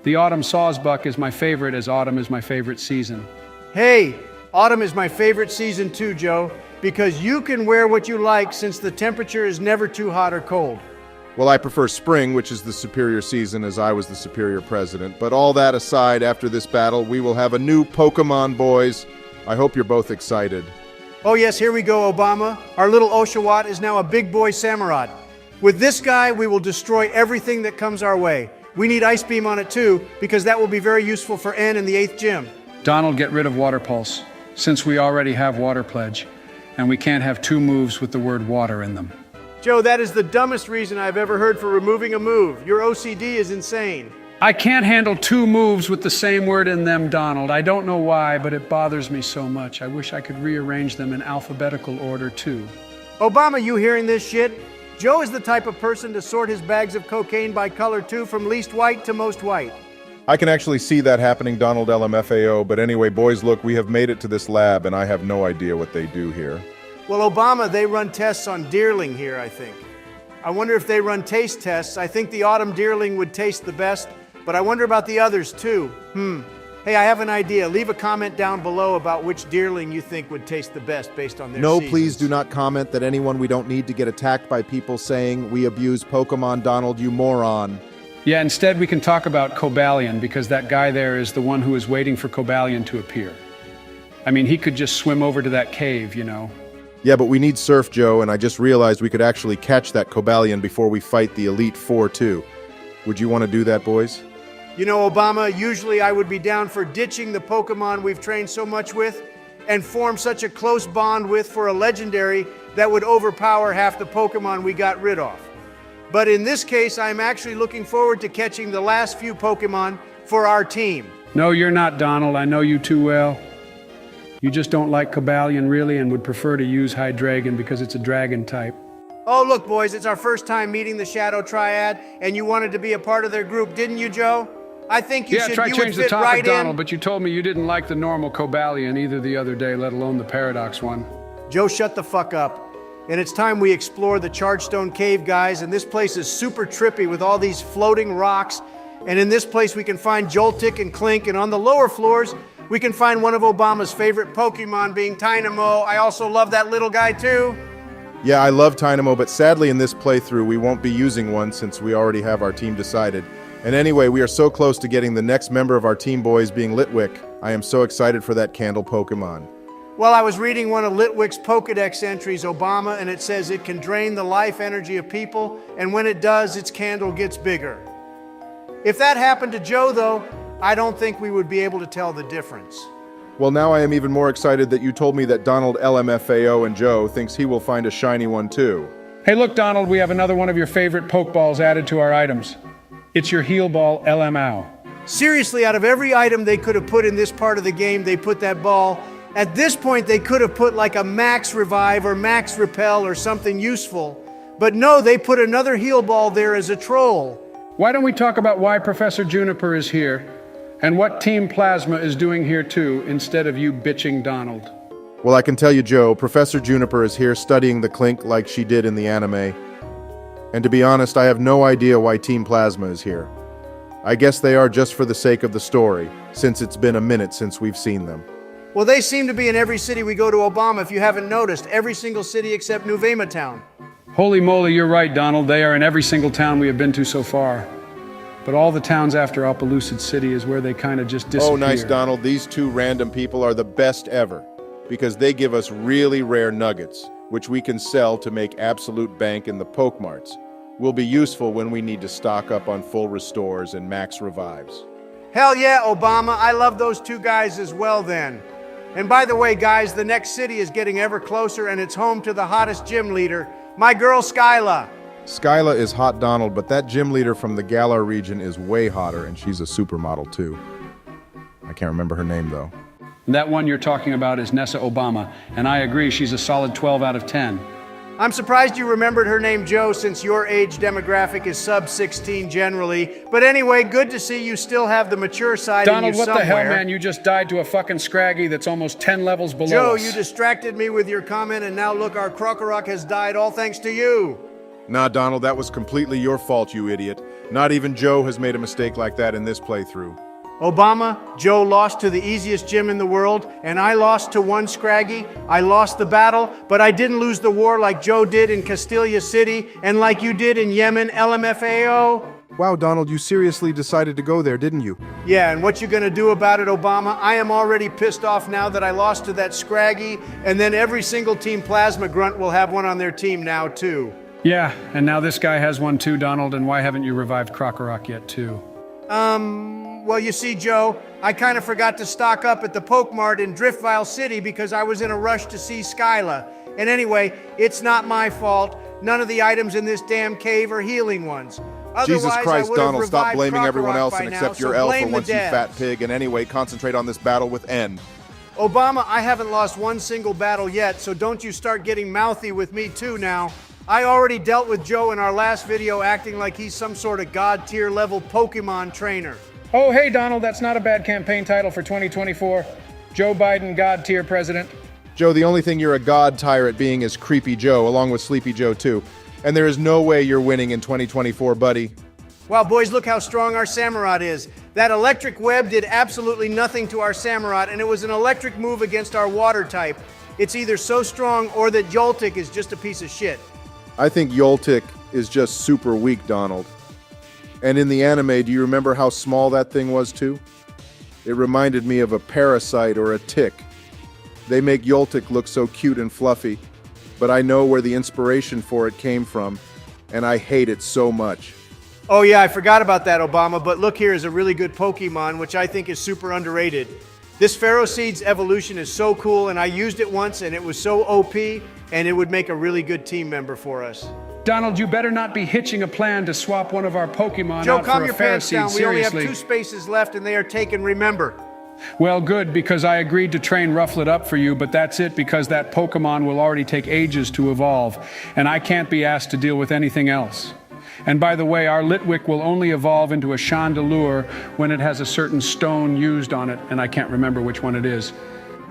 The autumn Sawsbuck is my favorite, as autumn is my favorite season. Hey, autumn is my favorite season too, Joe, because you can wear what you like since the temperature is never too hot or cold. Well, I prefer spring, which is the superior season, as I was the superior president. But all that aside, after this battle, we will have a new Pokemon, boys. I hope you're both excited. Oh yes, here we go, Obama. Our little Oshawott is now a big boy Samurott. With this guy, we will destroy everything that comes our way. We need Ice Beam on it too, because that will be very useful for N in the 8th gym. Donald, get rid of Water Pulse, since we already have Water Pledge, and we can't have 2 moves with the word water in them. Joe, that is the dumbest reason I've ever heard for removing a move. Your OCD is insane. I can't handle 2 moves with the same word in them, Donald. I don't know why, but it bothers me so much. I wish I could rearrange them in alphabetical order, too. Obama, you hearing this shit? Joe is the type of person to sort his bags of cocaine by color, too, from least white to most white. I can actually see that happening, Donald LMFAO, but anyway, boys, look, we have made it to this lab, and I have no idea what they do here. Well, Obama, they run tests on deerling here, I think. I wonder if they run taste tests. I think the autumn deerling would taste the best, but I wonder about the others, too. Hey, I have an idea. Leave a comment down below about which deerling you think would taste the best based on their No, seasons. please do not comment that anyone we don't need to get attacked by people saying we abuse Pokemon, Donald, you moron. Yeah, instead we can talk about Cobalion, because that guy there is the one who is waiting for Cobalion to appear. I mean, he could just swim over to that cave, you know. Yeah, but we need Surf, Joe, and I just realized we could actually catch that Cobalion before we fight the Elite Four, too. Would you want to do that, boys? You know, Obama, usually I would be down for ditching the Pokemon we've trained so much with and form such a close bond with for a legendary that would overpower half the Pokemon we got rid of. But in this case, I'm actually looking forward to catching the last few Pokemon for our team. No, you're not, Donald. I know you too well. You just don't like Cobalion, really, and would prefer to use Hydreigon because it's a dragon type. Oh, look, boys, it's our first time meeting the Shadow Triad, and you wanted to be a part of their group, didn't you, Joe? I think you Yeah, should. try You change would the fit topic, right Donald, in. but you told me you didn't like the normal Cobalion either the other day, let alone the Paradox one. Joe, shut the fuck up. And it's time we explore the Chargestone Cave, guys, and this place is super trippy with all these floating rocks. And in this place we can find Joltik and Clink, and on the lower floors we can find one of Obama's favorite Pokemon, being Tynamo. I also love that little guy too. Yeah, I love Tynamo, but sadly in this playthrough we won't be using one since we already have our team decided. And anyway, we are so close to getting the next member of our team, boys, being Litwick. I am so excited for that candle Pokemon. Well, I was reading one of Litwick's Pokedex entries, Obama, and it says it can drain the life energy of people, and when it does, its candle gets bigger. If that happened to Joe, though, I don't think we would be able to tell the difference. Well, now I am even more excited that you told me that Donald LMFAO and Joe thinks he will find a shiny one too. Hey, look, Donald, we have another one of your favorite Pokeballs added to our items. It's your Heal Ball LMAO. Seriously, out of every item they could have put in this part of the game, they put that ball. At this point, they could have put like a Max Revive or Max Repel or something useful. But no, they put another Heal Ball there as a troll. Why don't we talk about why Professor Juniper is here and what Team Plasma is doing here too, instead of you bitching Donald? Well, I can tell you, Joe, Professor Juniper is here studying the Clink like she did in the anime. And to be honest, I have no idea why Team Plasma is here. I guess they are just for the sake of the story, since it's been a minute since we've seen them. Well, they seem to be in every city we go to, Obama, if you haven't noticed. Every single city except New Vema Town. Holy moly, you're right, Donald. They are in every single town we have been to so far. But all the towns after Alpelucid City is where they kind of just disappear. Oh, nice, Donald. These two random people are the best ever, because they give us really rare nuggets, which we can sell to make absolute bank in the Pokemarts. Will be useful when we need to stock up on full restores and max revives. Hell yeah, Obama. I love those two guys as well then. And by the way, guys, the next city is getting ever closer and it's home to the hottest gym leader, my girl Skyla. Skyla is hot, Donald, but that gym leader from the Galar region is way hotter, and she's a supermodel too. I can't remember her name though. That one you're talking about is Nessa Obama, and I agree she's a solid 12 out of 10. I'm surprised you remembered her name, Joe, since your age demographic is sub 16 generally. But anyway, good to see you still have the mature side Donald, in you what somewhere. the hell, man? You just died to a fucking scraggy that's almost 10 levels below Joe, us. you distracted me with your comment, and now look, our Krokorok has died, all thanks to you. Nah, Donald, that was completely your fault, you idiot. Not even Joe has made a mistake like that in this playthrough. Obama, Joe lost to the easiest gym in the world, and I lost to one scraggy. I lost the battle, but I didn't lose the war like Joe did in Castilla City, and like you did in Yemen, LMFAO. Wow, Donald, you seriously decided to go there, didn't you? Yeah, and what you gonna do about it, Obama? I am already pissed off now that I lost to that scraggy, and then every single Team Plasma Grunt will have one on their team now, too. Yeah, and now this guy has one too, Donald, and why haven't you revived Krokorok yet, too? Well, you see, Joe, I kind of forgot to stock up at the Pokemart in Driftvile City because I was in a rush to see Skyla. And anyway, it's not my fault. None of the items in this damn cave are healing ones. Jesus Otherwise, Christ, I would've Donald, stop revived blaming everyone Krokorok else by and now, accept so your L for blame the once, you devs. fat pig, and anyway, concentrate on this battle with N. Obama, I haven't lost one single battle yet, so don't you start getting mouthy with me too now. I already dealt with Joe in our last video acting like he's some sort of god tier level Pokemon trainer. Oh, hey, Donald, that's not a bad campaign title for 2024. Joe Biden, God tier president. Joe, the only thing you're a god tire at being is Creepy Joe, along with Sleepy Joe too. And there is no way you're winning in 2024, buddy. Wow, boys, look how strong our Samurott is. That electric web did absolutely nothing to our Samurott, and it was an electric move against our water type. It's either so strong or that Joltik is just a piece of shit. I think Joltik is just super weak, Donald. And in the anime, do you remember how small that thing was too? It reminded me of a parasite or a tick. They make Joltik look so cute and fluffy, but I know where the inspiration for it came from, and I hate it so much. Oh yeah, I forgot about that, Obama, but look, here is a really good Pokemon, which I think is super underrated. This Ferroseed's evolution is so cool, and I used it once, and it was so OP, and it would make a really good team member for us. Donald, you better not be hitching a plan to swap one of our Pokemon Joe, out calm for a your pants down. Ferroseed, We only have seriously. 2 spaces left, and they are taken, remember. Well, good, because I agreed to train Rufflet up for you, but that's it because that Pokemon will already take ages to evolve, and I can't be asked to deal with anything else. And by the way, our Litwick will only evolve into a Chandelure when it has a certain stone used on it, and I can't remember which one it is.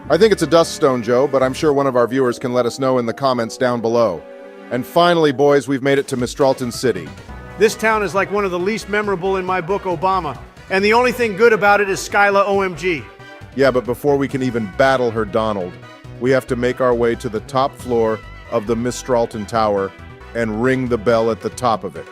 I think it's a dust stone, Joe, but I'm sure one of our viewers can let us know in the comments down below. And finally, boys, we've made it to Mistralton City. This town is like one of the least memorable in my book, Obama. And the only thing good about it is Skyla OMG. Yeah, but before we can even battle her, Donald, we have to make our way to the top floor of the Mistralton Tower and ring the bell at the top of it.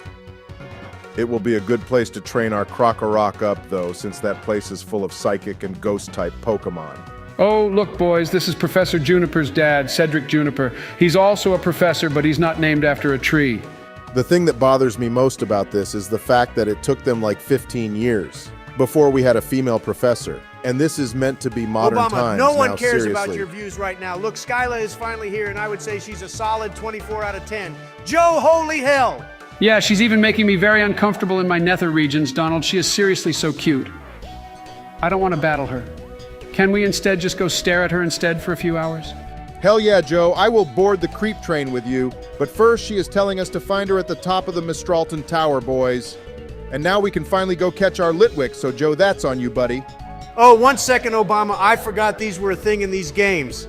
It will be a good place to train our Krokorok up, though, since that place is full of psychic and ghost-type Pokemon. Oh, look, boys, this is Professor Juniper's dad, Cedric Juniper. He's also a professor, but he's not named after a tree. The thing that bothers me most about this is the fact that it took them like 15 years before we had a female professor. And this is meant to be modern Obama, times. no one now, cares seriously. about your views right now. Look, Skyla is finally here, and I would say she's a solid 24 out of 10. Joe, holy hell! Yeah, she's even making me very uncomfortable in my nether regions, Donald. She is seriously so cute. I don't want to battle her. Can we instead just go stare at her instead for a few hours? Hell yeah, Joe, I will board the creep train with you, but first she is telling us to find her at the top of the Mistralton Tower, boys. And now we can finally go catch our Litwick, so Joe, that's on you, buddy. Oh, 1 second, Obama. I forgot these were a thing in these games.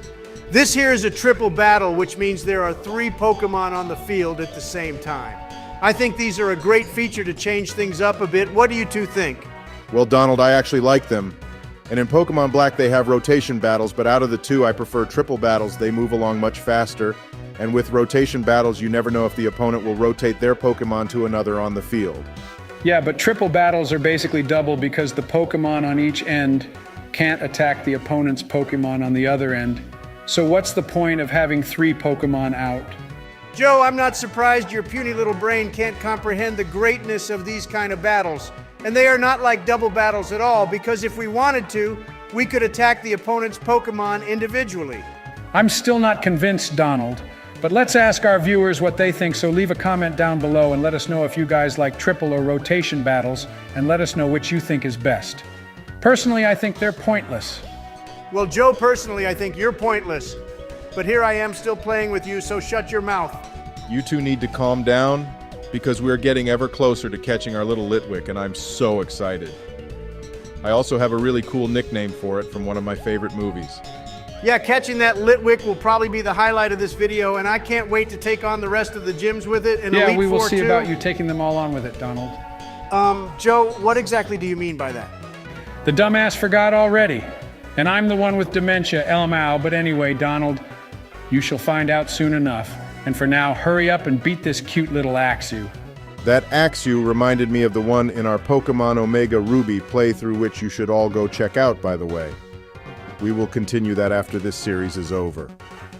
This here is a triple battle, which means there are 3 Pokemon on the field at the same time. I think these are a great feature to change things up a bit. What do you two think? Well, Donald, I actually like them. And in Pokemon Black, they have rotation battles, but out of the 2, I prefer triple battles. They move along much faster. And with rotation battles, you never know if the opponent will rotate their Pokemon to another on the field. Yeah, but triple battles are basically double because the Pokemon on each end can't attack the opponent's Pokemon on the other end. So what's the point of having 3 Pokemon out? Joe, I'm not surprised your puny little brain can't comprehend the greatness of these kind of battles. And they are not like double battles at all, because if we wanted to, we could attack the opponent's Pokémon individually. I'm still not convinced, Donald, but let's ask our viewers what they think, so leave a comment down below and let us know if you guys like triple or rotation battles, and let us know which you think is best. Personally, I think they're pointless. Well, Joe, personally, I think you're pointless. But here I am still playing with you, so shut your mouth. You two need to calm down because we're getting ever closer to catching our little Litwick, and I'm so excited. I also have a really cool nickname for it from one of my favorite movies. Yeah, catching that Litwick will probably be the highlight of this video, and I can't wait to take on the rest of the gyms with it in Yeah, Elite we will Four see too. about you taking them all on with it, Donald. Joe, what exactly do you mean by that? The dumbass forgot already. And I'm the one with dementia, Elmao, but anyway, Donald, you shall find out soon enough. And for now, hurry up and beat this cute little Axew. That Axew reminded me of the one in our Pokemon Omega Ruby playthrough, which you should all go check out, by the way. We will continue that after this series is over.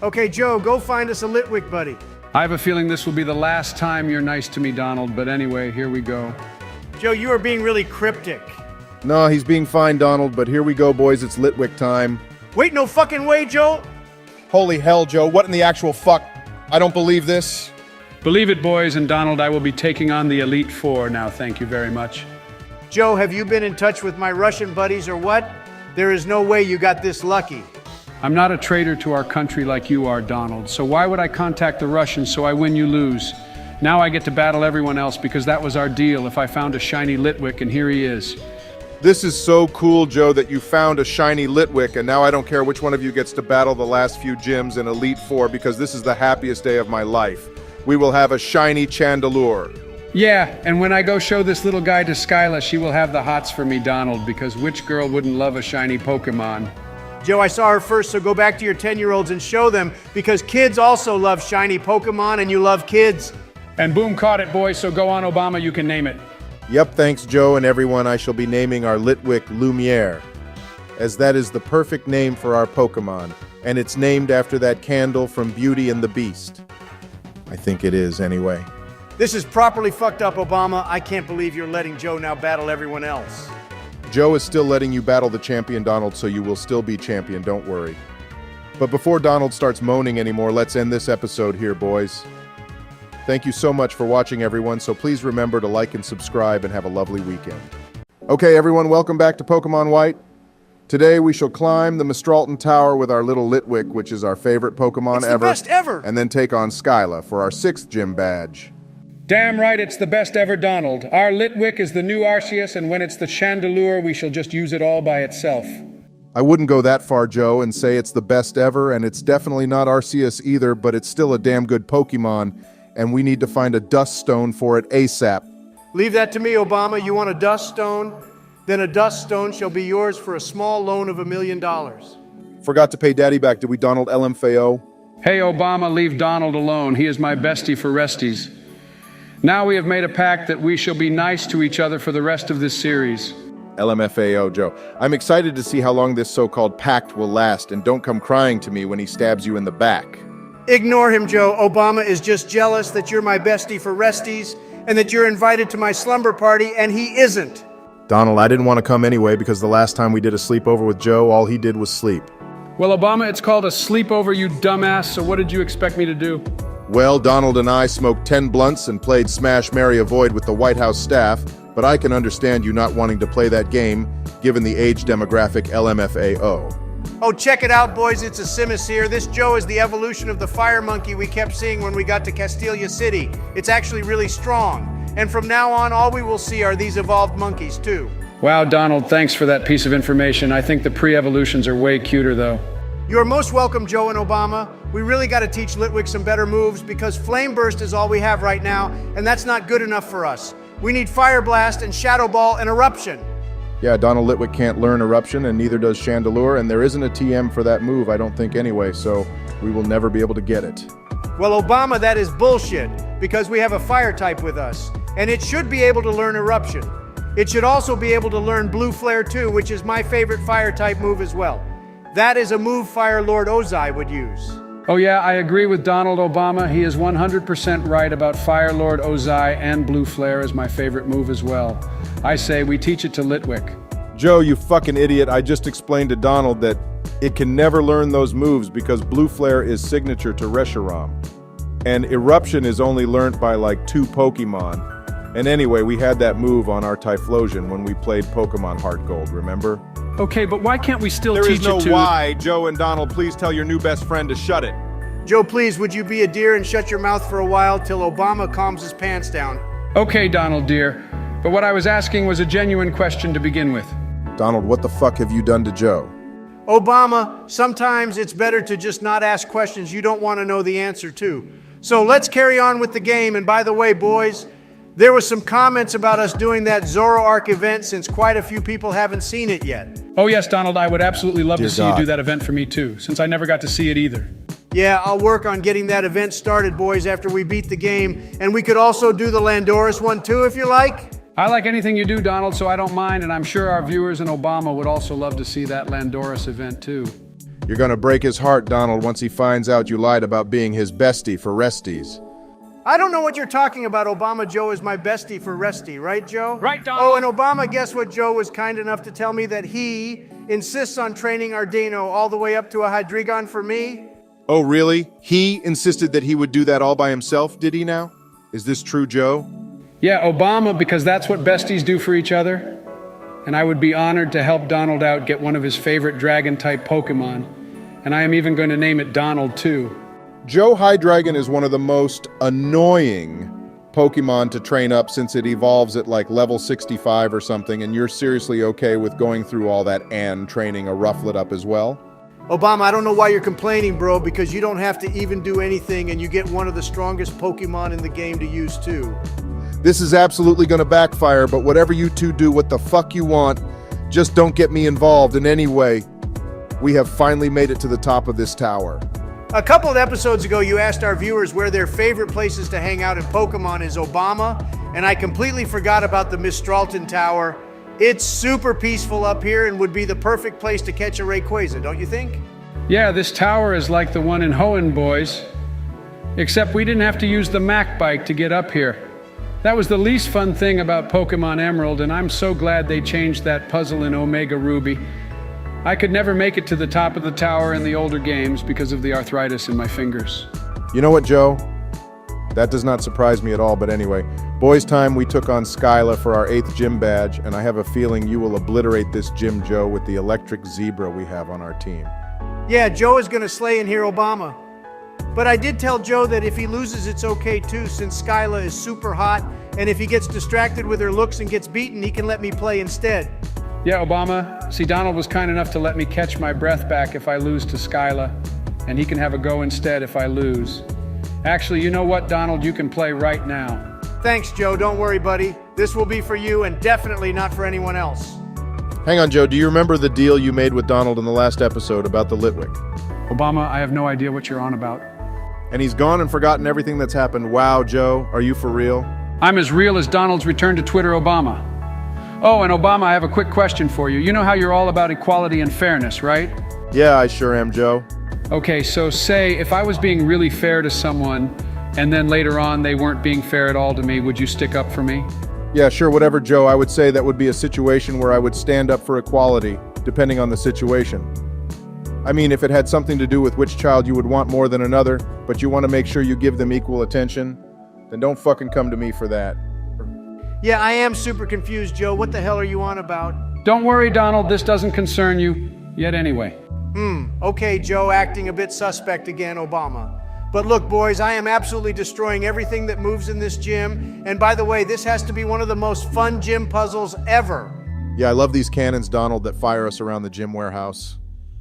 Okay, Joe, go find us a Litwick buddy. I have a feeling this will be the last time you're nice to me, Donald, but anyway, here we go. Joe, you are being really cryptic. No, he's being fine, Donald, but here we go, boys. It's Litwick time. Wait, no fucking way, Joe. Holy hell, Joe, what in the actual fuck? I don't believe this. Believe it, boys, and Donald, I will be taking on the Elite Four now. Thank you very much. Joe, have you been in touch with my Russian buddies or what? There is no way you got this lucky. I'm not a traitor to our country like you are, Donald, so why would I contact the Russians so I win, you lose? Now I get to battle everyone else because that was our deal if I found a shiny Litwick, and here he is. This is so cool, Joe, that you found a shiny Litwick, and now I don't care which one of you gets to battle the last few gyms in Elite Four because this is the happiest day of my life. We will have a shiny Chandelure. Yeah, and when I go show this little guy to Skyla, she will have the hots for me, Donald, because which girl wouldn't love a shiny Pokemon? Joe, I saw her first, so go back to your 10-year-olds and show them, because kids also love shiny Pokemon, and you love kids. And boom, caught it, boys, so go on, Obama, you can name it. Yep, thanks, Joe, and everyone. I shall be naming our Litwick Lumiere, as that is the perfect name for our Pokemon, and it's named after that candle from Beauty and the Beast. I think it is, anyway. This is properly fucked up, Obama. I can't believe you're letting Joe now battle everyone else. Joe is still letting you battle the champion, Donald, so you will still be champion, don't worry. But before Donald starts moaning anymore, let's end this episode here, boys. Thank you so much for watching, everyone, so please remember to like and subscribe and have a lovely weekend. Okay, everyone, welcome back to Pokemon White. Today we shall climb the Mistralton Tower with our little Litwick, which is our favorite Pokemon It's ever. the best ever! And then take on Skyla for our 6th gym badge. Damn right it's the best ever, Donald. Our Litwick is the new Arceus, and when it's the Chandelure, we shall just use it all by itself. I wouldn't go that far, Joe, and say it's the best ever, and it's definitely not Arceus either, but it's still a damn good Pokemon, and we need to find a Dust Stone for it ASAP. Leave that to me, Obama. You want a Dust Stone? Then a Dust Stone shall be yours for a small loan of $1 million. Forgot to pay Daddy back, did we, Donald LMFAO? Hey, Obama, leave Donald alone. He is my bestie for resties. Now we have made a pact that we shall be nice to each other for the rest of this series. LMFAO, Joe. I'm excited to see how long this so-called pact will last, and don't come crying to me when he stabs you in the back. Ignore him, Joe. Obama is just jealous that you're my bestie for resties and that you're invited to my slumber party, and he isn't. Donald, I didn't want to come anyway because the last time we did a sleepover with Joe, all he did was sleep. Well, Obama, it's called a sleepover, you dumbass, so what did you expect me to do? Well, Donald and I smoked 10 blunts and played Smash, Marry, Avoid with the White House staff, but I can understand you not wanting to play that game, given the age demographic LMFAO. Oh, check it out, boys. It's a Simus here. This Joe is the evolution of the fire monkey we kept seeing when we got to Castelia City. It's actually really strong. And from now on, all we will see are these evolved monkeys, too. Wow, Donald, thanks for that piece of information. I think the pre-evolutions are way cuter, though. You're most welcome, Joe and Obama. We really got to teach Litwick some better moves because Flame Burst is all we have right now, and that's not good enough for us. We need Fire Blast and Shadow Ball and Eruption. Yeah, Donald Litwick can't learn Eruption, and neither does Chandelure, and there isn't a TM for that move, I don't think anyway, so we will never be able to get it. Well, Obama, that is bullshit, because we have a fire type with us, and it should be able to learn Eruption. It should also be able to learn Blue Flare too, which is my favorite fire type move as well. That is a move Fire Lord Ozai would use. Oh yeah, I agree with Donald Obama. He is 100% right about Fire Lord Ozai, and Blue Flare is my favorite move as well. I say we teach it to Litwick. Joe, you fucking idiot, I just explained to Donald that it can never learn those moves because Blue Flare is signature to Reshiram. And Eruption is only learnt by like 2 Pokemon. And anyway, we had that move on our Typhlosion when we played Pokemon Heart Gold, remember? Okay, but why can't we still There teach is no it to... why. Joe and Donald, please tell your new best friend to shut it. Joe, please, would you be a dear and shut your mouth for a while till Obama calms his pants down? Okay, Donald, dear. But what I was asking was a genuine question to begin with. Donald, what the fuck have you done to Joe? Obama, sometimes it's better to just not ask questions you don't want to know the answer to. So let's carry on with the game. And by the way, boys, there was some comments about us doing that Zoroark event since quite a few people haven't seen it yet. Oh yes, Donald, I would absolutely love Dear to see God. you do that event for me too, since I never got to see it either. Yeah, I'll work on getting that event started, boys, after we beat the game. And we could also do the Landorus one too, if you like. I like anything you do, Donald, so I don't mind, and I'm sure our viewers in Obama would also love to see that Landorus event too. You're gonna break his heart, Donald, once he finds out you lied about being his bestie for Resties. I don't know what you're talking about, Obama. Joe is my bestie for Resty, right, Joe? Right, Donald. Oh, and Obama, guess what? Joe was kind enough to tell me that he insists on training Ardino all the way up to a Hydreigon for me. Oh, really? He insisted that he would do that all by himself, did he now? Is this true, Joe? Yeah, Obama, because that's what besties do for each other. And I would be honored to help Donald out get one of his favorite dragon-type Pokemon. And I am even going to name it Donald, too. Joe Hydreigon is one of the most annoying Pokemon to train up since it evolves at like level 65 or something, and you're seriously okay with going through all that and training a Rufflet up as well? Obama, I don't know why you're complaining, bro, because you don't have to even do anything and you get one of the strongest Pokemon in the game to use, too. This is absolutely gonna backfire, but whatever you two do, what the fuck you want, just don't get me involved in any way. We have finally made it to the top of this tower. A couple of episodes ago, you asked our viewers where their favorite places to hang out in Pokemon is Obama, and I completely forgot about the Mistralton Tower. It's super peaceful up here and would be the perfect place to catch a Rayquaza, don't you think? Yeah, this tower is like the one in Hoenn, boys. Except we didn't have to use the Mac bike to get up here. That was the least fun thing about Pokemon Emerald, and I'm so glad they changed that puzzle in Omega Ruby. I could never make it to the top of the tower in the older games because of the arthritis in my fingers. You know what, Joe? That does not surprise me at all, but anyway. Boys time, we took on Skyla for our 8th gym badge, and I have a feeling you will obliterate this gym, Joe, with the electric zebra we have on our team. Yeah, Joe is gonna slay in here, Obama. But I did tell Joe that if he loses, it's okay too, since Skyla is super hot, and if he gets distracted with her looks and gets beaten, he can let me play instead. Yeah, Obama. See, Donald was kind enough to let me catch my breath back if I lose to Skyla, and he can have a go instead if I lose. Actually, you know what, Donald? You can play right now. Thanks, Joe. Don't worry, buddy. This will be for you and definitely not for anyone else. Hang on, Joe, do you remember the deal you made with Donald in the last episode about the Litwick? Obama, I have no idea what you're on about. And he's gone and forgotten everything that's happened. Wow, Joe, are you for real? I'm as real as Donald's return to Twitter, Obama. Oh, and Obama, I have a quick question for you. You know how you're all about equality and fairness, right? Yeah, I sure am, Joe. Okay, so say if I was being really fair to someone, and then later on they weren't being fair at all to me, would you stick up for me? Yeah, sure, whatever, Joe. I would say that would be a situation where I would stand up for equality, depending on the situation. I mean, if it had something to do with which child you would want more than another, but you want to make sure you give them equal attention, then don't fucking come to me for that. Yeah, I am super confused, Joe. What the hell are you on about? Don't worry, Donald, this doesn't concern you yet anyway. Okay, Joe, acting a bit suspect again, Obama. But look, boys, I am absolutely destroying everything that moves in this gym. And by the way, this has to be one of the most fun gym puzzles ever. Yeah, I love these cannons, Donald, that fire us around the gym warehouse.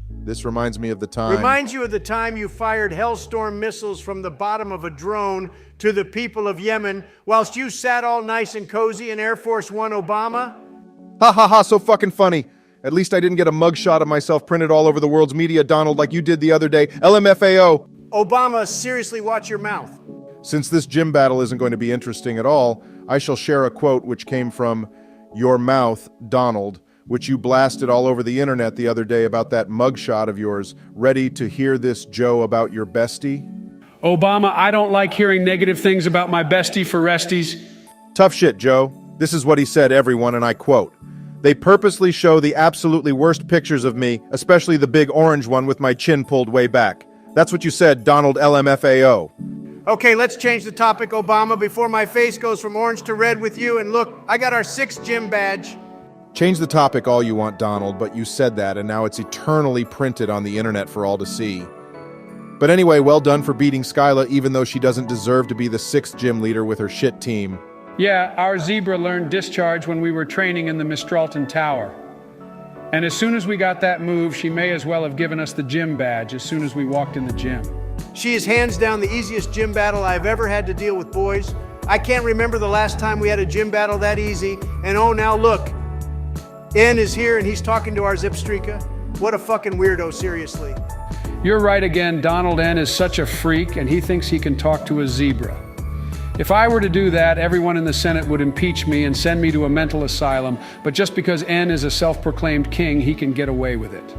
This reminds me of the time... Reminds you of the time you fired Hellstorm missiles from the bottom of a drone to the people of Yemen whilst you sat all nice and cozy in Air Force One, Obama? Ha ha ha, so fucking funny. At least I didn't get a mugshot of myself printed all over the world's media, Donald, like you did the other day. LMFAO. Obama, seriously watch your mouth. Since this gym battle isn't going to be interesting at all, I shall share a quote which came from your mouth, Donald, which you blasted all over the internet the other day about that mugshot of yours. Ready to hear this, Joe, about your bestie? Obama, I don't like hearing negative things about my bestie for resties. Tough shit, Joe. This is what he said, everyone, and I quote, "They purposely show the absolutely worst pictures of me, especially the big orange one with my chin pulled way back." That's what you said, Donald LMFAO. Okay, let's change the topic, Obama, before my face goes from orange to red with you. And look, I got our 6th gym badge. Change the topic all you want, Donald, but you said that, and now it's eternally printed on the internet for all to see. But anyway, well done for beating Skyla, even though she doesn't deserve to be the 6th gym leader with her shit team. Yeah, our zebra learned discharge when we were training in the Mistralton Tower. And as soon as we got that move, she may as well have given us the gym badge as soon as we walked in the gym. She is hands down the easiest gym battle I've ever had to deal with, boys. I can't remember the last time we had a gym battle that easy. And oh, now look. N is here and he's talking to our Zipstreaka. What a fucking weirdo, seriously. You're right again, Donald N is such a freak and he thinks he can talk to a zebra. If I were to do that, everyone in the Senate would impeach me and send me to a mental asylum, but just because N is a self-proclaimed king, he can get away with it.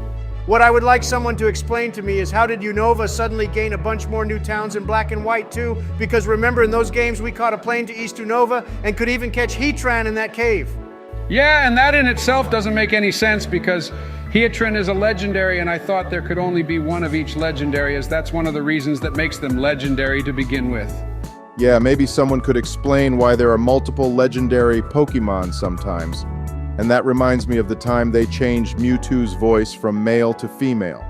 What I would like someone to explain to me is how did Unova suddenly gain a bunch more new towns in black and white too? Because remember in those games we caught a plane to East Unova and could even catch Heatran in that cave. Yeah, and that in itself doesn't make any sense because Heatran is a legendary and I thought there could only be one of each legendary, as that's one of the reasons that makes them legendary to begin with. Yeah, maybe someone could explain why there are multiple legendary Pokémon sometimes. And that reminds me of the time they changed Mewtwo's voice from male to female.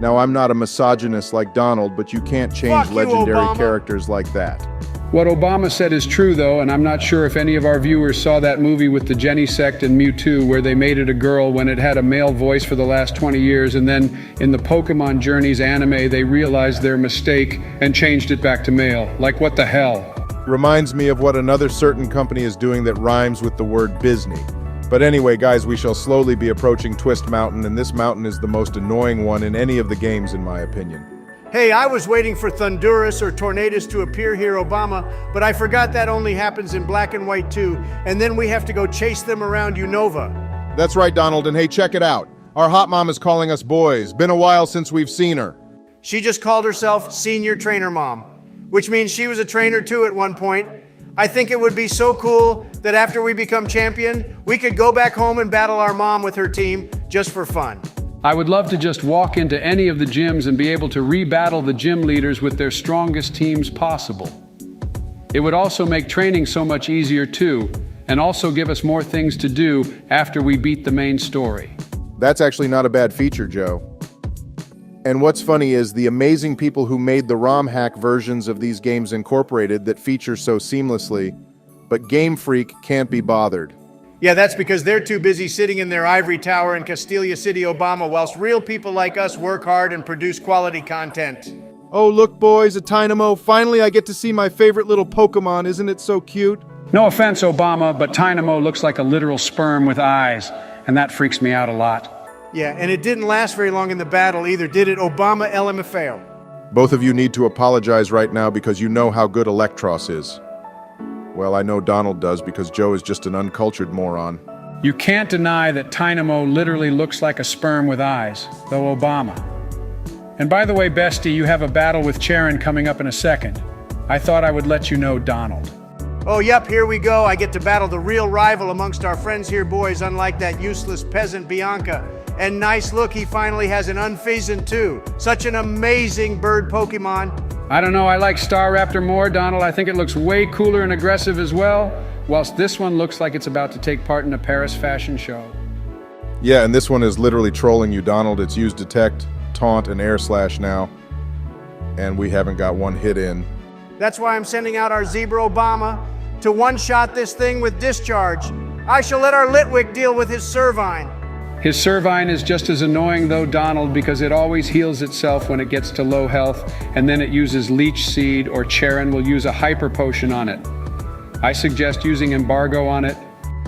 Now, I'm not a misogynist like Donald, but you can't change legendary characters like that. What Obama said is true, though, and I'm not sure if any of our viewers saw that movie with the Jenny sect and Mewtwo where they made it a girl when it had a male voice for the last 20 years, and then in the Pokemon Journeys anime, they realized their mistake and changed it back to male. Like, what the hell? Reminds me of what another certain company is doing that rhymes with the word Bisney. But anyway, guys, we shall slowly be approaching Twist Mountain, and this mountain is the most annoying one in any of the games, in my opinion. Hey, I was waiting for Thundurus or Tornadus to appear here, Obama, but I forgot that only happens in black and white too, and then we have to go chase them around Unova. That's right, Donald, and hey, check it out. Our hot mom is calling us boys. Been a while since we've seen her. She just called herself Senior Trainer Mom, which means she was a trainer too at one point. I think it would be so cool that after we become champion, we could go back home and battle our mom with her team just for fun. I would love to just walk into any of the gyms and be able to re-battle the gym leaders with their strongest teams possible. It would also make training so much easier too, and also give us more things to do after we beat the main story. That's actually not a bad feature, Joe. And what's funny is the amazing people who made the ROM hack versions of these games incorporated that feature so seamlessly, but Game Freak can't be bothered. Yeah, that's because they're too busy sitting in their ivory tower in Castelia City, Obama, whilst real people like us work hard and produce quality content. Oh, look, boys, a Tynamo. Finally, I get to see my favorite little Pokemon. Isn't it so cute? No offense, Obama, but Tynamo looks like a literal sperm with eyes, and that freaks me out a lot. Yeah, and it didn't last very long in the battle either, did it, Obama LMFAO? Both of you need to apologize right now because you know how good Electros is. Well, I know Donald does because Joe is just an uncultured moron. You can't deny that Tynamo literally looks like a sperm with eyes, though Obama. And by the way, bestie, you have a battle with Charon coming up in a second. I thought I would let you know, Donald. Oh, yep, here we go. I get to battle the real rival amongst our friends here, boys, unlike that useless peasant Bianca. And nice look, he finally has an Unfeasant too. Such an amazing bird Pokemon. I don't know, I like Staraptor more, Donald. I think it looks way cooler and aggressive as well, whilst this one looks like it's about to take part in a Paris fashion show. Yeah, and this one is literally trolling you, Donald. It's used Detect, Taunt, and Air Slash now. And we haven't got one hit in. That's why I'm sending out our Zebra Obama to one-shot this thing with Discharge. I shall let our Litwick deal with his Servine. His Servine is just as annoying though, Donald, because it always heals itself when it gets to low health, and then it uses Leech Seed, or Charon will use a Hyper Potion on it. I suggest using Embargo on it.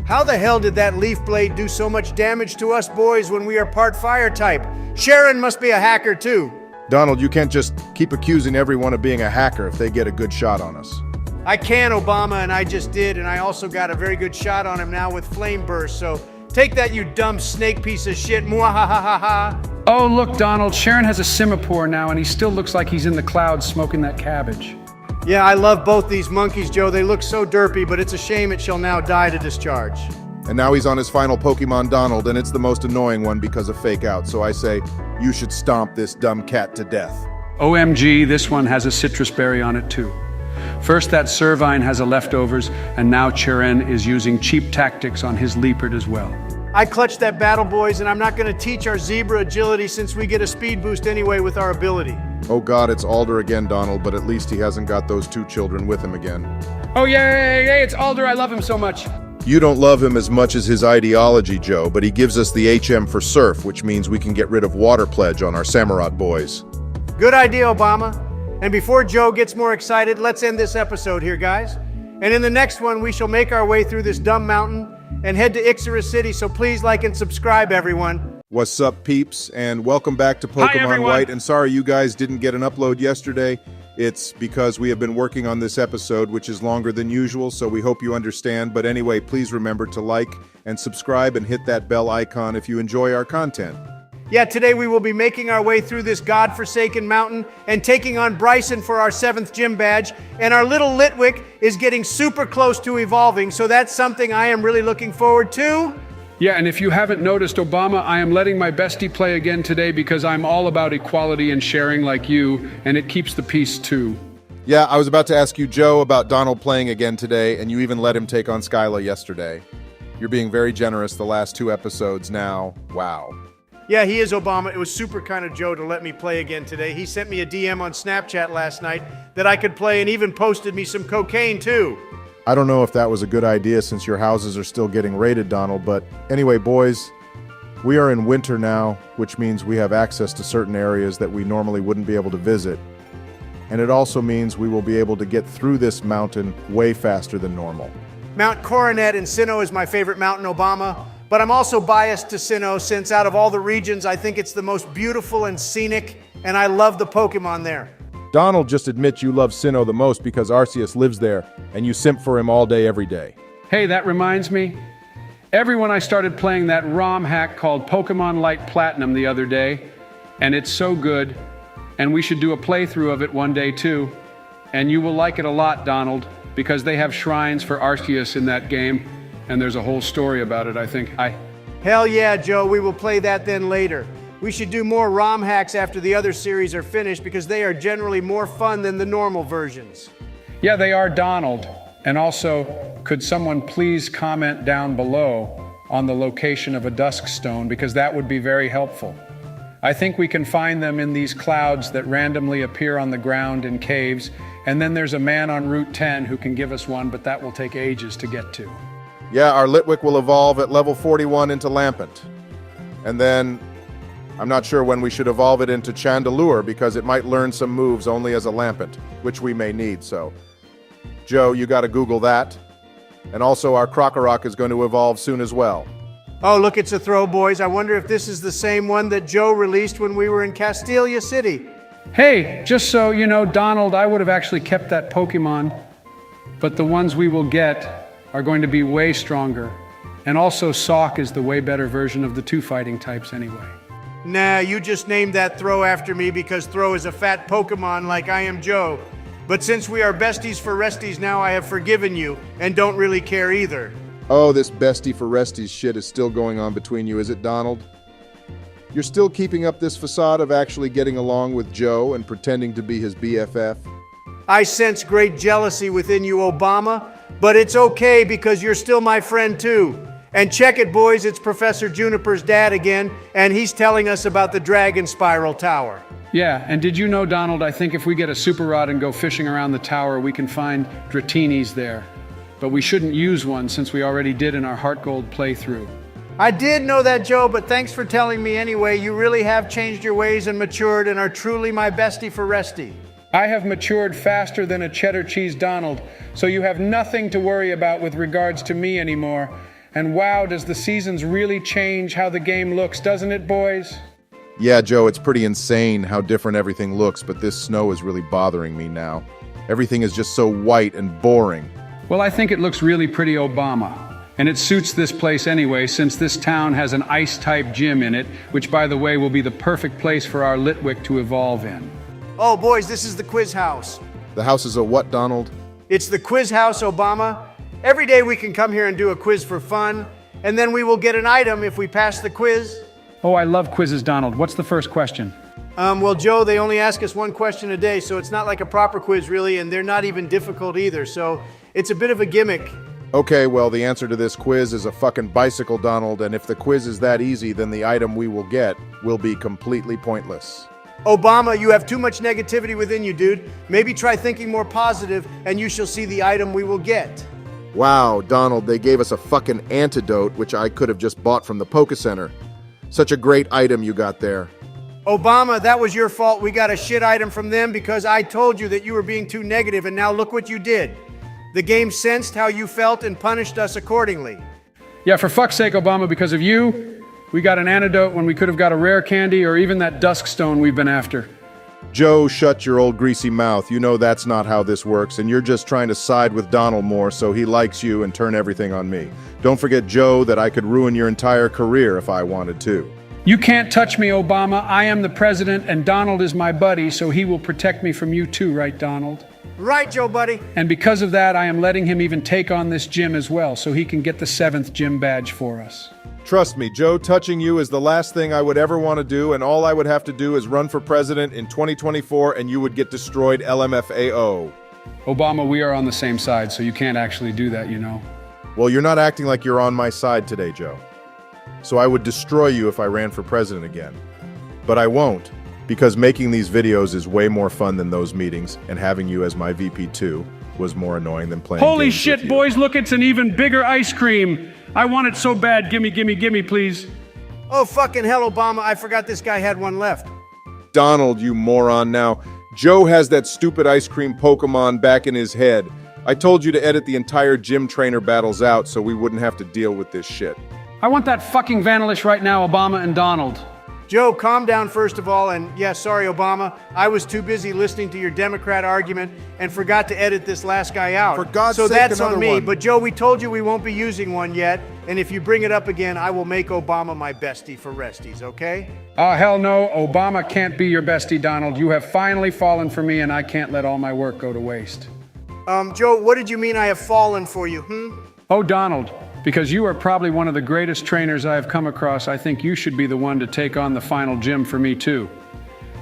How the hell did that Leaf Blade do so much damage to us boys when we are part Fire type? Charon must be a hacker too. Donald, you can't just keep accusing everyone of being a hacker if they get a good shot on us. I can, Obama, and I just did, and I also got a very good shot on him now with Flame Burst, so Take that, you dumb snake piece of shit. Mwahahaha. Oh, look, Donald, Sharon has a Singapore now, and he still looks like he's in the clouds smoking that cabbage. Yeah, I love both these monkeys, Joe. They look so derpy, but it's a shame it shall now die to discharge. And now he's on his final Pokemon Donald, and it's the most annoying one because of fake out. So I say, you should stomp this dumb cat to death. OMG, this one has a citrus berry on it too. First that Servine has a leftovers, and now Cheren is using cheap tactics on his Leopard as well. I clutched that battle, boys, and I'm not going to teach our zebra agility since we get a speed boost anyway with our ability. Oh god, it's Alder again, Donald, but at least he hasn't got those two children with him again. Oh, yay, it's Alder, I love him so much. You don't love him as much as his ideology, Joe, but he gives us the HM for Surf, which means we can get rid of Water Pledge on our Samurott boys. Good idea, Obama. And before Joe gets more excited, let's end this episode here, guys. And in the next one, we shall make our way through this dumb mountain and head to Ixorus City, so please like and subscribe, everyone. What's up, peeps, and welcome back to Pokemon White. And sorry you guys didn't get an upload yesterday. It's because we have been working on this episode, which is longer than usual, so we hope you understand. But anyway, please remember to like and subscribe and hit that bell icon if you enjoy our content. Yeah, today we will be making our way through this godforsaken mountain and taking on Bryson for our 7th gym badge. And our little Litwick is getting super close to evolving, so that's something I am really looking forward to. Yeah, and if you haven't noticed, Obama, I am letting my bestie play again today because I'm all about equality and sharing like you, and it keeps the peace too. Yeah, I was about to ask you, Joe, about Donald playing again today, and you even let him take on Skyla yesterday. You're being very generous the last 2 episodes now. Wow. Yeah, he is, Obama. It was super kind of Joe to let me play again today. He sent me a DM on Snapchat last night that I could play and even posted me some cocaine too. I don't know if that was a good idea since your houses are still getting raided, Donald, but anyway, boys, we are in winter now, which means we have access to certain areas that we normally wouldn't be able to visit. And it also means we will be able to get through this mountain way faster than normal. Mount Coronet in Sinnoh is my favorite mountain, Obama, but I'm also biased to Sinnoh since out of all the regions, I think it's the most beautiful and scenic, and I love the Pokemon there. Donald, just admit you love Sinnoh the most because Arceus lives there, and you simp for him all day, every day. Hey, that reminds me. Everyone, I started playing that ROM hack called Pokemon Light Platinum the other day, and it's so good, and we should do a playthrough of it one day too. And you will like it a lot, Donald, because they have shrines for Arceus in that game, and there's a whole story about it, I think. Hell yeah, Joe, we will play that then later. We should do more ROM hacks after the other series are finished because they are generally more fun than the normal versions. Yeah, they are, Donald. And also, could someone please comment down below on the location of a dusk stone, because that would be very helpful. I think we can find them in these clouds that randomly appear on the ground in caves, and then there's a man on Route 10 who can give us one, but that will take ages to get to. Yeah, our Litwick will evolve at level 41 into Lampent. And then, I'm not sure when we should evolve it into Chandelure because it might learn some moves only as a Lampent, which we may need, so. Joe, you gotta Google that. And also our Krokorok is going to evolve soon as well. Oh, look, it's a throw, boys. I wonder if this is the same one that Joe released when we were in Castelia City. Hey, just so you know, Donald, I would have actually kept that Pokemon, but the ones we will get are going to be way stronger. And also Sawk is the way better version of the 2 fighting types anyway. Nah, you just named that Throw after me because Throw is a fat Pokemon like I am Joe. But since we are besties for resties now, I have forgiven you and don't really care either. Oh, this bestie for resties shit is still going on between you, is it, Donald? You're still keeping up this facade of actually getting along with Joe and pretending to be his BFF? I sense great jealousy within you, Obama, but it's okay because you're still my friend too. And check it, boys, it's Professor Juniper's dad again, and he's telling us about the Dragon Spiral Tower. Yeah, and did you know, Donald, I think if we get a super rod and go fishing around the tower, we can find Dratinis there. But we shouldn't use one since we already did in our Heart Gold playthrough. I did know that, Joe, but thanks for telling me anyway. You really have changed your ways and matured and are truly my bestie for resty. I have matured faster than a cheddar cheese Donald, so you have nothing to worry about with regards to me anymore. And wow, does the seasons really change how the game looks, doesn't it, boys? Yeah, Joe, it's pretty insane how different everything looks, but this snow is really bothering me now. Everything is just so white and boring. Well, I think it looks really pretty Obama. And it suits this place anyway, since this town has an ice-type gym in it, which, by the way, will be the perfect place for our Litwick to evolve in. Oh, boys, this is the quiz house. The house is a what, Donald? It's the quiz house, Obama. Every day we can come here and do a quiz for fun, and then we will get an item if we pass the quiz. Oh, I love quizzes, Donald. What's the first question? Well, Joe, they only ask us one question a day, so it's not like a proper quiz, really, and they're not even difficult either, so it's a bit of a gimmick. Okay, well, the answer to this quiz is a fucking bicycle, Donald, and if the quiz is that easy, then the item we will get will be completely pointless. Obama, you have too much negativity within you, dude. Maybe try thinking more positive, and you shall see the item we will get. Wow, Donald, they gave us a fucking antidote, which I could have just bought from the Poké Center. Such a great item you got there. Obama, that was your fault. We got a shit item from them because I told you that you were being too negative, and now look what you did. The game sensed how you felt and punished us accordingly. Yeah, for fuck's sake, Obama, because of you, we got an antidote when we could have got a rare candy or even that dusk stone we've been after. Joe, shut your old greasy mouth. You know that's not how this works, and you're just trying to side with Donald more so he likes you and turn everything on me. Don't forget, Joe, that I could ruin your entire career if I wanted to. You can't touch me, Obama. I am the president, and Donald is my buddy, so he will protect me from you too, right, Donald? Right, Joe, buddy. And because of that, I am letting him even take on this gym as well, so he can get the 7th gym badge for us. Trust me, Joe, touching you is the last thing I would ever want to do, and all I would have to do is run for president in 2024, and you would get destroyed LMFAO. Obama, we are on the same side, so you can't actually do that, you know. Well, you're not acting like you're on my side today, Joe. So I would destroy you if I ran for president again. But I won't, because making these videos is way more fun than those meetings, and having you as my VP2 was more annoying than playing Holy games shit, with you. boys, look, it's an even bigger ice cream. I want it so bad. Gimme, gimme, gimme, please. Oh, fucking hell, Obama. I forgot this guy had one left. Donald, you moron. Now, Joe has that stupid ice cream Pokemon back in his head. I told you to edit the entire gym trainer battles out so we wouldn't have to deal with this shit. I want that fucking Vanillish right now, Obama and Donald. Joe, calm down first of all, and yeah, sorry, Obama. I was too busy listening to your Democrat argument and forgot to edit this last guy out. For God's so sake, that's on another me. one. But Joe, we told you we won't be using one yet, and if you bring it up again, I will make Obama my bestie for resties, okay? Oh, hell no, Obama can't be your bestie, Donald. You have finally fallen for me, and I can't let all my work go to waste. Joe, what did you mean I have fallen for you, Oh, Donald, because you are probably one of the greatest trainers I have come across, I think you should be the one to take on the final gym for me too.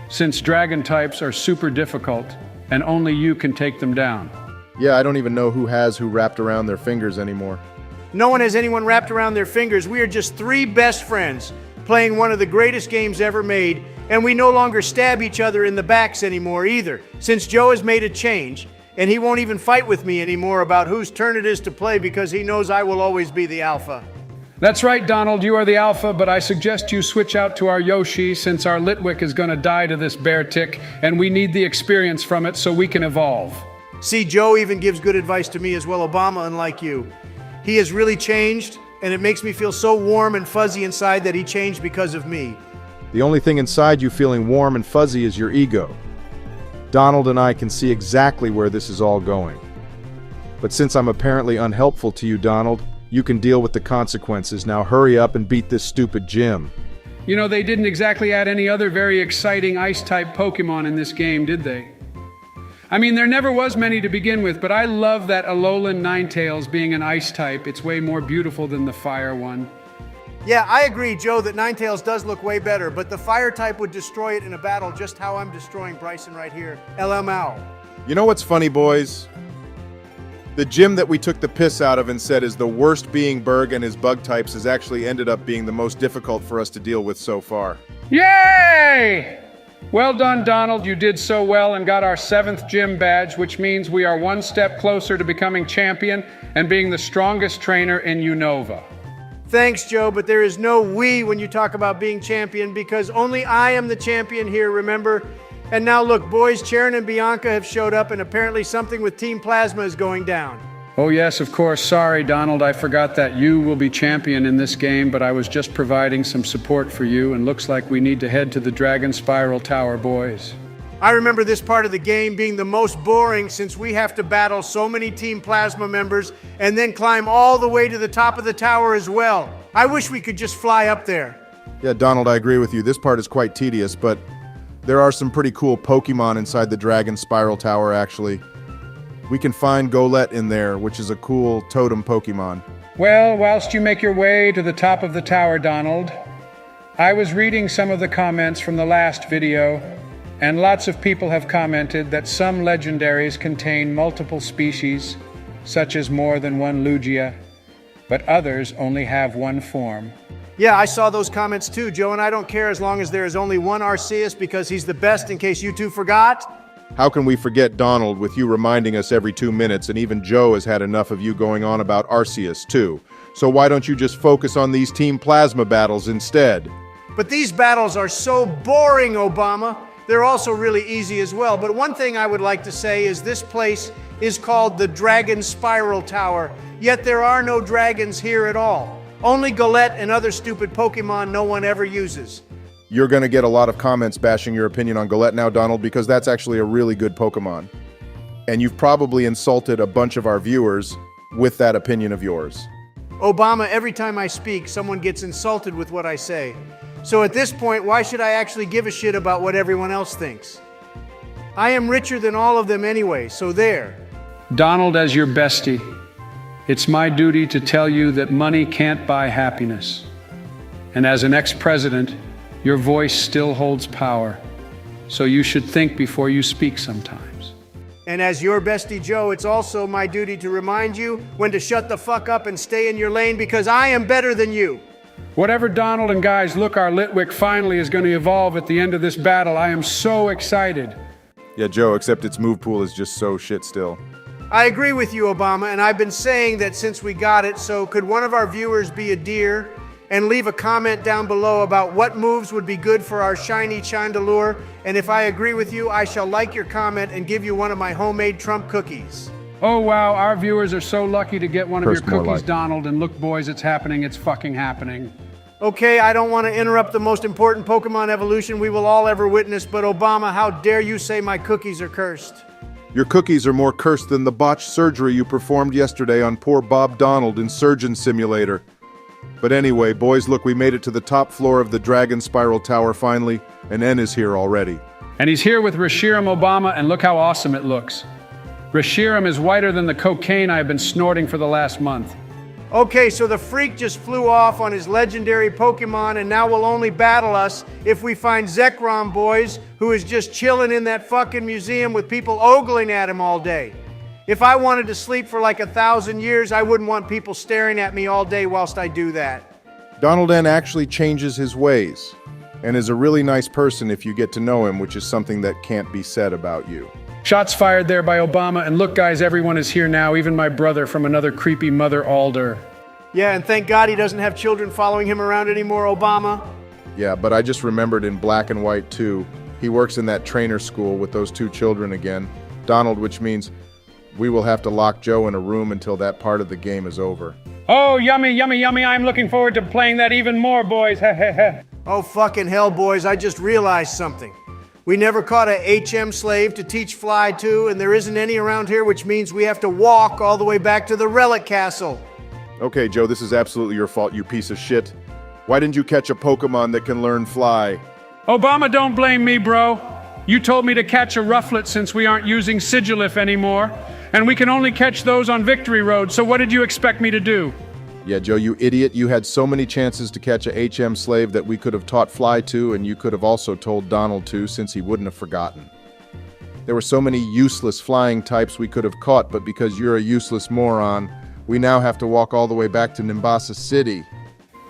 Since dragon types are super difficult, and only you can take them down. Yeah, I don't even know who wrapped around their fingers anymore. No one has anyone wrapped around their fingers. We are just three best friends playing one of the greatest games ever made, and we no longer stab each other in the backs anymore either, since Joe has made a change. And he won't even fight with me anymore about whose turn it is to play because he knows I will always be the alpha. That's right, Donald, you are the alpha, but I suggest you switch out to our Yoshi since our Litwick is gonna die to this bear tick, and we need the experience from it so we can evolve. See, Joe even gives good advice to me as well, Obama, unlike you. He has really changed, and it makes me feel so warm and fuzzy inside that he changed because of me. The only thing inside you feeling warm and fuzzy is your ego. Donald and I can see exactly where this is all going. But since I'm apparently unhelpful to you, Donald, you can deal with the consequences. Now hurry up and beat this stupid gym. You know, they didn't exactly add any other very exciting ice-type Pokemon in this game, did they? I mean, there never was many to begin with, but I love that Alolan Ninetales being an ice type. It's way more beautiful than the fire one. Yeah, I agree, Joe, that Ninetales does look way better, but the fire type would destroy it in a battle just how I'm destroying Bryson right here. LMAO. You know what's funny, boys? The gym that we took the piss out of and said is the worst being Berg and his bug types has actually ended up being the most difficult for us to deal with so far. Yay! Well done, Donald. You did so well and got our 7th gym badge, which means we are one step closer to becoming champion and being the strongest trainer in Unova. Thanks, Joe, but there is no we when you talk about being champion because only I am the champion here, remember? And now look, boys, Sharon and Bianca have showed up and apparently something with Team Plasma is going down. Oh yes, of course. Sorry, Donald. I forgot that you will be champion in this game, but I was just providing some support for you and looks like we need to head to the Dragon Spiral Tower, boys. I remember this part of the game being the most boring since we have to battle so many Team Plasma members and then climb all the way to the top of the tower as well. I wish we could just fly up there. Yeah, Donald, I agree with you. This part is quite tedious, but there are some pretty cool Pokemon inside the Dragon Spiral Tower, actually. We can find Golett in there, which is a cool totem Pokemon. Well, whilst you make your way to the top of the tower, Donald, I was reading some of the comments from the last video, and lots of people have commented that some legendaries contain multiple species, such as more than one Lugia, but others only have one form. Yeah, I saw those comments too, Joe, and I don't care as long as there is only one Arceus because he's the best, in case you two forgot. How can we forget Donald with you reminding us every 2 minutes, and even Joe has had enough of you going on about Arceus too. So why don't you just focus on these Team Plasma battles instead? But these battles are so boring, Obama. They're also really easy as well. But one thing I would like to say is this place is called the Dragon Spiral Tower, yet there are no dragons here at all. Only Golett and other stupid Pokemon no one ever uses. You're going to get a lot of comments bashing your opinion on Golett now, Donald, because that's actually a really good Pokemon. And you've probably insulted a bunch of our viewers with that opinion of yours. Obama, every time I speak, someone gets insulted with what I say. So at this point, why should I actually give a shit about what everyone else thinks? I am richer than all of them anyway, so there. Donald, as your bestie, it's my duty to tell you that money can't buy happiness. And as an ex-president, your voice still holds power. So you should think before you speak sometimes. And as your bestie Joe, it's also my duty to remind you when to shut the fuck up and stay in your lane because I am better than you. Whatever Donald and guys, look, our Litwick finally is going to evolve at the end of this battle. I am so excited. Yeah, Joe, except its move pool is just so shit still. I agree with you, Obama, and I've been saying that since we got it, so could one of our viewers be a deer and leave a comment down below about what moves would be good for our shiny Chandelure, and if I agree with you, I shall like your comment and give you one of my homemade Trump cookies. Oh wow, our viewers are so lucky to get one of your More cookies, like. Donald, and look boys, it's happening, it's fucking happening. Okay, I don't want to interrupt the most important Pokemon evolution we will all ever witness, but Obama, how dare you say my cookies are cursed? Your cookies are more cursed than the botched surgery you performed yesterday on poor Bob Donald in Surgeon Simulator. But anyway, boys, look, we made it to the top floor of the Dragon Spiral Tower finally, and N is here already. And he's here with Reshiram Obama, and look how awesome it looks. Reshiram is whiter than the cocaine I have been snorting for the last month. Okay, so the freak just flew off on his legendary Pokemon and now will only battle us if we find Zekrom, boys, who is just chilling in that fucking museum with people ogling at him all day. If I wanted to sleep for like 1,000 years, I wouldn't want people staring at me all day whilst I do that. Donald N actually changes his ways, and is a really nice person if you get to know him, which is something that can't be said about you. Shots fired there by Obama, and look guys, everyone is here now, even my brother from another creepy mother Alder. Yeah, and thank God he doesn't have children following him around anymore, Obama. Yeah, but I just remembered in Black and White 2, he works in that trainer school with those 2 children again, Donald, which means we will have to lock Joe in a room until that part of the game is over. Oh, yummy, yummy, yummy, I'm looking forward to playing that even more, boys. Oh, fucking hell, boys, I just realized something. We never caught a HM slave to teach fly to, and there isn't any around here, which means we have to walk all the way back to the Relic Castle. Okay, Joe, this is absolutely your fault, you piece of shit. Why didn't you catch a Pokemon that can learn fly? Obama, don't blame me, bro. You told me to catch a Rufflet since we aren't using Sigilif anymore, and we can only catch those on Victory Road, so what did you expect me to do? Yeah, Joe, you idiot. You had so many chances to catch a HM slave that we could have taught fly to, and you could have also told Donald to, since he wouldn't have forgotten. There were so many useless flying types we could have caught, but because you're a useless moron, we now have to walk all the way back to Nimbasa City.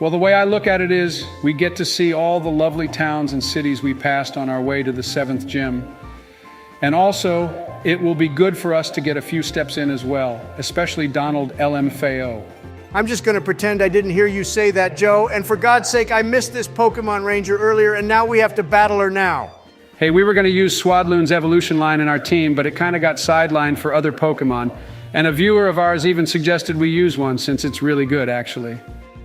Well, the way I look at it is, we get to see all the lovely towns and cities we passed on our way to the 7th gym. And also, it will be good for us to get a few steps in as well, especially Donald LMFAO. I'm just gonna pretend I didn't hear you say that, Joe, and for God's sake, I missed this Pokemon Ranger earlier, and now we have to battle her now. Hey, we were going to use Swadloon's evolution line in our team, but it kind of got sidelined for other Pokemon. And a viewer of ours even suggested we use one, since it's really good, actually.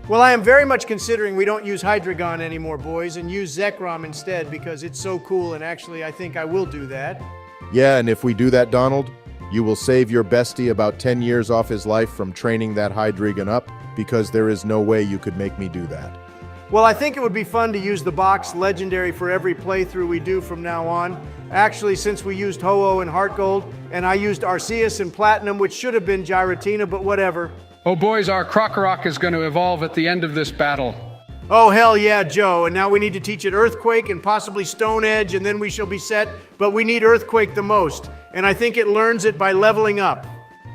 Well, I am very much considering we don't use Hydreigon anymore, boys, and use Zekrom instead because it's so cool, and actually I think I will do that. Yeah, and if we do that, Donald, you will save your bestie about 10 years off his life from training that Hydreigon up, because there is no way you could make me do that. Well, I think it would be fun to use the box legendary for every playthrough we do from now on. Actually, since we used Ho-Oh and Heart Gold, and I used Arceus and Platinum, which should have been Giratina, but whatever. Oh boys, our Krokorok is going to evolve at the end of this battle. Oh, hell yeah, Joe. And now we need to teach it Earthquake and possibly Stone Edge, and then we shall be set. But we need Earthquake the most. And I think it learns it by leveling up.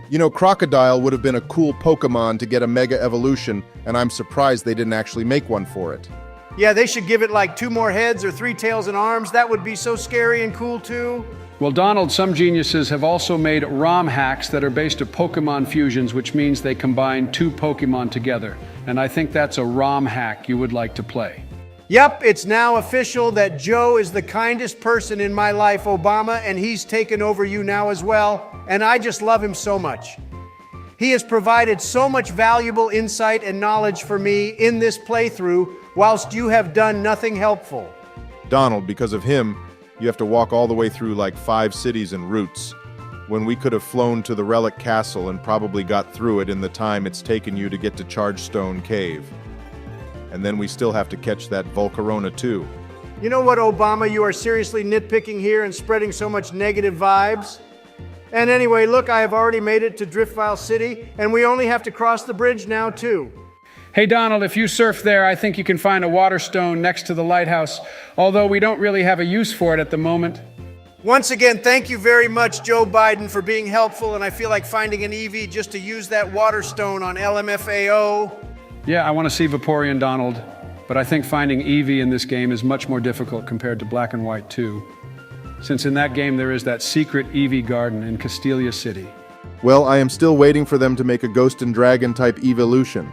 You know, Crocodile would have been a cool Pokemon to get a Mega Evolution, and I'm surprised they didn't actually make one for it. Yeah, they should give it like 2 more heads or 3 tails and arms. That would be so scary and cool too. Well, Donald, some geniuses have also made ROM hacks that are based on Pokemon fusions, which means they combine 2 Pokemon together. And I think that's a ROM hack you would like to play. Yep, it's now official that Joe is the kindest person in my life, Obama, and he's taken over you now as well. And I just love him so much. He has provided so much valuable insight and knowledge for me in this playthrough, whilst you have done nothing helpful. Donald, because of him, you have to walk all the way through like 5 cities and routes, when we could have flown to the Relic Castle and probably got through it in the time it's taken you to get to Chargestone Cave. And then we still have to catch that Volcarona too. You know what, Obama? You are seriously nitpicking here and spreading so much negative vibes. And anyway, look, I have already made it to Driftvile City, and we only have to cross the bridge now too. Hey Donald, if you surf there, I think you can find a water stone next to the lighthouse, although we don't really have a use for it at the moment. Once again, thank you very much, Joe Biden, for being helpful, and I feel like finding an EV just to use that water stone on LMFAO. Yeah, I want to see Vaporeon, Donald, but I think finding Eevee in this game is much more difficult compared to Black and White 2, since in that game there is that secret Eevee garden in Castelia City. Well, I am still waiting for them to make a Ghost and Dragon type evolution.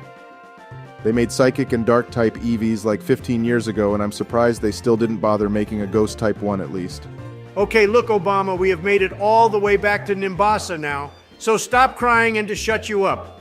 They made Psychic and Dark type EVs like 15 years ago, and I'm surprised they still didn't bother making a Ghost type 1 at least. Okay, look, Obama, we have made it all the way back to Nimbasa now, so stop crying and to shut you up.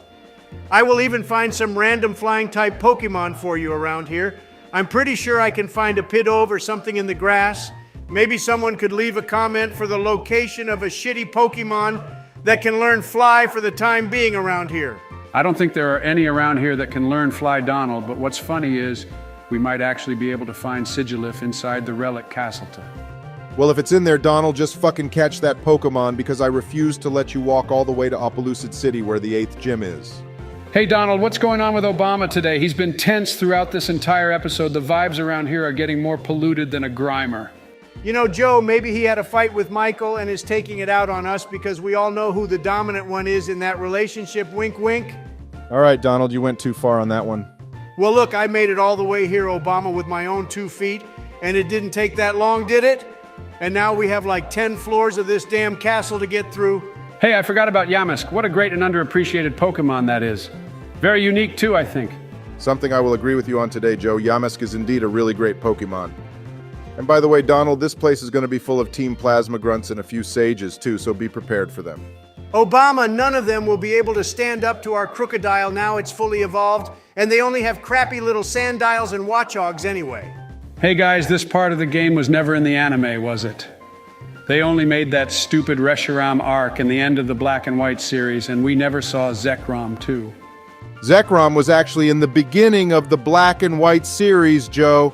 I will even find some random flying type Pokemon for you around here. I'm pretty sure I can find a Pidove or something in the grass. Maybe someone could leave a comment for the location of a shitty Pokemon that can learn Fly for the time being around here. I don't think there are any around here that can learn Fly, Donald, but what's funny is we might actually be able to find Sigilif inside the Relic Castleton. Well, if it's in there, Donald, just fucking catch that Pokemon, because I refuse to let you walk all the way to Opelucid City where the 8th gym is. Hey Donald, what's going on with Obama today? He's been tense throughout this entire episode. The vibes around here are getting more polluted than a Grimer. You know, Joe, maybe he had a fight with Michael and is taking it out on us because we all know who the dominant one is in that relationship. Wink, wink. All right, Donald, you went too far on that one. Well, look, I made it all the way here, Obama, with my own 2 feet, and it didn't take that long, did it? And now we have like 10 floors of this damn castle to get through. Hey, I forgot about Yamask. What a great and underappreciated Pokemon that is. Very unique too, I think. Something I will agree with you on today, Joe. Yamask is indeed a really great Pokemon. And by the way, Donald, this place is going to be full of Team Plasma Grunts and a few Sages too, so be prepared for them. Obama, none of them will be able to stand up to our Crocodile now it's fully evolved, and they only have crappy little Sandiles and Watchhogs anyway. Hey guys, this part of the game was never in the anime, was it? They only made that stupid Reshiram arc in the end of the Black and White series, and we never saw Zekrom too. Zekrom was actually in the beginning of the Black and White series, Joe.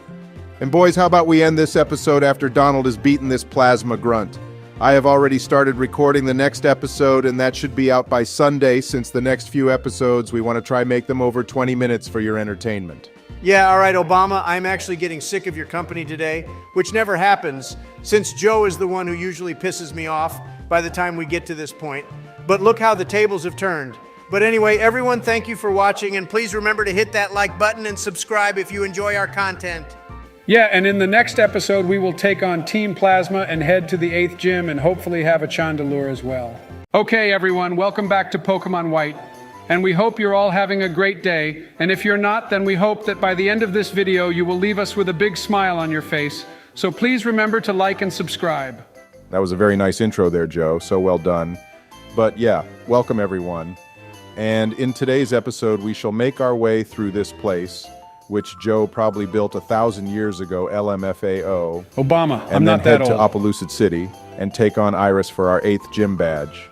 And boys, how about we end this episode after Donald has beaten this Plasma Grunt? I have already started recording the next episode, and that should be out by Sunday, since the next few episodes we want to try make them over 20 minutes for your entertainment. Yeah, all right, Obama, I'm actually getting sick of your company today, which never happens, since Joe is the one who usually pisses me off by the time we get to this point. But look how the tables have turned. But anyway, everyone, thank you for watching, and please remember to hit that like button and subscribe if you enjoy our content. Yeah, and in the next episode, we will take on Team Plasma and head to the 8th gym and hopefully have a Chandelure as well. Okay, everyone, welcome back to Pokemon White. And we hope you're all having a great day. And if you're not, then we hope that by the end of this video, you will leave us with a big smile on your face. So please remember to like and subscribe. That was a very nice intro there, Joe. So well done. But yeah, welcome everyone. And in today's episode, we shall make our way through this place, which Joe probably built 1,000 years ago, LMFAO. Obama, I'm And then not that head to old. Opelousas City and take on Iris for our 8th gym badge.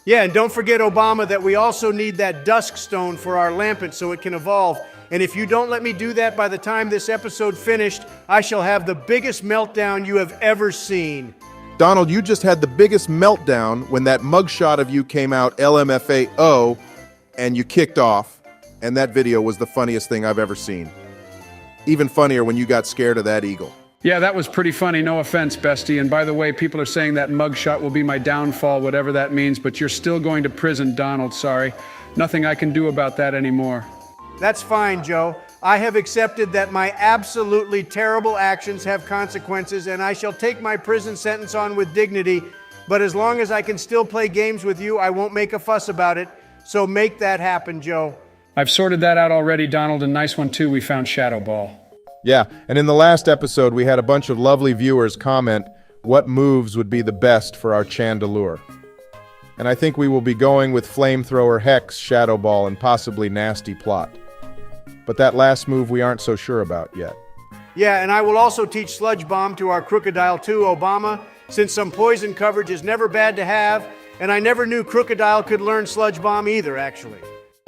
Yeah, and don't forget, Obama, that we also need that dusk stone for our lampent so it can evolve. And if you don't let me do that by the time this episode finished, I shall have the biggest meltdown you have ever seen. Donald, you just had the biggest meltdown when that mugshot of you came out, LMFAO, and you kicked off. And that video was the funniest thing I've ever seen. Even funnier when you got scared of that eagle. Yeah, that was pretty funny. No offense, bestie. And by the way, people are saying that mugshot will be my downfall, whatever that means, but you're still going to prison, Donald. Sorry. Nothing I can do about that anymore. That's fine, Joe. I have accepted that my absolutely terrible actions have consequences, and I shall take my prison sentence on with dignity. But as long as I can still play games with you, I won't make a fuss about it. So make that happen, Joe. I've sorted that out already, Donald, and nice one too. We found Shadow Ball. Yeah, and in the last episode, we had a bunch of lovely viewers comment what moves would be the best for our Chandelure. And I think we will be going with Flamethrower, Hex, Shadow Ball, and possibly Nasty Plot. But that last move we aren't so sure about yet. Yeah, and I will also teach Sludge Bomb to our Crocodile too, Obama, since some poison coverage is never bad to have, and I never knew Crocodile could learn Sludge Bomb either, actually.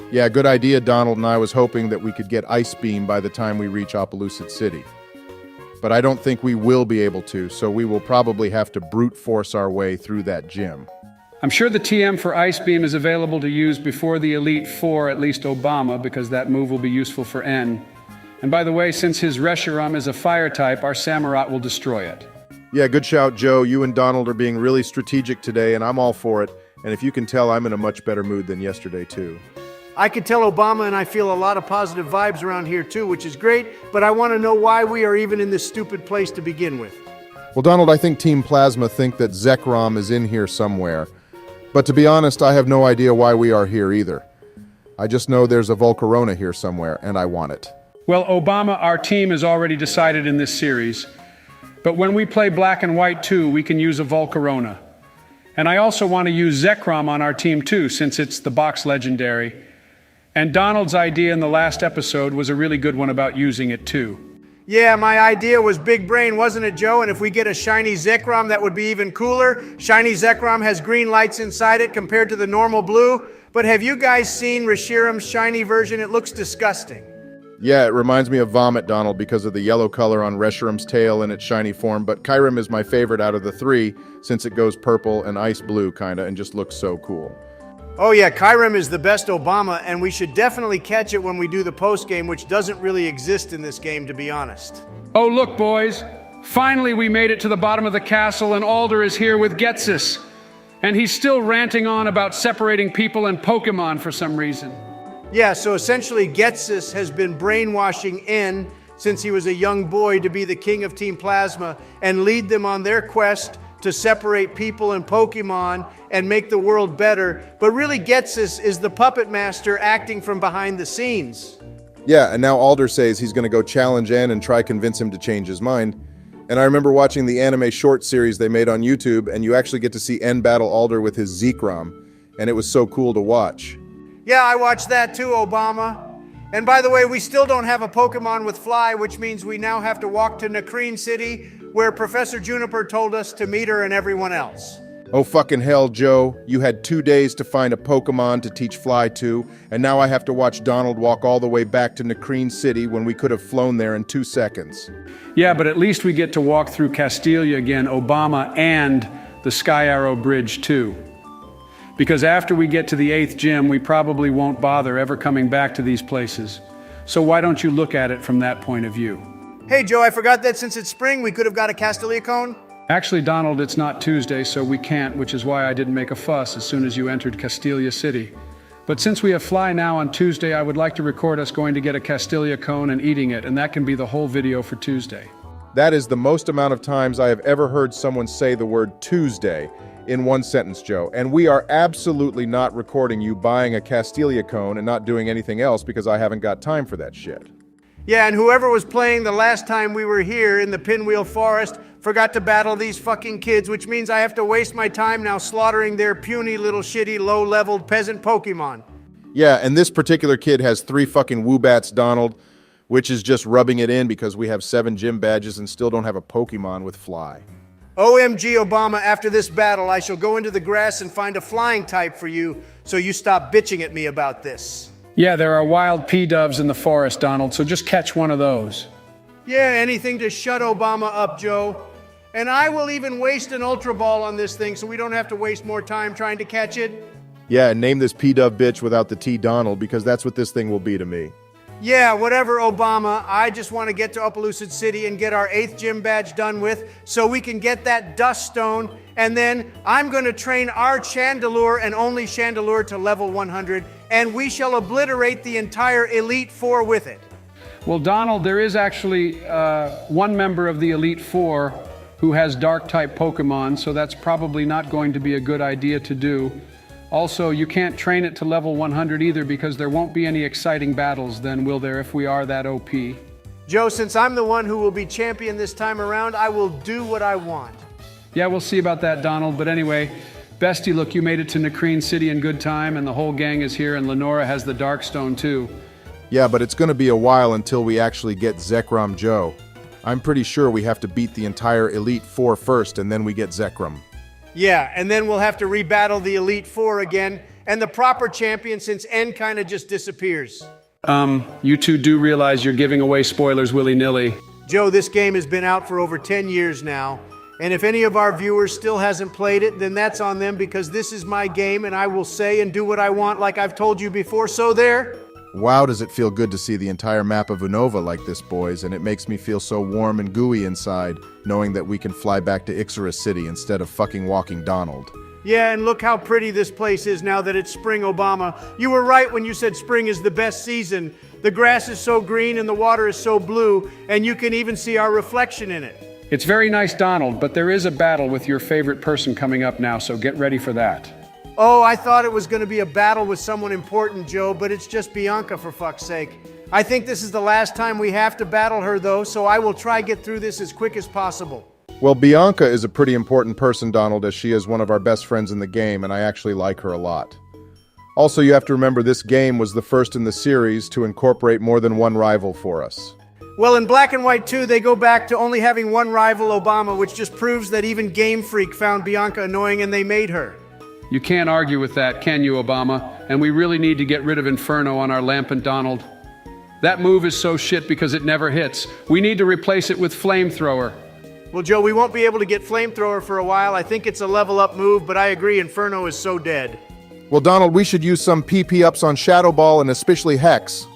Yeah, good idea, Donald, and I was hoping that we could get Ice Beam by the time we reach Opelousas City. But I don't think we will be able to, so we will probably have to brute force our way through that gym. I'm sure the TM for Ice Beam is available to use before the Elite Four, at least Obama, because that move will be useful for N. And by the way, since his Reshiram is a fire type, our Samurott will destroy it. Yeah, good shout, Joe. You and Donald are being really strategic today, and I'm all for it. And if you can tell, I'm in a much better mood than yesterday, too. I could tell Obama and I feel a lot of positive vibes around here too, which is great, but I want to know why we are even in this stupid place to begin with. Well, Donald, I think Team Plasma think that Zekrom is in here somewhere. But to be honest, I have no idea why we are here either. I just know there's a Volcarona here somewhere, and I want it. Well, Obama, our team is already decided in this series. But when we play Black and White too, we can use a Volcarona. And I also want to use Zekrom on our team too, since it's the box legendary. And Donald's idea in the last episode was a really good one about using it too. Yeah, my idea was big brain, wasn't it, Joe? And if we get a shiny Zekrom, that would be even cooler. Shiny Zekrom has green lights inside it compared to the normal blue. But have you guys seen Reshiram's shiny version? It looks disgusting. Yeah, it reminds me of vomit, Donald, because of the yellow color on Reshiram's tail in its shiny form, but Kyurem is my favorite out of the three, since it goes purple and ice blue, kinda, and just looks so cool. Oh yeah, Kyurem is the best Obama, and we should definitely catch it when we do the post-game, which doesn't really exist in this game, to be honest. Oh, look, boys. Finally, we made it to the bottom of the castle, and Alder is here with Getsis. And he's still ranting on about separating people and Pokémon for some reason. Yeah, so essentially Getsis has been brainwashing N since he was a young boy to be the king of Team Plasma and lead them on their quest to separate people and Pokemon and make the world better. But really Getsis is the puppet master acting from behind the scenes. Yeah, and now Alder says he's gonna go challenge N and try convince him to change his mind. And I remember watching the anime short series they made on YouTube, and you actually get to see N battle Alder with his Zekrom, and it was so cool to watch. Yeah, I watched that too, Obama. And by the way, we still don't have a Pokemon with Fly, which means we now have to walk to Nakreen City, where Professor Juniper told us to meet her and everyone else. Oh fucking hell, Joe. You had 2 days to find a Pokemon to teach Fly to, and now I have to watch Donald walk all the way back to Nakreen City when we could have flown there in 2 seconds. Yeah, but at least we get to walk through Castilia again, Obama, and the Sky Arrow Bridge too. Because after we get to the 8th gym, we probably won't bother ever coming back to these places. So why don't you look at it from that point of view? Hey Joe, I forgot that since it's spring, we could have got a Castilia cone. Actually, Donald, it's not Tuesday, so we can't, which is why I didn't make a fuss as soon as you entered Castilia City. But since we have Fly now on Tuesday, I would like to record us going to get a Castilia cone and eating it, and that can be the whole video for Tuesday. That is the most amount of times I have ever heard someone say the word Tuesday in one sentence, Joe. And we are absolutely not recording you buying a Castilia cone and not doing anything else because I haven't got time for that shit. Yeah, and whoever was playing the last time we were here in the Pinwheel Forest forgot to battle these fucking kids, which means I have to waste my time now slaughtering their puny little shitty low-leveled peasant Pokemon. Yeah, and this particular kid has 3 fucking Woobats, Donald, which is just rubbing it in because we have 7 gym badges and still don't have a Pokemon with Fly. OMG, Obama, after this battle, I shall go into the grass and find a flying type for you, so you stop bitching at me about this. Yeah, there are wild P-doves in the forest, Donald, so just catch one of those. Yeah, anything to shut Obama up, Joe. And I will even waste an Ultra Ball on this thing so we don't have to waste more time trying to catch it. Yeah, and name this P-Dove bitch without the T Donald because that's what this thing will be to me. Yeah, whatever, Obama. I just want to get to Opelousas City and get our 8th gym badge done with so we can get that dust stone. And then I'm going to train our Chandelure and only Chandelure to level 100, and we shall obliterate the entire Elite Four with it. Well, Donald, there is actually one member of the Elite Four who has Dark-type Pokemon, so that's probably not going to be a good idea to do. Also, you can't train it to level 100 either because there won't be any exciting battles then, will there, if we are that OP? Joe, since I'm the one who will be champion this time around, I will do what I want. Yeah, we'll see about that, Donald. But anyway, Bestie, look, you made it to Nakreen City in good time, and the whole gang is here, and Lenora has the Darkstone too. Yeah, but it's going to be a while until we actually get Zekrom Joe. I'm pretty sure we have to beat the entire Elite Four first, and then we get Zekrom. Yeah, and then we'll have to rebattle the Elite Four again, and the proper champion since N kind of just disappears. You two do realize you're giving away spoilers willy-nilly. Joe, this game has been out for over 10 years now, and if any of our viewers still hasn't played it, then that's on them because this is my game and I will say and do what I want like I've told you before, so there. Wow, does it feel good to see the entire map of Unova like this, boys, and it makes me feel so warm and gooey inside, knowing that we can fly back to Ixorus City instead of fucking walking Donald. Yeah, and look how pretty this place is now that it's spring, Obama. You were right when you said spring is the best season. The grass is so green and the water is so blue, and you can even see our reflection in it. It's very nice, Donald, but there is a battle with your favorite person coming up now, so get ready for that. Oh, I thought it was going to be a battle with someone important, Joe, but it's just Bianca, for fuck's sake. I think this is the last time we have to battle her, though, so I will try get through this as quick as possible. Well, Bianca is a pretty important person, Donald, as she is one of our best friends in the game, and I actually like her a lot. Also, you have to remember this game was the first in the series to incorporate more than one rival for us. Well, in Black and White 2, they go back to only having one rival, Obama, which just proves that even Game Freak found Bianca annoying and they made her. You can't argue with that, can you, Obama? And we really need to get rid of Inferno on our Lampent Donald. That move is so shit because it never hits. We need to replace it with Flamethrower. Well, Joe, we won't be able to get Flamethrower for a while. I think it's a level up move, but I agree Inferno is so dead. Well, Donald, we should use some PP ups on Shadow Ball and especially Hex.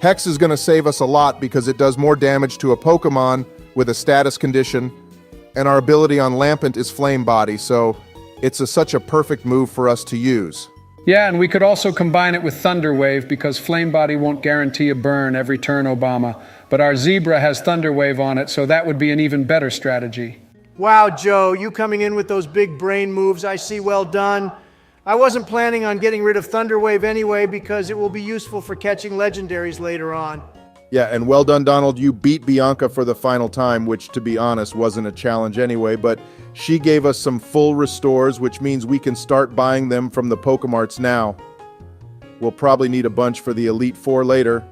Hex is going to save us a lot because it does more damage to a Pokemon with a status condition, and our ability on Lampent is Flame Body, so it's such a perfect move for us to use. Yeah, and we could also combine it with Thunder Wave because Flame Body won't guarantee a burn every turn, Obama. But our Zebra has Thunder Wave on it, so that would be an even better strategy. Wow, Joe, you coming in with those big brain moves, I see, well done. I wasn't planning on getting rid of Thunder Wave anyway because it will be useful for catching legendaries later on. Yeah, and well done, Donald. You beat Bianca for the final time, which, to be honest, wasn't a challenge anyway, but she gave us some full restores, which means we can start buying them from the Pokemarts now. We'll probably need a bunch for the Elite Four later.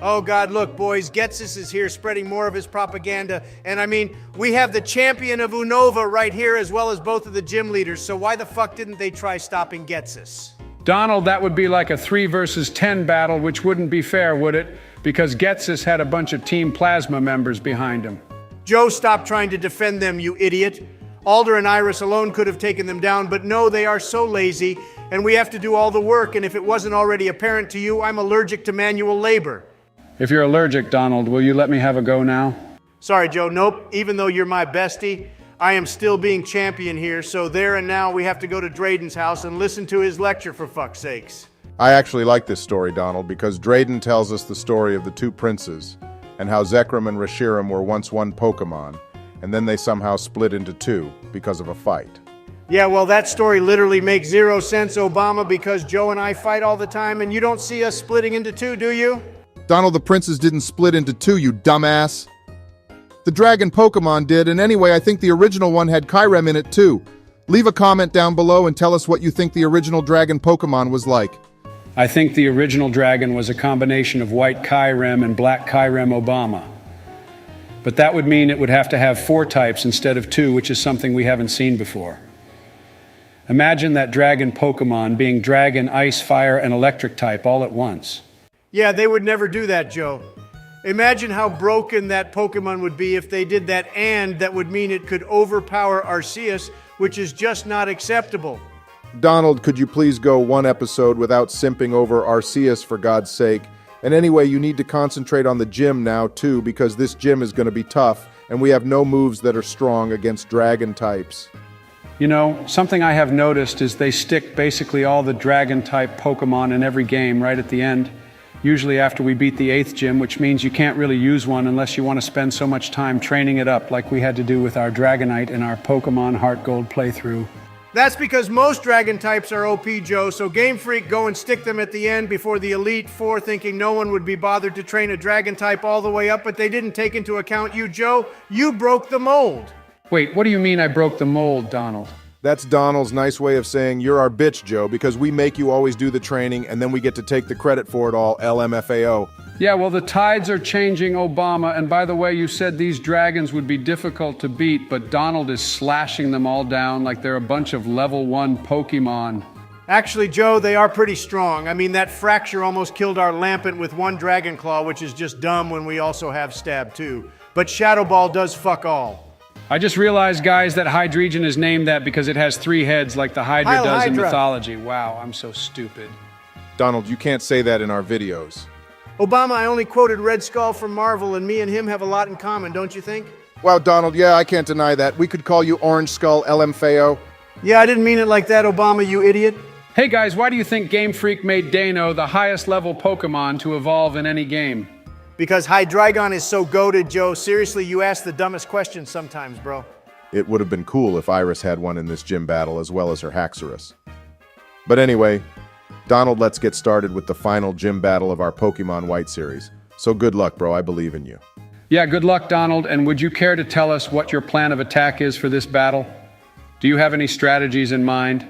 Oh, God, look, boys, Getsis is here spreading more of his propaganda. And I mean, we have the champion of Unova right here as well as both of the gym leaders, so why the fuck didn't they try stopping Getsis? Donald, that would be like a 3 versus 10 battle, which wouldn't be fair, would it? Because Getsis had a bunch of Team Plasma members behind him. Joe, stop trying to defend them, you idiot. Alder and Iris alone could have taken them down, but no, they are so lazy, and we have to do all the work, and if it wasn't already apparent to you, I'm allergic to manual labor. If you're allergic, Donald, will you let me have a go now? Sorry, Joe, nope. Even though you're my bestie, I am still being champion here, so there and now we have to go to Drayden's house and listen to his lecture, for fuck's sakes. I actually like this story, Donald, because Drayden tells us the story of the two princes and how Zekrom and Reshiram were once one Pokemon, and then they somehow split into two because of a fight. Yeah, well, that story literally makes zero sense, Obama, because Joe and I fight all the time, and you don't see us splitting into two, do you? Donald, the princes didn't split into two, you dumbass. The dragon Pokemon did, and anyway, I think the original one had Kyrem in it too. Leave a comment down below and tell us what you think the original dragon Pokemon was like. I think the original dragon was a combination of white Kyrem and black Kyrem Obama. But that would mean it would have to have 4 types instead of 2, which is something we haven't seen before. Imagine that dragon Pokémon being dragon, ice, fire, and electric type all at once. Yeah, they would never do that, Joe. Imagine how broken that Pokemon would be if they did that, and that would mean it could overpower Arceus, which is just not acceptable. Donald, could you please go one episode without simping over Arceus for God's sake? And anyway, you need to concentrate on the gym now too, because this gym is going to be tough, and we have no moves that are strong against dragon types. You know, something I have noticed is they stick basically all the dragon-type Pokemon in every game right at the end. Usually after we beat the 8th gym, which means you can't really use one unless you want to spend so much time training it up like we had to do with our Dragonite in our Pokemon Heart Gold playthrough. That's because most dragon types are OP, Joe, so Game Freak go and stick them at the end before the Elite Four, thinking no one would be bothered to train a dragon type all the way up, but they didn't take into account you, Joe. You broke the mold. Wait, what do you mean I broke the mold, Donald? That's Donald's nice way of saying you're our bitch, Joe, because we make you always do the training and then we get to take the credit for it all, LMFAO. Yeah, well, the tides are changing, Obama, and by the way, you said these dragons would be difficult to beat, but Donald is slashing them all down like they're a bunch of level 1 Pokemon. Actually, Joe, they are pretty strong. I mean, that Fracture almost killed our Lampent with 1 Dragon Claw, which is just dumb when we also have Stab too. But Shadow Ball does fuck all. I just realized, guys, that Hydreigon is named that because it has 3 heads like the Hydra Heil does in Hydra. mythology. Wow, I'm so stupid. Donald, you can't say that in our videos. Obama, I only quoted Red Skull from Marvel, and me and him have a lot in common, don't you think? Wow, Donald, yeah, I can't deny that. We could call you Orange Skull LMFAO. Yeah, I didn't mean it like that, Obama, you idiot. Hey guys, why do you think Game Freak made Dano the highest level Pokemon to evolve in any game? Because Hydreigon is so goated, Joe. Seriously, you ask the dumbest questions sometimes, bro. It would have been cool if Iris had one in this gym battle as well as her Haxorus. But anyway, Donald, let's get started with the final gym battle of our Pokemon White series. So good luck, bro. I believe in you. Yeah, good luck, Donald, and would you care to tell us what your plan of attack is for this battle? Do you have any strategies in mind?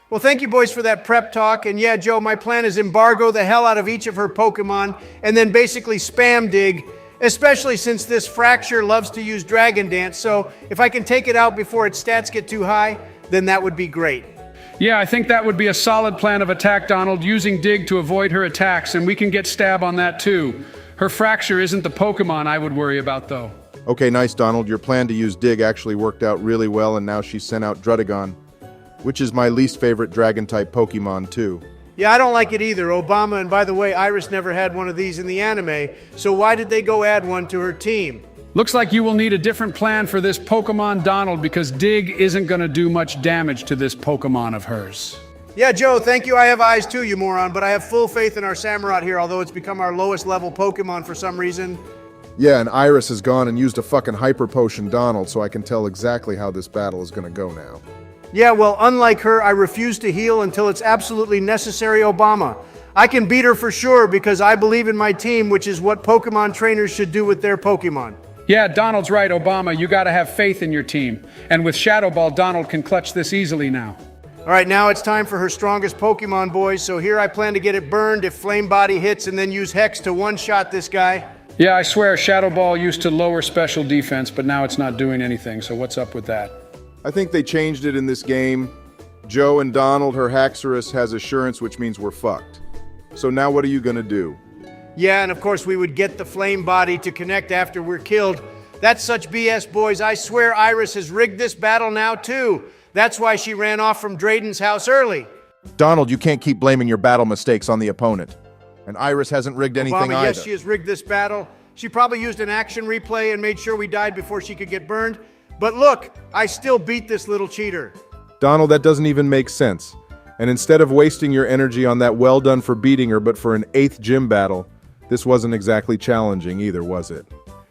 Well, thank you, boys, for that prep talk. And yeah, Joe, my plan is embargo the hell out of each of her Pokemon and then basically spam dig, especially since this Fracture loves to use Dragon Dance. So if I can take it out before its stats get too high, then that would be great. Yeah, I think that would be a solid plan of attack, Donald, using Dig to avoid her attacks, and we can get Stab on that too. Her Fracture isn't the Pokemon I would worry about, though. Okay, nice, Donald. Your plan to use Dig actually worked out really well, and now she sent out Druddigon, which is my least favorite Dragon-type Pokemon, too. Yeah, I don't like it either, Obama. And by the way, Iris never had one of these in the anime, so why did they go add one to her team? Looks like you will need a different plan for this Pokemon, Donald, because Dig isn't going to do much damage to this Pokemon of hers. Yeah, Joe, thank you. I have eyes too, you moron, but I have full faith in our Samurott here, although it's become our lowest level Pokemon for some reason. Yeah, and Iris has gone and used a fucking Hyper Potion, Donald, so I can tell exactly how this battle is gonna go now. Yeah, well, unlike her, I refuse to heal until it's absolutely necessary, Obama. I can beat her for sure because I believe in my team, which is what Pokemon trainers should do with their Pokemon. Yeah, Donald's right, Obama. You gotta have faith in your team. And with Shadow Ball, Donald can clutch this easily now. All right, now it's time for her strongest Pokemon, boys. So here I plan to get it burned if Flame Body hits and then use Hex to one-shot this guy. Yeah, I swear, Shadow Ball used to lower special defense, but now it's not doing anything, so what's up with that? I think they changed it in this game. Joe and Donald, her Haxorus, has Assurance, which means we're fucked. So now what are you gonna do? Yeah, and of course we would get the Flame Body to connect after we're killed. That's such BS, boys. I swear Iris has rigged this battle now, too. That's why she ran off from Drayden's house early. Donald, you can't keep blaming your battle mistakes on the opponent. And Iris hasn't rigged anything Obama, either. yes, she has rigged this battle. She probably used an action replay and made sure we died before she could get burned. But look, I still beat this little cheater. Donald, that doesn't even make sense. And instead of wasting your energy on that well done for beating her, but for an 8th gym battle, this wasn't exactly challenging either, was it?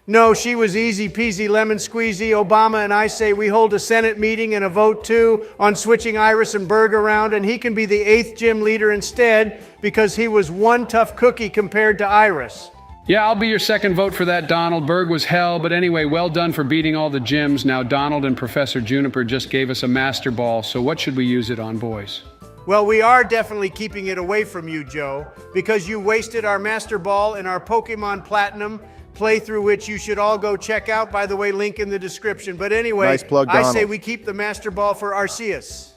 No, she was easy peasy lemon squeezy. Obama and I say we hold a Senate meeting and a vote too on switching Iris and Berg around, and he can be the 8th gym leader instead because he was one tough cookie compared to Iris. Yeah, I'll be your second vote for that, Donald. Berg was hell, but anyway, well done for beating all the gyms. Now Donald and Professor Juniper just gave us a Master Ball, so what should we use it on, boys? Well, we are definitely keeping it away from you, Joe, because you wasted our Master Ball in our Pokemon Platinum playthrough, which you should all go check out. By the way, link in the description. But anyway, Nice plug, I Donald. say we keep the Master Ball for Arceus.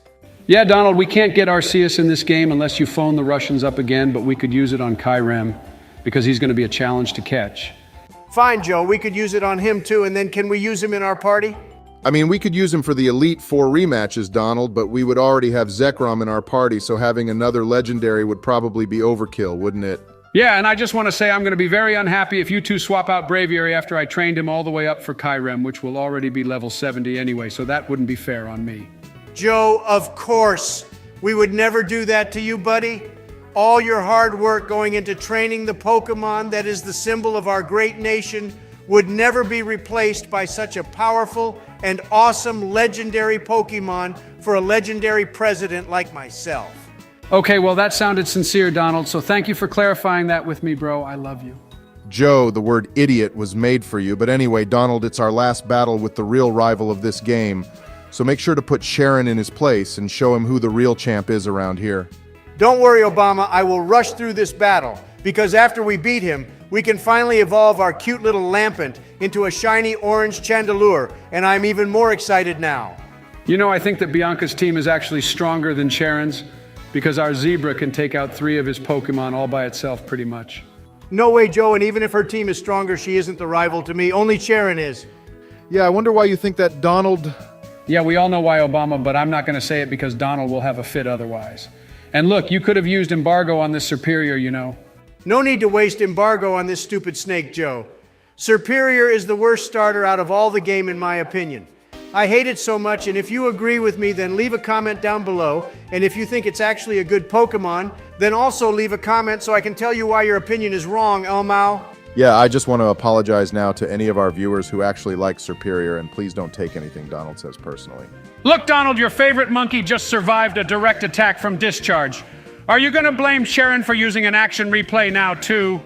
Yeah, Donald, we can't get Arceus in this game unless you phone the Russians up again, but we could use it on Kyrem because he's going to be a challenge to catch. Fine, Joe, we could use it on him too, and then can we use him in our party? I mean, we could use him for the Elite Four rematches, Donald, but we would already have Zekrom in our party, so having another legendary would probably be overkill, wouldn't it? Yeah, and I just want to say I'm going to be very unhappy if you two swap out Braviary after I trained him all the way up for Kyrem, which will already be level 70 anyway, so that wouldn't be fair on me. Joe, of course. We would never do that to you, buddy. All your hard work going into training the Pokemon that is the symbol of our great nation would never be replaced by such a powerful and awesome legendary Pokemon for a legendary president like myself. Okay, well, that sounded sincere, Donald, so thank you for clarifying that with me, bro. I love you. Joe, the word idiot was made for you, but anyway, Donald, it's our last battle with the real rival of this game, so make sure to put Sharon in his place and show him who the real champ is around here. Don't worry, Obama, I will rush through this battle, because after we beat him, we can finally evolve our cute little Lampent into a shiny orange Chandelure, and I'm even more excited now. You know, I think that Bianca's team is actually stronger than Sharon's, because our Zebra can take out 3 of his Pokemon all by itself, pretty much. No way, Joe, and even if her team is stronger, she isn't the rival to me. Only Sharon is. Yeah, I wonder why you think that Donald... Yeah, we all know why, Obama, but I'm not going to say it because Donald will have a fit otherwise. And look, you could have used embargo on this Superior, you know. No need to waste embargo on this stupid snake, Joe. Superior is the worst starter out of all the game, in my opinion. I hate it so much, and if you agree with me, then leave a comment down below. And if you think it's actually a good Pokemon, then also leave a comment so I can tell you why your opinion is wrong, Elmao. Yeah, I just want to apologize now to any of our viewers who actually like Superior, and please don't take anything Donald says personally. Look, Donald, your favorite monkey just survived a direct attack from Discharge. Are you going to blame Sharon for using an action replay now, too?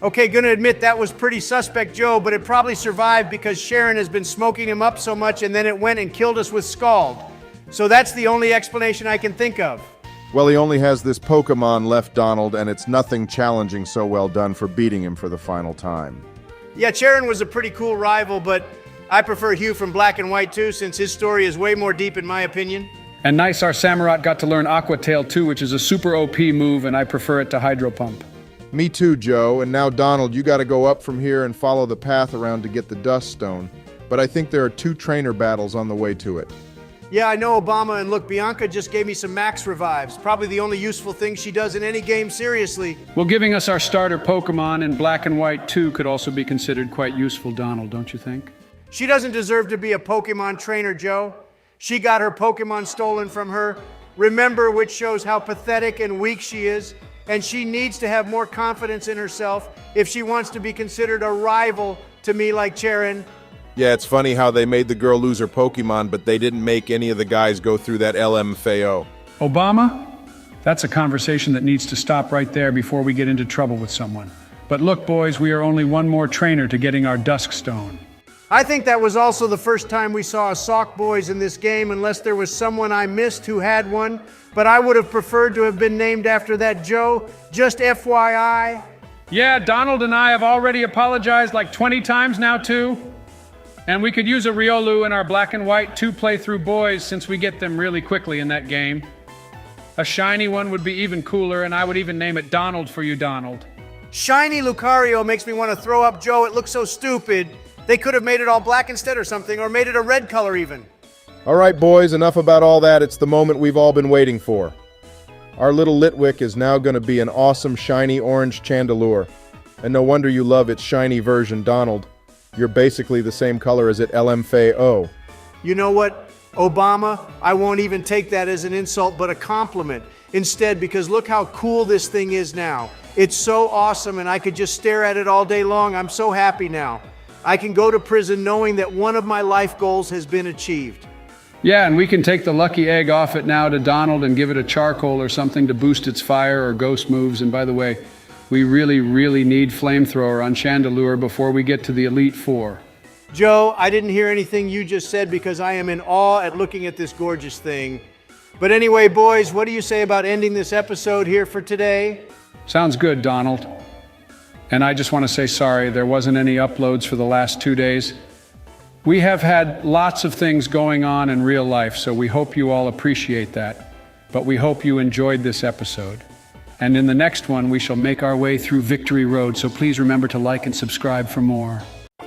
Okay, gonna admit that was pretty suspect, Joe, but it probably survived because Sharon has been smoking him up so much and then it went and killed us with Scald. So that's the only explanation I can think of. Well, he only has this Pokemon left, Donald, and it's nothing challenging so well done for beating him for the final time. Yeah, Sharon was a pretty cool rival, but I prefer Hugh from Black and White too, since his story is way more deep in my opinion. And nice, our Samurott got to learn Aqua Tail too, which is a super OP move, and I prefer it to Hydro Pump. Me too, Joe, and now Donald, you gotta go up from here and follow the path around to get the Dust Stone, but I think there are 2 trainer battles on the way to it. Yeah, I know, Obama, and look, Bianca just gave me some max revives. Probably the only useful thing she does in any game, seriously. Well, giving us our starter Pokemon in Black and White too could also be considered quite useful, Donald, don't you think? She doesn't deserve to be a Pokemon trainer, Joe. She got her Pokemon stolen from her. Remember, which shows how pathetic and weak she is. And she needs to have more confidence in herself if she wants to be considered a rival to me like Sharon. Yeah, it's funny how they made the girl lose her Pokemon, but they didn't make any of the guys go through that LMFAO. Obama? That's a conversation that needs to stop right there before we get into trouble with someone. But look, boys, we are only one more trainer to getting our Dusk Stone. I think that was also the first time we saw a Sock Boys in this game, unless there was someone I missed who had one. But I would have preferred to have been named after that, Joe. Just FYI. Yeah, Donald and I have already apologized like 20 times now, too. And we could use a Riolu in our Black and White 2 playthrough, boys, since we get them really quickly in that game. A shiny one would be even cooler, and I would even name it Donald for you, Donald. Shiny Lucario makes me want to throw up, Joe. It looks so stupid. They could have made it all black instead or something, or made it a red color even. All right, boys, enough about all that. It's the moment we've all been waiting for. Our little Litwick is now going to be an awesome shiny orange Chandelure. And no wonder you love its shiny version, Donald. You're basically the same color as it LMFAO. You know what, Obama? I won't even take that as an insult, but a compliment. Instead, because look how cool this thing is now. It's so awesome, and I could just stare at it all day long. I'm so happy now. I can go to prison knowing that one of my life goals has been achieved. Yeah, and we can take the lucky egg off it now to Donald and give it a charcoal or something to boost its fire or ghost moves. And by the way, we really need Flamethrower on Chandelure before we get to the Elite Four. Joe, I didn't hear anything you just said because I am in awe at looking at this gorgeous thing. But anyway, boys, what do you say about ending this episode here for today? Sounds good, Donald. And I just want to say sorry, there wasn't any uploads for the last 2 days. We have had lots of things going on in real life, so we hope you all appreciate that. But we hope you enjoyed this episode. And in the next one, we shall make our way through Victory Road, so please remember to like and subscribe for more.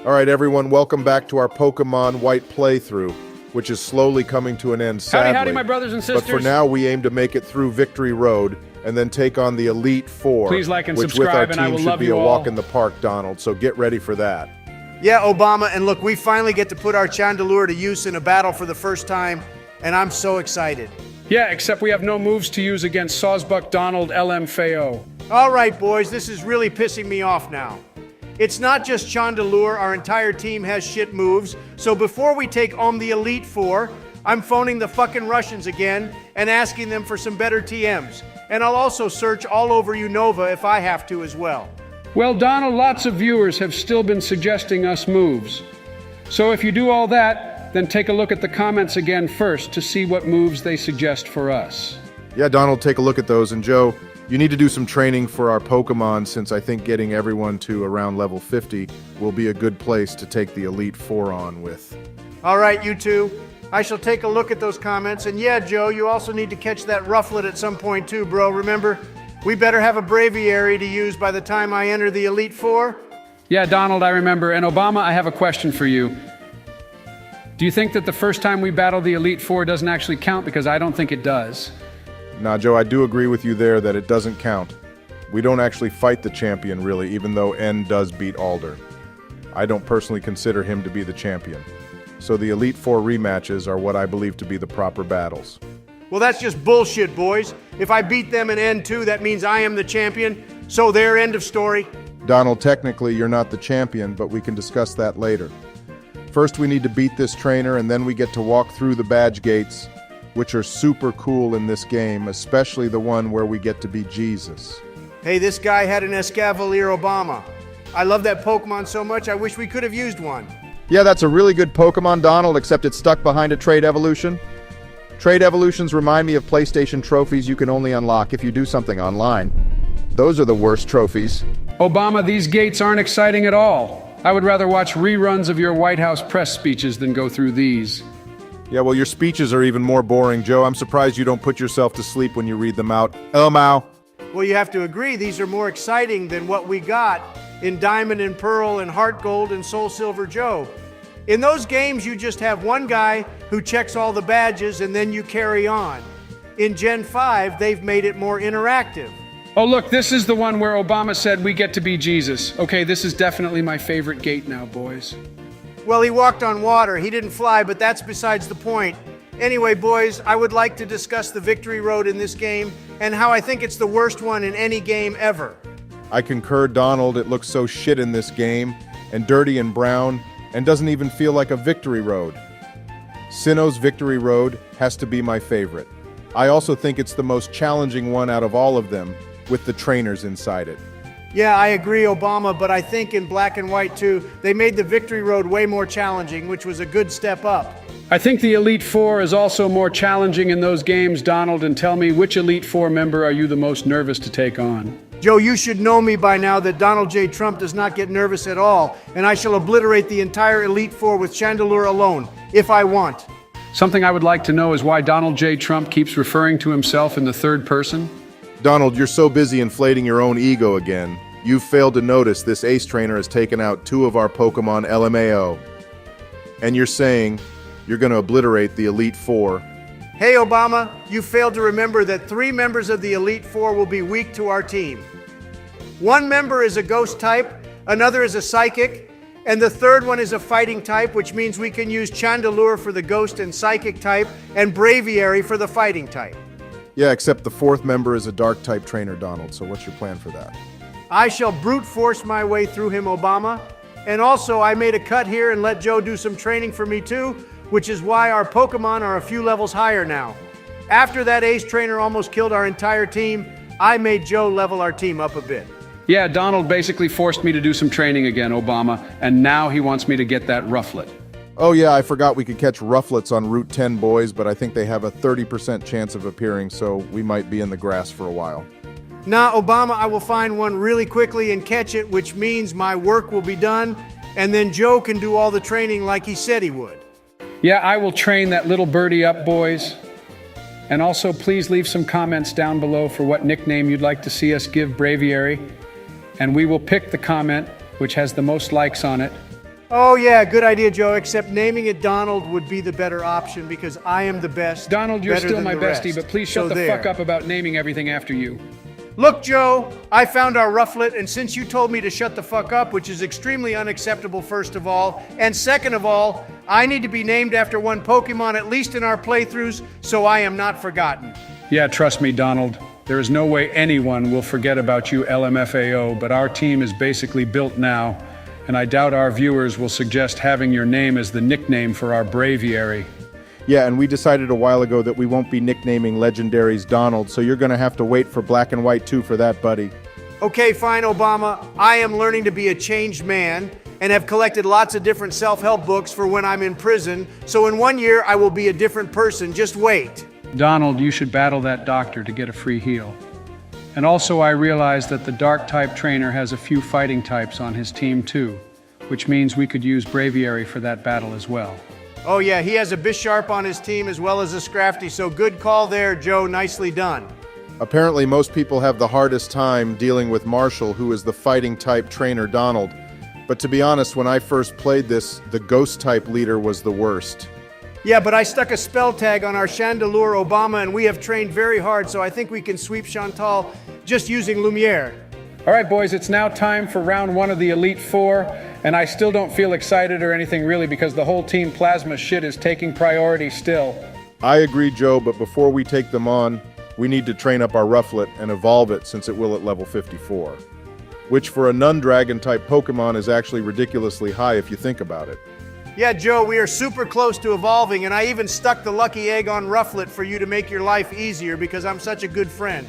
All right, everyone, welcome back to our Pokemon White playthrough, which is slowly coming to an end, sadly. Howdy, howdy, my brothers and sisters. But for now, we aim to make it through Victory Road and then take on the Elite Four. Please like and which subscribe, with and I our team will should love be you a all. walk in the park, Donald, so get ready for that. Yeah, Obama, and look, we finally get to put our Chandelure to use in a battle for the first time, and I'm so excited. Yeah, except we have no moves to use against Sawsbuck Donald LMFAO. All right, boys, this is really pissing me off now. It's not just Chandelure, our entire team has shit moves, so before we take on the Elite Four, I'm phoning the fucking Russians again and asking them for some better TMs. And I'll also search all over Unova if I have to as well. Well, Donald, lots of viewers have still been suggesting us moves. So if you do all that, then take a look at the comments again first to see what moves they suggest for us. Yeah, Donald, take a look at those. And Joe, you need to do some training for our Pokemon, since I think getting everyone to around level 50 will be a good place to take the Elite Four on with. All right, you two. I shall take a look at those comments. And yeah, Joe, you also need to catch that Rufflet at some point too, bro. Remember, we better have a Braviary to use by the time I enter the Elite Four. Yeah, Donald, I remember. And Obama, I have a question for you. Do you think that the first time we battle the Elite Four doesn't actually count? Because I don't think it does. Nah, Joe, I do agree with you there that it doesn't count. We don't actually fight the champion, really, even though N does beat Alder. I don't personally consider him to be the champion. So the Elite Four rematches are what I believe to be the proper battles. Well, that's just bullshit, boys. If I beat them in N2, that means I am the champion. So there, end of story. Donald, technically you're not the champion, but we can discuss that later. First, we need to beat this trainer, and then we get to walk through the badge gates, which are super cool in this game, especially the one where we get to be Jesus. Hey, this guy had an Escavalier Obama. I love that Pokemon so much, I wish we could have used one. Yeah, that's a really good Pokemon, Donald, except it's stuck behind a trade evolution. Trade evolutions remind me of PlayStation trophies you can only unlock if you do something online. Those are the worst trophies. Obama, these gates aren't exciting at all. I would rather watch reruns of your White House press speeches than go through these. Yeah, well, your speeches are even more boring, Joe. I'm surprised you don't put yourself to sleep when you read them out. Elmow. Well, you have to agree, these are more exciting than what we got in Diamond and Pearl and Heart Gold and Soul Silver Joe. In those games, you just have one guy who checks all the badges and then you carry on. In Gen 5, they've made it more interactive. Oh, look, this is the one where Obama said we get to be Jesus. Okay, this is definitely my favorite gate now, boys. Well, he walked on water. He didn't fly, but that's besides the point. Anyway, boys, I would like to discuss the victory road in this game and how I think it's the worst one in any game ever. I concur, Donald. It looks so shit in this game, and dirty and brown, and doesn't even feel like a victory road. Sinnoh's victory road has to be my favorite. I also think it's the most challenging one out of all of them, with the trainers inside it. Yeah, I agree, Obama, but I think in Black and White too, they made the victory road way more challenging, which was a good step up. I think the Elite Four is also more challenging in those games, Donald, and tell me, which Elite Four member are you the most nervous to take on? Joe, you should know me by now that Donald J. Trump does not get nervous at all, and I shall obliterate the entire Elite Four with Chandelure alone, if I want. Something I would like to know is why Donald J. Trump keeps referring to himself in the third person. Donald, you're so busy inflating your own ego again. You've failed to notice this ace trainer has taken out 2 of our Pokemon LMAO. And you're saying you're going to obliterate the Elite Four. Hey, Obama, you failed to remember that 3 members of the Elite Four will be weak to our team. 1 member is a ghost type, another is a psychic, and the third one is a fighting type, which means we can use Chandelure for the ghost and psychic type, and Braviary for the fighting type. Yeah, except the 4th member is a dark type trainer, Donald, so what's your plan for that? I shall brute force my way through him, Obama. And also, I made a cut here and let Joe do some training for me too, which is why our Pokemon are a few levels higher now. After that ace trainer almost killed our entire team, I made Joe level our team up a bit. Yeah, Donald basically forced me to do some training again, Obama, and now he wants me to get that Rufflet. Oh yeah, I forgot we could catch rufflets on Route 10, boys, but I think they have a 30% chance of appearing, so we might be in the grass for a while. Nah, Obama, I will find one really quickly and catch it, which means my work will be done, and then Joe can do all the training like he said he would. Yeah, I will train that little birdie up, boys. And also, please leave some comments down below for what nickname you'd like to see us give Braviary, and we will pick the comment which has the most likes on it. Oh yeah, good idea, Joe, except naming it Donald would be the better option because I am the best. Donald, you're better still than my the bestie, rest. but please shut So the there. fuck up about naming everything after you. Look, Joe, I found our rufflet, and since you told me to shut the fuck up, which is extremely unacceptable, first of all, and second of all, I need to be named after one Pokemon, at least in our playthroughs, so I am not forgotten. Yeah, trust me, Donald. There is no way anyone will forget about you, LMFAO, but our team is basically built now, and I doubt our viewers will suggest having your name as the nickname for our Braviary. Yeah, and we decided a while ago that we won't be nicknaming legendaries Donald, so you're gonna have to wait for Black and White 2 for that, buddy. Okay, fine, Obama. I am learning to be a changed man and have collected lots of different self-help books for when I'm in prison, so in 1 year I will be a different person. Just wait. Donald, you should battle that doctor to get a free heal. And also I realized that the Dark-type trainer has a few fighting types on his team too, which means we could use Braviary for that battle as well. Oh yeah, he has a Bisharp on his team as well as a Scrafty, so good call there, Joe. Nicely done. Apparently most people have the hardest time dealing with Marshall, who is the fighting type trainer Donald. But to be honest, when I first played this, the ghost type leader was the worst. Yeah, but I stuck a spell tag on our Chandelure Obama and we have trained very hard, so I think we can sweep Chantal just using Lumiere. All right, boys, it's now time for round 1 of the Elite Four, and I still don't feel excited or anything really because the whole Team Plasma shit is taking priority still. I agree, Joe, but before we take them on, we need to train up our Rufflet and evolve it since it will at level 54. Which for a non-dragon type Pokemon is actually ridiculously high if you think about it. Yeah, Joe, we are super close to evolving, and I even stuck the lucky egg on Rufflet for you to make your life easier because I'm such a good friend.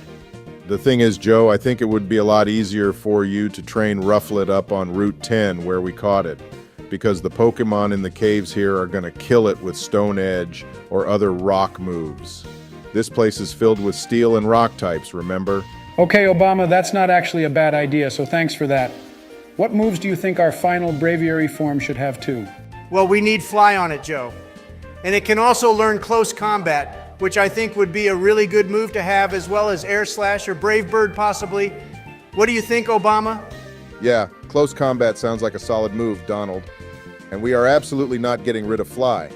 The thing is, Joe, I think it would be a lot easier for you to train Rufflet up on Route 10 where we caught it, because the Pokemon in the caves here are going to kill it with Stone Edge or other rock moves. This place is filled with steel and rock types, remember? Okay, Obama, that's not actually a bad idea, so thanks for that. What moves do you think our final Braviary form should have too? Well, we need Fly on it, Joe. And it can also learn Close Combat, which I think would be a really good move to have, as well as Air Slash or Brave Bird possibly. What do you think, Obama? Yeah, close combat sounds like a solid move, Donald. And we are absolutely not getting rid of Fly.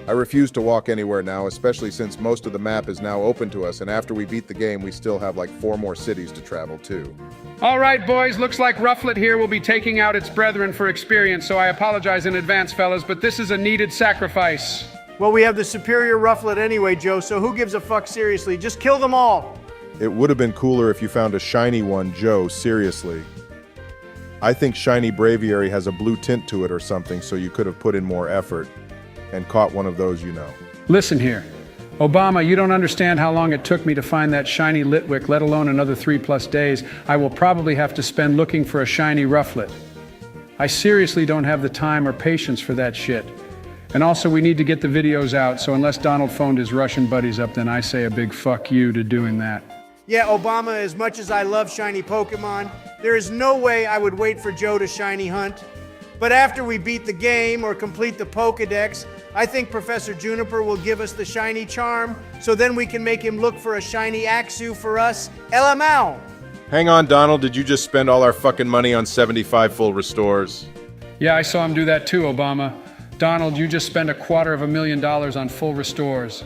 I refuse to walk anywhere now, especially since most of the map is now open to us, and after we beat the game, we still have like 4 more cities to travel to. All right, boys, looks like Rufflet here will be taking out its brethren for experience, so I apologize in advance, fellas, but this is a needed sacrifice. Well, we have the superior Rufflet anyway, Joe, so who gives a fuck seriously? Just kill them all. It would have been cooler if you found a shiny one, Joe, seriously. I think shiny Braviary has a blue tint to it or something, so you could have put in more effort and caught one of those, you know. Listen here. Obama, you don't understand how long it took me to find that shiny Litwick, let alone another 3+ days. I will probably have to spend looking for a shiny Rufflet. I seriously don't have the time or patience for that shit. And also, we need to get the videos out, so unless Donald phoned his Russian buddies up, then I say a big fuck you to doing that. Yeah, Obama, as much as I love shiny Pokemon, there is no way I would wait for Joe to shiny hunt. But after we beat the game or complete the Pokedex, I think Professor Juniper will give us the shiny charm, so then we can make him look for a shiny Axew for us. LMAO! Hang on, Donald, did you just spend all our fucking money on 75 full restores? Yeah, I saw him do that too, Obama. Donald, you just spent $250,000 on full restores.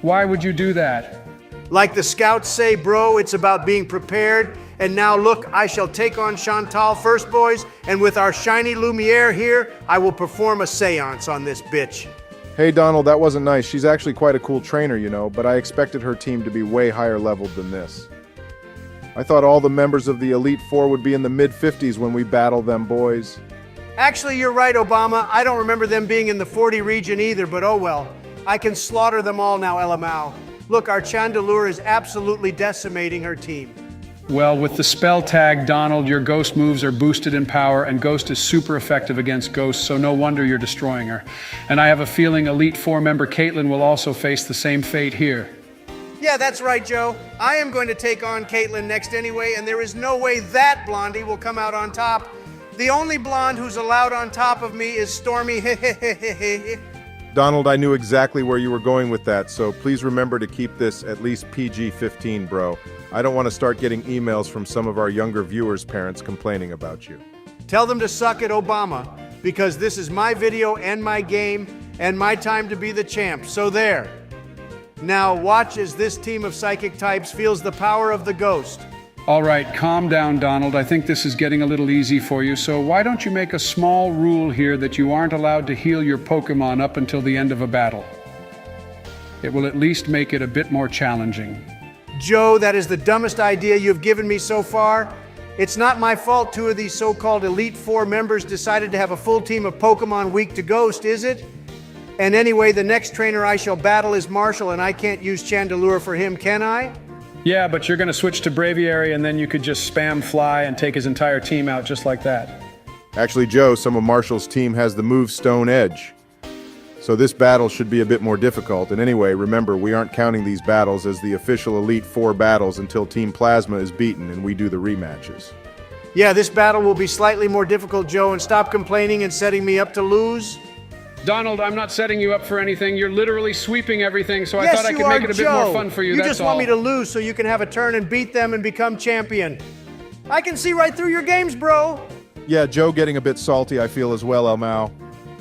Why would you do that? Like the scouts say, bro, it's about being prepared. And now look, I shall take on Chantal first, boys, and with our shiny Lumiere here, I will perform a seance on this bitch. Hey, Donald, that wasn't nice. She's actually quite a cool trainer, you know, but I expected her team to be way higher leveled than this. I thought all the members of the Elite Four would be in the mid-50s when we battle them, boys. Actually, you're right, Obama. I don't remember them being in the 40 region either, but oh well. I can slaughter them all now, LMAO. Look, our Chandelure is absolutely decimating her team. Well, with the spell tag, Donald, your ghost moves are boosted in power, and Ghost is super effective against Ghost, so no wonder you're destroying her. And I have a feeling Elite Four member Caitlin will also face the same fate here. Yeah, that's right, Joe. I am going to take on Caitlin next anyway, and there is no way that blondie will come out on top. The only blonde who's allowed on top of me is Stormy. Donald, I knew exactly where you were going with that, so please remember to keep this at least PG-15, bro. I don't want to start getting emails from some of our younger viewers' parents complaining about you. Tell them to suck at Obama, because this is my video and my game, and my time to be the champ, so there. Now watch as this team of psychic types feels the power of the ghost. All right, calm down, Donald. I think this is getting a little easy for you, so why don't you make a small rule here that you aren't allowed to heal your Pokémon up until the end of a battle? It will at least make it a bit more challenging. Joe, that is the dumbest idea you've given me so far. It's not my fault two of these so-called Elite Four members decided to have a full team of Pokémon weak to Ghost, is it? And anyway, the next trainer I shall battle is Marshall, and I can't use Chandelure for him, can I? Yeah, but you're going to switch to Braviary, and then you could just spam Fly and take his entire team out just like that. Actually, Joe, some of Marshall's team has the move Stone Edge. So this battle should be a bit more difficult. And anyway, remember, we aren't counting these battles as the official Elite Four battles until Team Plasma is beaten and we do the rematches. Yeah, this battle will be slightly more difficult, Joe, and stop complaining and setting me up to lose. Donald, I'm not setting you up for anything. You're literally sweeping everything, so Yes, I thought I could make it a bit more fun for you, You that's just want all. me to lose so you can have a turn and beat them and become champion. I can see right through your games, bro. Yeah, Joe getting a bit salty, I feel as well, El Mao.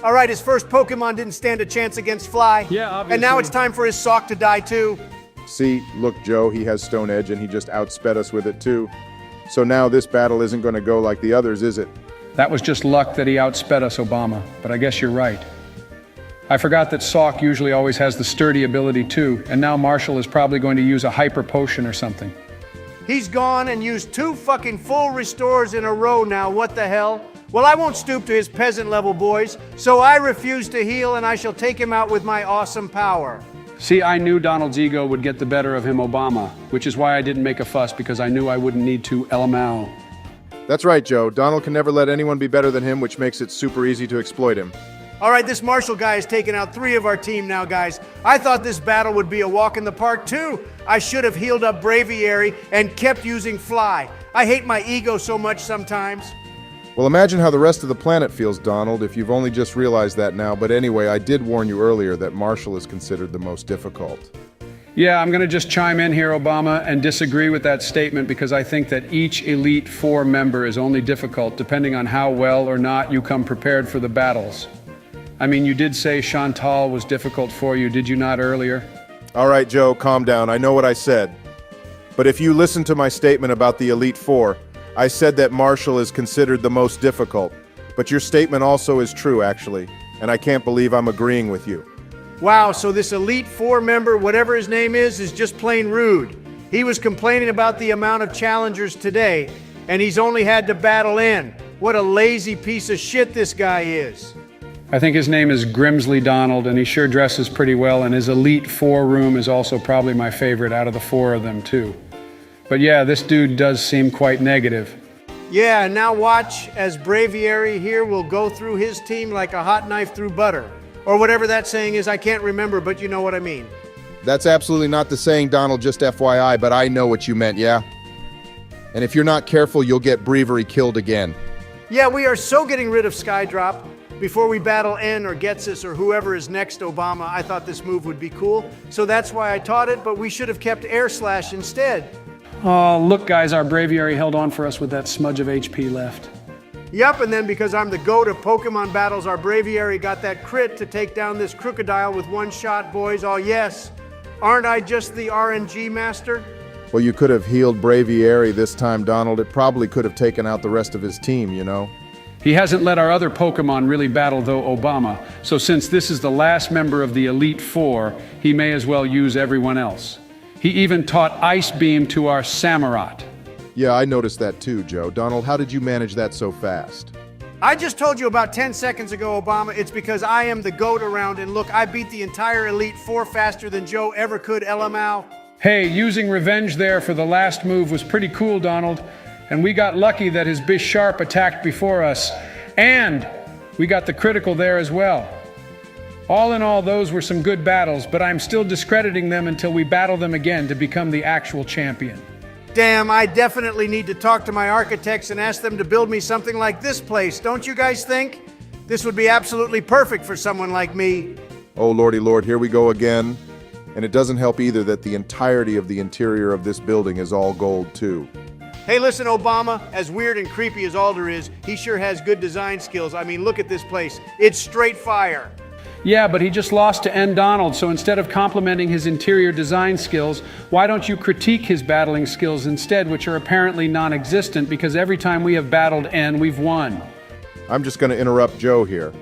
All right, his first Pokemon didn't stand a chance against Fly. Yeah, obviously. And now it's time for his Sock to die too. See, look, Joe, he has Stone Edge and he just outsped us with it too. So now this battle isn't going to go like the others, is it? That was just luck that he outsped us, Obama, but I guess you're right. I forgot that Sock usually always has the sturdy ability too, and now Marshall is probably going to use a hyper potion or something. He's gone and used 2 fucking full restores in a row now, what the hell? Well, I won't stoop to his peasant level, boys, so I refuse to heal and I shall take him out with my awesome power. See, I knew Donald's ego would get the better of him, Obama, which is why I didn't make a fuss, because I knew I wouldn't need to LMAO. That's right, Joe. Donald can never let anyone be better than him, which makes it super easy to exploit him. All right, this Marshall guy has taken out 3 of our team now, guys. I thought this battle would be a walk in the park, too. I should have healed up Braviary and kept using Fly. I hate my ego so much sometimes. Well, imagine how the rest of the planet feels, Donald, if you've only just realized that now. But anyway, I did warn you earlier that Marshall is considered the most difficult. Yeah, I'm going to just chime in here, Obama, and disagree with that statement, because I think that each Elite Four member is only difficult depending on how well or not you come prepared for the battles. I mean, you did say Chantal was difficult for you, did you not, earlier? All right, Joe, calm down. I know what I said. But if you listen to my statement about the Elite Four, I said that Marshall is considered the most difficult. But your statement also is true, actually. And I can't believe I'm agreeing with you. Wow, so this Elite Four member, whatever his name is just plain rude. He was complaining about the amount of challengers today, and he's only had to battle in. What a lazy piece of shit this guy is. I think his name is Grimsley Donald, and he sure dresses pretty well, and his Elite Four room is also probably my favorite out of the 4 of them, too. But yeah, this dude does seem quite negative. Yeah, and now watch as Braviary here will go through his team like a hot knife through butter. Or whatever that saying is, I can't remember, but you know what I mean. That's absolutely not the saying, Donald, just FYI, but I know what you meant, yeah? And if you're not careful, you'll get Bravery killed again. Yeah, we are so getting rid of Skydrop. Before we battle N or Getsis or whoever is next Obama, I thought this move would be cool. So that's why I taught it, but we should have kept Air Slash instead. Oh, look, guys, our Braviary held on for us with that smudge of HP left. Yup, and then because I'm the GOAT of Pokemon battles, our Braviary got that crit to take down this Crocodile with 1 shot, boys. Oh, yes. Aren't I just the RNG master? Well, you could have healed Braviary this time, Donald. It probably could have taken out the rest of his team, you know? He hasn't let our other Pokemon really battle, though, Obama. So since this is the last member of the Elite Four, he may as well use everyone else. He even taught Ice Beam to our Samurott. Yeah, I noticed that too, Joe. Donald, how did you manage that so fast? I just told you about 10 seconds ago, Obama. It's because I am the GOAT around, and look, I beat the entire Elite Four faster than Joe ever could, LMAO. Hey, using revenge there for the last move was pretty cool, Donald. And we got lucky that his Bish Sharp attacked before us. And we got the critical there as well. All in all, those were some good battles, but I'm still discrediting them until we battle them again to become the actual champion. Damn, I definitely need to talk to my architects and ask them to build me something like this place, don't you guys think? This would be absolutely perfect for someone like me. Oh, lordy lord, here we go again. And it doesn't help either that the entirety of the interior of this building is all gold, too. Hey, listen, Obama, as weird and creepy as Alder is, he sure has good design skills. I mean, look at this place. It's straight fire. Yeah, but he just lost to N. Donald, so instead of complimenting his interior design skills, why don't you critique his battling skills instead, which are apparently non-existent because every time we have battled N, we've won. I'm just going to interrupt Joe here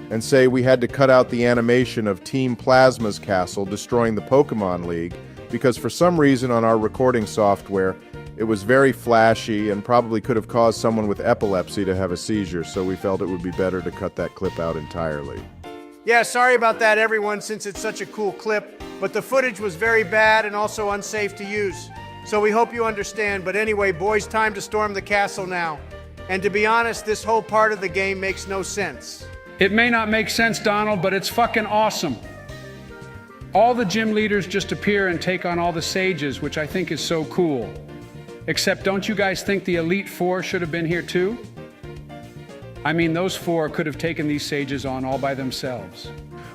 and say we had to cut out the animation of Team Plasma's castle destroying the Pokémon League because for some reason on our recording software, it was very flashy and probably could have caused someone with epilepsy to have a seizure, so we felt it would be better to cut that clip out entirely. Yeah, sorry about that, everyone, since it's such a cool clip, but the footage was very bad and also unsafe to use. So we hope you understand, but anyway, boys, time to storm the castle now. And to be honest, this whole part of the game makes no sense. It may not make sense, Donald, but it's fucking awesome. All the gym leaders just appear and take on all the sages, which I think is so cool. Except don't you guys think the Elite Four should have been here too? I mean, those four could have taken these sages on all by themselves.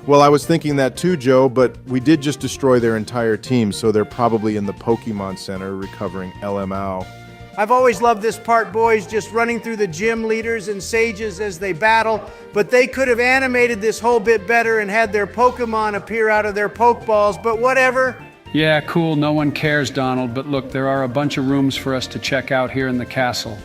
Well, I was thinking that too, Joe, but we did just destroy their entire team, so they're probably in the Pokémon Center recovering LMAO. I've always loved this part, boys, just running through the gym leaders and sages as they battle, but they could have animated this whole bit better and had their Pokemon appear out of their Pokeballs, but whatever. Yeah, cool, no one cares, Donald, but look, there are a bunch of rooms for us to check out here in the castle.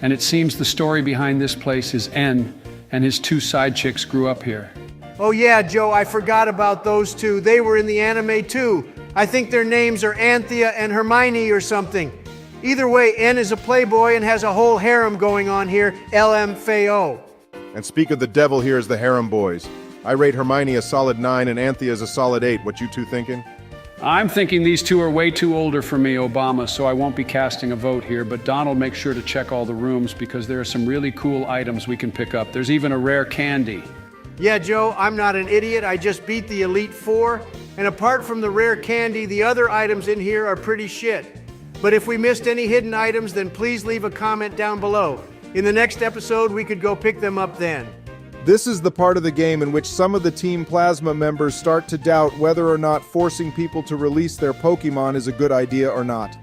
And it seems the story behind this place is N, and his two side chicks grew up here. Oh yeah, Joe, I forgot about those two. They were in the anime too. I think their names are Anthea and Hermione or something. Either way, N is a playboy and has a whole harem going on here, LMFAO. And speak of the devil, here's the harem boys. I rate Hermione a solid 9 and Anthea as a solid 8. What you two thinking? I'm thinking these two are way too older for me, Obama, so I won't be casting a vote here, but Donald makes sure to check all the rooms because there are some really cool items we can pick up. There's even a rare candy. Yeah, Joe, I'm not an idiot. I just beat the Elite Four, and apart from the rare candy, the other items in here are pretty shit. But if we missed any hidden items, then please leave a comment down below. In the next episode, we could go pick them up then. This is the part of the game in which some of the Team Plasma members start to doubt whether or not forcing people to release their Pokémon is a good idea or not.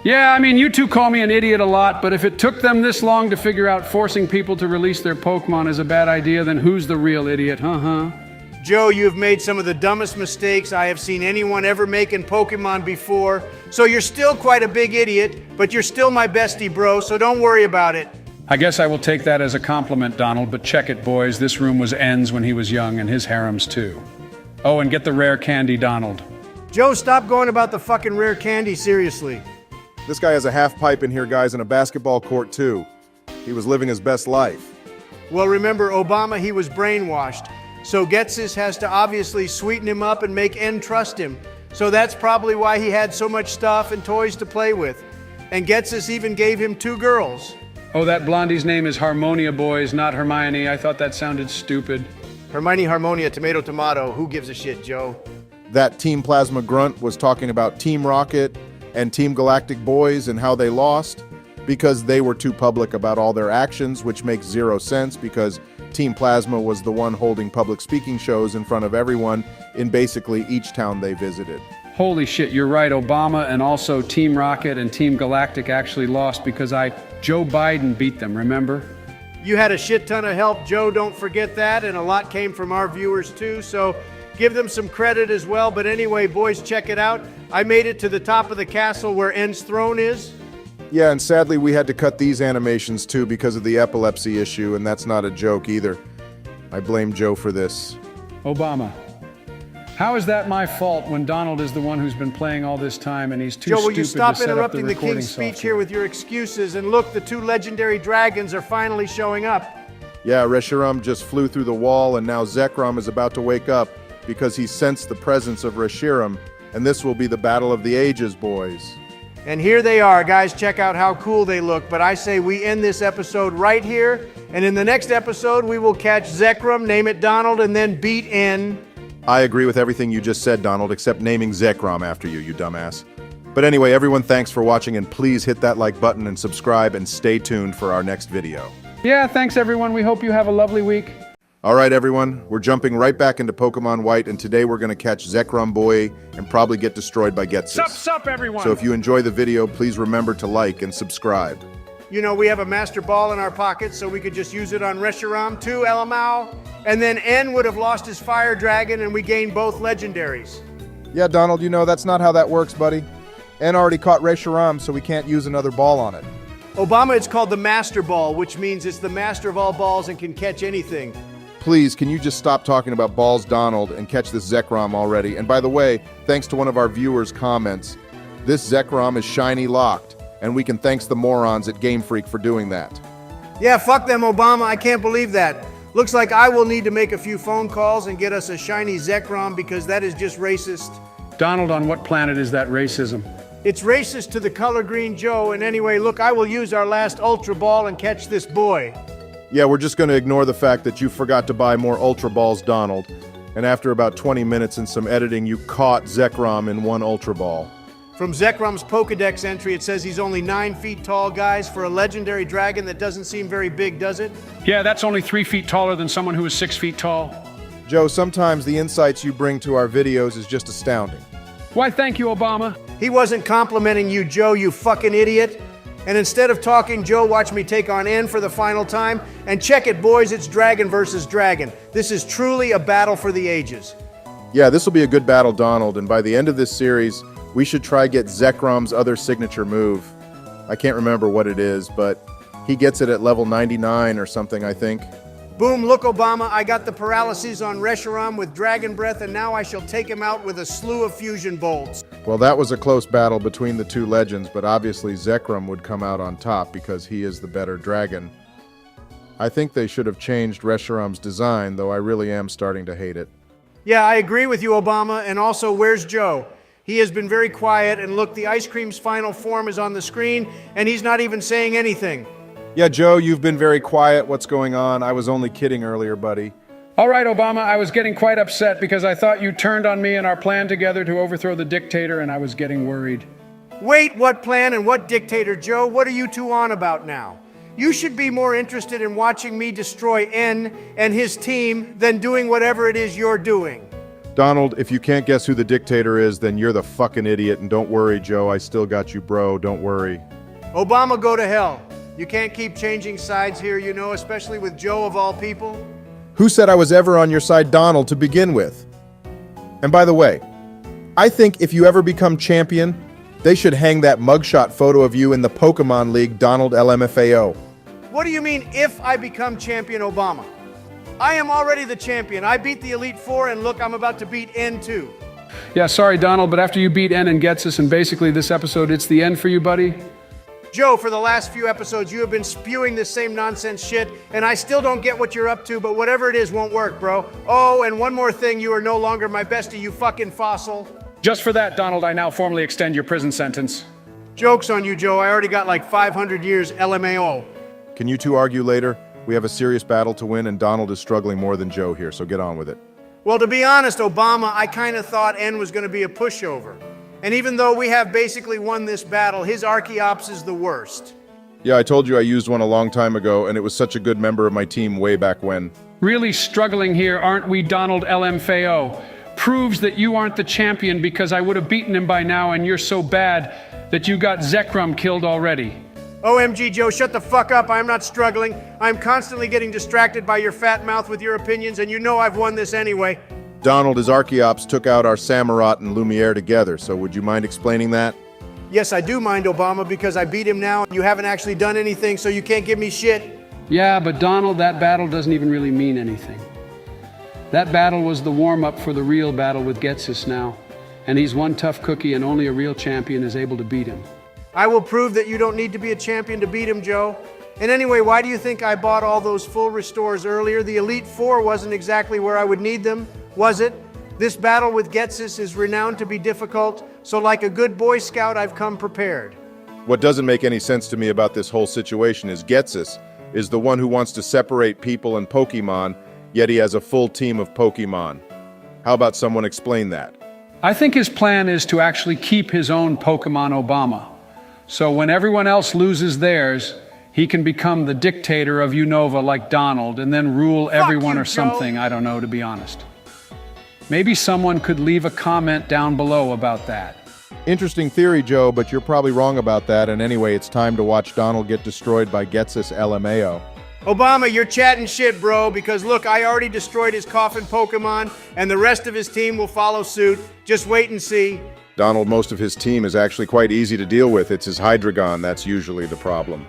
Yeah, I mean, you two call me an idiot a lot, but if it took them this long to figure out forcing people to release their Pokemon is a bad idea, then who's the real idiot, huh? Joe, you've made some of the dumbest mistakes I have seen anyone ever make in Pokemon before, so you're still quite a big idiot, but you're still my bestie, bro, so don't worry about it. I guess I will take that as a compliment, Donald, but check it, boys. This room was N's when he was young, and his harems too. Oh, and get the rare candy, Donald. Joe, stop going about the fucking rare candy, seriously. This guy has a half pipe in here, guys, and a basketball court too. He was living his best life. Well, remember, Obama, he was brainwashed. So Getsis has to obviously sweeten him up and make N trust him. So that's probably why he had so much stuff and toys to play with. And Getsis even gave him 2 girls. Oh, that blondie's name is Harmonia, boys, not Hermione. I thought that sounded stupid. Hermione, Harmonia, tomato, tomato. Who gives a shit, Joe? That Team Plasma grunt was talking about Team Rocket and Team Galactic boys and how they lost because they were too public about all their actions, which makes 0 sense because Team Plasma was the one holding public speaking shows in front of everyone in basically each town they visited. Holy shit, you're right, Obama, and also Team Rocket and Team Galactic actually lost because Joe Biden beat them, remember? You had a shit ton of help, Joe, don't forget that, and a lot came from our viewers too, so give them some credit as well. But anyway, boys, check it out. I made it to the top of the castle where N's throne is. Yeah, and sadly we had to cut these animations too because of the epilepsy issue, and that's not a joke either. I blame Joe for this. Obama, how is that my fault when Donald is the one who's been playing all this time and he's too Joe, will stupid you to stop set up the interrupting the recording King's speech software? here with your excuses? And look, the 2 legendary dragons are finally showing up. Yeah, Reshiram just flew through the wall, and now Zekrom is about to wake up because he sensed the presence of Reshiram And this will be the battle of the ages, boys. And here they are, guys. Check out how cool they look. But I say we end this episode right here. And in the next episode, we will catch Zekrom, name it Donald, and then beat in... I agree with everything you just said, Donald, except naming Zekrom after you, you dumbass. But anyway, everyone, thanks for watching, and please hit that like button and subscribe, and stay tuned for our next video. Yeah, thanks everyone. We hope you have a lovely week. All right, everyone, we're jumping right back into Pokemon White, and today we're going to catch Zekrom Boy and probably get destroyed by Getsus. Sup, everyone! So if you enjoy the video, please remember to like and subscribe. You know, we have a Master Ball in our pocket, so we could just use it on Reshiram too, Elamau. And then N would have lost his Fire Dragon, and we gained both legendaries. Yeah, Donald, you know that's not how that works, buddy. N already caught Reshiram, so we can't use another ball on it. Obama, it's called the Master Ball, which means it's the master of all balls and can catch anything. Please, can you just stop talking about balls, Donald, and catch this Zekrom already? And by the way, thanks to one of our viewers' comments, this Zekrom is shiny locked, and we can thanks the morons at Game Freak for doing that. Yeah, fuck them, Obama. I can't believe that. Looks like I will need to make a few phone calls and get us a shiny Zekrom because that is just racist. Donald, on what planet is that racism? It's racist to the color green Joe, and anyway, look, I will use our last Ultra Ball and catch this boy. Yeah, we're just going to ignore the fact that you forgot to buy more Ultra Balls, Donald. And after about 20 minutes and some editing, you caught Zekrom in one Ultra Ball. From Zekrom's Pokedex entry, it says he's only 9 feet tall, guys. For a legendary dragon, that doesn't seem very big, does it? Yeah, that's only 3 feet taller than someone who is 6 feet tall. Joe, sometimes the insights you bring to our videos is just astounding. Why, thank you, Obama. He wasn't complimenting you, Joe, you fucking idiot. And instead of talking, Joe, watch me take on N for the final time. And check it, boys, it's dragon versus dragon. This is truly a battle for the ages. Yeah, this will be a good battle, Donald, and by the end of this series, we should try get Zekrom's other signature move. I can't remember what it is, but he gets it at level 99 or something, I think. Boom, look, Obama, I got the paralyses on Reshiram with Dragon Breath, and now I shall take him out with a slew of fusion bolts. Well, that was a close battle between the two legends, but obviously Zekrom would come out on top because he is the better dragon. I think they should have changed Reshiram's design, though I really am starting to hate it. Yeah, I agree with you, Obama, and also, where's Joe? He has been very quiet, and look, the ice cream's final form is on the screen, and he's not even saying anything. Yeah, Joe, you've been very quiet. What's going on? I was only kidding earlier, buddy. All right, Obama, I was getting quite upset because I thought you turned on me and our plan together to overthrow the dictator, and I was getting worried. Wait, what plan and what dictator, Joe? What are you two on about now? You should be more interested in watching me destroy N and his team than doing whatever it is you're doing. Donald, if you can't guess who the dictator is, then you're the fucking idiot, and don't worry, Joe, I still got you, bro, don't worry. Obama, go to hell. You can't keep changing sides here, you know, especially with Joe of all people. Who said I was ever on your side, Donald, to begin with? And by the way, I think if you ever become champion, they should hang that mugshot photo of you in the Pokemon League, Donald LMFAO. What do you mean, if I become champion, Obama? I am already the champion. I beat the Elite Four, and look, I'm about to beat N too. Yeah, sorry, Donald, but after you beat N and Getsus, and basically this episode, it's the end for you, buddy. Joe, for the last few episodes, you have been spewing this same nonsense shit, and I still don't get what you're up to, but whatever it is won't work, bro. Oh, and one more thing, you are no longer my bestie, you fucking fossil. Just for that, Donald, I now formally extend your prison sentence. Joke's on you, Joe. I already got like 500 years LMAO. Can you two argue later? We have a serious battle to win, and Donald is struggling more than Joe here, so get on with it. Well, to be honest, Obama, I kind of thought N was going to be a pushover. And even though we have basically won this battle, his Archeops is the worst. Yeah, I told you I used one a long time ago, and it was such a good member of my team way back when. Really struggling here, aren't we, Donald LMFAO? Proves that you aren't the champion because I would have beaten him by now, and you're so bad that you got Zekrom killed already. OMG, Joe, shut the fuck up. I'm not struggling. I'm constantly getting distracted by your fat mouth with your opinions, and you know I've won this anyway. Donald, his Archeops took out our Samurott and Lumiere together, so would you mind explaining that? Yes, I do mind, Obama, because I beat him now, and you haven't actually done anything, so you can't give me shit. Yeah, but Donald, that battle doesn't even really mean anything. That battle was the warm-up for the real battle with Getsus now, and he's one tough cookie, and only a real champion is able to beat him. I will prove that you don't need to be a champion to beat him, Joe. And anyway, why do you think I bought all those full restores earlier? The Elite Four wasn't exactly where I would need them, was it? This battle with Getsis is renowned to be difficult, so like a good Boy Scout, I've come prepared. What doesn't make any sense to me about this whole situation is Getsis is the one who wants to separate people and Pokemon, yet he has a full team of Pokemon. How about someone explain that? I think his plan is to actually keep his own Pokemon Obama. So when everyone else loses theirs, he can become the dictator of Unova like Donald and then rule everyone you, or something, I don't know, to be honest. Maybe someone could leave a comment down below about that. Interesting theory, Joe, but you're probably wrong about that, and anyway, it's time to watch Donald get destroyed by Getsis LMAO. Obama, you're chatting shit, bro, because look, I already destroyed his coffin Pokemon, and the rest of his team will follow suit. Just wait and see. Donald, most of his team is actually quite easy to deal with. It's his Hydreigon that's usually the problem.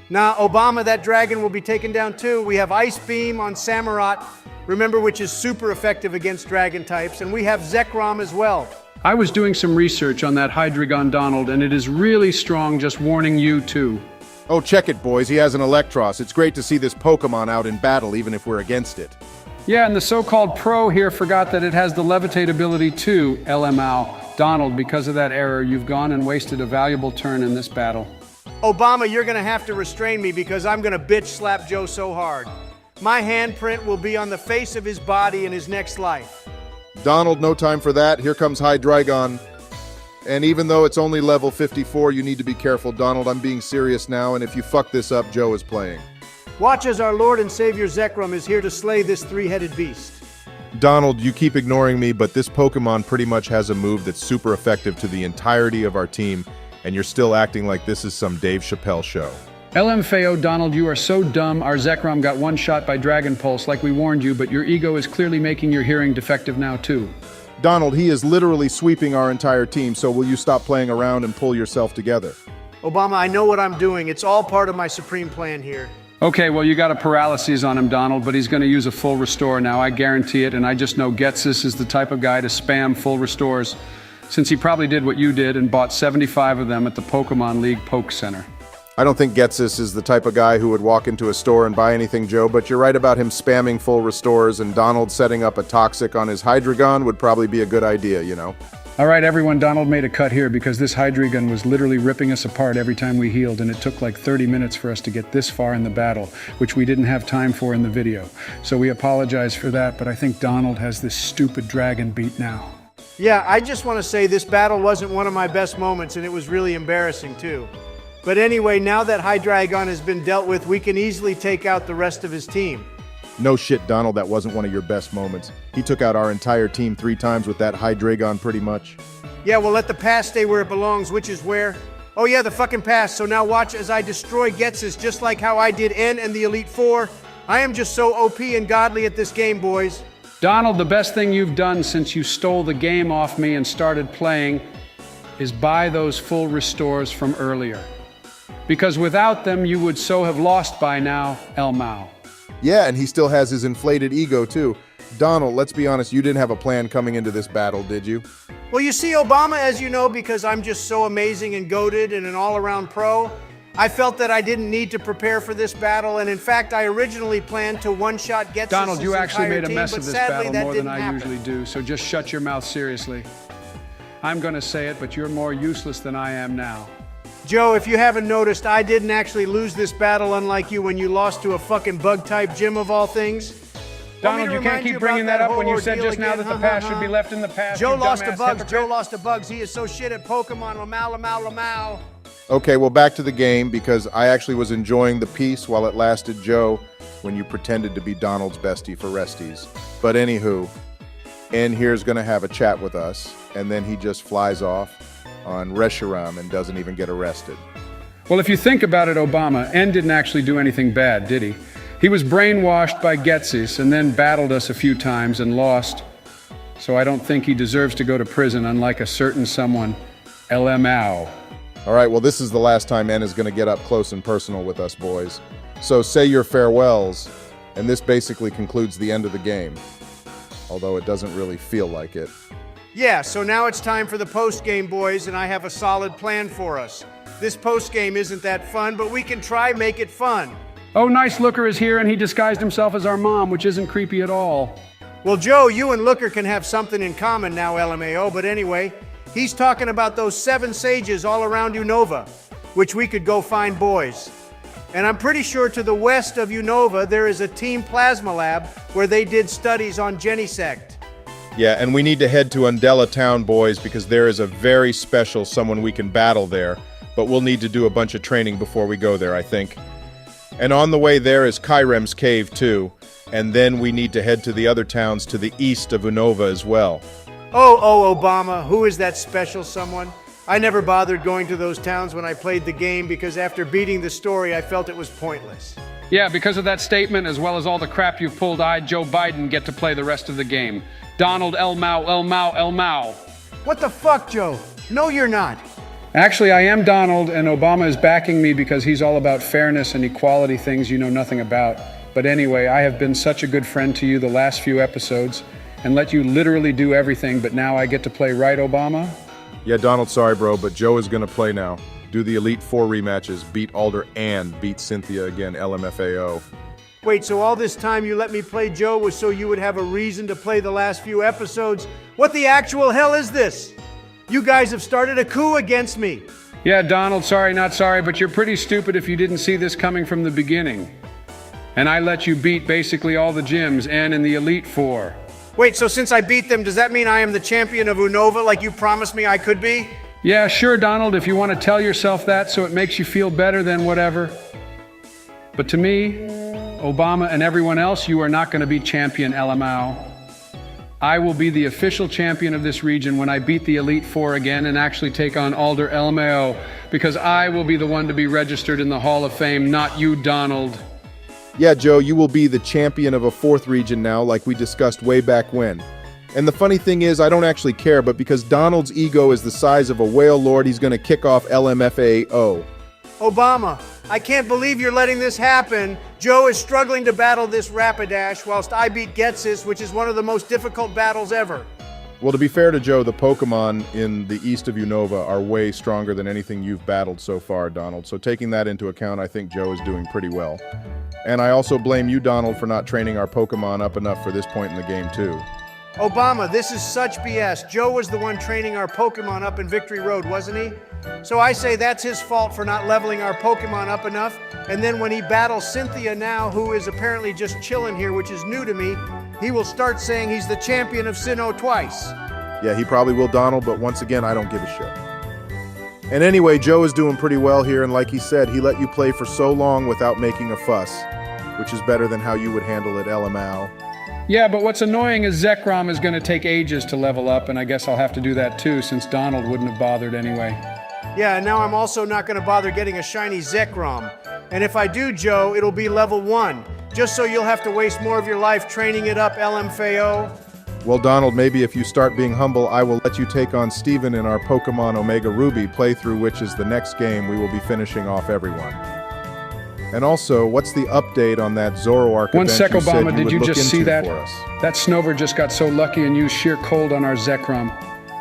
Now, Obama, that dragon will be taken down too. We have Ice Beam on Samurott, remember, which is super effective against dragon types, and we have Zekrom as well. I was doing some research on that Hydreigon Donald, and it is really strong, just warning you too. Oh, check it, boys. He has an Electros. It's great to see this Pokemon out in battle, even if we're against it. Yeah, and the so-called pro here forgot that it has the levitate ability too, LMAO. Donald, because of that error, you've gone and wasted a valuable turn in this battle. Obama, you're gonna have to restrain me because I'm gonna bitch slap Joe so hard. My handprint will be on the face of his body in his next life. Donald, no time for that. Here comes Hydreigon. And even though it's only level 54, you need to be careful, Donald. I'm being serious now, and if you fuck this up, Joe is playing. Watch as our Lord and Savior Zekrom is here to slay this three-headed beast. Donald, you keep ignoring me, but this Pokemon pretty much has a move that's super effective to the entirety of our team, and you're still acting like this is some Dave Chappelle show. LMFAO, Donald, you are so dumb. Our Zekrom got one shot by Dragon Pulse like we warned you, but your ego is clearly making your hearing defective now too. Donald, he is literally sweeping our entire team, so will you stop playing around and pull yourself together? Obama, I know what I'm doing. It's all part of my supreme plan here. Okay, well, you got a paralysis on him, Donald, but he's going to use a full restore now. I guarantee it, and I just know Getsis is the type of guy to spam full restores, since he probably did what you did and bought 75 of them at the Pokemon League Poke Center. I don't think Getsis is the type of guy who would walk into a store and buy anything, Joe, but you're right about him spamming full restores, and Donald setting up a Toxic on his Hydreigon would probably be a good idea, you know? All right, everyone, Donald made a cut here because this Hydreigon was literally ripping us apart every time we healed, and it took like 30 minutes for us to get this far in the battle, which we didn't have time for in the video. So we apologize for that, but I think Donald has this stupid dragon beat now. Yeah, I just want to say this battle wasn't one of my best moments, and it was really embarrassing too. But anyway, now that Hydreigon has been dealt with, we can easily take out the rest of his team. No shit, Donald, that wasn't one of your best moments. He took out our entire team 3 times with that Hydreigon pretty much. Yeah, well, let the past stay where it belongs, which is where? Oh yeah, the fucking past. So now watch as I destroy Getsis just like how I did N and the Elite Four. I am just so OP and godly at this game, boys. Donald, the best thing you've done since you stole the game off me and started playing is buy those full restores from earlier. Because without them, you would so have lost by now, LMAO. Yeah, and he still has his inflated ego, too. Donald, let's be honest, you didn't have a plan coming into this battle, did you? Well, you see, Obama, as you know, because I'm just so amazing and goated and an all-around pro, I felt that I didn't need to prepare for this battle, and in fact, I originally planned to one-shot Getsis' Donald, you actually made a team, mess but of this sadly, battle that more than didn't I happen. usually do, so just shut your mouth seriously. I'm gonna say it, but you're more useless than I am now. Joe, if you haven't noticed, I didn't actually lose this battle, unlike you when you lost to a fucking bug-type gym of all things. Donald, you can't keep bringing that up when you said just now that the past should be left in the past. Joe you lost to dumbass bugs. hypocrite. Joe lost to bugs. He is so shit at Pokemon. Lamau, lamau, lamau. Okay, well, back to the game, because I actually was enjoying the peace while it lasted, Joe, when you pretended to be Donald's bestie for resties. But anywho, N here's gonna have a chat with us, and then he just flies off on Reshiram and doesn't even get arrested. Well, if you think about it, Obama, N didn't actually do anything bad, did he? He was brainwashed by Getsis and then battled us a few times and lost. So I don't think he deserves to go to prison, unlike a certain someone, LMAO. All right, well, this is the last time N is gonna get up close and personal with us, boys. So say your farewells, and this basically concludes the end of the game. Although it doesn't really feel like it. Yeah, so now it's time for the post-game, boys, and I have a solid plan for us. This post-game isn't that fun, but we can try make it fun. Oh, Nice Looker is here, and he disguised himself as our mom, which isn't creepy at all. Well, Joe, you and Looker can have something in common now, LMAO, but anyway, he's talking about those 7 sages all around Unova, which we could go find boys. And I'm pretty sure to the west of Unova, there is a Team Plasma Lab where they did studies on Genisect. Yeah, and we need to head to Undella Town, boys, because there is a very special someone we can battle there, but we'll need to do a bunch of training before we go there, I think. And on the way there is Kyrem's Cave, too, and then we need to head to the other towns to the east of Unova as well. Oh, Obama, who is that special someone? I never bothered going to those towns when I played the game because after beating the story, I felt it was pointless. Yeah, because of that statement, as well as all the crap you've pulled, I, Joe Biden, get to play the rest of the game. Donald El Mao, El Mao, El Mao. What the fuck, Joe? No, you're not. Actually, I am Donald, and Obama is backing me because he's all about fairness and equality, things you know nothing about. But anyway, I have been such a good friend to you the last few episodes and let you literally do everything, but now I get to play, right, Obama? Yeah, Donald, sorry, bro, but Joe is going to play now. Do the Elite Four rematches, beat Alder, and beat Cynthia again, LMFAO. Wait, so all this time you let me play Joe was so you would have a reason to play the last few episodes? What the actual hell is this? You guys have started a coup against me. Yeah, Donald, sorry, not sorry, but you're pretty stupid if you didn't see this coming from the beginning. And I let you beat basically all the gyms and in the Elite Four. Wait, so since I beat them, does that mean I am the champion of Unova like you promised me I could be? Yeah, sure, Donald, if you want to tell yourself that so it makes you feel better, then whatever. But to me, Obama and everyone else, you are not going to be champion LMAO. I will be the official champion of this region when I beat the Elite Four again and actually take on Alder LMAO, because I will be the one to be registered in the Hall of Fame, not you, Donald. Yeah, Joe, you will be the champion of a 4th region now, like we discussed way back when. And the funny thing is, I don't actually care, but because Donald's ego is the size of a whale lord, he's going to kick off LMFAO. Obama, I can't believe you're letting this happen. Joe is struggling to battle this Rapidash whilst I beat Getsis, which is one of the most difficult battles ever. Well, to be fair to Joe, the Pokemon in the east of Unova are way stronger than anything you've battled so far, Donald. So taking that into account, I think Joe is doing pretty well. And I also blame you, Donald, for not training our Pokemon up enough for this point in the game, too. Obama, this is such BS. Joe was the one training our Pokemon up in Victory Road, wasn't he? So I say that's his fault for not leveling our Pokemon up enough. And then when he battles Cynthia now, who is apparently just chilling here, which is new to me, he will start saying he's the champion of Sinnoh twice. Yeah, he probably will, Donald, but once again, I don't give a shit. And anyway, Joe is doing pretty well here, and like he said, he let you play for so long without making a fuss, which is better than how you would handle it, LMAO. Yeah, but what's annoying is Zekrom is going to take ages to level up, and I guess I'll have to do that too, since Donald wouldn't have bothered anyway. Yeah, and now I'm also not going to bother getting a shiny Zekrom. And if I do, Joe, it'll be level 1, just so you'll have to waste more of your life training it up, LMFAO. Well, Donald, maybe if you start being humble, I will let you take on Steven in our Pokemon Omega Ruby playthrough, which is the next game we will be finishing off everyone. And also, what's the update on that Zoroark One event sec, you said Obama, did would you look just see into that? for us? That Snover just got so lucky and used sheer cold on our Zekrom.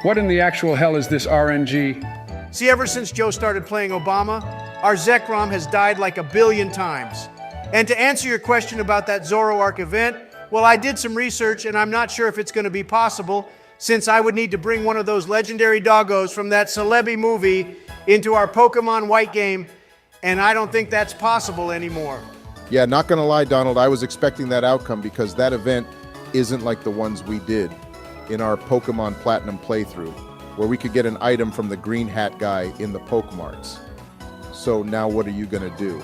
What in the actual hell is this RNG? See, ever since Joe started playing Obama, our Zekrom has died like 1 billion times. And to answer your question about that Zoroark event, well, I did some research and I'm not sure if it's going to be possible, since I would need to bring one of those legendary doggos from that Celebi movie into our Pokemon White game, and I don't think that's possible anymore. Yeah, not gonna lie, Donald, I was expecting that outcome because that event isn't like the ones we did in our Pokemon Platinum playthrough, where we could get an item from the green hat guy in the Pokemarts. So now what are you gonna do?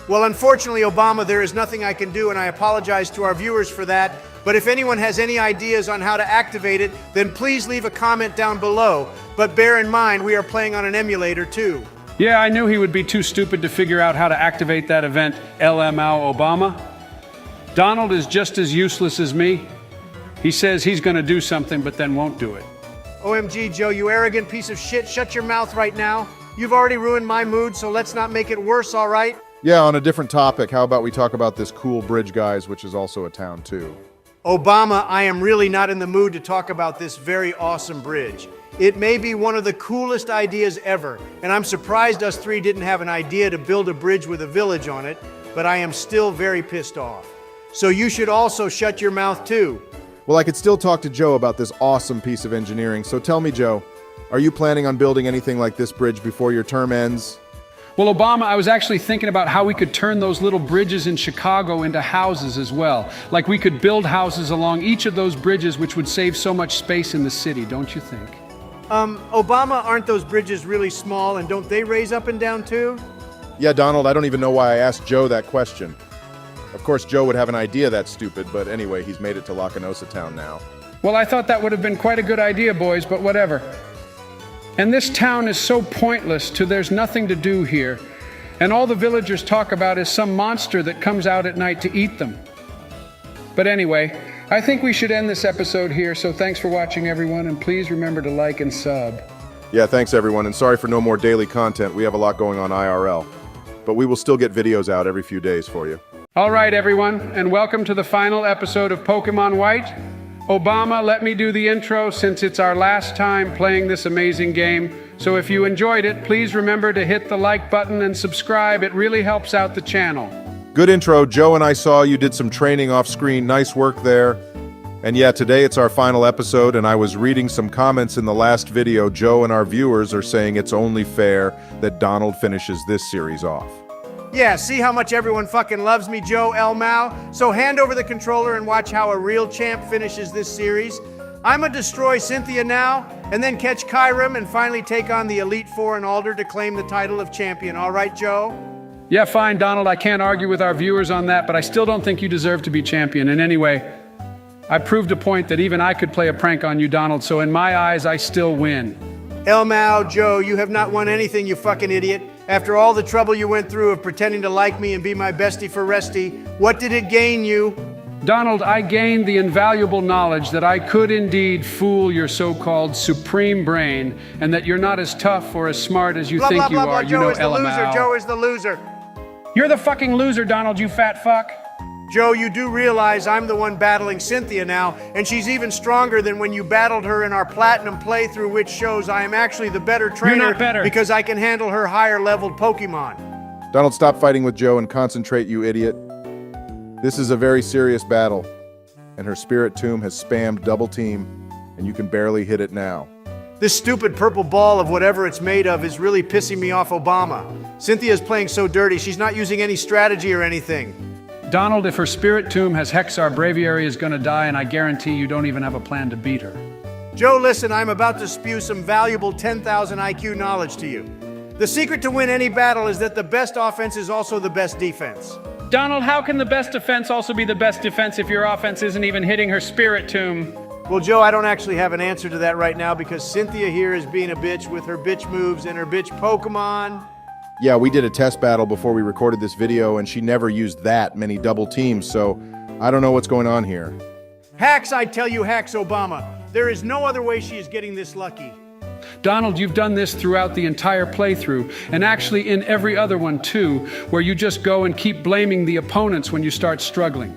Well, unfortunately, Obama, there is nothing I can do, and I apologize to our viewers for that. But if anyone has any ideas on how to activate it, then please leave a comment down below. But bear in mind, we are playing on an emulator too. Yeah, I knew he would be too stupid to figure out how to activate that event, LMAO Obama. Donald is just as useless as me. He says he's going to do something, but then won't do it. OMG, Joe, you arrogant piece of shit, shut your mouth right now. You've already ruined my mood, so let's not make it worse, all right? Yeah, on a different topic, how about we talk about this cool bridge, guys, which is also a town too. Obama, I am really not in the mood to talk about this very awesome bridge. It may be one of the coolest ideas ever, and I'm surprised us three didn't have an idea to build a bridge with a village on it, but I am still very pissed off. So you should also shut your mouth too. Well, I could still talk to Joe about this awesome piece of engineering, so tell me, Joe, are you planning on building anything like this bridge before your term ends? Well, Obama, I was actually thinking about how we could turn those little bridges in Chicago into houses as well. Like we could build houses along each of those bridges, which would save so much space in the city, don't you think? Obama, aren't those bridges really small and don't they raise up and down too? Yeah, Donald, I don't even know why I asked Joe that question. Of course, Joe would have an idea that's stupid, but anyway, he's made it to Lacanosa Town now. Well, I thought that would have been quite a good idea, boys, but whatever. And this town is so pointless to there's nothing to do here. And all the villagers talk about is some monster that comes out at night to eat them. But anyway, I think we should end this episode here, so thanks for watching, everyone, and please remember to like and sub. Yeah, thanks everyone, and sorry for no more daily content. We have a lot going on IRL. But we will still get videos out every few days for you. All right, everyone, and welcome to the final episode of Pokemon White. Obama, let me do the intro since it's our last time playing this amazing game. So if you enjoyed it, please remember to hit the like button and subscribe. It really helps out the channel. Good intro. Joe and I saw you did some training off screen. Nice work there. And yeah, today it's our final episode, and I was reading some comments in the last video. Joe and our viewers are saying it's only fair that Donald finishes this series off. Yeah, see how much everyone fucking loves me, Joe El Mao? So hand over the controller and watch how a real champ finishes this series. I'ma destroy Cynthia now, and then catch Kyram and finally take on the Elite Four and Alder to claim the title of champion. All right, Joe? Yeah, fine, Donald. I can't argue with our viewers on that, but I still don't think you deserve to be champion. And anyway, I proved a point that even I could play a prank on you, Donald, so in my eyes, I still win. El Mao, Joe, you have not won anything, you fucking idiot. After all the trouble you went through of pretending to like me and be my bestie for Resty, what did it gain you? Donald, I gained the invaluable knowledge that I could indeed fool your so-called supreme brain, and that you're not as tough or as smart as you Blah, think blah, you blah, are. blah. You Joe know, is the loser. Joe is the loser. You're the fucking loser, Donald, you fat fuck. Joe, you do realize I'm the one battling Cynthia now, and she's even stronger than when you battled her in our Platinum playthrough, which shows I am actually the better trainer. You're not better. Because I can handle her higher-leveled Pokemon. Donald, stop fighting with Joe and concentrate, you idiot. This is a very serious battle, and her Spirit Tomb has spammed double team, and you can barely hit it now. This stupid purple ball of whatever it's made of is really pissing me off, Obama. Cynthia's playing so dirty, she's not using any strategy or anything. Donald, if her Spirit Tomb has Hexar, Braviary is gonna die, and I guarantee you don't even have a plan to beat her. Joe, listen, I'm about to spew some valuable 10,000 IQ knowledge to you. The secret to win any battle is that the best offense is also the best defense. Donald, how can the best defense also be the best defense if your offense isn't even hitting her Spirit Tomb? Well, Joe, I don't actually have an answer to that right now because Cynthia here is being a bitch with her bitch moves and her bitch Pokemon. Yeah, we did a test battle before we recorded this video, and she never used that many double teams, so I don't know what's going on here. Hacks, I tell you, hacks, Obama. There is no other way she is getting this lucky. Donald, you've done this throughout the entire playthrough, and actually in every other one too, where you just go and keep blaming the opponents when you start struggling.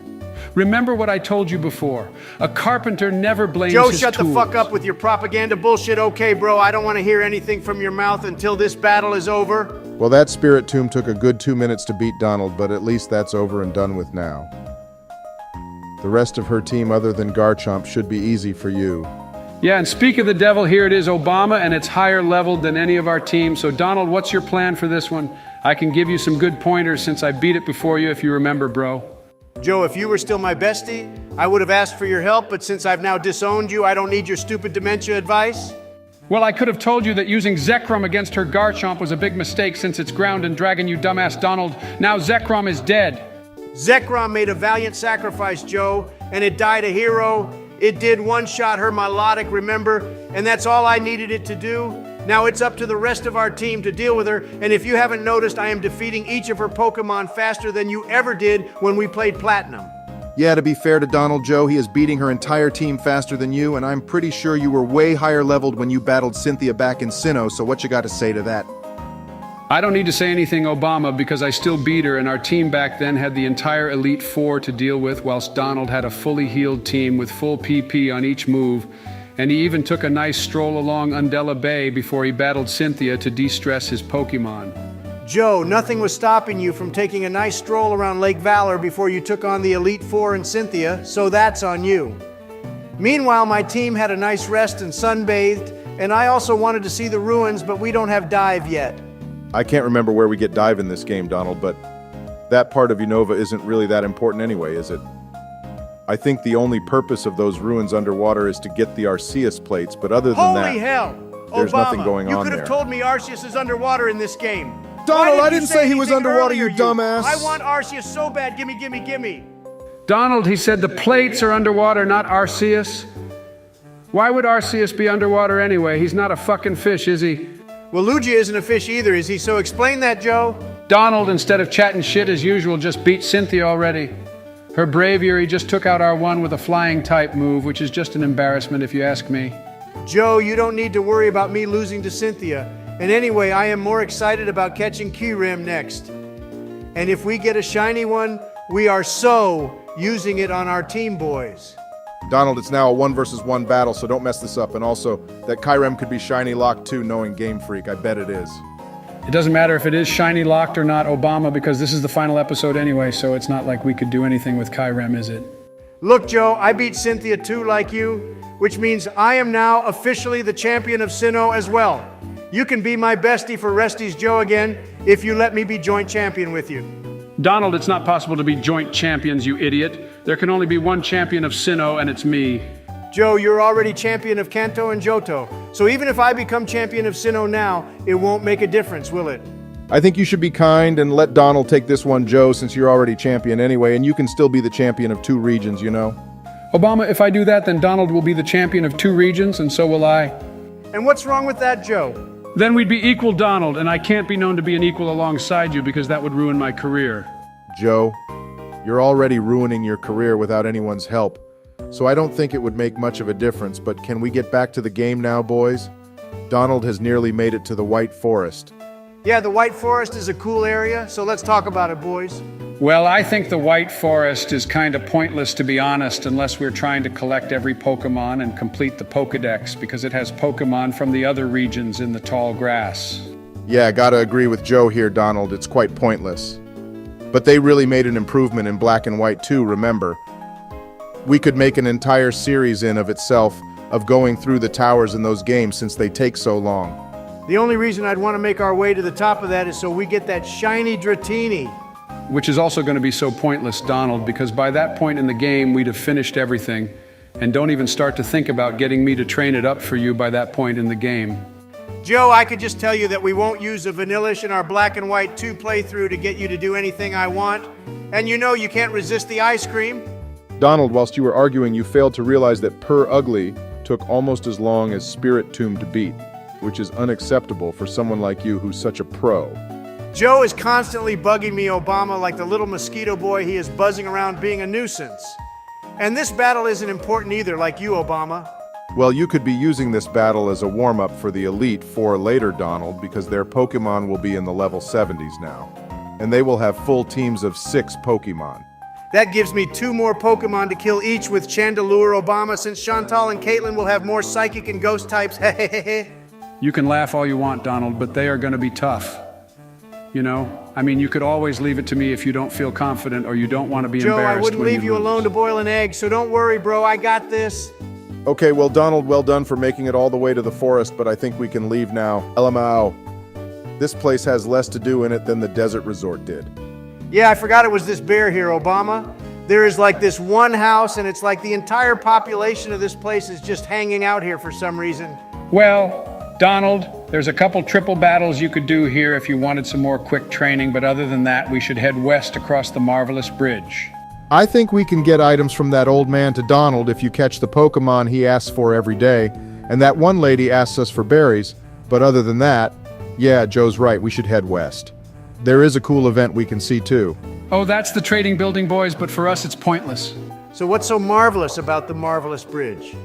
Remember what I told you before. A carpenter never blames Joe, his shut tools. the fuck up with your propaganda bullshit. Okay, bro, I don't want to hear anything from your mouth until this battle is over. Well, that Spirit Tomb took a good 2 minutes to beat Donald, but at least that's over and done with now. The rest of her team, other than Garchomp, should be easy for you. Yeah, and speak of the devil, here it is, Obama, and it's higher leveled than any of our teams. So Donald, what's your plan for this one? I can give you some good pointers since I beat it before you, if you remember, bro. Joe, if you were still my bestie, I would have asked for your help, but since I've now disowned you, I don't need your stupid dementia advice. Well, I could have told you that using Zekrom against her Garchomp was a big mistake since it's ground and dragon, you dumbass Donald. Now Zekrom is dead. Zekrom made a valiant sacrifice, Joe, and it died a hero. It did one-shot her melodic, remember? And that's all I needed it to do. Now it's up to the rest of our team to deal with her, and if you haven't noticed, I am defeating each of her Pokemon faster than you ever did when we played Platinum. Yeah, to be fair to Donald, Joe, he is beating her entire team faster than you, and I'm pretty sure you were way higher leveled when you battled Cynthia back in Sinnoh, so what you got to say to that? I don't need to say anything, Obama, because I still beat her, and our team back then had the entire Elite Four to deal with, whilst Donald had a fully healed team with full PP on each move, and he even took a nice stroll along Undella Bay before he battled Cynthia to de-stress his Pokemon. Joe, nothing was stopping you from taking a nice stroll around Lake Valor before you took on the Elite Four and Cynthia, so that's on you. Meanwhile, my team had a nice rest and sunbathed, and I also wanted to see the ruins, but we don't have dive yet. I can't remember where we get dive in this game, Donald, but that part of Unova isn't really that important anyway, is it? I think the only purpose of those ruins underwater is to get the Arceus plates, but other than that... Holy hell! There's Obama, nothing going on you could have there. told me Arceus is underwater in this game. Donald, Why I didn't say he was anything underwater, you earlier, dumbass. I want Arceus so bad. Gimme, gimme, gimme. Donald, he said the plates are underwater, not Arceus. Why would Arceus be underwater anyway? He's not a fucking fish, is he? Well, Lugia isn't a fish either, is he? So explain that, Joe. Donald, instead of chatting shit as usual, just beat Cynthia already. Her braviary just took out our one with a flying type move, which is just an embarrassment if you ask me. Joe, you don't need to worry about me losing to Cynthia. And anyway, I am more excited about catching Kyurem next. And if we get a shiny one, we are so using it on our team, boys. Donald, it's now a 1-versus-1 battle, so don't mess this up. And also, that Kyurem could be shiny locked too, knowing Game Freak. I bet it is. It doesn't matter if it is shiny locked or not, Obama, because this is the final episode anyway, so it's not like we could do anything with Kyurem, is it? Look, Joe, I beat Cynthia too, like you, which means I am now officially the champion of Sinnoh as well. You can be my bestie for Resties Joe again if you let me be joint champion with you. Donald, it's not possible to be joint champions, you idiot. There can only be one champion of Sinnoh, and it's me. Joe, you're already champion of Kanto and Johto, so even if I become champion of Sinnoh now, it won't make a difference, will it? I think you should be kind and let Donald take this one, Joe, since you're already champion anyway, and you can still be the champion of 2 regions, you know? Obama, if I do that, then Donald will be the champion of 2 regions, and so will I. And what's wrong with that, Joe? Then we'd be equal, Donald, and I can't be known to be an equal alongside you because that would ruin my career. Joe, you're already ruining your career without anyone's help, so I don't think it would make much of a difference, but can we get back to the game now, boys? Donald has nearly made it to the White Forest. Yeah, the White Forest is a cool area, so let's talk about it, boys. Well, I think the White Forest is kind of pointless, to be honest, unless we're trying to collect every Pokémon and complete the Pokédex, because it has Pokémon from the other regions in the tall grass. Yeah, gotta agree with Joe here, Donald. It's quite pointless. But they really made an improvement in Black and White too, remember. We could make an entire series in of itself of going through the towers in those games since they take so long. The only reason I'd want to make our way to the top of that is so we get that shiny Dratini. Which is also going to be so pointless, Donald, because by that point in the game, we'd have finished everything. And don't even start to think about getting me to train it up for you by that point in the game. Joe, I could just tell you that we won't use a Vanillish in our Black and White 2 playthrough to get you to do anything I want. And you know you can't resist the ice cream. Donald, whilst you were arguing, you failed to realize that Per Ugly took almost as long as Spirit Tomb to beat, which is unacceptable for someone like you who's such a pro. Joe is constantly bugging me, Obama, like the little mosquito boy he is buzzing around being a nuisance. And this battle isn't important either, like you, Obama. Well, you could be using this battle as a warm-up for the Elite Four later, Donald, because their Pokémon will be in the level 70s now. And they will have full teams of 6 Pokémon. That gives me 2 more Pokémon to kill each with Chandelure, Obama, since Chantal and Caitlin will have more Psychic and Ghost types. You can laugh all you want, Donald, but they are going to be tough. You know? I mean, you could always leave it to me if you don't feel confident or you don't want to be Joe, embarrassed. I wouldn't leave you lose. alone to boil an egg, so don't worry, bro. I got this. Okay, well, Donald, well done for making it all the way to the forest, but I think we can leave now. LMAO. This place has less to do in it than the desert resort did. Yeah, I forgot it was this bear here, Obama. There is like this one house, and it's like the entire population of this place is just hanging out here for some reason. Well, Donald, there's a couple triple battles you could do here if you wanted some more quick training, but other than that, we should head west across the Marvelous Bridge. I think we can get items from that old man to Donald if you catch the Pokémon he asks for every day, and that one lady asks us for berries, but other than that, yeah, Joe's right, we should head west. There is a cool event we can see too. Oh, that's the trading building, boys, but for us it's pointless. So what's so marvelous about the Marvelous Bridge?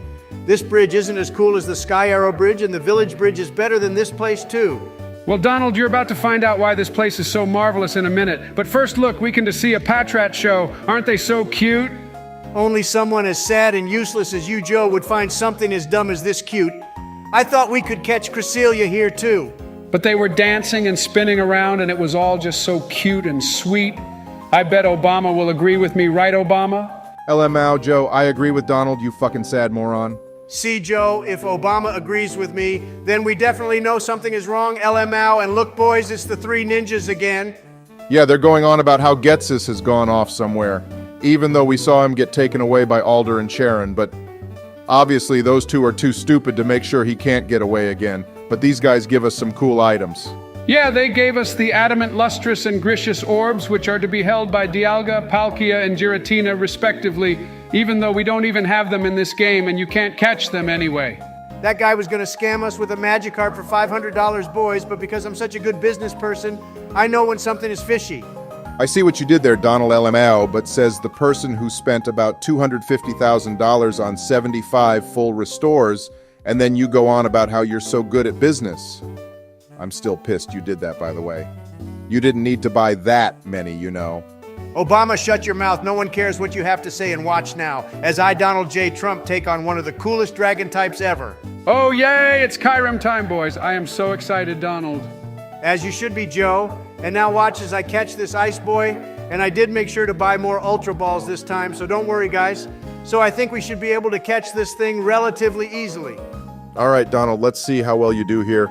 This bridge isn't as cool as the Sky Arrow Bridge, and the Village Bridge is better than this place too. Well, Donald, you're about to find out why this place is so marvelous in a minute. But first, look, we can to see a Patrat show. Aren't they so cute? Only someone as sad and useless as you, Joe, would find something as dumb as this cute. I thought we could catch Cresselia here too. But they were dancing and spinning around, and it was all just so cute and sweet. I bet Obama will agree with me, right, Obama? LMAO, Joe, I agree with Donald, you fucking sad moron. See, Joe, if Obama agrees with me, then we definitely know something is wrong, LMAO, and look, boys, it's the three ninjas again. Yeah, they're going on about how Getsis has gone off somewhere, even though we saw him get taken away by Alder and Sharon, but obviously those two are too stupid to make sure he can't get away again. But these guys give us some cool items. Yeah, they gave us the adamant, lustrous, and gracious orbs, which are to be held by Dialga, Palkia, and Giratina, respectively, even though we don't even have them in this game, and you can't catch them anyway. That guy was going to scam us with a Magikarp for $500, boys, but because I'm such a good business person, I know when something is fishy. I see what you did there, Donald LMAO, but says the person who spent about $250,000 on 75 full restores, and then you go on about how you're so good at business. I'm still pissed you did that, by the way. You didn't need to buy that many, you know. Obama, shut your mouth. No one cares what you have to say, and watch now, as I, Donald J. Trump, take on one of the coolest dragon types ever. Oh, yay! It's Kyurem time, boys. I am so excited, Donald. As you should be, Joe. And now watch as I catch this ice boy. And I did make sure to buy more Ultra Balls this time, so don't worry, guys. So I think we should be able to catch this thing relatively easily. All right, Donald, let's see how well you do here.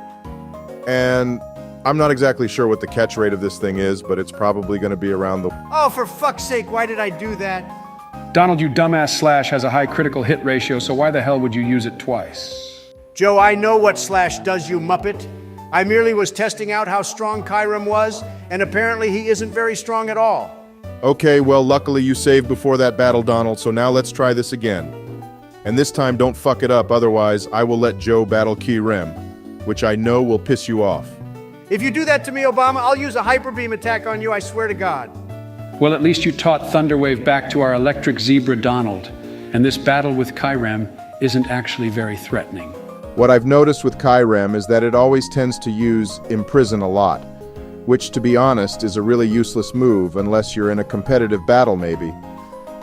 And I'm not exactly sure what the catch rate of this thing is, but it's probably going to be around the... Oh, for fuck's sake, why did I do that? Donald, you dumbass Slash has a high critical hit ratio, so why the hell would you use it twice? Joe, I know what Slash does, you muppet. I merely was testing out how strong Kyurem was, and apparently he isn't very strong at all. Okay, well, luckily you saved before that battle, Donald, so now let's try this again. And this time, don't fuck it up, otherwise I will let Joe battle Kyurem, which I know will piss you off. If you do that to me, Obama, I'll use a Hyper Beam attack on you, I swear to God. Well, at least you taught Thunderwave back to our electric zebra Donald, and this battle with Kyurem isn't actually very threatening. What I've noticed with Kyurem is that it always tends to use Imprison a lot, which, to be honest, is a really useless move unless you're in a competitive battle maybe.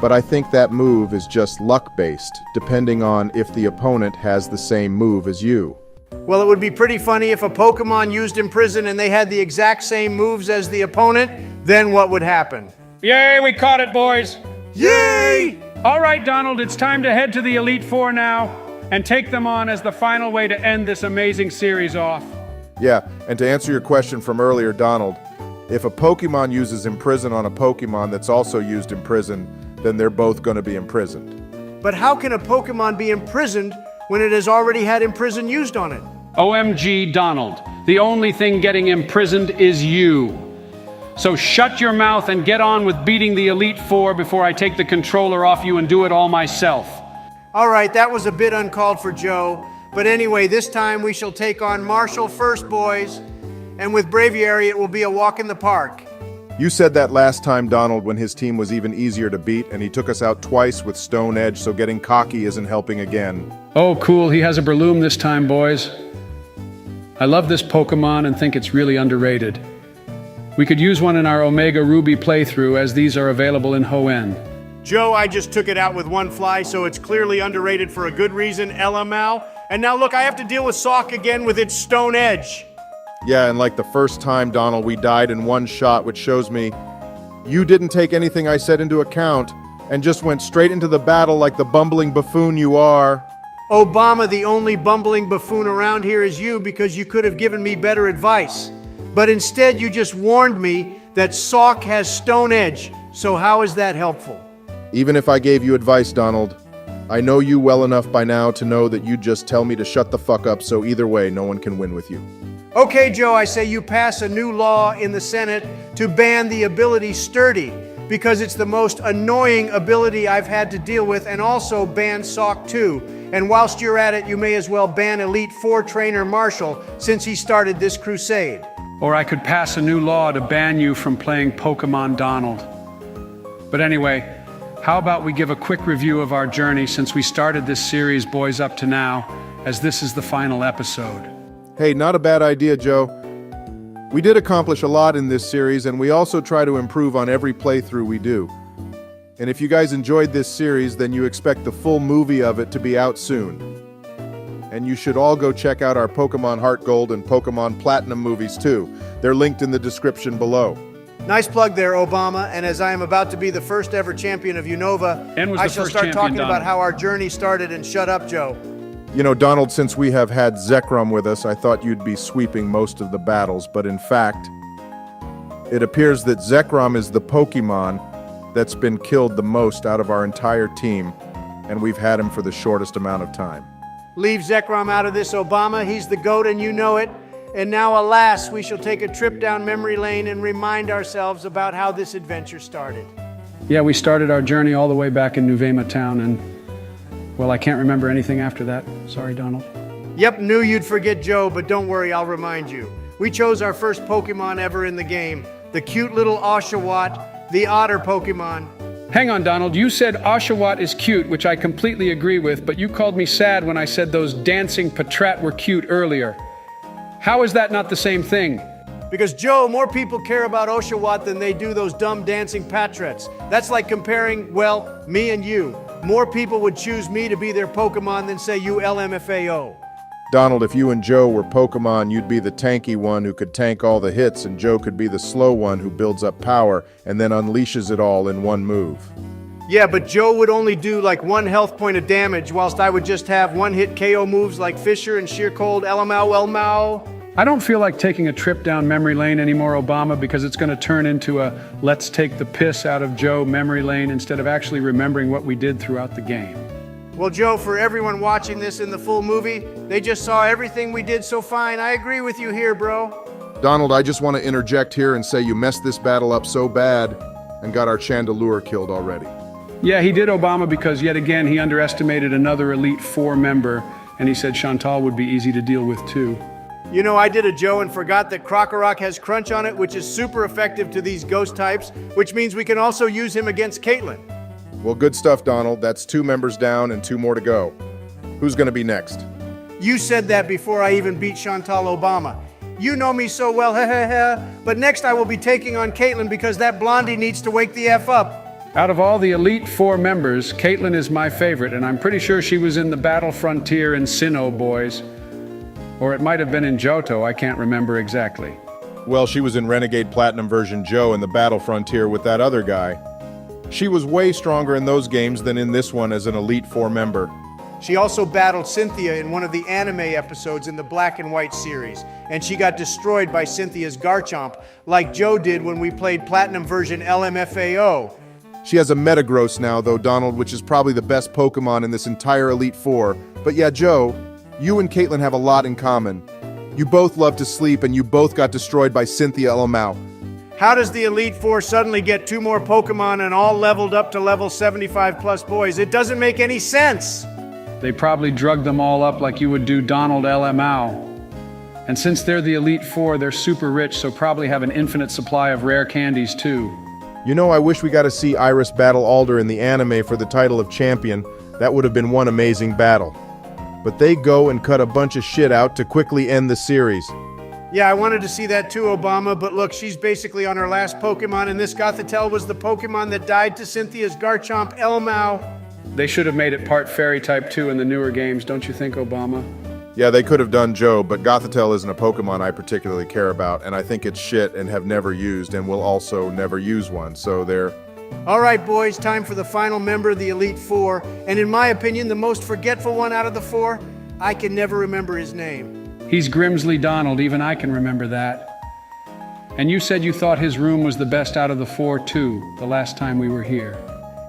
But I think that move is just luck-based, depending on if the opponent has the same move as you. Well, it would be pretty funny if a Pokemon used Imprison and they had the exact same moves as the opponent, then what would happen? Yay, we caught it, boys! Yay! All right, Donald, it's time to head to the Elite Four now and take them on as the final way to end this amazing series off. Yeah, and to answer your question from earlier, Donald, if a Pokemon uses Imprison on a Pokemon that's also used Imprison, then they're both going to be imprisoned. But how can a Pokemon be imprisoned when it has already had Imprison used on it? OMG, Donald, the only thing getting imprisoned is you. So shut your mouth and get on with beating the Elite Four before I take the controller off you and do it all myself. All right, that was a bit uncalled for, Joe. But anyway, this time we shall take on Marshall first, boys. And with Braviary, it will be a walk in the park. You said that last time, Donald, when his team was even easier to beat, and he took us out twice with Stone Edge, so getting cocky isn't helping again. Oh, cool, he has a Breloom this time, boys. I love this Pokemon and think it's really underrated. We could use one in our Omega Ruby playthrough, as these are available in Hoenn. Joe, I just took it out with one fly, so it's clearly underrated for a good reason, LMAO. And now look, I have to deal with Sawk again with its Stone Edge. Yeah, and like the first time, Donald, we died in one shot, which shows me you didn't take anything I said into account and just went straight into the battle like the bumbling buffoon you are. Obama, the only bumbling buffoon around here is you because you could have given me better advice. But instead, you just warned me that Sawk has Stone Edge. So how is that helpful? Even if I gave you advice, Donald, I know you well enough by now to know that you'd just tell me to shut the fuck up, so either way, no one can win with you. Okay, Joe, I say you pass a new law in the Senate to ban the ability Sturdy, because it's the most annoying ability I've had to deal with, and also ban Sawk too. And whilst you're at it, you may as well ban Elite Four trainer Marshall, since he started this crusade. Or I could pass a new law to ban you from playing Pokemon Donald. But anyway, how about we give a quick review of our journey since we started this series, boys, up to now, as this is the final episode. Hey, not a bad idea, Joe. We did accomplish a lot in this series, and we also try to improve on every playthrough we do. And if you guys enjoyed this series, then you expect the full movie of it to be out soon. And you should all go check out our Pokemon Heart Gold and Pokemon Platinum movies too. They're linked in the description below. Nice plug there, Obama, and as I am about to be the first ever champion of Unova, And was I the shall first start champion, talking about Donald. how our journey started, and shut up, Joe. You know, Donald, since we have had Zekrom with us, I thought you'd be sweeping most of the battles, but in fact, it appears that Zekrom is the Pokemon that's been killed the most out of our entire team, and we've had him for the shortest amount of time. Leave Zekrom out of this, Obama. He's the GOAT and you know it. And now, alas, we shall take a trip down memory lane and remind ourselves about how this adventure started. Yeah, we started our journey all the way back in Nuvema Town, and, well, I can't remember anything after that. Sorry, Donald. Yep, knew you'd forget Joe, but don't worry, I'll remind you. We chose our first Pokemon ever in the game, the cute little Oshawott, the otter Pokemon. Hang on, Donald. You said Oshawott is cute, which I completely agree with, but you called me sad when I said those dancing Patrat were cute earlier. How is that not the same thing? Because, Joe, more people care about Oshawott than they do those dumb dancing Patrats. That's like comparing, well, me and you. More people would choose me to be their Pokemon than, say, you LMFAO. Donald, if you and Joe were Pokemon, you'd be the tanky one who could tank all the hits, and Joe could be the slow one who builds up power and then unleashes it all in one move. Yeah, but Joe would only do like 1 health point of damage, whilst I would just have one-hit KO moves like Fisher and Sheer Cold, Elmao. I don't feel like taking a trip down memory lane anymore, Obama, because it's going to turn into a let's take the piss out of Joe memory lane instead of actually remembering what we did throughout the game. Well, Joe, for everyone watching this in the full movie, they just saw everything we did so fine. I agree with you here, bro. Donald, I just want to interject here and say you messed this battle up so bad and got our Chandelure killed already. Yeah, he did, Obama, because yet again he underestimated another Elite Four member, and he said Chantal would be easy to deal with too. You know, I did a Joe and forgot that Krokorok has Crunch on it, which is super effective to these ghost types, which means we can also use him against Caitlyn. Well, good stuff, Donald. That's 2 members down and 2 more to go. Who's going to be next? You said that before I even beat Chantal Obama. You know me so well, but next I will be taking on Caitlyn because that blondie needs to wake the F up. Out of all the Elite Four members, Caitlyn is my favorite, and I'm pretty sure she was in the Battle Frontier in Sinnoh, boys. Or it might have been in Johto, I can't remember exactly. Well, she was in Renegade Platinum version Joe in the Battle Frontier with that other guy. She was way stronger in those games than in this one as an Elite Four member. She also battled Cynthia in one of the anime episodes in the Black and White series, and she got destroyed by Cynthia's Garchomp, like Joe did when we played Platinum version LMFAO. She has a Metagross now, though, Donald, which is probably the best Pokemon in this entire Elite Four. But yeah, Joe, you and Caitlyn have a lot in common. You both love to sleep, and you both got destroyed by Cynthia Elmao. How does the Elite Four suddenly get 2 more Pokemon and all leveled up to level 75 plus, boys? It doesn't make any sense. They probably drugged them all up like you would do Donald LMAO. And since they're the Elite Four, they're super rich, so probably have an infinite supply of rare candies too. You know, I wish we got to see Iris battle Alder in the anime for the title of champion. That would have been one amazing battle. But they go and cut a bunch of shit out to quickly end the series. Yeah, I wanted to see that too, Obama, but look, she's basically on her last Pokemon, and this Gothitelle was the Pokemon that died to Cynthia's Garchomp, Elmao. They should have made it part Fairy type too in the newer games, don't you think, Obama? Yeah, they could have done Joe, but Gothitelle isn't a Pokemon I particularly care about, and I think it's shit and have never used and will also never use one, so they're... All right, boys, time for the final member of the Elite Four, and in my opinion, the most forgetful one out of the 4. I can never remember his name. He's Grimsley Donald, even I can remember that. And you said you thought his room was the best out of the 4 too, the last time we were here.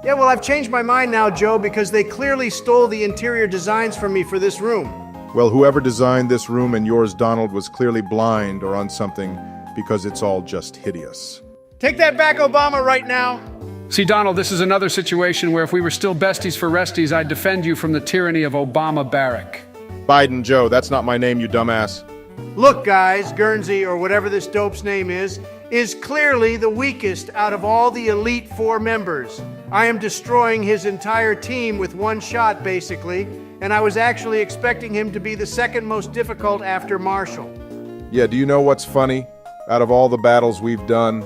Yeah, well, I've changed my mind now, Joe, because they clearly stole the interior designs from me for this room. Well, whoever designed this room and yours, Donald, was clearly blind or on something because it's all just hideous. Take that back, Obama, right now. See, Donald, this is another situation where if we were still besties for resties, I'd defend you from the tyranny of Obama Barrack. Biden Joe, that's not my name, you dumbass. Look, guys, Guernsey, or whatever this dope's name is clearly the weakest out of all the Elite Four members. I am destroying his entire team with one shot, basically, and I was actually expecting him to be the second most difficult after Marshall. Yeah, do you know what's funny? Out of all the battles we've done,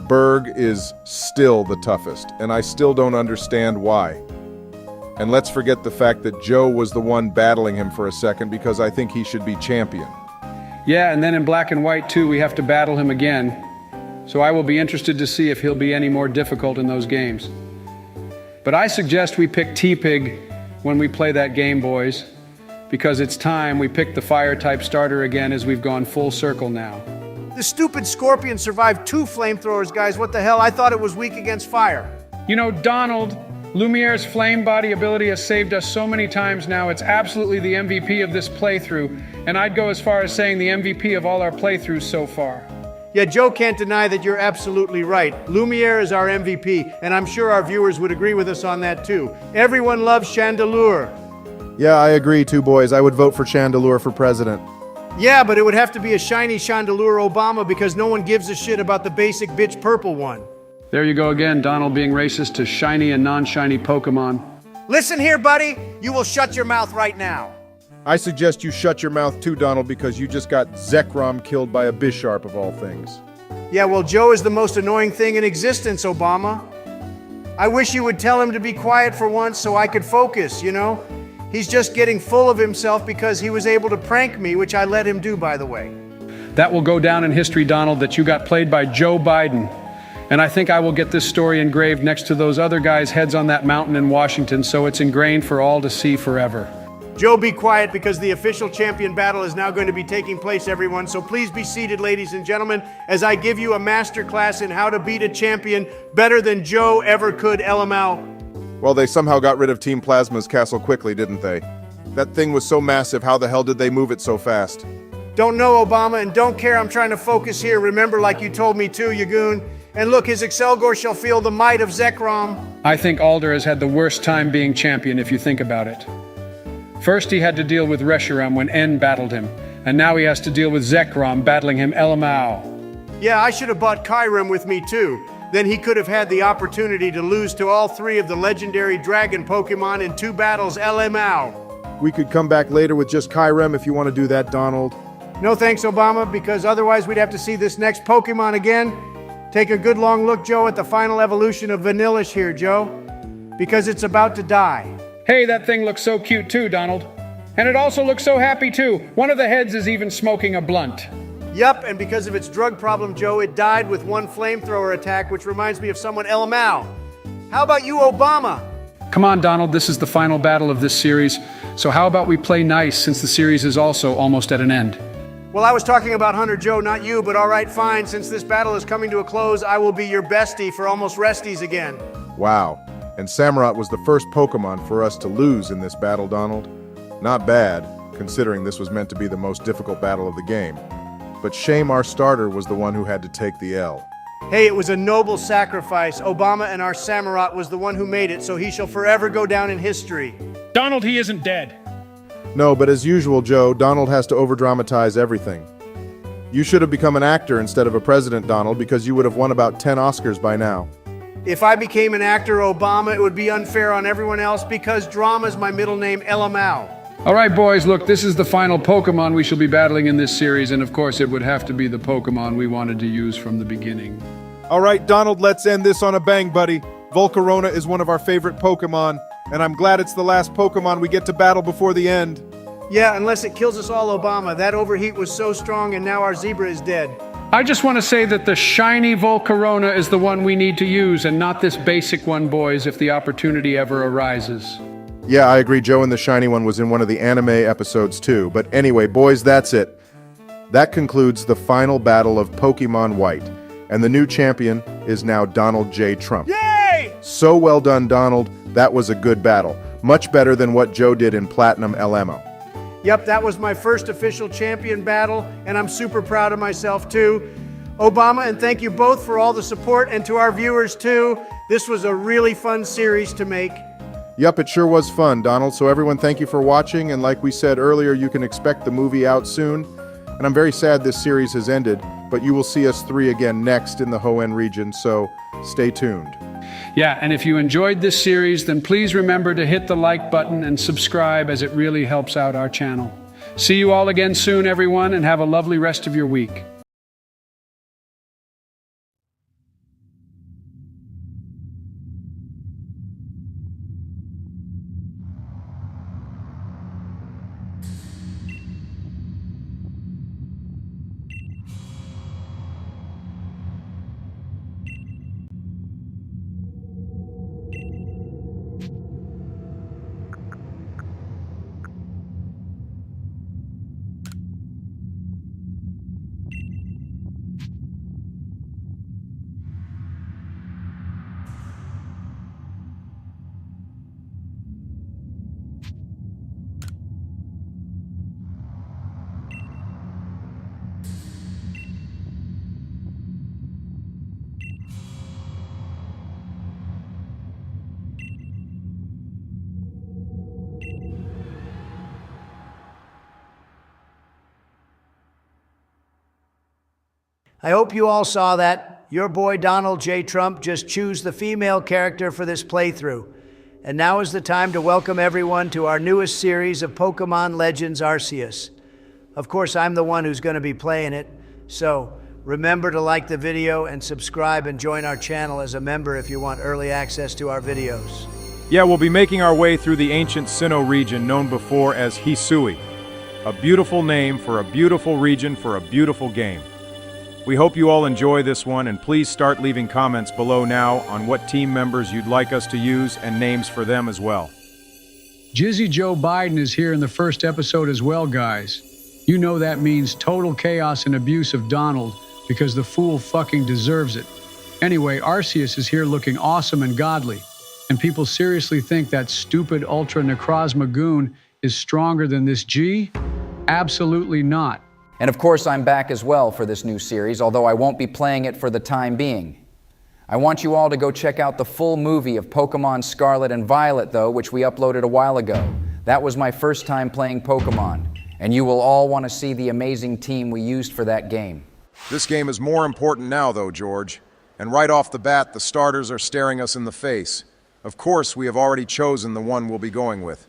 Berg is still the toughest, and I still don't understand why. And let's forget the fact that Joe was the one battling him for a second because I think he should be champion. Yeah, and then in Black and White too, we have to battle him again. so I will be interested to see if he'll be any more difficult in those games. But I suggest we pick T-Pig when we play that game, boys, because it's time we pick the fire-type starter again, as we've gone full circle now. The stupid scorpion survived 2 flamethrowers, guys. What the hell? I thought it was weak against fire. You know, Donald, Lumiere's flame body ability has saved us so many times now. It's absolutely the MVP of this playthrough, and I'd go as far as saying the MVP of all our playthroughs so far. Yeah, Joe can't deny that you're absolutely right. Lumiere is our MVP, and I'm sure our viewers would agree with us on that too. Everyone loves Chandelure. Yeah, I agree too, boys. I would vote for Chandelure for president. Yeah, but it would have to be a shiny Chandelure Obama because no one gives a shit about the basic bitch purple one. There you go again, Donald being racist to shiny and non-shiny Pokemon. Listen here, buddy. You will shut your mouth right now. I suggest you shut your mouth too, Donald, because you just got Zekrom killed by a Bisharp of all things. Yeah, well, Joe is the most annoying thing in existence, Obama. I wish you would tell him to be quiet for once so I could focus, you know? He's just getting full of himself because he was able to prank me, which I let him do, by the way. That will go down in history, Donald, that you got played by Joe Biden. And I think I will get this story engraved next to those other guys' heads on that mountain in Washington, so it's ingrained for all to see forever. Joe, be quiet because the official champion battle is now going to be taking place, everyone. So please be seated, ladies and gentlemen, as I give you a master class in how to beat a champion better than Joe ever could, LML. Well, they somehow got rid of Team Plasma's castle quickly, didn't they? That thing was so massive, how the hell did they move it so fast? Don't know, Obama, and don't care. I'm trying to focus here. Remember, like you told me to, you goon. And look, his Excelgor shall feel the might of Zekrom. I think Alder has had the worst time being champion, if you think about it. First, he had to deal with Reshiram when N battled him, and now he has to deal with Zekrom battling him Elamau. Yeah, I should have bought Kyurem with me too. Then he could have had the opportunity to lose to all 3 of the legendary dragon Pokemon in 2 battles, Elamau. We could come back later with just Kyurem if you want to do that, Donald. No thanks, Obama, because otherwise we'd have to see this next Pokemon again. Take a good long look, Joe, at the final evolution of Vanillish here, Joe, because it's about to die. Hey, that thing looks so cute too, Donald. And it also looks so happy too. One of the heads is even smoking a blunt. Yup, and because of its drug problem, Joe, it died with 1 flamethrower attack, which reminds me of someone Elamau. How about you, Obama? Come on, Donald, this is the final battle of this series. So how about we play nice, since the series is also almost at an end? Well, I was talking about Hunter Joe, not you, but all right, fine. Since this battle is coming to a close, I will be your bestie for almost resties again. Wow. And Samurott was the first Pokemon for us to lose in this battle, Donald. Not bad, considering this was meant to be the most difficult battle of the game. But shame our starter was the one who had to take the L. Hey, it was a noble sacrifice. Obama and our Samurott was the one who made it, so he shall forever go down in history. Donald, he isn't dead. No, but as usual, Joe, Donald has to overdramatize everything. You should have become an actor instead of a president, Donald, because you would have won about 10 Oscars by now. If I became an actor, Obama, it would be unfair on everyone else because drama is my middle name, Elamau. All right, boys, look, this is the final Pokemon we shall be battling in this series, and of course it would have to be the Pokemon we wanted to use from the beginning. All right, Donald, let's end this on a bang, buddy. Volcarona is one of our favorite Pokemon, and I'm glad it's the last Pokemon we get to battle before the end. Yeah, unless it kills us all, Obama. That overheat was so strong and now our zebra is dead. I just want to say that the shiny Volcarona is the one we need to use, and not this basic one, boys, if the opportunity ever arises. Yeah, I agree, Joe, and the shiny one was in one of the anime episodes too. But anyway, boys, that's it. That concludes the final battle of Pokemon White, and the new champion is now Donald J. Trump. Yay! So well done, Donald. That was a good battle. Much better than what Joe did in Platinum LMO. Yep, that was my first official champion battle, and I'm super proud of myself too. Obama, and thank you both for all the support, and to our viewers too. This was a really fun series to make. Yup, it sure was fun, Donald. So everyone, thank you for watching, and like we said earlier, you can expect the movie out soon. And I'm very sad this series has ended, but you will see us 3 again next in the Hoenn region, so stay tuned. Yeah, and if you enjoyed this series, then please remember to hit the like button and subscribe, as it really helps out our channel. See you all again soon, everyone, and have a lovely rest of your week. I hope you all saw that. Your boy Donald J. Trump just chose the female character for this playthrough. And now is the time to welcome everyone to our newest series of Pokemon Legends Arceus. Of course, I'm the one who's going to be playing it, so remember to like the video and subscribe and join our channel as a member if you want early access to our videos. Yeah, we'll be making our way through the ancient Sinnoh region known before as Hisui. A beautiful name for a beautiful region for a beautiful game. We hope you all enjoy this one, and please start leaving comments below now on what team members you'd like us to use and names for them as well. Jizzy Joe Biden is here in the first episode as well, guys. You know that means total chaos and abuse of Donald, because the fool fucking deserves it. Anyway, Arceus is here looking awesome and godly, and people seriously think that stupid Ultra Necrozma goon is stronger than this G? Absolutely not. And of course, I'm back as well for this new series, although I won't be playing it for the time being. I want you all to go check out the full movie of Pokemon Scarlet and Violet, though, which we uploaded a while ago. That was my first time playing Pokemon, and you will all want to see the amazing team we used for that game. This game is more important now, though, George. And right off the bat, the starters are staring us in the face. Of course, we have already chosen the one we'll be going with,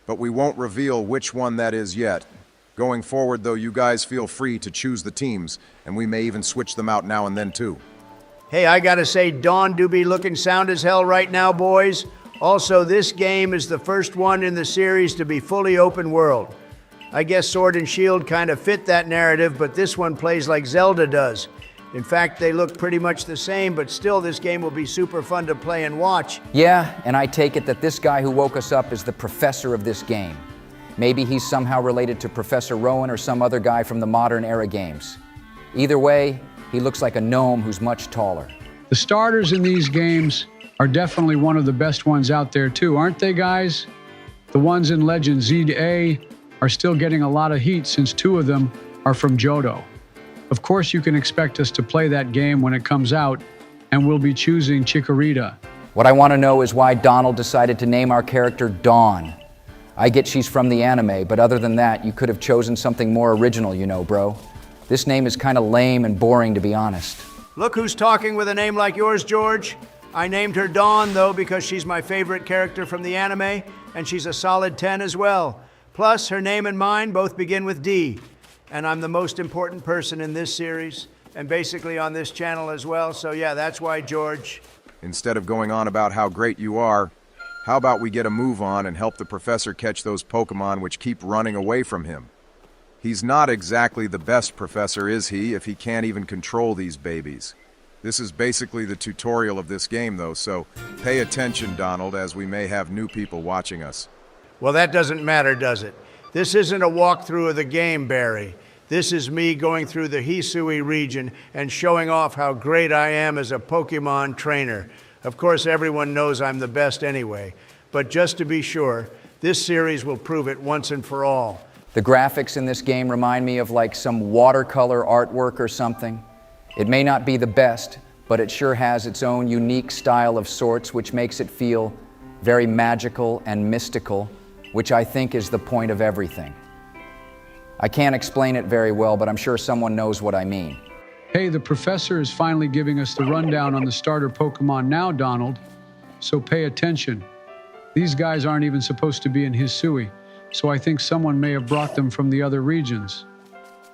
but we won't reveal which one that is yet. Going forward, though, you guys feel free to choose the teams, and we may even switch them out now and then, too. Hey, I gotta say, Dawn do be looking sound as hell right now, boys. Also, this game is the first one in the series to be fully open world. I guess Sword and Shield kind of fit that narrative, but this one plays like Zelda does. In fact, they look pretty much the same, but still this game will be super fun to play and watch. Yeah, and I take it that this guy who woke us up is the professor of this game. Maybe he's somehow related to Professor Rowan or some other guy from the modern era games. Either way, he looks like a gnome who's much taller. The starters in these games are definitely one of the best ones out there too, aren't they, guys? The ones in Legend Z to A are still getting a lot of heat since 2 of them are from Johto. Of course, you can expect us to play that game when it comes out, and we'll be choosing Chikorita. What I want to know is why Donald decided to name our character Dawn. I get she's from the anime, but other than that, you could have chosen something more original, you know, bro. This name is kind of lame and boring, to be honest. Look who's talking with a name like yours, George. I named her Dawn, though, because she's my favorite character from the anime, and she's a solid 10 as well. Plus, her name and mine both begin with D, and I'm the most important person in this series, and basically on this channel as well, so yeah, that's why, George. Instead of going on about how great you are, how about we get a move on and help the professor catch those Pokemon which keep running away from him? He's not exactly the best professor, is he, if he can't even control these babies? This is basically the tutorial of this game, though, so pay attention, Donald, as we may have new people watching us. Well, that doesn't matter, does it? This isn't a walkthrough of the game, Barry. This is me going through the Hisui region and showing off how great I am as a Pokemon trainer. Of course, everyone knows I'm the best anyway, but just to be sure, this series will prove it once and for all. The graphics in this game remind me of like some watercolor artwork or something. It may not be the best, but it sure has its own unique style of sorts, which makes it feel very magical and mystical, which I think is the point of everything. I can't explain it very well, but I'm sure someone knows what I mean. Hey, the professor is finally giving us the rundown on the starter Pokemon now, Donald. So pay attention. These guys aren't even supposed to be in Hisui, so I think someone may have brought them from the other regions.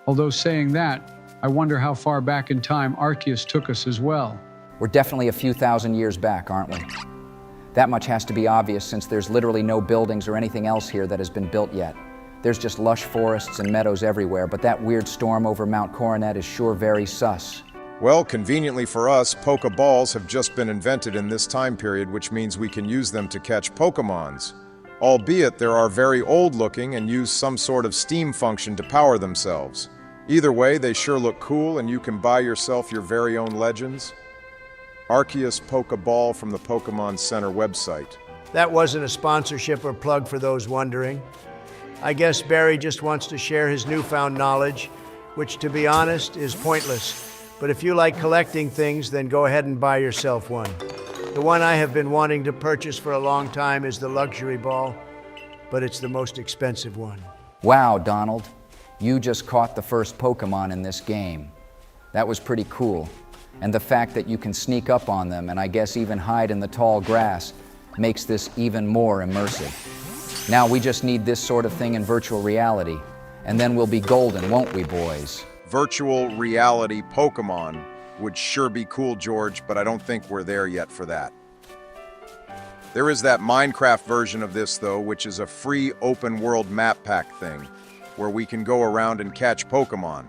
Although saying that, I wonder how far back in time Arceus took us as well. We're definitely a few thousand years back, aren't we? That much has to be obvious since there's literally no buildings or anything else here that has been built yet. There's just lush forests and meadows everywhere, but that weird storm over Mount Coronet is sure very sus. Well, conveniently for us, Pokeballs have just been invented in this time period, which means we can use them to catch Pokemons. Albeit they are very old-looking and use some sort of steam function to power themselves. Either way, they sure look cool, and you can buy yourself your very own legends. Arceus Pokeball from the Pokemon Center website. That wasn't a sponsorship or plug for those wondering. I guess Barry just wants to share his newfound knowledge, which, to be honest, is pointless. But if you like collecting things, then go ahead and buy yourself one. The one I have been wanting to purchase for a long time is the luxury ball, but it's the most expensive one. Wow, Donald, you just caught the first Pokemon in this game. That was pretty cool. And the fact that you can sneak up on them and I guess even hide in the tall grass makes this even more immersive. Now we just need this sort of thing in virtual reality, and then we'll be golden, won't we, boys? Virtual reality Pokémon would sure be cool, George, but I don't think we're there yet for that. There is that Minecraft version of this, though, which is a free open world map pack thing, where we can go around and catch Pokémon.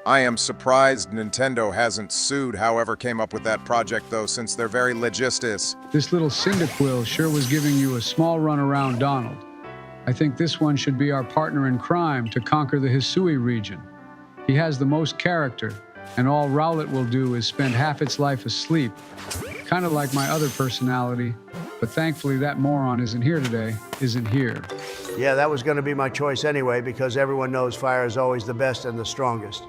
I am surprised Nintendo hasn't sued whoever came up with that project, though, since they're very legistous. This little Cyndaquil sure was giving you a small run around, Donald. I think this one should be our partner in crime to conquer the Hisui region. He has the most character, and all Rowlet will do is spend half its life asleep. Kind of like my other personality, but thankfully that moron isn't here today, isn't here. Yeah, that was going to be my choice anyway, because everyone knows fire is always the best and the strongest.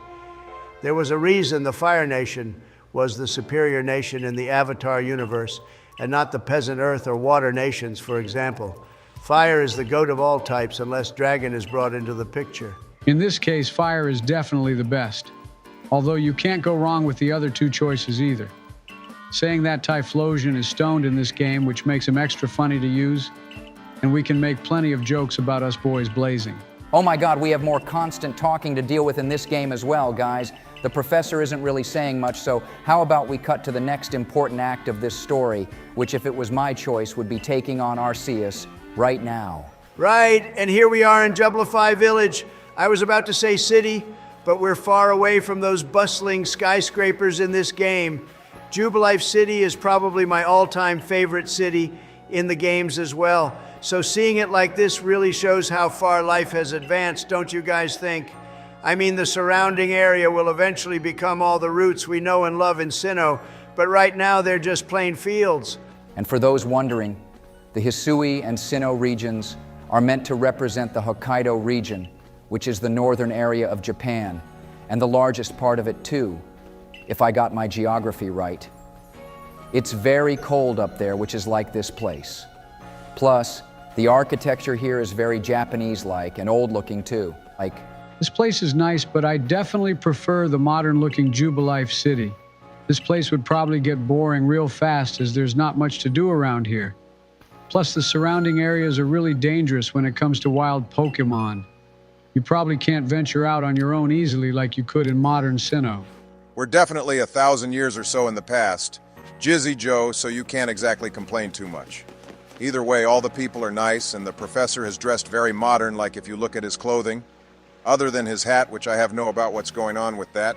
There was a reason the Fire Nation was the superior nation in the Avatar universe, and not the peasant Earth or Water nations, for example. Fire is the goat of all types unless Dragon is brought into the picture. In this case, fire is definitely the best. Although you can't go wrong with the other two choices either. Saying that Typhlosion is stoned in this game, which makes him extra funny to use, and we can make plenty of jokes about us boys blazing. Oh my God, we have more constant talking to deal with in this game as well, guys. The professor isn't really saying much, so how about we cut to the next important act of this story, which if it was my choice would be taking on Arceus right now. Right, and here we are in Jubilify Village. I was about to say city, but we're far away from those bustling skyscrapers in this game. Jubilife City is probably my all-time favorite city in the games as well. So seeing it like this really shows how far life has advanced, don't you guys think? I mean, the surrounding area will eventually become all the routes we know and love in Sinnoh, but right now they're just plain fields. And for those wondering, the Hisui and Sinnoh regions are meant to represent the Hokkaido region, which is the northern area of Japan, and the largest part of it too, if I got my geography right. It's very cold up there, which is like this place. Plus, the architecture here is very Japanese-like and old-looking too. This place is nice, but I definitely prefer the modern-looking Jubilife City. This place would probably get boring real fast as there's not much to do around here. Plus, the surrounding areas are really dangerous when it comes to wild Pokémon. You probably can't venture out on your own easily like you could in modern Sinnoh. We're definitely 1,000 years or so in the past. Jizzy Joe, so you can't exactly complain too much. Either way, all the people are nice, and the professor has dressed very modern, like if you look at his clothing. Other than his hat, which I have no about what's going on with that.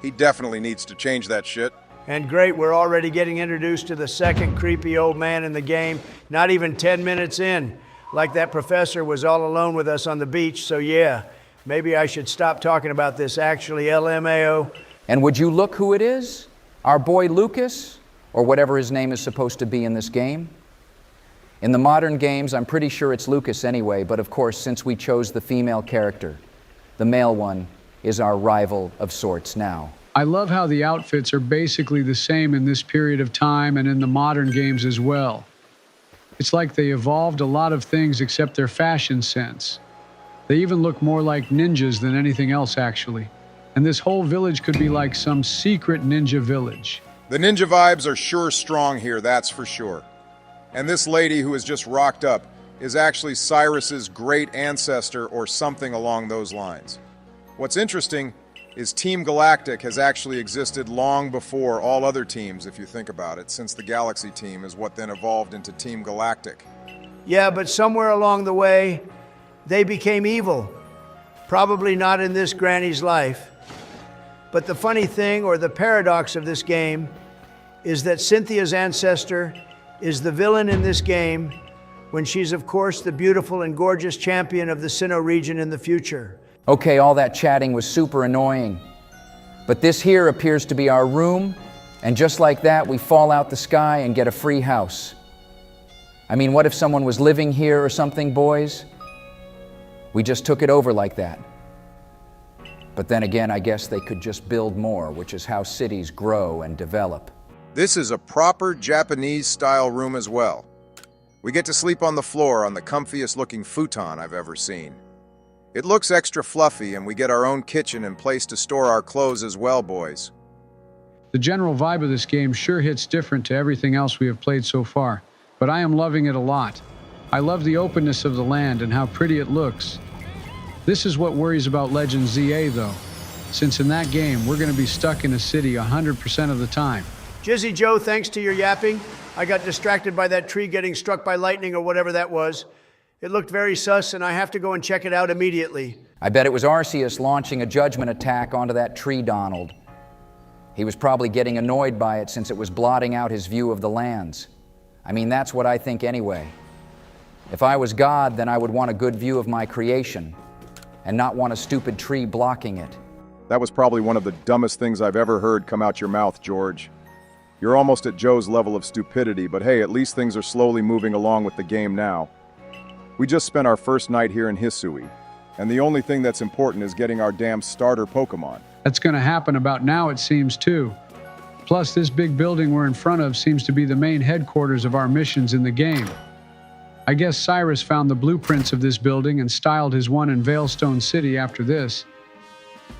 He definitely needs to change that shit. And great, we're already getting introduced to the second creepy old man in the game, not even 10 minutes in. Like that professor was all alone with us on the beach, so yeah, maybe I should stop talking about this actually, LMAO. And would you look who it is? Our boy Lucas, or whatever his name is supposed to be in this game? In the modern games, I'm pretty sure it's Lucas anyway, but of course, since we chose the female character, the male one is our rival of sorts now. I love how the outfits are basically the same in this period of time and in the modern games as well. It's like they evolved a lot of things except their fashion sense. They even look more like ninjas than anything else, actually. And this whole village could be like some secret ninja village. The ninja vibes are sure strong here, that's for sure. And this lady who has just rocked up is actually Cyrus's great ancestor or something along those lines. What's interesting is Team Galactic has actually existed long before all other teams, if you think about it, since the Galaxy team is what then evolved into Team Galactic. Yeah, but somewhere along the way, they became evil. Probably not in this granny's life. But the funny thing, or the paradox of this game, is that Cynthia's ancestor is the villain in this game, when she's, of course, the beautiful and gorgeous champion of the Sinnoh region in the future. Okay, all that chatting was super annoying. But this here appears to be our room, and just like that, we fall out the sky and get a free house. I mean, what if someone was living here or something, boys? We just took it over like that. But then again, I guess they could just build more, which is how cities grow and develop. This is a proper Japanese-style room as well. We get to sleep on the floor on the comfiest looking futon I've ever seen. It looks extra fluffy, and we get our own kitchen and place to store our clothes as well, boys. The general vibe of this game sure hits different to everything else we have played so far, but I am loving it a lot. I love the openness of the land and how pretty it looks. This is what worries about Legend ZA though, since in that game we're going to be stuck in a city 100% of the time. Jizzy Joe, thanks to your yapping, I got distracted by that tree getting struck by lightning or whatever that was. It looked very sus, and I have to go and check it out immediately. I bet it was Arceus launching a judgment attack onto that tree, Donald. He was probably getting annoyed by it since it was blotting out his view of the lands. I mean, that's what I think anyway. If I was God, then I would want a good view of my creation and not want a stupid tree blocking it. That was probably one of the dumbest things I've ever heard come out your mouth, George. You're almost at Joe's level of stupidity, but hey, at least things are slowly moving along with the game now. We just spent our first night here in Hisui, and the only thing that's important is getting our damn starter Pokémon. That's going to happen about now, it seems, too. Plus, this big building we're in front of seems to be the main headquarters of our missions in the game. I guess Cyrus found the blueprints of this building and styled his one in Veilstone City after this.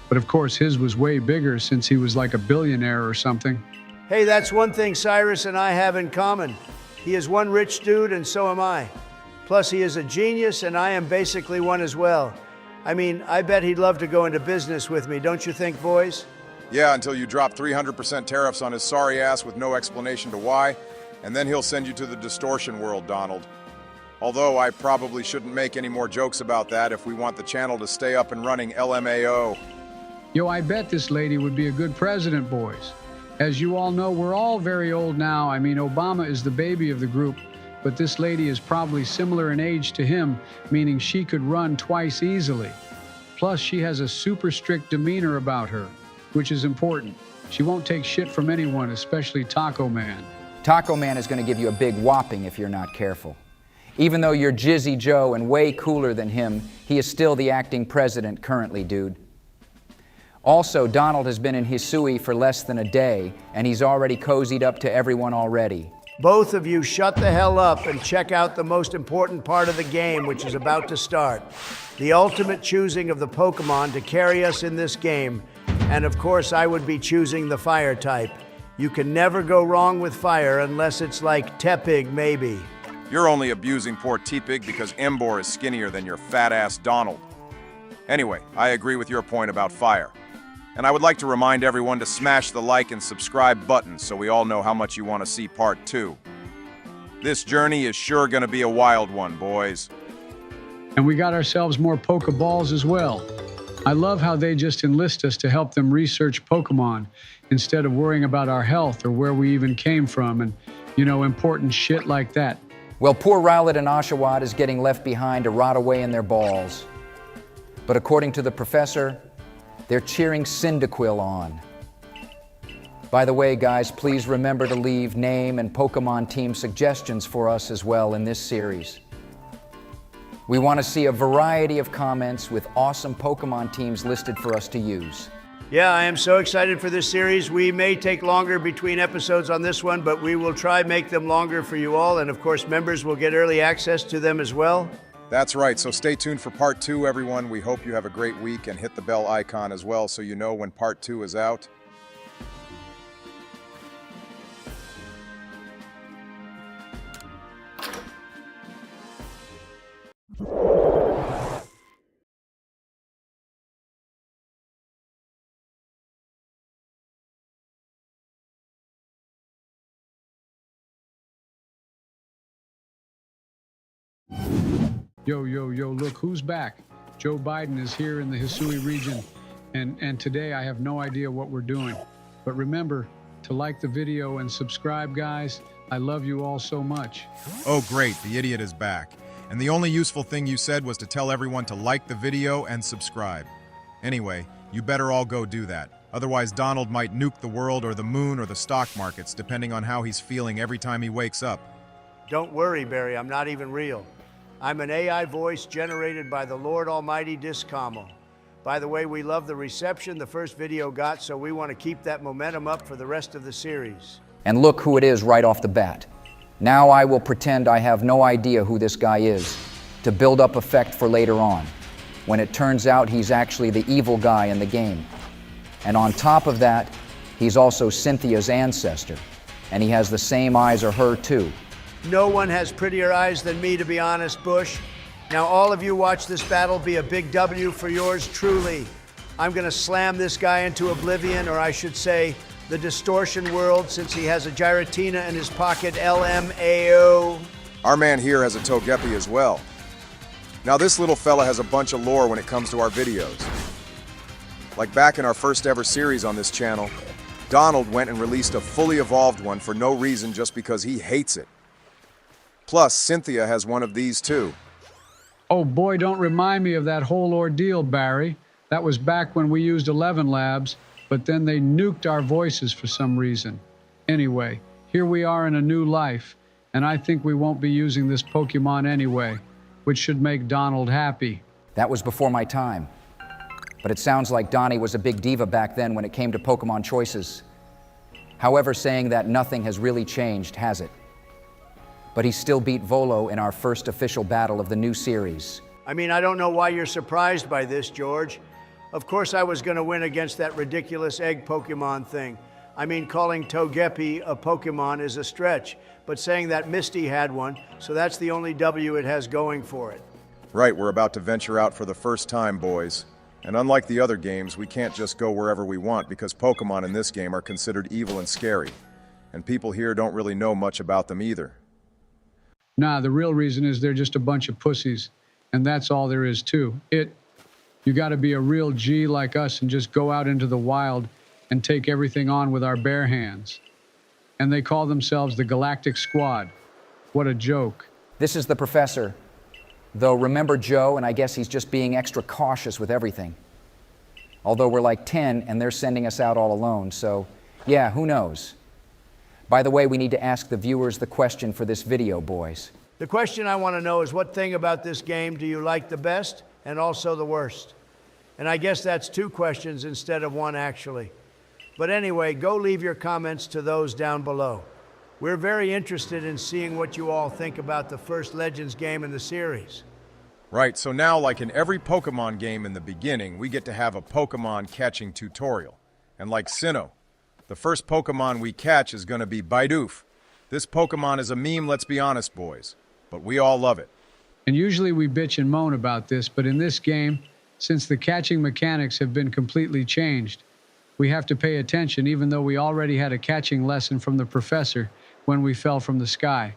But of course, his was way bigger since he was like a billionaire or something. Hey, that's one thing Cyrus and I have in common. He is one rich dude, and so am I. Plus, he is a genius, and I am basically one as well. I mean, I bet he'd love to go into business with me, don't you think, boys? Yeah, until you drop 300% tariffs on his sorry ass with no explanation to why, and then he'll send you to the distortion world, Donald. Although I probably shouldn't make any more jokes about that if we want the channel to stay up and running LMAO. Yo, I bet this lady would be a good president, boys. As you all know, we're all very old now. I mean, Obama is the baby of the group, but this lady is probably similar in age to him, meaning she could run twice easily. Plus, she has a super strict demeanor about her, which is important. She won't take shit from anyone, especially Taco Man. Taco Man is going to give you a big whopping if you're not careful. Even though you're Jizzy Joe and way cooler than him, he is still the acting president currently, dude. Also, Donald has been in Hisui for less than a day, and he's already cozied up to everyone already. Both of you shut the hell up and check out the most important part of the game, which is about to start. The ultimate choosing of the Pokémon to carry us in this game. And of course, I would be choosing the fire type. You can never go wrong with fire unless it's like Tepig, maybe. You're only abusing poor Tepig because Embor is skinnier than your fat-ass Donald. Anyway, I agree with your point about fire. And I would like to remind everyone to smash the like and subscribe buttons so we all know how much you want to see part 2. This journey is sure going to be a wild one, boys. And we got ourselves more Pokeballs as well. I love how they just enlist us to help them research Pokemon instead of worrying about our health or where we even came from and, you know, important shit like that. Well, poor Rowlet and Oshawott is getting left behind to rot away in their balls. But according to the professor, they're cheering Cyndaquil on. By the way, guys, please remember to leave name and Pokemon team suggestions for us as well in this series. We want to see a variety of comments with awesome Pokemon teams listed for us to use. Yeah, I am so excited for this series. We may take longer between episodes on this one, but we will try make them longer for you all. And of course, members will get early access to them as well. That's right, so stay tuned for part 2, everyone. We hope you have a great week, and hit the bell icon as well so you know when part 2 is out. Yo, look who's back. Joe Biden is here in the Hisui region, and today I have no idea what we're doing. But remember to like the video and subscribe, guys. I love you all so much. Oh great, the idiot is back. And the only useful thing you said was to tell everyone to like the video and subscribe. Anyway, you better all go do that. Otherwise Donald might nuke the world or the moon or the stock markets, depending on how he's feeling every time he wakes up. Don't worry, Barry, I'm not even real. I'm an AI voice generated by the Lord Almighty Discoml. By the way, we love the reception the first video got, so we want to keep that momentum up for the rest of the series. And look who it is right off the bat. Now I will pretend I have no idea who this guy is, to build up effect for later on. when it turns out he's actually the evil guy in the game. And on top of that, he's also Cynthia's ancestor, and he has the same eyes as her too. No one has prettier eyes than me, to be honest, Bush. Now all of you watch this battle be a big W for yours truly. I'm gonna slam this guy into oblivion, or I should say, the distortion world, since he has a Giratina in his pocket, LMAO. Our man here has a Togepi as well. Now this little fella has a bunch of lore when it comes to our videos. Like back in our first ever series on this channel, Donald went and released a fully evolved one for no reason, just because he hates it. Plus, Cynthia has one of these too. Oh boy, don't remind me of that whole ordeal, Barry. That was back when we used 11 labs, but then they nuked our voices for some reason. Anyway, here we are in a new life, and I think we won't be using this Pokemon anyway, which should make Donald happy. That was before my time. But it sounds like Donnie was a big diva back then when it came to Pokemon choices. However, saying that nothing has really changed, has it? But he still beat Volo in our first official battle of the new series. I mean, I don't know why you're surprised by this, George. Of course I was gonna win against that ridiculous egg Pokemon thing. I mean, calling Togepi a Pokemon is a stretch, but saying that Misty had one, so that's the only W it has going for it. Right, we're about to venture out for the first time, boys. And unlike the other games, we can't just go wherever we want, because Pokemon in this game are considered evil and scary. And people here don't really know much about them either. Nah, the real reason is they're just a bunch of pussies, and that's all there is to it. You gotta be a real G like us and just go out into the wild and take everything on with our bare hands. And they call themselves the Galactic Squad. What a joke. This is the professor. Though remember Joe, and I guess he's just being extra cautious with everything. Although we're like 10 and they're sending us out all alone, so yeah, who knows? By the way, we need to ask the viewers the question for this video, boys. The question I want to know is, what thing about this game do you like the best and also the worst? And I guess that's two questions instead of one, actually. But anyway, go leave your comments to those down below. We're very interested in seeing what you all think about the first Legends game in the series. Right, so now, like in every Pokemon game in the beginning, we get to have a Pokemon catching tutorial. And like Sinnoh, the first Pokemon we catch is gonna be Bidoof. This Pokemon is a meme, let's be honest, boys. But we all love it. And usually we bitch and moan about this, but in this game, since the catching mechanics have been completely changed, we have to pay attention, even though we already had a catching lesson from the professor when we fell from the sky.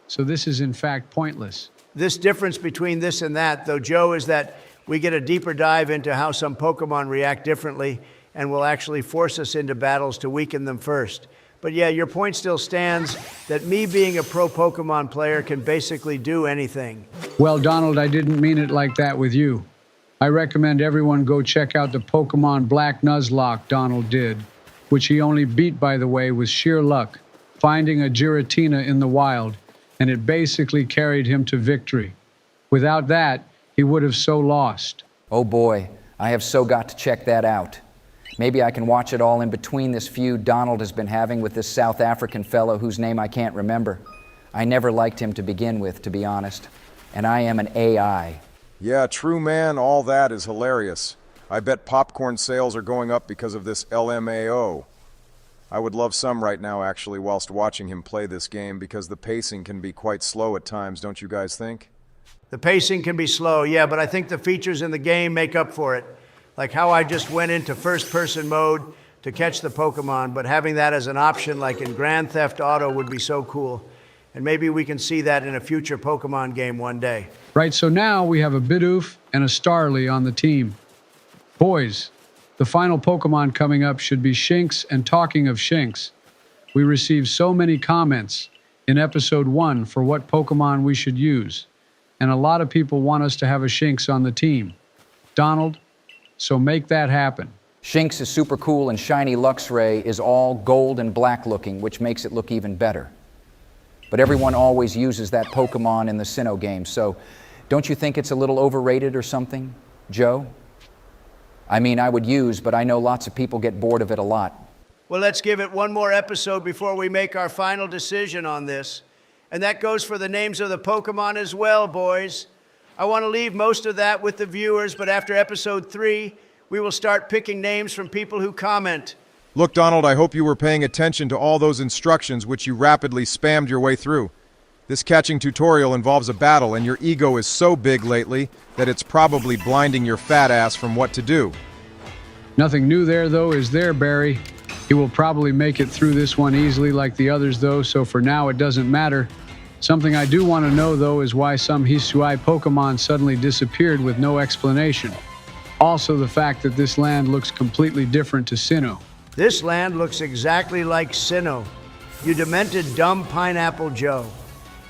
So this is in fact pointless. This difference between this and that, though, Joe, is that we get a deeper dive into how some Pokemon react differently and will actually force us into battles to weaken them first. But yeah, your point still stands that me being a pro Pokemon player can basically do anything. Well, Donald, I didn't mean it like that with you. I recommend everyone go check out the Pokemon Black Nuzlocke Donald did, which he only beat, by the way, with sheer luck, finding a Giratina in the wild, and it basically carried him to victory. Without that, he would have so lost. Oh boy, I have so got to check that out. Maybe I can watch it all in between this feud Donald has been having with this South African fellow whose name I can't remember. I never liked him to begin with, to be honest. And I am an AI. Yeah, true, man, all that is hilarious. I bet popcorn sales are going up because of this LMAO. I would love some right now, actually, whilst watching him play this game, because the pacing can be quite slow at times, don't you guys think? The pacing can be slow, yeah, but I think the features in the game make up for it. Like how I just went into first-person mode to catch the Pokemon, but having that as an option, like in Grand Theft Auto, would be so cool. And maybe we can see that in a future Pokemon game one day. Right, so now we have a Bidoof and a Starly on the team. Boys, the final Pokemon coming up should be Shinx, and talking of Shinx, we received so many comments in episode 1 for what Pokemon we should use, and a lot of people want us to have a Shinx on the team. Donald, so make that happen. Shinx is super cool, and shiny Luxray is all gold and black looking, which makes it look even better. But everyone always uses that Pokemon in the Sinnoh game, so don't you think it's a little overrated or something, Joe? I mean, I would use, but I know lots of people get bored of it a lot. Well, let's give it one more episode before we make our final decision on this. And that goes for the names of the Pokemon as well, boys. I want to leave most of that with the viewers, but after episode 3, we will start picking names from people who comment. Look, Donald, I hope you were paying attention to all those instructions which you rapidly spammed your way through. This catching tutorial involves a battle, and your ego is so big lately that it's probably blinding your fat ass from what to do. Nothing new there, though, is there, Barry. He will probably make it through this one easily like the others, though, so for now it doesn't matter. Something I do want to know, though, is why some Hisui Pokémon suddenly disappeared with no explanation. Also, the fact that this land looks completely different to Sinnoh. This land looks exactly like Sinnoh. You demented dumb Pineapple Joe.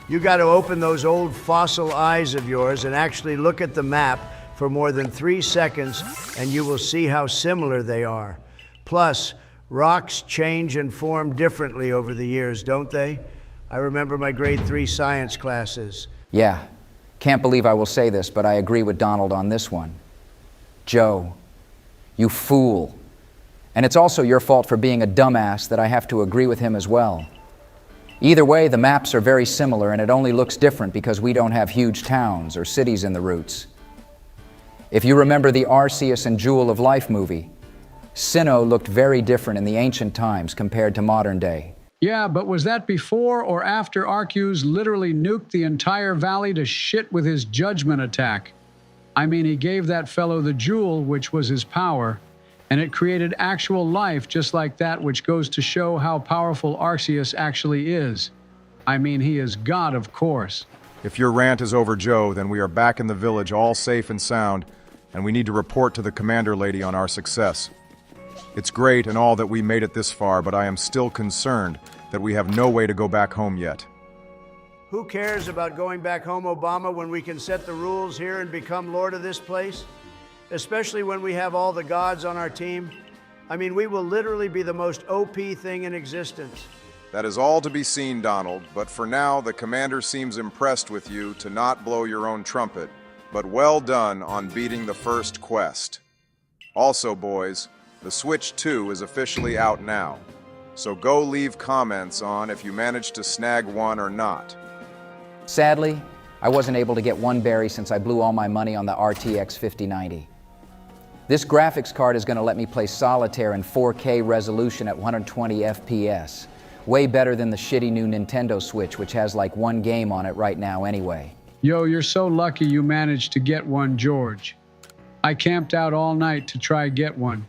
You got to open those old fossil eyes of yours and actually look at the map for more than 3 seconds, and you will see how similar they are. Plus, rocks change and form differently over the years, don't they? I remember my grade 3 science classes. Yeah, can't believe I will say this, but I agree with Donald on this one. Joe, you fool. And it's also your fault for being a dumbass that I have to agree with him as well. Either way, the maps are very similar, and it only looks different because we don't have huge towns or cities in the roots. If you remember the Arceus and Jewel of Life movie, Sinnoh looked very different in the ancient times compared to modern day. Yeah, but was that before or after Arceus literally nuked the entire valley to shit with his judgment attack? I mean, he gave that fellow the jewel, which was his power, and it created actual life just like that, which goes to show how powerful Arceus actually is. I mean, he is God, of course. If your rant is over, Joe, then we are back in the village all safe and sound, and we need to report to the commander lady on our success. It's great and all that we made it this far, but I am still concerned that we have no way to go back home yet. Who cares about going back home, Obama, when we can set the rules here and become lord of this place? Especially when we have all the gods on our team. I mean, we will literally be the most OP thing in existence. That is all to be seen, Donald, but for now, the commander seems impressed with you to not blow your own trumpet, but well done on beating the first quest. Also, boys, the Switch 2 is officially out now, so go leave comments on if you managed to snag one or not. Sadly, I wasn't able to get one berry since I blew all my money on the RTX 5090. This graphics card is going to let me play solitaire in 4K resolution at 120 FPS. Way better than the shitty new Nintendo Switch, which has like one game on it right now anyway. Yo, you're so lucky you managed to get one, George. I camped out all night to try get one,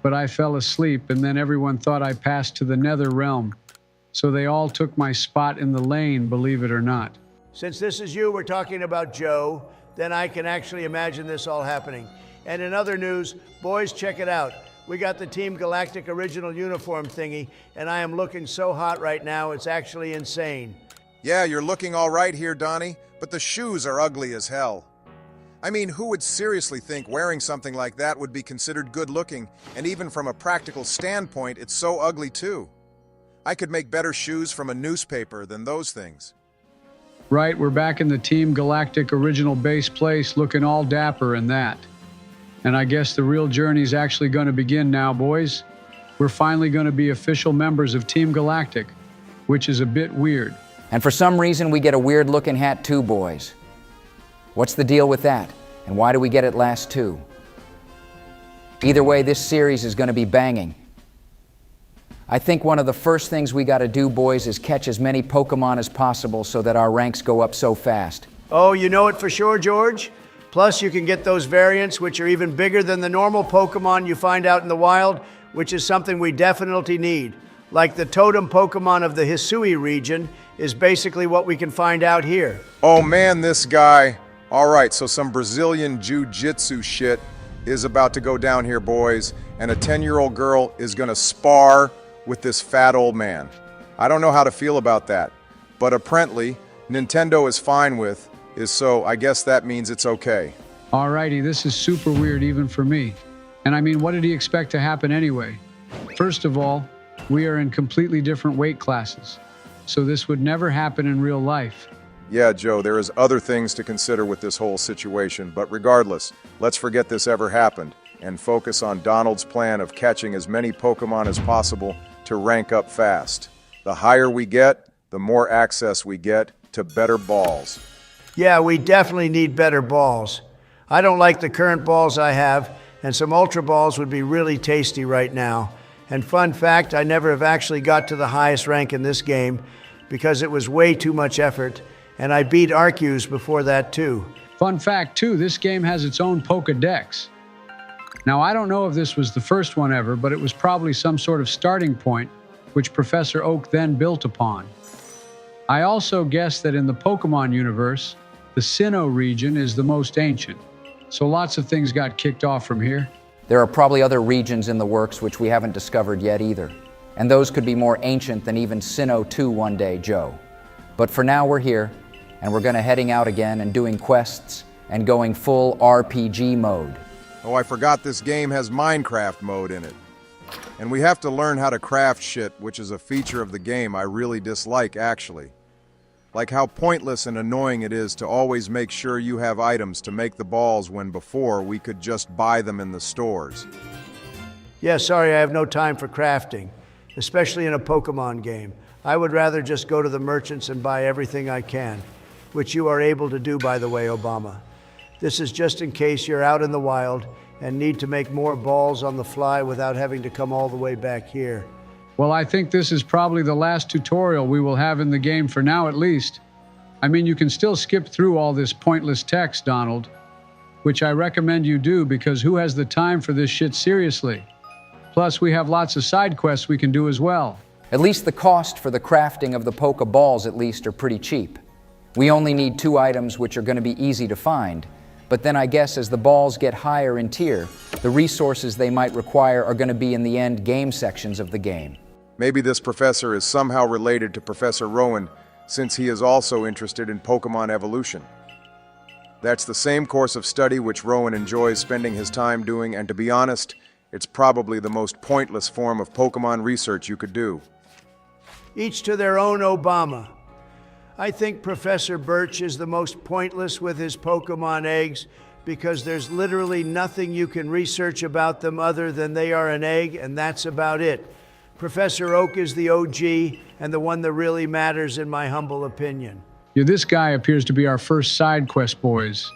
but I fell asleep and then everyone thought I passed to the nether realm. So they all took my spot in the lane, believe it or not. Since this is you, we're talking about Joe, then I can actually imagine this all happening. And in other news, boys, check it out. We got the Team Galactic original uniform thingy, and I am looking so hot right now, it's actually insane. Yeah, you're looking all right here, Donnie, but the shoes are ugly as hell. I mean, who would seriously think wearing something like that would be considered good looking, and even from a practical standpoint, it's so ugly too. I could make better shoes from a newspaper than those things. Right, we're back in the Team Galactic original base place, looking all dapper and that. And I guess the real journey's actually going to begin now, boys. We're finally going to be official members of Team Galactic, which is a bit weird. And for some reason, we get a weird-looking hat too, boys. What's the deal with that? And why do we get it last too? Either way, this series is going to be banging. I think one of the first things we got to do, boys, is catch as many Pokémon as possible so that our ranks go up so fast. Oh, you know it for sure, George? Plus, you can get those variants, which are even bigger than the normal Pokémon you find out in the wild, which is something we definitely need. Like the totem Pokémon of the Hisui region is basically what we can find out here. Oh man, this guy. All right, so some Brazilian jiu-jitsu shit is about to go down here, boys, and a 10-year-old girl is gonna spar with this fat old man. I don't know how to feel about that, but apparently Nintendo is fine with so I guess that means it's okay. Alrighty, this is super weird even for me. And I mean, what did he expect to happen anyway? First of all, we are in completely different weight classes, so this would never happen in real life. Yeah, Joe, there is other things to consider with this whole situation, but regardless, let's forget this ever happened and focus on Donald's plan of catching as many Pokémon as possible to rank up fast. The higher we get, the more access we get to better balls. Yeah, we definitely need better balls. I don't like the current balls I have, and some Ultra balls would be really tasty right now. And fun fact, I never have actually got to the highest rank in this game because it was way too much effort, and I beat Arceus before that too. Fun fact, too, this game has its own Pokédex. Now, I don't know if this was the first one ever, but it was probably some sort of starting point, which Professor Oak then built upon. I also guess that in the Pokemon universe, the Sinnoh region is the most ancient. So lots of things got kicked off from here. There are probably other regions in the works which we haven't discovered yet either. And those could be more ancient than even Sinnoh 2 one day, Joe. But for now we're here, and we're gonna heading out again and doing quests and going full RPG mode. Oh, I forgot this game has Minecraft mode in it. And we have to learn how to craft shit, which is a feature of the game I really dislike, actually. Like how pointless and annoying it is to always make sure you have items to make the balls when before we could just buy them in the stores. Yeah, sorry, I have no time for crafting, especially in a Pokemon game. I would rather just go to the merchants and buy everything I can, which you are able to do, by the way, Obama. This is just in case you're out in the wild and need to make more balls on the fly without having to come all the way back here. Well, I think this is probably the last tutorial we will have in the game for now, at least. I mean, you can still skip through all this pointless text, Donald, which I recommend you do because who has the time for this shit seriously? Plus, we have lots of side quests we can do as well. At least the cost for the crafting of the Pokeballs at least are pretty cheap. We only need 2 items which are going to be easy to find. But then I guess as the balls get higher in tier, the resources they might require are going to be in the end game sections of the game. Maybe this professor is somehow related to Professor Rowan, since he is also interested in Pokemon evolution. That's the same course of study which Rowan enjoys spending his time doing, and to be honest, it's probably the most pointless form of Pokemon research you could do. Each to their own, Obama. I think Professor Birch is the most pointless with his Pokemon eggs because there's literally nothing you can research about them other than they are an egg, and that's about it. Professor Oak is the OG and the one that really matters in my humble opinion. Yeah, this guy appears to be our first side quest, boys.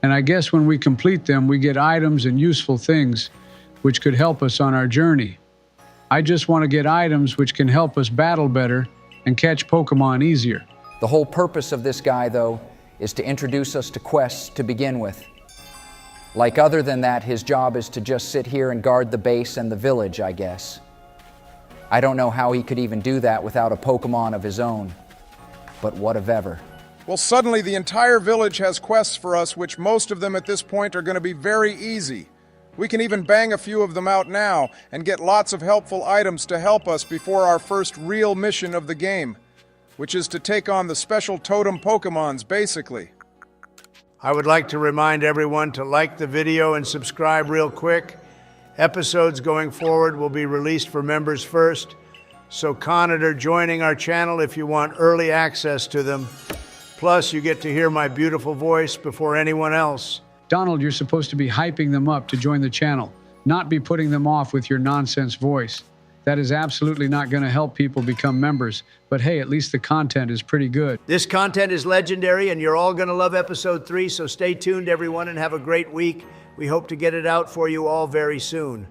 And I guess when we complete them, we get items and useful things which could help us on our journey. I just want to get items which can help us battle better and catch Pokemon easier. The whole purpose of this guy, though, is to introduce us to quests to begin with. Like other than that, his job is to just sit here and guard the base and the village, I guess. I don't know how he could even do that without a Pokemon of his own, but whatever. Well, suddenly the entire village has quests for us, which most of them at this point are going to be very easy. We can even bang a few of them out now and get lots of helpful items to help us before our first real mission of the game, which is to take on the special totem Pokemons, basically. I would like to remind everyone to like the video and subscribe real quick. Episodes going forward will be released for members first, so consider joining our channel if you want early access to them. Plus, you get to hear my beautiful voice before anyone else. Donald, you're supposed to be hyping them up to join the channel, not be putting them off with your nonsense voice. That is absolutely not going to help people become members, but hey, at least the content is pretty good. This content is legendary, and you're all going to love episode 3, so stay tuned, everyone, and have a great week. We hope to get it out for you all very soon.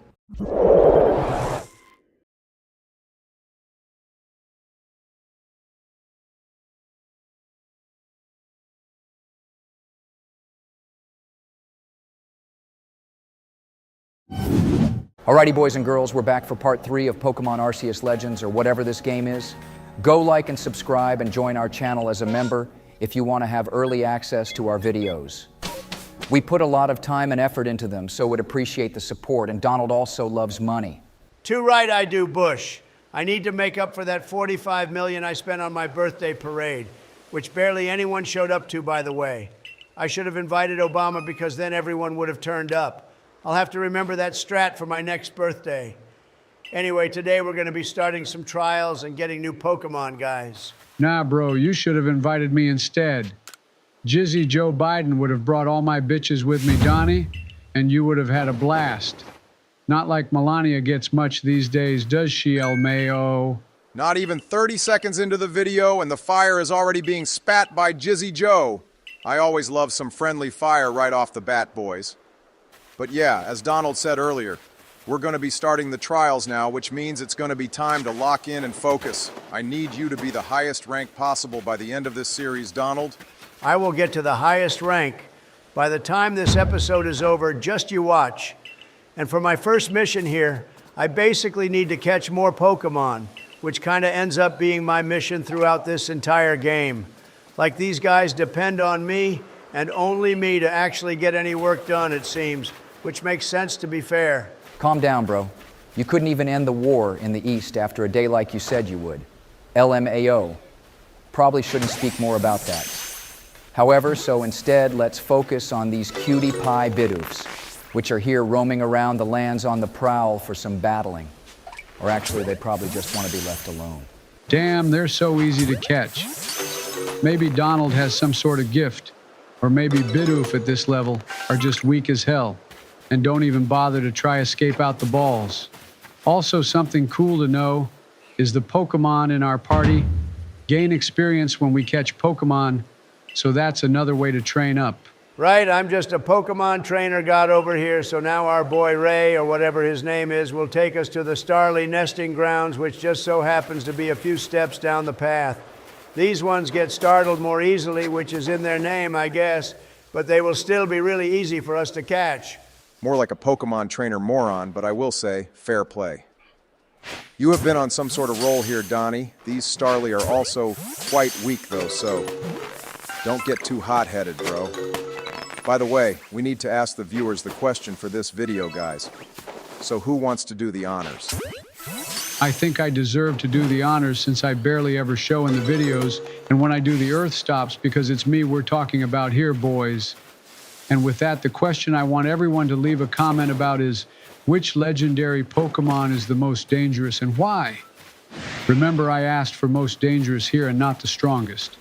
Alrighty, boys and girls, we're back for part 3 of Pokemon Arceus Legends, or whatever this game is. Go like and subscribe and join our channel as a member if you want to have early access to our videos. We put a lot of time and effort into them, so would appreciate the support, and Donald also loves money. Too right I do, Bush. I need to make up for that $45 million I spent on my birthday parade, which barely anyone showed up to, by the way. I should have invited Obama because then everyone would have turned up. I'll have to remember that strat for my next birthday. Anyway, today we're going to be starting some trials and getting new Pokemon, guys. Nah, bro, you should have invited me instead. Jizzy Joe Biden would have brought all my bitches with me, Donnie, and you would have had a blast. Not like Melania gets much these days, does she, El Mayo? Not even 30 seconds into the video and the fire is already being spat by Jizzy Joe. I always love some friendly fire right off the bat, boys. But yeah, as Donald said earlier, we're going to be starting the trials now, which means it's going to be time to lock in and focus. I need you to be the highest rank possible by the end of this series, Donald. I will get to the highest rank by the time this episode is over. Just you watch. And for my first mission here, I basically need to catch more Pokémon, which kind of ends up being my mission throughout this entire game. Like these guys depend on me and only me to actually get any work done, it seems, which makes sense to be fair. Calm down, bro. You couldn't even end the war in the East after a day like you said you would. LMAO. Probably shouldn't speak more about that. However, so instead, let's focus on these cutie pie Bidoofs, which are here roaming around the lands on the prowl for some battling. Or actually, they probably just want to be left alone. Damn, they're so easy to catch. Maybe Donald has some sort of gift, or maybe Bidoof at this level are just weak as hell and don't even bother to try escape out the balls. Also, something cool to know is the Pokemon in our party gain experience when we catch Pokemon, so that's another way to train up. Right, I'm just a Pokemon trainer got over here, so now our boy Ray, or whatever his name is, will take us to the Starly nesting grounds, which just so happens to be a few steps down the path. These ones get startled more easily, which is in their name, I guess, but they will still be really easy for us to catch. More like a Pokemon trainer moron, but I will say, fair play. You have been on some sort of roll here, Donnie. These Starly are also quite weak, though, so don't get too hot-headed, bro. By the way, we need to ask the viewers the question for this video, guys. So who wants to do the honors? I think I deserve to do the honors since I barely ever show in the videos, and when I do the Earth stops because it's me we're talking about here, boys. And with that, the question I want everyone to leave a comment about is, which legendary Pokemon is the most dangerous and why? Remember, I asked for most dangerous here and not the strongest.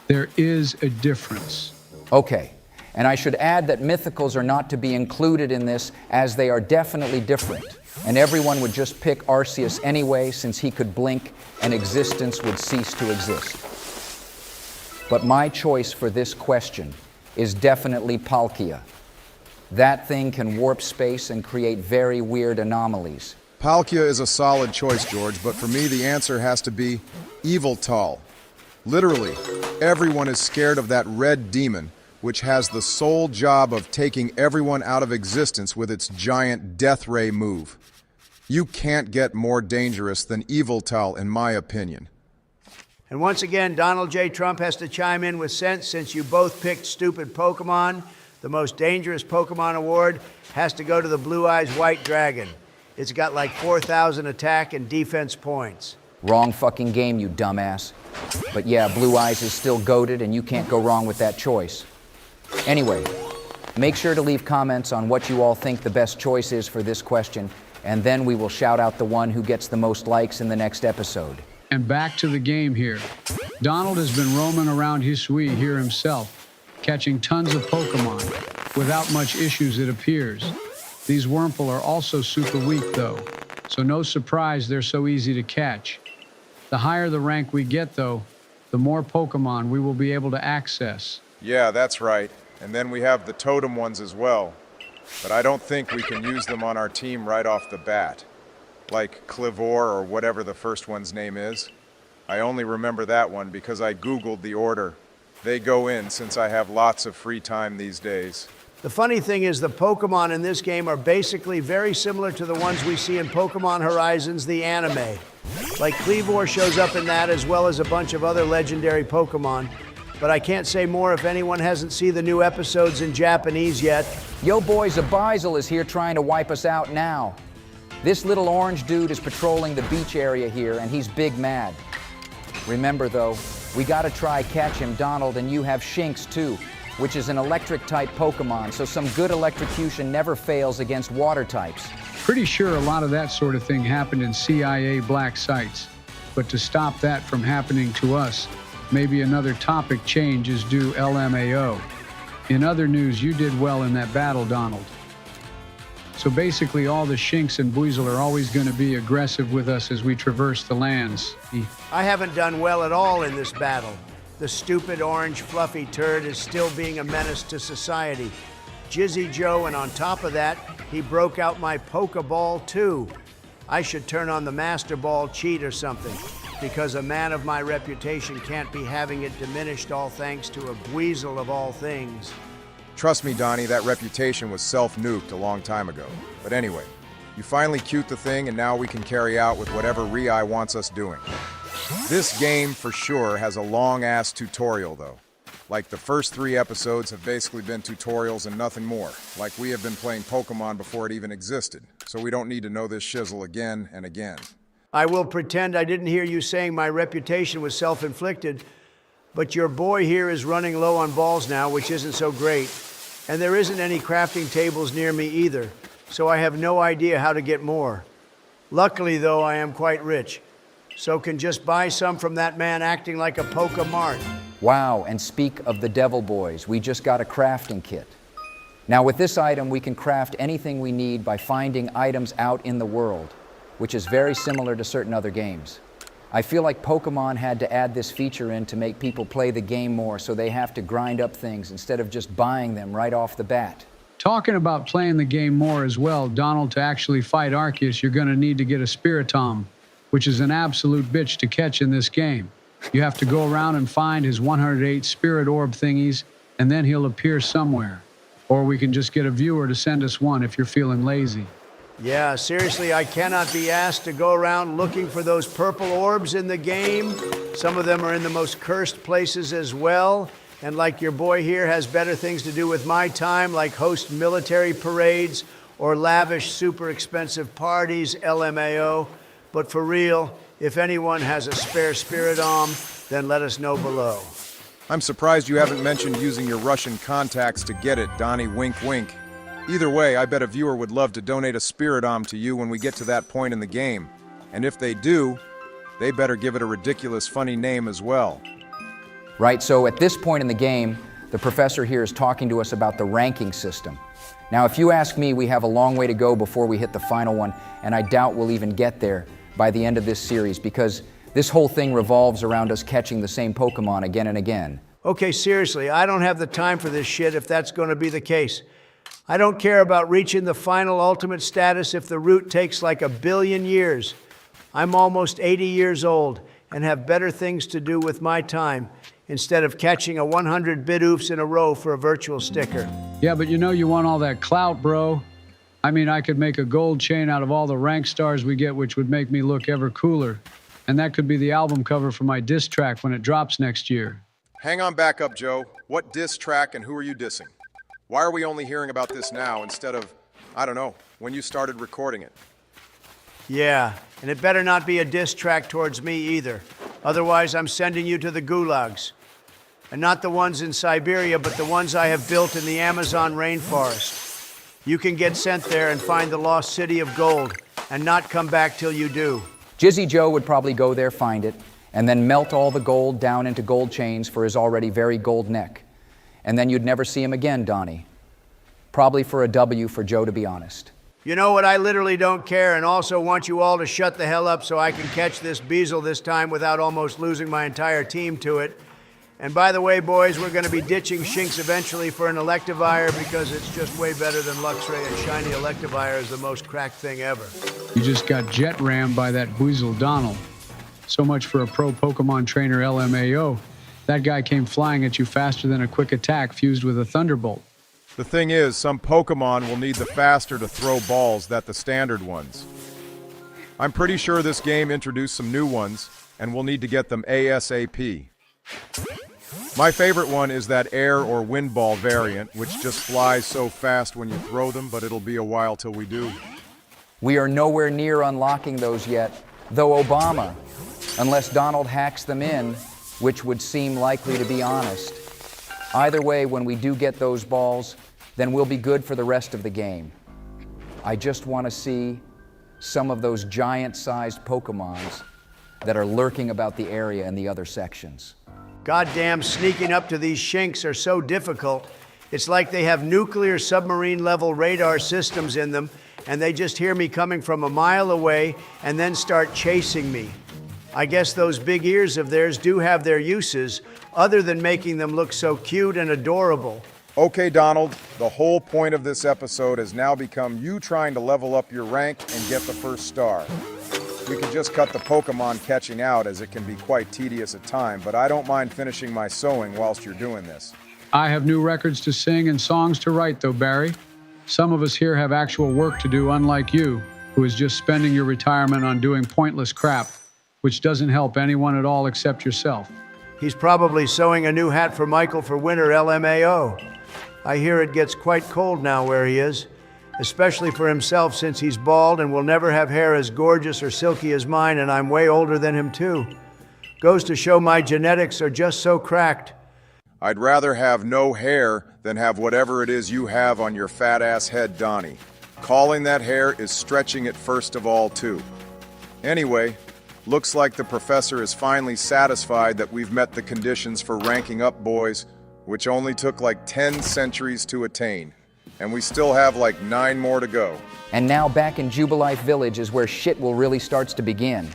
There is a difference. Okay, and I should add that mythicals are not to be included in this as they are definitely different. And everyone would just pick Arceus anyway since he could blink and existence would cease to exist. But my choice for this question is definitely Palkia. That thing can warp space and create very weird anomalies. Palkia is a solid choice, George, but for me the answer has to be Yveltal. Literally, everyone is scared of that red demon, which has the sole job of taking everyone out of existence with its giant death ray move. You can't get more dangerous than Yveltal, in my opinion. And once again, Donald J. Trump has to chime in with sense since you both picked stupid Pokemon. The most dangerous Pokemon award has to go to the Blue Eyes White Dragon. It's got like 4,000 attack and defense points. Wrong fucking game, you dumbass. But yeah, Blue Eyes is still goated and you can't go wrong with that choice. Anyway, make sure to leave comments on what you all think the best choice is for this question, and then we will shout out the one who gets the most likes in the next episode. And back to the game here. Donald has been roaming around Hisui here himself, catching tons of Pokemon, without much issues it appears. These Wurmple are also super weak though, so no surprise they're so easy to catch. The higher the rank we get though, the more Pokemon we will be able to access. Yeah, that's right. And then we have the totem ones as well. But I don't think we can use them on our team right off the bat. Like Clivor or whatever the first one's name is. I only remember that one because I Googled the order. They go in since I have lots of free time these days. The funny thing is the Pokemon in this game are basically very similar to the ones we see in Pokemon Horizons, the anime. Like Clivor shows up in that as well as a bunch of other legendary Pokemon. But I can't say more if anyone hasn't seen the new episodes in Japanese yet. Yo boy, Zabizel is here trying to wipe us out now. This little orange dude is patrolling the beach area here, and he's big mad. Remember, though, we gotta try catch him, Donald, and you have Shinx, too, which is an electric-type Pokemon, so some good electrocution never fails against water types. Pretty sure a lot of that sort of thing happened in CIA black sites. But to stop that from happening to us, maybe another topic change is due LMAO. In other news, you did well in that battle, Donald. So basically all the Shinx and Buizel are always going to be aggressive with us as we traverse the lands. I haven't done well at all in this battle. The stupid orange fluffy turd is still being a menace to society. Jizzy Joe, and on top of that, he broke out my Pokeball too. I should turn on the Master Ball cheat or something, because a man of my reputation can't be having it diminished all thanks to a Buizel of all things. Trust me, Donnie, that reputation was self-nuked a long time ago. But anyway, you finally cute the thing, and now we can carry out with whatever Rei wants us doing. This game, for sure, has a long-ass tutorial, though. Like, the first 3 episodes have basically been tutorials and nothing more. Like, we have been playing Pokemon before it even existed, so we don't need to know this shizzle again and again. I will pretend I didn't hear you saying my reputation was self-inflicted, but your boy here is running low on balls now, which isn't so great. And there isn't any crafting tables near me either, so I have no idea how to get more. Luckily, though, I am quite rich, so can just buy some from that man acting like a Pokemart. Wow, and speak of the Devil Boys, we just got a crafting kit. Now with this item, we can craft anything we need by finding items out in the world, which is very similar to certain other games. I feel like Pokemon had to add this feature in to make people play the game more, so they have to grind up things instead of just buying them right off the bat. Talking about playing the game more as well, Donald, to actually fight Arceus, you're going to need to get a Spiritomb, which is an absolute bitch to catch in this game. You have to go around and find his 108 spirit orb thingies, and then he'll appear somewhere. Or we can just get a viewer to send us one if you're feeling lazy. Yeah, seriously, I cannot be asked to go around looking for those purple orbs in the game. Some of them are in the most cursed places as well. And like your boy here has better things to do with my time, like host military parades or lavish super expensive parties, LMAO. But for real, if anyone has a spare Spiritomb, then let us know below. I'm surprised you haven't mentioned using your Russian contacts to get it, Donnie, wink wink. Either way, I bet a viewer would love to donate a Spiritomb to you when we get to that point in the game. And if they do, they better give it a ridiculous funny name as well. Right, so at this point in the game, the professor here is talking to us about the ranking system. Now, if you ask me, we have a long way to go before we hit the final one, and I doubt we'll even get there by the end of this series, because this whole thing revolves around us catching the same Pokemon again and again. Okay, seriously, I don't have the time for this shit if that's going to be the case. I don't care about reaching the final ultimate status if the route takes like 1 billion years. I'm almost 80 years old and have better things to do with my time instead of catching a 100 Bidoofs in a row for a virtual sticker. Yeah, but you know you want all that clout, bro. I mean, I could make a gold chain out of all the rank stars we get, which would make me look ever cooler. And that could be the album cover for my diss track when it drops next year. Hang on back up, Joe. What diss track and who are you dissing? Why are we only hearing about this now instead of, I don't know, when you started recording it? Yeah, and it better not be a diss track towards me either. Otherwise, I'm sending you to the gulags. And not the ones in Siberia, but the ones I have built in the Amazon rainforest. You can get sent there and find the lost city of gold and not come back till you do. Jizzy Joe would probably go there, find it, and then melt all the gold down into gold chains for his already very gold neck. And then you'd never see him again, Donnie. Probably for a W for Joe, to be honest. You know what? I literally don't care and also want you all to shut the hell up so I can catch this Buizel this time without almost losing my entire team to it. And by the way, boys, we're going to be ditching Shinx eventually for an Electivire because it's just way better than Luxray, and shiny Electivire is the most cracked thing ever. You just got jet rammed by that Buizel Donald. So much for a pro Pokemon trainer LMAO. That guy came flying at you faster than a quick attack fused with a thunderbolt. The thing is, some Pokemon will need the faster to throw balls than the standard ones. I'm pretty sure this game introduced some new ones, and we'll need to get them ASAP. My favorite one is that air or wind ball variant, which just flies so fast when you throw them, but it'll be a while till we do. We are nowhere near unlocking those yet, though Obama, unless Donald hacks them in, which would seem likely to be honest. Either way, when we do get those balls, then we'll be good for the rest of the game. I just want to see some of those giant-sized Pokemons that are lurking about the area in the other sections. Goddamn, sneaking up to these Shinx are so difficult. It's like they have nuclear submarine-level radar systems in them, and they just hear me coming from a mile away and then start chasing me. I guess those big ears of theirs do have their uses, other than making them look so cute and adorable. Okay, Donald, the whole point of this episode has now become you trying to level up your rank and get the first star. We could just cut the Pokemon catching out, as it can be quite tedious at times, but I don't mind finishing my sewing whilst you're doing this. I have new records to sing and songs to write, though, Barry. Some of us here have actual work to do, unlike you, who is just spending your retirement on doing pointless crap, which doesn't help anyone at all except yourself. He's probably sewing a new hat for Michael for winter LMAO. I hear it gets quite cold now where he is, especially for himself since he's bald and will never have hair as gorgeous or silky as mine, and I'm way older than him too. Goes to show my genetics are just so cracked. I'd rather have no hair than have whatever it is you have on your fat-ass head, Donnie. Calling that hair is stretching it first of all, too. Anyway, looks like the professor is finally satisfied that we've met the conditions for ranking up, boys, which only took like 10 centuries to attain. And we still have like 9 more to go. And now back in Jubilife Village is where shit will really starts to begin.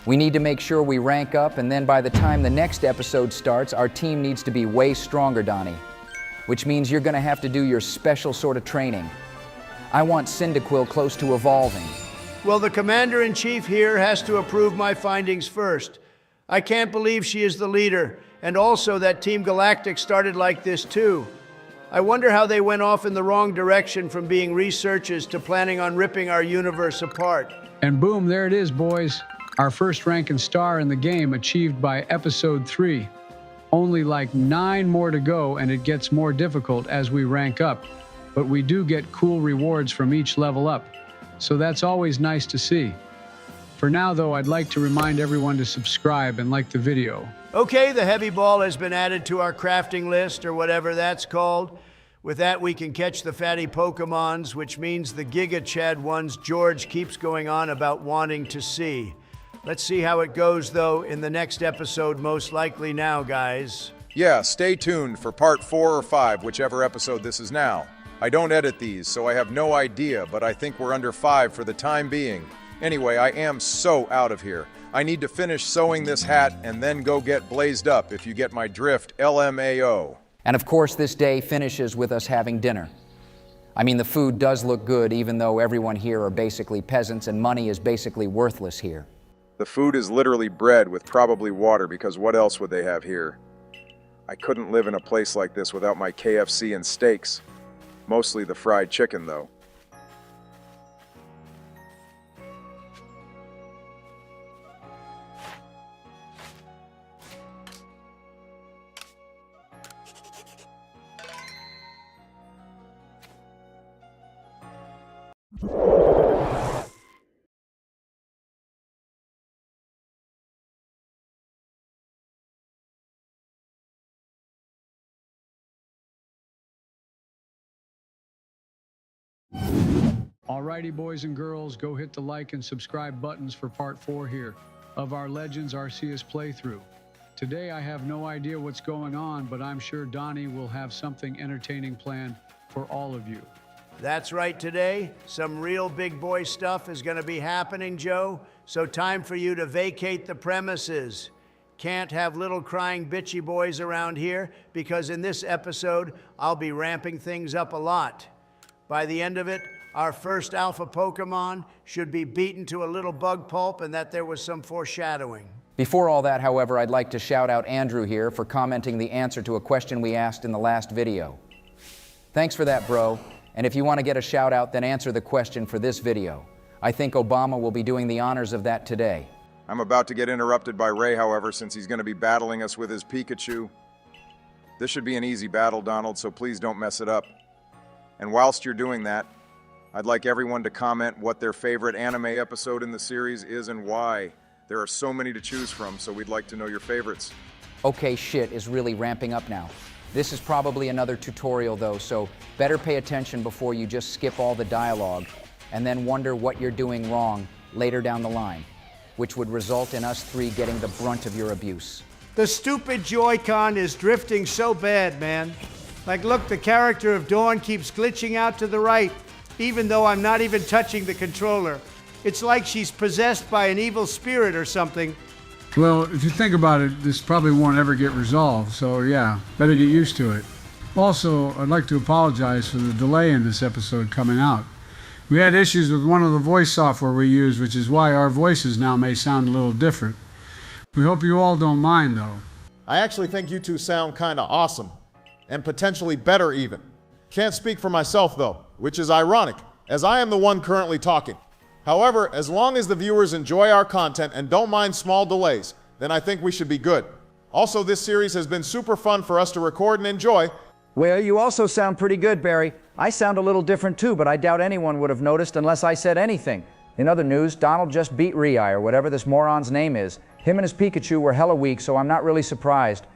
We need to make sure we rank up, and then by the time the next episode starts, our team needs to be way stronger, Donnie. Which means you're gonna have to do your special sort of training. I want Cyndaquil close to evolving. Well, the Commander-in-Chief here has to approve my findings first. I can't believe she is the leader, and also that Team Galactic started like this too. I wonder how they went off in the wrong direction from being researchers to planning on ripping our universe apart. And boom, there it is, boys. Our first rank and star in the game achieved by episode 3. Only like 9 more to go, and it gets more difficult as we rank up. But we do get cool rewards from each level up, so that's always nice to see. For now, though, I'd like to remind everyone to subscribe and like the video. Okay, the heavy ball has been added to our crafting list, or whatever that's called. With that, we can catch the fatty Pokemons, which means the Giga Chad ones George keeps going on about wanting to see. Let's see how it goes, though, in the next episode, most likely now, guys. Yeah, stay tuned for part 4 or 5, whichever episode this is now. I don't edit these, so I have no idea, but I think we're under 5 for the time being. Anyway, I am so out of here. I need to finish sewing this hat and then go get blazed up, if you get my drift, LMAO. And of course, this day finishes with us having dinner. I mean, the food does look good, even though everyone here are basically peasants and money is basically worthless here. The food is literally bread with probably water, because what else would they have here? I couldn't live in a place like this without my KFC and steaks. Mostly the fried chicken, though. Alrighty, boys and girls, go hit the like and subscribe buttons for part 4 here of our Legends Arceus playthrough. Today I have no idea what's going on, but I'm sure Donnie will have something entertaining planned for all of you. That's right, today, some real big boy stuff is going to be happening, Joe. So time for you to vacate the premises. Can't have little crying bitchy boys around here, because in this episode, I'll be ramping things up a lot. By the end of it, our first alpha Pokemon should be beaten to a little bug pulp, and that there was some foreshadowing. Before all that, however, I'd like to shout out Andrew here for commenting the answer to a question we asked in the last video. Thanks for that, bro. And if you want to get a shout out, then answer the question for this video. I think Obama will be doing the honors of that today. I'm about to get interrupted by Ray, however, since he's going to be battling us with his Pikachu. This should be an easy battle, Donald, so please don't mess it up. And whilst you're doing that, I'd like everyone to comment what their favorite anime episode in the series is and why. There are so many to choose from, so we'd like to know your favorites. Okay, shit is really ramping up now. This is probably another tutorial though, so better pay attention before you just skip all the dialogue and then wonder what you're doing wrong later down the line, which would result in us 3 getting the brunt of your abuse. The stupid Joy-Con is drifting so bad, man. Like, look, the character of Dawn keeps glitching out to the right, even though I'm not even touching the controller. It's like she's possessed by an evil spirit or something. Well, if you think about it, this probably won't ever get resolved, so yeah, better get used to it. Also, I'd like to apologize for the delay in this episode coming out. We had issues with one of the voice software we use, which is why our voices now may sound a little different. We hope you all don't mind, though. I actually think you two sound kinda awesome. And potentially better even. Can't speak for myself though, which is ironic, as I am the one currently talking. However, as long as the viewers enjoy our content and don't mind small delays, then I think we should be good. Also, this series has been super fun for us to record and enjoy. Well, you also sound pretty good, Barry. I sound a little different too, but I doubt anyone would have noticed unless I said anything. In other news, Donald just beat Rei, or whatever this moron's name is. Him and his Pikachu were hella weak, so I'm not really surprised.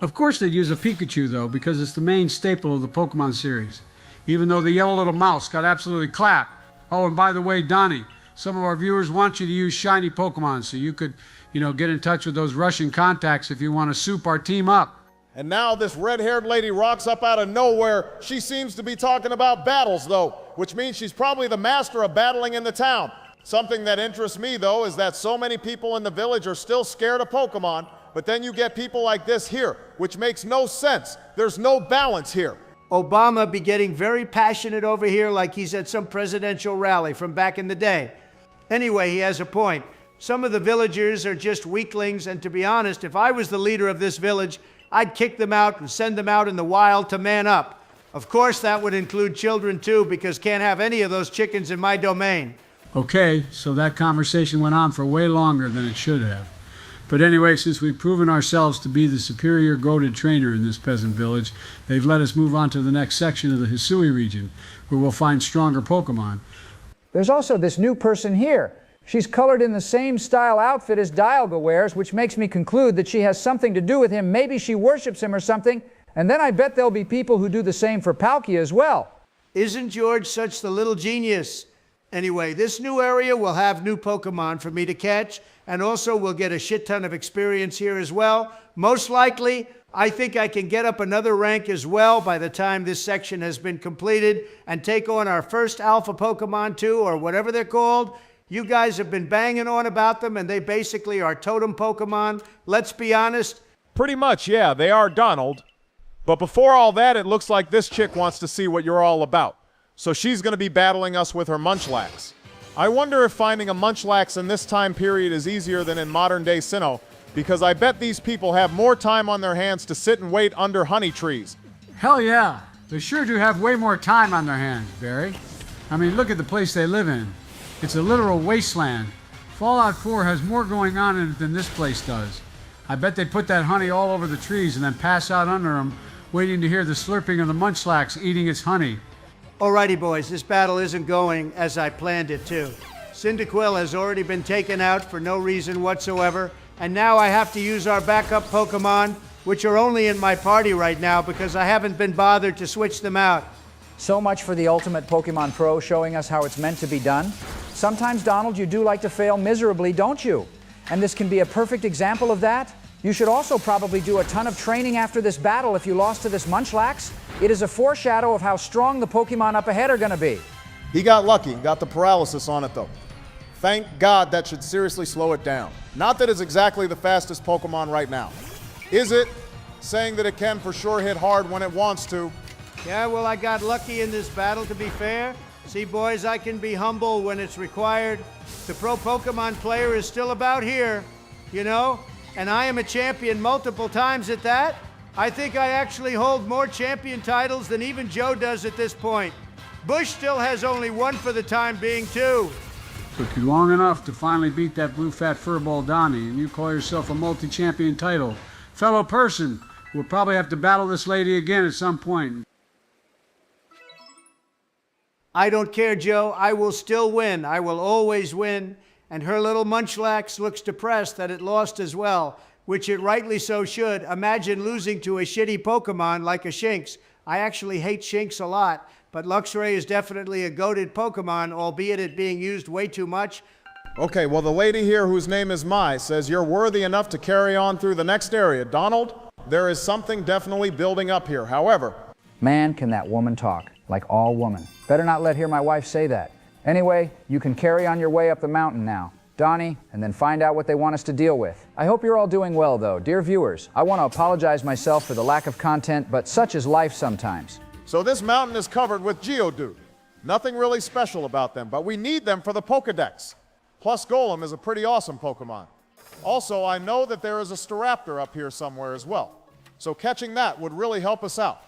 Of course they'd use a Pikachu, though, because it's the main staple of the Pokemon series. Even though the yellow little mouse got absolutely clapped. Oh, and by the way, Donnie, some of our viewers want you to use shiny Pokemon, so you could, get in touch with those Russian contacts if you want to soup our team up. And now this red-haired lady rocks up out of nowhere. She seems to be talking about battles, though, which means she's probably the master of battling in the town. Something that interests me, though, is that so many people in the village are still scared of Pokemon, but then you get people like this here, which makes no sense. There's no balance here. Obama be getting very passionate over here like he's at some presidential rally from back in the day. Anyway, he has a point. Some of the villagers are just weaklings, and to be honest, if I was the leader of this village, I'd kick them out and send them out in the wild to man up. Of course, that would include children too, because can't have any of those chickens in my domain. Okay, so that conversation went on for way longer than it should have. But anyway, since we've proven ourselves to be the superior goated trainer in this peasant village, they've let us move on to the next section of the Hisui region, where we'll find stronger Pokemon. There's also this new person here. She's colored in the same style outfit as Dialga wears, which makes me conclude that she has something to do with him. Maybe she worships him or something. And then I bet there'll be people who do the same for Palkia as well. Isn't George such the little genius? Anyway, this new area will have new Pokemon for me to catch, and also we'll get a shit ton of experience here as well. Most likely, I think I can get up another rank as well by the time this section has been completed and take on our first Alpha Pokemon too, or whatever they're called. You guys have been banging on about them, and they basically are totem Pokemon. Let's be honest. Pretty much, yeah, they are Donald. But before all that, it looks like this chick wants to see what you're all about. So she's going to be battling us with her Munchlax. I wonder if finding a Munchlax in this time period is easier than in modern-day Sinnoh, because I bet these people have more time on their hands to sit and wait under honey trees. Hell yeah, they sure do have way more time on their hands, Barry. I mean, look at the place they live in. It's a literal wasteland. Fallout 4 has more going on in it than this place does. I bet they put that honey all over the trees and then pass out under them, waiting to hear the slurping of the Munchlax eating its honey. Alrighty, boys, this battle isn't going as I planned it to. Cyndaquil has already been taken out for no reason whatsoever, and now I have to use our backup Pokemon, which are only in my party right now because I haven't been bothered to switch them out. So much for the Ultimate Pokemon Pro showing us how it's meant to be done. Sometimes, Donald, you do like to fail miserably, don't you? And this can be a perfect example of that. You should also probably do a ton of training after this battle if you lost to this Munchlax. It is a foreshadow of how strong the Pokemon up ahead are going to be. He got lucky, got the paralysis on it though. Thank God, that should seriously slow it down. Not that it's exactly the fastest Pokemon right now. Is it? Saying that it can for sure hit hard when it wants to. Yeah, well, I got lucky in this battle, to be fair. See, boys, I can be humble when it's required. The pro Pokemon player is still about here, and I am a champion multiple times at that. I think I actually hold more champion titles than even Joe does at this point. Bush still has only one for the time being, too. Took you long enough to finally beat that blue fat furball Donnie, and you call yourself a multi-champion title. Fellow person, we'll probably have to battle this lady again at some point. I don't care, Joe. I will still win. I will always win. And her little Munchlax looks depressed that it lost as well, which it rightly so should. Imagine losing to a shitty Pokemon like a Shinx. I actually hate Shinx a lot, but Luxray is definitely a goated Pokemon, albeit it being used way too much. Okay, well, the lady here whose name is Mai says you're worthy enough to carry on through the next area. Donald, there is something definitely building up here. However, Man, can that woman talk, like all woman. Better not let hear my wife say that. Anyway, you can carry on your way up the mountain now. Donnie, and then find out what they want us to deal with. I hope you're all doing well, though. Dear viewers, I want to apologize myself for the lack of content, but such is life sometimes. So this mountain is covered with Geodude. Nothing really special about them, but we need them for the Pokedex. Plus Golem is a pretty awesome Pokemon. Also, I know that there is a Staraptor up here somewhere as well. So catching that would really help us out.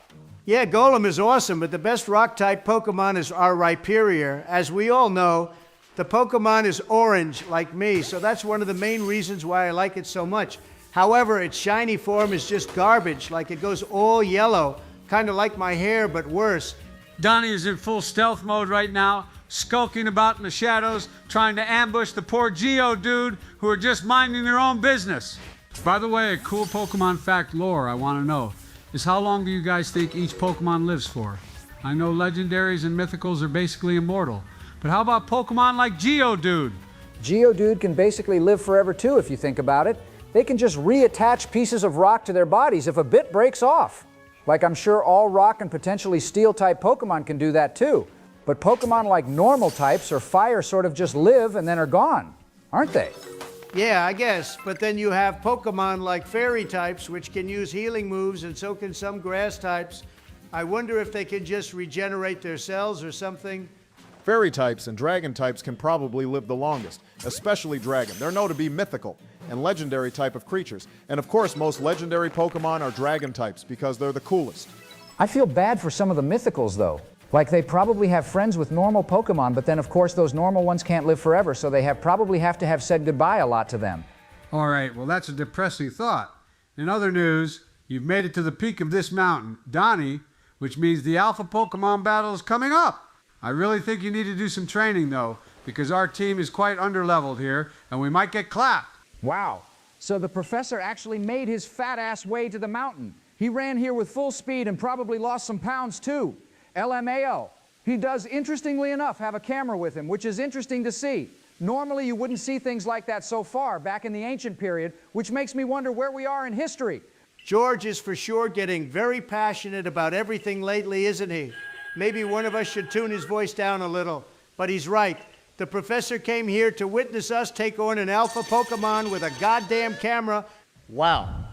Yeah, Golem is awesome, but the best rock-type Pokemon is our Rhyperior. As we all know, the Pokemon is orange, like me, so that's one of the main reasons why I like it so much. However, its shiny form is just garbage, like it goes all yellow, kind of like my hair, but worse. Donnie is in full stealth mode right now, skulking about in the shadows, trying to ambush the poor Geodude who are just minding their own business. By the way, a cool Pokemon fact lore I want to know is how long do you guys think each Pokemon lives for? I know legendaries and mythicals are basically immortal, but how about Pokemon like Geodude? Geodude can basically live forever too, if you think about it. They can just reattach pieces of rock to their bodies if a bit breaks off. Like I'm sure all rock and potentially steel-type Pokemon can do that too. But Pokemon like normal types or fire sort of just live and then are gone, aren't they? Yeah, I guess. But then you have Pokemon like fairy types, which can use healing moves, and so can some grass types. I wonder if they can just regenerate their cells or something. Fairy types and dragon types can probably live the longest, especially dragon. They're known to be mythical and legendary type of creatures. And of course, most legendary Pokemon are dragon types because they're the coolest. I feel bad for some of the mythicals though. Like they probably have friends with normal Pokemon, but then of course those normal ones can't live forever, so they probably have to have said goodbye a lot to them. All right, well that's a depressing thought. In other news, you've made it to the peak of this mountain, Donnie, which means the Alpha Pokemon battle is coming up. I really think you need to do some training though, because our team is quite underleveled here, and we might get clapped. Wow. So the professor actually made his fat ass way to the mountain. He ran here with full speed and probably lost some pounds too. LMAO. He does, interestingly enough, have a camera with him, which is interesting to see. Normally you wouldn't see things like that so far back in the ancient period, which makes me wonder where we are in history. George is for sure getting very passionate about everything lately, isn't he? Maybe one of us should tune his voice down a little. But he's right. The professor came here to witness us take on an alpha Pokemon with a goddamn camera. Wow.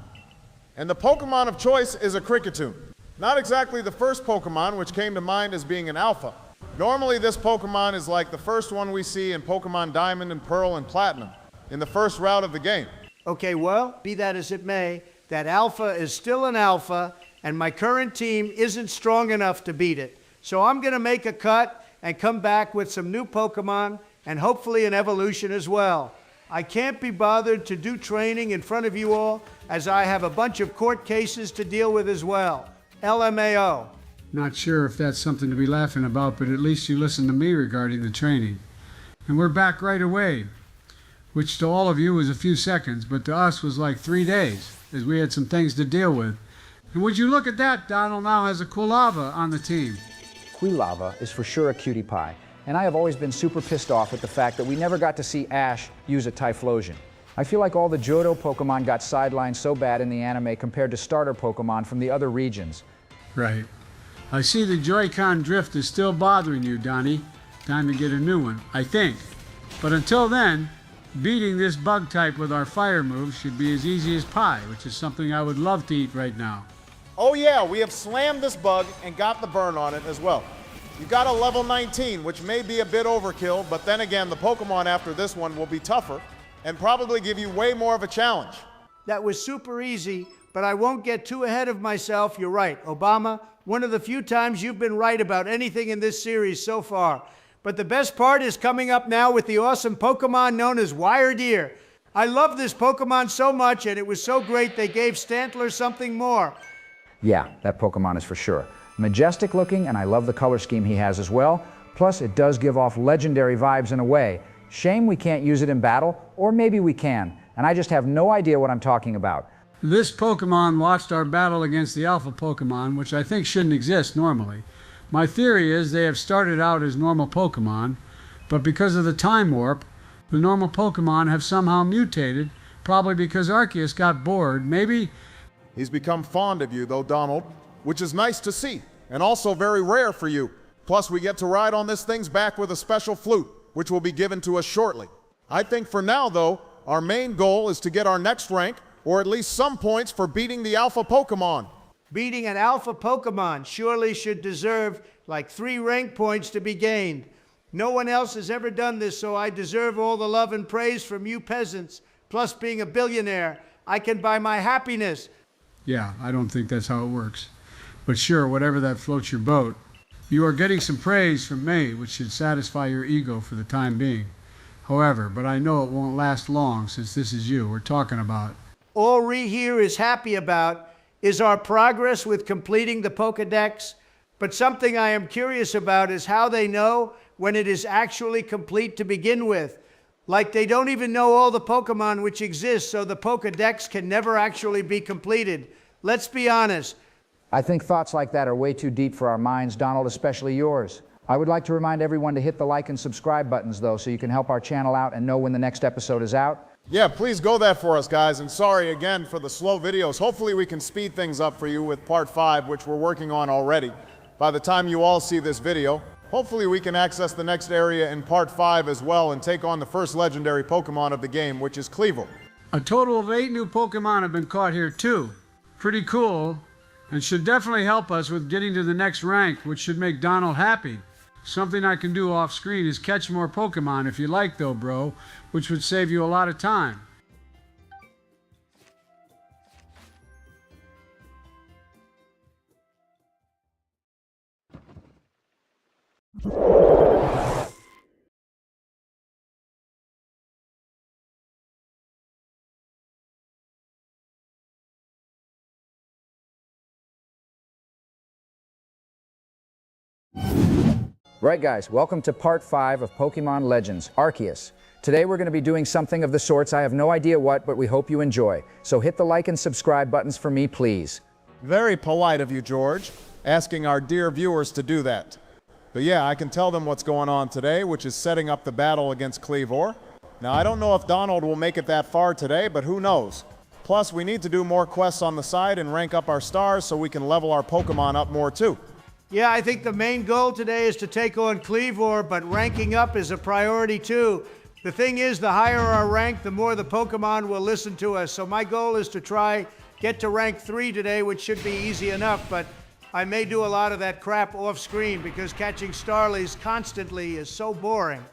And the Pokemon of choice is a Kricketune. Not exactly the first Pokemon which came to mind as being an alpha. Normally this Pokemon is like the first one we see in Pokemon Diamond and Pearl and Platinum, in the first route of the game. Okay, well, be that as it may, that alpha is still an alpha, and my current team isn't strong enough to beat it. So I'm gonna make a cut and come back with some new Pokemon, and hopefully an evolution as well. I can't be bothered to do training in front of you all, as I have a bunch of court cases to deal with as well. LMAO. Not sure if that's something to be laughing about, but at least you listened to me regarding the training. And we're back right away, which to all of you was a few seconds, but to us was like 3 days, as we had some things to deal with. And would you look at that, Donald now has a Quilava on the team. Quilava is for sure a cutie pie, and I have always been super pissed off with the fact that we never got to see Ash use a Typhlosion. I feel like all the Johto Pokemon got sidelined so bad in the anime compared to starter Pokemon from the other regions. Right. I see the Joy-Con drift is still bothering you, Donnie. Time to get a new one, I think. But until then, beating this bug type with our fire moves should be as easy as pie, which is something I would love to eat right now. Oh yeah, we have slammed this bug and got the burn on it as well. You got a level 19, which may be a bit overkill, but then again, the Pokemon after this one will be tougher and probably give you way more of a challenge. That was super easy, but I won't get too ahead of myself. You're right, Obama, one of the few times you've been right about anything in this series so far. But the best part is coming up now with the awesome Pokemon known as Wired Ear. I love this Pokemon so much, and it was so great they gave Stantler something more. Yeah, that Pokemon is for sure. Majestic looking, and I love the color scheme he has as well. Plus, it does give off legendary vibes in a way. Shame we can't use it in battle, or maybe we can, and I just have no idea what I'm talking about. This Pokemon watched our battle against the Alpha Pokemon, which I think shouldn't exist normally. My theory is they have started out as normal Pokemon, but because of the time warp, the normal Pokemon have somehow mutated, probably because Arceus got bored. Maybe He's become fond of you, though, Donald, which is nice to see, and also very rare for you. Plus, we get to ride on this thing's back with a special flute, which will be given to us shortly. I think for now, though, our main goal is to get our next rank, or at least some points for beating the alpha Pokemon. Beating an alpha Pokemon surely should deserve like 3 rank points to be gained. No one else has ever done this, so I deserve all the love and praise from you peasants. Plus, being a billionaire, I can buy my happiness. Yeah, I don't think that's how it works. But sure, whatever that floats your boat. You are getting some praise from me, which should satisfy your ego for the time being. However, but I know it won't last long since this is you we're talking about. All Ree here is happy about is our progress with completing the Pokédex. But something I am curious about is how they know when it is actually complete to begin with. Like they don't even know all the Pokemon which exist, so the Pokédex can never actually be completed. Let's be honest. I think thoughts like that are way too deep for our minds, Donald, especially yours. I would like to remind everyone to hit the like and subscribe buttons, though, so you can help our channel out and know when the next episode is out. Yeah, please go that for us, guys, and sorry again for the slow videos. Hopefully we can speed things up for you with Part 5, which we're working on already. By the time you all see this video, hopefully we can access the next area in Part 5 as well and take on the first legendary Pokemon of the game, which is Kleavor. A total of 8 new Pokemon have been caught here too. Pretty cool, and should definitely help us with getting to the next rank, which should make Donald happy. Something I can do off screen is catch more Pokemon if you like though, bro, which would save you a lot of time. Right, guys, welcome to Part 5 of Pokemon Legends, Arceus. Today we're going to be doing something of the sorts. I have no idea what, but we hope you enjoy. So hit the like and subscribe buttons for me, please. Very polite of you, George, asking our dear viewers to do that. But yeah, I can tell them what's going on today, which is setting up the battle against Kleavor. Now, I don't know if Donald will make it that far today, but who knows? Plus, we need to do more quests on the side and rank up our stars so we can level our Pokemon up more too. Yeah, I think the main goal today is to take on Kleavor, but ranking up is a priority too. The thing is, the higher our rank, the more the Pokemon will listen to us. So my goal is to try get to rank 3 today, which should be easy enough, but I may do a lot of that crap off screen because catching Starlies constantly is so boring.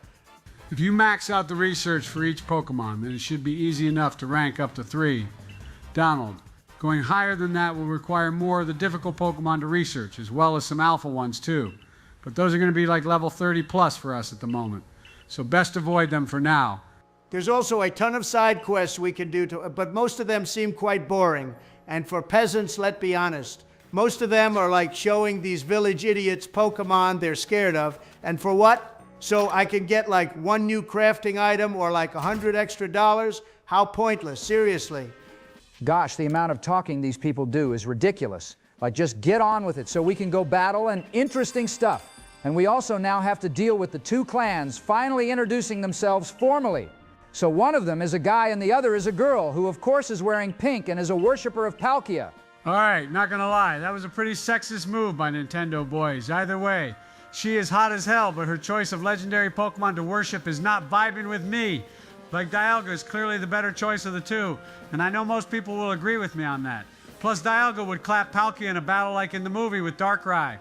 If you max out the research for each Pokemon, then it should be easy enough to rank up to 3. Donald, going higher than that will require more of the difficult Pokemon to research, as well as some alpha ones too. But those are going to be like level 30 plus for us at the moment. So best avoid them for now. There's also a ton of side quests we can do, but most of them seem quite boring. And for peasants, let's be honest, most of them are like showing these village idiots Pokemon they're scared of. And for what? So I can get like 1 new crafting item or like $100 extra? How pointless, seriously. Gosh, the amount of talking these people do is ridiculous. Like, just get on with it so we can go battle and interesting stuff. And we also now have to deal with the 2 clans finally introducing themselves formally. So one of them is a guy and the other is a girl who of course is wearing pink and is a worshiper of Palkia. All right, not gonna lie, that was a pretty sexist move by Nintendo boys. Either way, she is hot as hell, but her choice of legendary Pokemon to worship is not vibing with me. Like, Dialga is clearly the better choice of the 2, and I know most people will agree with me on that. Plus, Dialga would clap Palkia in a battle like in the movie with Darkrai.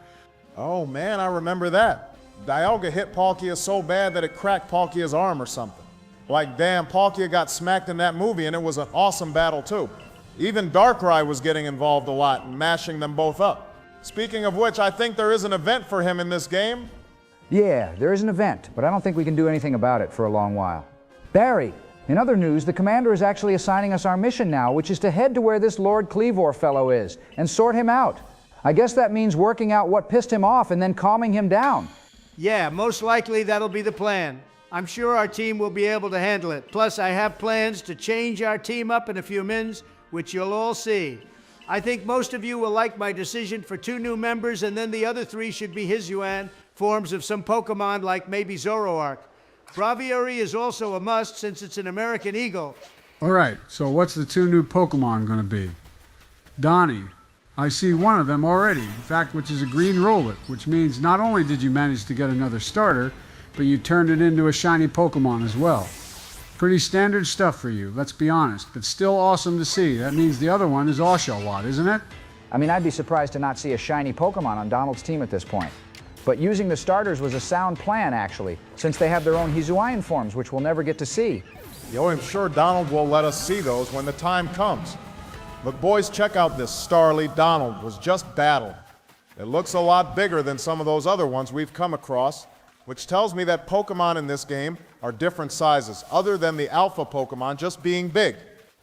Oh man, I remember that. Dialga hit Palkia so bad that it cracked Palkia's arm or something. Like, damn, Palkia got smacked in that movie and it was an awesome battle too. Even Darkrai was getting involved a lot and mashing them both up. Speaking of which, I think there is an event for him in this game. Yeah, there is an event, but I don't think we can do anything about it for a long while. Barry, in other news, the commander is actually assigning us our mission now, which is to head to where this Lord Kleavor fellow is and sort him out. I guess that means working out what pissed him off and then calming him down. Yeah, most likely that'll be the plan. I'm sure our team will be able to handle it. Plus, I have plans to change our team up in a few minutes, which you'll all see. I think most of you will like my decision for 2 new members, and then the other 3 should be Hisuian, forms of some Pokemon like maybe Zoroark. Braviary is also a must since it's an American Eagle. All right, so what's the 2 new Pokemon gonna be? Donnie, I see one of them already, in fact, which is a green Rowlet, which means not only did you manage to get another starter, but you turned it into a shiny Pokemon as well. Pretty standard stuff for you, let's be honest, but still awesome to see. That means the other one is Oshawott, isn't it? I mean, I'd be surprised to not see a shiny Pokemon on Donald's team at this point. But using the starters was a sound plan, actually, since they have their own Hisuian forms, which we'll never get to see. Yo, I'm sure Donald will let us see those when the time comes. Look, boys, check out this Starly Donald was just battled. It looks a lot bigger than some of those other ones we've come across, which tells me that Pokemon in this game are different sizes, other than the alpha Pokemon just being big.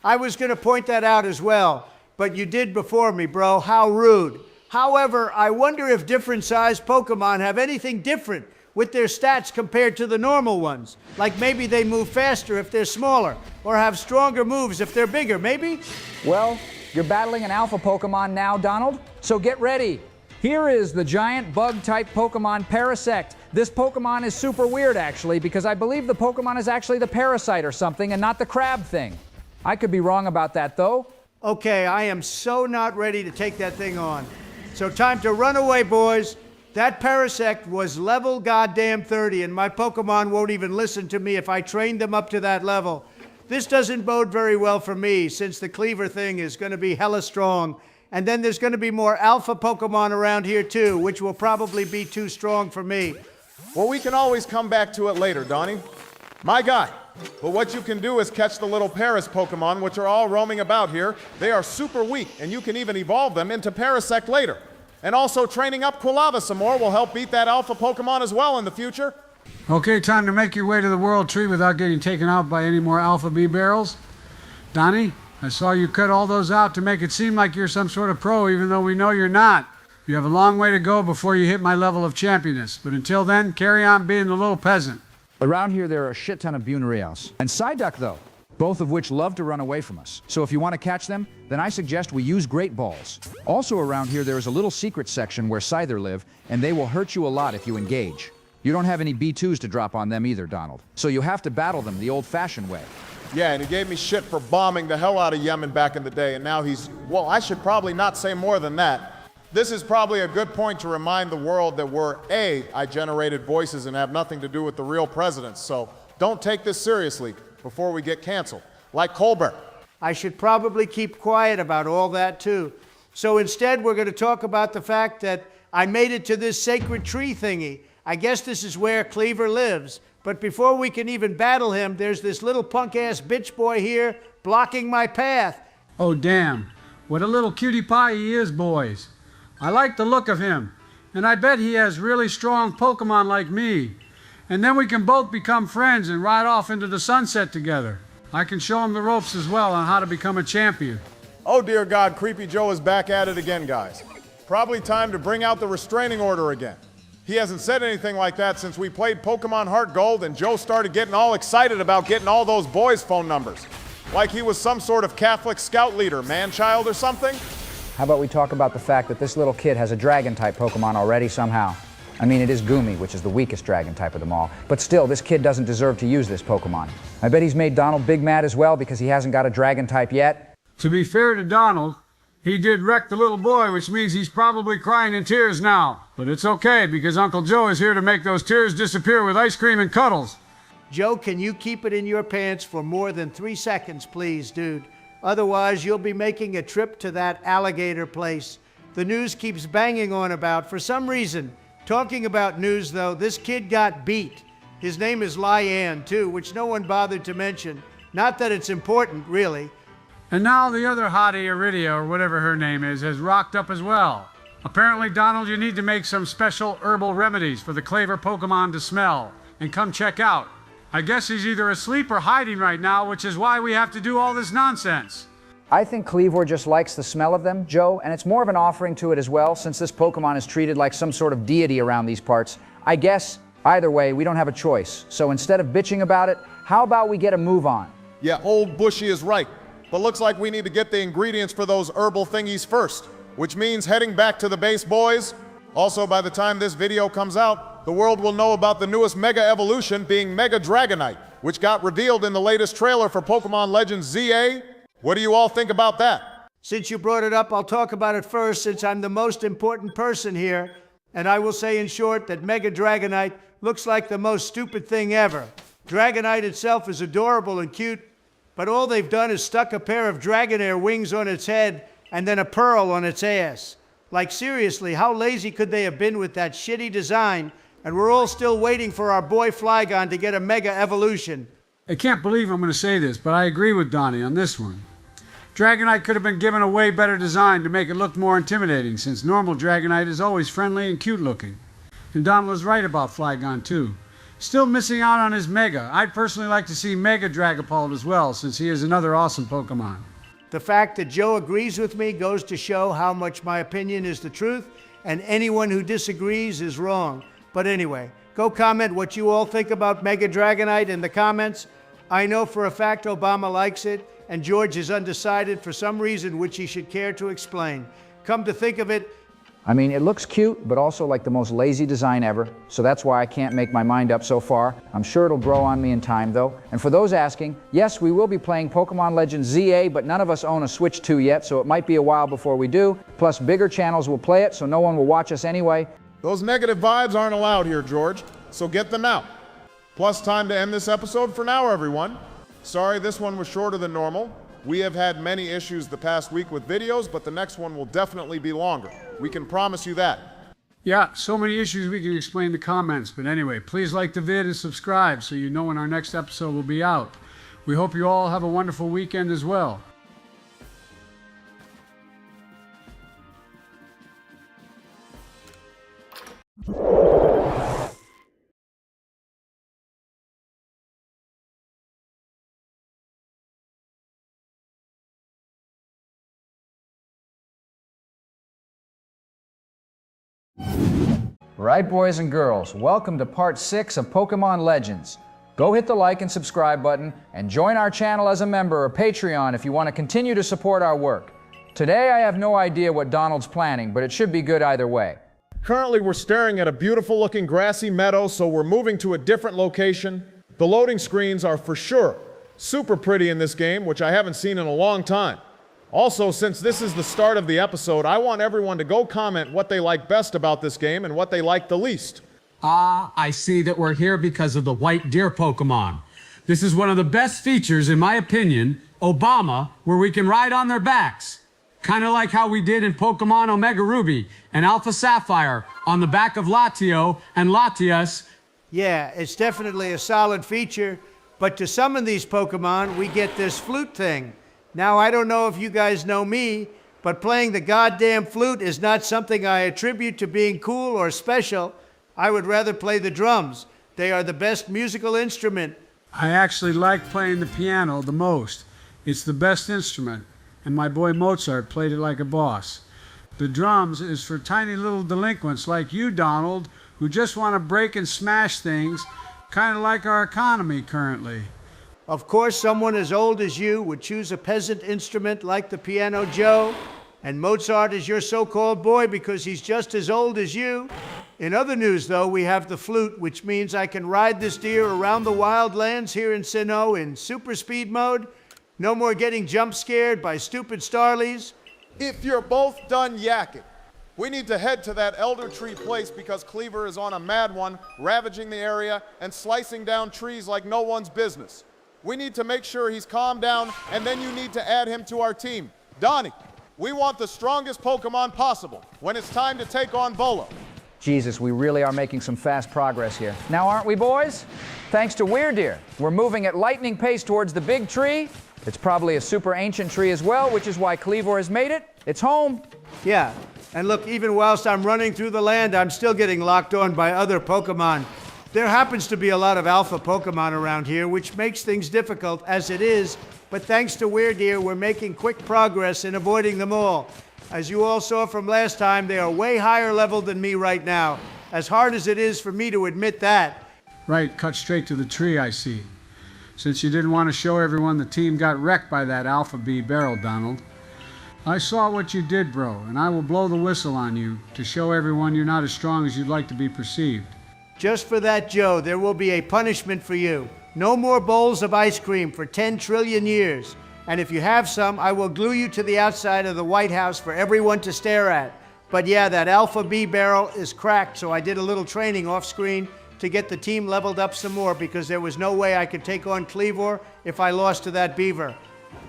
I was going to point that out as well, but you did before me, bro. How rude. However, I wonder if different-sized Pokemon have anything different with their stats compared to the normal ones. Like maybe they move faster if they're smaller, or have stronger moves if they're bigger, maybe? Well, you're battling an alpha Pokemon now, Donald, so get ready. Here is the giant bug-type Pokemon Parasect. This Pokemon is super weird, actually, because I believe the Pokemon is actually the parasite or something and not the crab thing. I could be wrong about that, though. Okay, I am so not ready to take that thing on. So time to run away, boys. That Parasect was level goddamn 30, and my Pokemon won't even listen to me if I train them up to that level. This doesn't bode very well for me, since the Cleaver thing is going to be hella strong. And then there's going to be more alpha Pokemon around here too, which will probably be too strong for me. Well, we can always come back to it later, Donnie. My guy. But what you can do is catch the little Paras Pokemon, which are all roaming about here. They are super weak, and you can even evolve them into Parasect later. And also training up Quilava some more will help beat that alpha Pokemon as well in the future. Okay, time to make your way to the World Tree without getting taken out by any more Alpha B barrels. Donnie, I saw you cut all those out to make it seem like you're some sort of pro, even though we know you're not. You have a long way to go before you hit my level of championess, but until then, carry on being the little peasant. Around here, there are a shit ton of Bunarials. And Psyduck, though, both of which love to run away from us. So if you want to catch them, then I suggest we use Great Balls. Also around here, there is a little secret section where Scyther live, and they will hurt you a lot if you engage. You don't have any B2s to drop on them either, Donald. So you have to battle them the old-fashioned way. Yeah, and he gave me shit for bombing the hell out of Yemen back in the day, and now he's, well, I should probably not say more than that. This is probably a good point to remind the world that we're I generated voices and have nothing to do with the real presidents, so don't take this seriously before we get canceled, like Colbert. I should probably keep quiet about all that too. So instead, we're going to talk about the fact that I made it to this sacred tree thingy. I guess this is where Cleaver lives. But before we can even battle him, there's this little punk-ass bitch boy here blocking my path. Oh, damn. What a little cutie pie he is, boys. I like the look of him, and I bet he has really strong Pokemon like me. And then we can both become friends and ride off into the sunset together. I can show him the ropes as well on how to become a champion. Oh dear God, Creepy Joe is back at it again, guys. Probably time to bring out the restraining order again. He hasn't said anything like that since we played Pokemon Heart Gold and Joe started getting all excited about getting all those boys' phone numbers. Like he was some sort of Catholic scout leader, man-child or something. How about we talk about the fact that this little kid has a Dragon-type Pokemon already somehow? I mean, it is Goomy, which is the weakest dragon type of them all. But still, this kid doesn't deserve to use this Pokemon. I bet he's made Donald big mad as well because he hasn't got a dragon type yet. To be fair to Donald, he did wreck the little boy, which means he's probably crying in tears now. But it's okay, because Uncle Joe is here to make those tears disappear with ice cream and cuddles. Joe, can you keep it in your pants for more than 3 seconds, please, dude? Otherwise, you'll be making a trip to that alligator place the news keeps banging on about for some reason. Talking about news, though, this kid got beat. His name is Lyanne, too, which no one bothered to mention. Not that it's important, really. And now the other hottie, Iridia, or whatever her name is, has rocked up as well. Apparently, Donald, you need to make some special herbal remedies for the Cleaver Pokemon to smell. And come check out. I guess he's either asleep or hiding right now, which is why we have to do all this nonsense. I think Cleavor just likes the smell of them, Joe, and it's more of an offering to it as well, since this Pokemon is treated like some sort of deity around these parts. I guess, either way, we don't have a choice. So instead of bitching about it, how about we get a move on? Yeah, old Bushy is right. But looks like we need to get the ingredients for those herbal thingies first, which means heading back to the base, boys. Also, by the time this video comes out, the world will know about the newest Mega Evolution being Mega Dragonite, which got revealed in the latest trailer for Pokemon Legends ZA. What do you all think about that? Since you brought it up, I'll talk about it first since I'm the most important person here. And I will say in short that Mega Dragonite looks like the most stupid thing ever. Dragonite itself is adorable and cute, but all they've done is stuck a pair of Dragonair wings on its head and then a pearl on its ass. Like, seriously, how lazy could they have been with that shitty design? And we're all still waiting for our boy Flygon to get a mega evolution. I can't believe I'm going to say this, but I agree with Donnie on this one. Dragonite could have been given a way better design to make it look more intimidating, since normal Dragonite is always friendly and cute looking. And Donald was right about Flygon too. Still missing out on his Mega. I'd personally like to see Mega Dragapult as well, since he is another awesome Pokemon. The fact that Joe agrees with me goes to show how much my opinion is the truth, and anyone who disagrees is wrong. But anyway, go comment what you all think about Mega Dragonite in the comments. I know for a fact Obama likes it, and George is undecided for some reason which he should care to explain. Come to think of it, I mean, it looks cute, but also like the most lazy design ever, so that's why I can't make my mind up so far. I'm sure it'll grow on me in time, though. And for those asking, yes, we will be playing Pokemon Legends ZA, but none of us own a Switch 2 yet, so it might be a while before we do. Plus, bigger channels will play it, so no one will watch us anyway. Those negative vibes aren't allowed here, George, so get them out. Plus, time to end this episode for now, everyone. Sorry this one was shorter than normal. We have had many issues the past week with videos, but the next one will definitely be longer. We can promise you that. Yeah, so many issues we can explain in the comments, but anyway, please like the vid and subscribe so you know when our next episode will be out. We hope you all have a wonderful weekend as well. Right, boys and girls, welcome to part 6 of Pokemon Legends. Go hit the like and subscribe button and join our channel as a member or Patreon if you want to continue to support our work. Today I have no idea what Donald's planning, but it should be good either way. Currently, we're staring at a beautiful looking grassy meadow, so we're moving to a different location. The loading screens are for sure super pretty in this game, which I haven't seen in a long time. Also, since this is the start of the episode, I want everyone to go comment what they like best about this game and what they like the least. Ah, I see that we're here because of the white deer Pokemon. This is one of the best features, in my opinion, Obama, where we can ride on their backs. Kind of like how we did in Pokemon Omega Ruby and Alpha Sapphire on the back of Latio and Latias. Yeah, it's definitely a solid feature, but to summon these Pokemon, we get this flute thing. Now, I don't know if you guys know me, but playing the goddamn flute is not something I attribute to being cool or special. I would rather play the drums. They are the best musical instrument. I actually like playing the piano the most. It's the best instrument, and my boy Mozart played it like a boss. The drums is for tiny little delinquents like you, Donald, who just want to break and smash things, kind of like our economy currently. Of course, someone as old as you would choose a peasant instrument like the piano, Joe, and Mozart is your so-called boy because he's just as old as you. In other news, though, we have the flute, which means I can ride this deer around the wild lands here in Sinnoh in super speed mode. No more getting jump scared by stupid starlies. If you're both done yakking, we need to head to that Elder Tree place because Cleaver is on a mad one, ravaging the area and slicing down trees like no one's business. We need to make sure he's calmed down, and then you need to add him to our team. Donnie, we want the strongest Pokemon possible when it's time to take on Volo. Jesus, we really are making some fast progress here. Now, aren't we, boys? Thanks to Weirdeer, we're moving at lightning pace towards the big tree. It's probably a super ancient tree as well, which is why Cleavor has made it. It's home. Yeah, and look, even whilst I'm running through the land, I'm still getting locked on by other Pokemon. There happens to be a lot of alpha Pokemon around here, which makes things difficult as it is, but thanks to Weirdeer, we're making quick progress in avoiding them all. As you all saw from last time, they are way higher level than me right now, as hard as it is for me to admit that. Right, cut straight to the tree, I see. Since you didn't want to show everyone the team got wrecked by that Alpha B barrel, Donald. I saw what you did, bro, and I will blow the whistle on you to show everyone you're not as strong as you'd like to be perceived. Just for that, Joe, there will be a punishment for you. No more bowls of ice cream for 10 trillion years. And if you have some, I will glue you to the outside of the White House for everyone to stare at. But yeah, that Alpha B barrel is cracked, so I did a little training off screen. to get the team leveled up some more because there was no way I could take on Cleavor if I lost to that beaver.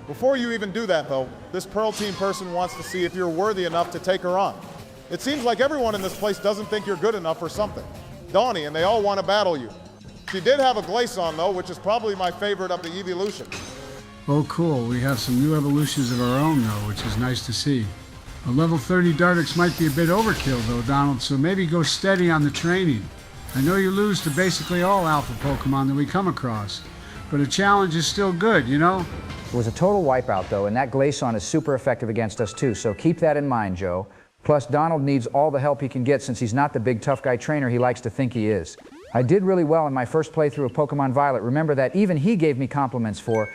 Before you even do that, though, this Pearl Team person wants to see if you're worthy enough to take her on. It seems like everyone in this place doesn't think you're good enough for something. Donnie, and they all want to battle you. She did have a Glaceon, though, which is probably my favorite of the evolutions. Oh, cool. We have some new evolutions of our own, though, which is nice to see. A level 30 Dartrix might be a bit overkill, though, Donald, so maybe go steady on the training. I know you lose to basically all alpha Pokemon that we come across, but a challenge is still good, you know? It was a total wipeout, though, and that Glaceon is super effective against us, too, so keep that in mind, Joe. Plus, Donald needs all the help he can get since he's not the big tough guy trainer he likes to think he is. I did really well in my first playthrough of Pokemon Violet. Remember that even he gave me compliments for...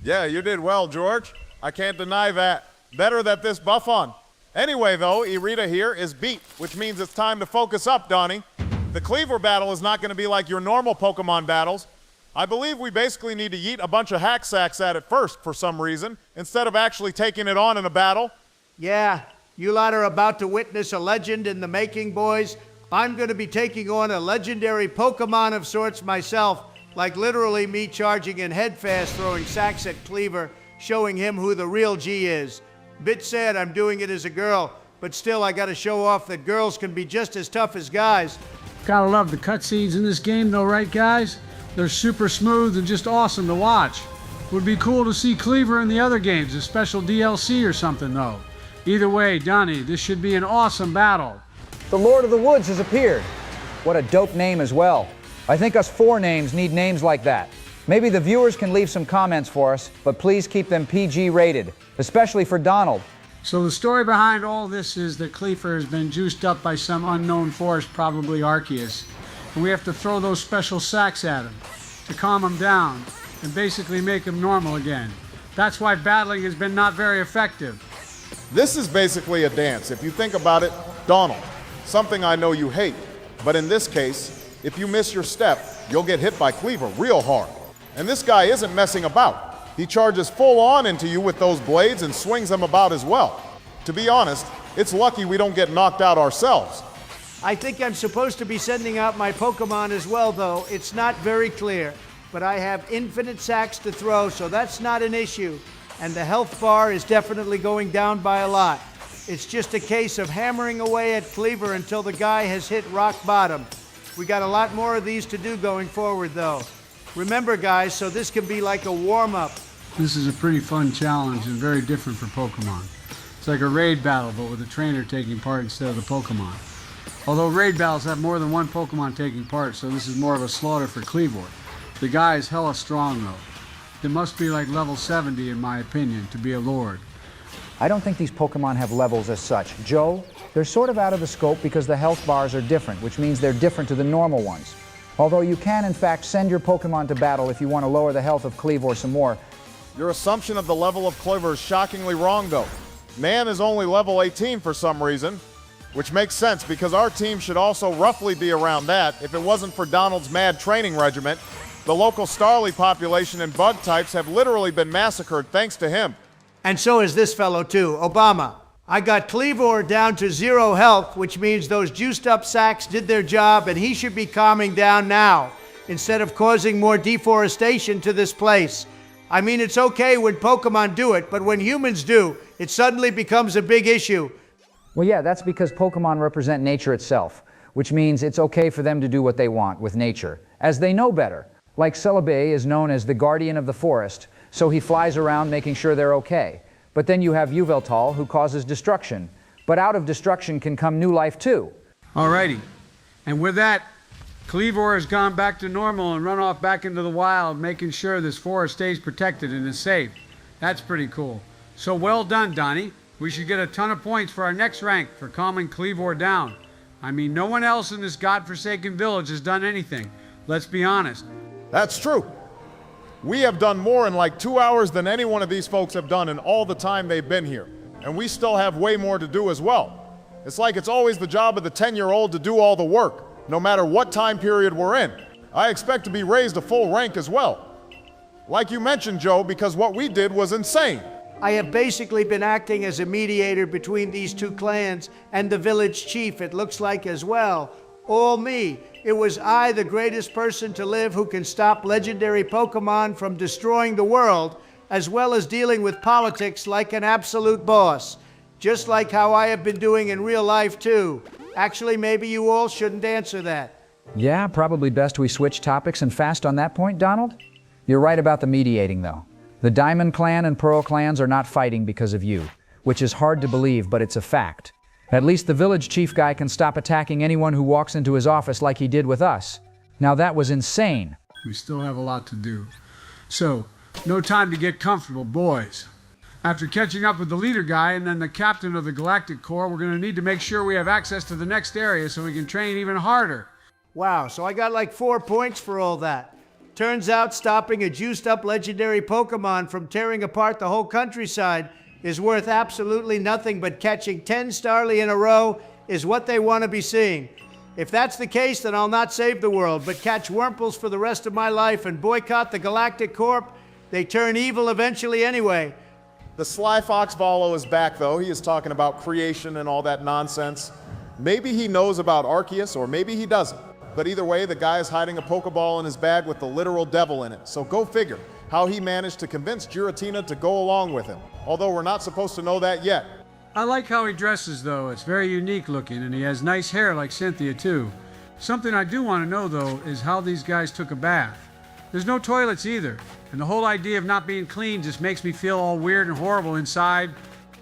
Yeah, you did well, George. I can't deny that. Better that this buff on. Anyway, though, Irida here is beat, which means it's time to focus up, Donnie. The Cleavor battle is not going to be like your normal Pokemon battles. I believe we basically need to yeet a bunch of hack sacks at it first for some reason, instead of actually taking it on in a battle. Yeah, you lot are about to witness a legend in the making, boys. I'm going to be taking on a legendary Pokemon of sorts myself, like literally me charging in headfast throwing sacks at Cleavor, showing him who the real G is. Bit sad I'm doing it as a girl, but still I gotta show off that girls can be just as tough as guys. Gotta love the cutscenes in this game, though, right, guys? They're super smooth and just awesome to watch. Would be cool to see Cleavor in the other games, a special DLC or something, though. Either way, Donnie, this should be an awesome battle. The Lord of the Woods has appeared. What a dope name as well. I think us 4 names need names like that. Maybe the viewers can leave some comments for us, but please keep them PG rated, especially for Donald. So the story behind all this is that Cleavor has been juiced up by some unknown force, probably Arceus. And we have to throw those special sacks at him to calm him down and basically make him normal again. That's why battling has been not very effective. This is basically a dance, if you think about it, Donald. Something I know you hate, but in this case, if you miss your step, you'll get hit by Cleavor real hard. And this guy isn't messing about. He charges full on into you with those blades and swings them about as well. To be honest, it's lucky we don't get knocked out ourselves. I think I'm supposed to be sending out my Pokemon as well, though. It's not very clear, but I have infinite sacks to throw, so that's not an issue. And the health bar is definitely going down by a lot. It's just a case of hammering away at Cleavor until the guy has hit rock bottom. We got a lot more of these to do going forward, though. Remember, guys, so this can be like a warm-up. This is a pretty fun challenge and very different for Pokemon. It's like a raid battle, but with a trainer taking part instead of the Pokemon. Although raid battles have more than one Pokemon taking part, so this is more of a slaughter for Cleavor. The guy is hella strong, though. It must be like level 70, in my opinion, to be a Lord. I don't think these Pokemon have levels as such. Joe, they're sort of out of the scope because the health bars are different, which means they're different to the normal ones. Although you can, in fact, send your Pokemon to battle if you want to lower the health of Cleavor some more. Your assumption of the level of Cleavor is shockingly wrong, though. Man is only level 18 for some reason, which makes sense because our team should also roughly be around that if it wasn't for Donald's mad training regiment. The local Starly population and bug types have literally been massacred thanks to him. And so is this fellow, too, Obama. I got Cleavor down to 0 health, which means those juiced up sacks did their job, and he should be calming down now, instead of causing more deforestation to this place. I mean, it's okay when Pokemon do it, but when humans do, it suddenly becomes a big issue. Well, yeah, that's because Pokemon represent nature itself, which means it's okay for them to do what they want with nature, as they know better. Like Celebi is known as the guardian of the forest, so he flies around making sure they're okay. But then you have Yveltal, who causes destruction. But out of destruction can come new life, too. Alrighty. And with that, Cleavor has gone back to normal and run off back into the wild, making sure this forest stays protected and is safe. That's pretty cool. So well done, Donnie. We should get a ton of points for our next rank for calming Cleavor down. I mean, no one else in this godforsaken village has done anything. Let's be honest. That's true. We have done more in like 2 hours than any one of these folks have done in all the time they've been here. And we still have way more to do as well. It's like it's always the job of the 10-year-old to do all the work, no matter what time period we're in. I expect to be raised a full rank as well. Like you mentioned, Joe, because what we did was insane. I have basically been acting as a mediator between these two clans and the village chief, it looks like, as well. All me. It was I, the greatest person to live, who can stop legendary Pokémon from destroying the world, as well as dealing with politics like an absolute boss. Just like how I have been doing in real life, too. Actually, maybe you all shouldn't answer that. Yeah, probably best we switch topics and fast on that point, Donald. You're right about the mediating, though. The Diamond Clan and Pearl Clans are not fighting because of you, which is hard to believe, but it's a fact. At least the village chief guy can stop attacking anyone who walks into his office like he did with us. Now that was insane. We still have a lot to do. So, no time to get comfortable, boys. After catching up with the leader guy and then the captain of the Galactic Corps, we're going to need to make sure we have access to the next area so we can train even harder. Wow, so I got like 4 points for all that. Turns out stopping a juiced-up legendary Pokémon from tearing apart the whole countryside is worth absolutely nothing, but catching 10 Starly in a row is what they want to be seeing. If that's the case, then I'll not save the world, but catch Wurmples for the rest of my life and boycott the Galactic Corp. They turn evil eventually anyway. The Sly Fox Volo is back, though. He is talking about creation and all that nonsense. Maybe he knows about Arceus, or maybe he doesn't. But either way, the guy is hiding a Pokeball in his bag with the literal devil in it. So go figure how he managed to convince Giratina to go along with him. Although we're not supposed to know that yet. I like how he dresses, though. It's very unique looking, and he has nice hair like Cynthia, too. Something I do want to know, though, is how these guys took a bath. There's no toilets either, and the whole idea of not being clean just makes me feel all weird and horrible inside.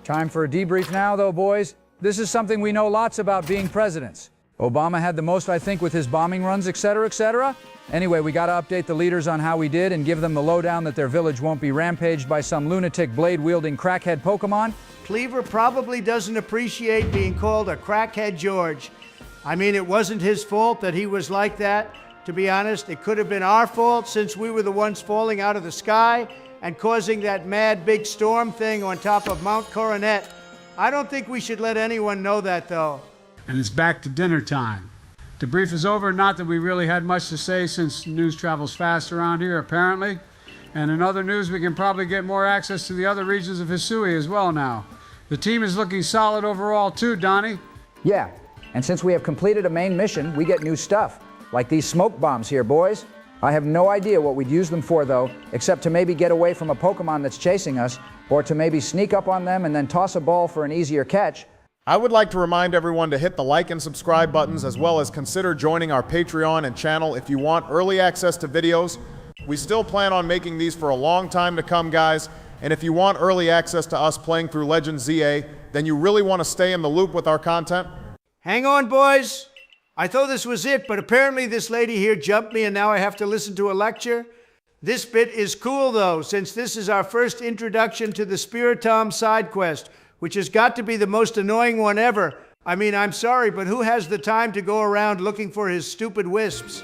Time for a debrief now, though, boys. This is something we know lots about, being presidents. Obama had the most, I think, with his bombing runs, etc., etc. Anyway, we gotta update the leaders on how we did and give them the lowdown that their village won't be rampaged by some lunatic blade-wielding crackhead Pokemon. Cleaver probably doesn't appreciate being called a crackhead George. I mean, it wasn't his fault that he was like that. To be honest, it could have been our fault since we were the ones falling out of the sky and causing that mad big storm thing on top of Mount Coronet. I don't think we should let anyone know that, though. And it's back to dinner time. Debrief is over, not that we really had much to say since news travels fast around here, apparently. And in other news, we can probably get more access to the other regions of Hisui as well now. The team is looking solid overall too, Donnie. Yeah, and since we have completed a main mission, we get new stuff. Like these smoke bombs here, boys. I have no idea what we'd use them for, though, except to maybe get away from a Pokemon that's chasing us, or to maybe sneak up on them and then toss a ball for an easier catch. I would like to remind everyone to hit the like and subscribe buttons, as well as consider joining our Patreon and channel if you want early access to videos. We still plan on making these for a long time to come, guys, and if you want early access to us playing through Legend ZA, then you really want to stay in the loop with our content. Hang on, boys. I thought this was it, but apparently this lady here jumped me and now I have to listen to a lecture. This bit is cool, though, since this is our first introduction to the Spiritomb side quest, which has got to be the most annoying one ever. I mean, I'm sorry, but who has the time to go around looking for his stupid wisps?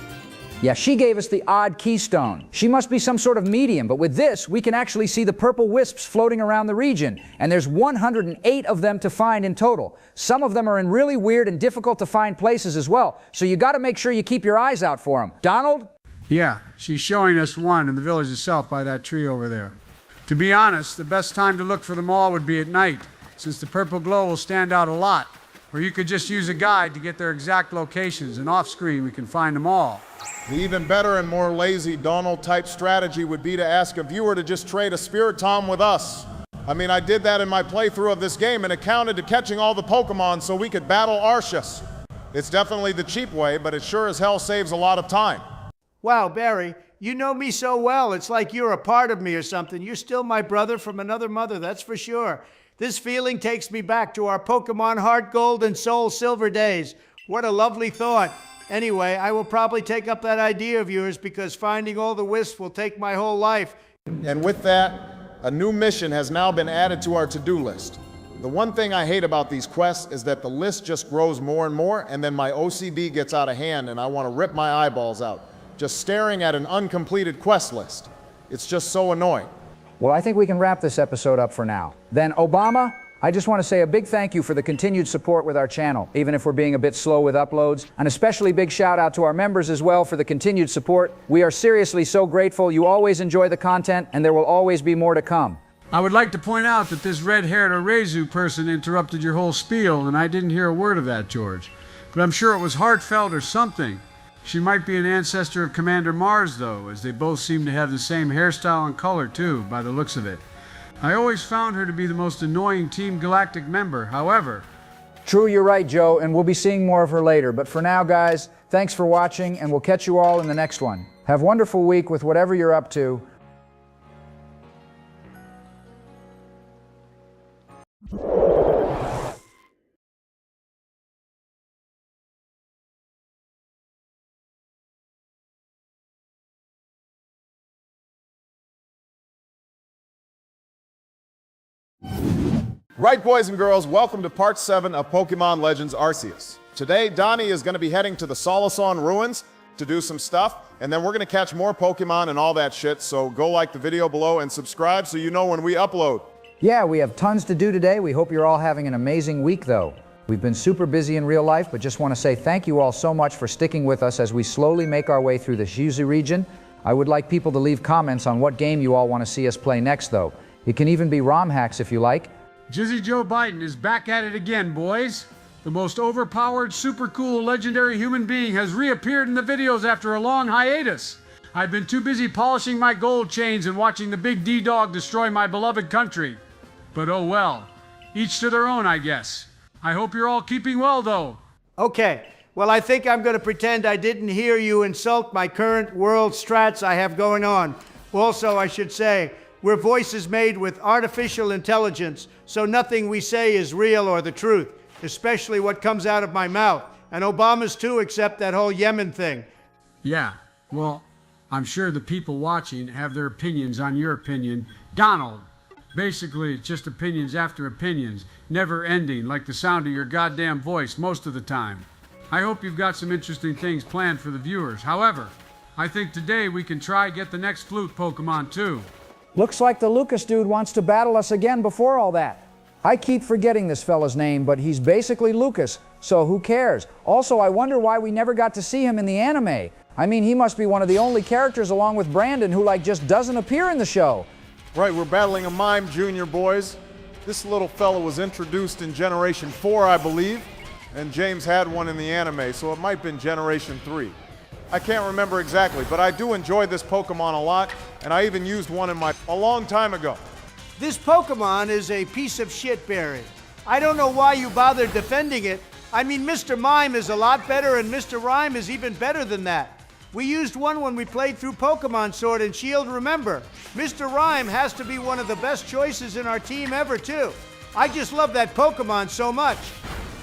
Yeah, she gave us the odd keystone. She must be some sort of medium, but with this, we can actually see the purple wisps floating around the region, and there's 108 of them to find in total. Some of them are in really weird and difficult to find places as well, so you gotta make sure you keep your eyes out for them. Donald? Yeah, she's showing us one in the village itself by that tree over there. To be honest, the best time to look for them all would be at night, since the purple glow will stand out a lot. Or you could just use a guide to get their exact locations, and off-screen we can find them all. The even better and more lazy Donald-type strategy would be to ask a viewer to just trade a Spiritomb with us. I mean, I did that in my playthrough of this game, and it counted to catching all the Pokemon so we could battle Arceus. It's definitely the cheap way, but it sure as hell saves a lot of time. Wow, Barry, you know me so well. It's like you're a part of me or something. You're still my brother from another mother, that's for sure. This feeling takes me back to our Pokemon Heart Gold and Soul Silver days. What a lovely thought. Anyway, I will probably take up that idea of yours because finding all the wisps will take my whole life. And with that, a new mission has now been added to our to-do list. The one thing I hate about these quests is that the list just grows more and more, and then my OCD gets out of hand and I want to rip my eyeballs out, just staring at an uncompleted quest list. It's just so annoying. Well, I think we can wrap this episode up for now. Then, Obama, I just want to say a big thank you for the continued support with our channel, even if we're being a bit slow with uploads. An especially big shout out to our members as well for the continued support. We are seriously so grateful. You always enjoy the content, and there will always be more to come. I would like to point out that this red-haired Arezu person interrupted your whole spiel, and I didn't hear a word of that, George. but I'm sure it was heartfelt or something. She might be an ancestor of Commander Mars, though, as they both seem to have the same hairstyle and color, too, by the looks of it. I always found her to be the most annoying Team Galactic member, however. True, you're right, Joe, and we'll be seeing more of her later. But for now, guys, thanks for watching, and we'll catch you all in the next one. Have a wonderful week with whatever you're up to. Right, boys and girls, welcome to part 7 of Pokemon Legends Arceus. Today, Donnie is going to be heading to the Solaceon Ruins to do some stuff, and then we're going to catch more Pokemon and all that shit, so go like the video below and subscribe so you know when we upload. Yeah, we have tons to do today. We hope you're all having an amazing week, though. We've been super busy in real life, but just want to say thank you all so much for sticking with us as we slowly make our way through the Shizu region. I would like people to leave comments on what game you all want to see us play next, though. It can even be ROM hacks if you like. Jizzy Joe Biden is back at it again, boys. The most overpowered, super cool, legendary human being has reappeared in the videos after a long hiatus. I've been too busy polishing my gold chains and watching the big D-Dog destroy my beloved country. But oh well. Each to their own, I guess. I hope you're all keeping well, though. Okay, well, I think I'm going to pretend I didn't hear you insult my current world strats I have going on. Also, I should say, we're voices made with artificial intelligence, so nothing we say is real or the truth, especially what comes out of my mouth. And Obama's too, except that whole Yemen thing. Yeah, well, I'm sure the people watching have their opinions on your opinion. Donald, basically it's just opinions after opinions, never ending, like the sound of your goddamn voice most of the time. I hope you've got some interesting things planned for the viewers. However, I think today we can try get the next flute Pokemon too. Looks like the Lucas dude wants to battle us again before all that. I keep forgetting this fella's name, but he's basically Lucas, so who cares? Also, I wonder why we never got to see him in the anime. I mean, he must be one of the only characters along with Brandon who just doesn't appear in the show. Right, we're battling a Mime Junior, boys. This little fella was introduced in Generation 4, I believe, and James had one in the anime, so it might have been Generation 3. I can't remember exactly, but I do enjoy this Pokemon a lot, and I even used one a long time ago. This Pokemon is a piece of shit, Barry. I don't know why you bothered defending it. I mean, Mr. Mime is a lot better, and Mr. Rhyme is even better than that. We used one when we played through Pokemon Sword and Shield, remember. Mr. Rhyme has to be one of the best choices in our team ever, too. I just love that Pokemon so much.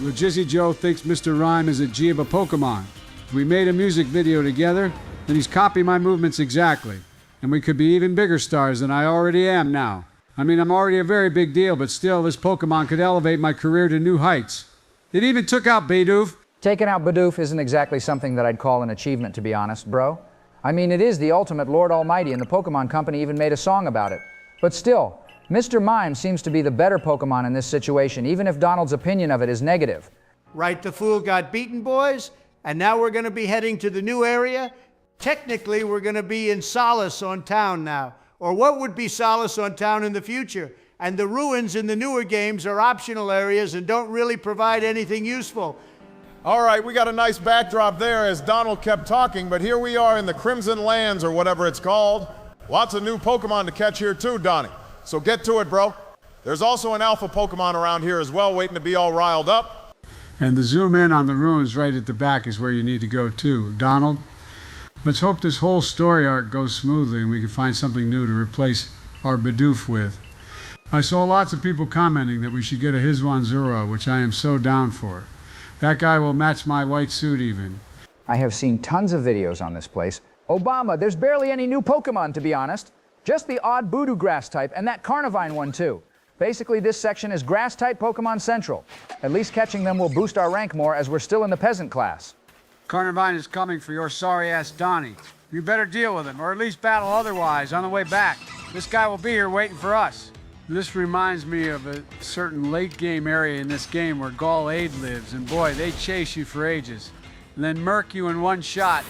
Well, Jizzy Joe thinks Mr. Rhyme is a G of a Pokemon. We made a music video together, and he's copied my movements exactly. And we could be even bigger stars than I already am now. I mean, I'm already a very big deal, but still, this Pokemon could elevate my career to new heights. It even took out Bidoof. Taking out Bidoof isn't exactly something that I'd call an achievement, to be honest, bro. I mean, it is the ultimate Lord Almighty, and the Pokemon Company even made a song about it. But still, Mr. Mime seems to be the better Pokemon in this situation, even if Donald's opinion of it is negative. Right, the fool got beaten, boys? And now we're going to be heading to the new area? Technically, we're going to be in Solaceon Town now. Or what would be Solaceon Town in the future? And the ruins in the newer games are optional areas and don't really provide anything useful. All right, we got a nice backdrop there as Donald kept talking, but here we are in the Crimson Lands, or whatever it's called. Lots of new Pokemon to catch here too, Donnie. So get to it, bro. There's also an alpha Pokemon around here as well, waiting to be all riled up. And the zoom in on the ruins right at the back is where you need to go too. Donald, let's hope this whole story arc goes smoothly and we can find something new to replace our Bidoof with. I saw lots of people commenting that we should get a Hizwanzura, which I am so down for. That guy will match my white suit even. I have seen tons of videos on this place. Obama, there's barely any new Pokemon, to be honest. Just the odd Voodoo grass type and that Carnivine one too. Basically, this section is grass-type Pokemon Central. At least catching them will boost our rank more as we're still in the peasant class. Carnivine is coming for your sorry-ass Donnie. You better deal with him, or at least battle otherwise on the way back. This guy will be here waiting for us. This reminds me of a certain late-game area in this game where Gall Aid lives, and boy, they chase you for ages, and then murk you in one shot.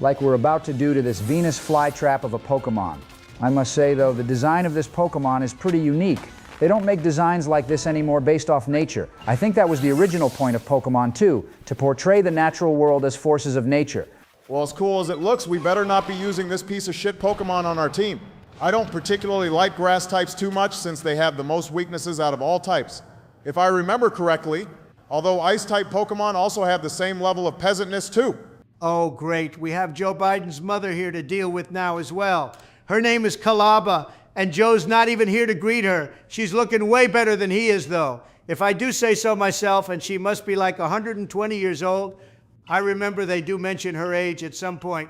Like we're about to do to this Venus flytrap of a Pokemon. I must say, though, the design of this Pokemon is pretty unique. They don't make designs like this anymore based off nature. I think that was the original point of Pokemon too, to portray the natural world as forces of nature. Well, as cool as it looks, we better not be using this piece of shit Pokemon on our team. I don't particularly like grass types too much since they have the most weaknesses out of all types. If I remember correctly, although ice-type Pokemon also have the same level of peasantness too. Oh, great. We have Joe Biden's mother here to deal with now as well. Her name is Kalaba, and Joe's not even here to greet her. She's looking way better than he is, though. If I do say so myself, and she must be like 120 years old. I remember they do mention her age at some point.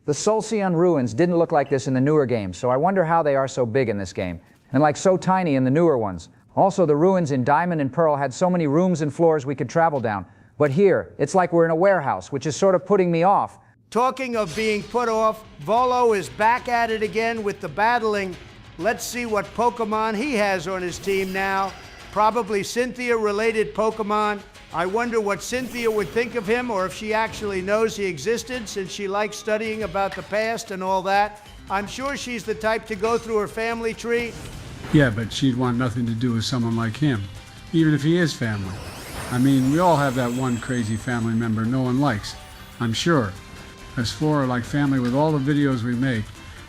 The Solcian ruins didn't look like this in the newer games, so I wonder how they are so big in this game, and like so tiny in the newer ones. Also, the ruins in Diamond and Pearl had so many rooms and floors we could travel down. But here, it's like we're in a warehouse, which is sort of putting me off. Talking of being put off, Volo is back at it again with the battling. Let's see what Pokemon he has on his team now. Probably Cynthia-related Pokemon. I wonder what Cynthia would think of him, or if she actually knows he existed, since she likes studying about the past and all that. I'm sure she's the type to go through her family tree. Yeah, but she'd want nothing to do with someone like him, even if he is family. I mean, we all have that one crazy family member no one likes, I'm sure. Us four are like family with all the videos we make,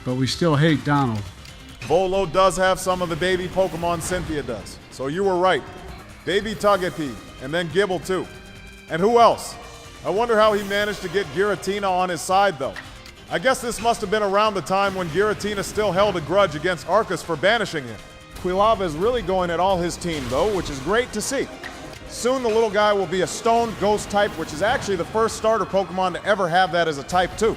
but we still hate Donald. Volo does have some of the baby Pokemon Cynthia does, so you were right. Baby Togepi, and then Gibble too. And who else? I wonder how he managed to get Giratina on his side though. I guess this must have been around the time when Giratina still held a grudge against Arceus for banishing him. Quilava is really going at all his team though, which is great to see. Soon the little guy will be a stone ghost type, which is actually the first starter Pokemon to ever have that as a type too.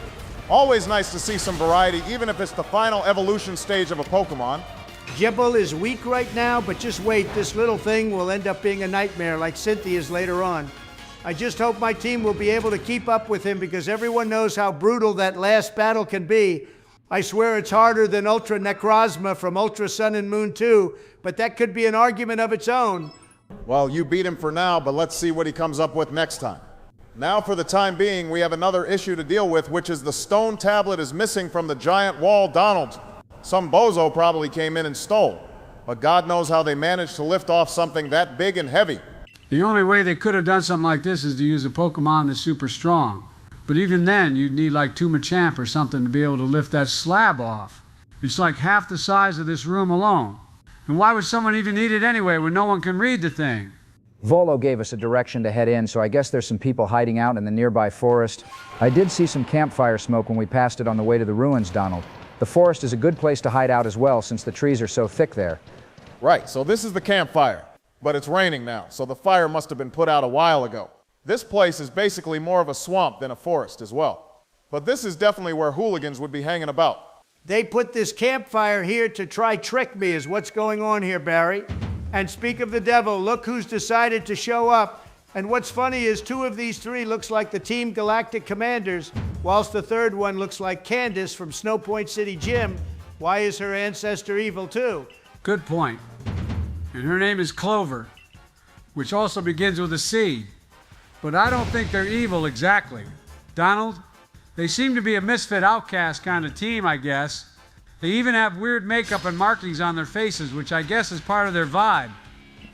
Always nice to see some variety, even if it's the final evolution stage of a Pokemon. Gibble is weak right now, but just wait, this little thing will end up being a nightmare like Cynthia's later on. I just hope my team will be able to keep up with him, because everyone knows how brutal that last battle can be. I swear it's harder than Ultra Necrozma from Ultra Sun and Moon 2, but that could be an argument of its own. Well, you beat him for now, but let's see what he comes up with next time. Now, for the time being, we have another issue to deal with, which is the stone tablet is missing from the giant wall Donald. Some bozo probably came in and stole, but God knows how they managed to lift off something that big and heavy. The only way they could have done something like this is to use a Pokemon that's super strong. But even then, you'd need like Machamp or something to be able to lift that slab off. It's like half the size of this room alone. And why would someone even need it anyway when no one can read the thing? Volo gave us a direction to head in, so I guess there's some people hiding out in the nearby forest. I did see some campfire smoke when we passed it on the way to the ruins, Donald. The forest is a good place to hide out as well, since the trees are so thick there. Right, so this is the campfire, but it's raining now, so the fire must have been put out a while ago. This place is basically more of a swamp than a forest as well. But this is definitely where hooligans would be hanging about. They put this campfire here to try trick me, is what's going on here, Barry. And speak of the devil, look who's decided to show up. And what's funny is two of these three looks like the Team Galactic Commanders, whilst the third one looks like Candace from Snow Point City Gym. Why is her ancestor evil too? Good point. And her name is Clover, which also begins with a C. But I don't think they're evil exactly. Donald, they seem to be a misfit outcast kind of team, I guess. They even have weird makeup and markings on their faces, which I guess is part of their vibe.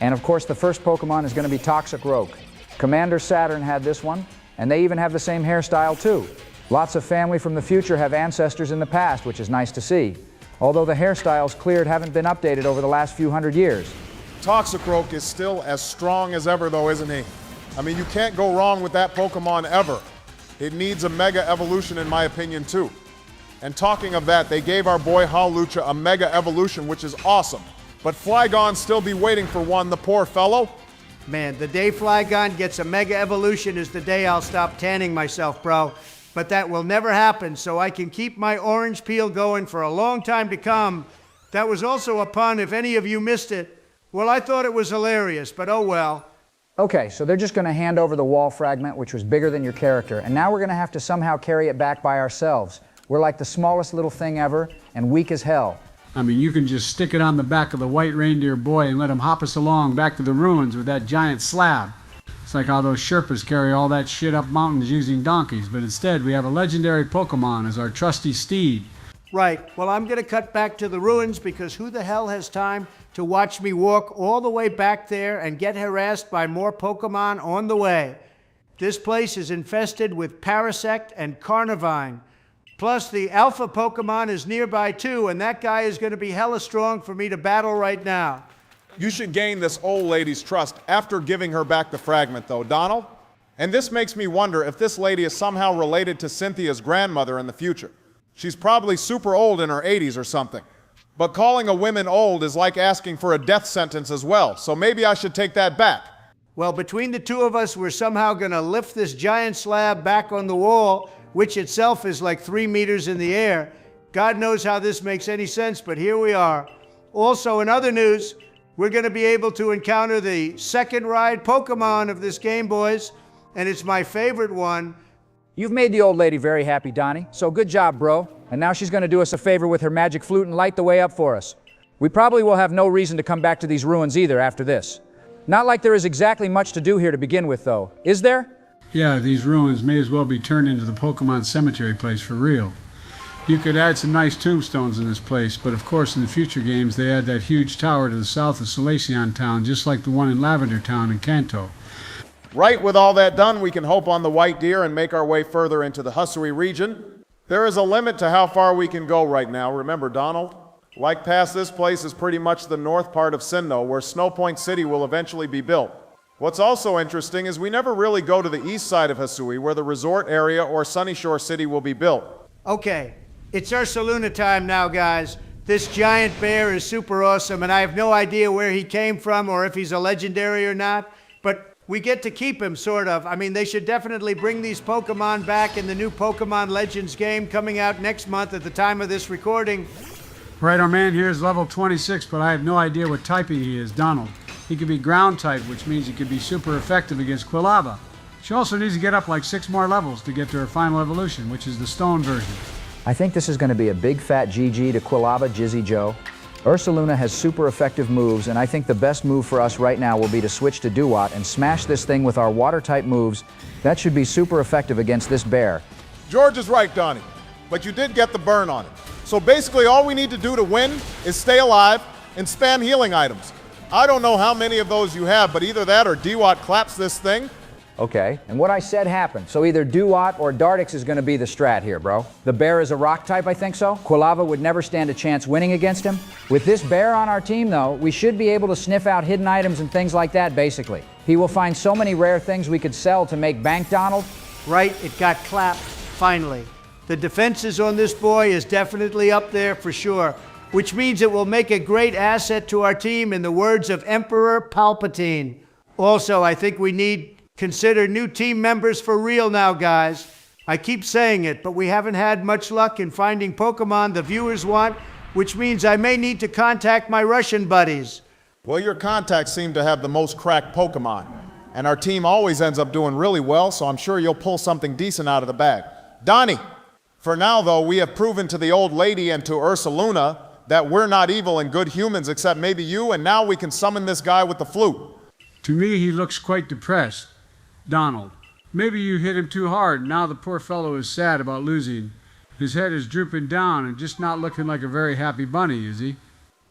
And of course, the first Pokemon is going to be Toxicroak. Commander Saturn had this one, and they even have the same hairstyle too. Lots of family from the future have ancestors in the past, which is nice to see. Although the hairstyles cleared haven't been updated over the last few hundred years. Toxicroak is still as strong as ever though, isn't he? I mean, you can't go wrong with that Pokemon ever. It needs a mega evolution in my opinion too. And talking of that, they gave our boy Hawlucha a mega evolution, which is awesome. But Flygon's still be waiting for one, the poor fellow. Man, the day Flygon gets a mega evolution is the day I'll stop tanning myself, bro. But that will never happen, so I can keep my orange peel going for a long time to come. That was also a pun if any of you missed it. Well, I thought it was hilarious, but oh well. Okay, so they're just going to hand over the wall fragment, which was bigger than your character, and now we're going to have to somehow carry it back by ourselves. We're like the smallest little thing ever, and weak as hell. I mean, you can just stick it on the back of the white reindeer boy and let him hop us along back to the ruins with that giant slab. It's like how those Sherpas carry all that shit up mountains using donkeys, but instead we have a legendary Pokemon as our trusty steed. Right, well I'm gonna cut back to the ruins because who the hell has time to watch me walk all the way back there and get harassed by more Pokemon on the way. This place is infested with Parasect and Carnivine. Plus, the alpha Pokemon is nearby too, and that guy is going to be hella strong for me to battle right now. You should gain this old lady's trust after giving her back the fragment, though, Donald. And this makes me wonder if this lady is somehow related to Cynthia's grandmother in the future. She's probably super old in her 80s or something. But calling a woman old is like asking for a death sentence as well, so maybe I should take that back. Well, between the two of us, we're somehow going to lift this giant slab back on the wall, which itself is like 3 meters in the air. God knows how this makes any sense, but here we are. Also, in other news, we're going to be able to encounter the second ride Pokemon of this game, boys, and it's my favorite one. You've made the old lady very happy, Donnie, so good job, bro. And now she's going to do us a favor with her magic flute and light the way up for us. We probably will have no reason to come back to these ruins either after this. Not like there is exactly much to do here to begin with, though. Is there? Yeah, these ruins may as well be turned into the Pokemon cemetery place for real. You could add some nice tombstones in this place, but of course in the future games they add that huge tower to the south of Solaceon Town, just like the one in Lavender Town in Kanto. Right, with all that done, we can hope on the White Deer and make our way further into the Hisui region. There is a limit to how far we can go right now, remember, Donald? Like past this place is pretty much the north part of Sinnoh, where Snow Point City will eventually be built. What's also interesting is we never really go to the east side of Hisui, where the resort area or Sunny Shore City will be built. Okay, it's Ursaluna time now, guys. This giant bear is super awesome, and I have no idea where he came from or if he's a legendary or not, but we get to keep him, sort of. I mean, they should definitely bring these Pokemon back in the new Pokemon Legends game coming out next month at the time of this recording. Right, our man here is level 26, but I have no idea what typing he is, Donald. He could be ground type, which means he could be super effective against Quilava. She also needs to get up like 6 more levels to get to her final evolution, which is the stone version. I think this is going to be a big fat GG to Quilava Jizzy Joe. Ursaluna has super effective moves, and I think the best move for us right now will be to switch to Duat and smash this thing with our water-type moves. That should be super effective against this bear. George is right, Donnie, but you did get the burn on it. So basically all we need to do to win is stay alive and spam healing items. I don't know how many of those you have, but either that or Duat claps this thing. Okay, and what I said happened. So either Duat or Dartix is going to be the strat here, bro. The bear is a rock type, I think so. Quilava would never stand a chance winning against him. With this bear on our team, though, we should be able to sniff out hidden items and things like that, basically. He will find so many rare things we could sell to make bank, Donald. Right, it got clapped, finally. The defenses on this boy is definitely up there for sure, which means it will make a great asset to our team in the words of Emperor Palpatine. Also, I think we need consider new team members for real now, guys. I keep saying it, but we haven't had much luck in finding Pokemon the viewers want, which means I may need to contact my Russian buddies. Well, your contacts seem to have the most cracked Pokemon, and our team always ends up doing really well, so I'm sure you'll pull something decent out of the bag. Donnie, for now, though, we have proven to the old lady and to Ursaluna that we're not evil and good humans except maybe you, and now we can summon this guy with the flute. To me, he looks quite depressed. Donald, maybe you hit him too hard, and now the poor fellow is sad about losing. His head is drooping down and just not looking like a very happy bunny, is he?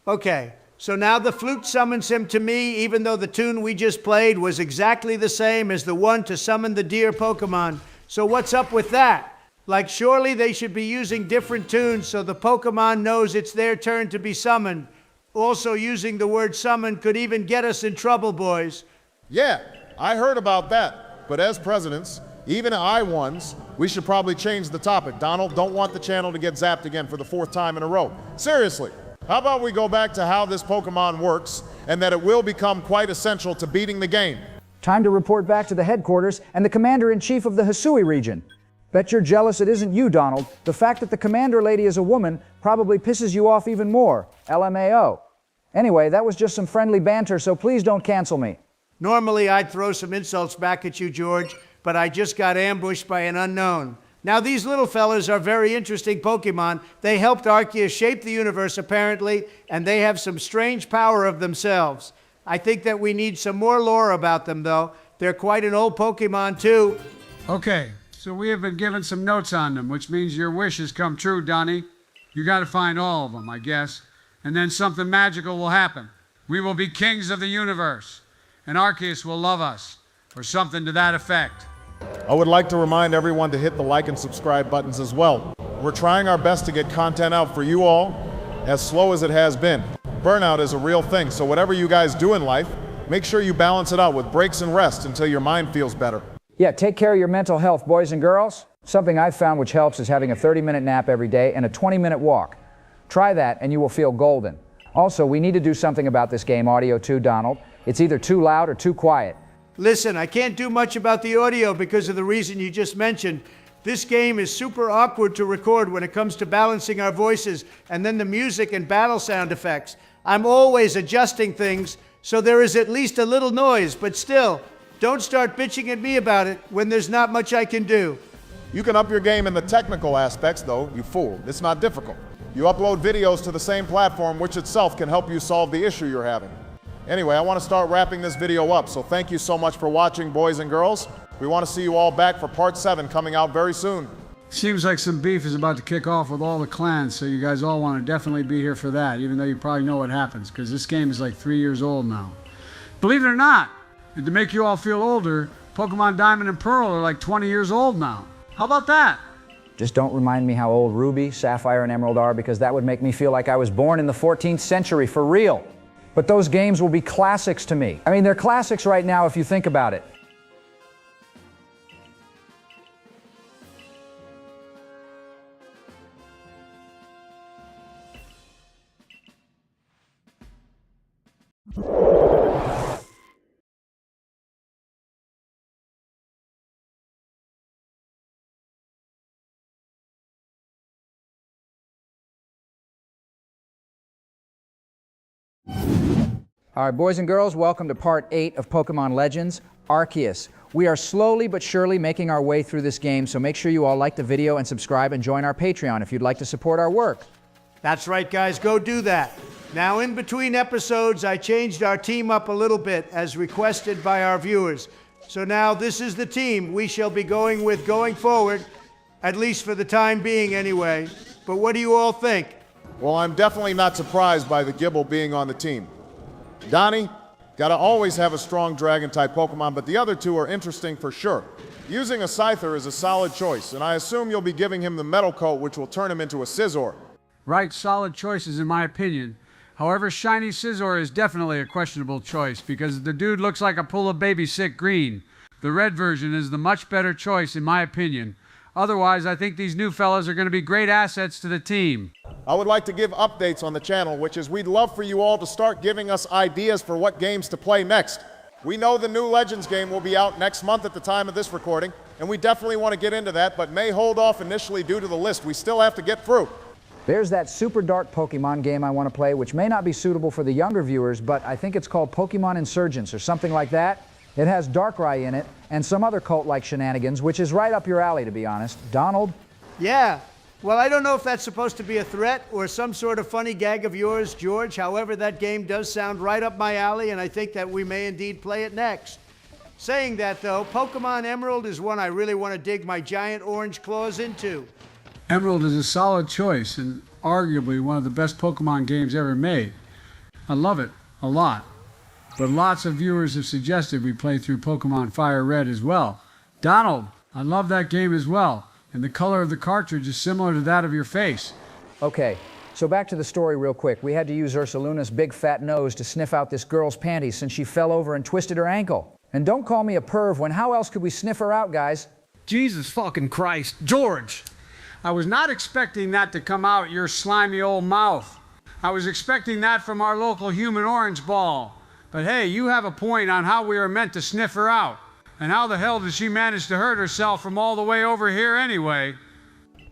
Okay, so now the flute summons him to me, even though the tune we just played was exactly the same as the one to summon the deer Pokemon. So what's up with that? Like, surely they should be using different tunes so the Pokemon knows it's their turn to be summoned. Also, using the word summon could even get us in trouble, boys. Yeah, I heard about that. But as presidents, even I-ones, we should probably change the topic. Donald, don't want the channel to get zapped again for the 4th time in a row. Seriously, how about we go back to how this Pokemon works and that it will become quite essential to beating the game? Time to report back to the headquarters and the commander-in-chief of the Hisui region. Bet you're jealous it isn't you, Donald. The fact that the commander lady is a woman probably pisses you off even more. LMAO. Anyway, that was just some friendly banter, so please don't cancel me. Normally, I'd throw some insults back at you, George, but I just got ambushed by an unknown. Now, these little fellas are very interesting Pokemon. They helped Arceus shape the universe, apparently, and they have some strange power of themselves. I think that we need some more lore about them, though. They're quite an old Pokemon, too. Okay, so we have been given some notes on them, which means your wish has come true, Donnie. You got to find all of them, I guess, and then something magical will happen. We will be kings of the universe, and Arceus will love us, or something to that effect. I would like to remind everyone to hit the like and subscribe buttons as well. We're trying our best to get content out for you all, as slow as it has been. Burnout is a real thing, so whatever you guys do in life, make sure you balance it out with breaks and rest until your mind feels better. Yeah, take care of your mental health, boys and girls. Something I've found which helps is having a 30-minute nap every day and a 20-minute walk. Try that and you will feel golden. Also, we need to do something about this game audio too, Donald. It's either too loud or too quiet. Listen, I can't do much about the audio because of the reason you just mentioned. This game is super awkward to record when it comes to balancing our voices and then the music and battle sound effects. I'm always adjusting things, so there is at least a little noise, but still, don't start bitching at me about it when there's not much I can do. You can up your game in the technical aspects, though, you fool. It's not difficult. You upload videos to the same platform, which itself can help you solve the issue you're having. Anyway, I want to start wrapping this video up, so thank you so much for watching, boys and girls. We want to see you all back for part 7 coming out very soon. Seems like some beef is about to kick off with all the clans, so you guys all want to definitely be here for that, even though you probably know what happens, because this game is like 3 years old now. Believe it or not, and to make you all feel older, Pokemon Diamond and Pearl are like 20 years old now. How about that? Just don't remind me how old Ruby, Sapphire, and Emerald are, because that would make me feel like I was born in the 14th century for real. But those games will be classics to me. I mean, they're classics right now if you think about it. All right, boys and girls, welcome to part 8 of Pokemon Legends, Arceus. We are slowly but surely making our way through this game, so make sure you all like the video and subscribe and join our Patreon if you'd like to support our work. That's right, guys, go do that. Now, in between episodes, I changed our team up a little bit as requested by our viewers. So now this is the team we shall be going with going forward, at least for the time being anyway. But what do you all think? Well, I'm definitely not surprised by the Gibble being on the team. Donnie, gotta always have a strong Dragon-type Pokemon, but the other two are interesting for sure. Using a Scyther is a solid choice, and I assume you'll be giving him the Metal Coat, which will turn him into a Scizor. Right, solid choices in my opinion. However, Shiny Scizor is definitely a questionable choice because the dude looks like a pool of baby sick green. The red version is the much better choice in my opinion. Otherwise, I think these new fellas are going to be great assets to the team. I would like to give updates on the channel, which is we'd love for you all to start giving us ideas for what games to play next. We know the new Legends game will be out next month at the time of this recording, and we definitely want to get into that, but may hold off initially due to the list we still have to get through. There's that super dark Pokemon game I want to play, which may not be suitable for the younger viewers, but I think it's called Pokemon Insurgents or something like that. It has Darkrai in it and some other cult-like shenanigans, which is right up your alley, to be honest. Donald? Yeah. Well, I don't know if that's supposed to be a threat or some sort of funny gag of yours, George. However, that game does sound right up my alley, and I think that we may indeed play it next. Saying that, though, Pokemon Emerald is one I really want to dig my giant orange claws into. Emerald is a solid choice and arguably one of the best Pokemon games ever made. I love it a lot. But lots of viewers have suggested we play through Pokemon Fire Red as well. Donald, I love that game as well, and the color of the cartridge is similar to that of your face. Okay, so back to the story real quick. We had to use Ursaluna's big fat nose to sniff out this girl's panties since she fell over and twisted her ankle. And don't call me a perv when how else could we sniff her out, guys? Jesus fucking Christ. George, I was not expecting that to come out your slimy old mouth. I was expecting that from our local human orange ball. But hey, you have a point on how we are meant to sniff her out. And how the hell did she manage to hurt herself from all the way over here anyway?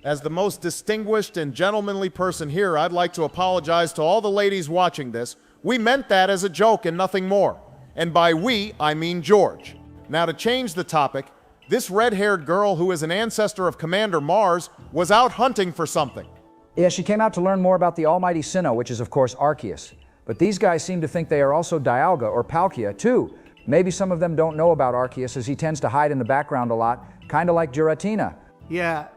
As the most distinguished and gentlemanly person here, I'd like to apologize to all the ladies watching this. We meant that as a joke and nothing more. And by we, I mean George. Now to change the topic, this red-haired girl who is an ancestor of Commander Mars was out hunting for something. Yeah, she came out to learn more about the almighty Sinnoh, which is of course Arceus. But these guys seem to think they are also Dialga or Palkia too. Maybe some of them don't know about Arceus as he tends to hide in the background a lot, kind of like Giratina. Yeah.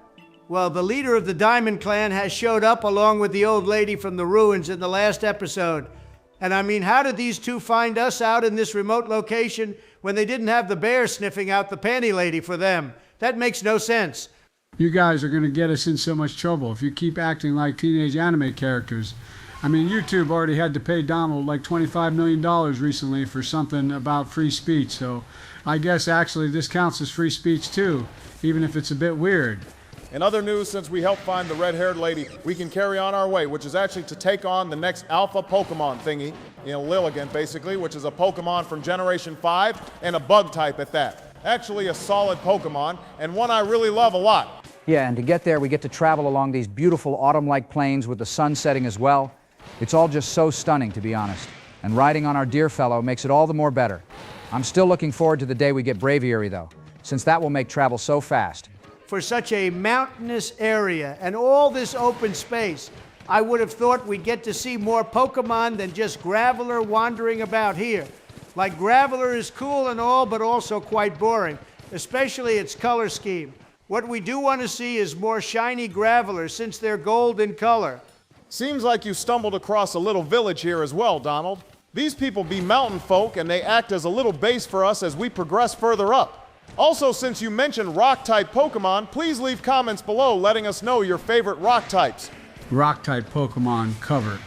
Well, the leader of the Diamond Clan has showed up along with the old lady from the ruins in the last episode. And I mean, how did these two find us out in this remote location when they didn't have the bear sniffing out the panty lady for them? That makes no sense. You guys are going to get us in so much trouble if you keep acting like teenage anime characters. I mean, YouTube already had to pay Donald like $25 million recently for something about free speech, so I guess actually this counts as free speech too, even if it's a bit weird. In other news, since we helped find the red-haired lady, we can carry on our way, which is actually to take on the next alpha Pokemon thingy, Lilligant basically, which is a Pokemon from Generation 5 and a bug type at that. Actually a solid Pokemon, and one I really love a lot. Yeah, and to get there, we get to travel along these beautiful autumn-like plains with the sun setting as well. It's all just so stunning, to be honest. And riding on our dear fellow makes it all the more better. I'm still looking forward to the day we get Braviary, though, since that will make travel so fast. For such a mountainous area and all this open space, I would have thought we'd get to see more Pokemon than just Graveler wandering about here. Like, Graveler is cool and all, but also quite boring, especially its color scheme. What we do want to see is more shiny Gravelers, since they're gold in color. Seems like you stumbled across a little village here as well, Donald. These people be mountain folk, and they act as a little base for us as we progress further up. Also, since you mentioned rock-type Pokemon, please leave comments below letting us know your favorite rock types. Rock-type Pokemon covered.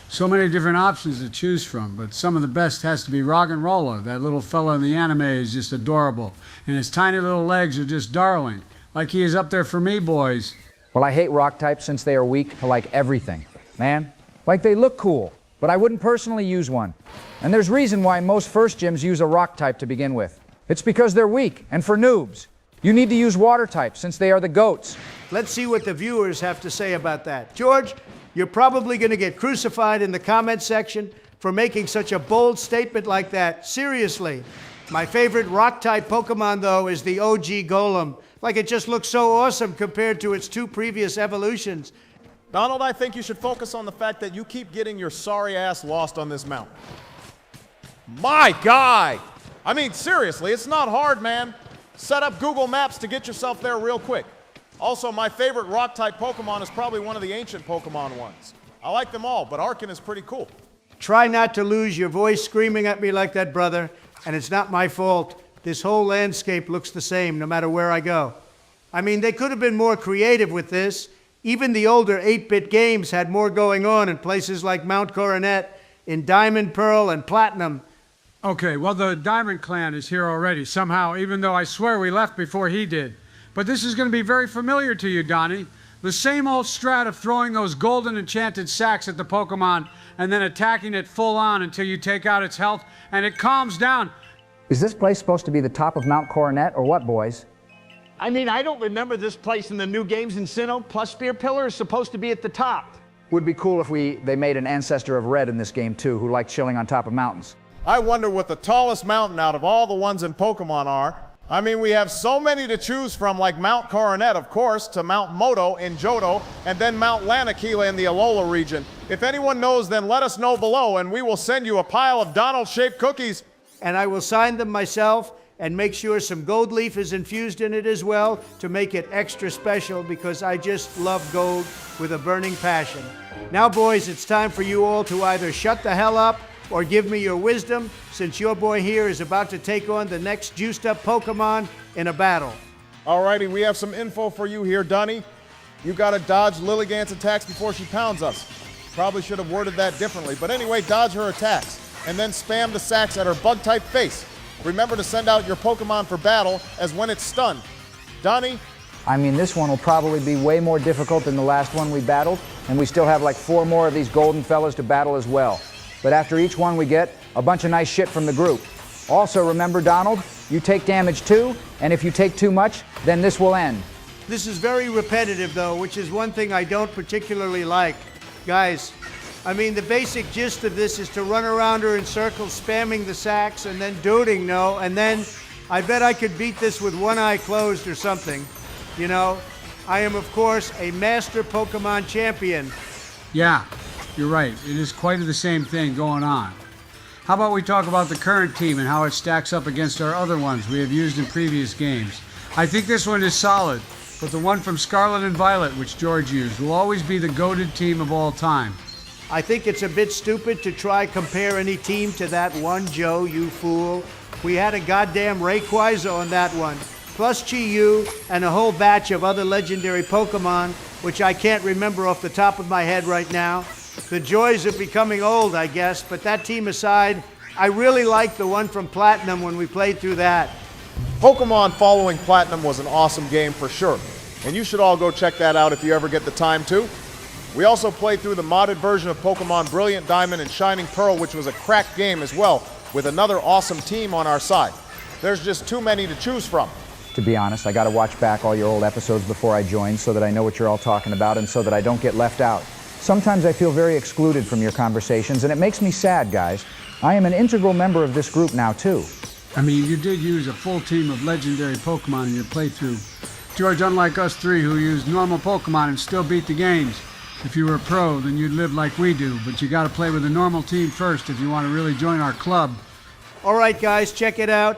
So many different options to choose from, but some of the best has to be Roggenrola. That little fella in the anime is just adorable, and his tiny little legs are just darling. Like he is up there for me, boys. Well, I hate rock types since they are weak to like everything. Man, like they look cool, but I wouldn't personally use one. And there's reason why most first gyms use a rock type to begin with. It's because they're weak, and for noobs. You need to use water types since they are the goats. Let's see what the viewers have to say about that. George, you're probably going to get crucified in the comment section for making such a bold statement like that. Seriously. My favorite rock-type Pokemon, though, is the OG Golem. Like, it just looks so awesome compared to its two previous evolutions. Donald, I think you should focus on the fact that you keep getting your sorry ass lost on this mountain. My guy! I mean, seriously, it's not hard, man. Set up Google Maps to get yourself there real quick. Also, my favorite rock-type Pokemon is probably one of the ancient Pokemon ones. I like them all, but Arkin is pretty cool. Try not to lose your voice screaming at me like that, brother. And it's not my fault. This whole landscape looks the same no matter where I go. I mean, they could have been more creative with this. Even the older 8-bit games had more going on in places like Mount Coronet, in Diamond, Pearl, and Platinum. Okay, well, the Diamond Clan is here already, somehow, even though I swear we left before he did. But this is going to be very familiar to you, Donnie. The same old strat of throwing those golden enchanted sacks at the Pokemon and then attacking it full on until you take out its health and it calms down. Is this place supposed to be the top of Mount Coronet, or what, boys? I mean, I don't remember this place in the new games in Sinnoh, plus Spear Pillar is supposed to be at the top. Would be cool if they made an ancestor of Red in this game, too, who liked chilling on top of mountains. I wonder what the tallest mountain out of all the ones in Pokemon are. I mean, we have so many to choose from, like Mount Coronet, of course, to Mount Moto in Johto, and then Mount Lanakila in the Alola region. If anyone knows, then let us know below, and we will send you a pile of Donald-shaped cookies. And I will sign them myself and make sure some gold leaf is infused in it as well to make it extra special, because I just love gold with a burning passion. Now, boys, it's time for you all to either shut the hell up or give me your wisdom, since your boy here is about to take on the next juiced-up Pokemon in a battle. Alrighty, we have some info for you here, Dunny. You gotta dodge Lilligant's attacks before she pounds us. Probably should have worded that differently, but anyway, dodge her attacks, and then spam the sacks at her bug-type face. Remember to send out your Pokemon for battle, as when it's stunned. Dunny? I mean, this one will probably be way more difficult than the last one we battled, and we still have like 4 more of these golden fellas to battle as well. But after each one we get a bunch of nice shit from the group. Also remember, Donald, you take damage too, and if you take too much, then this will end. This is very repetitive, though, which is one thing I don't particularly like. Guys, I mean, the basic gist of this is to run around her in circles, spamming the sacks, and then doting, no? And then I bet I could beat this with one eye closed or something. You know, I am, of course, a master Pokemon champion. Yeah, you're right. It is quite the same thing going on. How about we talk about the current team and how it stacks up against our other ones we have used in previous games. I think this one is solid, but the one from Scarlet and Violet, which George used, will always be the goated team of all time. I think it's a bit stupid to try compare any team to that one, Joe, you fool. We had a goddamn Rayquaza on that one, plus Chi-Yu and a whole batch of other legendary Pokemon, which I can't remember off the top of my head right now. The joys of becoming old, I guess, but that team aside, I really liked the one from Platinum when we played through that. Pokemon Following Platinum was an awesome game for sure, and you should all go check that out if you ever get the time to. We also played through the modded version of Pokemon Brilliant Diamond and Shining Pearl, which was a crack game as well, with another awesome team on our side. There's just too many to choose from. To be honest, I gotta watch back all your old episodes before I join so that I know what you're all talking about and so that I don't get left out. Sometimes I feel very excluded from your conversations, and it makes me sad, guys. I am an integral member of this group now, too. I mean, you did use a full team of legendary Pokemon in your playthrough. George, unlike us three who used normal Pokemon and still beat the games. If you were a pro, then you'd live like we do, but you gotta play with a normal team first if you want to really join our club. All right, guys, check it out.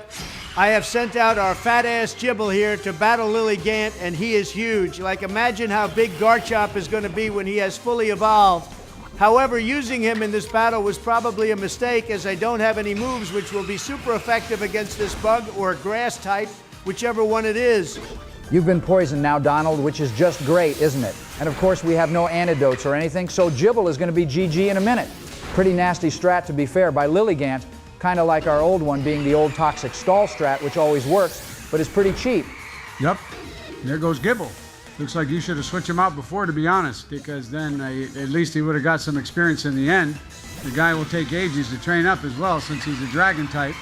I have sent out our fat-ass Gibble here to battle Lilligant, and he is huge. Like, imagine how big Garchomp is going to be when he has fully evolved. However, using him in this battle was probably a mistake, as I don't have any moves which will be super effective against this bug or grass type, whichever one it is. You've been poisoned now, Donald, which is just great, isn't it? And of course, we have no antidotes or anything, so Gibble is going to be GG in a minute. Pretty nasty strat, to be fair, by Lilligant. Kind of like our old one being the old toxic stall strat, which always works, but is pretty cheap. Yep, there goes Gibble. Looks like you should have switched him out before, to be honest, because then at least he would have got some experience in the end. The guy will take ages to train up as well, since he's a dragon type.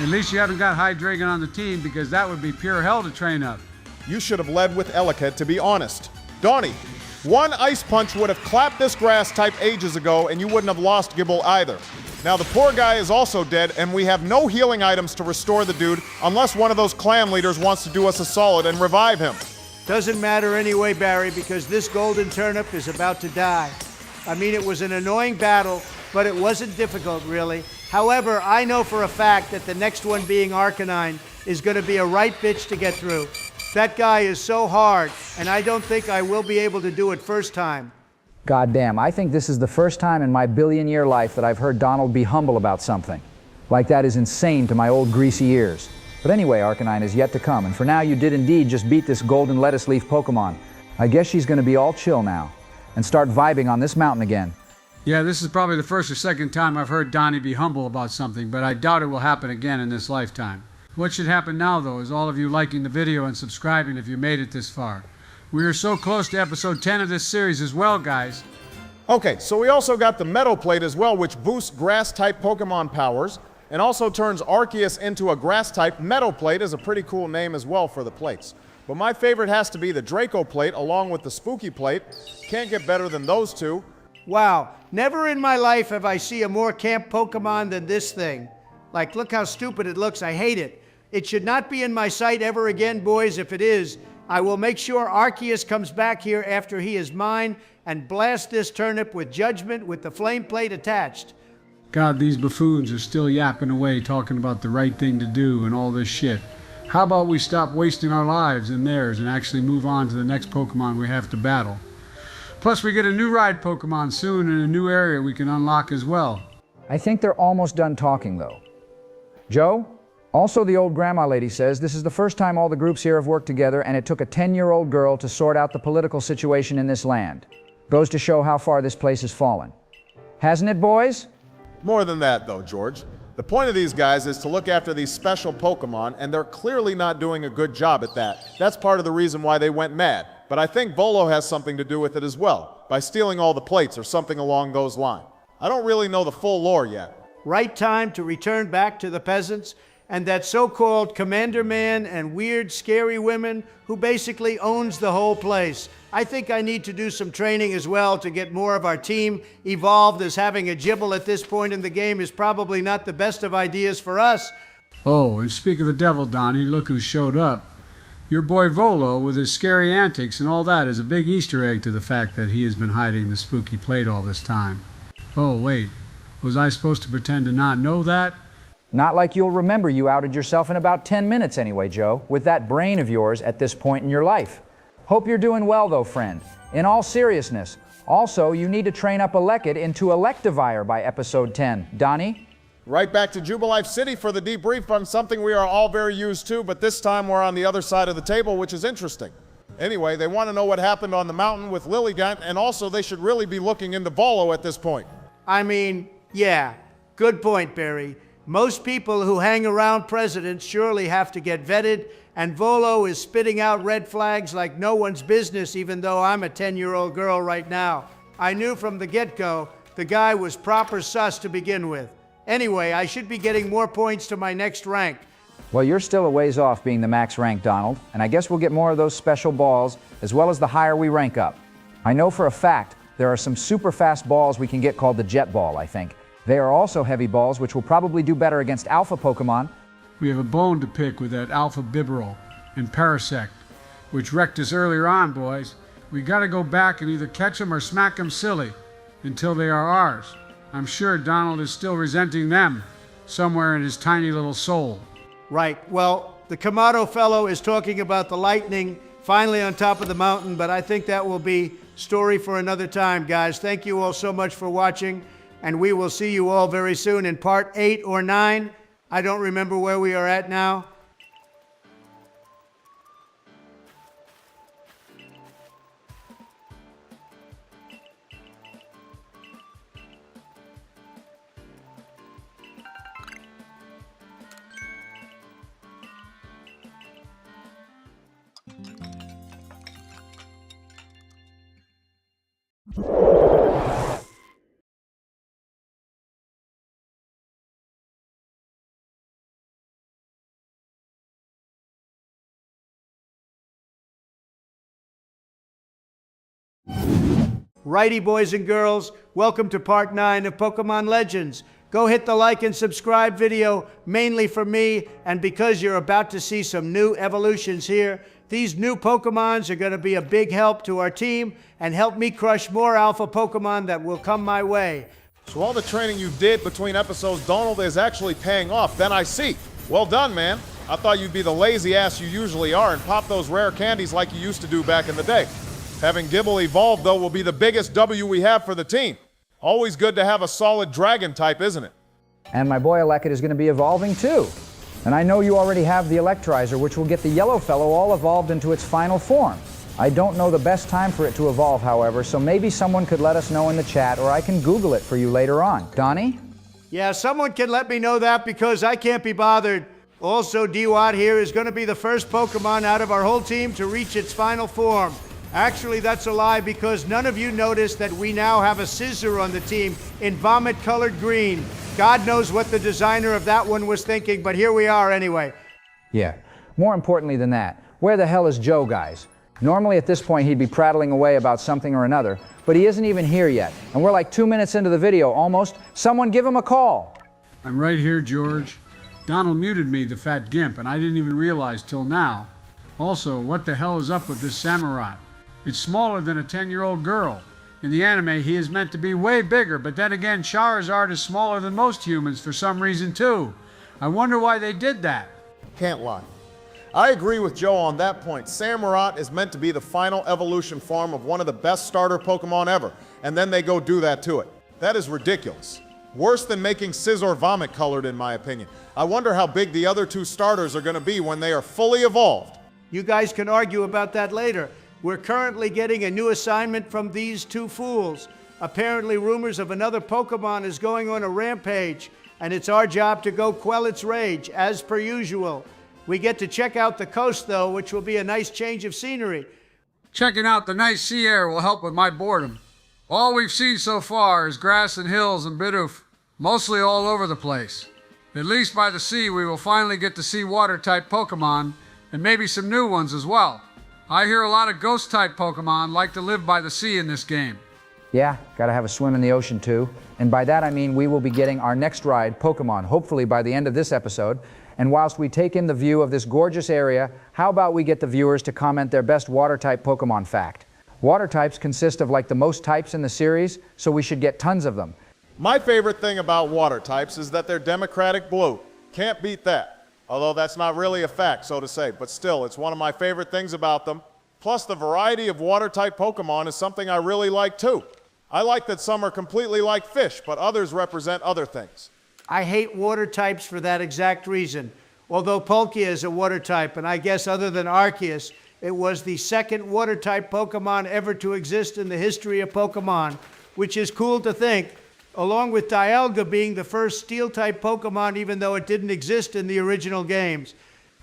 At least you haven't got Hydreigon on the team, because that would be pure hell to train up. You should have led with Elekid, to be honest. Donnie, one Ice Punch would have clapped this grass type ages ago, and you wouldn't have lost Gibble either. Now, the poor guy is also dead, and we have no healing items to restore the dude unless one of those clan leaders wants to do us a solid and revive him. Doesn't matter anyway, Barry, because this golden turnip is about to die. I mean, it was an annoying battle, but it wasn't difficult, really. However, I know for a fact that the next one, being Arcanine, is going to be a right bitch to get through. That guy is so hard, and I don't think I will be able to do it first time. God damn, I think this is the first time in my billion-year life that I've heard Donald be humble about something. Like, that is insane to my old greasy ears. But anyway, Arcanine is yet to come, and for now you did indeed just beat this golden lettuce leaf Pokemon. I guess she's going to be all chill now, and start vibing on this mountain again. Yeah, this is probably the first or second time I've heard Donnie be humble about something, but I doubt it will happen again in this lifetime. What should happen now, though, is all of you liking the video and subscribing if you made it this far. We are so close to episode 10 of this series as well, guys. Okay, so we also got the Meadow Plate as well, which boosts grass-type Pokemon powers, and also turns Arceus into a grass-type. Meadow Plate is a pretty cool name as well for the plates. But my favorite has to be the Draco Plate, along with the Spooky Plate. Can't get better than those two. Wow, never in my life have I seen a more camp Pokemon than this thing. Like, look how stupid it looks. I hate it. It should not be in my sight ever again, boys. If it is, I will make sure Arceus comes back here after he is mine and blast this turnip with judgment with the flame plate attached. God, these buffoons are still yapping away talking about the right thing to do and all this shit. How about we stop wasting our lives and theirs and actually move on to the next Pokemon we have to battle? Plus, we get a new ride Pokemon soon in a new area we can unlock as well. I think they're almost done talking, though. Joe? Also, the old grandma lady says this is the first time all the groups here have worked together, and it took a 10-year-old girl to sort out the political situation in this land. Goes to show how far this place has fallen. Hasn't it, boys? More than that, though, George. The point of these guys is to look after these special Pokemon, and they're clearly not doing a good job at that. That's part of the reason why they went mad. But I think Volo has something to do with it as well, by stealing all the plates or something along those lines. I don't really know the full lore yet. Right time to return back to the peasants and that so-called Commander Man and weird, scary women who basically owns the whole place. I think I need to do some training as well to get more of our team evolved, as having a Gibble at this point in the game is probably not the best of ideas for us. Oh, and speak of the devil, Donnie, look who showed up. Your boy Volo, with his scary antics and all that, is a big Easter egg to the fact that he has been hiding the spooky plate all this time. Oh, wait, was I supposed to pretend to not know that? Not like you'll remember you outed yourself in about 10 minutes anyway, Joe, with that brain of yours at this point in your life. Hope you're doing well, though, friend. In all seriousness, Also, you need to train up Elekid into Electivire by episode 10. Donnie? Right back to Jubilife City for the debrief on something we are all very used to, but this time we're on the other side of the table, which is interesting. Anyway, they want to know what happened on the mountain with Lilligant, and also they should really be looking into Volo at this point. I mean, yeah, good point, Barry. Most people who hang around presidents surely have to get vetted, and Volo is spitting out red flags like no one's business, even though I'm a 10-year-old girl right now. I knew from the get-go the guy was proper sus to begin with. Anyway, I should be getting more points to my next rank. Well, you're still a ways off being the max rank, Donald, and I guess we'll get more of those special balls, as well as the higher we rank up. I know for a fact there are some super fast balls we can get called the Jet Ball, I think. They are also heavy balls, which will probably do better against Alpha Pokemon. We have a bone to pick with that Alpha Bibarel and Parasect, which wrecked us earlier on, boys. We gotta go back and either catch them or smack them silly until they are ours. I'm sure Donald is still resenting them somewhere in his tiny little soul. Right. Well, the Kamado fellow is talking about the lightning finally on top of the mountain, but I think that will be story for another time, guys. Thank you all so much for watching, and we will see you all very soon in part 8 or 9. I don't remember where we are at now. Righty, boys and girls, welcome to part 9 of Pokemon Legends. Go hit the like and subscribe video, mainly for me, and because you're about to see some new evolutions here. These new Pokemons are going to be a big help to our team and help me crush more Alpha Pokemon that will come my way. So all the training you did between episodes, Donald, is actually paying off. Then I see. Well done, man. I thought you'd be the lazy ass you usually are and pop those rare candies like you used to do back in the day. Having Gibble evolve, though, will be the biggest W we have for the team. Always good to have a solid dragon type, isn't it? And my boy Elekid is going to be evolving too. And I know you already have the Electrizer, which will get the yellow fellow all evolved into its final form. I don't know the best time for it to evolve, however, so maybe someone could let us know in the chat, or I can Google it for you later on. Donnie? Yeah, someone can let me know that because I can't be bothered. Also, D-Watt here is going to be the first Pokemon out of our whole team to reach its final form. Actually, that's a lie because none of you noticed that we now have a scissor on the team in vomit-colored green. God knows what the designer of that one was thinking, but here we are anyway. Yeah. More importantly than that, where the hell is Joe, guys? Normally at this point he'd be prattling away about something or another, but he isn't even here yet. And we're like 2 minutes into the video, almost. Someone give him a call. I'm right here, George. Donald muted me, the fat gimp, and I didn't even realize till now. Also, what the hell is up with this Samurott? It's smaller than a 10-year-old girl. In the anime, he is meant to be way bigger, but then again, Charizard is smaller than most humans for some reason, too. I wonder why they did that. Can't lie. I agree with Joe on that point. Samurott is meant to be the final evolution form of one of the best starter Pokemon ever, and then they go do that to it. That is ridiculous. Worse than making Scizor vomit-colored, in my opinion. I wonder how big the other two starters are going to be when they are fully evolved. You guys can argue about that later. We're currently getting a new assignment from these two fools. Apparently rumors of another Pokemon is going on a rampage, and it's our job to go quell its rage, as per usual. We get to check out the coast, though, which will be a nice change of scenery. Checking out the nice sea air will help with my boredom. All we've seen so far is grass and hills and Bidoof, mostly all over the place. At least by the sea, we will finally get to see water-type Pokemon, and maybe some new ones as well. I hear a lot of ghost-type Pokemon like to live by the sea in this game. Yeah, gotta have a swim in the ocean too. And by that I mean we will be getting our next ride, Pokemon, hopefully by the end of this episode. And whilst we take in the view of this gorgeous area, how about we get the viewers to comment their best water-type Pokemon fact? Water types consist of like the most types in the series, so we should get tons of them. My favorite thing about water types is that they're democratic blue. Can't beat that. Although that's not really a fact, so to say, but still, it's one of my favorite things about them. Plus, the variety of water-type Pokemon is something I really like too. I like that some are completely like fish, but others represent other things. I hate water types for that exact reason. Although Palkia is a water type, and I guess other than Arceus, it was the second water type Pokemon ever to exist in the history of Pokemon, which is cool to think, along with Dialga being the first steel type Pokemon, even though it didn't exist in the original games.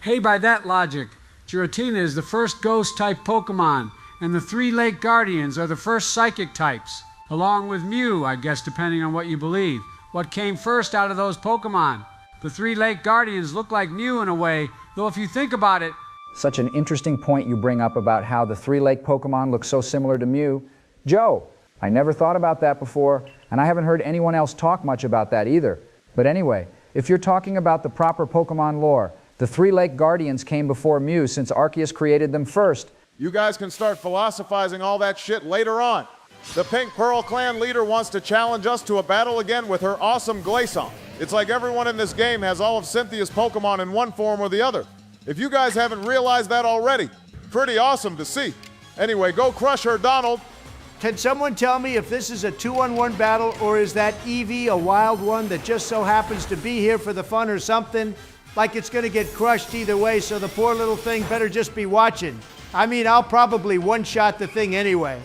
Hey, by that logic, Giratina is the first ghost-type Pokemon, and the three Lake Guardians are the first psychic types, along with Mew, I guess, depending on what you believe. What came first out of those Pokemon? The three Lake Guardians look like Mew in a way, though if you think about it... Such an interesting point you bring up about how the three Lake Pokemon look so similar to Mew. Joe, I never thought about that before, and I haven't heard anyone else talk much about that either. But anyway, if you're talking about the proper Pokemon lore, the three Lake Guardians came before Mew since Arceus created them first. You guys can start philosophizing all that shit later on. The Pink Pearl Clan leader wants to challenge us to a battle again with her awesome Glaceon. It's like everyone in this game has all of Cynthia's Pokemon in one form or the other. If you guys haven't realized that already, pretty awesome to see. Anyway, go crush her, Donald. Can someone tell me if this is a 2-on-1 battle, or is that Eevee a wild one that just so happens to be here for the fun or something? Like it's gonna get crushed either way, so the poor little thing better just be watching. I mean, I'll probably one-shot the thing anyway.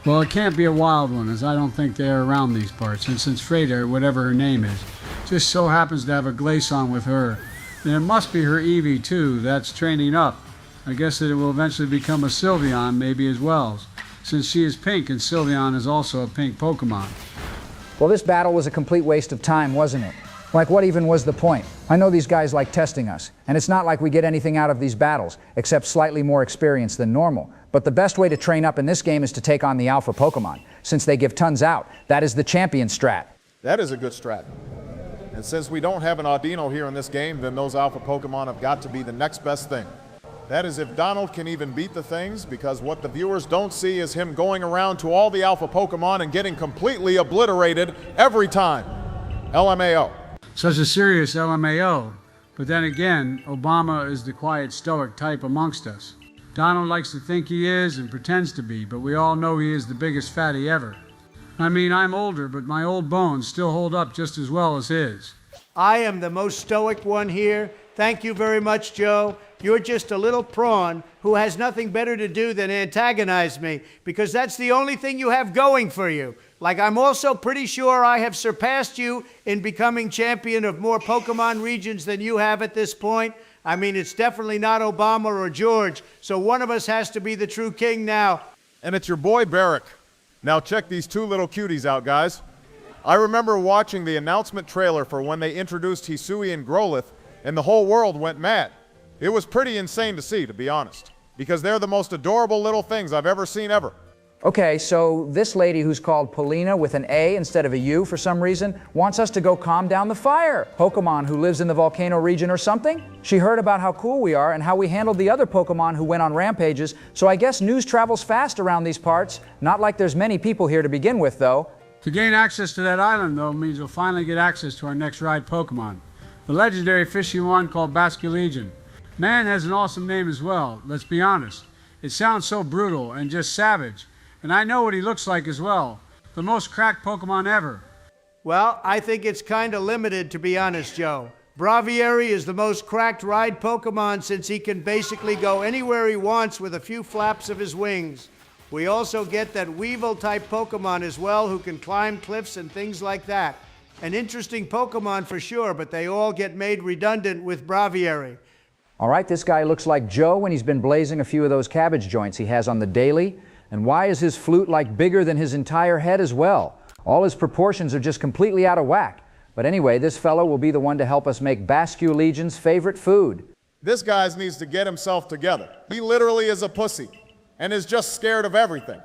Well, it can't be a wild one, as I don't think they're around these parts, and since Freda, whatever her name is, just so happens to have a Glaceon with her, then it must be her Eevee too, that's training up. I guess that it will eventually become a Sylveon maybe as well, since she is pink and Sylveon is also a pink Pokemon. Well, this battle was a complete waste of time, wasn't it? Like, what even was the point? I know these guys like testing us, and it's not like we get anything out of these battles, except slightly more experience than normal. But the best way to train up in this game is to take on the alpha Pokemon, since they give tons out. That is the champion strat. That is a good strat. And since we don't have an Audino here in this game, then those alpha Pokemon have got to be the next best thing. That is if Donald can even beat the things, because what the viewers don't see is him going around to all the alpha Pokemon and getting completely obliterated every time. LMAO. Such a serious LMAO. But then again, Obama is the quiet, stoic type amongst us. Donald likes to think he is and pretends to be, but we all know he is the biggest fatty ever. I mean, I'm older, but my old bones still hold up just as well as his. I am the most stoic one here. Thank you very much, Joe. You're just a little prawn who has nothing better to do than antagonize me, because that's the only thing you have going for you. Like, I'm also pretty sure I have surpassed you in becoming champion of more Pokemon regions than you have at this point. I mean, it's definitely not Obama or George, so one of us has to be the true king now. And it's your boy, Barrick. Now check these two little cuties out, guys. I remember watching the announcement trailer for when they introduced Hisui and Growlithe, and the whole world went mad. It was pretty insane to see, to be honest, because they're the most adorable little things I've ever seen ever. Okay, so this lady who's called Polina with an A instead of a U for some reason wants us to go calm down the fire. Pokemon who lives in the volcano region or something? She heard about how cool we are and how we handled the other Pokemon who went on rampages, so I guess news travels fast around these parts. Not like there's many people here to begin with, though. To gain access to that island, though, means we'll finally get access to our next ride Pokemon. The legendary fishy one called Basculegion. Man has an awesome name as well, let's be honest. It sounds so brutal and just savage. And I know what he looks like as well. The most cracked Pokemon ever. Well, I think it's kind of limited, to be honest, Joe. Braviary is the most cracked ride Pokemon since he can basically go anywhere he wants with a few flaps of his wings. We also get that Weevil-type Pokemon as well who can climb cliffs and things like that. An interesting Pokemon for sure, but they all get made redundant with Braviary. All right, this guy looks like Joe when he's been blazing a few of those cabbage joints he has on the daily. And why is his flute like bigger than his entire head as well? All his proportions are just completely out of whack. But anyway, this fellow will be the one to help us make Basculegion's favorite food. This guy needs to get himself together. He literally is a pussy and is just scared of everything.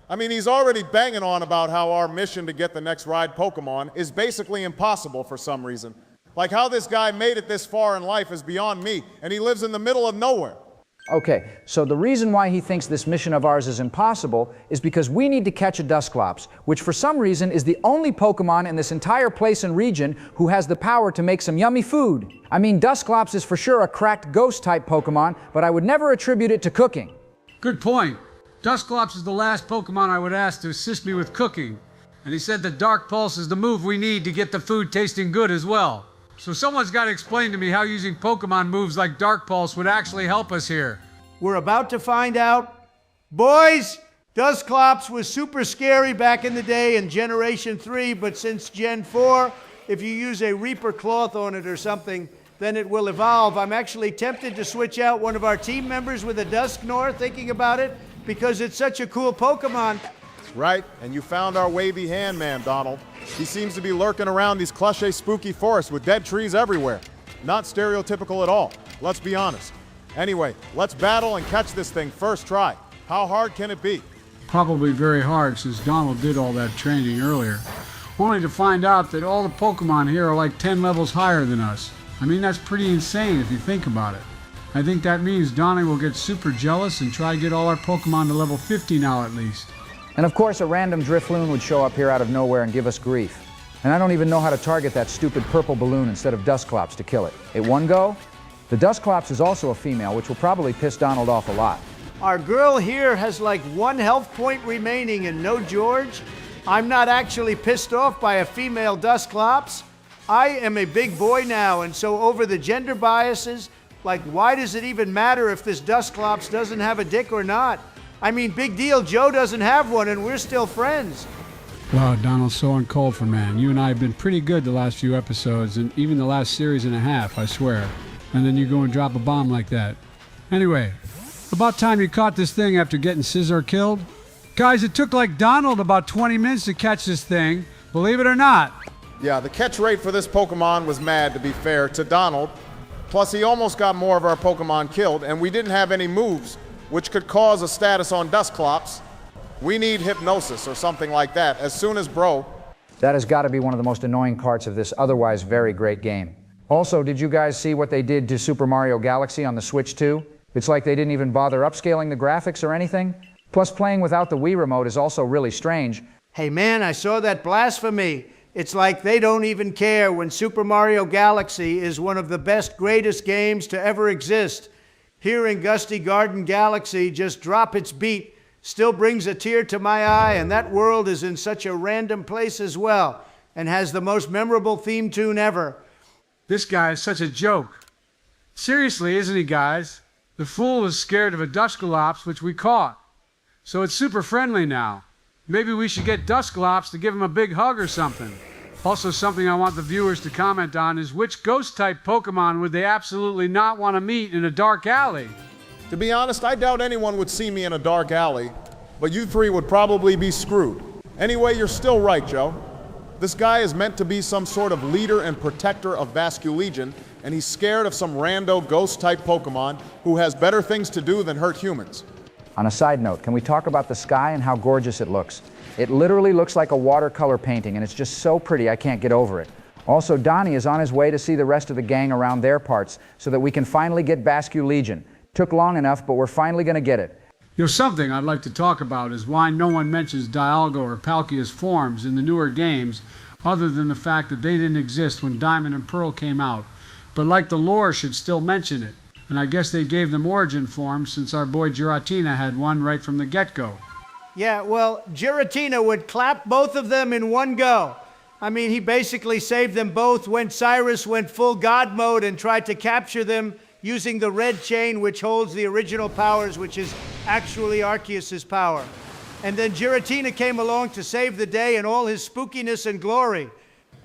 I mean, he's already banging on about how our mission to get the next ride Pokemon is basically impossible for some reason. Like how this guy made it this far in life is beyond me, and he lives in the middle of nowhere. Okay, so the reason why he thinks this mission of ours is impossible is because we need to catch a Dusclops, which for some reason is the only Pokemon in this entire place and region who has the power to make some yummy food. I mean, Dusclops is for sure a cracked ghost-type Pokemon, but I would never attribute it to cooking. Good point. Dusclops is the last Pokemon I would ask to assist me with cooking. And he said that Dark Pulse is the move we need to get the food tasting good as well. So someone's got to explain to me how using Pokemon moves like Dark Pulse would actually help us here. We're about to find out. Boys, Dusclops was super scary back in the day in Generation 3, but since Gen 4, if you use a Reaper cloth on it or something, then it will evolve. I'm actually tempted to switch out one of our team members with a Dusknoir, thinking about it, because it's such a cool Pokemon. Right, and you found our wavy hand man, Donald. He seems to be lurking around these cliche spooky forests with dead trees everywhere. Not stereotypical at all, let's be honest. Anyway, let's battle and catch this thing first try. How hard can it be? Probably very hard since Donald did all that training earlier. Only to find out that all the Pokemon here are like 10 levels higher than us. I mean, that's pretty insane if you think about it. I think that means Donnie will get super jealous and try to get all our Pokemon to level 50 now at least. And of course, a random Drifloon would show up here out of nowhere and give us grief. And I don't even know how to target that stupid purple balloon instead of Dusclops to kill it. At one go? The Dusclops is also a female, which will probably piss Donald off a lot. Our girl here has like 1 health point remaining and no George. I'm not actually pissed off by a female Dusclops. I am a big boy now, and so over the gender biases, like why does it even matter if this Dusclops doesn't have a dick or not? I mean, big deal, Joe doesn't have one and we're still friends. Wow, Donald's so uncalled for, man. You and I have been pretty good the last few episodes, and even the last series and a half, I swear. And then you go and drop a bomb like that. Anyway, about time you caught this thing after getting Scizor killed. Guys, it took like Donald about 20 minutes to catch this thing, believe it or not. Yeah, the catch rate for this Pokemon was mad, to be fair, to Donald. Plus, he almost got more of our Pokemon killed, and we didn't have any moves, which could cause a status on Dusclops. We need Hypnosis or something like that as soon as bro. That has got to be one of the most annoying parts of this otherwise very great game. Also, did you guys see what they did to Super Mario Galaxy on the Switch 2? It's like they didn't even bother upscaling the graphics or anything. Plus, playing without the Wii remote is also really strange. Hey man, I saw that blasphemy. It's like they don't even care when Super Mario Galaxy is one of the best, greatest games to ever exist. Hearing Gusty Garden Galaxy just drop its beat still brings a tear to my eye, and that world is in such a random place as well, and has the most memorable theme tune ever. This guy is such a joke. Seriously, isn't he, guys? The fool was scared of a Dusclops, which we caught. So it's super friendly now. Maybe we should get Dusclops to give him a big hug or something. Also, something I want the viewers to comment on is which ghost-type Pokemon would they absolutely not want to meet in a dark alley? To be honest, I doubt anyone would see me in a dark alley, but you three would probably be screwed. Anyway, you're still right, Joe. This guy is meant to be some sort of leader and protector of Vasculegion, and he's scared of some rando ghost-type Pokemon who has better things to do than hurt humans. On a side note, can we talk about the sky and how gorgeous it looks? It literally looks like a watercolor painting, and it's just so pretty I can't get over it. Also, Donnie is on his way to see the rest of the gang around their parts so that we can finally get Vasculegion. Took long enough, but we're finally going to get it. You know, something I'd like to talk about is why no one mentions Dialga or Palkia's forms in the newer games, other than the fact that they didn't exist when Diamond and Pearl came out. But like the lore should still mention it. And I guess they gave them origin forms since our boy Giratina had one right from the get-go. Yeah, well, Giratina would clap both of them in one go. I mean, he basically saved them both when Cyrus went full God mode and tried to capture them using the red chain which holds the original powers, which is actually Arceus's power. And then Giratina came along to save the day in all his spookiness and glory.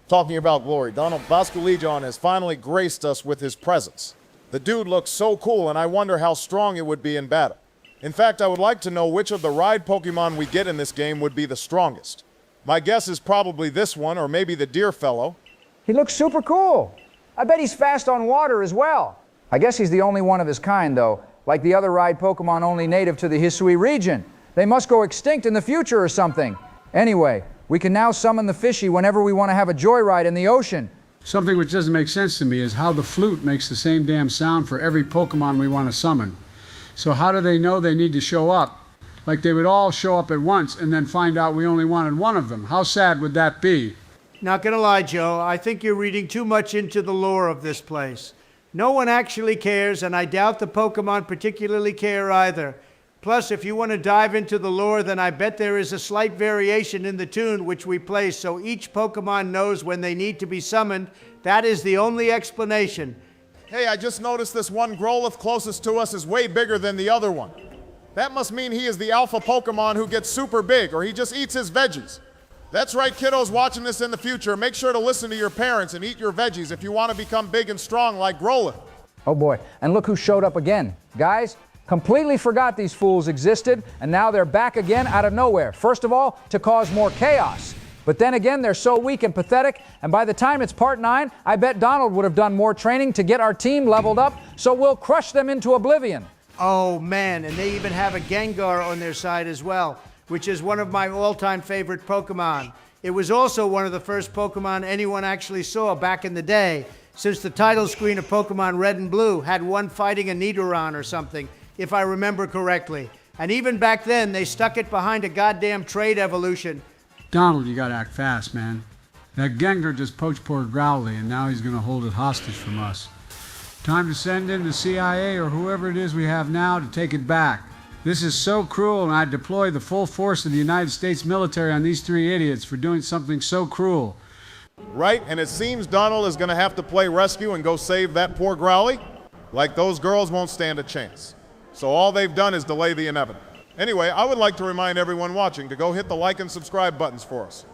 Talking about glory, Donald Vasculegion has finally graced us with his presence. The dude looks so cool, and I wonder how strong it would be in battle. In fact, I would like to know which of the ride Pokemon we get in this game would be the strongest. My guess is probably this one, or maybe the deer fellow. He looks super cool. I bet he's fast on water as well. I guess he's the only one of his kind, though. Like the other ride Pokemon only native to the Hisui region. They must go extinct in the future or something. Anyway, we can now summon the fishy whenever we want to have a joyride in the ocean. Something which doesn't make sense to me is how the flute makes the same damn sound for every Pokemon we want to summon. So how do they know they need to show up? Like they would all show up at once and then find out we only wanted one of them. How sad would that be? Not gonna lie, Joe, I think you're reading too much into the lore of this place. No one actually cares, and I doubt the Pokemon particularly care either. Plus, if you want to dive into the lore, then I bet there is a slight variation in the tune which we play, so each Pokemon knows when they need to be summoned. That is the only explanation. Hey, I just noticed this one Growlithe closest to us is way bigger than the other one. That must mean he is the alpha Pokemon who gets super big, or he just eats his veggies. That's right, kiddos watching this in the future. Make sure to listen to your parents and eat your veggies if you want to become big and strong like Growlithe. Oh boy, and look who showed up again. Guys, completely forgot these fools existed, and now they're back again out of nowhere. First of all, to cause more chaos. But then again, they're so weak and pathetic, and by the time it's part 9, I bet Donald would have done more training to get our team leveled up, so we'll crush them into oblivion. Oh man, and they even have a Gengar on their side as well, which is one of my all-time favorite Pokemon. It was also one of the first Pokemon anyone actually saw back in the day, since the title screen of Pokemon Red and Blue had one fighting a Nidoran or something, if I remember correctly. And even back then, they stuck it behind a goddamn trade evolution. Donald, you gotta act fast, man. That Gengar just poached poor Growly, and now he's gonna hold it hostage from us. Time to send in the CIA or whoever it is we have now to take it back. This is so cruel, and I'd deploy the full force of the United States military on these 3 idiots for doing something so cruel. Right, and it seems Donald is going to have to play rescue and go save that poor Growly. Like those girls won't stand a chance. So all they've done is delay the inevitable. Anyway, I would like to remind everyone watching to go hit the like and subscribe buttons for us.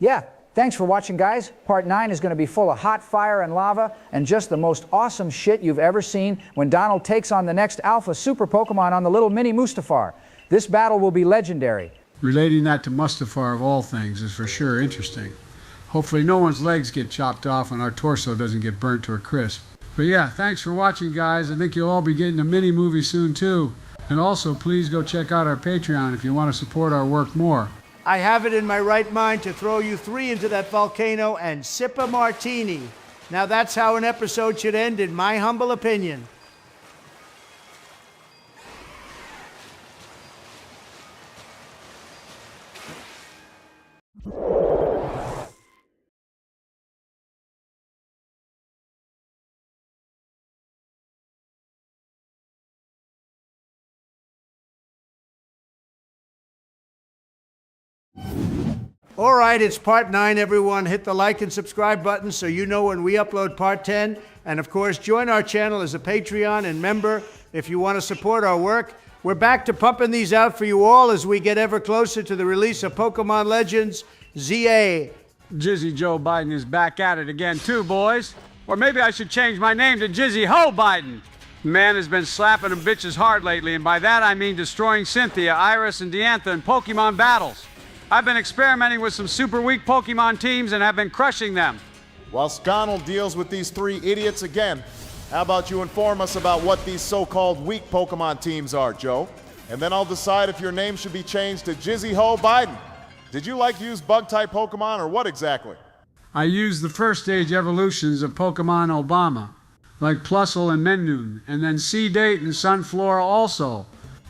Yeah, thanks for watching, guys. Part 9 is going to be full of hot fire and lava and just the most awesome shit you've ever seen when Donald takes on the next alpha super Pokemon on the little mini Mustafar. This battle will be legendary. Relating that to Mustafar of all things is for sure interesting. Hopefully no one's legs get chopped off and our torso doesn't get burnt to a crisp. But yeah, thanks for watching, guys. I think you'll all be getting a mini movie soon too. And also, please go check out our Patreon if you want to support our work more. I have it in my right mind to throw you 3 into that volcano and sip a martini. Now that's how an episode should end, in my humble opinion. All right, it's part 9, everyone. Hit the like and subscribe button so you know when we upload part 10. And of course, join our channel as a Patreon and member if you want to support our work. We're back to pumping these out for you all as we get ever closer to the release of Pokemon Legends ZA. Jizzy Joe Biden is back at it again too, boys. Or maybe I should change my name to Jizzy Ho Biden. The man has been slapping them bitches hard lately, and by that I mean destroying Cynthia, Iris, and Diantha in Pokemon battles. I've been experimenting with some super weak Pokemon teams and have been crushing them. While Donald deals with these 3 idiots again, how about you inform us about what these so-called weak Pokemon teams are, Joe? And then I'll decide if your name should be changed to Jizzy Ho Biden. Did you like to use bug-type Pokemon, or what exactly? I used the first stage evolutions of Pokemon Obama, like Plusle and Mendoon, and then Seedate and Sunflora also.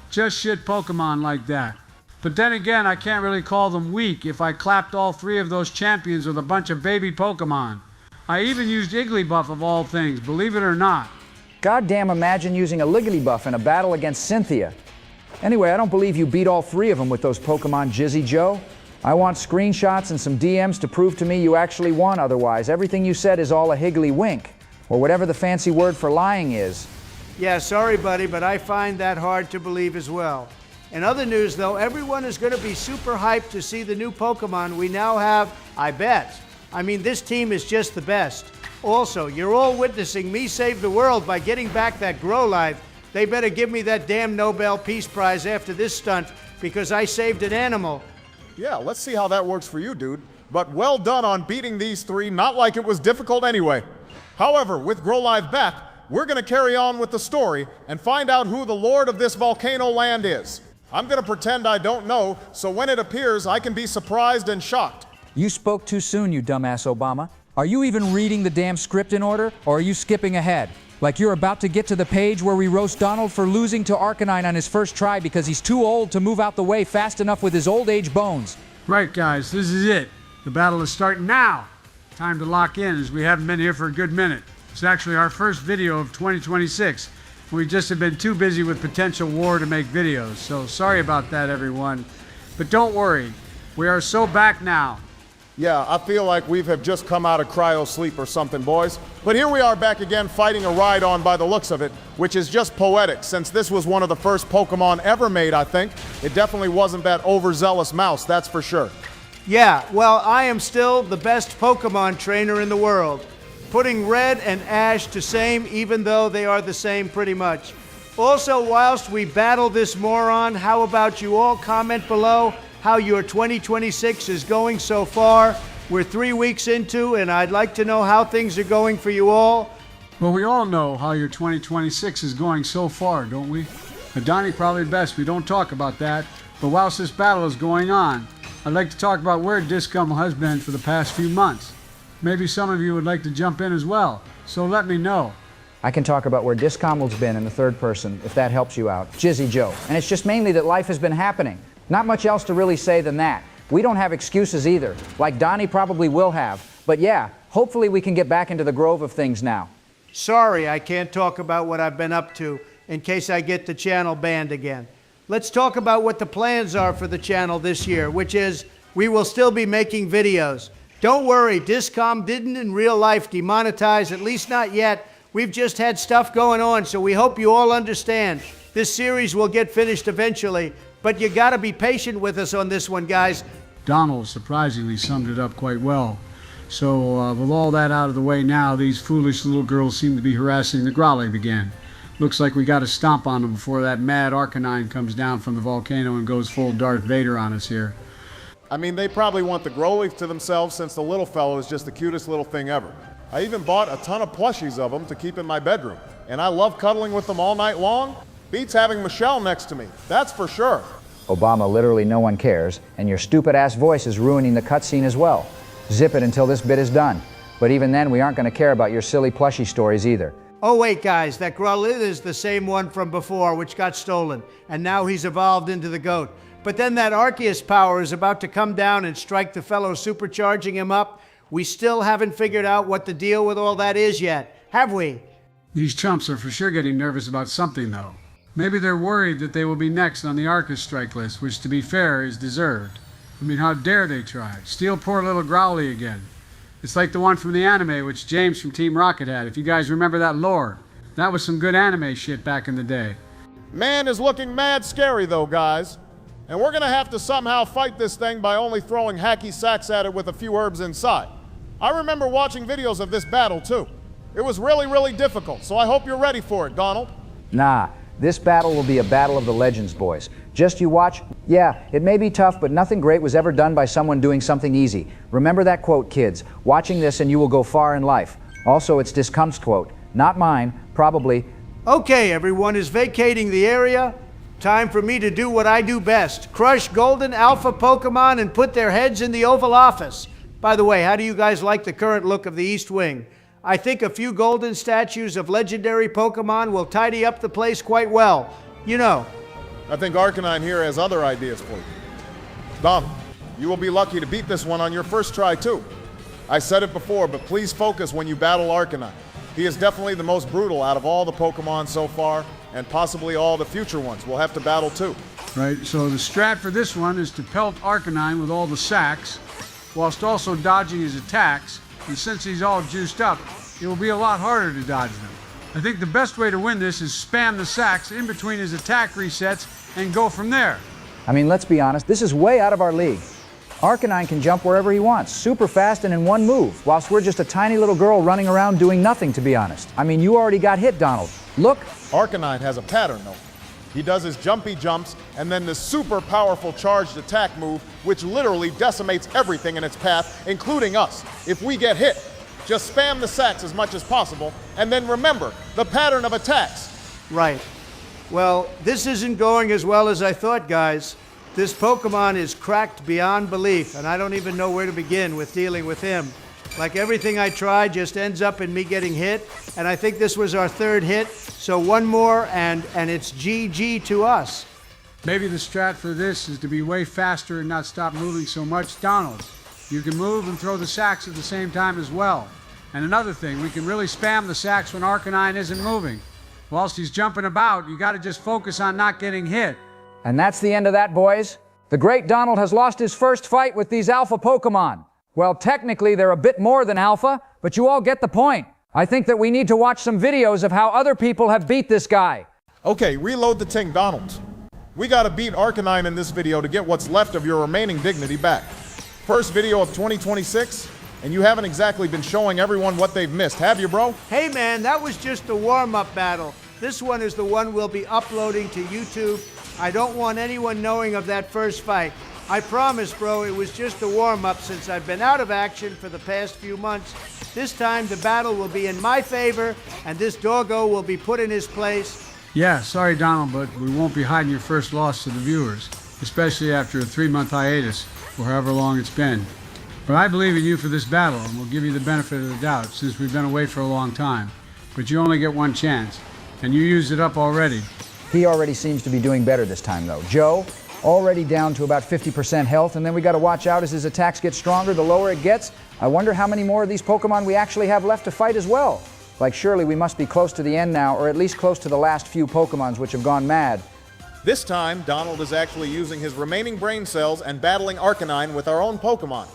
Just shit Pokemon like that. But then again, I can't really call them weak if I clapped all 3 of those champions with a bunch of baby Pokemon. I even used Igglybuff of all things, believe it or not. Goddamn, imagine using a Ligglybuff in a battle against Cynthia. Anyway, I don't believe you beat all 3 of them with those Pokemon, Jizzy Joe. I want screenshots and some DMs to prove to me you actually won. Otherwise, everything you said is all a higgly wink, or whatever the fancy word for lying is. Yeah, sorry, buddy, but I find that hard to believe as well. In other news, though, everyone is going to be super hyped to see the new Pokemon we now have, I bet. I mean, this team is just the best. Also, you're all witnessing me save the world by getting back that Growlithe. They better give me that damn Nobel Peace Prize after this stunt, because I saved an animal. Yeah, let's see how that works for you, dude. But well done on beating these 3, not like it was difficult anyway. However, with Growlithe back, we're going to carry on with the story and find out who the lord of this volcano land is. I'm going to pretend I don't know, so when it appears, I can be surprised and shocked. You spoke too soon, you dumbass Obama. Are you even reading the damn script in order, or are you skipping ahead? Like you're about to get to the page where we roast Donald for losing to Arcanine on his first try because he's too old to move out the way fast enough with his old age bones. Right, guys, this is it. The battle is starting now. Time to lock in, as we haven't been here for a good minute. It's actually our first video of 2026. We just have been too busy with potential war to make videos, so sorry about that, everyone. But don't worry, we are so back now. Yeah, I feel like we have just come out of cryo sleep or something, boys. But here we are back again fighting a ride-on by the looks of it, which is just poetic, since this was one of the first Pokemon ever made, I think. It definitely wasn't that overzealous mouse, that's for sure. Yeah, well, I am still the best Pokemon trainer in the world. Putting Red and Ash to shame, even though they are the same pretty much. Also, whilst we battle this moron, how about you all comment below how your 2026 is going so far? We're 3 weeks into, and I'd like to know how things are going for you all. Well, we all know how your 2026 is going so far, don't we? Donnie, probably best we don't talk about that. But whilst this battle is going on, I'd like to talk about where Discoml has been for the past few months. Maybe some of you would like to jump in as well, so let me know. I can talk about where Discoml's been in the third person, if that helps you out. Jizzy Joe. And it's just mainly that life has been happening. Not much else to really say than that. We don't have excuses either, like Donnie probably will have. But yeah, hopefully we can get back into the grove of things now. Sorry, I can't talk about what I've been up to in case I get the channel banned again. Let's talk about what the plans are for the channel this year, which is we will still be making videos. Don't worry, Discoml didn't in real life demonetize, at least not yet. We've just had stuff going on, so we hope you all understand. This series will get finished eventually, but you gotta be patient with us on this one, guys. Donald surprisingly summed it up quite well. So with all that out of the way now, these foolish little girls seem to be harassing the Growlithe again. Looks like we gotta stomp on them before that mad Arcanine comes down from the volcano and goes full Darth Vader on us here. I mean, they probably want the Growlithe to themselves since the little fellow is just the cutest little thing ever. I even bought a ton of plushies of them to keep in my bedroom. And I love cuddling with them all night long. Beats having Michelle next to me, that's for sure. Obama, literally no one cares, and your stupid-ass voice is ruining the cutscene as well. Zip it until this bit is done. But even then, we aren't going to care about your silly plushie stories either. Oh wait, guys, that Growlithe is the same one from before, which got stolen, and now he's evolved into the goat. But then that Arceus power is about to come down and strike the fellow, supercharging him up. We still haven't figured out what the deal with all that is yet, have we? These chumps are for sure getting nervous about something, though. Maybe they're worried that they will be next on the Arceus strike list, which, to be fair, is deserved. I mean, how dare they try? Steal poor little Growlithe again. It's like the one from the anime, which James from Team Rocket had, if you guys remember that lore. That was some good anime shit back in the day. Man is looking mad scary though, guys. And we're gonna have to somehow fight this thing by only throwing hacky sacks at it with a few herbs inside. I remember watching videos of this battle too. It was really, really difficult, so I hope you're ready for it, Donald. Nah, this battle will be a battle of the legends, boys. Just you watch. Yeah, it may be tough, but nothing great was ever done by someone doing something easy. Remember that quote, kids. Watching this and you will go far in life. Also, it's Discoml's quote, not mine, probably. Okay, everyone is vacating the area. Time for me to do what I do best. Crush golden alpha Pokemon and put their heads in the Oval Office. By the way, how do you guys like the current look of the East Wing? I think a few golden statues of legendary Pokemon will tidy up the place quite well. You know. I think Arcanine here has other ideas for you. Dom, you will be lucky to beat this one on your first try too. I said it before, but please focus when you battle Arcanine. He is definitely the most brutal out of all the Pokemon so far, and possibly all the future ones we'll have to battle too. Right, so the strat for this one is to pelt Arcanine with all the sacks, whilst also dodging his attacks, and since he's all juiced up, it will be a lot harder to dodge them. I think the best way to win this is spam the sacks in between his attack resets and go from there. I mean, let's be honest, this is way out of our league. Arcanine can jump wherever he wants, super fast and in one move, whilst we're just a tiny little girl running around doing nothing, to be honest. I mean, you already got hit, Donald. Look. Arcanine has a pattern though. He does his jumpy jumps and then this super powerful charged attack move, which literally decimates everything in its path, including us, if we get hit. Just spam the sacks as much as possible, and then remember the pattern of attacks. Right. Well, this isn't going as well as I thought, guys. This Pokemon is cracked beyond belief, and I don't even know where to begin with dealing with him. Like everything I try just ends up in me getting hit, and I think this was our third hit, so one more and it's GG to us. Maybe the strat for this is to be way faster and not stop moving so much. Donald, you can move and throw the sacks at the same time as well. And another thing, we can really spam the sacks when Arcanine isn't moving. Whilst he's jumping about, you gotta just focus on not getting hit. And that's the end of that, boys. The great Donald has lost his first fight with these alpha Pokemon. Well, technically, they're a bit more than alpha, but you all get the point. I think that we need to watch some videos of how other people have beat this guy. Okay, reload the ting, Donald. We gotta beat Arcanine in this video to get what's left of your remaining dignity back. First video of 2026, and you haven't exactly been showing everyone what they've missed, have you, bro? Hey man, that was just the warm-up battle. This one is the one we'll be uploading to YouTube. I don't want anyone knowing of that first fight. I promise, bro, it was just a warm-up since I've been out of action for the past few months. This time the battle will be in my favor, and this doggo will be put in his place. Yeah, sorry, Donald, but we won't be hiding your first loss to the viewers, especially after a 3-month hiatus, or however long it's been. But I believe in you for this battle, and we'll give you the benefit of the doubt, since we've been away for a long time. But you only get one chance, and you used it up already. He already seems to be doing better this time, though. Joe, already down to about 50% health, and then we got to watch out as his attacks get stronger the lower it gets. I wonder how many more of these Pokemon we actually have left to fight as well. Like, surely we must be close to the end now, or at least close to the last few Pokemons which have gone mad. This time, Donald is actually using his remaining brain cells and battling Arcanine with our own Pokemon,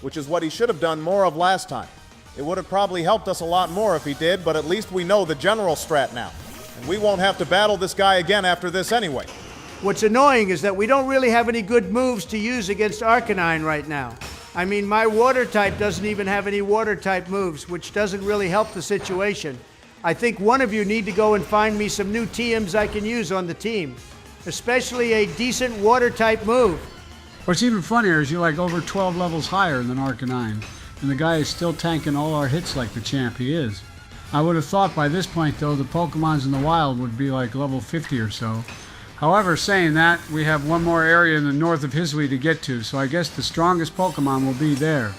which is what he should have done more of last time. It would have probably helped us a lot more if he did, but at least we know the general strat now. And we won't have to battle this guy again after this anyway. What's annoying is that we don't really have any good moves to use against Arcanine right now. I mean, my water type doesn't even have any water type moves, which doesn't really help the situation. I think one of you need to go and find me some new TMs I can use on the team, especially a decent water type move. What's even funnier is you're like over 12 levels higher than Arcanine, and the guy is still tanking all our hits like the champ he is. I would have thought by this point, though, the Pokemons in the wild would be like level 50 or so. However, saying that, we have one more area in the north of Hisui to get to, so I guess the strongest Pokemon will be there.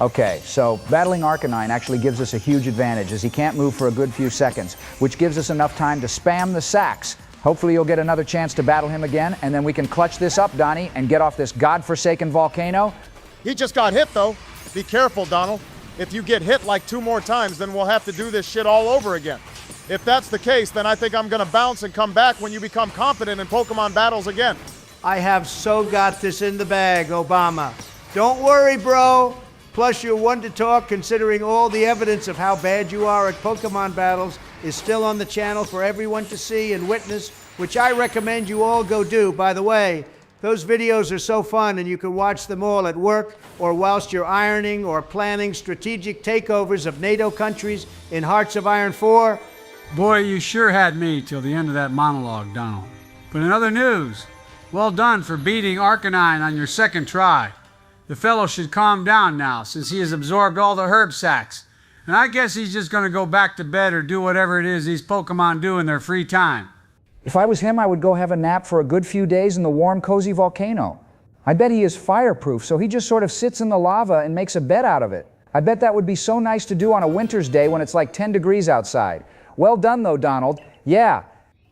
Okay, so battling Arcanine actually gives us a huge advantage, as he can't move for a good few seconds, which gives us enough time to spam the sacks. Hopefully you'll get another chance to battle him again, and then we can clutch this up, Donnie, and get off this godforsaken volcano. He just got hit, though. Be careful, Donald. If you get hit like 2 more times, then we'll have to do this shit all over again. If that's the case, then I think I'm gonna bounce and come back when you become competent in Pokemon battles again. I have so got this in the bag, Obama. Don't worry, bro. Plus, you're one to talk, considering all the evidence of how bad you are at Pokemon battles is still on the channel for everyone to see and witness, which I recommend you all go do. By the way, those videos are so fun, and you can watch them all at work or whilst you're ironing or planning strategic takeovers of NATO countries in Hearts of Iron 4. Boy, you sure had me till the end of that monologue, Donald. But in other news, well done for beating Arcanine on your second try. The fellow should calm down now, since he has absorbed all the herb sacks. And I guess he's just going to go back to bed or do whatever it is these Pokemon do in their free time. If I was him, I would go have a nap for a good few days in the warm, cozy volcano. I bet he is fireproof, so he just sort of sits in the lava and makes a bed out of it. I bet that would be so nice to do on a winter's day when it's like 10 degrees outside. Well done, though, Donald. Yeah.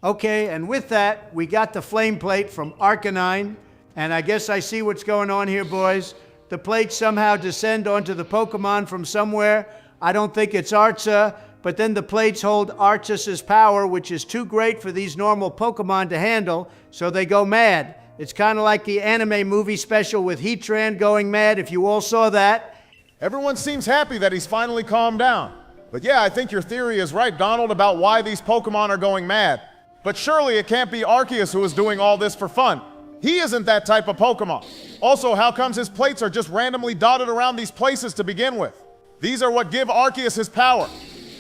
Okay, and with that, we got the flame plate from Arcanine, and I guess I see what's going on here, boys. The plates somehow descend onto the Pokemon from somewhere. I don't think it's Archa, but then the plates hold Arceus's power, which is too great for these normal Pokemon to handle, so they go mad. It's kind of like the anime movie special with Heatran going mad, if you all saw that. Everyone seems happy that he's finally calmed down. But yeah, I think your theory is right, Donald, about why these Pokemon are going mad. But surely it can't be Arceus who is doing all this for fun. He isn't that type of Pokemon. Also, how comes his plates are just randomly dotted around these places to begin with? These are what give Arceus his power.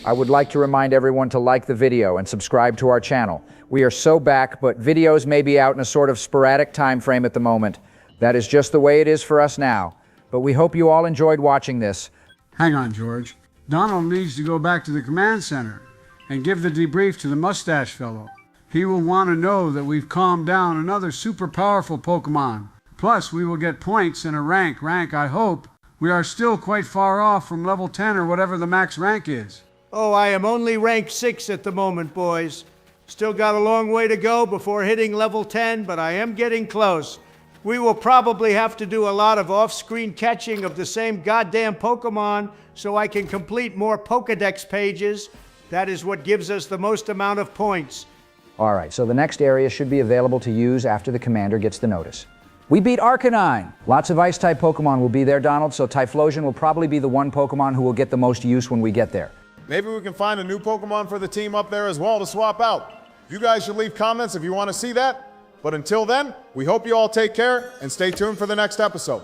I would like to remind everyone to like the video and subscribe to our channel. We are so back, but videos may be out in a sort of sporadic time frame at the moment. That is just the way it is for us now. But we hope you all enjoyed watching this. Hang on, George. Donald needs to go back to the command center and give the debrief to the mustache fellow. He will want to know that we've calmed down another super powerful Pokemon. Plus, we will get points and a rank, I hope. We are still quite far off from level 10 or whatever the max rank is. Oh, I am only rank 6 at the moment, boys. Still got a long way to go before hitting level 10, but I am getting close. We will probably have to do a lot of off-screen catching of the same goddamn Pokemon so I can complete more Pokedex pages. That is what gives us the most amount of points. All right, so the next area should be available to use after the commander gets the notice. We beat Arcanine. Lots of Ice-type Pokemon will be there, Donald, so Typhlosion will probably be the one Pokemon who will get the most use when we get there. Maybe we can find a new Pokemon for the team up there as well to swap out. You guys should leave comments if you want to see that. But until then, we hope you all take care and stay tuned for the next episode.